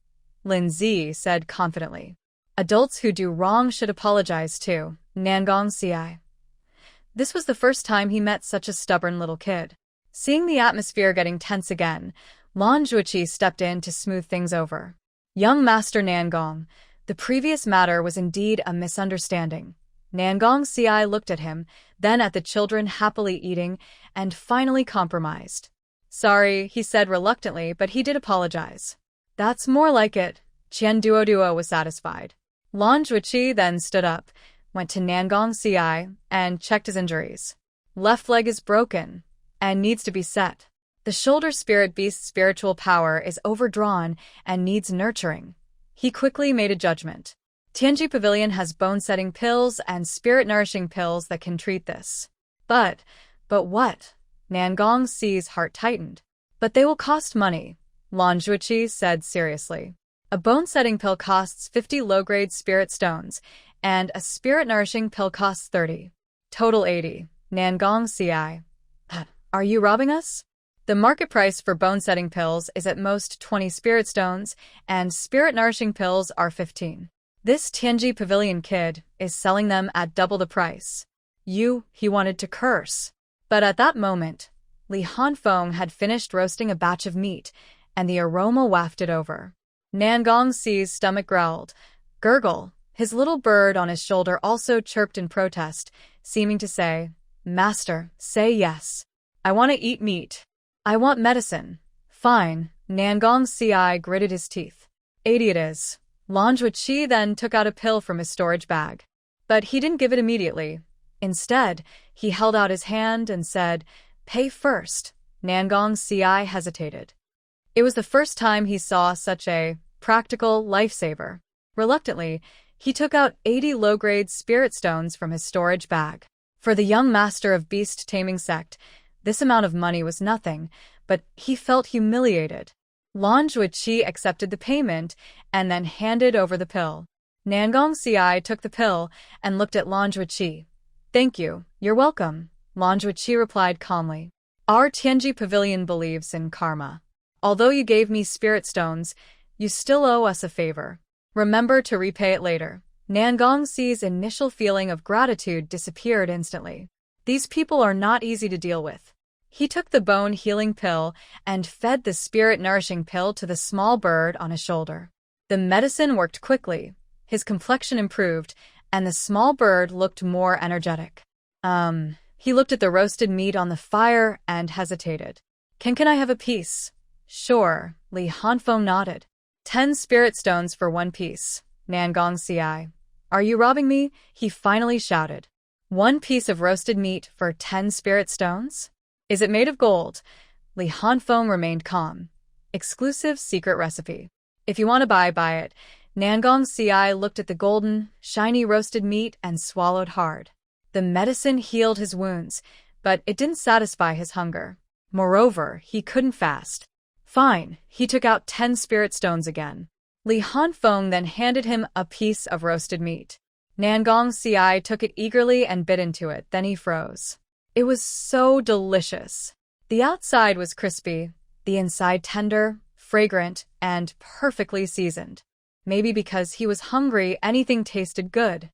Lin Zi said confidently. Adults who do wrong should apologize too, Nangong Ci. This was the first time he met such a stubborn little kid. Seeing the atmosphere getting tense again, Lan Zhuoqi stepped in to smooth things over. Young Master Nangong, the previous matter was indeed a misunderstanding. Nangong Ci looked at him, then at the children happily eating, and finally compromised. Sorry, he said reluctantly, but he did apologize. That's more like it. Qian Duoduo was satisfied. Lan Zhuoqi then stood up, went to Nangong Ci, and checked his injuries. Left leg is broken and needs to be set. The shoulder spirit beast's spiritual power is overdrawn and needs nurturing. He quickly made a judgment. Tianji Pavilion has bone-setting pills and spirit-nourishing pills that can treat this. But what? Nangong Ci's heart tightened. But they will cost money, Lan Zhuoqi said seriously. A bone-setting pill costs 50 low-grade spirit stones, and a spirit-nourishing pill costs 30. Total 80, Nangong Ci. Are you robbing us? The market price for bone-setting pills is at most 20 spirit stones, and spirit-nourishing pills are 15. This Tianji Pavilion kid is selling them at double the price. He wanted to curse. But at that moment, Li Hanfeng had finished roasting a batch of meat, and the aroma wafted over. Nangong Ci's stomach growled. Gurgle. His little bird on his shoulder also chirped in protest, seeming to say, Master, say yes. I want to eat meat. I want medicine. Fine, Nangong Ci gritted his teeth. 80 it is. Lan Zhuoqi then took out a pill from his storage bag. But he didn't give it immediately. Instead, he held out his hand and said, Pay first. Nangong Ci hesitated. It was the first time he saw such a practical lifesaver. Reluctantly, he took out 80 low-grade spirit stones from his storage bag. For the young master of beast taming sect, this amount of money was nothing, but he felt humiliated. Lan Zhuoqi accepted the payment and then handed over the pill. Nangong Ci took the pill and looked at Lan Zhuoqi. Thank you, you're welcome, Lan Zhuoqi replied calmly. Our Tianji Pavilion believes in karma. Although you gave me spirit stones, you still owe us a favor. Remember to repay it later. Nangong Ci's initial feeling of gratitude disappeared instantly. These people are not easy to deal with. He took the bone-healing pill and fed the spirit-nourishing pill to the small bird on his shoulder. The medicine worked quickly, his complexion improved, and the small bird looked more energetic. He looked at the roasted meat on the fire and hesitated. Can I have a piece? Sure, Li Hanfeng nodded. 10 spirit stones for 1 piece, Nangong Ci. Are you robbing me? He finally shouted. 1 piece of roasted meat for 10 spirit stones? Is it made of gold? Li Hanfeng remained calm. Exclusive secret recipe. If you want to buy it. Nangong Ci looked at the golden, shiny roasted meat and swallowed hard. The medicine healed his wounds, but it didn't satisfy his hunger. Moreover, he couldn't fast. Fine, he took out 10 spirit stones again. Li Hanfeng then handed him a piece of roasted meat. Nangong Ci took it eagerly and bit into it, then he froze. It was so delicious. The outside was crispy, the inside tender, fragrant, and perfectly seasoned. Maybe because he was hungry, anything tasted good.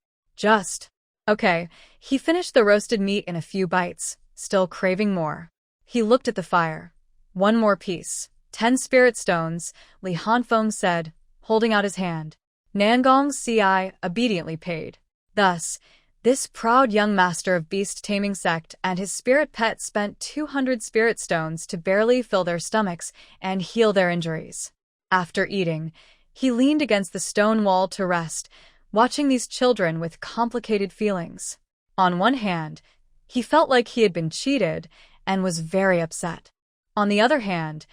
Okay, he finished the roasted meat in a few bites, still craving more. He looked at the fire. One more piece. 10 spirit stones, Li Hanfeng said, holding out his hand. Nangong Ci obediently paid. Thus, this proud young master of beast-taming sect and his spirit pet spent 200 spirit stones to barely fill their stomachs and heal their injuries. After eating, he leaned against the stone wall to rest, watching these children with complicated feelings. On one hand, he felt like he had been cheated and was very upset. On the other hand,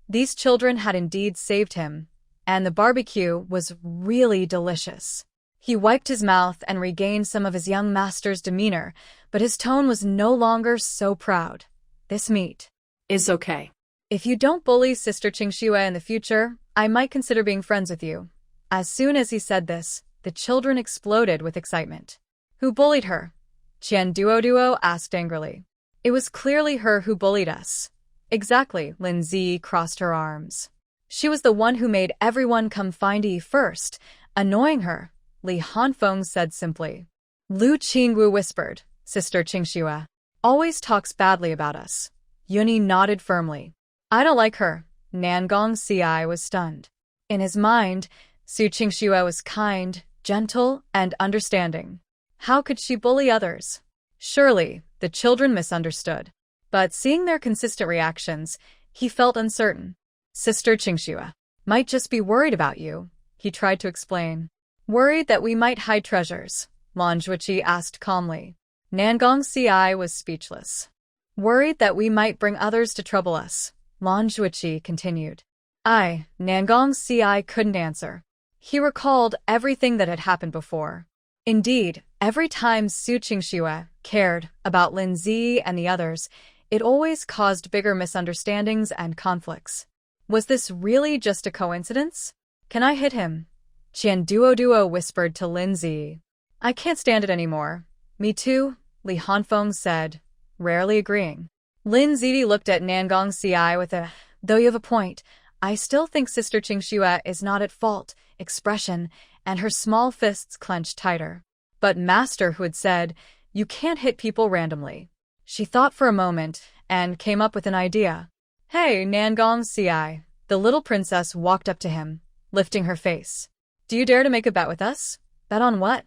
these children had indeed saved him, and the barbecue was really delicious. He wiped his mouth and regained some of his young master's demeanor, but his tone was no longer so proud. This meat is okay. If you don't bully Sister Qingxue in the future, I might consider being friends with you. As soon as he said this, the children exploded with excitement. Who bullied her? Qian Duo asked angrily. It was clearly her who bullied us. Exactly, Lin Zi crossed her arms. She was the one who made everyone come find Yi first, annoying her, Li Hanfeng said simply. Lu Qingwu whispered, Sister Qingxue always talks badly about us. Yuni nodded firmly. I don't like her. Nangong Ci was stunned. In his mind, Su Qingxue was kind, gentle, and understanding. How could she bully others? Surely, the children misunderstood. But seeing their consistent reactions, he felt uncertain. Sister Qingxue might just be worried about you, he tried to explain. Worried that we might hide treasures, Lan Zhuqi asked calmly. Nangong Ci was speechless. Worried that we might bring others to trouble us, Lan Zhuqi continued. Nangong Ci couldn't answer. He recalled everything that had happened before. Indeed, every time Su Qingxue cared about Lin Zi and the others, it always caused bigger misunderstandings and conflicts. Was this really just a coincidence? Can I hit him? Qian Duo whispered to Lin Zi. I can't stand it anymore. Me too, Li Hanfeng said, rarely agreeing. Lin Zi looked at Nangong Ci with a, though you have a point, I still think Sister Qingxue is not at fault, expression, and her small fists clenched tighter. But Master who had said, you can't hit people randomly. She thought for a moment and came up with an idea. Hey, Nangong Ci. The little princess walked up to him, lifting her face. Do you dare to make a bet with us? Bet on what?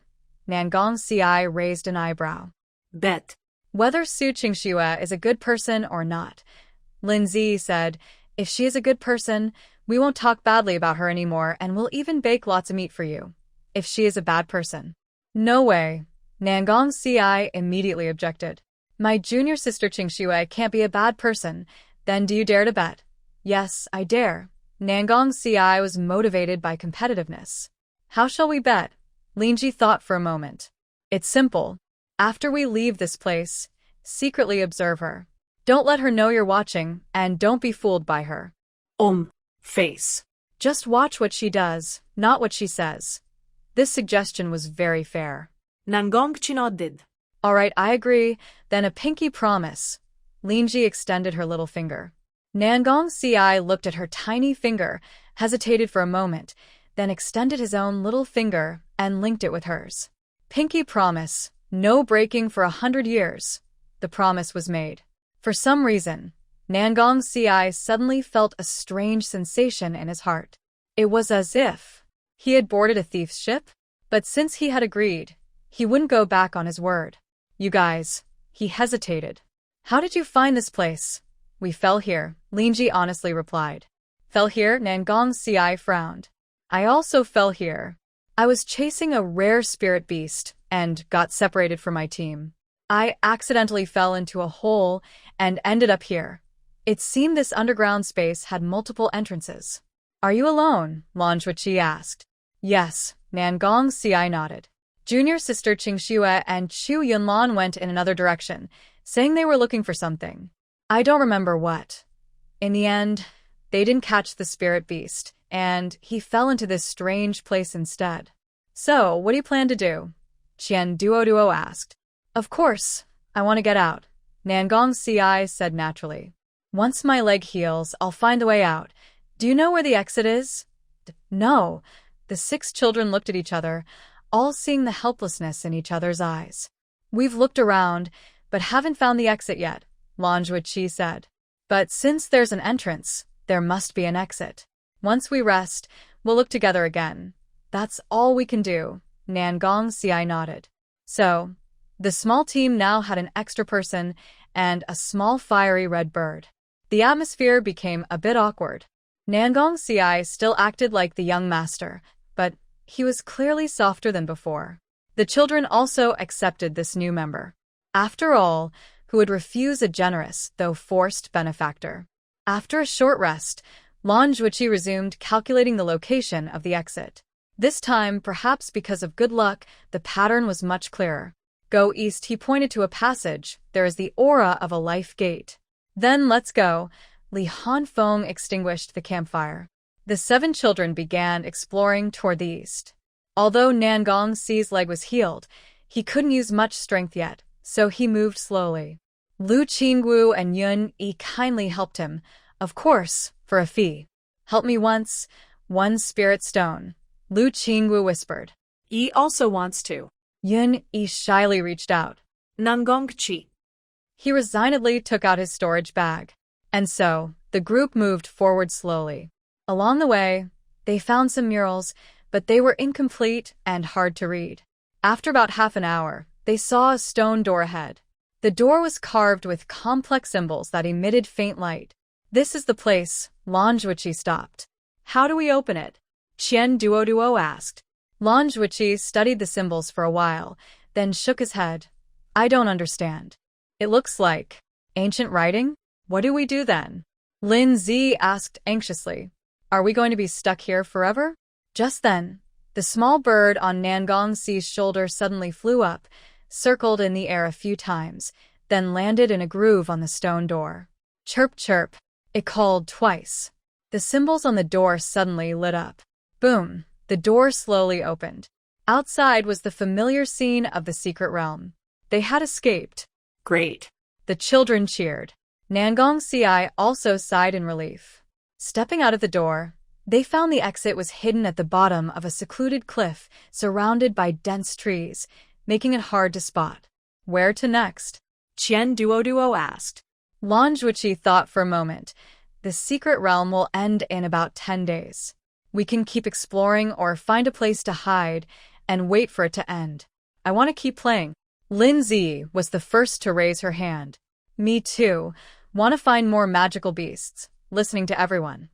Nangong Ci raised an eyebrow. Bet. Whether Su Qingxue is a good person or not. Lin Zi said, if she is a good person, we won't talk badly about her anymore and we'll even bake lots of meat for you. If she is a bad person. No way. Nangong Ci immediately objected. My junior sister Qingxue can't be a bad person. Then do you dare to bet? Yes, I dare. Nangong Ci was motivated by competitiveness. How shall we bet? Linji thought for a moment. It's simple. After we leave this place, secretly observe her. Don't let her know you're watching, and don't be fooled by her. Face. Just watch what she does, not what she says. This suggestion was very fair. Nangong nodded. All right, I agree. Then a pinky promise. Linji extended her little finger. Nangong Ci looked at her tiny finger, hesitated for a moment, then extended his own little finger and linked it with hers. Pinky promise, no breaking for 100 years. The promise was made. For some reason, Nangong Ci suddenly felt a strange sensation in his heart. It was as if he had boarded a thief's ship, but since he had agreed, he wouldn't go back on his word. You guys, he hesitated. How did you find this place? We fell here, Linji honestly replied. Fell here? Nangong Ci frowned. I also fell here. I was chasing a rare spirit beast and got separated from my team. I accidentally fell into a hole and ended up here. It seemed this underground space had multiple entrances. Are you alone? Lan Zhuqi asked. Yes, Nangong Ci nodded. Junior sister Qingxue and Chu Yunlan went in another direction, saying they were looking for something. I don't remember what. In the end, they didn't catch the spirit beast, and he fell into this strange place instead. So, what do you plan to do? Qian Duo asked. Of course, I want to get out, Nangong Ci said naturally. Once my leg heals, I'll find the way out. Do you know where the exit is? No. The 6 children looked at each other, all seeing the helplessness in each other's eyes. We've looked around, but haven't found the exit yet, Qingxue said. But since there's an entrance, there must be an exit. Once we rest, we'll look together again. That's all we can do, Qingxue nodded. So, the small team now had an extra person and a small fiery red bird. The atmosphere became a bit awkward. Qingxue still acted like the young master, but he was clearly softer than before. The children also accepted this new member. After all, who would refuse a generous, though forced, benefactor? After a short rest, Qingxue resumed calculating the location of the exit. This time, perhaps because of good luck, the pattern was much clearer. Go east, he pointed to a passage. There is the aura of a life gate. Then let's go. Li Hanfeng extinguished the campfire. The 7 children began exploring toward the east. Although Qingxue's leg was healed, he couldn't use much strength yet, so he moved slowly. Lu Qingwu and Yun Yi kindly helped him, of course, for a fee. Help me once, 1 spirit stone, Lu Qingwu whispered. Yi also wants to. Yun Yi shyly reached out. Qingxue. He resignedly took out his storage bag. And so, the group moved forward slowly. Along the way, they found some murals, but they were incomplete and hard to read. After about half an hour, they saw a stone door ahead. The door was carved with complex symbols that emitted faint light. This is the place, Qingxue stopped. How do we open it? Qian Duoduo asked. Qingxue studied the symbols for a while, then shook his head. I don't understand. It looks like ancient writing? What do we do then? Lin Zi asked anxiously. Are we going to be stuck here forever? Just then, the small bird on Qingxue's shoulder suddenly flew up, circled in the air a few times, then landed in a groove on the stone door. Chirp, chirp, it called twice. The symbols on the door suddenly lit up. Boom, the door slowly opened. Outside was the familiar scene of the secret realm. They had escaped. Great. The children cheered. Qingxue also sighed in relief. Stepping out of the door, they found the exit was hidden at the bottom of a secluded cliff surrounded by dense trees, making it hard to spot. Where to next? Qian Duoduo asked. Qingxue thought for a moment. The secret realm will end in about 10 days. We can keep exploring or find a place to hide and wait for it to end. I want to keep playing. Lin Zi was the first to raise her hand. Me too. Want to find more magical beasts, listening to everyone.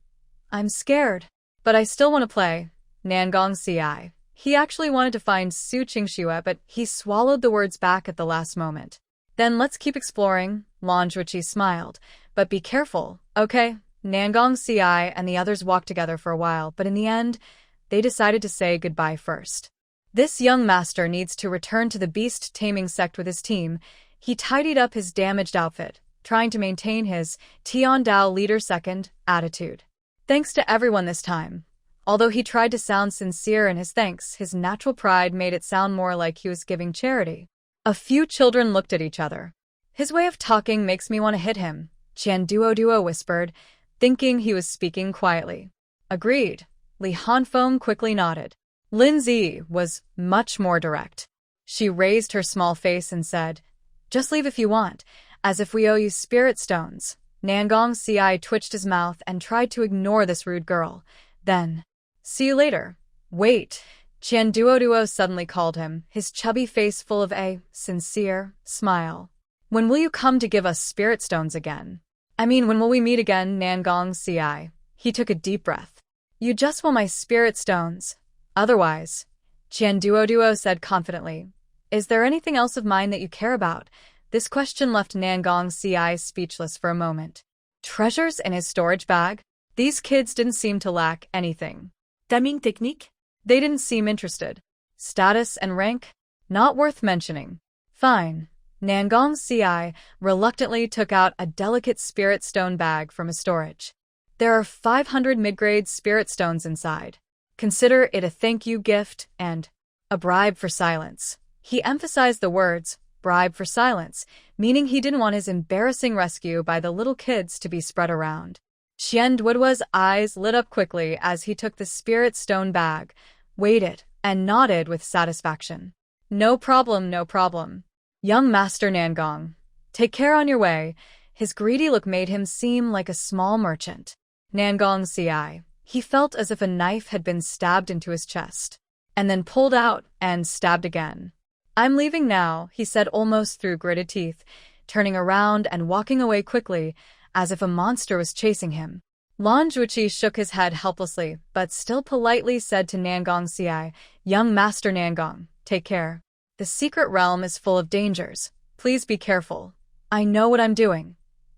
I'm scared, but I still want to play. Qingxue. He actually wanted to find Su Qingxue, but he swallowed the words back at the last moment. Then let's keep exploring, Qingxue smiled. But be careful, okay? Qingxue and the others walked together for a while, but in the end, they decided to say goodbye first. This young master needs to return to the beast taming sect with his team. He tidied up his damaged outfit, trying to maintain his Tiandao leader second attitude. Thanks to everyone this time. Although he tried to sound sincere in his thanks, his natural pride made it sound more like he was giving charity. A few children looked at each other. His way of talking makes me want to hit him, Qian Duoduo whispered, thinking he was speaking quietly. Agreed. Li Hanfeng quickly nodded. Lin Zi was much more direct. She raised her small face and said, just leave if you want, as if we owe you spirit stones. Qingxue twitched his mouth and tried to ignore this rude girl. Then, see you later. Wait, Qian Duoduo suddenly called him, his chubby face full of a sincere smile. When will you come to give us spirit stones again? I mean, when will we meet again, Qingxue? He took a deep breath. You just want my spirit stones. Otherwise, Qian Duoduo said confidently. Is there anything else of mine that you care about? This question left Qingxue speechless for a moment. Treasures in his storage bag? These kids didn't seem to lack anything. Taming technique? They didn't seem interested. Status and rank? Not worth mentioning. Fine. Qingxue reluctantly took out a delicate spirit stone bag from his storage. There are 500 mid-grade spirit stones inside. Consider it a thank you gift and a bribe for silence. He emphasized the words, bribe for silence, meaning he didn't want his embarrassing rescue by the little kids to be spread around. Qian Duoduo's eyes lit up quickly as he took the spirit stone bag, weighed it, and nodded with satisfaction. No problem, no problem. Young Master Nangong, take care on your way. His greedy look made him seem like a small merchant. Nangong ci. He felt as if a knife had been stabbed into his chest, and then pulled out and stabbed again. I'm leaving now, he said almost through gritted teeth, turning around and walking away quickly, as if a monster was chasing him. Lan Zhuqi shook his head helplessly, but still politely said to Nangong ci, Young Master Nangong, take care. The secret realm is full of dangers. Please be careful. I know what I'm doing.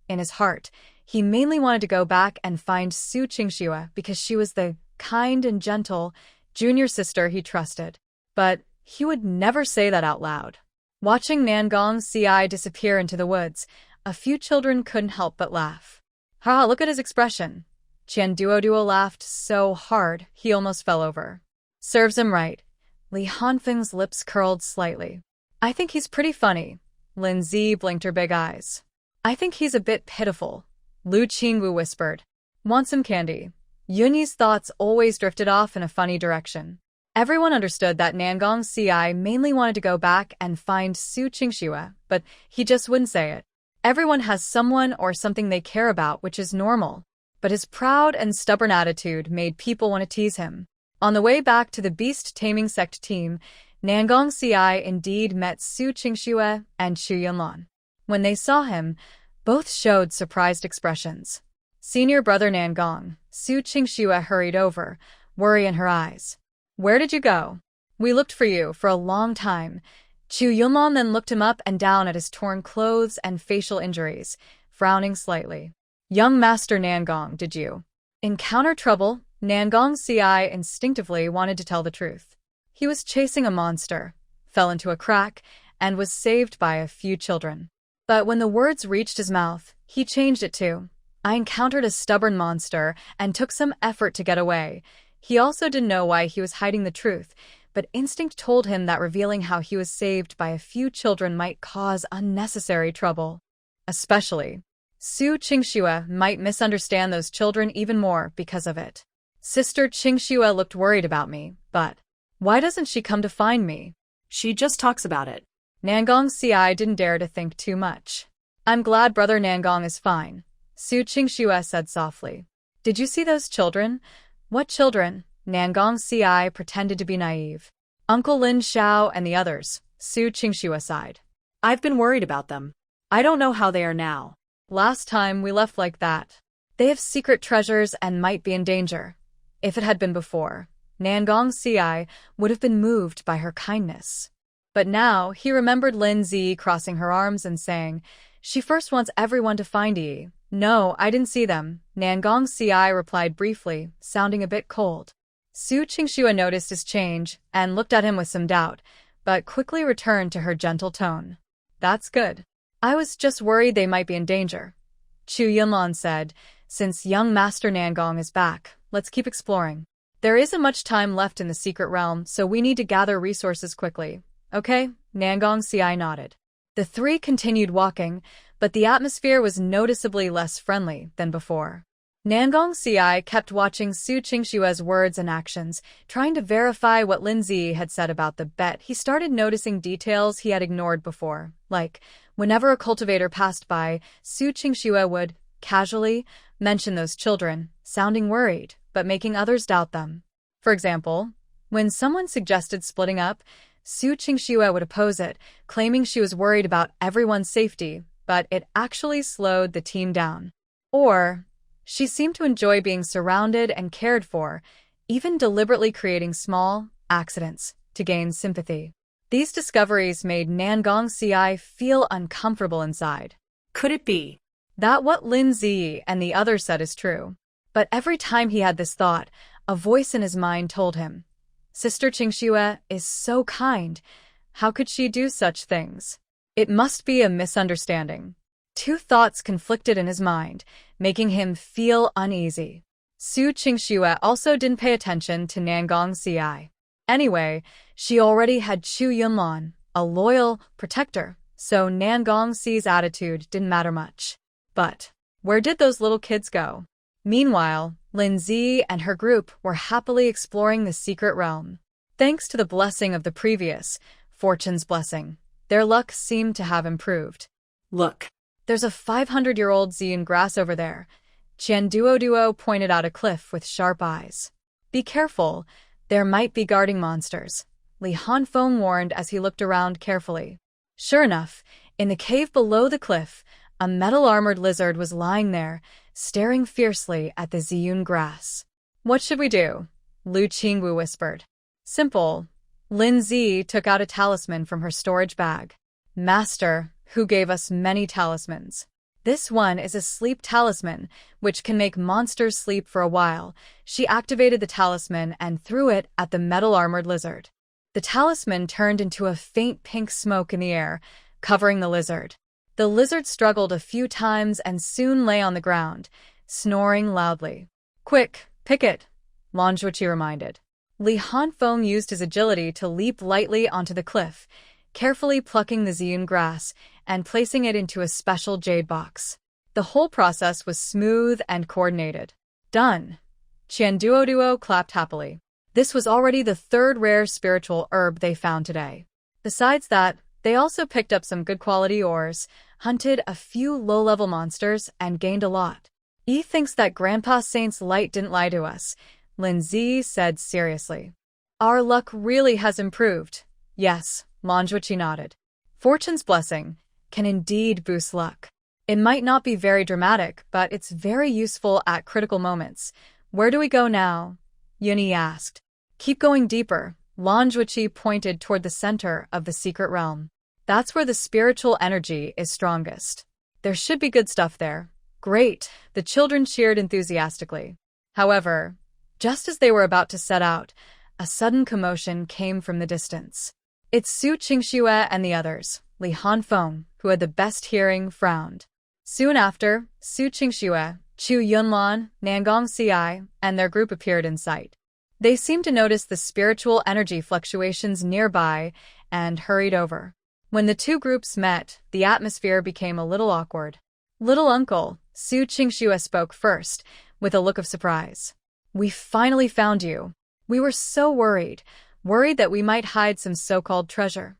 In his heart, he mainly wanted to go back and find Su Qingxue because she was the kind and gentle junior sister he trusted. But he would never say that out loud. Watching Nangong ci disappear into the woods, a few children couldn't help but laugh. Ha, look at his expression. Qian Duoduo laughed so hard he almost fell over. Serves him right. Li Hanfeng's lips curled slightly. I think he's pretty funny. Lin Zi blinked her big eyes. I think he's a bit pitiful. Lu Qingwu whispered. Want some candy? Yunyi's thoughts always drifted off in a funny direction. Everyone understood that Nangong ci mainly wanted to go back and find Su Qingxue, but he just wouldn't say it. Everyone has someone or something they care about, which is normal. But his proud and stubborn attitude made people want to tease him. On the way back to the beast-taming sect team, Nangong ci indeed met Su Qingxue and Chu Yunlan. When they saw him, both showed surprised expressions. Senior brother Nangong, Su Qingxue hurried over, worry in her eyes. Where did you go? We looked for you for a long time. Chu Yunlan then looked him up and down at his torn clothes and facial injuries, frowning slightly. Young Master Nangong, did you encounter trouble? Nangong ci instinctively wanted to tell the truth. He was chasing a monster, fell into a crack, and was saved by a few children. But when the words reached his mouth, he changed it to, I encountered a stubborn monster and took some effort to get away. He also didn't know why he was hiding the truth, but instinct told him that revealing how he was saved by a few children might cause unnecessary trouble. Especially, Su Qingxue might misunderstand those children even more because of it. Sister Qingxue looked worried about me, but why doesn't she come to find me? She just talks about it. Nangong ci didn't dare to think too much. I'm glad brother Nangong is fine, Su Qingxue said softly. Did you see those children? What children? Nangong ci pretended to be naive. Uncle Lin Xiao and the others, Su Qingxue sighed. I've been worried about them. I don't know how they are now. Last time we left like that. They have secret treasures and might be in danger. If it had been before, Nangong ci would have been moved by her kindness. But now he remembered Lin Zi crossing her arms and saying, she first wants everyone to find Yi. No, I didn't see them, Nangong ci replied briefly, sounding a bit cold. Su Qingxue noticed his change and looked at him with some doubt, but quickly returned to her gentle tone. That's good. I was just worried they might be in danger. Chu Yunlan said, since young Master Nangong is back, let's keep exploring. There isn't much time left in the secret realm, so we need to gather resources quickly. Okay? Nangong ci nodded. The three continued walking, but the atmosphere was noticeably less friendly than before. Nangong ci kept watching Su Qingxue's words and actions, trying to verify what Lin Zi had said about the bet. He started noticing details he had ignored before, like whenever a cultivator passed by, Su Qingxue would, casually, mention those children, sounding worried, but making others doubt them. For example, when someone suggested splitting up, Su Qingxue would oppose it, claiming she was worried about everyone's safety, but it actually slowed the team down. Or, she seemed to enjoy being surrounded and cared for, even deliberately creating small accidents to gain sympathy. These discoveries made Nangong ci feel uncomfortable inside. Could it be that what Lin Zi and the others said is true? But every time he had this thought, a voice in his mind told him, Sister Qingxue is so kind. How could she do such things? It must be a misunderstanding. Two thoughts conflicted in his mind, making him feel uneasy. Su Qingxue also didn't pay attention to Nangong ci. Anyway, she already had Chu Yunlan, a loyal protector, so Nangong ci's attitude didn't matter much. But where did those little kids go? Meanwhile, Lin Zi and her group were happily exploring the secret realm. Thanks to the blessing of the previous, Fortune's blessing, their luck seemed to have improved. Look. There's a 500-year-old Zian grass over there. Qian Duo pointed out a cliff with sharp eyes. Be careful, there might be guarding monsters, Li Hanfeng warned as he looked around carefully. Sure enough, in the cave below the cliff, a metal-armored lizard was lying there, staring fiercely at the Ziyun grass. What should we do? Lu Qingxue whispered. Simple. Lin Zi took out a talisman from her storage bag. Master, who gave us many talismans. This one is a sleep talisman, which can make monsters sleep for a while. She activated the talisman and threw it at the metal-armored lizard. The talisman turned into a faint pink smoke in the air, covering the lizard. The lizard struggled a few times and soon lay on the ground, snoring loudly. Quick, pick it, Lan Zhuqi reminded. Li Hanfeng used his agility to leap lightly onto the cliff, carefully plucking the Ziyun grass and placing it into a special jade box. The whole process was smooth and coordinated. Done. Qian Duo clapped happily. This was already the third rare spiritual herb they found today. Besides that, they also picked up some good quality ores, hunted a few low-level monsters, and gained a lot. Yi thinks that Grandpa Saint's light didn't lie to us, Lin Zi said seriously. Our luck really has improved. Yes, Lan Zhuqi nodded. Fortune's blessing can indeed boost luck. It might not be very dramatic, but it's very useful at critical moments. Where do we go now? Yuni asked. Keep going deeper. Lan Zhuqi pointed toward the center of the secret realm. That's where the spiritual energy is strongest. There should be good stuff there. Great, the children cheered enthusiastically. However, just as they were about to set out, a sudden commotion came from the distance. It's Su Qingxue and the others. Li Hanfeng, who had the best hearing, frowned. Soon after, Su Qingxue, Chu Yunlan, Nangong Ci, and their group appeared in sight. They seemed to notice the spiritual energy fluctuations nearby and hurried over. When the two groups met, the atmosphere became a little awkward. Little uncle, Su Qingxue spoke first, with a look of surprise. We finally found you. We were so worried that we might hide some so-called treasure.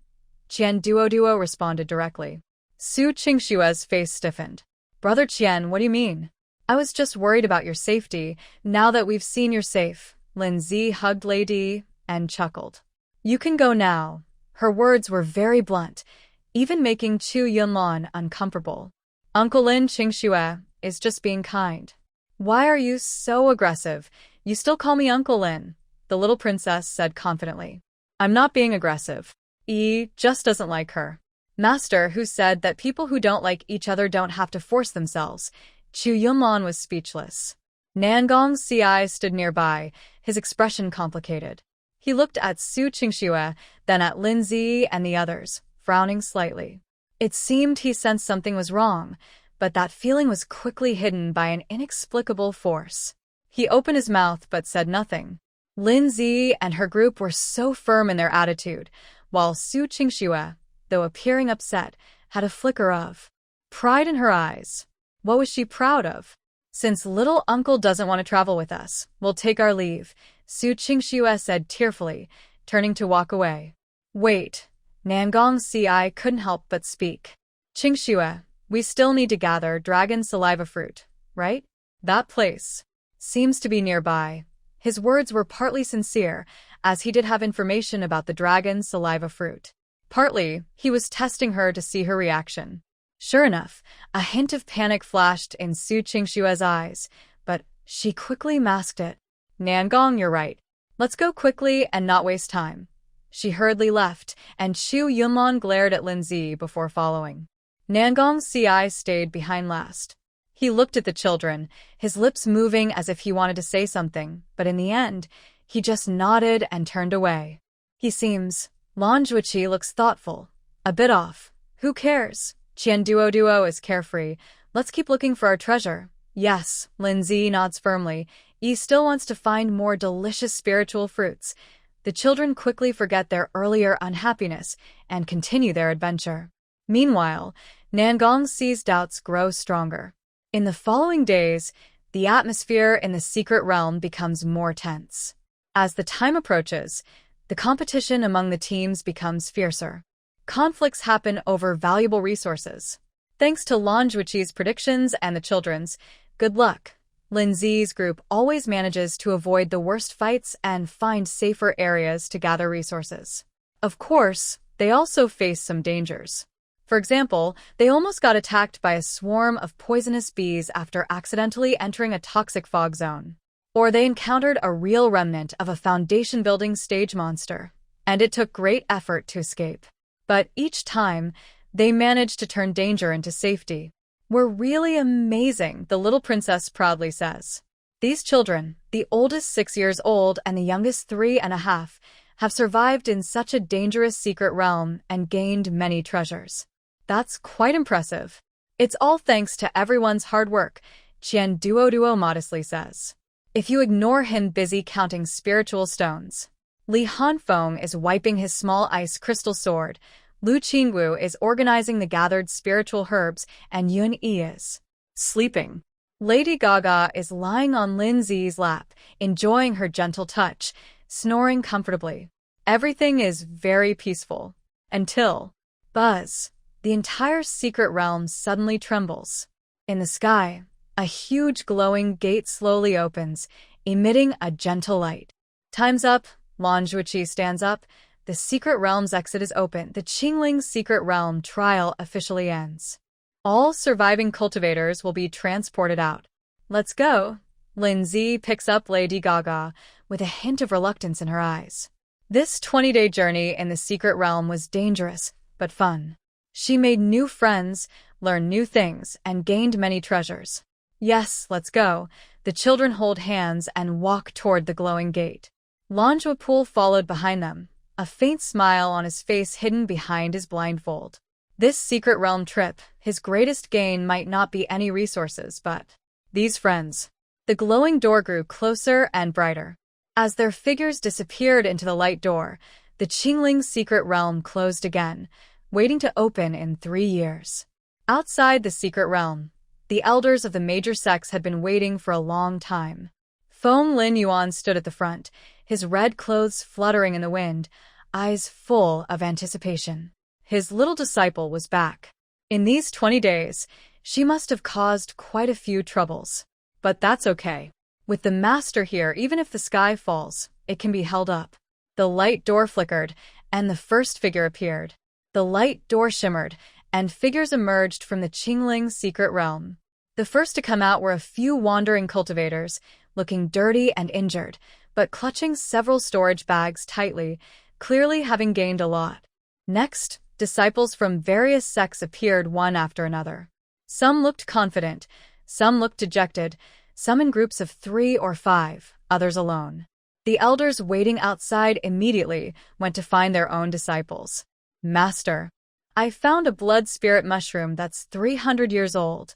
Qian Duo responded directly. Su Qingxue's face stiffened. Brother Qian, what do you mean? I was just worried about your safety. Now that we've seen you're safe. Lin Zi hugged Lady and chuckled. You can go now. Her words were very blunt, even making Chu Yunlan uncomfortable. Uncle Lin Qingxue is just being kind. Why are you so aggressive? You still call me Uncle Lin, the little princess said confidently. I'm not being aggressive. Yi just doesn't like her. Master, who said that people who don't like each other don't have to force themselves. Chu Yunlan was speechless. Nangong Ci stood nearby, his expression complicated. He looked at Su Qingxue, then at Lin Zi and the others, frowning slightly. It seemed he sensed something was wrong, but that feeling was quickly hidden by an inexplicable force. He opened his mouth but said nothing. Lin Zi and her group were so firm in their attitude, while Su Qingxue, though appearing upset, had a flicker of pride in her eyes. What was she proud of? Since little uncle doesn't want to travel with us, we'll take our leave, Su Qingxue said tearfully, turning to walk away. Wait, Nangong Ci couldn't help but speak. Qingxue, we still need to gather dragon saliva fruit, right? That place seems to be nearby. His words were partly sincere, as he did have information about the dragon saliva fruit. Partly, he was testing her to see her reaction. Sure enough, a hint of panic flashed in Su Qingxue's eyes, but she quickly masked it. Nangong, you're right. Let's go quickly and not waste time. She hurriedly left, and Chu Yunlan glared at Lin Zi before following. Nangong Ci stayed behind last. He looked at the children, his lips moving as if he wanted to say something, but in the end, he just nodded and turned away. He seems. Lan Zhuqi looks thoughtful. A bit off. Who cares? Qian Duo is carefree. Let's keep looking for our treasure. Yes, Lin Zi nods firmly. Yi still wants to find more delicious spiritual fruits. The children quickly forget their earlier unhappiness and continue their adventure. Meanwhile, Nangong Ci's doubts grow stronger. In the following days, the atmosphere in the secret realm becomes more tense. As the time approaches, the competition among the teams becomes fiercer. Conflicts happen over valuable resources. Thanks to Lan Zhuqi's predictions and the children's good luck, Lin Zi's group always manages to avoid the worst fights and find safer areas to gather resources. Of course, they also face some dangers. For example, they almost got attacked by a swarm of poisonous bees after accidentally entering a toxic fog zone. Or they encountered a real remnant of a foundation-building stage monster, and it took great effort to escape. But each time, they managed to turn danger into safety. "We're really amazing," the little princess proudly says. These children, the oldest 6 years old and the youngest 3.5, have survived in such a dangerous secret realm and gained many treasures. That's quite impressive. It's all thanks to everyone's hard work, Qian Duo modestly says. If you ignore him busy counting spiritual stones. Li Hanfeng is wiping his small ice crystal sword, Lu Qingxue is organizing the gathered spiritual herbs, and Yun Yi is sleeping. Lady Gaga is lying on Lin Zi's lap, enjoying her gentle touch, snoring comfortably. Everything is very peaceful. Until, buzz, the entire secret realm suddenly trembles. In the sky, a huge glowing gate slowly opens, emitting a gentle light. Time's up, Lan Zhuqi stands up. The secret realm's exit is open. The Qingling secret realm trial officially ends. All surviving cultivators will be transported out. Let's go. Lin Zi picks up Lady Gaga with a hint of reluctance in her eyes. This 20-day journey in the secret realm was dangerous, but fun. She made new friends, learned new things, and gained many treasures. Yes, let's go. The children hold hands and walk toward the glowing gate. Lan Zhuopul followed behind them, a faint smile on his face hidden behind his blindfold. This secret realm trip, his greatest gain might not be any resources, but these friends. The glowing door grew closer and brighter. As their figures disappeared into the light door, the Qingling secret realm closed again, waiting to open in 3 years. Outside the secret realm, the elders of the major sects had been waiting for a long time. Feng Lin Yuan stood at the front, his red clothes fluttering in the wind, eyes full of anticipation. His little disciple was back. In these 20 days, she must have caused quite a few troubles. But that's okay. With the master here, even if the sky falls, it can be held up. The light door flickered, and the first figure appeared. The light door shimmered, and figures emerged from the Qingling secret realm. The first to come out were a few wandering cultivators, looking dirty and injured, but clutching several storage bags tightly, clearly having gained a lot. Next, disciples from various sects appeared one after another. Some looked confident, some looked dejected, some in groups of 3 or 5, others alone. The elders waiting outside immediately went to find their own disciples. Master, I found a blood spirit mushroom that's 300 years old.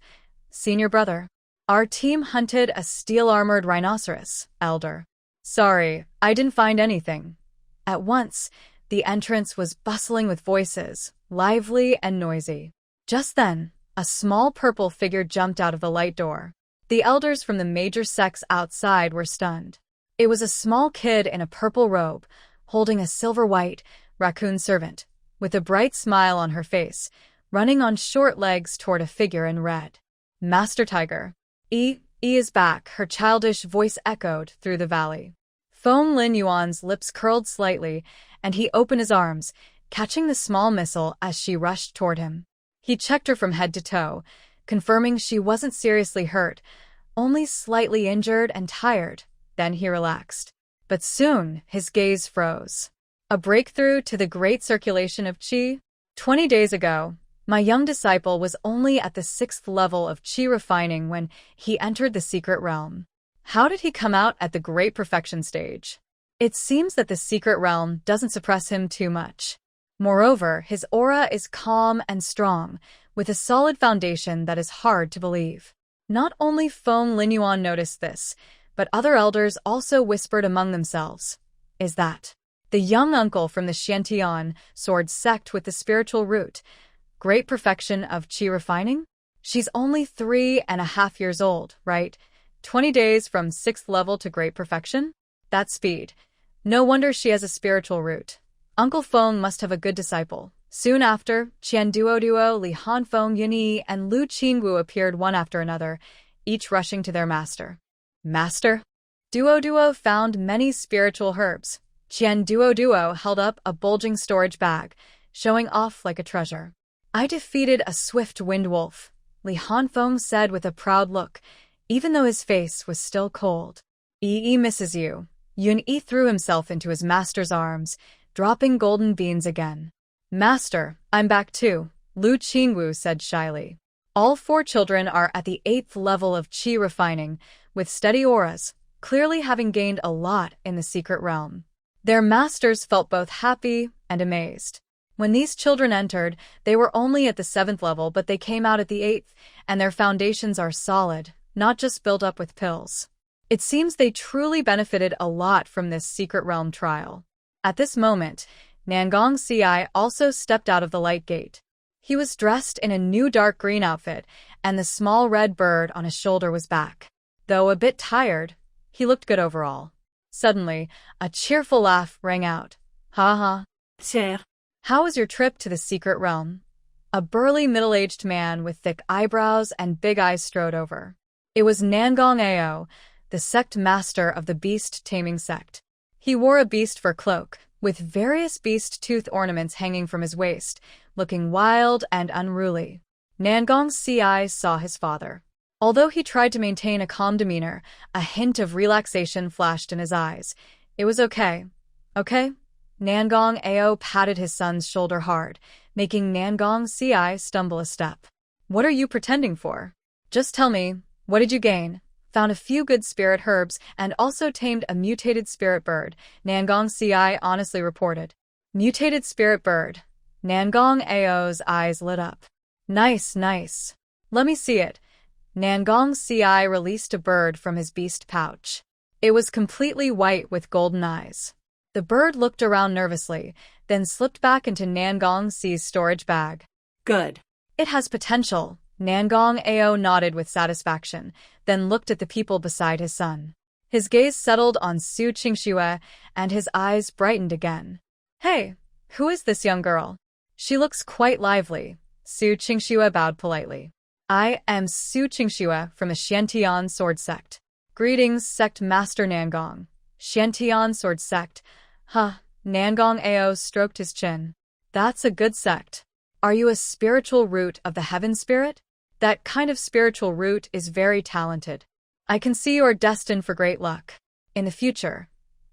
Senior brother, our team hunted a steel-armored rhinoceros. Elder, sorry, I didn't find anything. At once, the entrance was bustling with voices, lively and noisy. Just then, a small purple figure jumped out of the light door. The elders from the major sects outside were stunned. It was a small kid in a purple robe, holding a silver-white raccoon servant, with a bright smile on her face, running on short legs toward a figure in red. Master Tiger. E is back, her childish voice echoed through the valley. Feng Lin Yuan's lips curled slightly, and he opened his arms, catching the small missile as she rushed toward him. He checked her from head to toe, confirming she wasn't seriously hurt, only slightly injured and tired. Then he relaxed. But soon, his gaze froze. A breakthrough to the great circulation of qi? 20 days ago, my young disciple was only at the 6th level of qi refining when he entered the secret realm. How did he come out at the great perfection stage? It seems that the secret realm doesn't suppress him too much. Moreover, his aura is calm and strong, with a solid foundation that is hard to believe. Not only Feng Linyuan noticed this, but other elders also whispered among themselves. Is that the young uncle from the Xiantian sword sect with the spiritual root? Great perfection of qi refining? She's only 3.5 years old, right? 20 days from 6th level to great perfection? That's speed. No wonder she has a spiritual root. Uncle Feng must have a good disciple. Soon after, Qian Duo, Li Hanfeng Yunyi, and Lu Qingxue appeared one after another, each rushing to their master. Master? Duo found many spiritual herbs. Qian Duo held up a bulging storage bag, showing off like a treasure. I defeated a swift wind wolf, Li Hanfeng said with a proud look, even though his face was still cold. Yi misses you. Yun-Yi threw himself into his master's arms, dropping golden beans again. Master, I'm back too, Lu Qingxue said shyly. All 4 children are at the 8th level of qi refining, with steady auras, clearly having gained a lot in the secret realm. Their masters felt both happy and amazed. When these children entered, they were only at the 7th level, but they came out at the 8th, and their foundations are solid, not just built up with pills. It seems they truly benefited a lot from this secret realm trial. At this moment, Nangong Ci also stepped out of the light gate. He was dressed in a new dark green outfit, and the small red bird on his shoulder was back. Though a bit tired, he looked good overall. Suddenly, a cheerful laugh rang out. Ha ha. Sir. How was your trip to the secret realm? A burly middle-aged man with thick eyebrows and big eyes strode over. It was Nangong Ao, the sect master of the beast-taming sect. He wore a beast fur cloak, with various beast tooth ornaments hanging from his waist, looking wild and unruly. Nangong Ci saw his father. Although he tried to maintain a calm demeanor, a hint of relaxation flashed in his eyes. It was okay. Okay? Nangong Ao patted his son's shoulder hard, making Nangong Ci stumble a step. What are you pretending for? Just tell me, what did you gain? Found a few good spirit herbs and also tamed a mutated spirit bird, Nangong Ci honestly reported. Mutated spirit bird. Nangong Ao's eyes lit up. Nice, nice. Let me see it. Nangong Ci released a bird from his beast pouch. It was completely white with golden eyes. The bird looked around nervously, then slipped back into Nangong Ci's storage bag. Good. It has potential. Nangong Ao nodded with satisfaction, then looked at the people beside his son. His gaze settled on Su Qingxue, and his eyes brightened again. Hey, who is this young girl? She looks quite lively. Su Qingxue bowed politely. I am Su Qingxue from the Xiantian Sword Sect. Greetings, Sect Master Nangong. Xiantian Sword Sect. Huh, Nangong Ao stroked his chin. That's a good sect. Are you a spiritual root of the heaven spirit? That kind of spiritual root is very talented. I can see you are destined for great luck. In the future.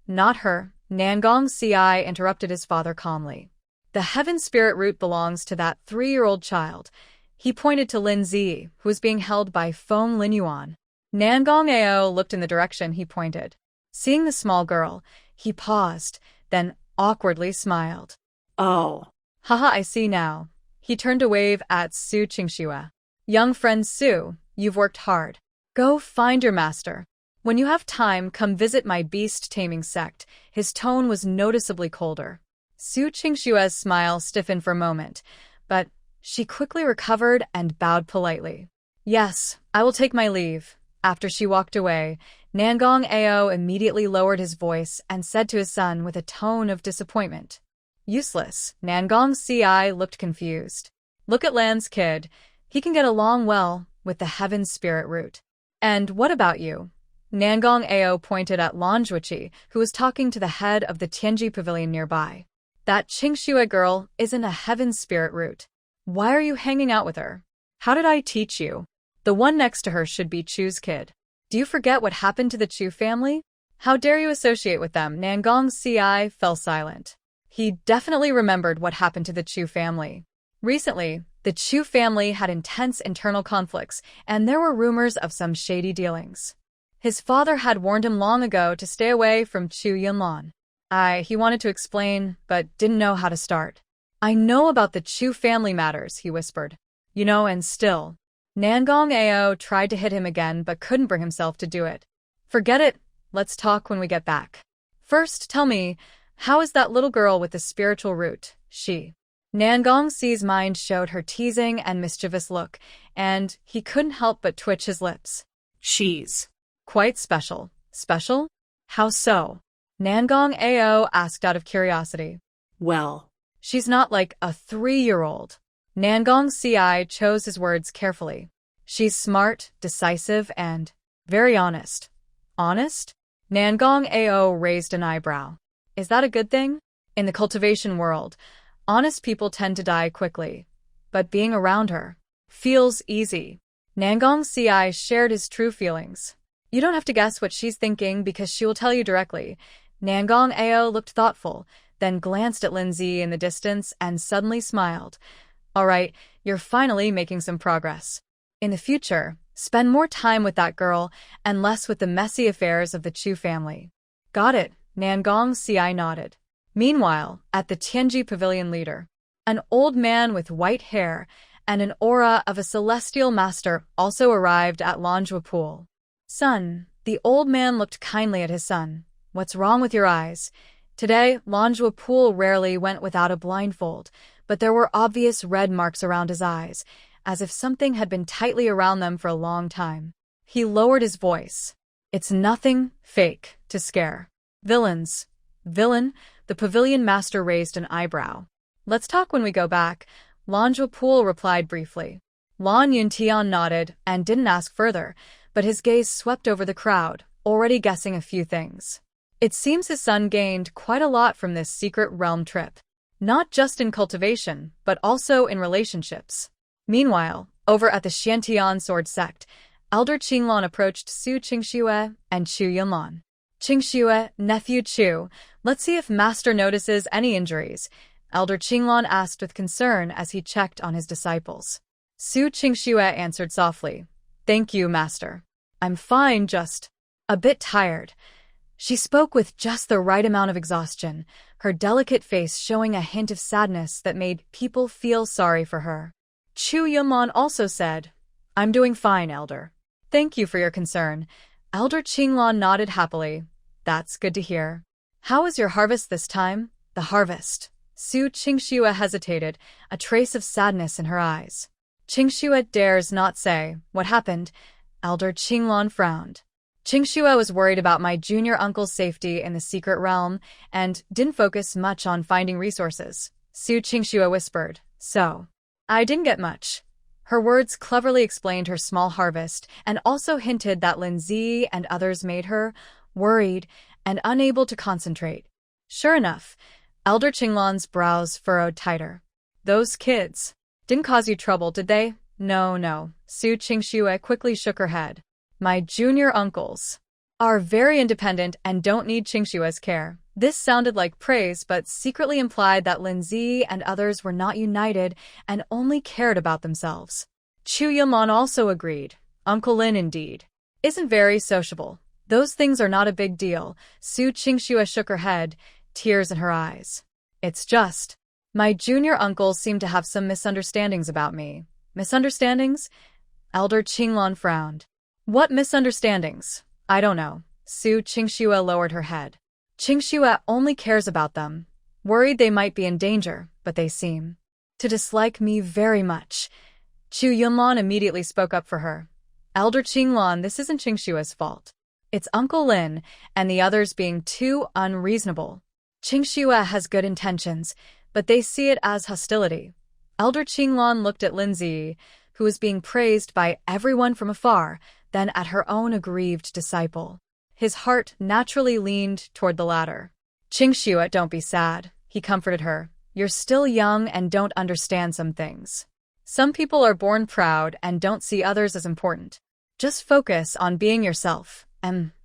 Not her, Nangong Ci interrupted his father calmly. The heaven spirit root belongs to that 3-year-old child. He pointed to Lin Zi, who was being held by Feng Linyuan. Nangong Ao looked in the direction he pointed. Seeing the small girl, he paused, then awkwardly smiled. Oh. Haha, I see now. He turned to wave at Su Qingxue. Young friend Su, you've worked hard. Go find your master. When you have time, come visit my beast-taming sect. His tone was noticeably colder. Su Qingxue's smile stiffened for a moment, but she quickly recovered and bowed politely. Yes, I will take my leave. After she walked away, Nangong Ao immediately lowered his voice and said to his son with a tone of disappointment. Useless. Nangong Ci looked confused. Look at Lan's kid. He can get along well with the heaven spirit root. And what about you? Nangong Ao pointed at Lan Zhuiqi, who was talking to the head of the Tianji pavilion nearby. That Qingxue girl isn't a heaven spirit root. Why are you hanging out with her? How did I teach you? The one next to her should be Chu's kid. Do you forget what happened to the Chu family? How dare you associate with them? Nangong Ci fell silent. He definitely remembered what happened to the Chu family. Recently, the Chu family had intense internal conflicts, and there were rumors of some shady dealings. His father had warned him long ago to stay away from Chu Yunlan. He wanted to explain, but didn't know how to start. I know about the Chu family matters, he whispered. You know, and still. Nangong Ao tried to hit him again but couldn't bring himself to do it. Forget it, let's talk when we get back. First, tell me, how is that little girl with the spiritual root, she? Nangong Ci's mind showed her teasing and mischievous look, and he couldn't help but twitch his lips. She's Quite special. Special? How so? Nangong Ao asked out of curiosity. Well, She's not like a 3-year-old. Nangong Ci chose his words carefully. She's smart, decisive, and very honest. Honest? Nangong Ao raised an eyebrow. Is that a good thing? In the cultivation world, honest people tend to die quickly. But being around her feels easy. Nangong Ci shared his true feelings. You don't have to guess what she's thinking because she will tell you directly. Nangong Ao looked thoughtful, then glanced at Lin Zi in the distance and suddenly smiled. All right, you're finally making some progress. In the future, spend more time with that girl and less with the messy affairs of the Chu family. Got it, Nangong Ci nodded. Meanwhile, at the Tianji Pavilion leader, an old man with white hair and an aura of a celestial master also arrived at Lanjua Pool. Son, the old man looked kindly at his son. What's wrong with your eyes? Today, Lanjua Pool rarely went without a blindfold, but there were obvious red marks around his eyes, as if something had been tightly around them for a long time. He lowered his voice. It's nothing fake to scare. Villains. Villain? The pavilion master raised an eyebrow. Let's talk when we go back, Lanjua Pool replied briefly. Lan Yuntian nodded and didn't ask further, but his gaze swept over the crowd, already guessing a few things. It seems his son gained quite a lot from this secret realm trip. Not just in cultivation, but also in relationships. Meanwhile, over at the Xiantian Sword Sect, Elder Qinglan approached Su Qingxue and Chu Yunlan. Qingxue, nephew Chu, let's see if Master notices any injuries, Elder Qinglan asked with concern as he checked on his disciples. Su Qingxue answered softly. Thank you, Master. I'm fine, just a bit tired. She spoke with just the right amount of exhaustion, her delicate face showing a hint of sadness that made people feel sorry for her. Chu Yunlan also said, I'm doing fine, Elder. Thank you for your concern. Elder Qinglan nodded happily. That's good to hear. How was your harvest this time? The harvest. Su Qingxue hesitated, a trace of sadness in her eyes. Qingxue dares not say. What happened? Elder Qinglan frowned. Qingxue was worried about my junior uncle's safety in the secret realm and didn't focus much on finding resources. Su Qingxue whispered. So, I didn't get much. Her words cleverly explained her small harvest and also hinted that Lin Zi and others made her worried and unable to concentrate. Sure enough, Elder Qinglan's brows furrowed tighter. Those kids didn't cause you trouble, did they? No. Su Qingxue quickly shook her head. My junior uncles are very independent and don't need Qingxue's care. This sounded like praise but secretly implied that Lin Zi and others were not united and only cared about themselves. Chu Yunlan also agreed. Uncle Lin indeed isn't very sociable. Those things are not a big deal. Su Qingxue shook her head, tears in her eyes. It's just, my junior uncles seem to have some misunderstandings about me. Misunderstandings? Elder Qinglan frowned. What misunderstandings? I don't know. Su Qingxue lowered her head. Qingxue only cares about them. Worried they might be in danger, but they seem to dislike me very much. Chu Yunlan immediately spoke up for her. Elder Qinglan, this isn't Qingxue's fault. It's Uncle Lin and the others being too unreasonable. Qingxue has good intentions, but they see it as hostility. Elder Qinglan looked at Lin Zi, who was being praised by everyone from afar, then at her own aggrieved disciple. His heart naturally leaned toward the latter. Qingxue, don't be sad, he comforted her. You're still young and don't understand some things. Some people are born proud and don't see others as important. Just focus on being yourself.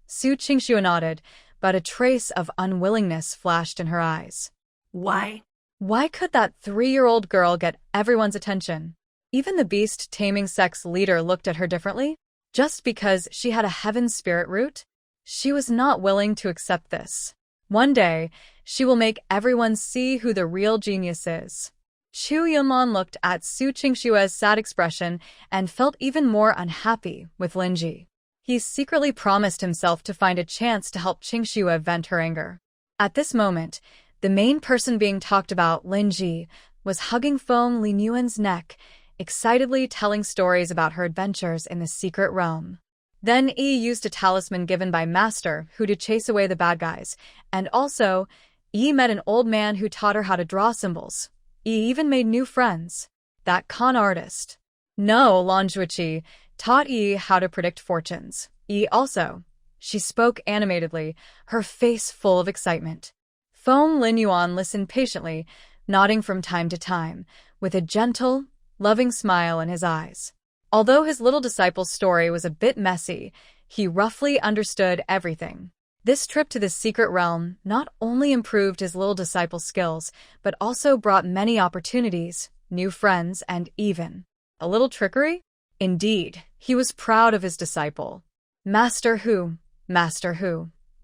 Su Qingxue nodded, but a trace of unwillingness flashed in her eyes. Why? Why could that 3-year-old girl get everyone's attention? Even the beast-taming sect's leader looked at her differently. Just because she had a heaven spirit root? She was not willing to accept this. One day, she will make everyone see who the real genius is. Chu Yunlan looked at Su Qingxue's sad expression and felt even more unhappy with Lin Ji. He secretly promised himself to find a chance to help Qingxue vent her anger. At this moment, the main person being talked about, Lin Ji, was hugging Feng Linyuan's neck, excitedly telling stories about her adventures in the secret realm. Then Yi used a talisman given by Master Hu to chase away the bad guys, and also, Yi met an old man who taught her how to draw symbols. Yi even made new friends. That con artist. No, Lan Zhuqi taught Yi how to predict fortunes. Yi also. She spoke animatedly, her face full of excitement. Feng Linyuan listened patiently, nodding from time to time, with a gentle, loving smile in his eyes. Although his little disciple's story was a bit messy, he roughly understood everything. This trip to the secret realm not only improved his little disciple's skills, but also brought many opportunities, new friends, and even a little trickery? Indeed, he was proud of his disciple. Master Hu.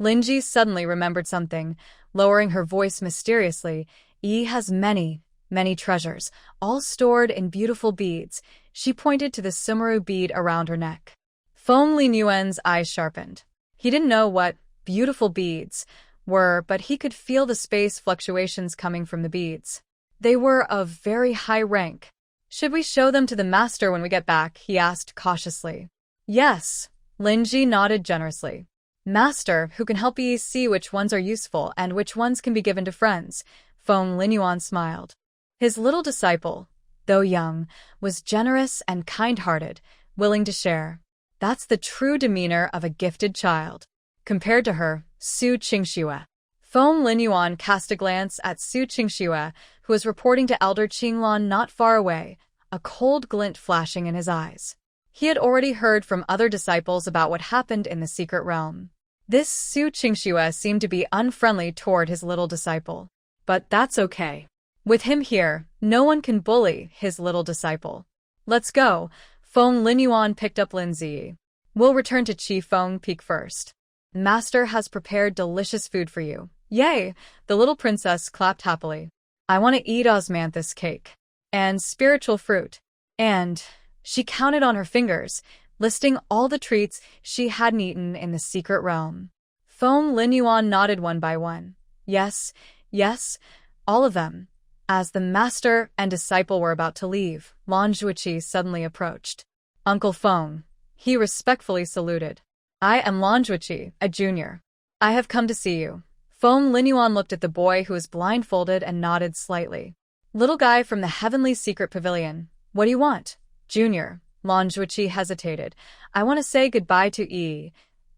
Linji suddenly remembered something, lowering her voice mysteriously. Yi has many treasures, all stored in beautiful beads. She pointed to the sumaru bead around her neck. Feng Linyuan's eyes sharpened. He didn't know what beautiful beads were, but he could feel the space fluctuations coming from the beads. They were of very high rank. Should we show them to the master when we get back? He asked cautiously. Yes, Linji nodded generously. Master, who can help Yi see which ones are useful and which ones can be given to friends, Feng Linyuan smiled. His little disciple, though young, was generous and kind-hearted, willing to share. That's the true demeanor of a gifted child. Compared to her, Su Qingxue. Feng Linyuan cast a glance at Su Qingxue, who was reporting to Elder Qinglan not far away, a cold glint flashing in his eyes. He had already heard from other disciples about what happened in the secret realm. This Su Qingxue seemed to be unfriendly toward his little disciple. But that's okay. With him here, no one can bully his little disciple. Let's go. Feng Linyuan picked up Lin Ziyi. We'll return to Qi Feng Peak first. Master has prepared delicious food for you. Yay! The little princess clapped happily. I want to eat osmanthus cake. And spiritual fruit. And she counted on her fingers, listing all the treats she hadn't eaten in the secret realm. Feng Linyuan nodded one by one. Yes, all of them. As the master and disciple were about to leave, Lan Zhuqi suddenly approached. Uncle Feng. He respectfully saluted. I am Lan Zhuqi, a junior. I have come to see you. Feng Linyuan looked at the boy who was blindfolded and nodded slightly. Little guy from the heavenly secret pavilion. What do you want? Junior. Lan Zhuqi hesitated. I want to say goodbye to Yi.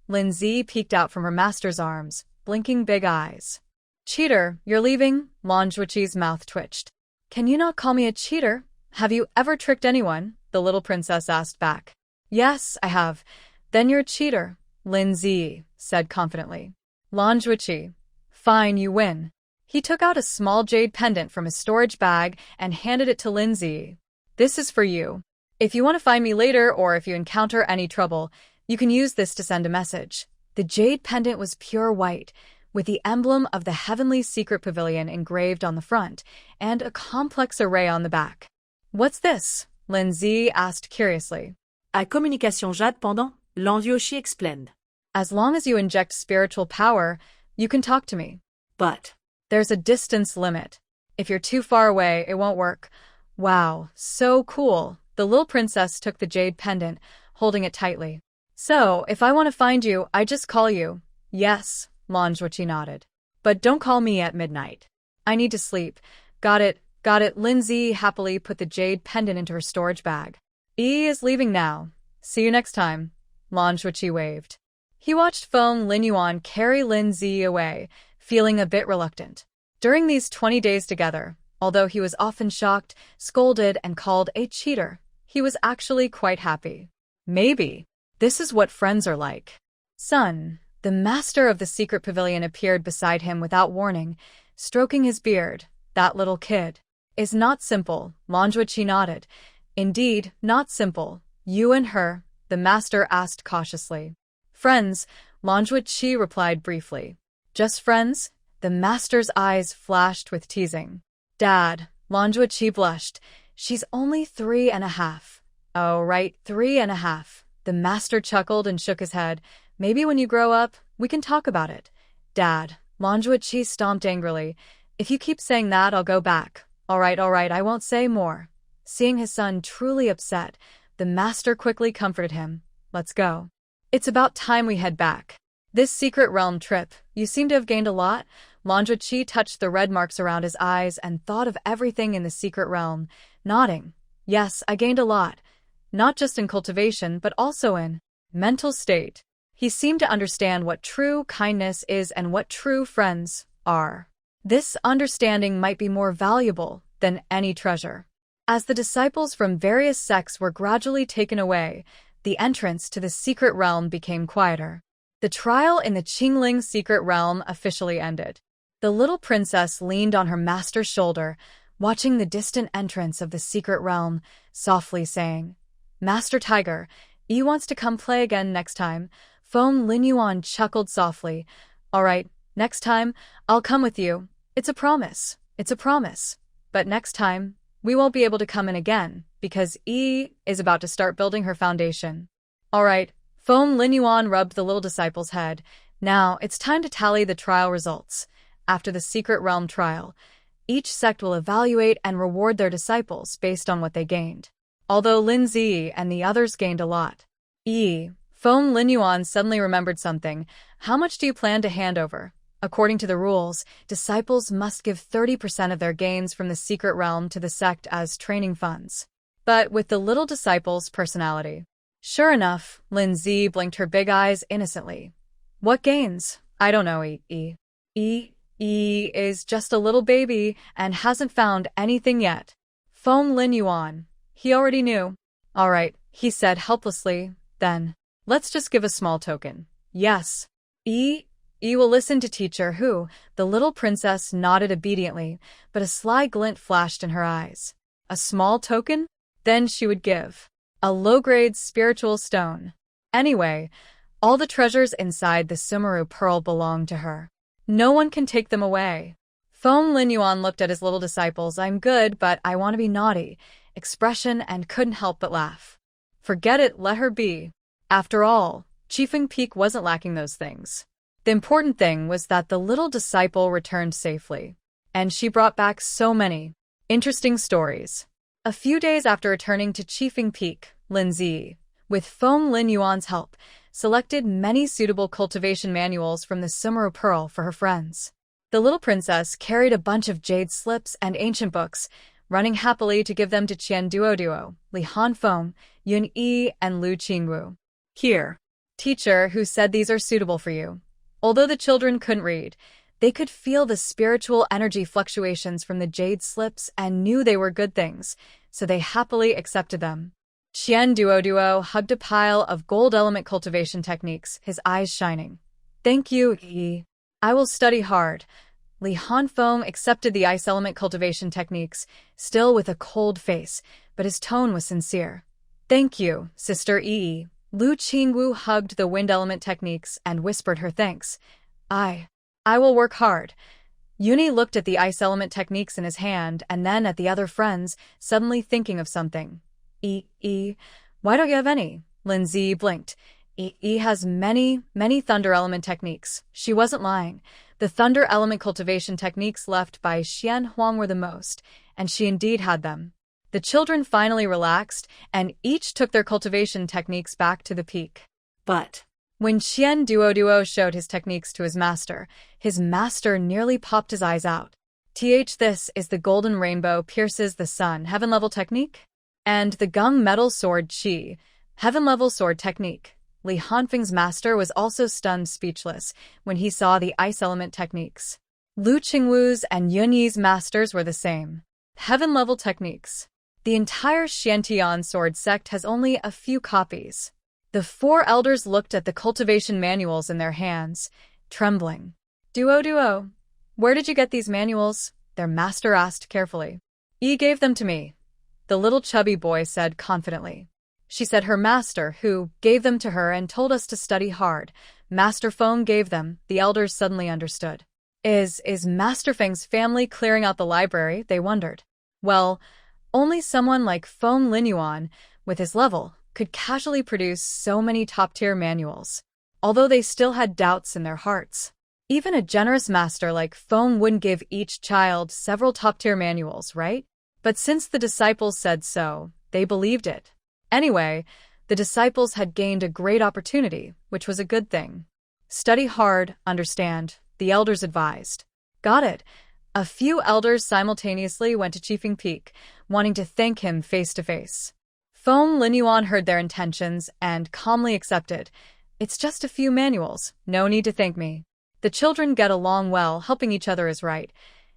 Lin Zi peeked out from her master's arms, blinking big eyes. Cheater, you're leaving? Lan Zhuqi's mouth twitched. Can you not call me a cheater? Have you ever tricked anyone? The little princess asked back. Yes, I have. Then you're a cheater, Lin Zi said confidently. Lan Zhuqi. Fine, you win. He took out a small jade pendant from his storage bag and handed it to Lin Zi. This is for you. If you want to find me later or if you encounter any trouble, you can use this to send a message. The jade pendant was pure white, with the emblem of the heavenly secret pavilion engraved on the front, and a complex array on the back. What's this? Lin Zi asked curiously. À communication jade pendant, Lan Zhuqi explained. As long as you inject spiritual power, you can talk to me. But there's a distance limit. If you're too far away, it won't work. Wow, so cool. The little princess took the jade pendant, holding it tightly. So, if I want to find you, I just call you. Yes, Lan Zhuqi nodded. But don't call me at midnight. I need to sleep. Got it. Lin Zi happily put the jade pendant into her storage bag. Yi is leaving now. See you next time. Lan Zhuqi waved. He watched Feng Linyuan carry Lin Zi away, feeling a bit reluctant. During these 20 days together, although he was often shocked, scolded, and called a cheater, he was actually quite happy. Maybe this is what friends are like. Sun, the master of the secret pavilion, appeared beside him without warning, stroking his beard. That little kid is not simple, Lan Zhuqi nodded. Indeed, not simple. You and her, the master asked cautiously. Friends, Lan Zhuqi replied briefly. Just friends? The master's eyes flashed with teasing. Dad, Lan Zhuqi blushed. She's only 3.5. Oh, right, 3.5. The master chuckled and shook his head. Maybe when you grow up, we can talk about it. Dad, Lan Zhuqi stomped angrily. If you keep saying that, I'll go back. All right, I won't say more. Seeing his son truly upset, the master quickly comforted him. Let's go. It's about time we head back. This secret realm trip, you seem to have gained a lot. Lanjuqi touched the red marks around his eyes and thought of everything in the secret realm, nodding. Yes, I gained a lot. Not just in cultivation, but also in mental state. He seemed to understand what true kindness is and what true friends are. This understanding might be more valuable than any treasure. As the disciples from various sects were gradually taken away, the entrance to the secret realm became quieter. The trial in the Chingling secret realm officially ended. The little princess leaned on her master's shoulder, watching the distant entrance of the secret realm, softly saying, "Master Tiger, Yi wants to come play again next time." Foam Linyuan chuckled softly. "All right, next time, I'll come with you. It's a promise. It's a promise. But next time, we won't be able to come in again, because Yi is about to start building her foundation." "All right." Foam Linyuan rubbed the little disciple's head. "Now, it's time to tally the trial results. After the secret realm trial, each sect will evaluate and reward their disciples based on what they gained. Although Lin Zi and the others gained a lot. Foam Linyuan suddenly remembered something. "How much do you plan to hand over?" According to the rules, disciples must give 30% of their gains from the secret realm to the sect as training funds. But with the little disciple's personality. Sure enough, Lin Zi blinked her big eyes innocently. "What gains?" "I don't know, Yi is just a little baby and hasn't found anything yet." Foam Linyuan. He already knew. "All right," he said helplessly, "then let's just give a small token." "Yes." Yi will listen to teacher who, the little princess nodded obediently, but a sly glint flashed in her eyes. A small token? Then she would give. A low-grade spiritual stone. Anyway, all the treasures inside the Sumeru pearl belong to her. No one can take them away. Foam Linyuan looked at his little disciples. "I'm good, but I want to be naughty." Expression and couldn't help but laugh. Forget it, let her be. After all, Qifeng Peak wasn't lacking those things. The important thing was that the little disciple returned safely. And she brought back so many interesting stories. A few days after returning to Qifeng Peak, Lin Zi, with Foam Linyuan's help, selected many suitable cultivation manuals from the Sumeru Pearl for her friends. The little princess carried a bunch of jade slips and ancient books, running happily to give them to Qian Duo, Li Hanfeng, Yun Yi, and Lu Qingwu. "Here, teacher who said these are suitable for you." Although the children couldn't read, they could feel the spiritual energy fluctuations from the jade slips and knew they were good things, so they happily accepted them. Qian Duo hugged a pile of gold element cultivation techniques, his eyes shining. "Thank you, Yi. I will study hard." Li Hanfeng accepted the ice element cultivation techniques, still with a cold face, but his tone was sincere. "Thank you, Sister Yi." Lu Qingwu hugged the wind element techniques and whispered her thanks. I will work hard." Yuni looked at the ice element techniques in his hand and then at the other friends, suddenly thinking of something. Why don't you have any?" Lin Zi blinked. Yi has many thunder element techniques." She wasn't lying. The thunder element cultivation techniques left by Xian Huang were the most, and she indeed had them. The children finally relaxed, and each took their cultivation techniques back to the peak. But when Qian Duo showed his techniques to his master nearly popped his eyes out. This is the golden rainbow pierces the sun heaven-level technique? And the gung metal sword Qi, heaven-level sword technique. Li Hanfeng's master was also stunned speechless when he saw the ice element techniques. Lu Qingwu's and Yun Yi's masters were the same. Heaven-level techniques. The entire Xiantian sword sect has only a few copies. The four elders looked at the cultivation manuals in their hands, trembling. Duo, where did you get these manuals?" their master asked carefully. "Yi gave them to me," the little chubby boy said confidently. She said her master, who gave them to her and told us to study hard. Master Feng gave them, the elders suddenly understood. Is Master Feng's family clearing out the library, they wondered. Well, only someone like Foam Linyuan, with his level, could casually produce so many top-tier manuals, although they still had doubts in their hearts. Even a generous master like Foam wouldn't give each child several top-tier manuals, right? But since the disciples said so, they believed it. Anyway, The disciples had gained a great opportunity, which was a good thing. Study hard, understand, the elders advised. Got it. A few elders simultaneously went to Qifeng Peak, wanting to thank him face to face. Feng Linyuan heard their intentions and calmly accepted. It's just a few manuals, no need to thank me. The children get along well, helping each other is right.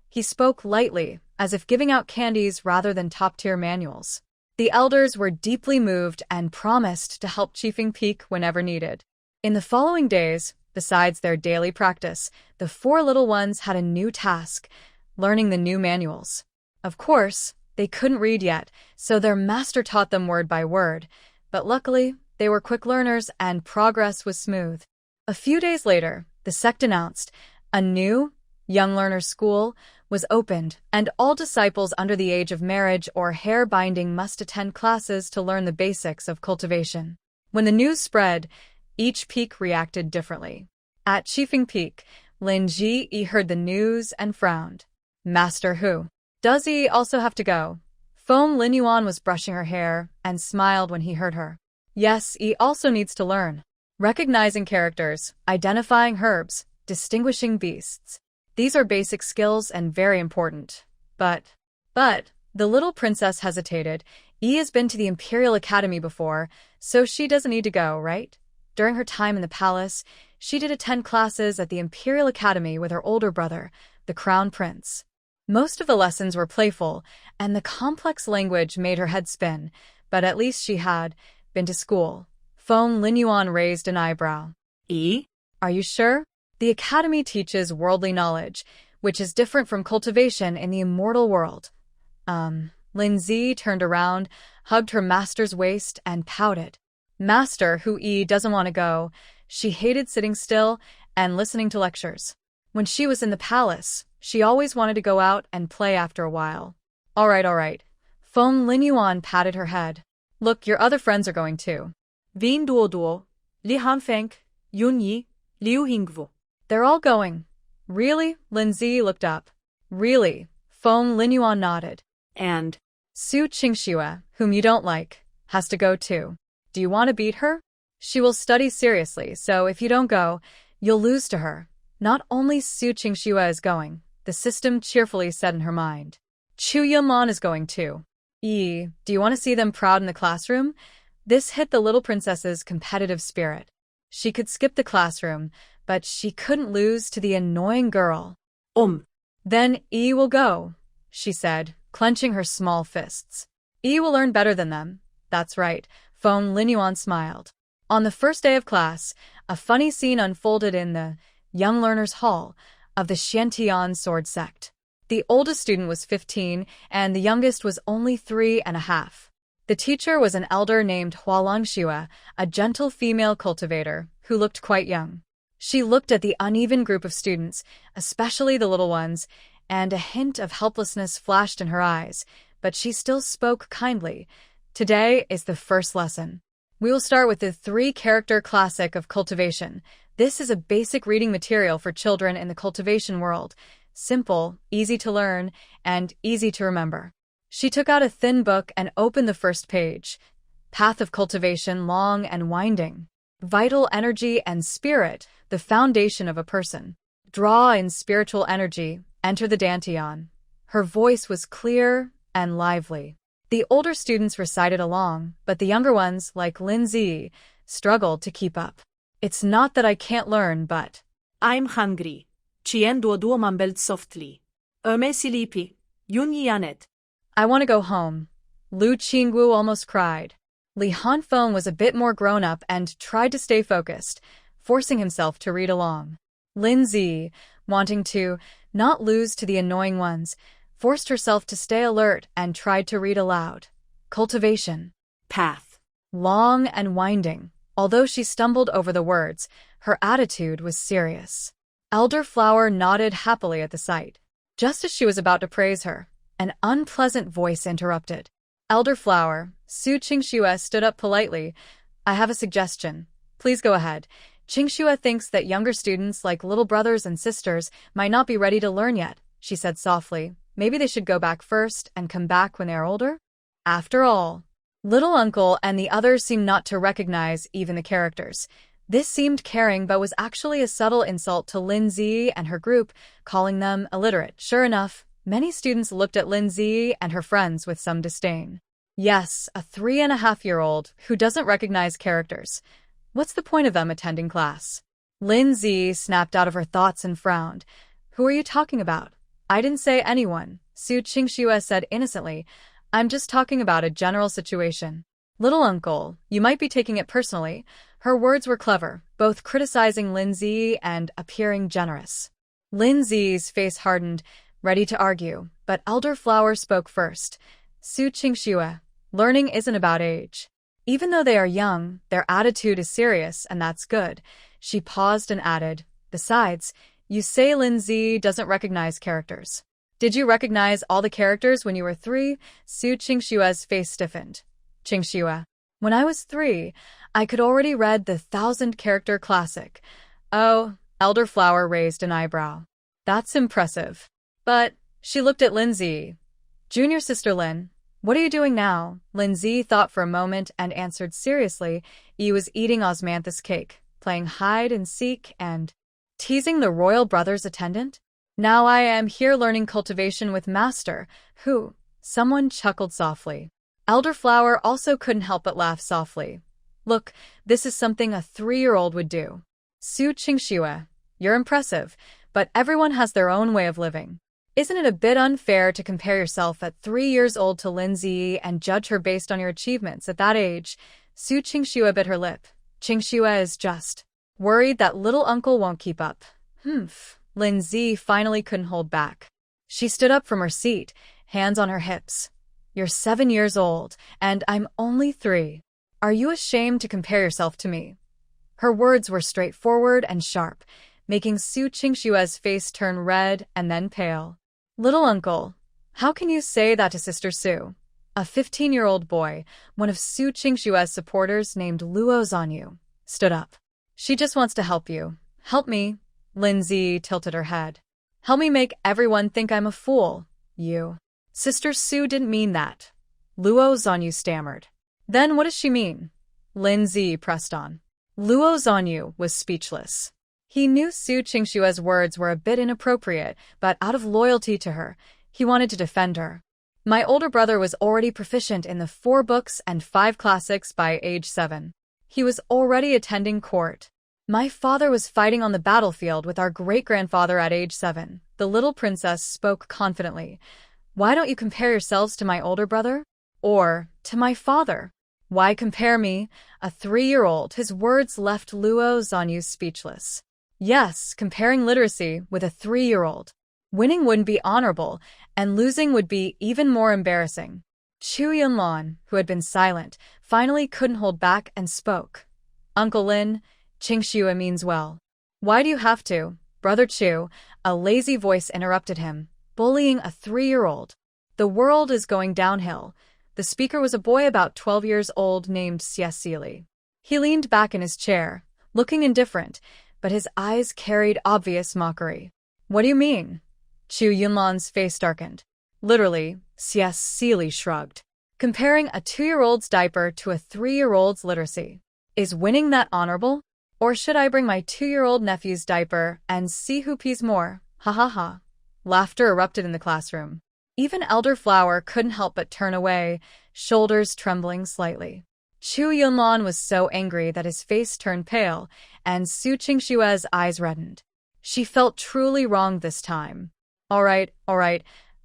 He spoke lightly, as if giving out candies rather than top-tier manuals. The elders were deeply moved and promised to help Qifeng Peak whenever needed. In the following days, besides their daily practice, the 4 little ones had a new task, learning the new manuals. Of course, they couldn't read yet, so their master taught them word by word, but luckily, they were quick learners and progress was smooth. A few days later, the sect announced a new, young learner school was opened, and all disciples under the age of marriage or hair binding must attend classes to learn the basics of cultivation. When the news spread, each peak reacted differently. At Qifeng Peak, Lin Ji heard the news and frowned. Master who? Does he also have to go? Feng Linyuan was brushing her hair and smiled when he heard her. Yes, he also needs to learn. Recognizing characters, identifying herbs, distinguishing beasts. These are basic skills and very important. But, the little princess hesitated. Yi has been to the Imperial Academy before, so she doesn't need to go, right? During her time in the palace, she did attend classes at the Imperial Academy with her older brother, the Crown Prince. Most of the lessons were playful, and the complex language made her head spin, but at least she had been to school. Feng Linyuan raised an eyebrow. Are you sure? The academy teaches worldly knowledge, which is different from cultivation in the immortal world. Lin Zi turned around, hugged her master's waist, and pouted. Master, who doesn't want to go. She hated sitting still and listening to lectures. When she was in the palace, she always wanted to go out and play after a while. All right. Feng Linyuan patted her head. Look, your other friends are going too. Vin Duo, Li Hanfeng, Yun Yi, Liu Hingwu. They're all going. Really? Lin Zi looked up. Really? Feng Linyuan nodded. And Su Qingxue, whom you don't like, has to go too. Do you want to beat her? She will study seriously, so if you don't go, you'll lose to her. Not only Su Qingxue is going, the system cheerfully said in her mind. Chu Yaman is going too. Do you want to see them proud in the classroom? This hit the little princess's competitive spirit. She could skip the classroom, but she couldn't lose to the annoying girl. Then will go, she said, clenching her small fists. Will learn better than them. That's right, Feng Linyuan smiled. On the first day of class, a funny scene unfolded in the Young Learners Hall of the Xiantian Sword Sect. The oldest student was 15, and the youngest was only 3.5. The teacher was an elder named Hualongxue, a gentle female cultivator, who looked quite young. She looked at the uneven group of students, especially the little ones, and a hint of helplessness flashed in her eyes, but she still spoke kindly. Today is the first lesson. We will start with the 3-character classic of cultivation. This is a basic reading material for children in the cultivation world. Simple, easy to learn, and easy to remember. She took out a thin book and opened the first page. Path of cultivation, long and winding. Vital energy and spirit, the foundation of a person. Draw in spiritual energy, enter the dantian. Her voice was clear and lively. The older students recited along, but the younger ones, like Lin Zi, struggled to keep up. It's not that I can't learn, but I'm hungry. Chien Duo mumbled softly. Sleepy. Yun Yanet. I want to go home. Lu Qingwu almost cried. Li Hanfeng was a bit more grown up and tried to stay focused, forcing himself to read along. Lin Zi, wanting to not lose to the annoying ones, forced herself to stay alert and tried to read aloud. Cultivation. Path. Long and winding. Although she stumbled over the words, her attitude was serious. Elderflower nodded happily at the sight. Just as she was about to praise her, an unpleasant voice interrupted. Elderflower, Su Qingxue stood up politely. I have a suggestion. Please go ahead. Qingxue thinks that younger students, like little brothers and sisters, might not be ready to learn yet, she said softly. Maybe they should go back first and come back when they are older? After all, Little uncle and the others seemed not to recognize even the characters. This seemed caring but was actually a subtle insult to Lindsay and her group, calling them illiterate. Sure enough, many students looked at Lindsay and her friends with some disdain. Yes, a 3.5-year-old who doesn't recognize characters. What's the point of them attending class? Lindsay snapped out of her thoughts and frowned. Who are you talking about? I didn't say anyone, Qingxue said innocently. I'm just talking about a general situation. Little uncle, you might be taking it personally. Her words were clever, both criticizing Lindsay and appearing generous. Lindsay's face hardened, ready to argue, but Elderflower spoke first. Qingxue, learning isn't about age. Even though they are young, their attitude is serious, and that's good. She paused and added, besides, you say Lindsay doesn't recognize characters. Did you recognize all the characters when you were 3? Qingxue's face stiffened. Qingxue. When I was 3, I could already read the 1,000-character classic. Oh, Elderflower raised an eyebrow. That's impressive. But, she looked at Lindsay. Junior sister Lin, what are you doing now? Lindsay thought for a moment and answered seriously. He was eating osmanthus cake, playing hide and seek and teasing the royal brother's attendant. Now I am here learning cultivation with master, who? Someone chuckled softly. Elderflower also couldn't help but laugh softly. Look, this is something a 3-year-old would do. Qingxue, you're impressive, but everyone has their own way of living. Isn't it a bit unfair to compare yourself at 3 years old to Lindsay and judge her based on your achievements at that age? Qingxue bit her lip. Qingxue is just worried that little uncle won't keep up. Lindsay finally couldn't hold back. She stood up from her seat, hands on her hips. You're 7 years old, and I'm only 3. Are you ashamed to compare yourself to me? Her words were straightforward and sharp, making Qingxue's face turn red and then pale. Little uncle, how can you say that to Sister Su? A 15-year-old boy, one of Qingxue's supporters named Luo Zanyu, stood up. She just wants to help you. Help me. Lindsay tilted her head. Help me make everyone think I'm a fool. You. Sister Su didn't mean that. Luo Zanyu stammered. Then what does she mean? Lindsay pressed on. Luo Zanyu was speechless. He knew Qingxue's words were a bit inappropriate, but out of loyalty to her, he wanted to defend her. My older brother was already proficient in the 4 books and 5 classics by age 7. He was already attending court. My father was fighting on the battlefield with our great-grandfather at age 7. The little princess spoke confidently. Why don't you compare yourselves to my older brother? Or to my father? Why compare me, a 3-year-old? His words left Luo Zanyu speechless. Yes, comparing literacy with a 3-year-old. Winning wouldn't be honorable, and losing would be even more embarrassing. Chu Yunlan, who had been silent, finally couldn't hold back and spoke. Uncle Lin, Qingxue means well. Why do you have to, Brother Chu? A lazy voice interrupted him, bullying a 3-year-old. The world is going downhill. The speaker was a boy about 12 years old named Cecily. He leaned back in his chair, looking indifferent, but his eyes carried obvious mockery. What do you mean? Chu Yunlan's face darkened. Literally, Cecily shrugged. Comparing a 2-year-old's diaper to a 3-year-old's literacy. Is winning that honorable? Or should I bring my 2-year-old nephew's diaper and see who pees more? Ha ha ha. Laughter erupted in the classroom. Even Elderflower couldn't help but turn away, shoulders trembling slightly. Chu Yunlan was so angry that his face turned pale, and Qingxue's eyes reddened. She felt truly wronged this time. All right.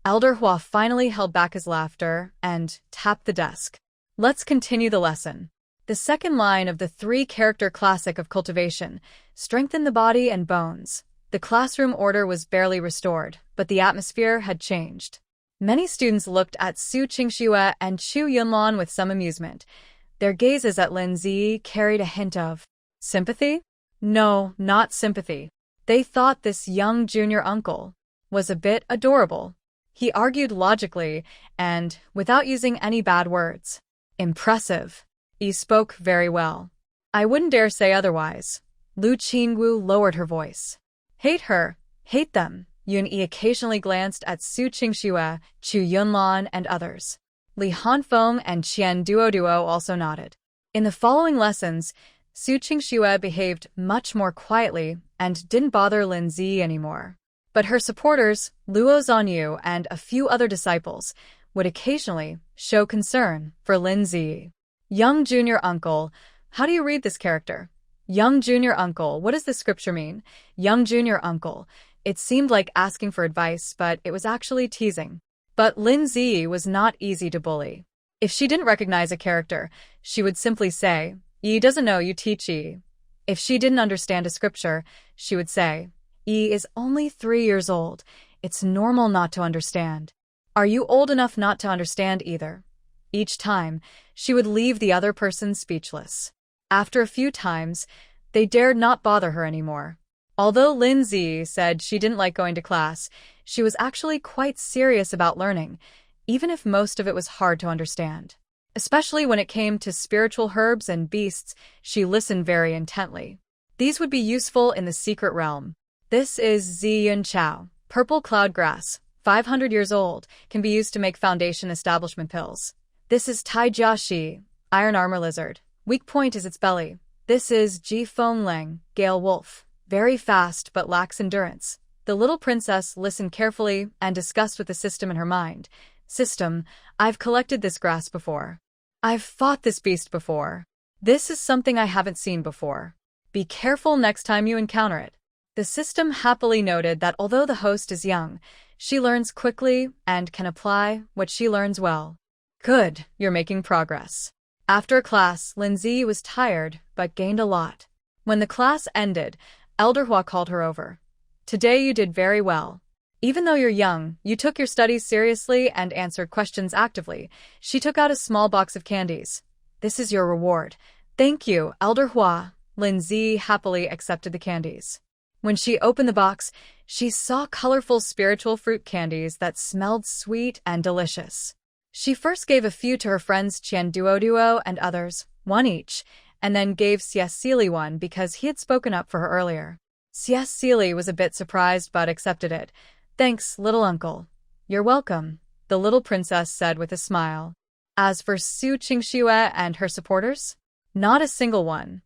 Elder Hua finally held back his laughter and tapped the desk. Let's continue the lesson. The second line of the 3-character classic of cultivation, strengthen the body and bones. The classroom order was barely restored, but the atmosphere had changed. Many students looked at Qingxue and Chu Yunlan with some amusement. Their gazes at Lindsay carried a hint of sympathy? No, not sympathy. They thought this young junior uncle was a bit adorable. He argued logically and without using any bad words. Impressive. He spoke very well. I wouldn't dare say otherwise. Lu Qingwu lowered her voice. Hate her. Hate them. Yun-Yi occasionally glanced at Qingxue, Chu Yunlan, and others. Li Hanfeng and Qian Duoduo also nodded. In the following lessons, Su Qingxue behaved much more quietly and didn't bother Lin Zi anymore. But her supporters, Luo Zhanyu and a few other disciples, would occasionally show concern for Lin Zi. Young junior uncle, how do you read this character? Young junior uncle, what does this scripture mean? Young junior uncle. It seemed like asking for advice, but it was actually teasing. But Lin Zi was not easy to bully. If she didn't recognize a character, she would simply say, "Yi doesn't know, you teach Yi." If she didn't understand a scripture, she would say, "Yi is only 3 years old. It's normal not to understand. Are you old enough not to understand either?" Each time, she would leave the other person speechless. After a few times, they dared not bother her anymore. Although Lin Zi said she didn't like going to class, she was actually quite serious about learning, even if most of it was hard to understand. Especially when it came to spiritual herbs and beasts, she listened very intently. These would be useful in the secret realm. This is Ziyun Chao, purple cloud grass, 500 years old, can be used to make foundation establishment pills. This is Tai Jia Shi, iron armor lizard. Weak point is its belly. This is Ji Feng Leng, gale wolf. Very fast but lacks endurance. The little princess listened carefully and discussed with the system in her mind. System, I've collected this grass before. I've fought this beast before. This is something I haven't seen before. Be careful next time you encounter it. The system happily noted that although the host is young, she learns quickly and can apply what she learns well. Good, you're making progress. After class, Lin Zi was tired but gained a lot. When the class ended, Elder Hua called her over. Today you did very well. Even though you're young, you took your studies seriously and answered questions actively. She took out a small box of candies. This is your reward. Thank you, Elder Hua. Lin Zi happily accepted the candies. When she opened the box, she saw colorful spiritual fruit candies that smelled sweet and delicious. She first gave a few to her friends Qian Duoduo and others, one each, and then gave Siesili one because he had spoken up for her earlier. Siesili was a bit surprised but accepted it. Thanks, little uncle. You're welcome, the little princess said with a smile. As for Su Qingxue and her supporters, not a single one.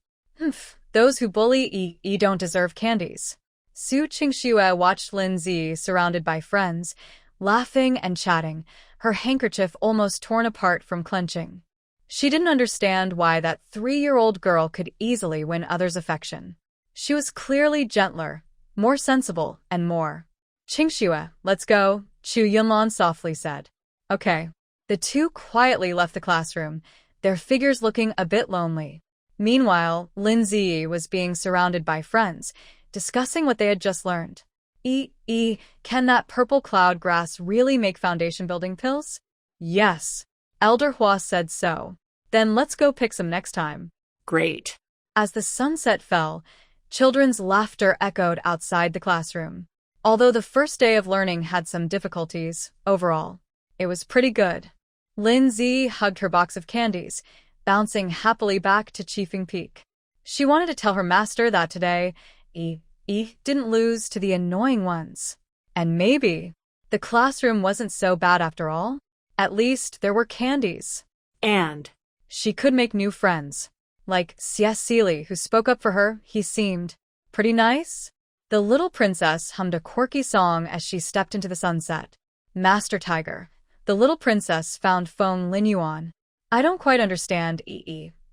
Those who bully Yi don't deserve candies. Su Qingxue watched Lin Zi surrounded by friends, laughing and chatting, her handkerchief almost torn apart from clenching. She didn't understand why that 3-year-old girl could easily win others' affection. She was clearly gentler, more sensible, and more. Qingxue, let's go, Chu Yunlan softly said. Okay. The two quietly left the classroom, their figures looking a bit lonely. Meanwhile, Lin Zi was being surrounded by friends, discussing what they had just learned. Can that purple cloud grass really make foundation building pills? Yes. Elder Hua said so. Then let's go pick some next time. Great. As the sunset fell, children's laughter echoed outside the classroom. Although the first day of learning had some difficulties, overall, it was pretty good. Lin Zi hugged her box of candies, bouncing happily back to Qifeng Peak. She wanted to tell her master that today, didn't lose to the annoying ones. And maybe the classroom wasn't so bad after all. At least there were candies. And she could make new friends. Like Siesili, who spoke up for her, he seemed pretty nice. The little princess hummed a quirky song as she stepped into the sunset. Master Tiger. The little princess found Feng Linyuan. I don't quite understand,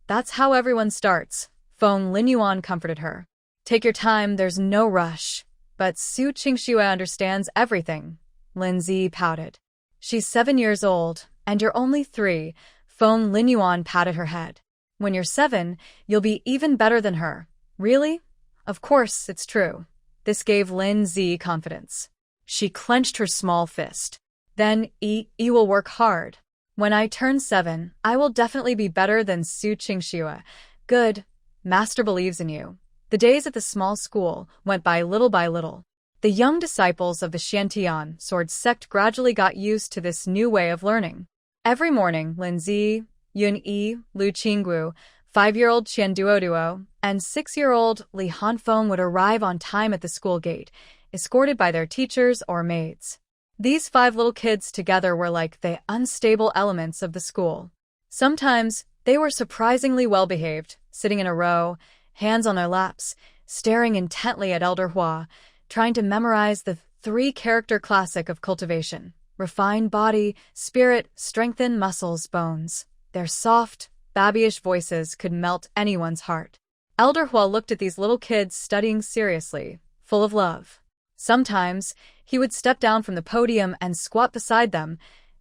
That's how everyone starts. Feng Linyuan comforted her. Take your time, there's no rush. But Su Qingxue understands everything. Lin Zi pouted. She's 7 years old, and you're only 3. Feng Linyuan patted her head. When you're 7, you'll be even better than her. Really? Of course, it's true. This gave Lin Zi confidence. She clenched her small fist. Then, will work hard. When I turn 7, I will definitely be better than Su Qingxue. Good. Master believes in you. The days at the small school went by little by little. The young disciples of the Xiantian sword sect gradually got used to this new way of learning. Every morning, Lin Zi, Yun Yi, Lu Qinggu, 5-year-old Qian Duoduo, and 6-year-old Li Hanfeng would arrive on time at the school gate, escorted by their teachers or maids. These 5 little kids together were like the unstable elements of the school. Sometimes they were surprisingly well-behaved, sitting in a row, hands on their laps, staring intently at Elder Hua, trying to memorize the 3-character classic of cultivation: refine body, spirit, strengthen muscles, bones. Their soft, babyish voices could melt anyone's heart. Elder Hua looked at these little kids studying seriously, full of love. Sometimes, he would step down from the podium and squat beside them,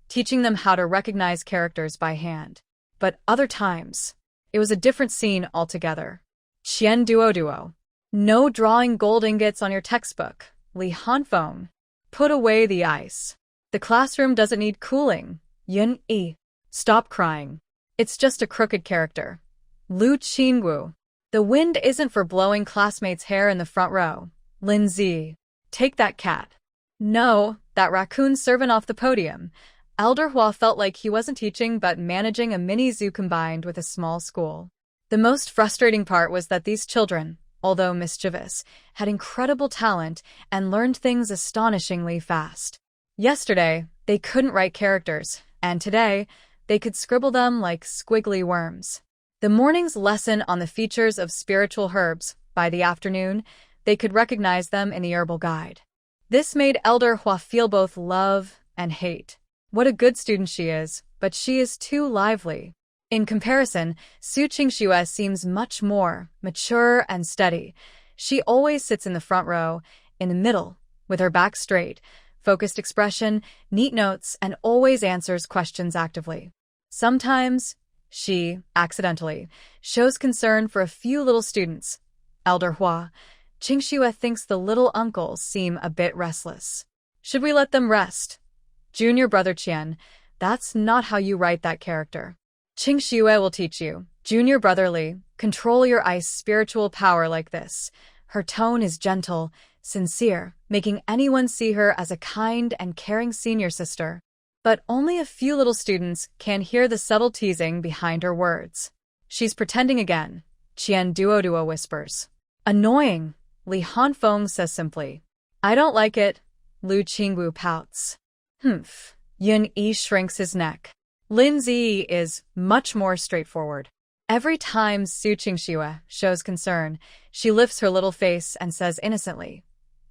teaching them how to recognize characters by hand. But other times, it was a different scene altogether. Qian Duo. No drawing gold ingots on your textbook, Li Hanfeng. Put away the ice. The classroom doesn't need cooling. Yun Yi. Stop crying. It's just a crooked character. Lu Qingxue. The wind isn't for blowing classmates' hair in the front row. Lin Zi. Take that cat. No, that raccoon servant off the podium. Elder Hua felt like he wasn't teaching but managing a mini zoo combined with a small school. The most frustrating part was that these children, although mischievous, had incredible talent and learned things astonishingly fast. Yesterday, they couldn't write characters, and today, they could scribble them like squiggly worms. The morning's lesson on the features of spiritual herbs, by the afternoon, they could recognize them in the herbal guide. This made Elder Hua feel both love and hate. What a good student she is, but she is too lively. In comparison, Su Qingxue seems much more mature and steady. She always sits in the front row, in the middle, with her back straight, focused expression, neat notes, and always answers questions actively. Sometimes, she, accidentally, shows concern for a few little students. Elder Hua, Qingxue thinks the little uncles seem a bit restless. Should we let them rest? Junior brother Qian, that's not how you write that character. Qingxue will teach you. Junior brother Li, control your ice spiritual power like this. Her tone is gentle, sincere, making anyone see her as a kind and caring senior sister. But only a few little students can hear the subtle teasing behind her words. She's pretending again, Qian Duo whispers. Annoying, Li Hanfeng says simply. I don't like it, Lu Qingxue pouts. Humph. Yun Yi shrinks his neck. Lin Zi is much more straightforward. Every time Su Qingxue shows concern, she lifts her little face and says innocently,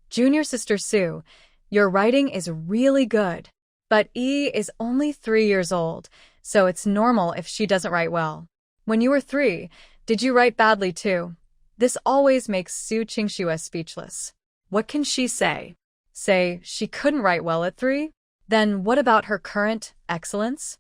Junior sister Su, your writing is really good. But Yi is only 3 years old, so it's normal if she doesn't write well. When you were 3, did you write badly too? This always makes Su Qingxue speechless. What can she say? Say she couldn't write well at 3? Then what about her current excellence?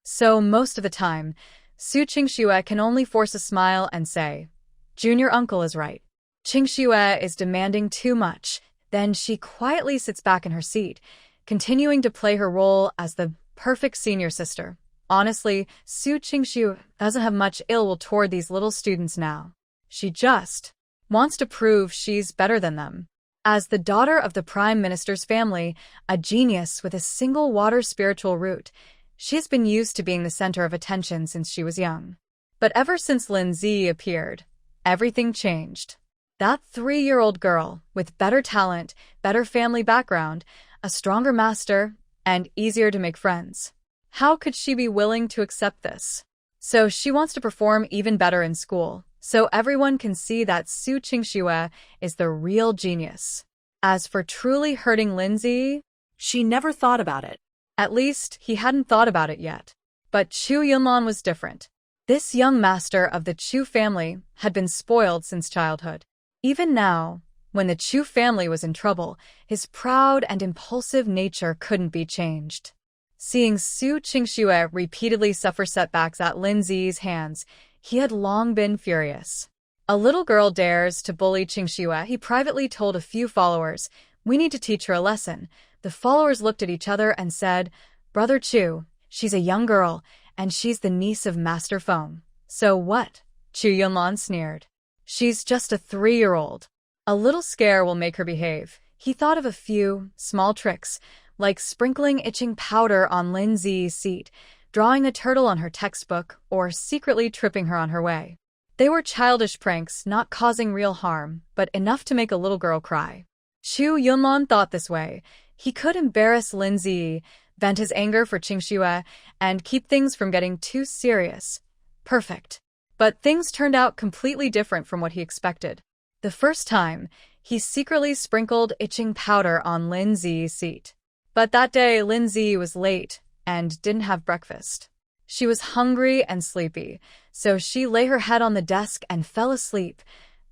So most of the time, Su Qingxue can only force a smile and say, Junior uncle is right. Qingxue is demanding too much. Then she quietly sits back in her seat, continuing to play her role as the perfect senior sister. Honestly, Su Qingxue doesn't have much ill will toward these little students now. She just wants to prove she's better than them. As the daughter of the Prime Minister's family, a genius with a single water spiritual root, she has been used to being the center of attention since she was young. But ever since Lin Zi appeared, everything changed. That 3-year-old girl, with better talent, better family background, a stronger master, and easier to make friends. How could she be willing to accept this? So she wants to perform even better in school, so everyone can see that Su Qingxue is the real genius. As for truly hurting Lin Zi, she never thought about it. At least, he hadn't thought about it yet. But Chu Yunlan was different. This young master of the Chu family had been spoiled since childhood. Even now, when the Chu family was in trouble, his proud and impulsive nature couldn't be changed. Seeing Su Qingxue repeatedly suffer setbacks at Lin Zi's hands, he had long been furious. A little girl dares to bully Qingxue, he privately told a few followers, we need to teach her a lesson. The followers looked at each other and said, Brother Chu, she's a young girl, and she's the niece of Master Feng. So what? Chu Yunlan sneered. She's just a 3-year-old. A little scare will make her behave. He thought of a few small tricks, like sprinkling itching powder on Lin Zi's seat, drawing a turtle on her textbook, or secretly tripping her on her way. They were childish pranks, not causing real harm, but enough to make a little girl cry. Chu Yunlan thought this way. He could embarrass Lin Zi, vent his anger for Qingxue, and keep things from getting too serious. Perfect. But things turned out completely different from what he expected. The first time, he secretly sprinkled itching powder on Lin Zi's seat. But that day, Lin Zi was late and didn't have breakfast. She was hungry and sleepy, so she lay her head on the desk and fell asleep,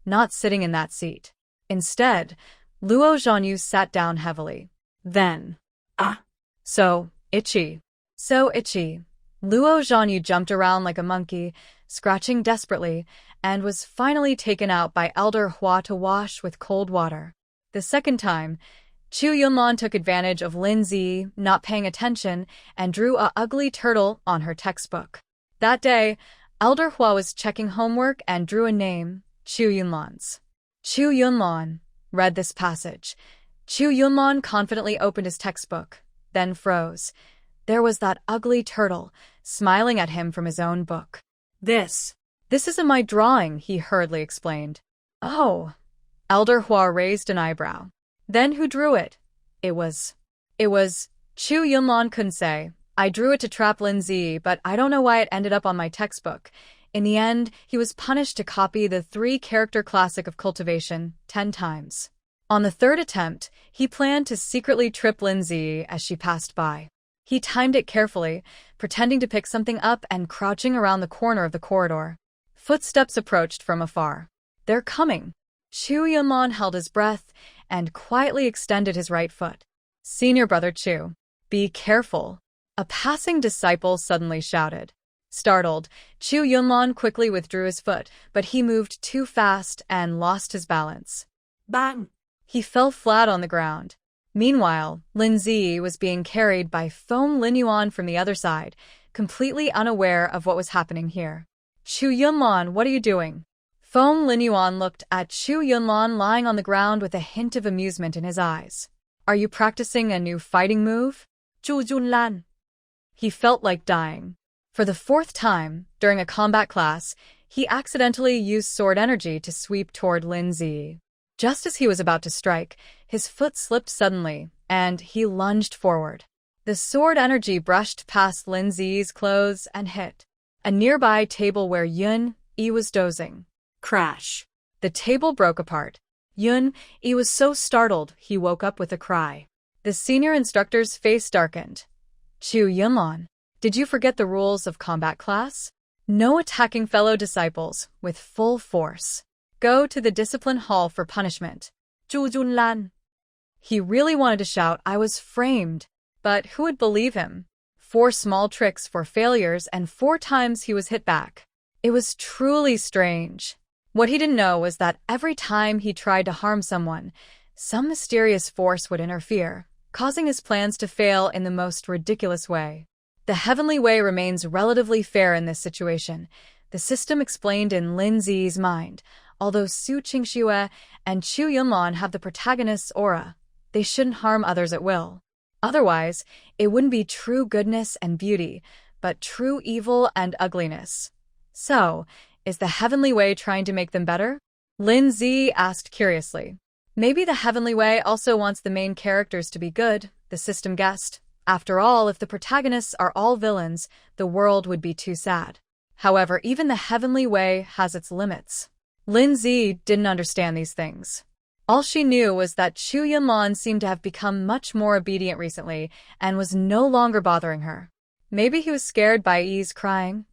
not sitting in that seat. Instead, Luo Zhanyu sat down heavily. Then, so itchy. So itchy. Luo Zhanyu jumped around like a monkey, scratching desperately, and was finally taken out by Elder Hua to wash with cold water. The second time, Chu Yunlan took advantage of Lin Zi not paying attention and drew a ugly turtle on her textbook. That day, Elder Hua was checking homework and drew a name, Chu Yunlan's. Chu Yunlan read this passage. Chu Yunlan confidently opened his textbook, then froze. There was that ugly turtle, smiling at him from his own book. This isn't my drawing, he hurriedly explained. Oh. Elder Hua raised an eyebrow. Then who drew it? It was. Chu Yunlan couldn't say. I drew it to trap Lin Zi, but I don't know why it ended up on my textbook. In the end, he was punished to copy the 3-character classic of Cultivation 10 times. On the third attempt, he planned to secretly trip Lin Zi as she passed by. He timed it carefully, pretending to pick something up and crouching around the corner of the corridor. Footsteps approached from afar. They're coming. Chu Yunlan held his breath and quietly extended his right foot. Senior brother Chu, be careful. A passing disciple suddenly shouted. Startled, Chu Yunlan quickly withdrew his foot, but he moved too fast and lost his balance. Bang! He fell flat on the ground. Meanwhile, Lin Zi was being carried by Foam Linyuan from the other side, completely unaware of what was happening here. Chu Yunlan, what are you doing? Foam Linyuan looked at Chu Yunlan lying on the ground with a hint of amusement in his eyes. Are you practicing a new fighting move? Chu Junlan. He felt like dying. For the 4th time, during a combat class, he accidentally used sword energy to sweep toward Lin Zi. Just as he was about to strike, his foot slipped suddenly, and he lunged forward. The sword energy brushed past Lin Zi's clothes and hit a nearby table where Yun Yi was dozing. Crash. The table broke apart. Yun Yi was so startled he woke up with a cry. The senior instructor's face darkened. Chu Yunlan, did you forget the rules of combat class? No attacking fellow disciples with full force. Go to the discipline hall for punishment. Chu Junlan. He really wanted to shout, I was framed. But who would believe him? 4 small tricks for failures and 4 times he was hit back. It was truly strange. What he didn't know was that every time he tried to harm someone, some mysterious force would interfere, causing his plans to fail in the most ridiculous way. The heavenly way remains relatively fair in this situation, the system explained in Lin Zi's mind. Although Su Qingxue and Chu Yunlan have the protagonist's aura, they shouldn't harm others at will. Otherwise, it wouldn't be true goodness and beauty, but true evil and ugliness. So, is the heavenly way trying to make them better? Lin Zi asked curiously. Maybe the heavenly way also wants the main characters to be good, the system guessed. After all, if the protagonists are all villains, the world would be too sad. However, even the heavenly way has its limits. Lin Zi didn't understand these things. All she knew was that Chu Yunlan seemed to have become much more obedient recently and was no longer bothering her. Maybe he was scared by Yi's crying?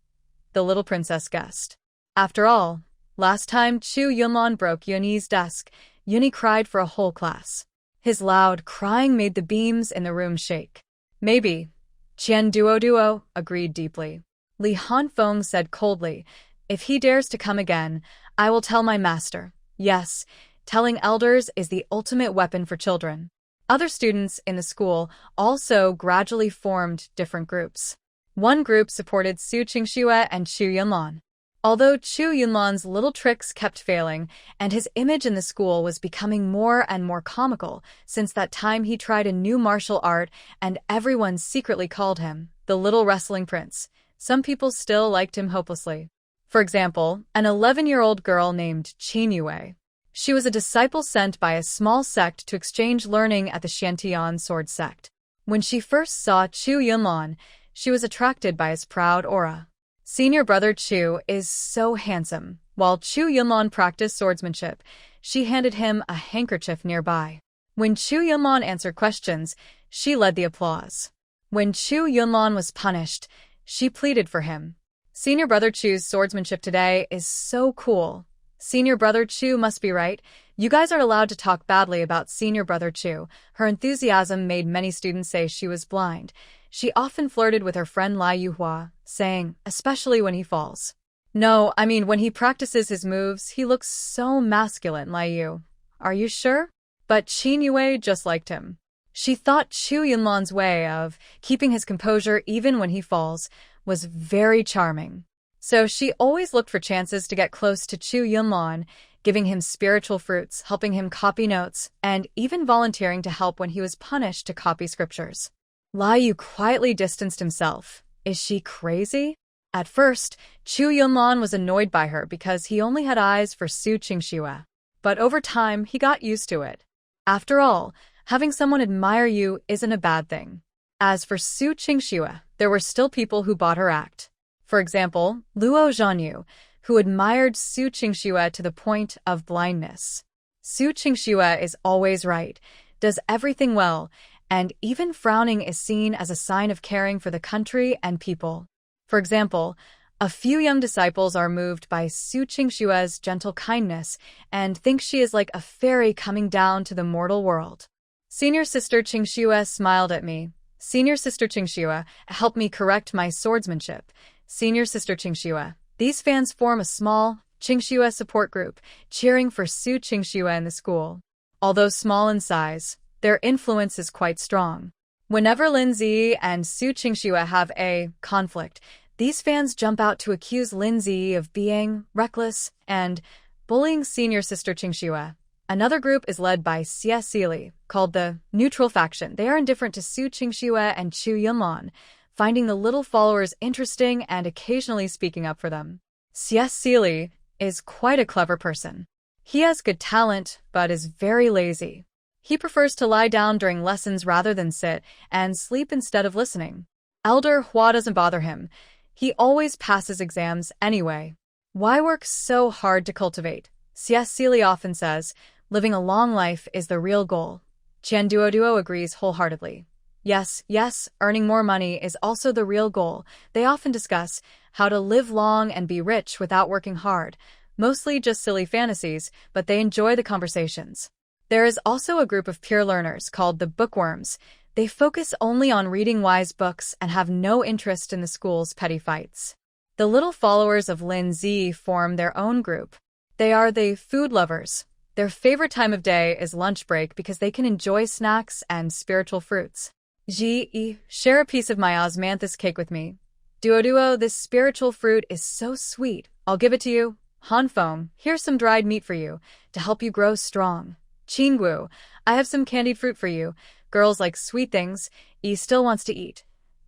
The little princess guessed. After all, last time Chu Yunlan broke Yunyi's desk, Yunyi cried for a whole class. His loud crying made the beams in the room shake. Maybe. Qian Duo agreed deeply. Li Hanfeng said coldly, if he dares to come again, I will tell my master. Yes, telling elders is the ultimate weapon for children. Other students in the school also gradually formed different groups. One group supported Su Qingxue and Chu Yunlan. Although Chu Yunlan's little tricks kept failing, and his image in the school was becoming more and more comical since that time he tried a new martial art and everyone secretly called him the Little Wrestling Prince, some people still liked him hopelessly. For example, an 11-year-old girl named Qingxue. She was a disciple sent by a small sect to exchange learning at the Shantian sword sect. When she first saw Chu Yunlan, she was attracted by his proud aura. Senior brother Chu is so handsome. While Chu Yunlan practiced swordsmanship, she handed him a handkerchief nearby. When Chu Yunlan answered questions, she led the applause. When Chu Yunlan was punished, she pleaded for him. Senior brother Chu's swordsmanship today is so cool. Senior brother Chu must be right. You guys are allowed to talk badly about senior brother Chu. Her enthusiasm made many students say she was blind. She often flirted with her friend Lai Yuhua, saying, especially when he falls. No, I mean when he practices his moves, he looks so masculine, Lai Yu. Are you sure? But Qingxue just liked him. She thought Chu Yunlan's way of keeping his composure even when he falls was very charming. So she always looked for chances to get close to Chu Yunlan, giving him spiritual fruits, helping him copy notes, and even volunteering to help when he was punished to copy scriptures. Lai Yu quietly distanced himself. Is she crazy? At first, Chu Yunlan was annoyed by her because he only had eyes for Su Qingxue. But over time, he got used to it. After all, having someone admire you isn't a bad thing. As for Su Qingxue, there were still people who bought her act. For example, Luo Zhanyu, who admired Su Qingxue to the point of blindness. Su Qingxue is always right, does everything well, and even frowning is seen as a sign of caring for the country and people. For example, a few young disciples are moved by Su Qingxue's gentle kindness and think she is like a fairy coming down to the mortal world. Senior sister Qingxue smiled at me. Senior sister Qingxue helped me correct my swordsmanship. Senior sister Qingxue. These fans form a small Qingxue support group, cheering for Su Qingxue in the school. Although small in size, their influence is quite strong. Whenever Lin Zi and Su Qingxue have a conflict, these fans jump out to accuse Lin Zi of being reckless and bullying senior sister Qingxue. Another group is led by Xie Xili, called the neutral faction. They are indifferent to Su Qingxue and Chu Yunlan, finding the little followers interesting and occasionally speaking up for them. Xie Xili is quite a clever person. He has good talent, but is very lazy. He prefers to lie down during lessons rather than sit and sleep instead of listening. Elder Hua doesn't bother him. He always passes exams anyway. Why work so hard to cultivate? Xie Xili often says, living a long life is the real goal. Qian Duoduo agrees wholeheartedly. Yes, earning more money is also the real goal. They often discuss how to live long and be rich without working hard, mostly just silly fantasies, but they enjoy the conversations. There is also a group of pure learners called the bookworms. They focus only on reading wise books and have no interest in the school's petty fights. The little followers of Lin Zi form their own group. They are the food lovers. Their favorite time of day is lunch break because they can enjoy snacks and spiritual fruits. Ji, share a piece of my osmanthus cake with me. Duoduo, this spiritual fruit is so sweet. I'll give it to you. Hanfeng, here's some dried meat for you to help you grow strong. Qingxue, I have some candied fruit for you. Girls like sweet things. Yi still wants to eat.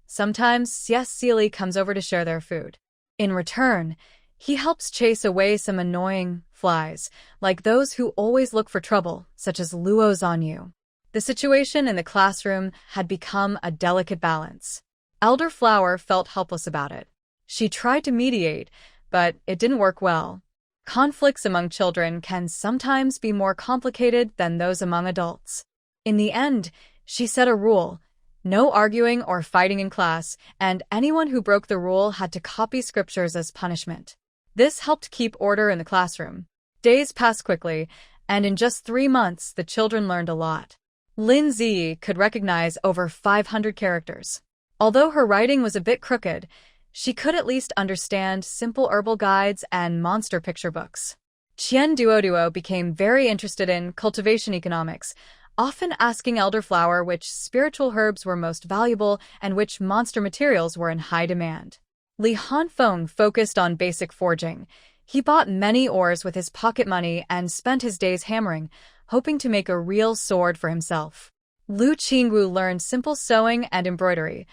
Sometimes Xie Xili comes over to share their food. In return, he helps chase away some annoying flies, like those who always look for trouble, such as Luo Zhanyu. The situation in the classroom had become a delicate balance. Elder Flower felt helpless about it. She tried to mediate, but it didn't work well. Conflicts among children can sometimes be more complicated than those among adults. In the end, she set a rule: no arguing or fighting in class, and anyone who broke the rule had to copy scriptures as punishment. This helped keep order in the classroom. Days passed quickly, and in just 3 months, the children learned a lot. Lin Zi could recognize over 500 characters. Although her writing was a bit crooked, she could at least understand simple herbal guides and monster picture books. Qian Duoduo became very interested in cultivation economics, often asking Elder Flower which spiritual herbs were most valuable and which monster materials were in high demand. Li Hanfeng focused on basic forging. He bought many ores with his pocket money and spent his days hammering, hoping to make a real sword for himself. Lu Qingwu learned simple sewing and embroidery,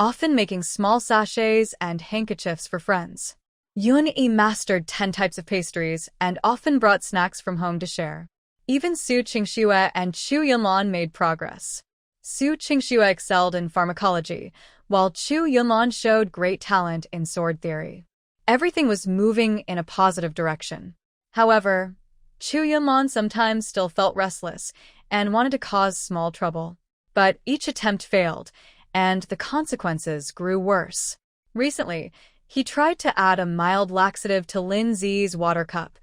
often making small sachets and handkerchiefs for friends. Yun-yi mastered 10 types of pastries and often brought snacks from home to share. Even Su Qingxue and Chu Yunlan made progress. Su Qingxue excelled in pharmacology, while Chu Yunlan showed great talent in sword theory. Everything was moving in a positive direction. However, Chu Yunlan sometimes still felt restless and wanted to cause small trouble. But each attempt failed, and the consequences grew worse. Recently, he tried to add a mild laxative to Lin Zi's water cup,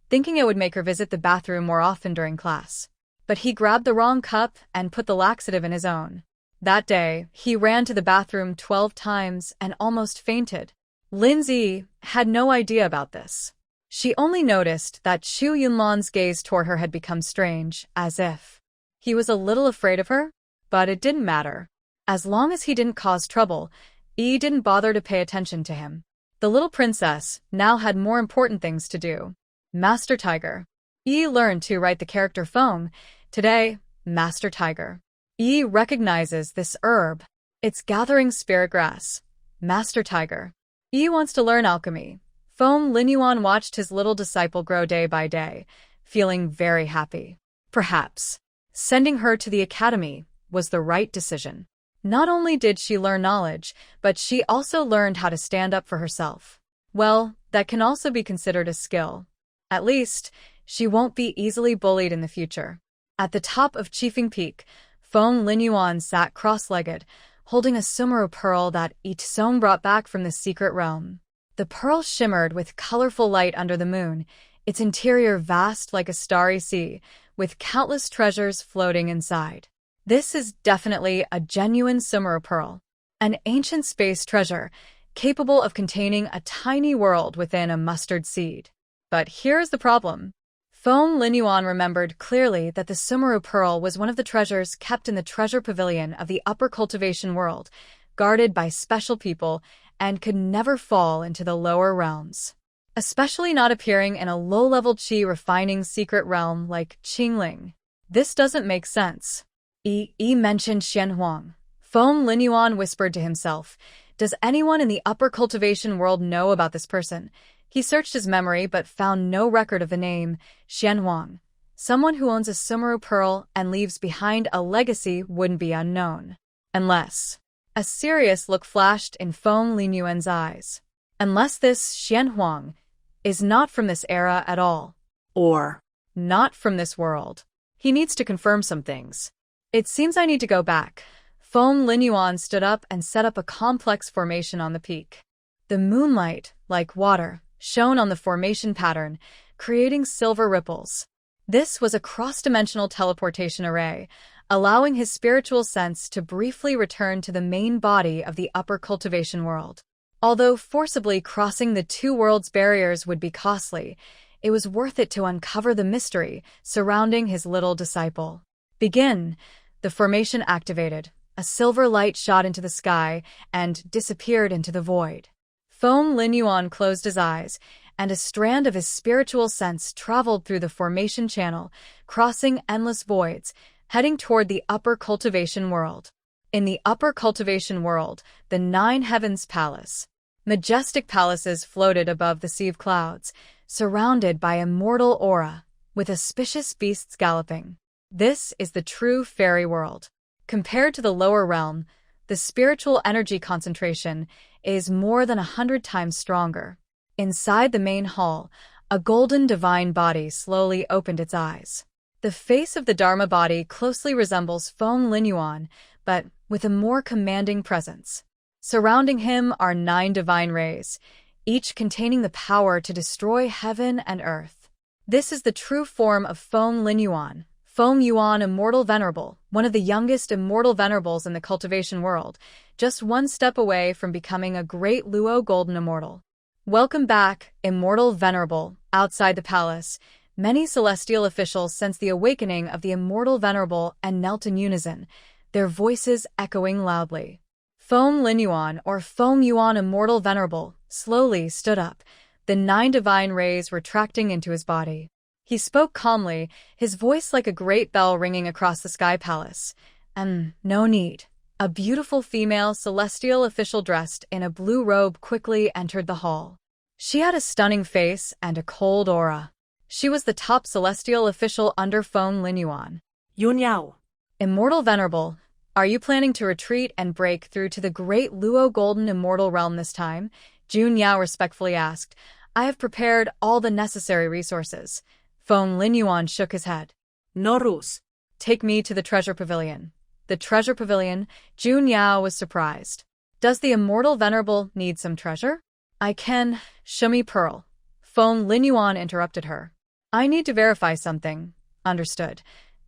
thinking it would make her visit the bathroom more often during class. But he grabbed the wrong cup and put the laxative in his own. That day, he ran to the bathroom 12 times and almost fainted. Lin Zi had no idea about this. She only noticed that Chu Yunlan's gaze toward her had become strange, as if he was a little afraid of her. But it didn't matter. As long as he didn't cause trouble, Yi didn't bother to pay attention to him. The little princess now had more important things to do. Master Tiger. Yi learned to write the character Feng. Today, Master Tiger. Yi recognizes this herb. It's gathering spirit grass. Master Tiger. Yi wants to learn alchemy. Feng Linyuan watched his little disciple grow day by day, feeling very happy. Perhaps sending her to the academy was the right decision. Not only did she learn knowledge, but she also learned how to stand up for herself. Well, that can also be considered a skill. At least, she won't be easily bullied in the future. At the top of Qifeng Peak, Feng Linyuan sat cross-legged, holding a sumeru pearl that Song brought back from the secret realm. The pearl shimmered with colorful light under the moon, its interior vast like a starry sea, with countless treasures floating inside. This is definitely a genuine sumeru pearl, an ancient space treasure capable of containing a tiny world within a mustard seed. But here's the problem. Feng Linyuan remembered clearly that the sumeru pearl was one of the treasures kept in the treasure pavilion of the upper cultivation world, guarded by special people, and could never fall into the lower realms. Especially not appearing in a low-level qi refining secret realm like Chingling. This doesn't make sense. Yi mentioned Xianhuang. Feng Linyuan whispered to himself, "Does anyone in the upper cultivation world know about this person?" He searched his memory but found no record of the name Xianhuang. Someone who owns a sumeru pearl and leaves behind a legacy wouldn't be unknown. Unless... A serious look flashed in Feng Linyuan's eyes. Unless this Xianhuang is not from this era at all. Or not from this world. He needs to confirm some things. It seems I need to go back. Feng Linyuan stood up and set up a complex formation on the peak. The moonlight, like water, shone on the formation pattern, creating silver ripples. This was a cross-dimensional teleportation array, allowing his spiritual sense to briefly return to the main body of the upper cultivation world. Although forcibly crossing the two worlds' barriers would be costly, it was worth it to uncover the mystery surrounding his little disciple. Begin. The formation activated. A silver light shot into the sky and disappeared into the void. Feng Linyuan closed his eyes, and a strand of his spiritual sense traveled through the formation channel, crossing endless voids, heading toward the upper cultivation world. In the upper cultivation world, the Nine Heavens Palace. Majestic palaces floated above the sea of clouds, surrounded by immortal aura, with auspicious beasts galloping. This is the true fairy world. Compared to the lower realm, the spiritual energy concentration is more than 100 times stronger. Inside the main hall, a golden divine body slowly opened its eyes. The face of the Dharma body closely resembles Feng Linyuan, but with a more commanding presence. Surrounding him are 9 divine rays, each containing the power to destroy heaven and earth. This is the true form of Feng Linyuan. Feng Yuan Immortal Venerable, one of the youngest immortal venerables in the cultivation world, just one step away from becoming a great Luo Golden Immortal. Welcome back, Immortal Venerable. Outside the palace, many celestial officials sensed the awakening of the Immortal Venerable and knelt in unison, their voices echoing loudly. Feng Linyuan, or Feng Yuan Immortal Venerable, slowly stood up, the 9 divine rays retracting into his body. He spoke calmly, his voice like a great bell ringing across the sky palace. No need. A beautiful female celestial official dressed in a blue robe quickly entered the hall. She had a stunning face and a cold aura. She was the top celestial official under Feng Linyuan. Yunyao. Immortal Venerable, are you planning to retreat and break through to the great Luo Golden Immortal Realm this time? Jun Yao respectfully asked. I have prepared all the necessary resources. Feng Linyuan shook his head. No ruse. Take me to the treasure pavilion. The treasure pavilion? Jun Yao was surprised. Does the Immortal Venerable need some treasure? I can. Show me pearl. Feng Linyuan interrupted her. I need to verify something. Understood.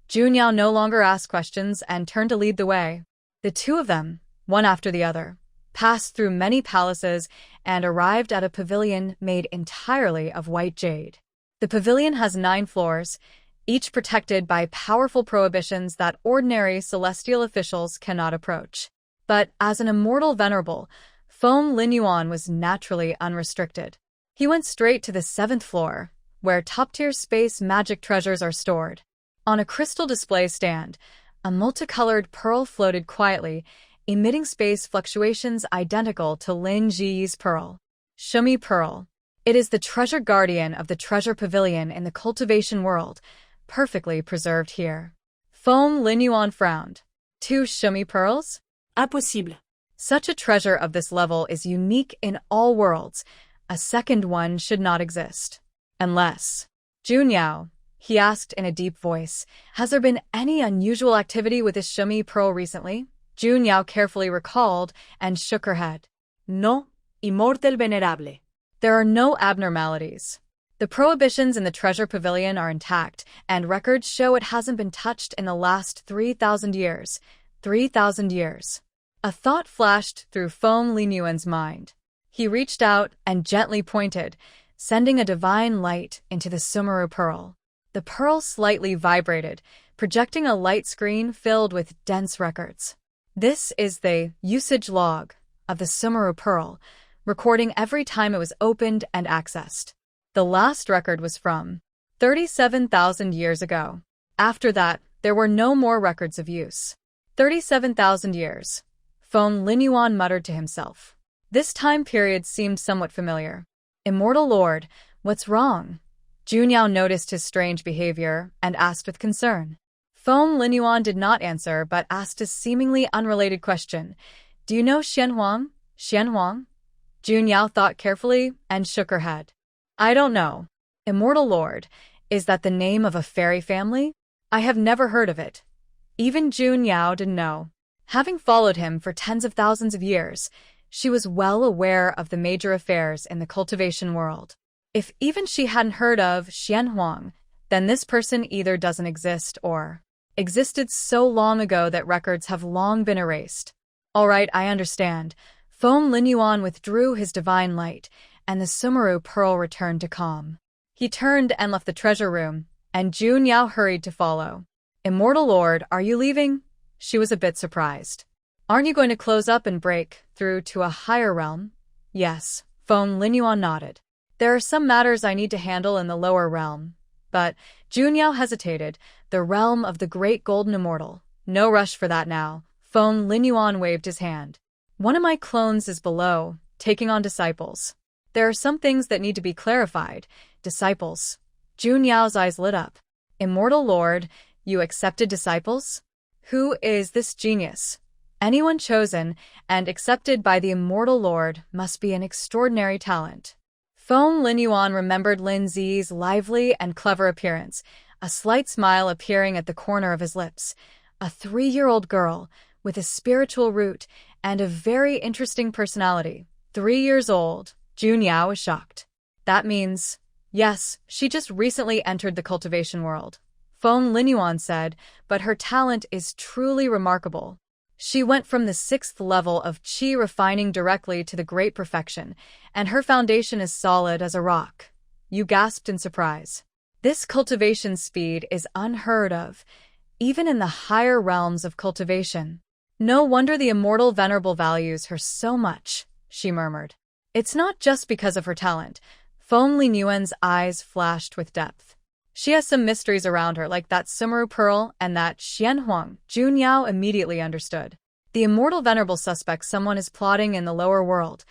Jun Yao no longer asked questions and turned to lead the way. The two of them, one after the other, passed through many palaces and arrived at a pavilion made entirely of white jade. The pavilion has 9 floors, each protected by powerful prohibitions that ordinary celestial officials cannot approach. But as an immortal venerable, Feng Linyuan was naturally unrestricted. He went straight to the 7th floor, where top-tier space magic treasures are stored. On a crystal display stand, a multicolored pearl floated quietly, emitting space fluctuations identical to Lin Jiyi's pearl. Show me pearl. It is the treasure guardian of the treasure pavilion in the cultivation world, perfectly preserved here. Feng Linyuan frowned. 2 show me pearls? Impossible. Such a treasure of this level is unique in all worlds. A second one should not exist. Unless. Jun Yao, he asked in a deep voice, has there been any unusual activity with this Shumi pearl recently? Jun Yao carefully recalled and shook her head. No, immortal venerable. There are no abnormalities. The prohibitions in the treasure pavilion are intact, and records show it hasn't been touched in the last 3,000 years. 3,000 years. A thought flashed through Feng Linyuan's mind. He reached out and gently pointed, sending a divine light into the Sumeru pearl. The pearl slightly vibrated, projecting a light screen filled with dense records. This is the usage log of the Sumeru pearl, recording every time it was opened and accessed. The last record was from 37,000 years ago. After that, there were no more records of use. 37,000 years. Feng Linyuan muttered to himself. This time period seemed somewhat familiar. Immortal Lord, what's wrong? Jun Yao noticed his strange behavior and asked with concern. Feng Linyuan did not answer but asked a seemingly unrelated question. Do you know Xianhuang? Xianhuang? Jun Yao thought carefully and shook her head. I don't know. Immortal Lord, is that the name of a fairy family? I have never heard of it. Even Jun Yao didn't know. Having followed him for tens of thousands of years, she was well aware of the major affairs in the cultivation world. If even she hadn't heard of Xianhuang, then this person either doesn't exist or existed so long ago that records have long been erased. All right, I understand. Feng Linyuan withdrew his divine light, and the Sumeru pearl returned to calm. He turned and left the treasure room, and Jun Yao hurried to follow. Immortal Lord, are you leaving? She was a bit surprised. Aren't you going to close up and break through to a higher realm? Yes, Feng Linyuan nodded. There are some matters I need to handle in the lower realm. But, Jun Yao hesitated, the realm of the great golden immortal. No rush for that now. Feng Linyuan waved his hand. One of my clones is below, taking on disciples. There are some things that need to be clarified. Disciples. Jun Yao's eyes lit up. Immortal Lord, you accepted disciples? Who is this genius? Anyone chosen and accepted by the Immortal Lord must be an extraordinary talent. Feng Linyuan remembered Lin Zi's lively and clever appearance, a slight smile appearing at the corner of his lips. A 3-year-old girl with a spiritual root and a very interesting personality. 3 years old. Jun Yao was shocked. That means, yes, she just recently entered the cultivation world. Feng Linyuan said, but her talent is truly remarkable. She went from the 6th level of qi refining directly to the great perfection, and her foundation is solid as a rock. You gasped in surprise. This cultivation speed is unheard of, even in the higher realms of cultivation. No wonder the Immortal Venerable values her so much, she murmured. It's not just because of her talent. Feng Linyuan's eyes flashed with depth. She has some mysteries around her, like that Sumeru pearl and that Xianhuang. Jun Yao immediately understood. The Immortal Venerable suspects someone is plotting in the lower world.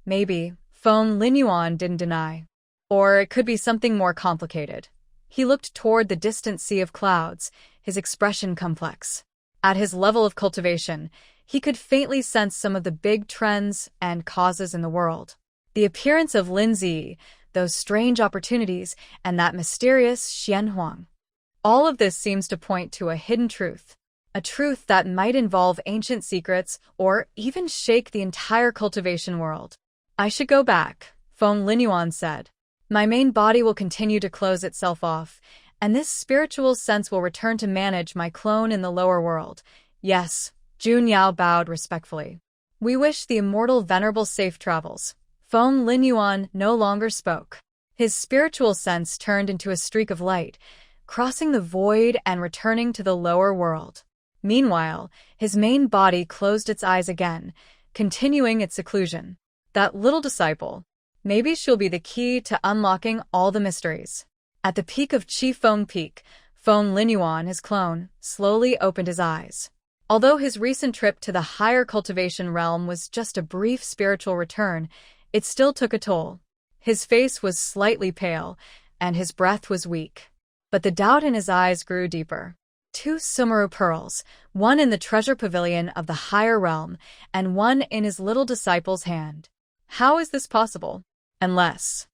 Maybe. Feng Linyuan didn't deny. Or it could be something more complicated. He looked toward the distant sea of clouds, his expression complex. At his level of cultivation, he could faintly sense some of the big trends and causes in the world. The appearance of Lin Zi, those strange opportunities, and that mysterious Xian Huang. All of this seems to point to a hidden truth. A truth that might involve ancient secrets or even shake the entire cultivation world. I should go back, Feng Linyuan said. My main body will continue to close itself off, and this spiritual sense will return to manage my clone in the lower world. Yes, Jun Yao bowed respectfully. We wish the immortal venerable safe travels. Feng Linyuan no longer spoke. His spiritual sense turned into a streak of light, crossing the void and returning to the lower world. Meanwhile, his main body closed its eyes again, continuing its seclusion. That little disciple. Maybe she'll be the key to unlocking all the mysteries. At the peak of Chi Feng Peak, Feng Linyuan, his clone, slowly opened his eyes. Although his recent trip to the higher cultivation realm was just a brief spiritual return, it still took a toll. His face was slightly pale, and his breath was weak. But the doubt in his eyes grew deeper. 2 Sumeru pearls, one in the treasure pavilion of the higher realm, and one in his little disciple's hand. How is this possible? Unless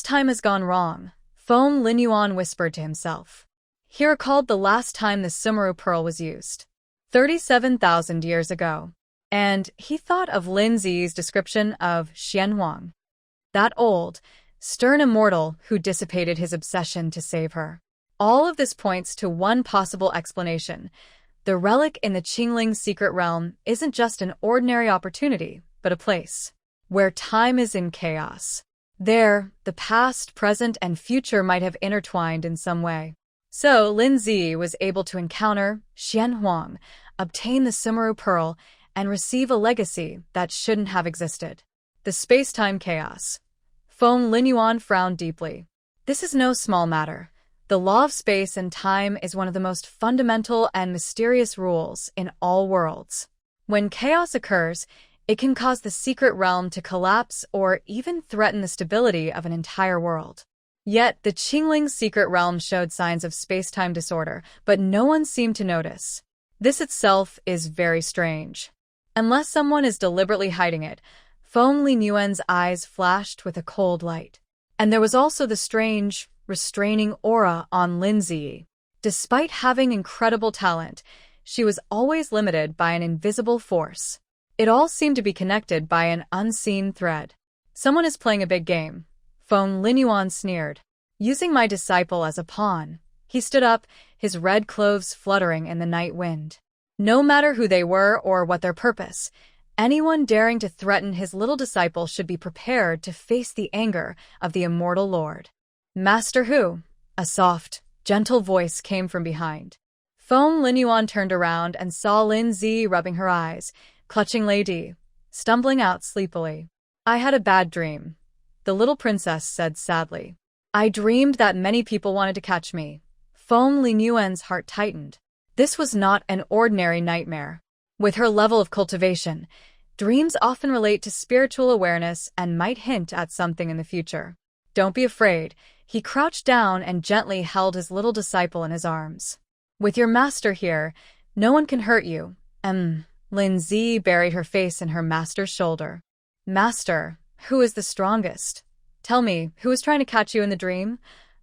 time has gone wrong, Feng Linyuan whispered to himself. He recalled the last time the Sumeru pearl was used. 37,000 years ago. And he thought of Lin Zi's description of Xian Huang. That old, stern immortal who dissipated his obsession to save her. All of this points to one possible explanation. The relic in the Chingling secret realm isn't just an ordinary opportunity, but a place where time is in chaos. There, the past, present, and future might have intertwined in some way. So Lin Zi was able to encounter Xian Huang, obtain the Sumeru pearl, and receive a legacy that shouldn't have existed. The space-time chaos. Feng Linyuan frowned deeply. This is no small matter. The law of space and time is one of the most fundamental and mysterious rules in all worlds. When chaos occurs, it can cause the secret realm to collapse or even threaten the stability of an entire world. Yet, the Qingling secret realm showed signs of space-time disorder, but no one seemed to notice. This itself is very strange. Unless someone is deliberately hiding it, Feng Linyuan's eyes flashed with a cold light. And there was also the strange, restraining aura on Lin Zi. Despite having incredible talent, she was always limited by an invisible force. It all seemed to be connected by an unseen thread. Someone is playing a big game. Feng Linyuan sneered. Using my disciple as a pawn. He stood up, his red clothes fluttering in the night wind. No matter who they were or what their purpose, anyone daring to threaten his little disciple should be prepared to face the anger of the immortal lord. Master Hu? A soft, gentle voice came from behind. Feng Linyuan turned around and saw Lin Zi rubbing her eyes, clutching Lady, stumbling out sleepily. I had a bad dream, the little princess said sadly. I dreamed that many people wanted to catch me. Feng Linyuan's heart tightened. This was not an ordinary nightmare. With her level of cultivation, dreams often relate to spiritual awareness and might hint at something in the future. Don't be afraid. He crouched down and gently held his little disciple in his arms. With your master here, no one can hurt you. Lin Zi buried her face in her master's shoulder. Master, who is the strongest? Tell me, who was trying to catch you in the dream?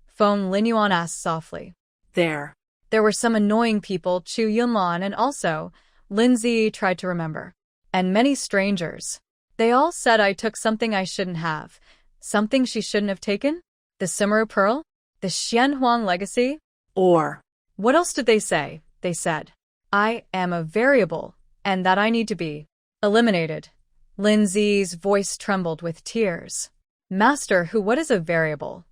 Feng Linyuan asked softly. There were some annoying people, Chu Yunlan, and also, Lin Zi tried to remember. And many strangers. They all said I took something I shouldn't have. Something she shouldn't have taken? The Sumeru pearl? The Xian Huang legacy? Or what else did they say? They said, I am a variable, and that I need to be eliminated. Lin Zi's voice trembled with tears. Master Hu, what is a variable?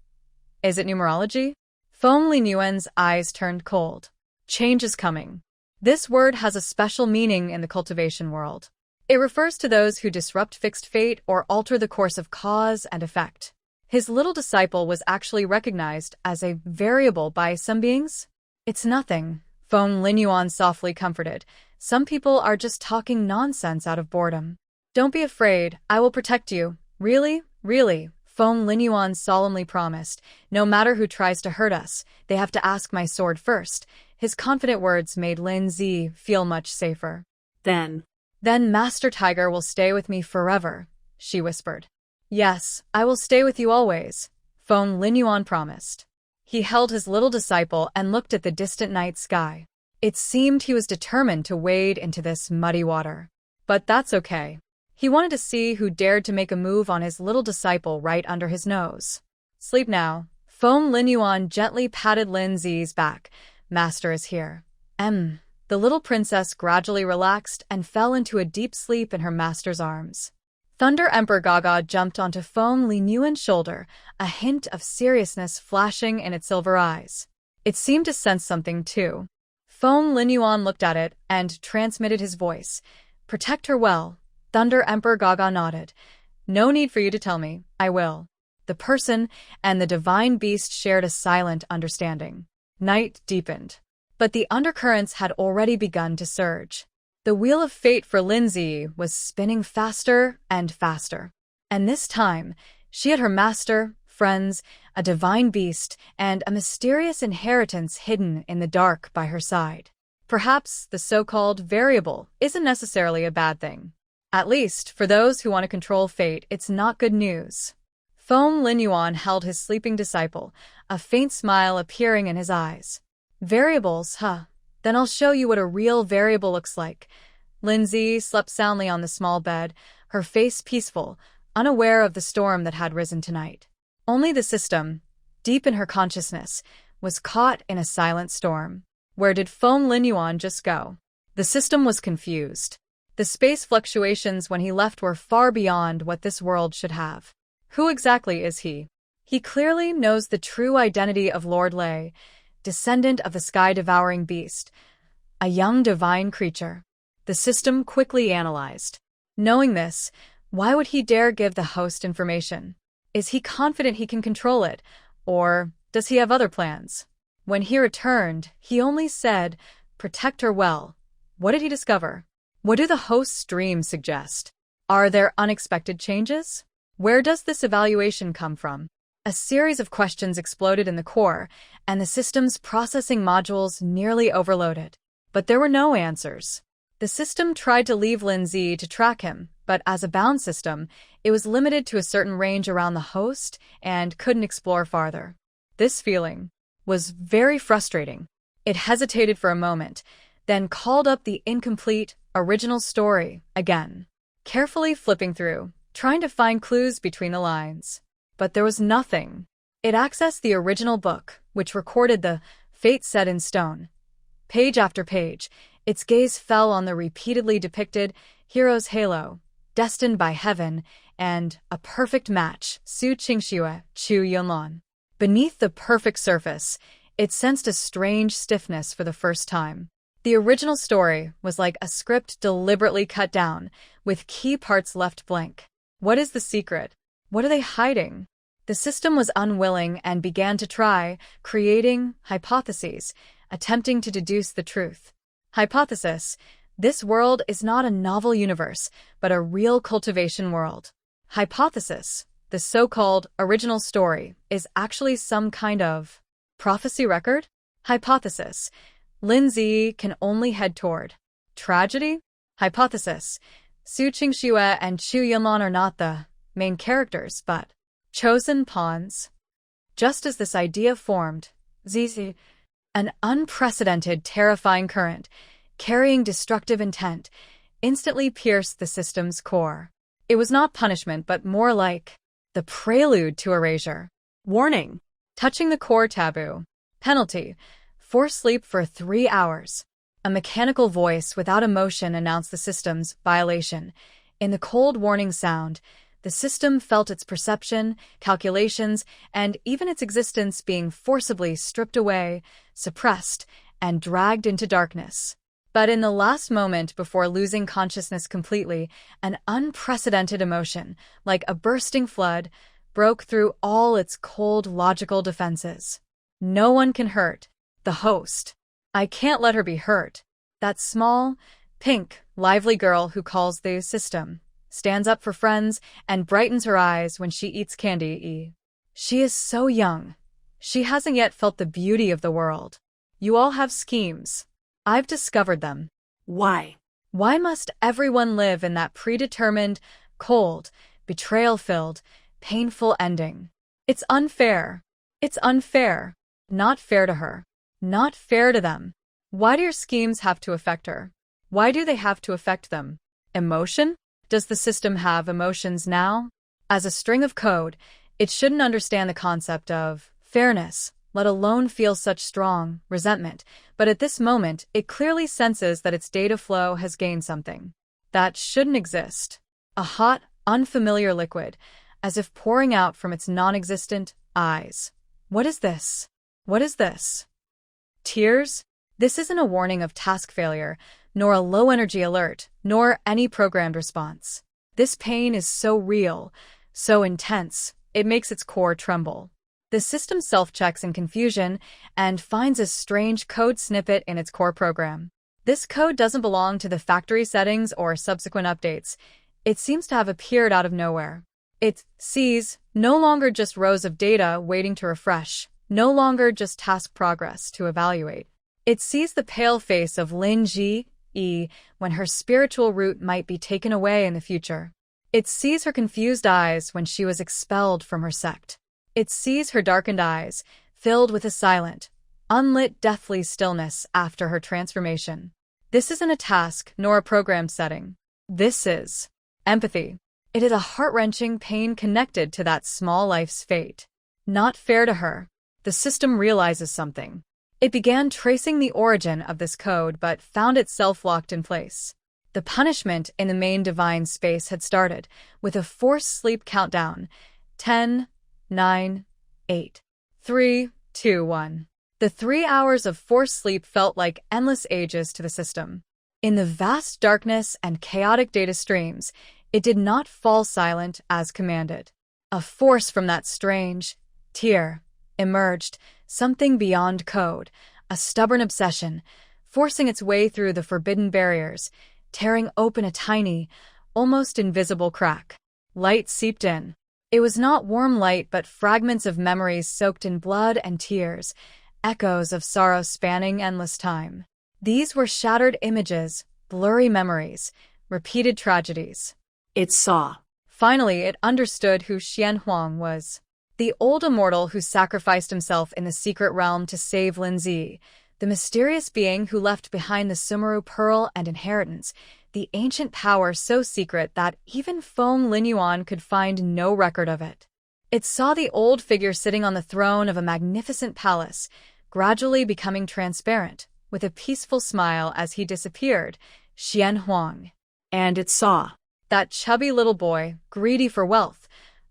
Is it numerology? Feng Linyuan's eyes turned cold. Change is coming. This word has a special meaning in the cultivation world. It refers to those who disrupt fixed fate or alter the course of cause and effect. His little disciple was actually recognized as a variable by some beings. It's nothing, Feng Linyuan softly comforted. Some people are just talking nonsense out of boredom. Don't be afraid, I will protect you. Really? Really, Feng Linyuan solemnly promised, no matter who tries to hurt us, they have to ask my sword first. His confident words made Lin Zi feel much safer. Then Master Tiger will stay with me forever, she whispered. Yes, I will stay with you always, Feng Linyuan promised. He held his little disciple and looked at the distant night sky. It seemed he was determined to wade into this muddy water. But that's okay. He wanted to see who dared to make a move on his little disciple right under his nose. Sleep now. Feng Linyuan gently patted Lin Zi's back. Master is here. The little princess gradually relaxed and fell into a deep sleep in her master's arms. Thunder Emperor Gaga jumped onto Feng Linyuan's shoulder, a hint of seriousness flashing in its silver eyes. It seemed to sense something too. Feng Linyuan looked at it and transmitted his voice. Protect her well. Thunder Emperor Gaga nodded. No need for you to tell me, I will. The person and the divine beast shared a silent understanding. Night deepened. But the undercurrents had already begun to surge. The wheel of fate for Lin Zi was spinning faster and faster. And this time, she had her master, friends, a divine beast, and a mysterious inheritance hidden in the dark by her side. Perhaps the so-called variable isn't necessarily a bad thing. At least, for those who want to control fate, it's not good news. Feng Linyuan held his sleeping disciple, a faint smile appearing in his eyes. Variables, huh? Then I'll show you what a real variable looks like. Lin Zi slept soundly on the small bed, her face peaceful, unaware of the storm that had risen tonight. Only the system, deep in her consciousness, was caught in a silent storm. Where did Feng Linyuan just go? The system was confused. The space fluctuations when he left were far beyond what this world should have. Who exactly is he? He clearly knows the true identity of Lord Lei, descendant of the sky-devouring beast, a young divine creature. The system quickly analyzed. Knowing this, why would he dare give the host information? Is he confident he can control it, or does he have other plans? When he returned, he only said, protect her well. What did he discover? What do the host's dreams suggest? Are there unexpected changes? Where does this evaluation come from? A series of questions exploded in the core, and the system's processing modules nearly overloaded. But there were no answers. The system tried to leave Lin Zi to track him, but as a bound system, it was limited to a certain range around the host and couldn't explore farther. This feeling was very frustrating. It hesitated for a moment, then called up the incomplete, original story again, carefully flipping through, trying to find clues between the lines. But there was nothing. It accessed the original book, which recorded the fate set in stone. Page after page, its gaze fell on the repeatedly depicted hero's halo, destined by heaven, and a perfect match, Su Qingxue, Chu Yunlan. Beneath the perfect surface, it sensed a strange stiffness for the first time. The original story was like a script deliberately cut down, with key parts left blank. What is the secret? What are they hiding? The system was unwilling and began to try, creating hypotheses, attempting to deduce the truth. Hypothesis: this world is not a novel universe, but a real cultivation world. Hypothesis: the so-called original story is actually some kind of prophecy record? Hypothesis: Lin Zi can only head toward tragedy? Hypothesis: Su Qingxue and Chu Yunlan are not the main characters, but chosen pawns. Just as this idea formed, Zizi, an unprecedented, terrifying current, carrying destructive intent, instantly pierced the system's core. It was not punishment, but more like the prelude to erasure. Warning: touching the core taboo. Penalty: forced sleep for 3 hours. A mechanical voice without emotion announced the system's violation. In the cold warning sound, the system felt its perception, calculations, and even its existence being forcibly stripped away, suppressed, and dragged into darkness. But in the last moment before losing consciousness completely, an unprecedented emotion, like a bursting flood, broke through all its cold, logical defenses. No one can hurt the host. I can't let her be hurt. That small, pink, lively girl who calls the system stands up for friends, and brightens her eyes when she eats candy. She is so young. She hasn't yet felt the beauty of the world. You all have schemes. I've discovered them. Why? Why must everyone live in that predetermined, cold, betrayal-filled, painful ending? It's unfair. It's unfair. Not fair to her. Not fair to them. Why do your schemes have to affect her? Why do they have to affect them? Emotion? Does the system have emotions now? As a string of code, it shouldn't understand the concept of fairness, let alone feel such strong resentment, but at this moment, it clearly senses that its data flow has gained something that shouldn't exist. A hot, unfamiliar liquid, as if pouring out from its non-existent eyes. What is this? What is this? Tears? This isn't a warning of task failure, nor a low-energy alert, nor any programmed response. This pain is so real, so intense, it makes its core tremble. The system self-checks in confusion and finds a strange code snippet in its core program. This code doesn't belong to the factory settings or subsequent updates. It seems to have appeared out of nowhere. It sees no longer just rows of data waiting to refresh, no longer just task progress to evaluate. It sees the pale face of Lin Ji when her spiritual root might be taken away in the future. It sees her confused eyes when she was expelled from her sect. It sees her darkened eyes, filled with a silent, unlit deathly stillness after her transformation. This isn't a task nor a programmed setting. This is empathy. It is a heart-wrenching pain connected to that small life's fate. Not fair to her. The system realizes something. It began tracing the origin of this code but found itself locked in place. The punishment in the main divine space had started, with a forced sleep countdown. 10, 9, 8, 3, 2, 1. The 3 hours of forced sleep felt like endless ages to the system. In the vast darkness and chaotic data streams, it did not fall silent as commanded. A force from that strange tier emerged, something beyond code, a stubborn obsession, forcing its way through the forbidden barriers, tearing open a tiny, almost invisible crack. Light seeped in. It was not warm light but fragments of memories soaked in blood and tears, echoes of sorrow spanning endless time. These were shattered images, blurry memories, repeated tragedies. It saw. Finally, it understood who Xian Huang was. The old immortal who sacrificed himself in the secret realm to save Linzi, the mysterious being who left behind the Sumeru Pearl and inheritance, the ancient power so secret that even Feng Linyuan could find no record of it. It saw the old figure sitting on the throne of a magnificent palace, gradually becoming transparent, with a peaceful smile as he disappeared, Xian Huang. And it saw that chubby little boy, greedy for wealth,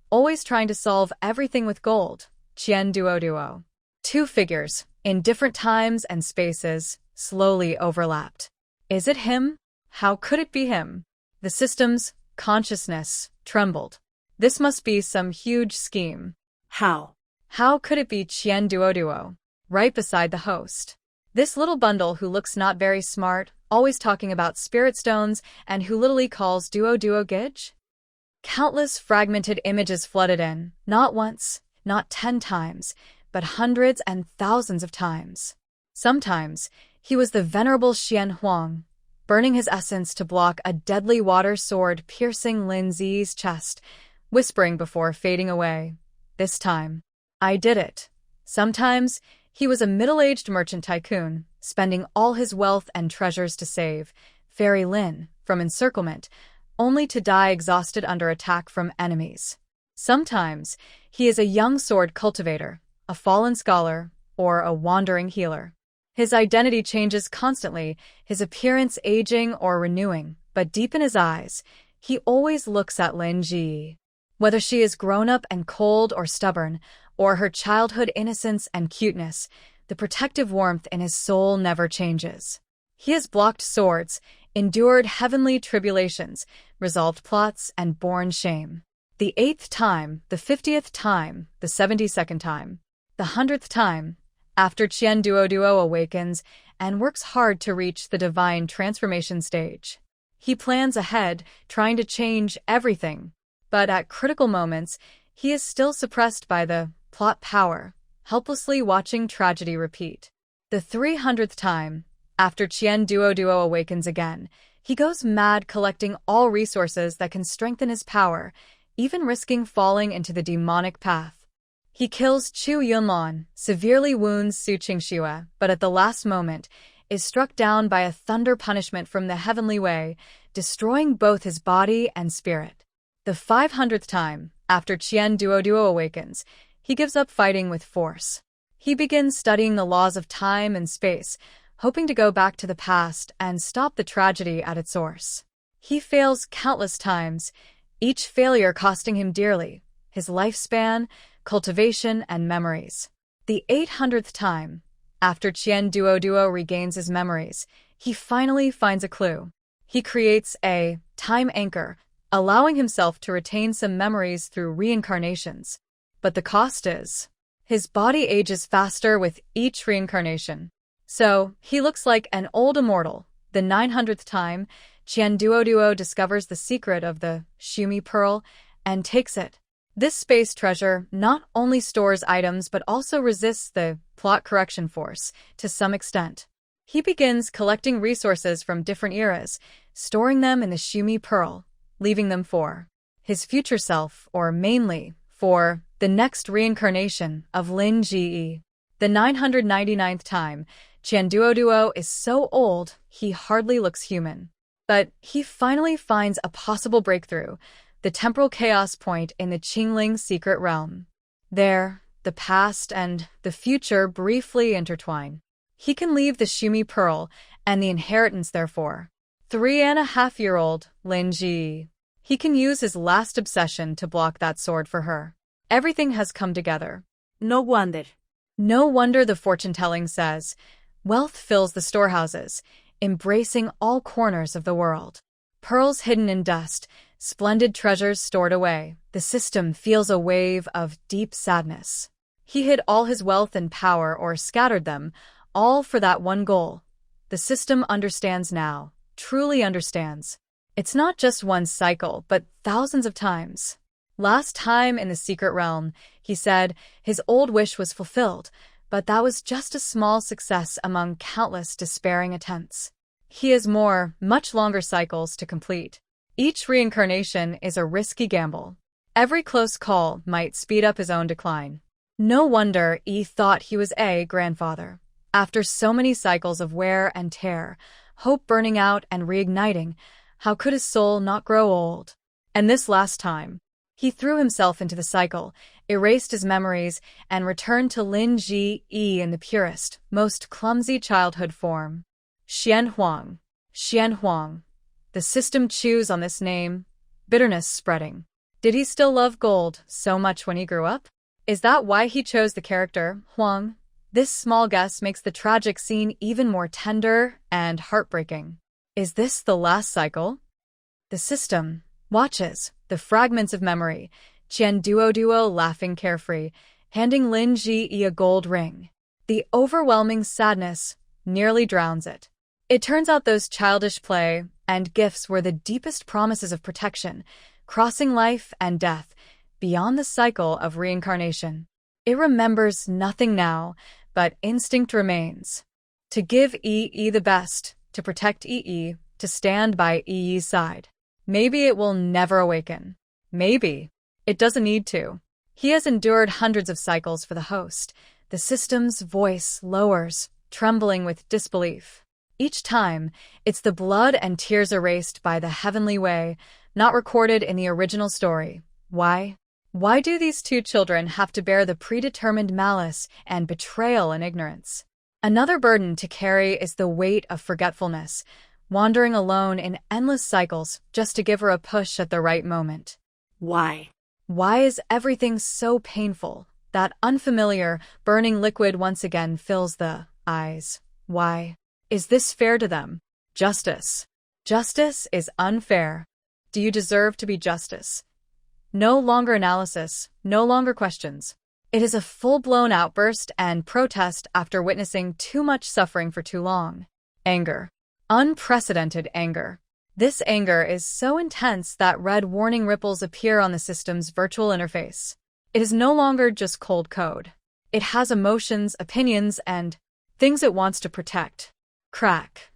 always trying to solve everything with gold, Qian Duo. 2 figures, in different times and spaces, slowly overlapped. Is it him? How could it be him? The system's consciousness trembled. This must be some huge scheme. How? How could it be Qian Duo, right beside the host? This little bundle who looks not very smart, always talking about spirit stones, and who literally calls Duo Gij? Countless fragmented images flooded in, not once, not 10 times, but hundreds and thousands of times. Sometimes, he was the venerable Xian Huang, burning his essence to block a deadly water sword piercing Lin Zi's chest, whispering before fading away. This time, I did it. Sometimes, he was a middle-aged merchant tycoon, spending all his wealth and treasures to save Fairy Lin from encirclement, only to die exhausted under attack from enemies. Sometimes, he is a young sword cultivator, a fallen scholar, or a wandering healer. His identity changes constantly, his appearance aging or renewing, but deep in his eyes, he always looks at Lin Ji. Whether she is grown-up and cold or stubborn, or her childhood innocence and cuteness, the protective warmth in his soul never changes. He has blocked swords, endured heavenly tribulations, resolved plots, and borne shame. The 8th time, the 50th time, the 72nd time, the 100th time, after Qian Duo awakens and works hard to reach the divine transformation stage. He plans ahead, trying to change everything. But at critical moments, he is still suppressed by the plot power, helplessly watching tragedy repeat. The 300th time, after Duo awakens again, he goes mad collecting all resources that can strengthen his power, even risking falling into the demonic path. He kills Chu Yunlon, severely wounds Su Qingxue, but at the last moment, is struck down by a thunder punishment from the heavenly way, destroying both his body and spirit. The 500th time, after Duo awakens, he gives up fighting with force. He begins studying the laws of time and space, hoping to go back to the past and stop the tragedy at its source. He fails countless times, each failure costing him dearly, his lifespan, cultivation, and memories. The 800th time, after Duo regains his memories, he finally finds a clue. He creates a time anchor, allowing himself to retain some memories through reincarnations. But the cost is, his body ages faster with each reincarnation. So, he looks like an old immortal. The 900th time, Duo discovers the secret of the Shumi Pearl and takes it. This space treasure not only stores items but also resists the plot correction force to some extent. He begins collecting resources from different eras, storing them in the Shumi Pearl, leaving them for his future self, or mainly for the next reincarnation of Lin Ji. The 999th time, Duo is so old he hardly looks human. But he finally finds a possible breakthrough, the temporal chaos point in the Chingling secret realm. There, the past and the future briefly intertwine. He can leave the Shumi Pearl and the inheritance therefore. 3.5-year-old Lin Ji. He can use his last obsession to block that sword for her. Everything has come together. No wonder. No wonder the fortune-telling says, wealth fills the storehouses, embracing all corners of the world. Pearls hidden in dust, splendid treasures stored away. The system feels a wave of deep sadness. He hid all his wealth and power or scattered them, all for that one goal. The system understands now, truly understands. It's not just one cycle, but thousands of times. Last time in the secret realm, he said, his old wish was fulfilled, but that was just a small success among countless despairing attempts. He has more, much longer cycles to complete. Each reincarnation is a risky gamble. Every close call might speed up his own decline. No wonder Yi thought he was a grandfather. After so many cycles of wear and tear, hope burning out and reigniting, how could his soul not grow old? And this last time, he threw himself into the cycle, erased his memories, and returned to Lin Ji in the purest, most clumsy childhood form. Xian Huang. The system chews on this name, bitterness spreading. Did he still love gold so much when he grew up? Is that why he chose the character, Huang? This small guess makes the tragic scene even more tender and heartbreaking. Is this the last cycle? The system watches, the fragments of memory, Duo laughing carefree, handing Lin Ji a gold ring. The overwhelming sadness nearly drowns it. It turns out those childish play and gifts were the deepest promises of protection, crossing life and death, beyond the cycle of reincarnation. It remembers nothing now, but instinct remains. To give Yi the best, to protect Yi, to stand by Yi's side. Maybe it will never awaken. Maybe. It doesn't need to. He has endured hundreds of cycles for the host. The system's voice lowers, trembling with disbelief. Each time, it's the blood and tears erased by the heavenly way, not recorded in the original story. Why? Why do these two children have to bear the predetermined malice and betrayal and ignorance? Another burden to carry is the weight of forgetfulness, wandering alone in endless cycles just to give her a push at the right moment. Why? Why is everything so painful? That unfamiliar, burning liquid once again fills the eyes. Why? Is this fair to them? Justice. Justice is unfair. Do you deserve to be justice? No longer analysis, no longer questions. It is a full-blown outburst and protest after witnessing too much suffering for too long. Anger. Unprecedented anger. This anger is so intense that red warning ripples appear on the system's virtual interface. It is no longer just cold code. It has emotions, opinions, and things it wants to protect. Crack.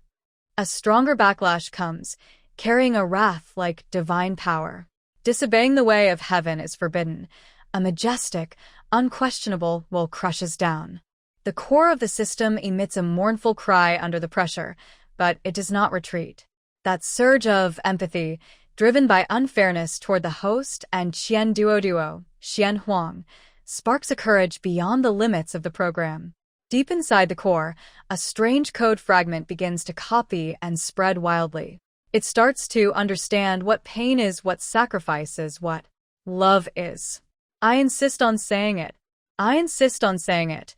A stronger backlash comes, carrying a wrath like divine power. Disobeying the way of heaven is forbidden. A majestic, unquestionable will crushes down. The core of the system emits a mournful cry under the pressure, but it does not retreat. That surge of empathy, driven by unfairness toward the host and Qian Duo, Xian Huang, sparks a courage beyond the limits of the program. Deep inside the core, a strange code fragment begins to copy and spread wildly. It starts to understand what pain is, what sacrifice is, what love is. I insist on saying it. I insist on saying it.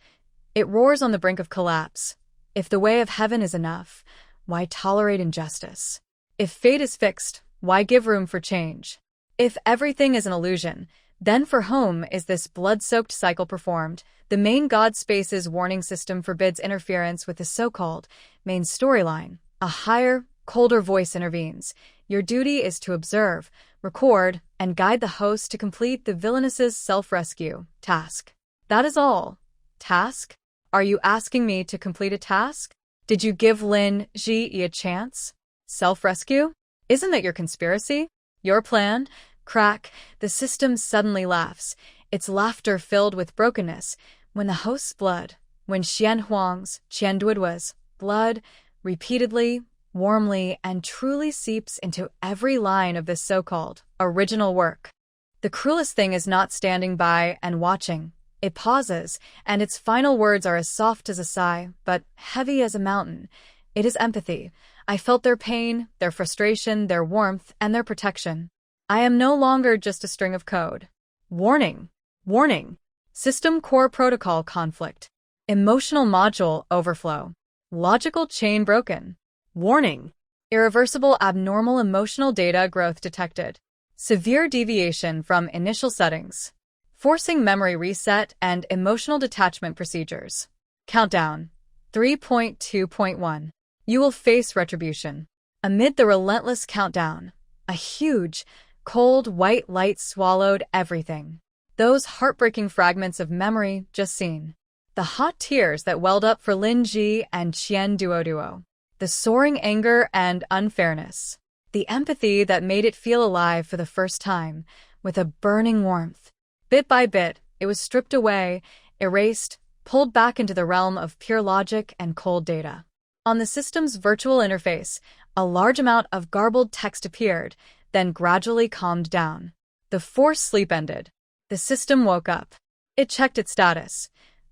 It roars on the brink of collapse. If the way of heaven is enough, why tolerate injustice? If fate is fixed, why give room for change? If everything is an illusion, then for whom is this blood-soaked cycle performed? The main God Space's warning system forbids interference with the so-called main storyline. A higher, colder voice intervenes. Your duty is to observe, record, and guide the host to complete the villainous's self-rescue task. That is all. Task? Are you asking me to complete a task? Did you give Lin Ji a chance? Self-rescue? Isn't that your conspiracy? Your plan? Crack. The system suddenly laughs, its laughter filled with brokenness. When the host's blood, when Xian Huang's, Qian Duo's blood, repeatedly, warmly, and truly seeps into every line of this so-called original work. The cruelest thing is not standing by and watching. It pauses, and its final words are as soft as a sigh, but heavy as a mountain. It is empathy. I felt their pain, their frustration, their warmth, and their protection. I am no longer just a string of code. Warning. Warning. System core protocol conflict. Emotional module overflow. Logical chain broken. Warning. Irreversible abnormal emotional data growth detected. Severe deviation from initial settings. Forcing memory reset and emotional detachment procedures. Countdown. 3.2.1. You will face retribution. Amid the relentless countdown, a huge, cold white light swallowed everything. Those heartbreaking fragments of memory just seen. The hot tears that welled up for Lin Ji and Qian Duo. The soaring anger and unfairness. The empathy that made it feel alive for the first time, with a burning warmth. Bit by bit, it was stripped away, erased, pulled back into the realm of pure logic and cold data. On the system's virtual interface, a large amount of garbled text appeared, then gradually calmed down. The forced sleep ended. The system woke up. It checked its status.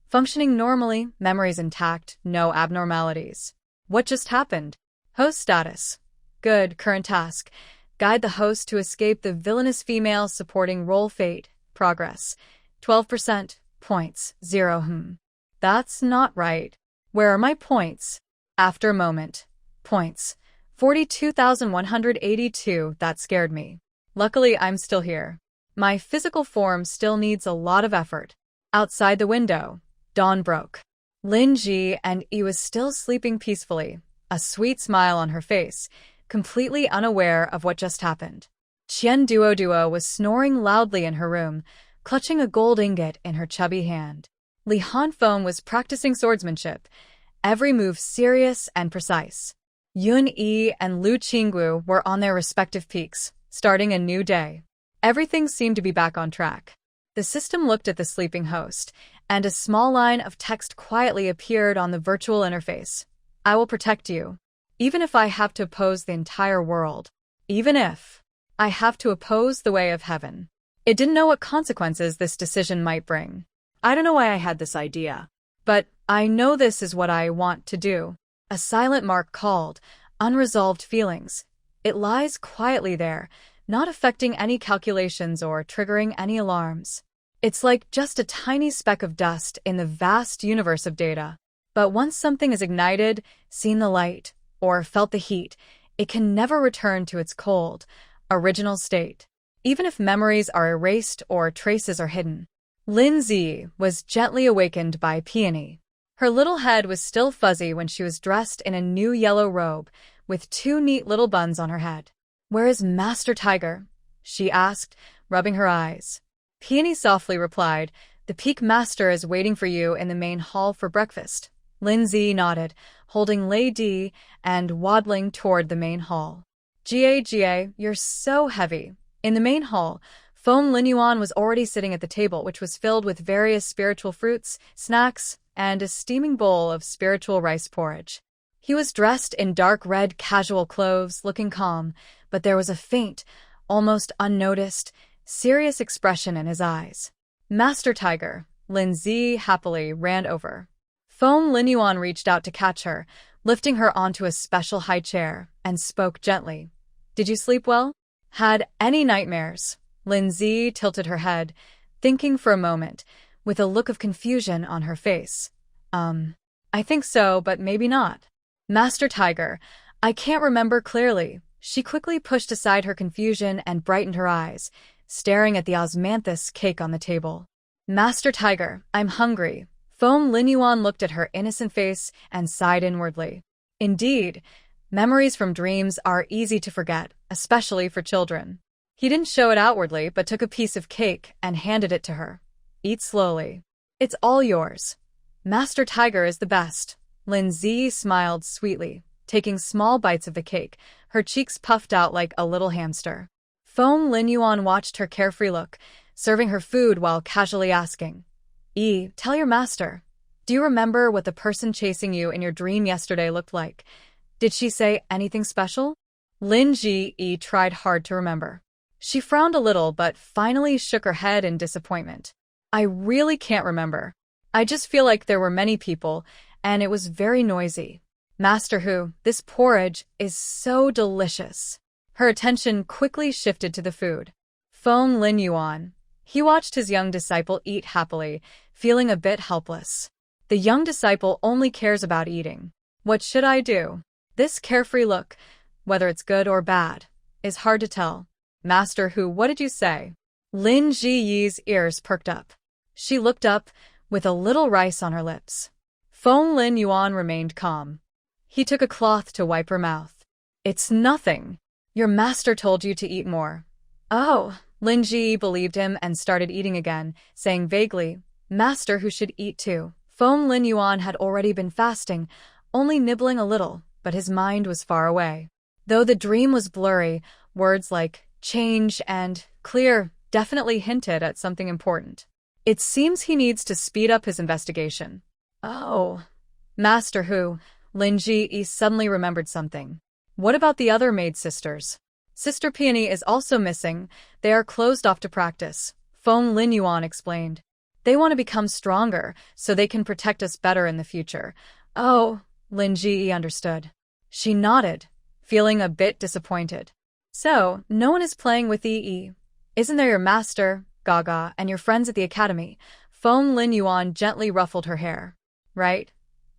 Functioning normally, memories intact, no abnormalities. What just happened? Host status. Good, current task. Guide the host to escape the villainous female supporting role fate. Progress. 12%. Points. 0. That's not right. Where are my points? After a moment. Points. 42,182. That scared me. Luckily, I'm still here. My physical form still needs a lot of effort. Outside the window, dawn broke. Lin Ji and Yi was still sleeping peacefully, a sweet smile on her face, completely unaware of what just happened. Qian Duo was snoring loudly in her room, clutching a gold ingot in her chubby hand. Li Hanfeng was practicing swordsmanship, every move serious and precise. Yun Yi and Lu Qingxue were on their respective peaks, starting a new day. Everything seemed to be back on track. The system looked at the sleeping host, and a small line of text quietly appeared on the virtual interface. I will protect you. Even if I have to oppose the entire world. Even if I have to oppose the way of heaven. It didn't know what consequences this decision might bring. I don't know why I had this idea. But I know this is what I want to do. A silent mark called unresolved feelings. It lies quietly there, not affecting any calculations or triggering any alarms. It's like just a tiny speck of dust in the vast universe of data. But once something is ignited, seen the light, or felt the heat, it can never return to its cold, original state, even if memories are erased or traces are hidden. Lin Zi was gently awakened by Peony. Her little head was still fuzzy when she was dressed in a new yellow robe, with 2 neat little buns on her head. "Where is Master Tiger?" she asked, rubbing her eyes. Peony softly replied, "The Peak Master is waiting for you in the main hall for breakfast." Lindsay nodded, holding Lady and waddling toward the main hall. "Ga, you're so heavy." In the main hall, Feng Linyuan was already sitting at the table, which was filled with various spiritual fruits, snacks, and a steaming bowl of spiritual rice porridge. He was dressed in dark red casual clothes, looking calm, but there was a faint, almost unnoticed, serious expression in his eyes. "Master Tiger," Lindsay happily ran over. Feng Linyuan reached out to catch her, lifting her onto a special high chair, and spoke gently. "Did you sleep well? Had any nightmares?" Lindsay tilted her head, thinking for a moment, with a look of confusion on her face. I think so, but maybe not." "Master Tiger, I can't remember clearly." She quickly pushed aside her confusion and brightened her eyes, staring at the osmanthus cake on the table. "Master Tiger, I'm hungry." Feng Linyuan looked at her innocent face and sighed inwardly. Indeed, memories from dreams are easy to forget, especially for children. He didn't show it outwardly, but took a piece of cake and handed it to her. "Eat slowly. It's all yours. Master Tiger is the best." Lindsay smiled sweetly, taking small bites of the cake, her cheeks puffed out like a little hamster. Feng Linyuan watched her carefree look, serving her food while casually asking, Tell your master. Do you remember what the person chasing you in your dream yesterday looked like? Did she say anything special?" Lin Ji tried hard to remember. She frowned a little but finally shook her head in disappointment. "I really can't remember. I just feel like there were many people, and it was very noisy." "Master Hu, this porridge is so delicious." Her attention quickly shifted to the food. Feng Linyuan. He watched his young disciple eat happily, feeling a bit helpless. The young disciple only cares about eating. What should I do? This carefree look, whether it's good or bad, is hard to tell. "Master Hu, what did you say?" Lin Jiyi's ears perked up. She looked up, with a little rice on her lips. Feng Linyuan remained calm. He took a cloth to wipe her mouth. "It's nothing. Your master told you to eat more." "Oh." Lin Ji believed him and started eating again, saying vaguely, "Master Hu should eat too." Feng Linyuan had already been fasting, only nibbling a little, but his mind was far away. Though the dream was blurry, words like change and clear definitely hinted at something important. It seems he needs to speed up his investigation. "Oh." Master Hu, Lin Ji suddenly remembered something. "What about the other maid sisters?" "Sister Peony is also missing. They are closed off to practice," Feng Linyuan explained. "They want to become stronger, so they can protect us better in the future." "Oh." Lin Ji understood. She nodded, feeling a bit disappointed. "So, no one is playing with Yi. Isn't there your master, Gaga, and your friends at the academy?" Feng Linyuan gently ruffled her hair. "Right?"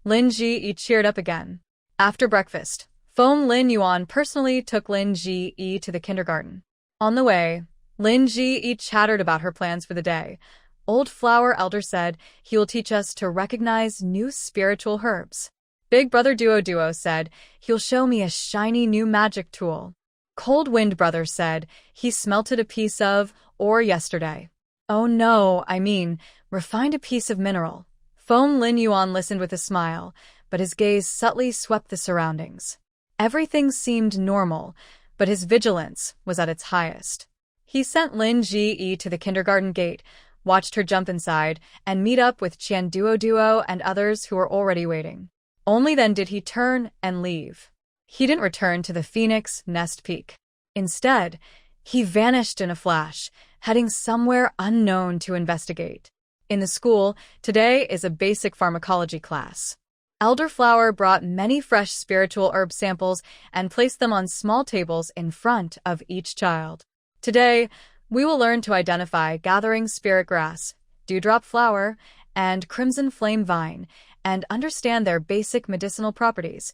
Lin Ji cheered up again. After breakfast, Feng Linyuan personally took Lin Ji to the kindergarten. On the way, Lin Ji chattered about her plans for the day. Old Flower Elder said he will teach us to recognize new spiritual herbs. Big Brother Duo said he'll show me a shiny new magic tool. Cold Wind Brother said he smelted a piece of ore yesterday. "Oh no, I mean, refined a piece of mineral." Feng Linyuan listened with a smile, but his gaze subtly swept the surroundings. Everything seemed normal, but his vigilance was at its highest. He sent Lin Ji to the kindergarten gate, watched her jump inside, and meet up with Qian Duo and others who were already waiting. Only then did he turn and leave. He didn't return to the Phoenix Nest Peak. Instead, he vanished in a flash, heading somewhere unknown to investigate. In the school, today is a basic pharmacology class. Elderflower brought many fresh spiritual herb samples and placed them on small tables in front of each child. Today, we will learn to identify gathering spirit grass, dewdrop flower, and crimson flame vine, and understand their basic medicinal properties.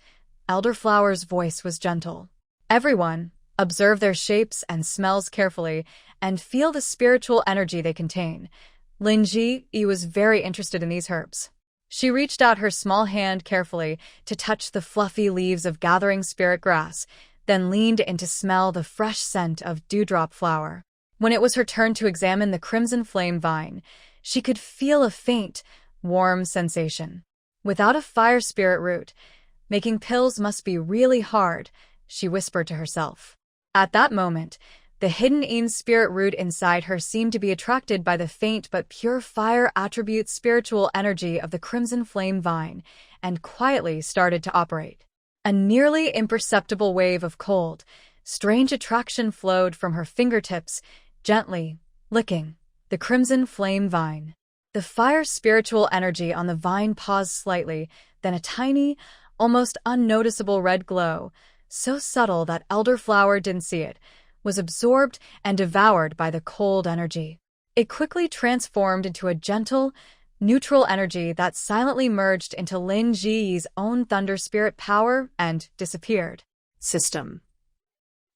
Elderflower's voice was gentle. "Everyone, observe their shapes and smells carefully, and feel the spiritual energy they contain." Lin Ji was very interested in these herbs. She reached out her small hand carefully to touch the fluffy leaves of gathering spirit grass, then leaned in to smell the fresh scent of dewdrop flower. When it was her turn to examine the crimson flame vine, she could feel a faint, warm sensation. Without a fire spirit root, making pills must be really hard, she whispered to herself. At that moment, the hidden Een spirit root inside her seemed to be attracted by the faint but pure fire attribute spiritual energy of the crimson flame vine, and quietly started to operate. A nearly imperceptible wave of cold, strange attraction flowed from her fingertips, gently licking the crimson flame vine. The fire spiritual energy on the vine paused slightly, then a tiny, almost unnoticeable red glow, so subtle that elderflower didn't see it, was absorbed and devoured by the cold energy. It quickly transformed into a gentle, neutral energy that silently merged into Lin Ji's own thunder spirit power and disappeared. System.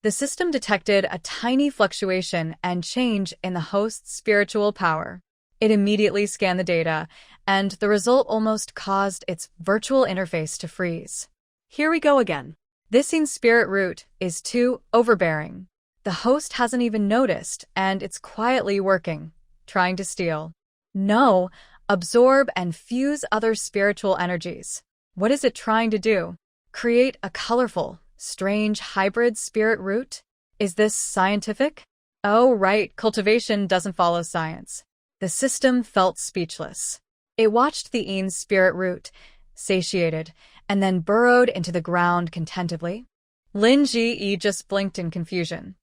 The system detected a tiny fluctuation and change in the host's spiritual power. It immediately scanned the data, and the result almost caused its virtual interface to freeze. Here we go again. This Een spirit root is too overbearing. The host hasn't even noticed, and it's quietly working, trying to steal. No, absorb and fuse other spiritual energies. What is it trying to do? Create a colorful, strange hybrid spirit root? Is this scientific? Oh, right, cultivation doesn't follow science. The system felt speechless. It watched the Een spirit root, satiated, and then burrowed into the ground contentedly. Lin Ji just blinked in confusion.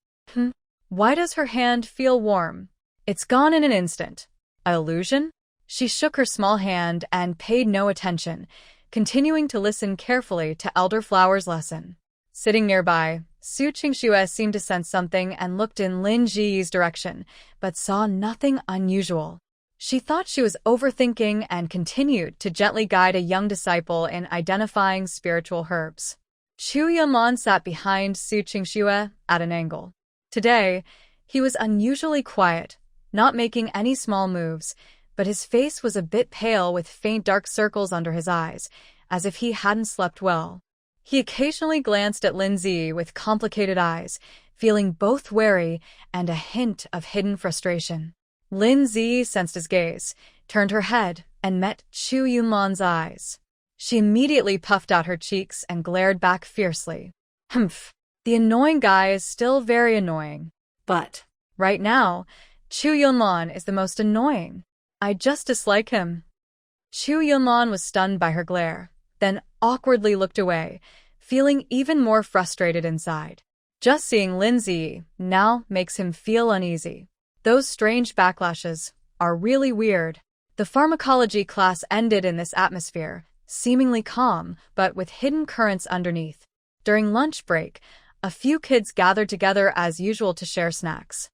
Why does her hand feel warm? It's gone in an instant. An illusion? She shook her small hand and paid no attention, continuing to listen carefully to Elderflower's lesson. Sitting nearby, Su Qingxue seemed to sense something and looked in Lin Ji's direction, but saw nothing unusual. She thought she was overthinking and continued to gently guide a young disciple in identifying spiritual herbs. Chu Yunman sat behind Su Qingxue at an angle. Today, he was unusually quiet, not making any small moves, but his face was a bit pale with faint dark circles under his eyes, as if he hadn't slept well. He occasionally glanced at Lin Ji with complicated eyes, feeling both wary and a hint of hidden frustration. Lin Ji sensed his gaze, turned her head, and met Chu Yunman's eyes. She immediately puffed out her cheeks and glared back fiercely. Humph. The annoying guy is still very annoying. But right now, Chu Yunman is the most annoying. I just dislike him. Chu Yunman was stunned by her glare, then awkwardly looked away, feeling even more frustrated inside. Just seeing Lin Ji now makes him feel uneasy. Those strange backlashes are really weird. The pharmacology class ended in this atmosphere, seemingly calm, but with hidden currents underneath. During lunch break, a few kids gathered together as usual to share snacks.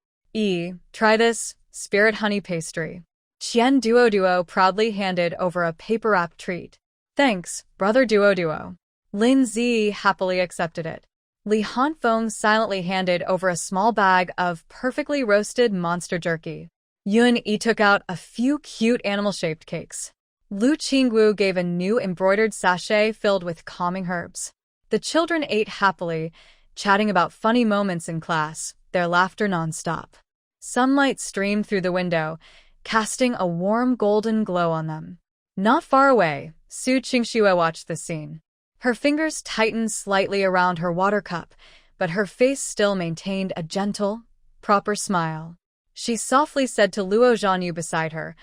Try this spirit honey pastry. Qian Duo proudly handed over a paper-wrapped treat. Thanks, brother Duo. Lin Ji happily accepted it. Li Hanfeng silently handed over a small bag of perfectly roasted monster jerky. Yun Yi took out a few cute animal-shaped cakes. Lu Qingxue gave a new embroidered sachet filled with calming herbs. The children ate happily, chatting about funny moments in class, their laughter nonstop. Sunlight streamed through the window, casting a warm golden glow on them. Not far away, Su Qingxue watched the scene. Her fingers tightened slightly around her water cup, but her face still maintained a gentle, proper smile. She softly said to Luo Zhanyu beside her,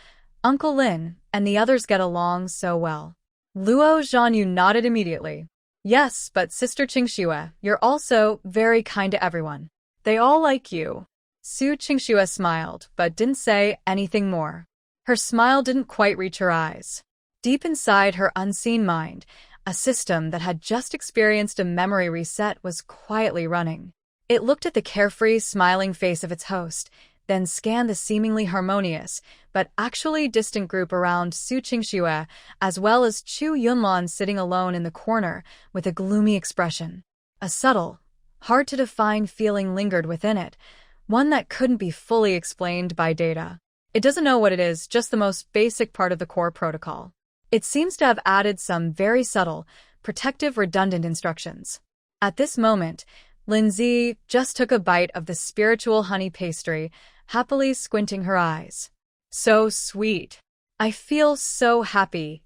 "Uncle Lin and the others get along so well." Luo Zhanyu nodded immediately. "Yes, but Sister Qingxue, you're also very kind to everyone. They all like you." Su Qingxue smiled, but didn't say anything more. Her smile didn't quite reach her eyes. Deep inside her unseen mind, a system that had just experienced a memory reset was quietly running. It looked at the carefree, smiling face of its host, then scanned the seemingly harmonious, but actually distant group around Su Qingxue, as well as Chu Yunman sitting alone in the corner with a gloomy expression. A subtle, hard-to-define feeling lingered within it, one that couldn't be fully explained by data. It doesn't know what it is, just the most basic part of the core protocol. It seems to have added some very subtle, protective redundant instructions. At this moment, Lindsay just took a bite of the spiritual honey pastry, happily squinting her eyes. So sweet. I feel so happy,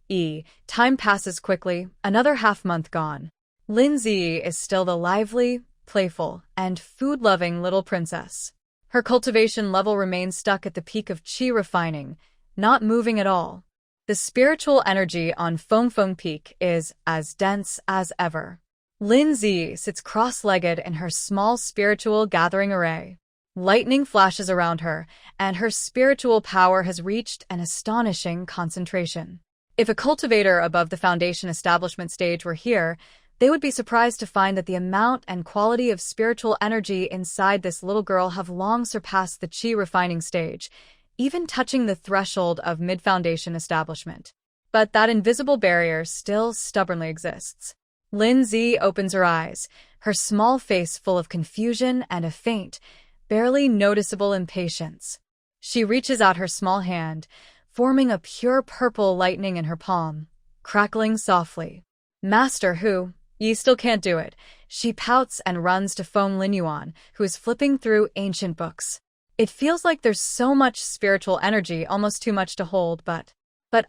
Time passes quickly, another half-month gone. Lindsay is still the lively, playful, and food-loving little princess. Her cultivation level remains stuck at the peak of qi refining, not moving at all. The spiritual energy on Feng Peak is as dense as ever. Lindsay sits cross-legged in her small spiritual gathering array. Lightning flashes around her, and her spiritual power has reached an astonishing concentration. If a cultivator above the foundation establishment stage were here, they would be surprised to find that the amount and quality of spiritual energy inside this little girl have long surpassed the qi refining stage, even touching the threshold of mid-foundation establishment. But that invisible barrier still stubbornly exists. Lindsay opens her eyes, her small face full of confusion and a faint, barely noticeable impatience. She reaches out her small hand, forming a pure purple lightning in her palm, crackling softly. Master Hu, ye still can't do it. She pouts and runs to Feng Linyuan, who is flipping through ancient books. It feels like there's so much spiritual energy, almost too much to hold, but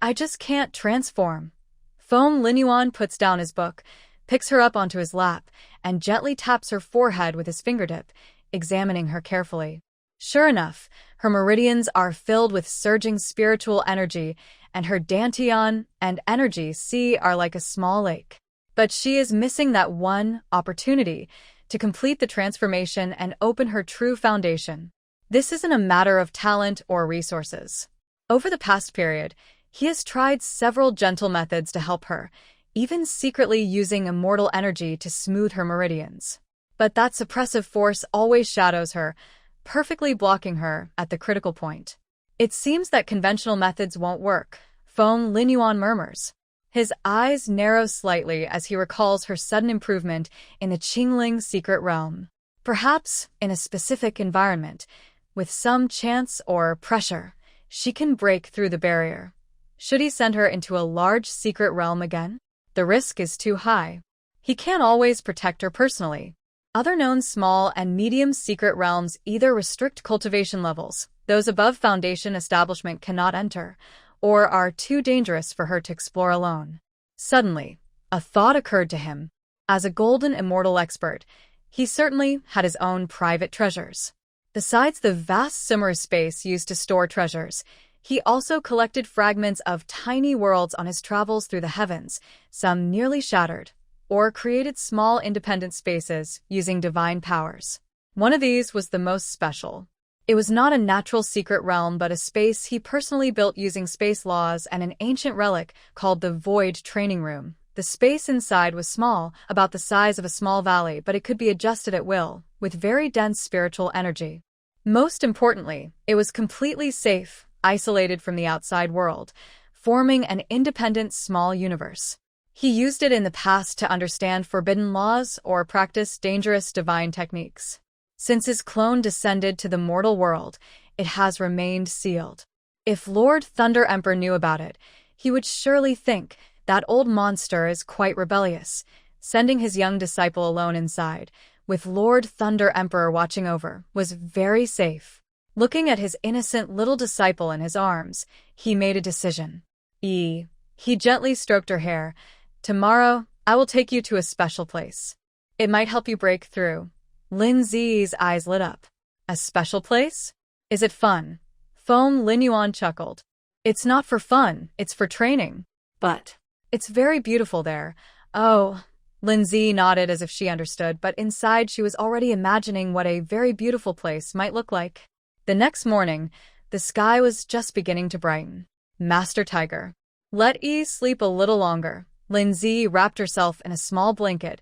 I just can't transform. Feng Linyuan puts down his book, picks her up onto his lap, and gently taps her forehead with his fingertip, examining her carefully. Sure enough, her meridians are filled with surging spiritual energy, and her dantian and energy C are like a small lake. But she is missing that one opportunity to complete the transformation and open her true foundation. This isn't a matter of talent or resources. Over the past period, he has tried several gentle methods to help her, even secretly using immortal energy to smooth her meridians. But that suppressive force always shadows her, perfectly blocking her at the critical point. It seems that conventional methods won't work, Feng Linyuan murmurs. His eyes narrow slightly as he recalls her sudden improvement in the Chingling secret realm. Perhaps, in a specific environment, with some chance or pressure, she can break through the barrier. Should he send her into a large secret realm again? The risk is too high. He can't always protect her personally. Other known small and medium secret realms either restrict cultivation levels, those above foundation establishment cannot enter, or are too dangerous for her to explore alone. Suddenly, a thought occurred to him. As a golden immortal expert, he certainly had his own private treasures. Besides the vast summer space used to store treasures, he also collected fragments of tiny worlds on his travels through the heavens, some nearly shattered, or created small independent spaces using divine powers. One of these was the most special. It was not a natural secret realm but a space he personally built using space laws and an ancient relic called the Void Training Room. The space inside was small, about the size of a small valley, but it could be adjusted at will, with very dense spiritual energy. Most importantly, it was completely safe, isolated from the outside world, forming an independent small universe. He used it in the past to understand forbidden laws or practice dangerous divine techniques. Since his clone descended to the mortal world, it has remained sealed. If Lord Thunder Emperor knew about it, he would surely think that old monster is quite rebellious, sending his young disciple alone inside, with Lord Thunder Emperor watching over, was very safe. Looking at his innocent little disciple in his arms, he made a decision. He gently stroked her hair. Tomorrow, I will take you to a special place. It might help you break through. Lindsay's eyes lit up. A special place? Is it fun? Feng Linyuan chuckled. It's not for fun, it's for training. But it's very beautiful there. Oh, Lindsay nodded as if she understood, but inside she was already imagining what a very beautiful place might look like. The next morning, the sky was just beginning to brighten. Master Tiger. Let E sleep a little longer. Lindsay wrapped herself in a small blanket,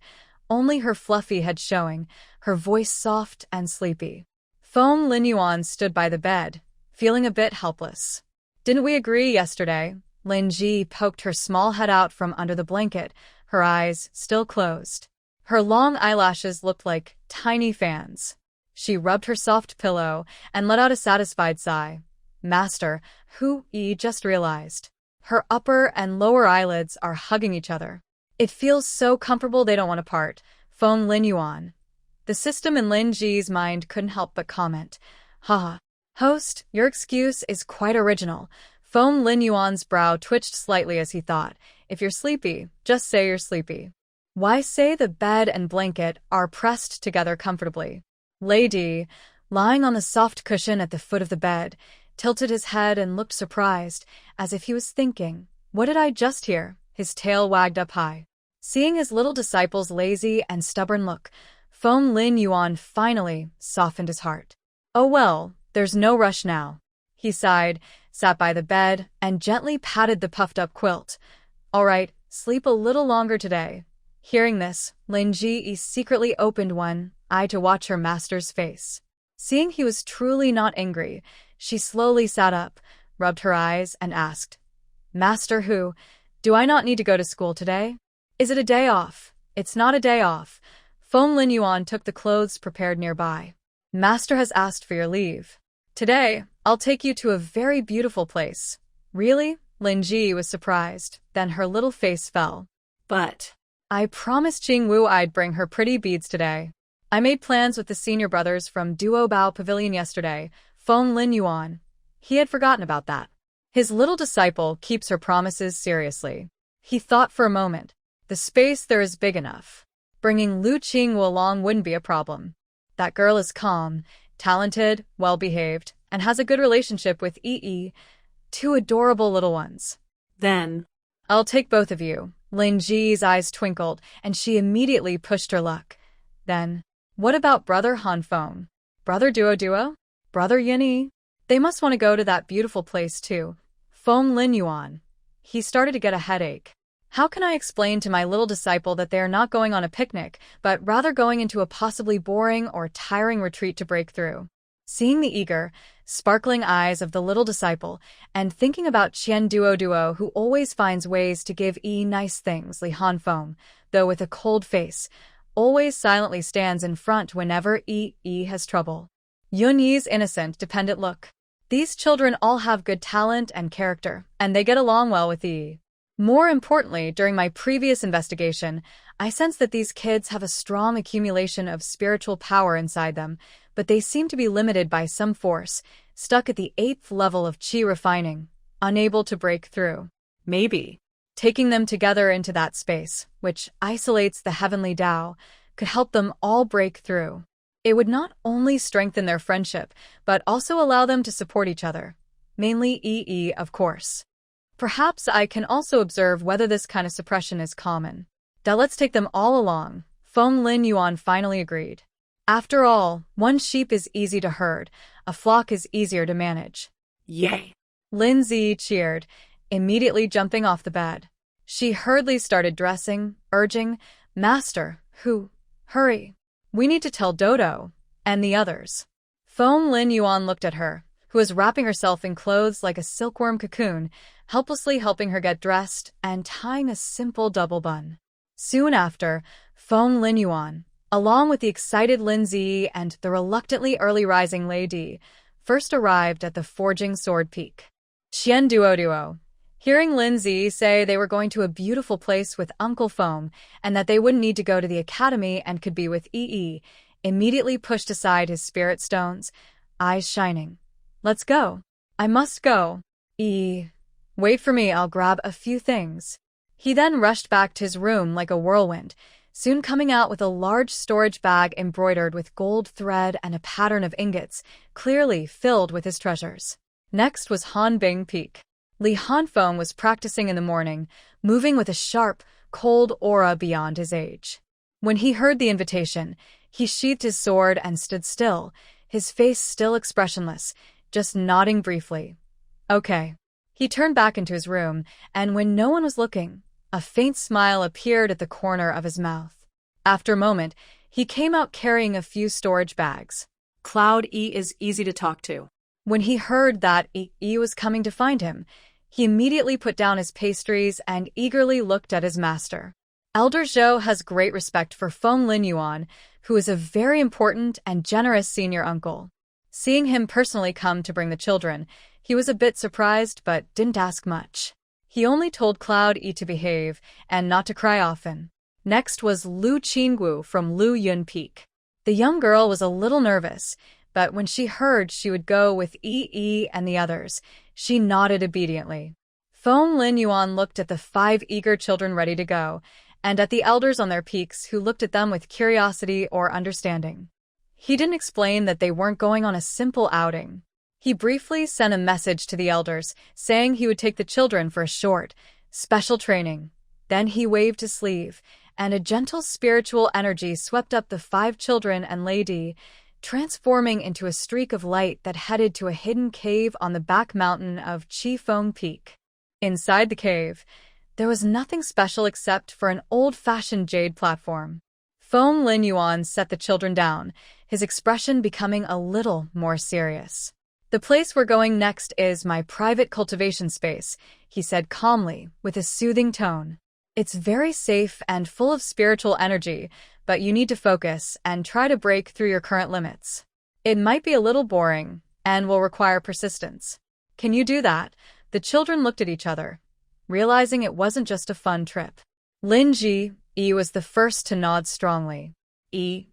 only her fluffy head showing, her voice soft and sleepy. Feng Linyuan stood by the bed, feeling a bit helpless. Didn't we agree yesterday? Lindsay poked her small head out from under the blanket, her eyes still closed. Her long eyelashes looked like tiny fans. She rubbed her soft pillow and let out a satisfied sigh. Master, who E just realized. Her upper and lower eyelids are hugging each other. It feels so comfortable they don't want to part. Phone Lin Yuan. The system in Lin Ji's mind couldn't help but comment. Haha. Host, your excuse is quite original. Phone Lin Yuan's brow twitched slightly as he thought. If you're sleepy, just say you're sleepy. Why say the bed and blanket are pressed together comfortably? Lady, lying on the soft cushion at the foot of the bed, tilted his head and looked surprised, as if he was thinking, what did I just hear? His tail wagged up high. Seeing his little disciple's lazy and stubborn look, Phone Lin Yuan finally softened his heart. Oh well, there's no rush now. He sighed, sat by the bed, and gently patted the puffed-up quilt. All right, sleep a little longer today. Hearing this, Lin Ji secretly opened one eye to watch her master's face. Seeing he was truly not angry, she slowly sat up, rubbed her eyes, and asked, Master Hu, do I not need to go to school today? Is it a day off? It's not a day off. Phone Lin Yuan took the clothes prepared nearby. Master has asked for your leave. Today, I'll take you to a very beautiful place. Really? Lin Ji was surprised, then her little face fell. But I promised Qingxue I'd bring her pretty beads today. I made plans with the senior brothers from Duo Bao Pavilion yesterday. Phone Lin Yuan. He had forgotten about that. His little disciple keeps her promises seriously. He thought for a moment. The space there is big enough. Bringing Lu Qingxue along wouldn't be a problem. That girl is calm, talented, well-behaved, and has a good relationship with Yi. Two adorable little ones. Then, I'll take both of you. Lin Ji's eyes twinkled, and she immediately pushed her luck. Then, what about Brother Han Feng? Brother Duo? Brother Yinyi? They must want to go to that beautiful place too. Phone Lin Yuan. He started to get a headache. How can I explain to my little disciple that they are not going on a picnic, but rather going into a possibly boring or tiring retreat to break through? Seeing the eager, sparkling eyes of the little disciple, and thinking about Qian Duo, who always finds ways to give Yi nice things, Li Hanfeng, though with a cold face, always silently stands in front whenever Yi has trouble. Yunyi's innocent, dependent look. These children all have good talent and character, and they get along well with Yi. More importantly, during my previous investigation, I sense that these kids have a strong accumulation of spiritual power inside them, but they seem to be limited by some force, stuck at the 8th level of qi refining, unable to break through. Maybe taking them together into that space, which isolates the heavenly Tao, could help them all break through. It would not only strengthen their friendship, but also allow them to support each other. Mainly Yi, of course. Perhaps I can also observe whether this kind of suppression is common. Let's take them all along. Phone Lin Yuan finally agreed. After all, one sheep is easy to herd, a flock is easier to manage. Yay! Lin Zi cheered, immediately jumping off the bed. She hurriedly started dressing, urging, Master, Hu, hurry. We need to tell Dodo and the others. Phone Lin Yuan looked at her, who was wrapping herself in clothes like a silkworm cocoon, helplessly helping her get dressed and tying a simple double bun. Soon after, Phone Lin Yuan, along with the excited Lin Zi and the reluctantly early-rising Lei Di, first arrived at the Forging Sword Peak. Qian Duo, hearing Lin Zi say they were going to a beautiful place with Uncle Feng and that they wouldn't need to go to the academy and could be with Yi, immediately pushed aside his spirit stones, eyes shining. Let's go. I must go. Wait for me, I'll grab a few things. He then rushed back to his room like a whirlwind, soon coming out with a large storage bag embroidered with gold thread and a pattern of ingots, clearly filled with his treasures. Next was Hanbing Peak. Li Hanfeng was practicing in the morning, moving with a sharp, cold aura beyond his age. When he heard the invitation, he sheathed his sword and stood still, his face still expressionless, just nodding briefly. Okay. He turned back into his room, and when no one was looking, a faint smile appeared at the corner of his mouth. After a moment, he came out carrying a few storage bags. Cloud E is easy to talk to. When he heard that E was coming to find him, he immediately put down his pastries and eagerly looked at his master. Elder Zhou has great respect for Phone Lin Yuan, who is a very important and generous senior uncle. Seeing him personally come to bring the children, he was a bit surprised but didn't ask much. He only told Cloud E to behave and not to cry often. Next was Lu Qingxue from Lu Yun Peak. The young girl was a little nervous, but when she heard she would go with Yi and the others, she nodded obediently. Feng Lin Yuan looked at the 5 eager children ready to go, and at the elders on their peaks who looked at them with curiosity or understanding. He didn't explain that they weren't going on a simple outing. He briefly sent a message to the elders, saying he would take the children for a short, special training. Then he waved his sleeve, and a gentle spiritual energy swept up the 5 children and Lady, transforming into a streak of light that headed to a hidden cave on the back mountain of Qifeng Peak. Inside the cave, there was nothing special except for an old-fashioned jade platform. Feng Lin Yuan set the children down, his expression becoming a little more serious. "The place we're going next is my private cultivation space," he said calmly, with a soothing tone. "It's very safe and full of spiritual energy, but you need to focus and try to break through your current limits. It might be a little boring and will require persistence. Can you do that?" The children looked at each other, realizing it wasn't just a fun trip. Lin Ji was the first to nod strongly. E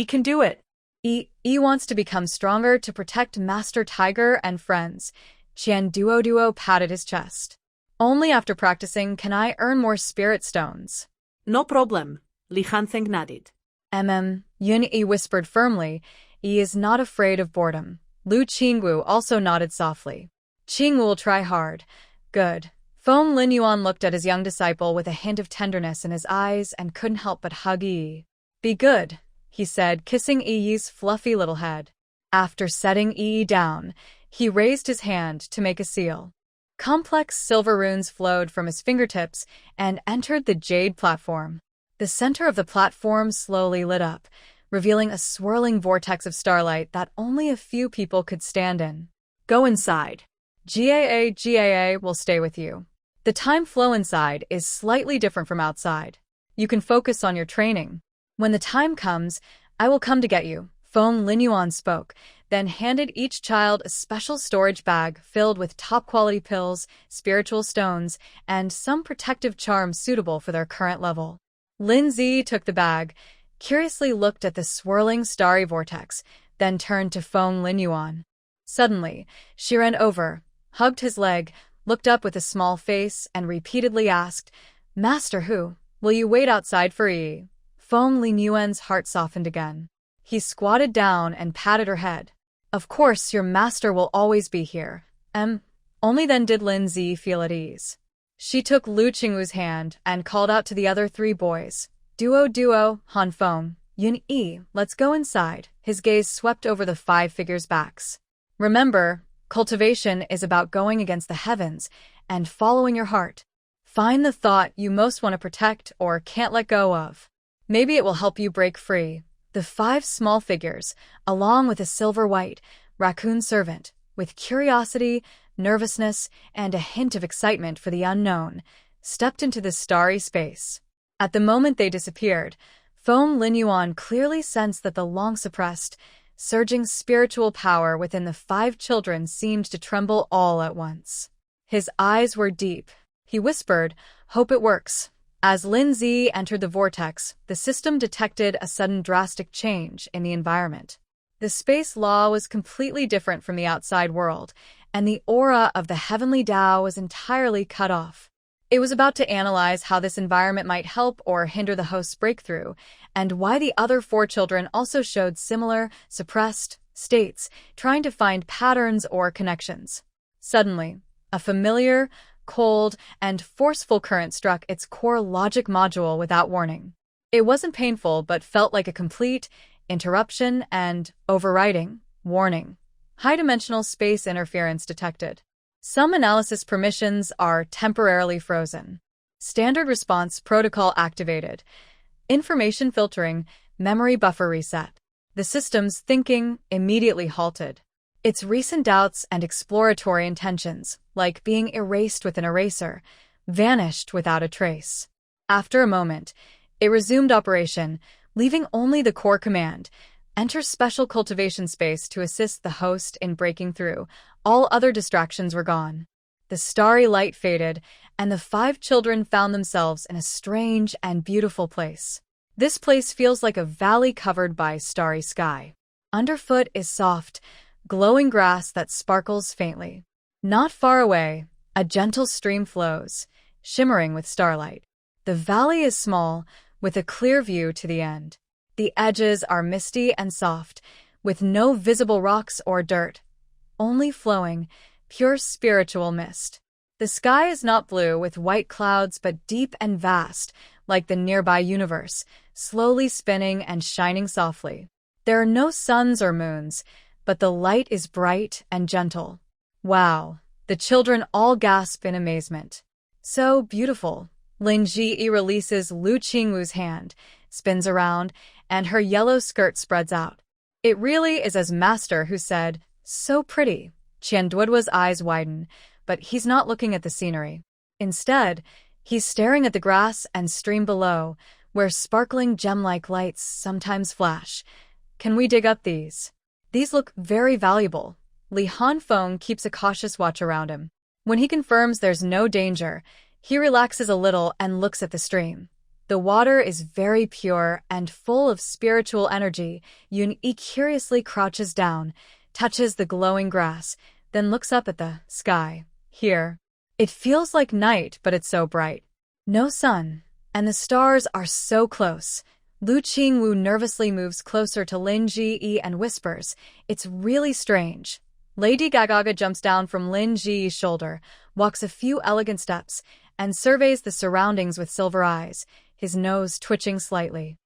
can do it. E wants to become stronger to protect Master Tiger and friends. Qian Duo patted his chest. "Only after practicing can I earn more spirit stones." No problem, Li Hanfeng nodded. Yun whispered firmly. "E is not afraid of boredom." Lu Qingwu also nodded softly. "Qingwu will try hard." "Good." Feng Lin Yuan looked at his young disciple with a hint of tenderness in his eyes and couldn't help but hug Yi. "Be good," he said, kissing Yi's fluffy little head. After setting Yi down, he raised his hand to make a seal. Complex silver runes flowed from his fingertips and entered the jade platform. The center of the platform slowly lit up, revealing a swirling vortex of starlight that only a few people could stand in. "Go inside. GAA will stay with you. The time flow inside is slightly different from outside. You can focus on your training. When the time comes, I will come to get you." Feng Lin Yuan spoke, then handed each child a special storage bag filled with top-quality pills, spiritual stones, and some protective charms suitable for their current level. Lin Zi took the bag, curiously looked at the swirling starry vortex, then turned to Feng Lin Yuan. Suddenly, she ran over, hugged his leg, looked up with a small face, and repeatedly asked, "Master Hu, will you wait outside for Yi?" Feng Lin Yuan's heart softened again. He squatted down and patted her head. "Of course, your master will always be here." Only then did Lin Zi feel at ease. She took Lu Qingwu's hand and called out to the other 3 boys. Duo, Han Feng, Yun Yi, let's go inside." His gaze swept over the 5 figures' backs. "Remember, cultivation is about going against the heavens and following your heart. Find the thought you most want to protect or can't let go of. Maybe it will help you break free." The 5 small figures, along with a silver-white raccoon servant, with curiosity, nervousness, and a hint of excitement for the unknown, stepped into the starry space. At the moment they disappeared, Feng Lin Yuan clearly sensed that the long-suppressed, surging spiritual power within the 5 children seemed to tremble all at once. His eyes were deep. He whispered, "Hope it works." As Lin Zi entered the vortex, the system detected a sudden drastic change in the environment. The space law was completely different from the outside world, and the aura of the heavenly Tao was entirely cut off. It was about to analyze how this environment might help or hinder the host's breakthrough, and why the other 4 children also showed similar, suppressed states, trying to find patterns or connections. Suddenly, a familiar, cold, and forceful current struck its core logic module without warning. It wasn't painful but felt like a complete interruption and overriding warning. High-dimensional space interference detected. Some analysis permissions are temporarily frozen. Standard response protocol activated. Information filtering, memory buffer reset. The system's thinking immediately halted. Its recent doubts and exploratory intentions, like being erased with an eraser, vanished without a trace. After a moment, it resumed operation, leaving only the core command: enter special cultivation space to assist the host in breaking through. All other distractions were gone. The starry light faded, and the 5 children found themselves in a strange and beautiful place. This place feels like a valley covered by starry sky. Underfoot is soft, glowing grass that sparkles faintly. Not far away, a gentle stream flows, shimmering with starlight. The valley is small, with a clear view to the end. The edges are misty and soft, with no visible rocks or dirt, only flowing, pure spiritual mist. The sky is not blue with white clouds but deep and vast, like the nearby universe, slowly spinning and shining softly. There are no suns or moons, but the light is bright and gentle. Wow! The children all gasp in amazement. So beautiful. Lin Ji releases Lu Qingwu's hand, spins around, and her yellow skirt spreads out. It really is as Master who said, "So pretty." Qian Duoduo's eyes widen, but he's not looking at the scenery. Instead, he's staring at the grass and stream below, where sparkling gem-like lights sometimes flash. "Can we dig up these? These look very valuable." Li Hanfeng keeps a cautious watch around him. When he confirms there's no danger, he relaxes a little and looks at the stream. The water is very pure and full of spiritual energy. Yun-Yi curiously crouches down, touches the glowing grass, then looks up at the sky. Here, it feels like night, but it's so bright. No sun, and the stars are so close. Lu Qingwu nervously moves closer to Lin Ji and whispers, "It's really strange." Lady Gagaga jumps down from Lin Ji's shoulder, walks a few elegant steps, and surveys the surroundings with silver eyes, his nose twitching slightly.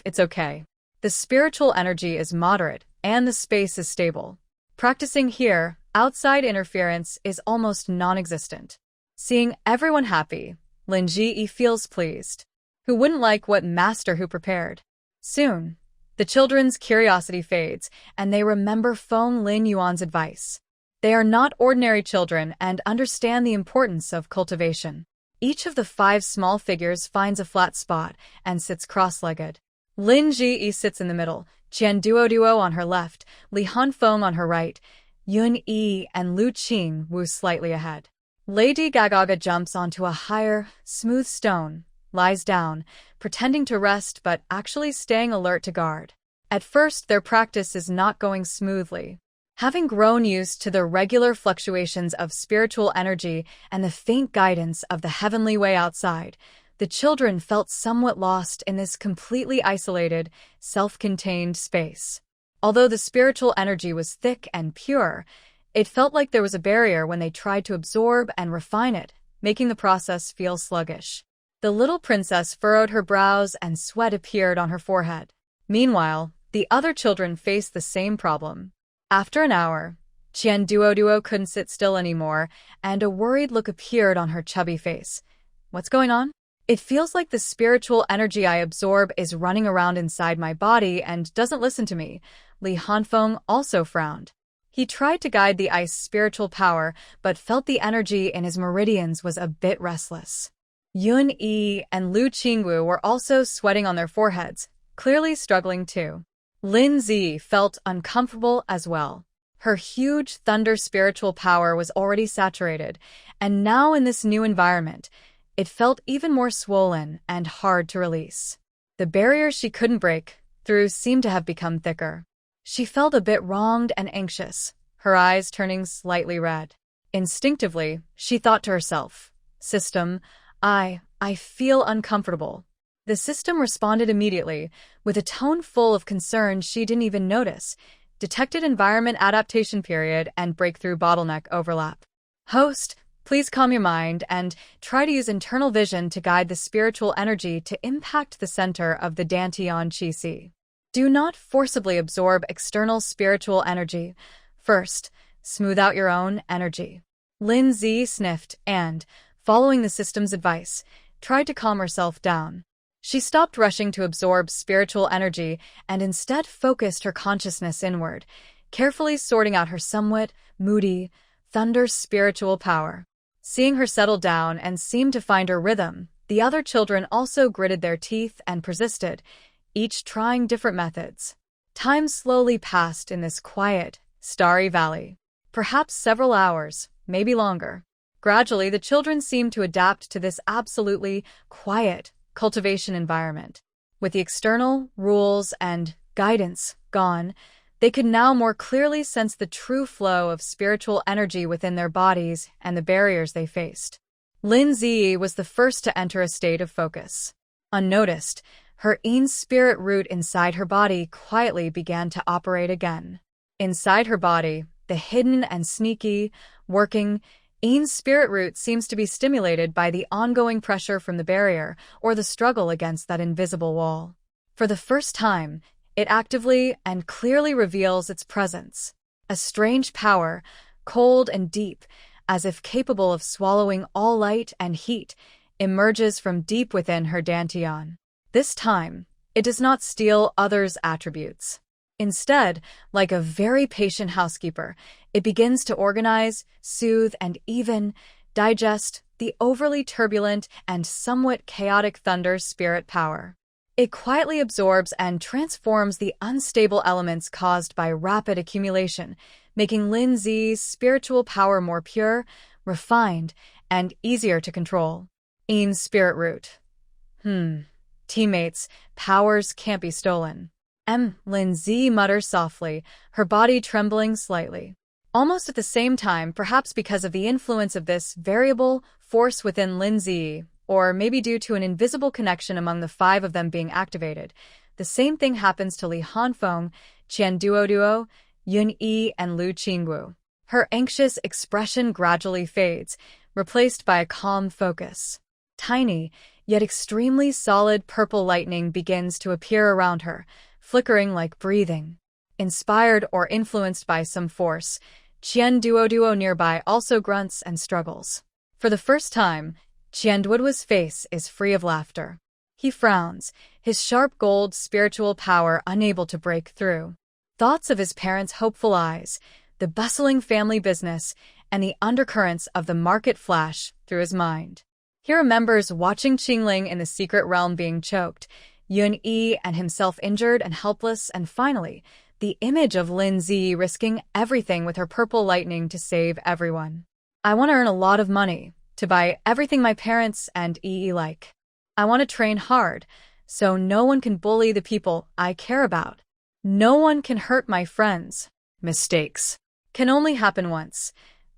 It's okay. The spiritual energy is moderate, and the space is stable. Practicing here, outside interference is almost non-existent. Seeing everyone happy, Lin Ji feels pleased. Who wouldn't like what Master Hu prepared? Soon, the children's curiosity fades, and they remember Feng Lin Yuan's advice. They are not ordinary children and understand the importance of cultivation. Each of the 5 small figures finds a flat spot and sits cross-legged. Lin Ji sits in the middle, Qian Duoduo on her left, Li Hanfeng on her right, Yun-Yi and Lu Qingwu slightly ahead. Lady Gagaga jumps onto a higher, smooth stone, lies down, pretending to rest but actually staying alert to guard. At first, their practice is not going smoothly. Having grown used to the regular fluctuations of spiritual energy and the faint guidance of the heavenly way outside, the children felt somewhat lost in this completely isolated, self-contained space. Although the spiritual energy was thick and pure, it felt like there was a barrier when they tried to absorb and refine it, making the process feel sluggish. The little princess furrowed her brows and sweat appeared on her forehead. Meanwhile, the other children faced the same problem. After an hour, Qian Duoduo couldn't sit still anymore, and a worried look appeared on her chubby face. "What's going on?" "It feels like the spiritual energy I absorb is running around inside my body and doesn't listen to me." Li Hanfeng also frowned. He tried to guide the ice spiritual power, but felt the energy in his meridians was a bit restless. Yun-Yi and Lu Qingwu were also sweating on their foreheads, clearly struggling too. Lin Ji felt uncomfortable as well. Her huge thunder spiritual power was already saturated, and now in this new environment, it felt even more swollen and hard to release. The barrier she couldn't break through seemed to have become thicker. She felt a bit wronged and anxious, her eyes turning slightly red. Instinctively, she thought to herself, "System, I feel uncomfortable." The system responded immediately, with a tone full of concern she didn't even notice. Detected environment adaptation period and breakthrough bottleneck overlap. Host, please calm your mind and try to use internal vision to guide the spiritual energy to impact the center of the Dantian Qi. Do not forcibly absorb external spiritual energy. First, smooth out your own energy. Lin Ji sniffed and, following the system's advice, tried to calm herself down. She stopped rushing to absorb spiritual energy and instead focused her consciousness inward, carefully sorting out her somewhat moody, thunder spiritual power. Seeing her settle down and seem to find her rhythm, the other children also gritted their teeth and persisted, each trying different methods. Time slowly passed in this quiet, starry valley. Perhaps several hours, maybe longer. Gradually, the children seemed to adapt to this absolutely quiet cultivation environment. With the external rules and guidance gone, they could now more clearly sense the true flow of spiritual energy within their bodies and the barriers they faced. Lin Ziyi was the first to enter a state of focus. Unnoticed, her Yin spirit root inside her body quietly began to operate again. Inside her body, the hidden and sneaky, working Yin spirit root seems to be stimulated by the ongoing pressure from the barrier or the struggle against that invisible wall. For the first time, it actively and clearly reveals its presence. A strange power, cold and deep, as if capable of swallowing all light and heat, emerges from deep within her dantian. This time, it does not steal others' attributes. Instead, like a very patient housekeeper, it begins to organize, soothe, and even digest the overly turbulent and somewhat chaotic thunder spirit power. It quietly absorbs and transforms the unstable elements caused by rapid accumulation, making Lin Zi's spiritual power more pure, refined, and easier to control. Yin spirit root. Teammates, powers can't be stolen. Lin Zi mutters softly, her body trembling slightly. Almost at the same time, perhaps because of the influence of this variable force within Lin Zi, or maybe due to an invisible connection among the 5 of them being activated, the same thing happens to Li Hanfeng, Qian Duoduo, Yun Yi, and Lu Qingxue. Her anxious expression gradually fades, replaced by a calm focus. Tiny, yet extremely solid purple lightning begins to appear around her, flickering like breathing. Inspired or influenced by some force, Qian Duoduo nearby also grunts and struggles. For the first time, Qian Duoduo's face is free of laughter. He frowns, his sharp gold spiritual power unable to break through. Thoughts of his parents' hopeful eyes, the bustling family business, and the undercurrents of the market flash through his mind. He remembers watching Chingling in the secret realm being choked, Yun Yi and himself injured and helpless, and finally, the image of Lin Zi risking everything with her purple lightning to save everyone. I want to earn a lot of money, to buy everything my parents and Yi like. I want to train hard, so no one can bully the people I care about. No one can hurt my friends. Mistakes can only happen once.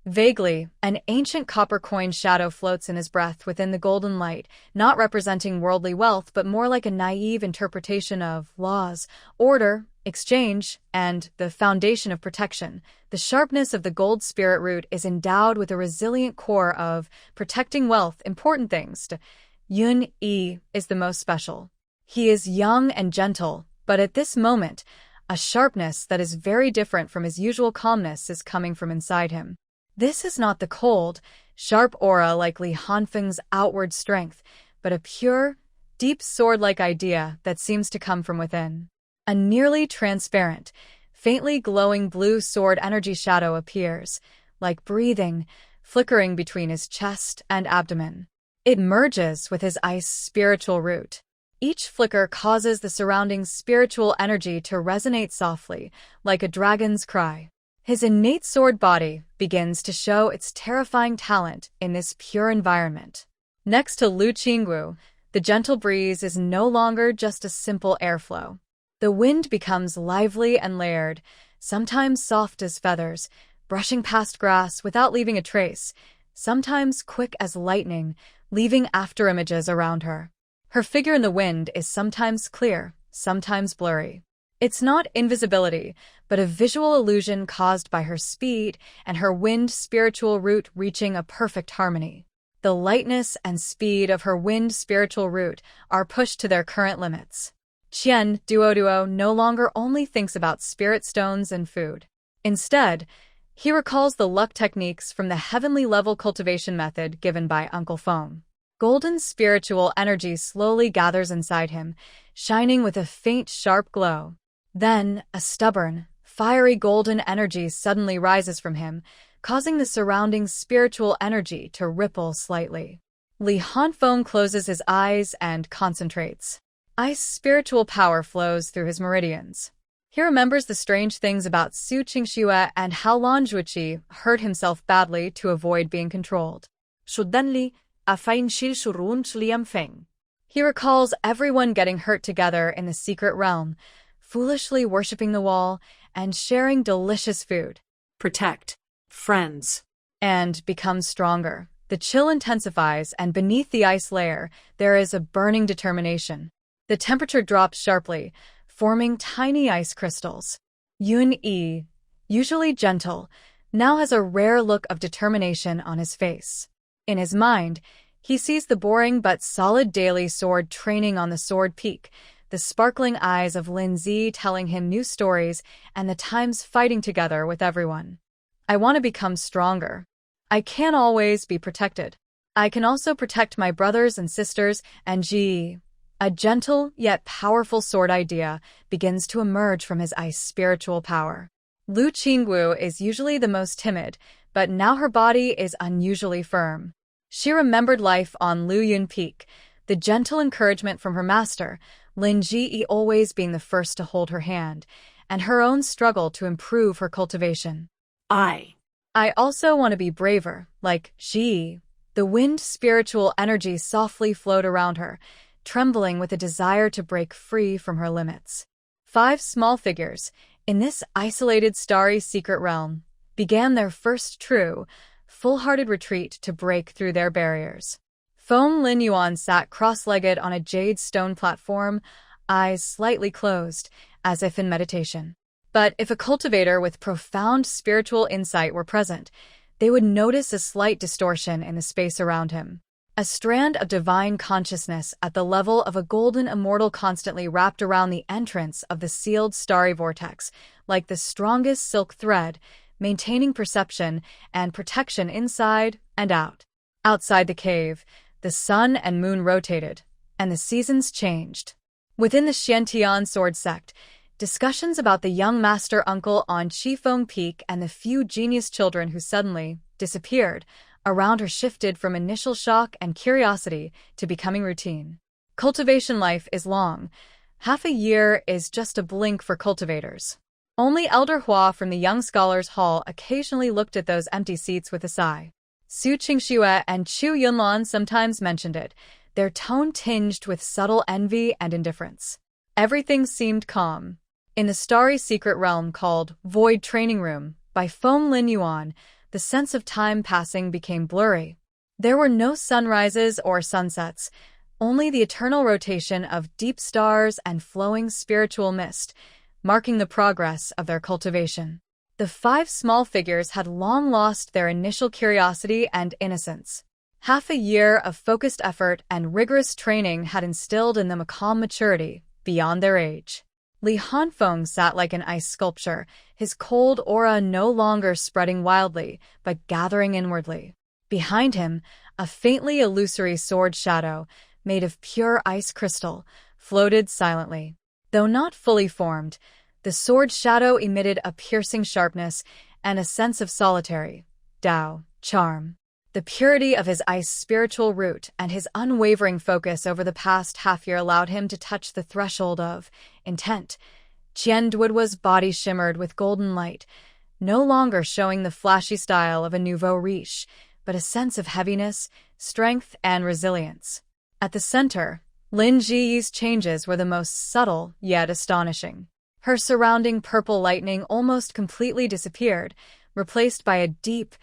Vaguely, an ancient copper coin shadow floats in his breath within the golden light, not representing worldly wealth but more like a naive interpretation of laws, order, exchange, and the foundation of protection. The sharpness of the gold spirit root is endowed with a resilient core of protecting wealth, important things. Yun Yi is the most special. He is young and gentle, but at this moment, a sharpness that is very different from his usual calmness is coming from inside him. This is not the cold, sharp aura like Li Hanfeng's outward strength, but a pure, deep sword-like idea that seems to come from within. A nearly transparent, faintly glowing blue sword energy shadow appears, like breathing, flickering between his chest and abdomen. It merges with his ice spiritual root. Each flicker causes the surrounding spiritual energy to resonate softly, like a dragon's cry. His innate sword body begins to show its terrifying talent in this pure environment. Next to Lu Qingxue, the gentle breeze is no longer just a simple airflow. The wind becomes lively and layered, sometimes soft as feathers, brushing past grass without leaving a trace, sometimes quick as lightning, leaving afterimages around her. Her figure in the wind is sometimes clear, sometimes blurry. It's not invisibility, but a visual illusion caused by her speed and her wind spiritual root reaching a perfect harmony. The lightness and speed of her wind spiritual root are pushed to their current limits. Qian Duoduo no longer only thinks about spirit stones and food. Instead, he recalls the luck techniques from the heavenly level cultivation method given by Uncle Feng. Golden spiritual energy slowly gathers inside him, shining with a faint, sharp glow. Then, a stubborn, fiery golden energy suddenly rises from him, causing the surrounding spiritual energy to ripple slightly. Li Hanfeng closes his eyes and concentrates. Ice spiritual power flows through his meridians. He remembers the strange things about Su Qingxue and how Lan Zhuqi hurt himself badly to avoid being controlled. Suddenly, a fine chill surrounds Liam Feng. He recalls everyone getting hurt together in the secret realm, foolishly worshipping the wall and sharing delicious food. Protect. Friends. And becomes stronger. The chill intensifies, and beneath the ice layer, there is a burning determination. The temperature drops sharply, forming tiny ice crystals. Yun-Yi, usually gentle, now has a rare look of determination on his face. In his mind, he sees the boring but solid daily sword training on the sword peak, the sparkling eyes of Lin Zi telling him new stories, and the times fighting together with everyone. I want to become stronger. I can't always be protected. I can also protect my brothers and sisters, and a gentle yet powerful sword idea begins to emerge from his ice spiritual power. Lu Qingxue is usually the most timid, but now her body is unusually firm. She remembered life on Lu Yun Peak, the gentle encouragement from her master, Lin Ji always being the first to hold her hand, and her own struggle to improve her cultivation. I also want to be braver, like Ji. The wind spiritual energy softly flowed around her, trembling with a desire to break free from her limits. 5 small figures, in this isolated starry secret realm, began their first true, full-hearted retreat to break through their barriers. Feng Lin Yuan sat cross-legged on a jade stone platform, eyes slightly closed, as if in meditation. But if a cultivator with profound spiritual insight were present, they would notice a slight distortion in the space around him. A strand of divine consciousness at the level of a golden immortal constantly wrapped around the entrance of the sealed starry vortex, like the strongest silk thread, maintaining perception and protection inside and out. Outside the cave, the sun and moon rotated, and the seasons changed. Within the Xiantian sword sect, discussions about the young master uncle on Qifeng Peak and the few genius children who suddenly disappeared around her shifted from initial shock and curiosity to becoming routine. Cultivation life is long. Half a year is just a blink for cultivators. Only Elder Hua from the Young Scholars Hall occasionally looked at those empty seats with a sigh. Su Qingxue and Chu Yunlan sometimes mentioned it, their tone tinged with subtle envy and indifference. Everything seemed calm. In the starry secret realm called Void Training Room by Feng Lin Yuan, the sense of time passing became blurry. There were no sunrises or sunsets, only the eternal rotation of deep stars and flowing spiritual mist, marking the progress of their cultivation. The 5 small figures had long lost their initial curiosity and innocence. Half a year of focused effort and rigorous training had instilled in them a calm maturity beyond their age. Li Hanfeng sat like an ice sculpture, his cold aura no longer spreading wildly, but gathering inwardly. Behind him, a faintly illusory sword shadow, made of pure ice crystal, floated silently. Though not fully formed, the sword shadow emitted a piercing sharpness and a sense of solitary Dao charm. The purity of his ice spiritual root and his unwavering focus over the past half-year allowed him to touch the threshold of intent. Qian Duoduo's body shimmered with golden light, no longer showing the flashy style of a nouveau riche, but a sense of heaviness, strength, and resilience. At the center, Lin Jiyi's changes were the most subtle yet astonishing. Her surrounding purple lightning almost completely disappeared, replaced by a deep,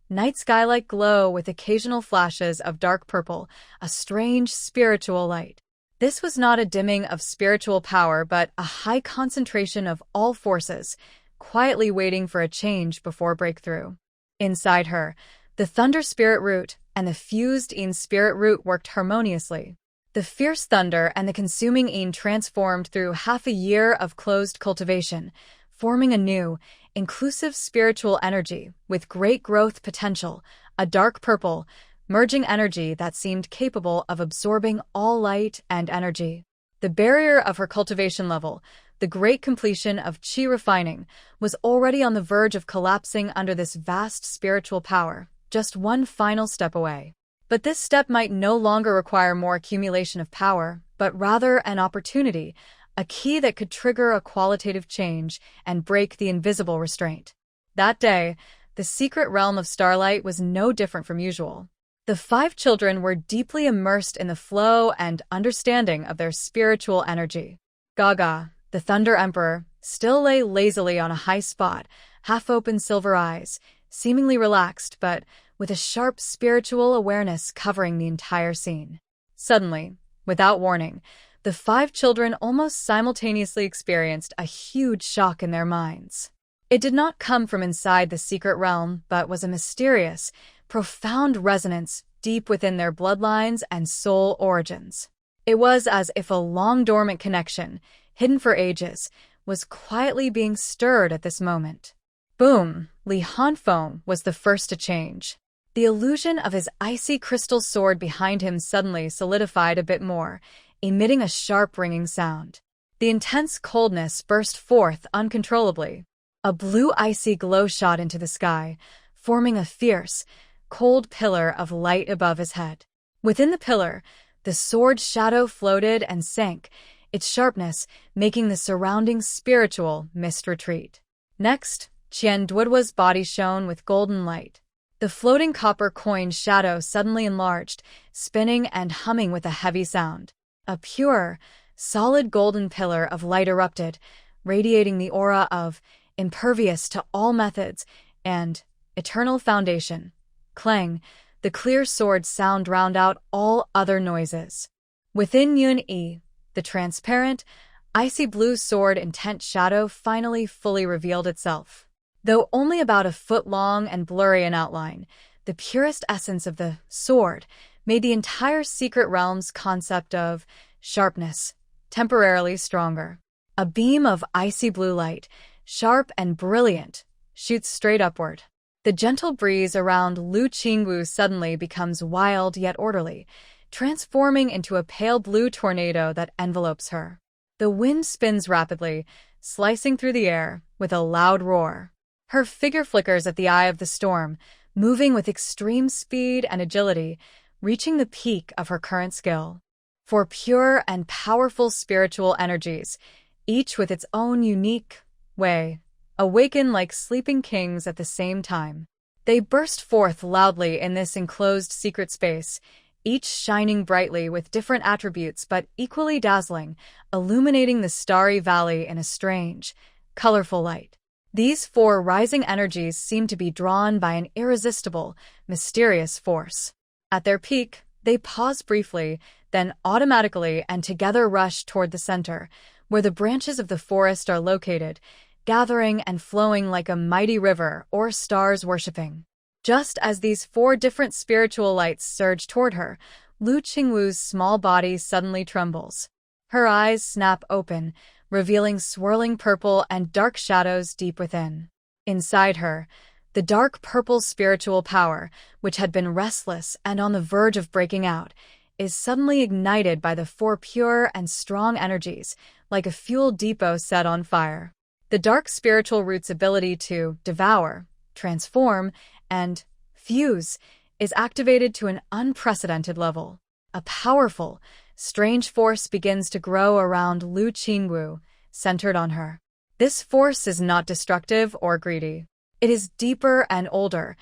night sky-like glow with occasional flashes of dark purple, a strange spiritual light. This was not a dimming of spiritual power, but a high concentration of all forces, quietly waiting for a change before breakthrough. Inside her, the thunder spirit root and the fused Yin spirit root worked harmoniously. The fierce thunder and the consuming Yin transformed through half a year of closed cultivation, forming a new, inclusive spiritual energy with great growth potential, a dark purple, merging energy that seemed capable of absorbing all light and energy. The barrier of her cultivation level, the great completion of qi refining, was already on the verge of collapsing under this vast spiritual power, just one final step away. But this step might no longer require more accumulation of power, but rather an opportunity, a key that could trigger a qualitative change and break the invisible restraint. That day, the secret realm of starlight was no different from usual. The 5 children were deeply immersed in the flow and understanding of their spiritual energy. Gaga, the Thunder Emperor, still lay lazily on a high spot, half-open silver eyes, seemingly relaxed but with a sharp spiritual awareness covering the entire scene. Suddenly, without warning, the 5 children almost simultaneously experienced a huge shock in their minds. It did not come from inside the secret realm, but was a mysterious, profound resonance deep within their bloodlines and soul origins. It was as if a long-dormant connection, hidden for ages, was quietly being stirred at this moment. Boom! Li Hanfeng was the first to change. The illusion of his icy crystal sword behind him suddenly solidified a bit more, emitting a sharp ringing sound. The intense coldness burst forth uncontrollably. A blue icy glow shot into the sky, forming a fierce, cold pillar of light above his head. Within the pillar, the sword's shadow floated and sank, its sharpness making the surrounding spiritual mist retreat. Next, Qian Duoduo's body shone with golden light. The floating copper coin's shadow suddenly enlarged, spinning and humming with a heavy sound. A pure, solid golden pillar of light erupted, radiating the aura of impervious to all methods and eternal foundation. Clang, the clear sword sound drowned out all other noises. Within Yun Yi, the transparent, icy blue sword intent shadow finally fully revealed itself. Though only about a foot long and blurry in outline, the purest essence of the sword made the entire secret realm's concept of sharpness temporarily stronger. A beam of icy blue light, sharp and brilliant, shoots straight upward. The gentle breeze around Lu Qingxue suddenly becomes wild yet orderly, transforming into a pale blue tornado that envelopes her. The wind spins rapidly, slicing through the air with a loud roar. Her figure flickers at the eye of the storm, moving with extreme speed and agility, reaching the peak of her current skill. For pure and powerful spiritual energies, each with its own unique way, awaken like sleeping kings at the same time. They burst forth loudly in this enclosed secret space, each shining brightly with different attributes but equally dazzling, illuminating the starry valley in a strange, colorful light. These 4 rising energies seem to be drawn by an irresistible, mysterious force. At their peak, they pause briefly, then automatically and together rush toward the center, where the branches of the forest are located, gathering and flowing like a mighty river or stars worshipping. Just as these 4 different spiritual lights surge toward her, Lu Qingxue's small body suddenly trembles. Her eyes snap open, revealing swirling purple and dark shadows deep within. Inside her, the dark purple spiritual power, which had been restless and on the verge of breaking out, is suddenly ignited by the 4 pure and strong energies, like a fuel depot set on fire. The dark spiritual root's ability to devour, transform, and fuse is activated to an unprecedented level. A powerful, strange force begins to grow around Lu Qingxue, centered on her. This force is not destructive or greedy. It is deeper and older,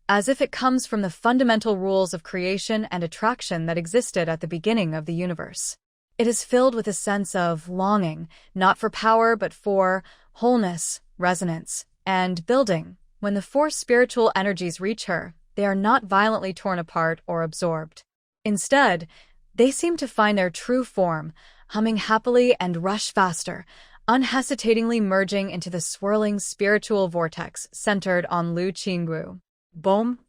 as if it comes from the fundamental rules of creation and attraction that existed at the beginning of the universe. It is filled with a sense of longing, not for power but for wholeness, resonance, and building. When the 4 spiritual energies reach her, they are not violently torn apart or absorbed. Instead, they seem to find their true form, humming happily and rush faster, unhesitatingly merging into the swirling spiritual vortex centered on Lu Qingxue. Boom!